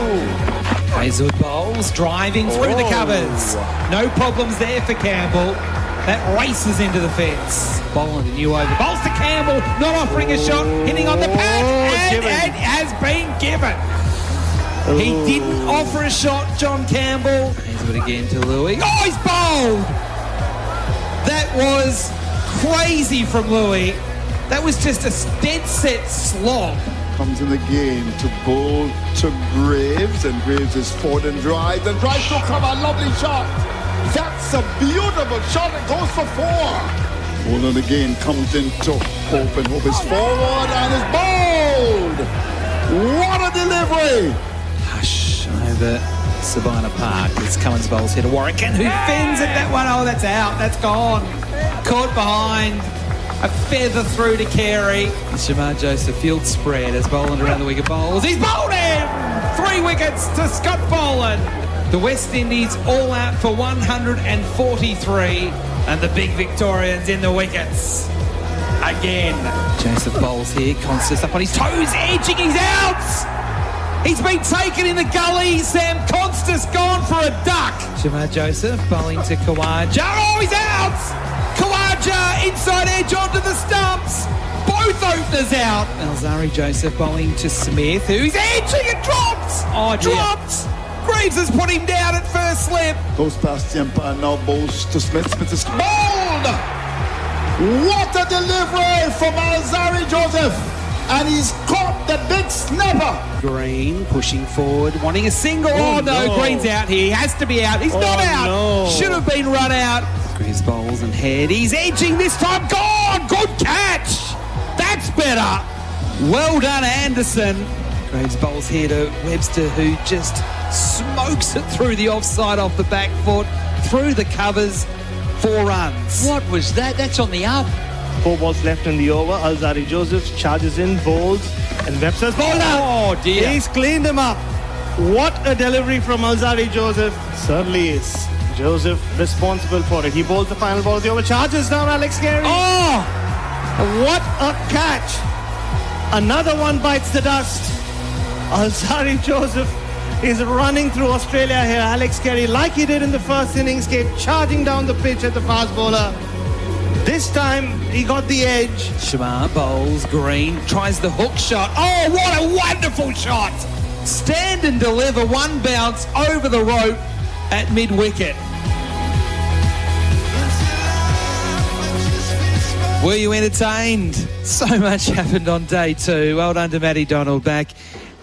Hazelwood bowls, driving through the covers. No problems there for Campbell. That races into the fence. Bowling a new over. Bowls to Campbell, not offering a shot, hitting on the pad, and it has been given. He didn't offer a shot, John Campbell. Hazelwood again to Louis. Oh, he's bowled! That was crazy from Louis. That was just a dead set slog. Comes in again to bowl to Graves, and Graves is forward and drives to cover. A lovely shot. That's a beautiful shot. It goes for 4. Bowler again comes into Hope, and Hope is forward and is bowled. What a delivery! Hush over Sabina Park. It's Cummins bowls here to Warrington, who fends at that one. Oh, that's out. That's gone. Caught behind. A feather through to Carey. Shamar Joseph field spread as Boland around the wicket bowls. He's bowled him! 3 wickets to Scott Boland. The West Indies all out for 143, and the big Victorians in the wickets. Again. Joseph bowls here. Constant up on his toes, edging. He's out! He's been taken in the gully. Sam Constas gone for a duck. Shamar Joseph bowling to Khawaja. Oh, he's out! Khawaja inside edge onto the stumps. Both openers out. Alzari Joseph bowling to Smith, who's edging and drops. Oh, dear. Drops. Greaves has put him down at first slip. Goes past the umpire, now bowls to Smith. Smith is bowled! What a delivery from Alzari Joseph! And he's caught the big snapper. Green pushing forward, wanting a single. Oh, no, Green's out here. He has to be out. He's not out. No. Should have been run out. Greaves bowls and head. He's edging this time. Gone! Good catch! That's better. Well done, Anderson. Graves bowls here to Webster, who just smokes it through the offside off the back foot, through the covers, 4 runs. What was that? That's on the up. 4 balls left in the over. Alzari Joseph charges in, bowls, and Webster's bowled out. Oh, dear. He's cleaned him up. What a delivery from Alzari Joseph. Certainly is. Joseph responsible for it. He bowls the final ball of the over. Charges down Alex Carey. Oh! What a catch. Another one bites the dust. Alzari Joseph is running through Australia here. Alex Carey, like he did in the first innings, came charging down the pitch at the fast bowler. This time, he got the edge. Shamar bowls, Green tries the hook shot. Oh, what a wonderful shot! Stand and deliver, one bounce over the rope at mid-wicket. Were you entertained? So much happened on day 2. Well done to Matty Donald back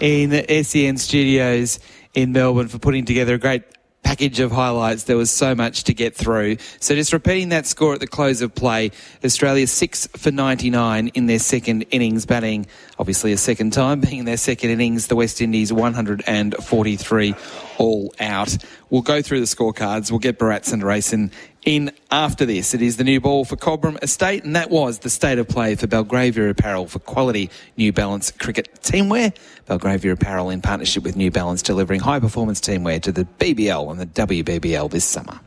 in the SEN studios in Melbourne for putting together a great package of highlights. There was so much to get through. So just repeating that score at the close of play, Australia 6 for 99 in their second innings, batting obviously a second time, being in their second innings. The West Indies 143 all out. We'll go through the scorecards. We'll get Bharat Sundaresan in after this. It is the new ball for Cobram Estate, and that was the state of play for Belgravia Apparel for quality New Balance cricket teamwear. Belgravia Apparel in partnership with New Balance, delivering high performance teamwear to the BBL and the WBBL this summer.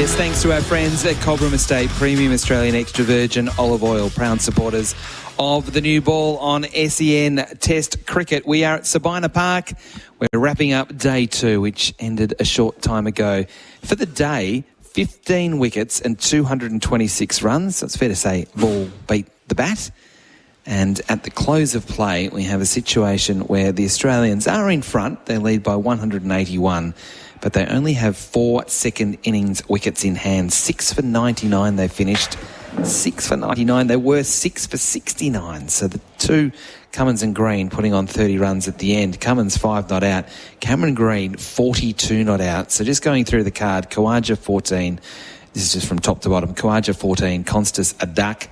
Yes, thanks to our friends at Cobram Estate, Premium Australian Extra Virgin Olive Oil, proud supporters of the new ball on SEN Test Cricket. We are at Sabina Park. We're wrapping up day 2, which ended a short time ago. For the day, 15 wickets and 226 runs. So it's fair to say ball beat the bat. And at the close of play, we have a situation where the Australians are in front. They lead by 181, but they only have 4 second innings wickets in hand. 6 for 99 they finished. 6 for 99. They were 6 for 69. So the two, Cummins and Green, putting on 30 runs at the end. Cummins 5 not out. Cameron Green 42 not out. So just going through the card, Khawaja 14. This is just from top to bottom. Khawaja 14, Constas a duck.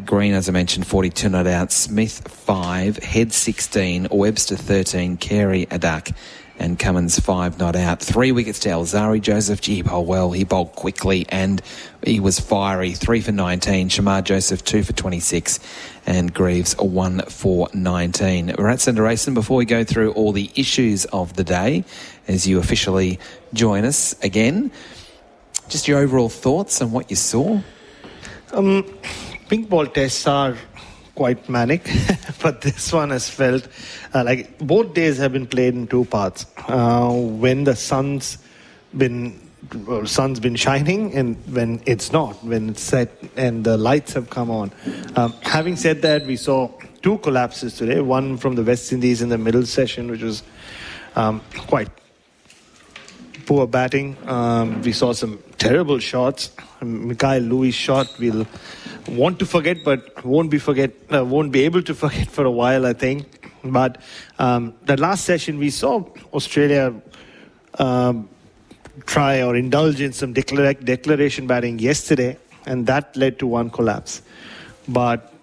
Green, as I mentioned, 42 not out. Smith 5, Head 16, Webster 13, Carey a duck, and Cummins 5 not out. 3 wickets to Alzari Joseph. Gee, he bowled well. He bowled quickly and he was fiery. 3 for 19. Shamar Joseph 2 for 26, and Greaves 1 for 19. We're at Centre Racing. Before we go through all the issues of the day, as you officially join us again, just your overall thoughts on what you saw. Pink ball tests are quite manic, but this one has felt like both days have been played in 2 parts. When the sun's been shining and when it's not, when it's set and the lights have come on. Having said that, we saw 2 collapses today. One from the West Indies in the middle session, which was quite poor batting. We saw some terrible shots. Mikhail Louis' shot we'll want to forget, but won't be able to forget for a while, I think. But the last session we saw Australia try or indulge in some declaration batting yesterday, and that led to 1 collapse. But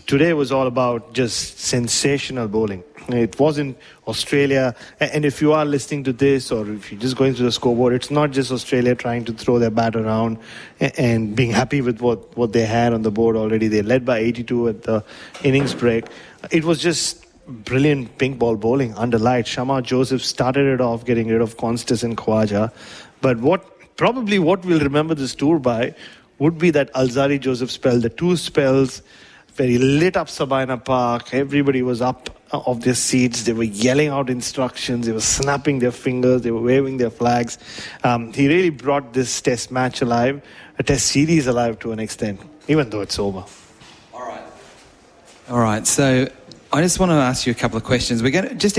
today was all about just sensational bowling. It wasn't Australia, and if you are listening to this or if you're just going through the scoreboard, it's not just Australia trying to throw their bat around and being happy with what they had on the board already. They led by 82 at the innings break. It was just brilliant pink ball bowling under light. Shamar Joseph started it off getting rid of Constas and Khawaja. But what we'll remember this tour by would be that Alzari Joseph spell, the 2 spells, very lit up Sabina Park. Everybody was up of their seats. They were yelling out instructions. They were snapping their fingers. They were waving their flags. He really brought this test match alive, a test series alive to an extent, even though it's over. All right. So I just want to ask you a couple of questions. We're going to just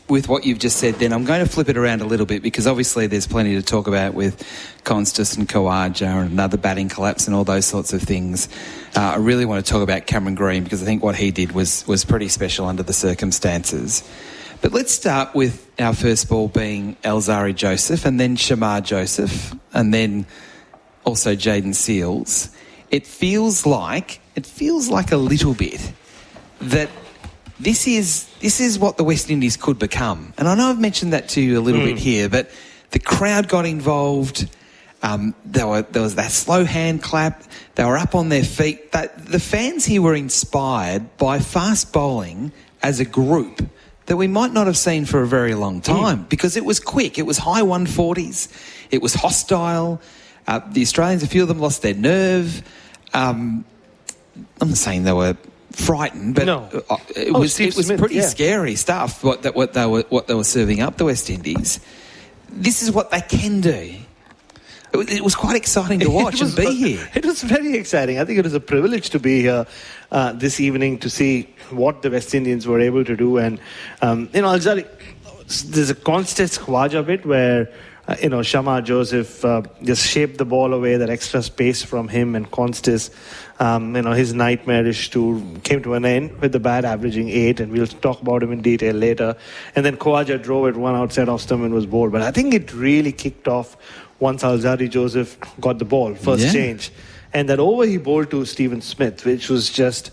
with what you've just said then, I'm going to flip it around a little bit because obviously there's plenty to talk about with Constas and Khawaja and another batting collapse and all those sorts of things. I really want to talk about Cameron Green because I think what he did was pretty special under the circumstances. But let's start with our first ball being Alzari Joseph and then Shamar Joseph and then also Jaden Seals. It feels like a little bit that this is what the West Indies could become. And I know I've mentioned that to you a little bit here, but the crowd got involved. There was that slow hand clap. They were up on their feet. The fans here were inspired by fast bowling as a group that we might not have seen for a very long time because it was quick. It was high 140s. It was hostile. The Australians, a few of them lost their nerve. I'm not saying they were frightened, but it was pretty scary stuff what they were serving up the West Indies. This is what they can do. It was quite exciting to watch and be here. It was very exciting. I think it was a privilege to be here this evening to see what the West Indians were able to do. And Alzari, there's a Constas Khawaja bit where Shamar Joseph just shaped the ball away, that extra space from him, and Constas, his nightmarish tour came to an end with the bat averaging 8, and we'll talk about him in detail later. And then Khawaja drove it one outside off stump and was bowled. But I think it really kicked off once Alzari Joseph got the ball, first change. And that over he bowled to Stephen Smith, which was just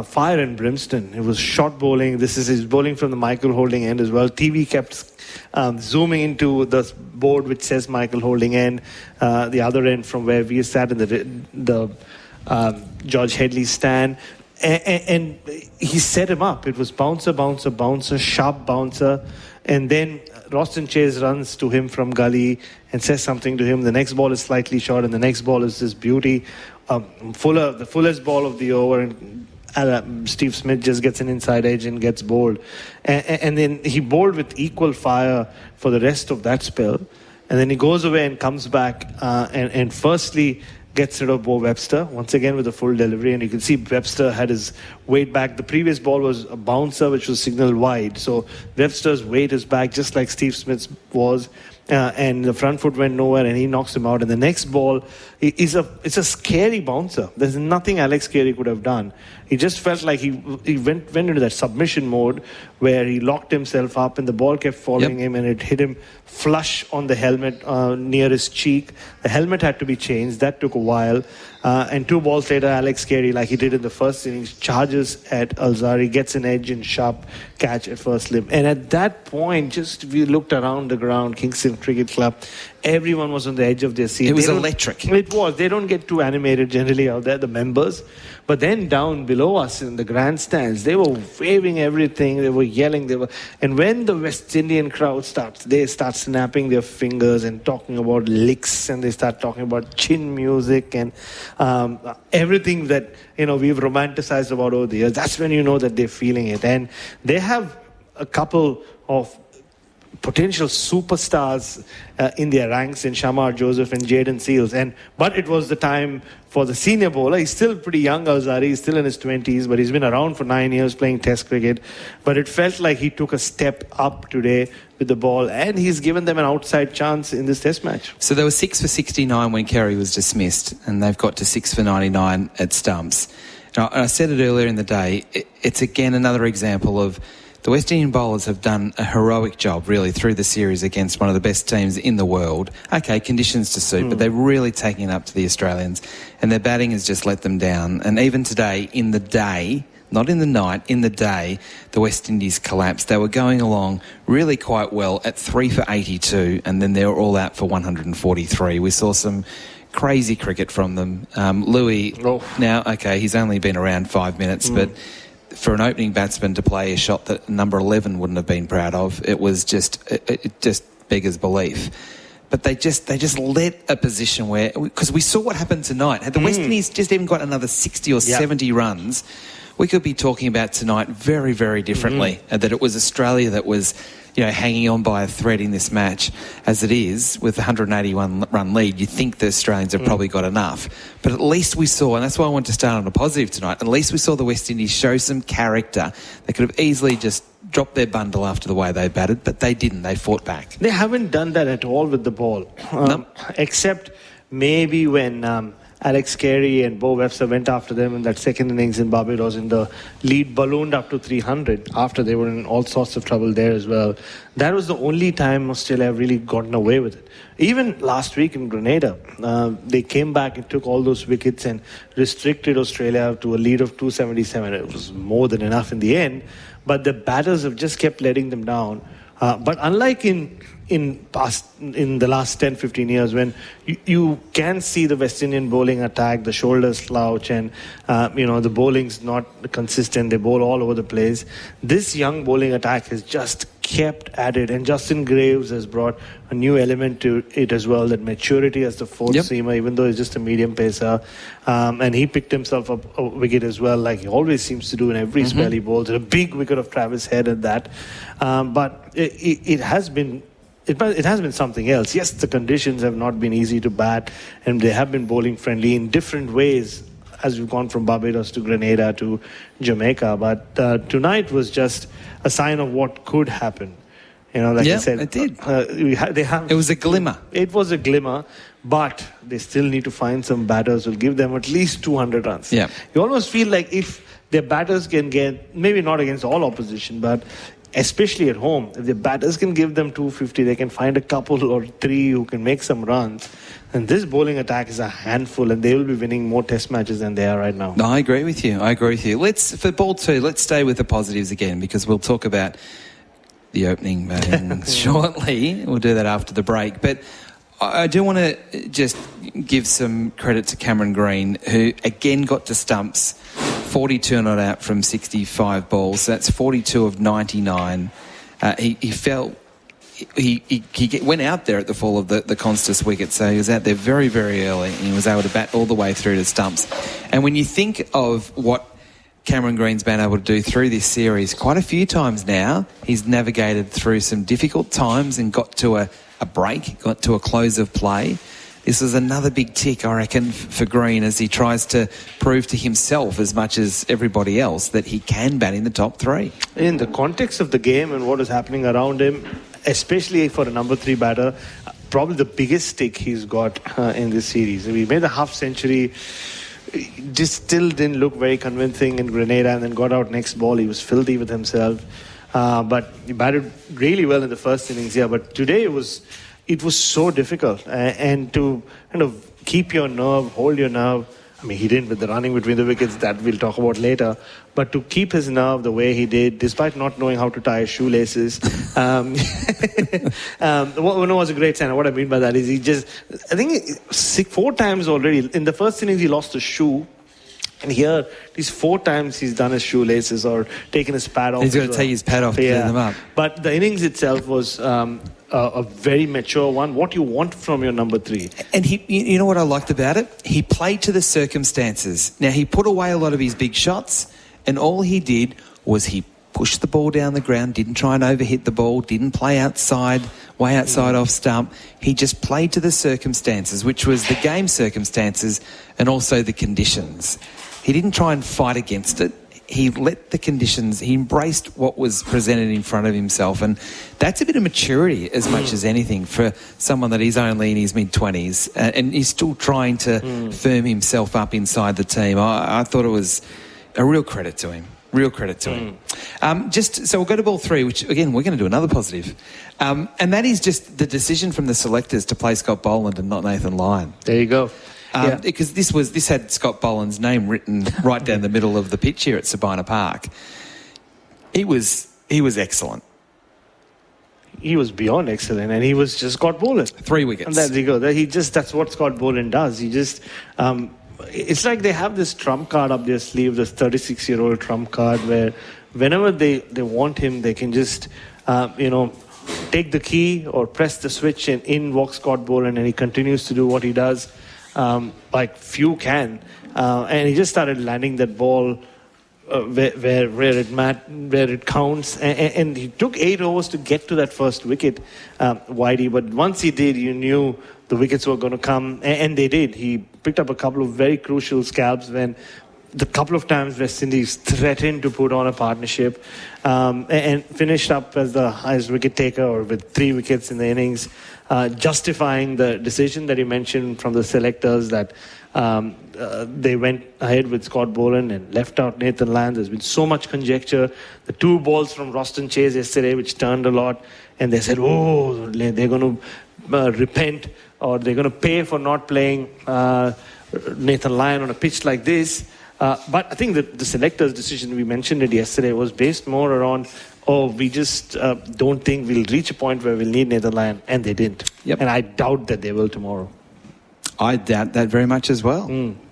fire and brimstone. It was short bowling. This is his bowling from the Michael Holding end as well. TV kept zooming into the board which says Michael Holding end, the other end from where we sat in the George Headley stand. And he set him up. It was bouncer, bouncer, bouncer, sharp bouncer. And then Roston Chase runs to him from gully and says something to him. The next ball is slightly short, and the next ball is this beauty. The fullest ball of the over, and Steve Smith just gets an inside edge and gets bowled. And then he bowled with equal fire for the rest of that spell. And then he goes away and comes back and firstly gets rid of Bo Webster, once again with a full delivery. And you can see Webster had his weight back. The previous ball was a bouncer, which was signaled wide. So Webster's weight is back, just like Steve Smith's was. And the front foot went nowhere, and he knocks him out. And the next ball it's a scary bouncer. There's nothing Alex Carey could have done. He just felt like he went into that submission mode where he locked himself up, and the ball kept following him, and it hit him flush on the helmet near his cheek. The helmet had to be changed. That took a while. And 2 balls later, Alex Carey, like he did in the first innings, charges at Alzari, gets an edge and sharp catch at first limb. And at that point, just we looked around the ground, Kingston Cricket Club, everyone was on the edge of their seat. It was electric. It was. They don't get too animated generally out there, the members. But then down below us in the grandstands, they were waving everything. They were yelling. And when the West Indian crowd starts, they start snapping their fingers and talking about licks, and they start talking about chin music and everything that we've romanticized about over the years. That's when you know that they're feeling it. And they have a couple of potential superstars in their ranks in Shamar Joseph and Jayden Seals. But it was the time for the senior bowler. He's still pretty young, Alzari. He's still in his 20s, but he's been around for 9 years playing Test cricket. But it felt like he took a step up today with the ball, and he's given them an outside chance in this Test match. So they were 6 for 69 when Carey was dismissed, and they've got to 6 for 99 at stumps. And I said it earlier in the day, it's again another example of the West Indian bowlers have done a heroic job, really, through the series against one of the best teams in the world. Okay, conditions to suit, but they're really taking it up to the Australians, and their batting has just let them down. And even today, in the day, not in the night, in the day, the West Indies collapsed. They were going along really quite well at 3 for 82, and then they were all out for 143. We saw some crazy cricket from them. Louis, now, okay, he's only been around 5 minutes, but for an opening batsman to play a shot that number 11 wouldn't have been proud of, it was just, it just beggars belief. But they just let a position where, because we saw what happened tonight. Had the West Indies just even got another 60 or 70 runs, we could be talking about tonight very, very differently. That it was Australia that was, hanging on by a thread in this match. As it is, with the 181-run lead, you think the Australians have probably got enough. But at least we saw, and that's why I want to start on a positive tonight, at least we saw the West Indies show some character. They could have easily just dropped their bundle after the way they batted, but they didn't. They fought back. They haven't done that at all with the ball, except maybe when Alex Carey and Bo Webster went after them in that second innings in Barbados, and the lead ballooned up to 300 after they were in all sorts of trouble there as well. That was the only time Australia have really gotten away with it. Even last week in Grenada, they came back and took all those wickets and restricted Australia to a lead of 277. It was more than enough in the end, but the batters have just kept letting them down. But unlike in the last 10-15 years, when you can see the West Indian bowling attack, the shoulders slouch, and the bowling's not consistent, they bowl all over the place, this young bowling attack has just kept at it. And Justin Graves has brought a new element to it as well, that maturity as the fourth seamer, even though he's just a medium pacer. And he picked himself up a wicket as well, like he always seems to do in every spell he bowls. A big wicket of Travis Head at that. But it has been something else. Yes, the conditions have not been easy to bat, and they have been bowling friendly in different ways as we've gone from Barbados to Grenada to Jamaica. But tonight was just a sign of what could happen. I said, it did. It was a glimmer. It was a glimmer, but they still need to find some batters who'll give them at least 200 runs. Yeah. You almost feel like if their batters can get, maybe not against all opposition, but especially at home, if the batters can give them 250, they can find a couple or three who can make some runs. And this bowling attack is a handful, and they will be winning more Test matches than they are right now. No, I agree with you. For ball two, let's stay with the positives again, because we'll talk about the opening batting shortly. We'll do that after the break. But I do want to just give some credit to Cameron Green, who again got to stumps, 42 not out from 65 balls. That's 42 of 99. He felt went out there at the fall of the Constas wicket, so he was out there very, very early, and he was able to bat all the way through to stumps. And when you think of what Cameron Green's been able to do through this series, quite a few times now, he's navigated through some difficult times and got to a break, got to a close of play. This is another big tick, I reckon, for Green as he tries to prove to himself as much as everybody else that he can bat in the top three. In the context of the game and what is happening around him, especially for a number 3 batter, probably the biggest tick he's got in this series. He made a half century, just still didn't look very convincing in Grenada, and then got out next ball. He was filthy with himself. But he batted really well in the first innings here. But today it was so difficult. And to kind of keep your nerve, hold your nerve. I mean, he didn't with the running between the wickets, that we'll talk about later. But to keep his nerve the way he did, despite not knowing how to tie his shoelaces, was a great sign. What I mean by that is I think 4 times already. In the first innings, he lost a shoe. And here, these 4 times he's done his shoelaces or taken his pad off. He's got to take his pad off to clean them up. But the innings itself was a very mature one. What you want from your number 3. And you know what I liked about it? He played to the circumstances. Now, he put away a lot of his big shots, and all he did was he pushed the ball down the ground, didn't try and overhit the ball, didn't play way outside off stump. He just played to the circumstances, which was the game circumstances and also the conditions. He didn't try and fight against it. He let the conditions, he embraced what was presented in front of himself. And that's a bit of maturity as much as anything for someone that is only in his mid-20s and he's still trying to firm himself up inside the team. I thought it was a real credit to him. Real credit to him. So we'll go to ball 3, which, again, we're going to do another positive. And that is just the decision from the selectors to play Scott Boland and not Nathan Lyon. There you go. Because this had Scott Boland's name written right down the middle of the pitch here at Sabina Park. He was excellent. He was beyond excellent, and he was just Scott Boland. 3 wickets. And there you go. That's what Scott Boland does. He just... it's like they have this trump card up their sleeve, this 36-year-old trump card, where whenever they want him, they can just, take the key or press the switch and in walks Scott Boland, and he continues to do what he does. Like few can. And he just started landing that ball where it counts. And he took 8 overs to get to that first wicket, Whitey. But once he did, you knew the wickets were going to come. And they did. He picked up a couple of very crucial scalps when the couple of times West Indies threatened to put on a partnership, and finished up as the highest wicket taker, or with 3 wickets in the innings, justifying the decision that you mentioned from the selectors that they went ahead with Scott Boland and left out Nathan Lyon. There's been so much conjecture. The 2 balls from Roston Chase yesterday, which turned a lot, and they said, they're going to repent, or they're going to pay for not playing Nathan Lyon on a pitch like this. But I think that the selectors' decision, we mentioned it yesterday, was based more around, we just don't think we'll reach a point where we'll need Nathan Lyon, and they didn't. Yep. And I doubt that they will tomorrow. I doubt that very much as well.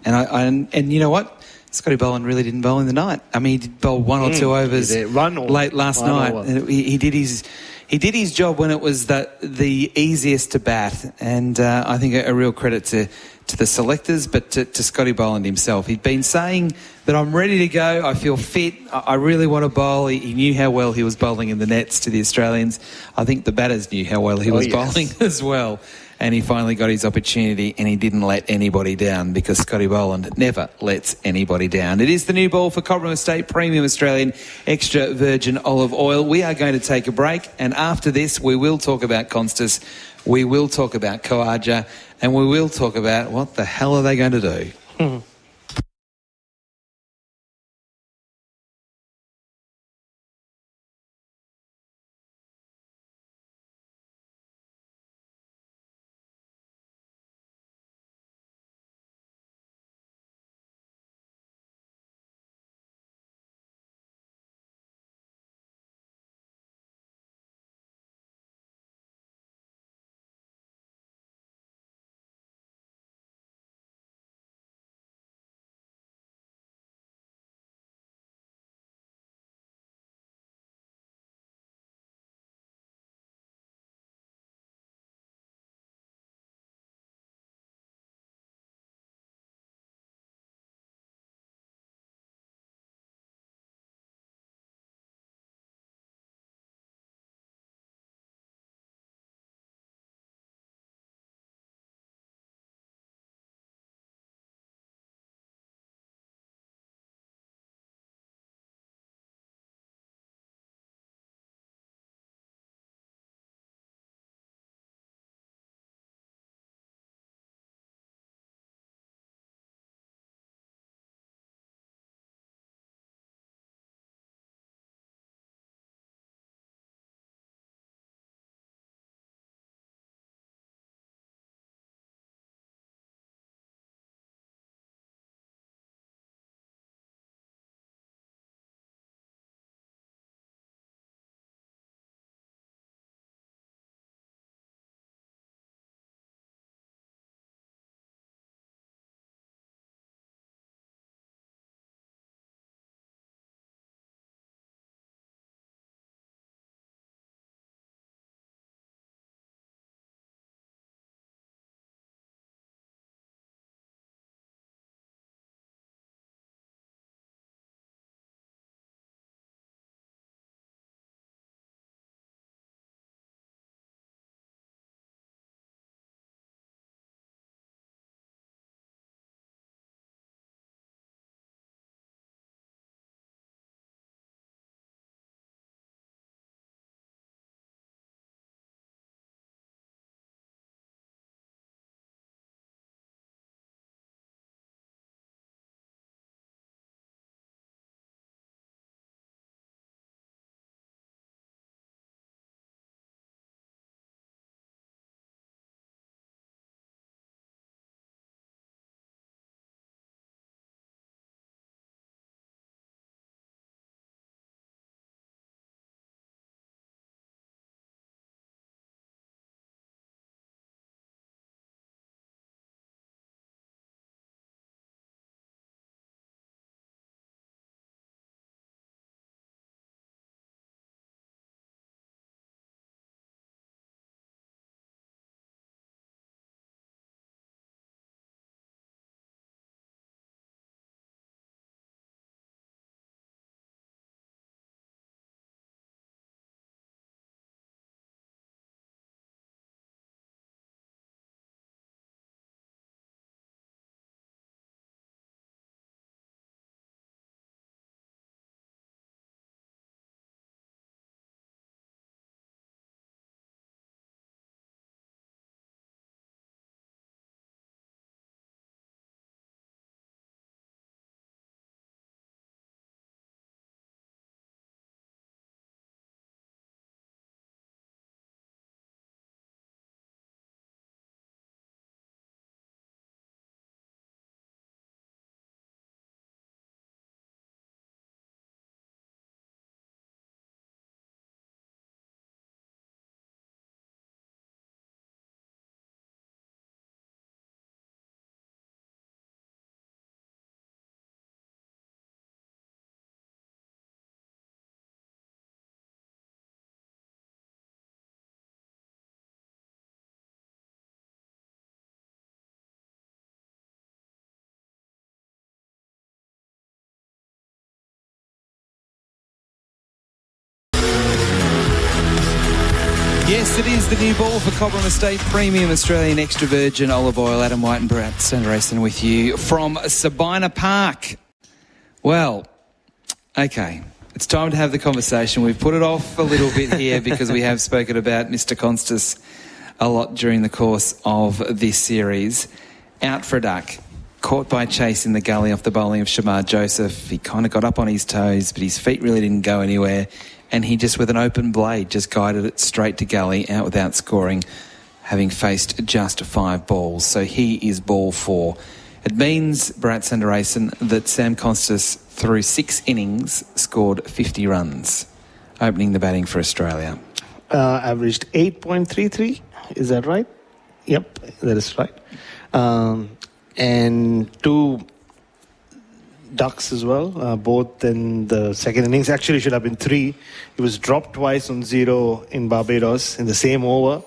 And you know what? Scotty Boland really didn't bowl in the night. I mean, he did bowl 1 or 2 overs late last night. He did his job when it was the easiest to bat, and I think a real credit to the selectors, but to Scotty Boland himself. He'd been saying that I'm ready to go, I feel fit, I really want to bowl. He knew how well he was bowling in the nets to the Australians. I think the batters knew how well he was bowling as well. And he finally got his opportunity, and he didn't let anybody down, because Scotty Boland never lets anybody down. It is the new ball for Cobram Estate Premium Australian Extra Virgin Olive Oil. We are going to take a break, and after this we will talk about Constas, we will talk about Khawaja, and we will talk about what the hell are they going to do. Yes, it is the new ball for Cobram Estate Premium Australian Extra Virgin Olive Oil. Adam White and Brad Sanderson with you from Sabina Park. Well, okay, it's time to have the conversation. We've put it off a little bit here because we have spoken about Mr. Constas a lot during the course of this series. Out for a duck. Caught by chase in the gully off the bowling of Shamar Joseph. He kind of got up on his toes, but his feet really didn't go anywhere. And he just, with an open blade, just guided it straight to gully, out without scoring, having faced just 5 balls. So he is ball 4. It means, Bharat Sundaresan, that Sam Constas, through 6 innings, scored 50 runs, opening the batting for Australia. Averaged 8.33, is that right? Yep, that is right. And 2 ducks as well, both in the second innings. Actually, should have been 3. He was dropped twice on 0 in Barbados in the same over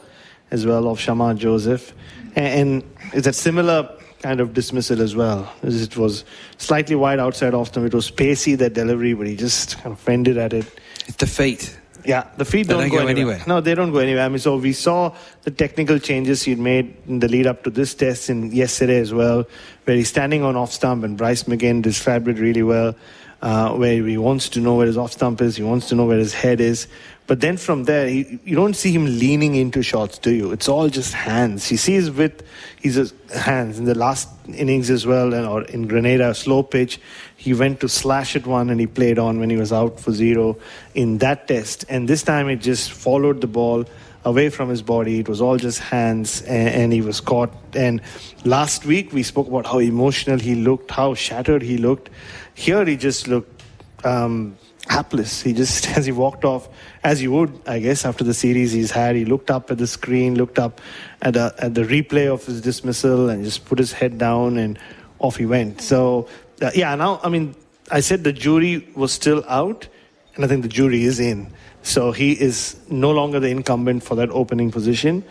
as well of Shamar Joseph. And it's a similar kind of dismissal as well. It was slightly wide outside off them. It was pacey, that delivery, but he just kind of fended at it. It's the feet. Yeah, the feet don't go anywhere. No, they don't go anywhere. I mean, so we saw the technical changes he'd made in the lead up to this test and yesterday as well, where he's standing on off stump, and Bryce McGinn described it really well, where he wants to know where his off stump is, he wants to know where his head is. But then from there, you don't see him leaning into shots, do you? It's all just hands. You see his width, his hands. In the last innings as well, or in Grenada, slow pitch, he went to slash at one and he played on when he was out for 0 in that test. And this time it just followed the ball away from his body. It was all just hands, and he was caught. And last week we spoke about how emotional he looked, how shattered he looked. Here he just looked hapless. He just, as he walked off, as you would, I guess, after the series he's had, he looked up at the screen, looked up at the replay of his dismissal, and just put his head down, and off he went. So, now, I mean, I said the jury was still out, and I think the jury is in. So he is no longer the incumbent for that opening position,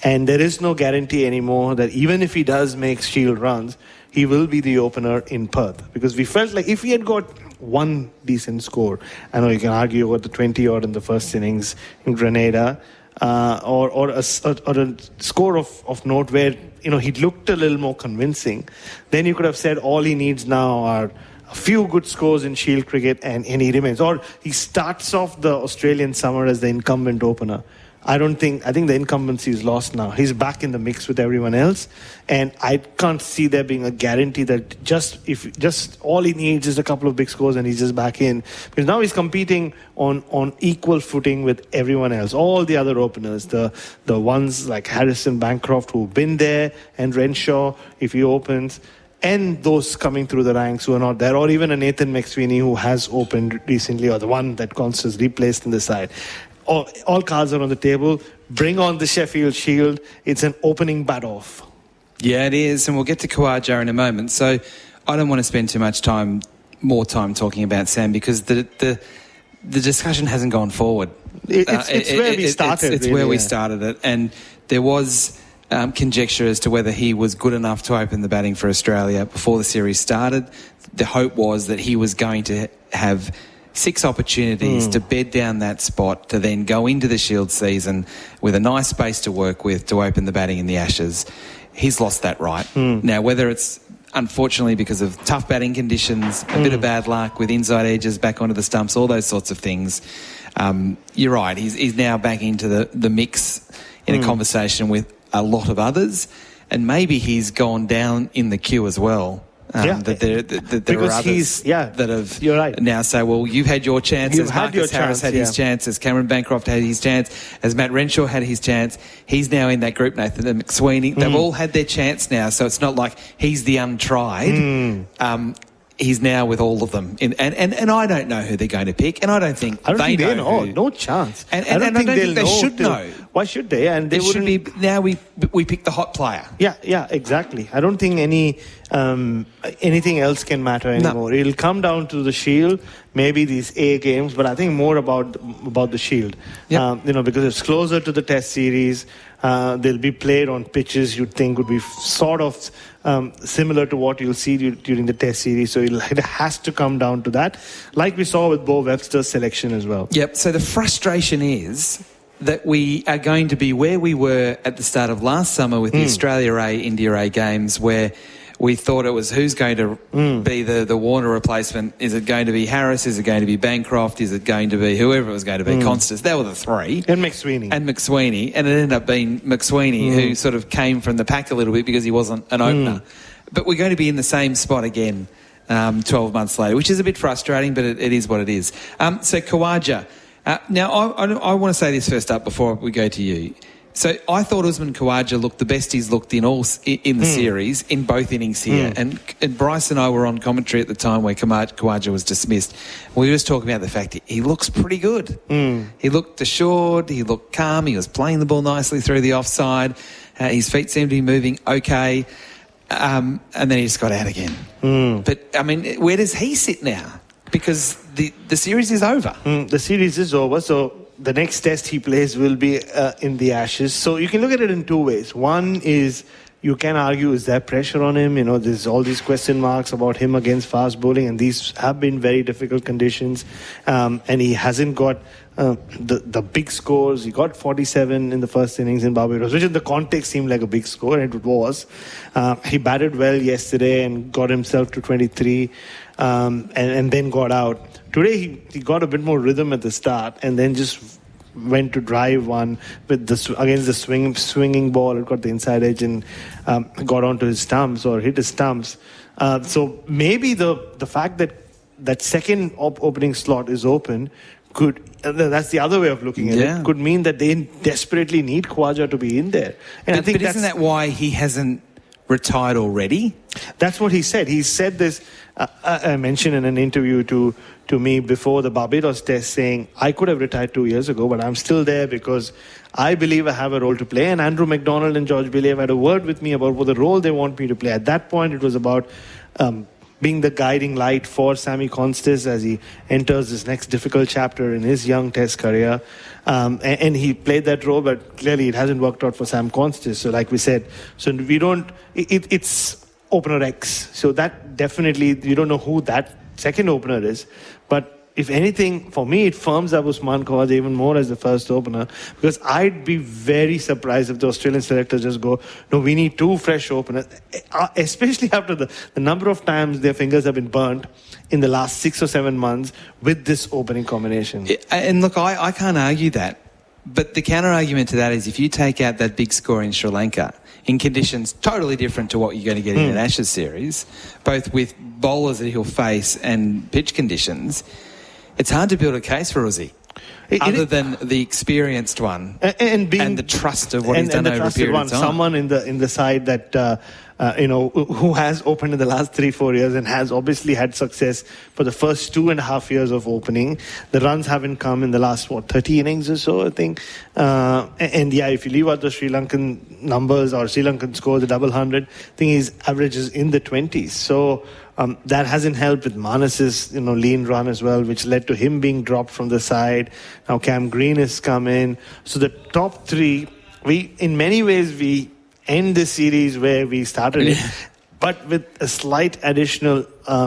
and there is no guarantee anymore that even if he does make Shield runs, he will be the opener in Perth. Because we felt like if he had got one decent score, I know you can argue about the 20-odd in the first innings in Grenada, or a score of note where, you know, he looked a little more convincing, then you could have said all he needs now are a few good scores in Shield cricket and he remains. Or he starts off the Australian summer as the incumbent opener. I think the incumbency is lost now. He's back in the mix with everyone else, and I can't see there being a guarantee that just all he needs is a couple of big scores and he's just back in. Because now he's competing on equal footing with everyone else. All the other openers, the ones like Harrison, Bancroft who've been there, and Renshaw if he opens, and those coming through the ranks who are not there, or even a Nathan McSweeney who has opened recently, or the one that Constance replaced in the side. All cards are on the table. Bring on the Sheffield Shield. It's an opening bat-off. Yeah, it is, and we'll get to Khawaja in a moment. So I don't want to spend too much more time talking about Sam, because the discussion hasn't gone forward. It's where we started. It's where we started it, and there was conjecture as to whether he was good enough to open the batting for Australia before the series started. The hope was that he was going to have 6 opportunities to bed down that spot to then go into the Shield season with a nice space to work with to open the batting in the Ashes. He's lost that right. Now, whether it's unfortunately because of tough batting conditions, a bit of bad luck with inside edges back onto the stumps, all those sorts of things, you're right. He's now back into the mix in a conversation with a lot of others, and maybe he's gone down in the queue as well. That there are others that have you're right. now say, well, you've had your chance. As Marcus Harris had his chance, as Cameron Bancroft had his chance, as Matt Renshaw had his chance. He's now in that group, Nathan McSweeney. They've all had their chance now, so it's not like he's the untried. He's now with all of them. And I don't know who they're going to pick, and I don't think they know. No chance. And I don't think they should know. Why should they? And they should be. Now we pick the hot player. Yeah, exactly. I don't think anything else can matter anymore. It'll come down to the Shield, maybe these A games, but I think more about the Shield. Yep. Because it's closer to the Test series. They'll be played on pitches you'd think would be sort of similar to what you'll see during the Test series. So it has to come down to that, like we saw with Bo Webster's selection as well. Yep. So the frustration is that we are going to be where we were at the start of last summer with the Australia A, India A games, where we thought it was who's going to be the Warner replacement. Is it going to be Harris? Is it going to be Bancroft? Is it going to be whoever it was going to be? Constas. They were the three. And McSweeney. And it ended up being McSweeney, who sort of came from the pack a little bit because he wasn't an opener. But we're going to be in the same spot again 12 months later, which is a bit frustrating, but it is what it is. So Khawaja. Now, I want to say this first up before we go to you. So I thought Usman Khawaja looked the best he's looked in the series in both innings here. And Bryce and I were on commentary at the time where Khawaja was dismissed. We were just talking about the fact he looks pretty good. He looked assured, he looked calm, he was playing the ball nicely through the offside. His feet seemed to be moving okay. And then he just got out again. But, I mean, where does he sit now? Because the series is over. The series is over, so the next test he plays will be in the Ashes. So you can look at it in two ways. One is you can argue, is there pressure on him? You know, there's all these question marks about him against fast bowling, and these have been very difficult conditions. And he hasn't got the big scores. He got 47 in the first innings in Barbados, which in the context seemed like a big score, and it was. He batted well yesterday and got himself to 23 and then got out. Today he got a bit more rhythm at the start and then just went to drive one with against the swinging ball. It got the inside edge and got onto his stumps or hit his stumps. So maybe the fact that second opening slot is open could, that's the other way of looking at it, could mean that they desperately need Khawaja to be in there. And I think isn't that why he hasn't retired already? That's what he said. He said this, I mentioned in an interview to me before the Barbados test, saying, I could have retired 2 years ago, but I'm still there because I believe I have a role to play. And Andrew McDonald and George Bailey have had a word with me about what the role they want me to play. At that point, it was about being the guiding light for Sammy Constas as he enters this next difficult chapter in his young test career. And he played that role, but clearly it hasn't worked out for Sam Constas. So like we said, so we don't, it's opener X. So that definitely, you don't know who that second opener is. But if anything, for me, it firms up Usman Khawaja even more as the first opener, because I'd be very surprised if the Australian selectors just go, no, we need two fresh openers, especially after the number of times their fingers have been burnt in the last 6 or 7 months with this opening combination. And look, I can't argue that. But the counter-argument to that is if you take out that big score in Sri Lanka, in conditions totally different to what you're going to get in an Ashes series, both with bowlers that he'll face and pitch conditions, it's hard to build a case for Uzi, other than the experienced one and the trust of what he's done over a period of time. Someone in the side that who has opened in the last 3-4 years and has obviously had success for the first 2.5 years of opening. The runs haven't come in the last 30 innings or so, I think. If you leave out the Sri Lankan numbers or Sri Lankan score, the double 100, I think his average is in the 20s. So that hasn't helped with Manas's lean run as well, which led to him being dropped from the side. Now Cam Green has come in. So the top three, in many ways we end this series where we started it, but with a slight additional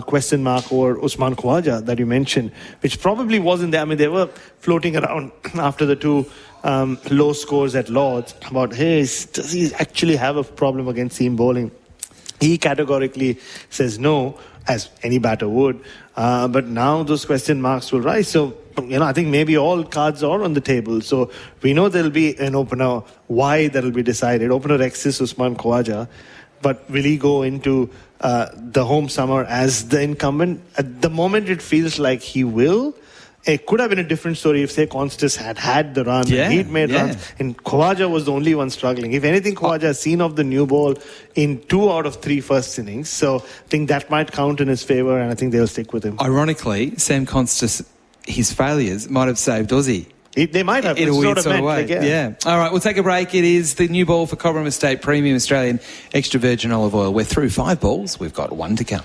question mark over Usman Khawaja that you mentioned, which probably wasn't there. I mean, they were floating around after the two low scores at Lords about, hey, does he actually have a problem against seam bowling? He categorically says no, as any batter would. But now those question marks will rise. So, I think maybe all cards are on the table. So we know there'll be an opener Y that'll be decided. Opener X is Usman Khawaja. But will he go into the home summer as the incumbent? At the moment, it feels like he will. It could have been a different story if, say, Constas had the run and he'd made runs, and Khawaja was the only one struggling. If anything, Khawaja has seen off the new ball in 2 out of 3 first innings. So I think that might count in his favour, and I think they'll stick with him. Ironically, Sam Constas, his failures might have saved Aussie. They might have. In a weird sort of way. Yeah. All right, we'll take a break. It is the new ball for Cobram Estate Premium Australian Extra Virgin Olive Oil. We're through 5 balls. We've got 1 to come.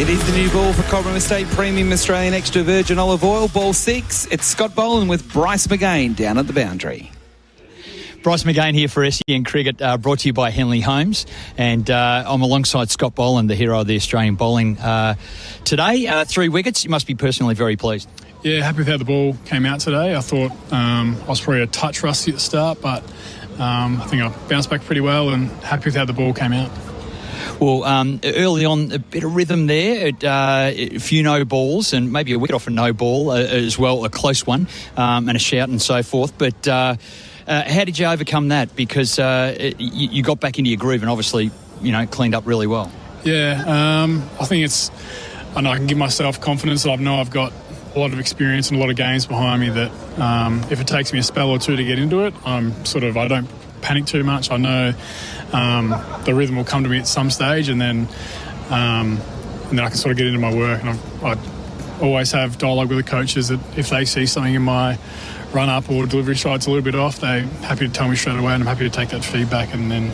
It is the new ball for Cobram Estate Premium Australian Extra Virgin Olive Oil. Ball 6. It's Scott Boland with Bryce McGain down at the boundary. Bryce McGain here for SEN Cricket, brought to you by Henley Homes. And I'm alongside Scott Boland, the hero of the Australian bowling today. 3 wickets. You must be personally very pleased. Yeah, happy with how the ball came out today. I thought I was probably a touch rusty at the start, but I think I bounced back pretty well and happy with how the ball came out. Well, early on, a bit of rhythm there, a few no balls and maybe a wicket off a no ball as well, a close one, and a shout and so forth. But how did you overcome that? Because you got back into your groove and obviously, cleaned up really well. Yeah, I think I know I can give myself confidence that I know I've got a lot of experience and a lot of games behind me that if it takes me a spell or two to get into it, I don't panic too much. I know the rhythm will come to me at some stage, and then I can sort of get into my work. And I always have dialogue with the coaches that if they see something in my run-up or delivery side's a little bit off, they're happy to tell me straight away, and I'm happy to take that feedback and then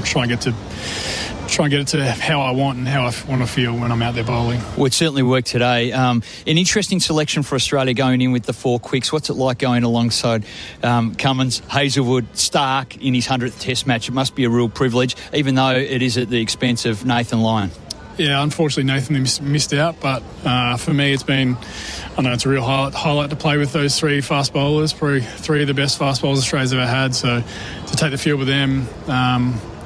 try and get it to how I want and how I want to feel when I'm out there bowling. Well, it certainly worked today. An interesting selection for Australia going in with the 4 quicks. What's it like going alongside Cummins, Hazelwood, Stark in his 100th Test match? It must be a real privilege, even though it is at the expense of Nathan Lyon. Yeah, unfortunately Nathan missed out, but for me it's been, it's a real highlight to play with those 3 fast bowlers, probably 3 of the best fast bowlers Australia's ever had, so to take the field with them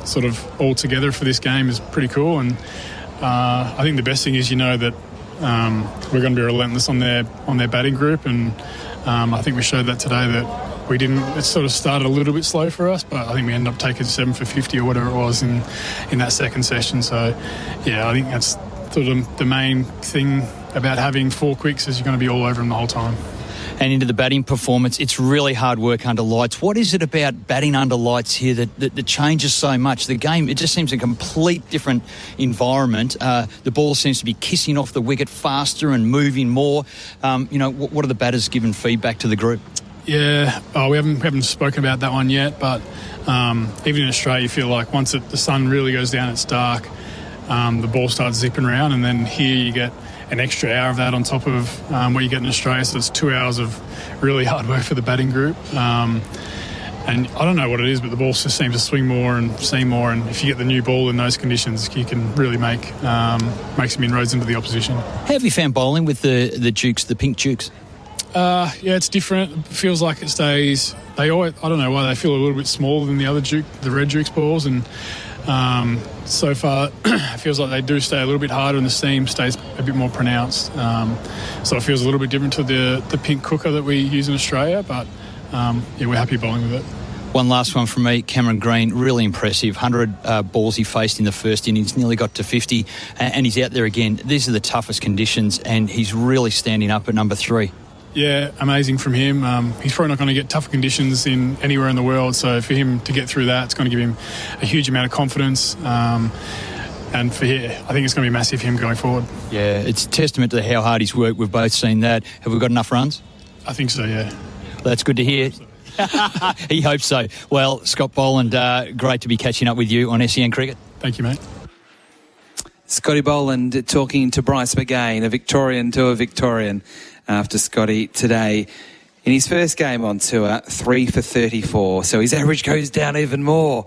sort of all together for this game is pretty cool. And I think the best thing is that we're going to be relentless on their batting group, and I think we showed that today that we didn't. It sort of started a little bit slow for us, but I think we ended up taking 7 for 50 or whatever it was in that second session. So yeah, I think that's sort of the main thing about having 4 quicks is you're going to be all over them the whole time. And into the batting performance, it's really hard work under lights. What is it about batting under lights here that changes so much? The game, it just seems a complete different environment. The ball seems to be kissing off the wicket faster and moving more. What are the batters giving feedback to the group? Yeah, we haven't spoken about that one yet, but even in Australia, you feel like once the sun really goes down, it's dark, the ball starts zipping around, and then here you get an extra hour of that on top of what you get in Australia. So it's 2 hours of really hard work for the batting group. And I don't know what it is, but the ball just seems to swing more and seam more. And if you get the new ball in those conditions, you can really make some inroads into the opposition. How have you found bowling with the Dukes, the pink Dukes? Yeah, it's different. It feels like it stays. I don't know why they feel a little bit smaller than the other the red Dukes balls, and so far it feels like they do stay a little bit harder and the seam stays a bit more pronounced. So it feels a little bit different to the pink cooker that we use in Australia, but we're happy bowling with it. One last one from me, Cameron Green, really impressive. 100 balls he faced in the first innings, nearly got to 50, and he's out there again. These are the toughest conditions, and he's really standing up at number 3. Yeah, amazing from him. He's probably not going to get tougher conditions in anywhere in the world, so for him to get through that, it's going to give him a huge amount of confidence. And for him, I think it's going to be massive for him going forward. Yeah, it's a testament to how hard he's worked. We've both seen that. Have we got enough runs? I think so, yeah. That's good to hear. He hopes so. Well, Scott Boland, great to be catching up with you on SEN Cricket. Thank you, mate. Scotty Boland talking to Bryce McGain, a Victorian to a Victorian, after Scotty today. In his first game on tour, 3 for 34, so his average goes down even more.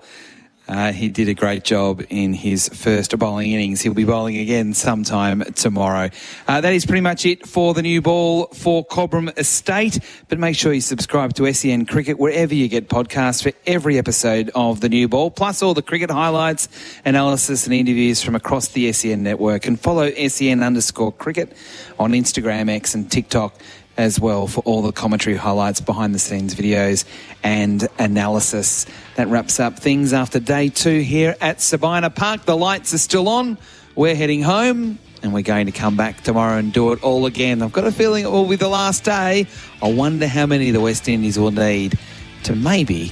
He did a great job in his first bowling innings. He'll be bowling again sometime tomorrow. That is pretty much it for the new ball for Cobram Estate. But make sure you subscribe to SEN Cricket wherever you get podcasts for every episode of the new ball, plus all the cricket highlights, analysis and interviews from across the SEN network. And follow SEN_cricket on Instagram, X and TikTok as well for all the commentary highlights, behind the scenes videos and analysis. That wraps up things after day 2 here at Sabina Park. The lights are still on. We're heading home and we're going to come back tomorrow and do it all again. I've got a feeling it will be the last day. I wonder how many the West Indies will need to maybe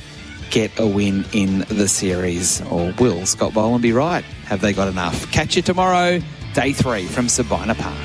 get a win in the series. Or will Scott Boland be right? Have they got enough? Catch you tomorrow, day 3 from Sabina Park.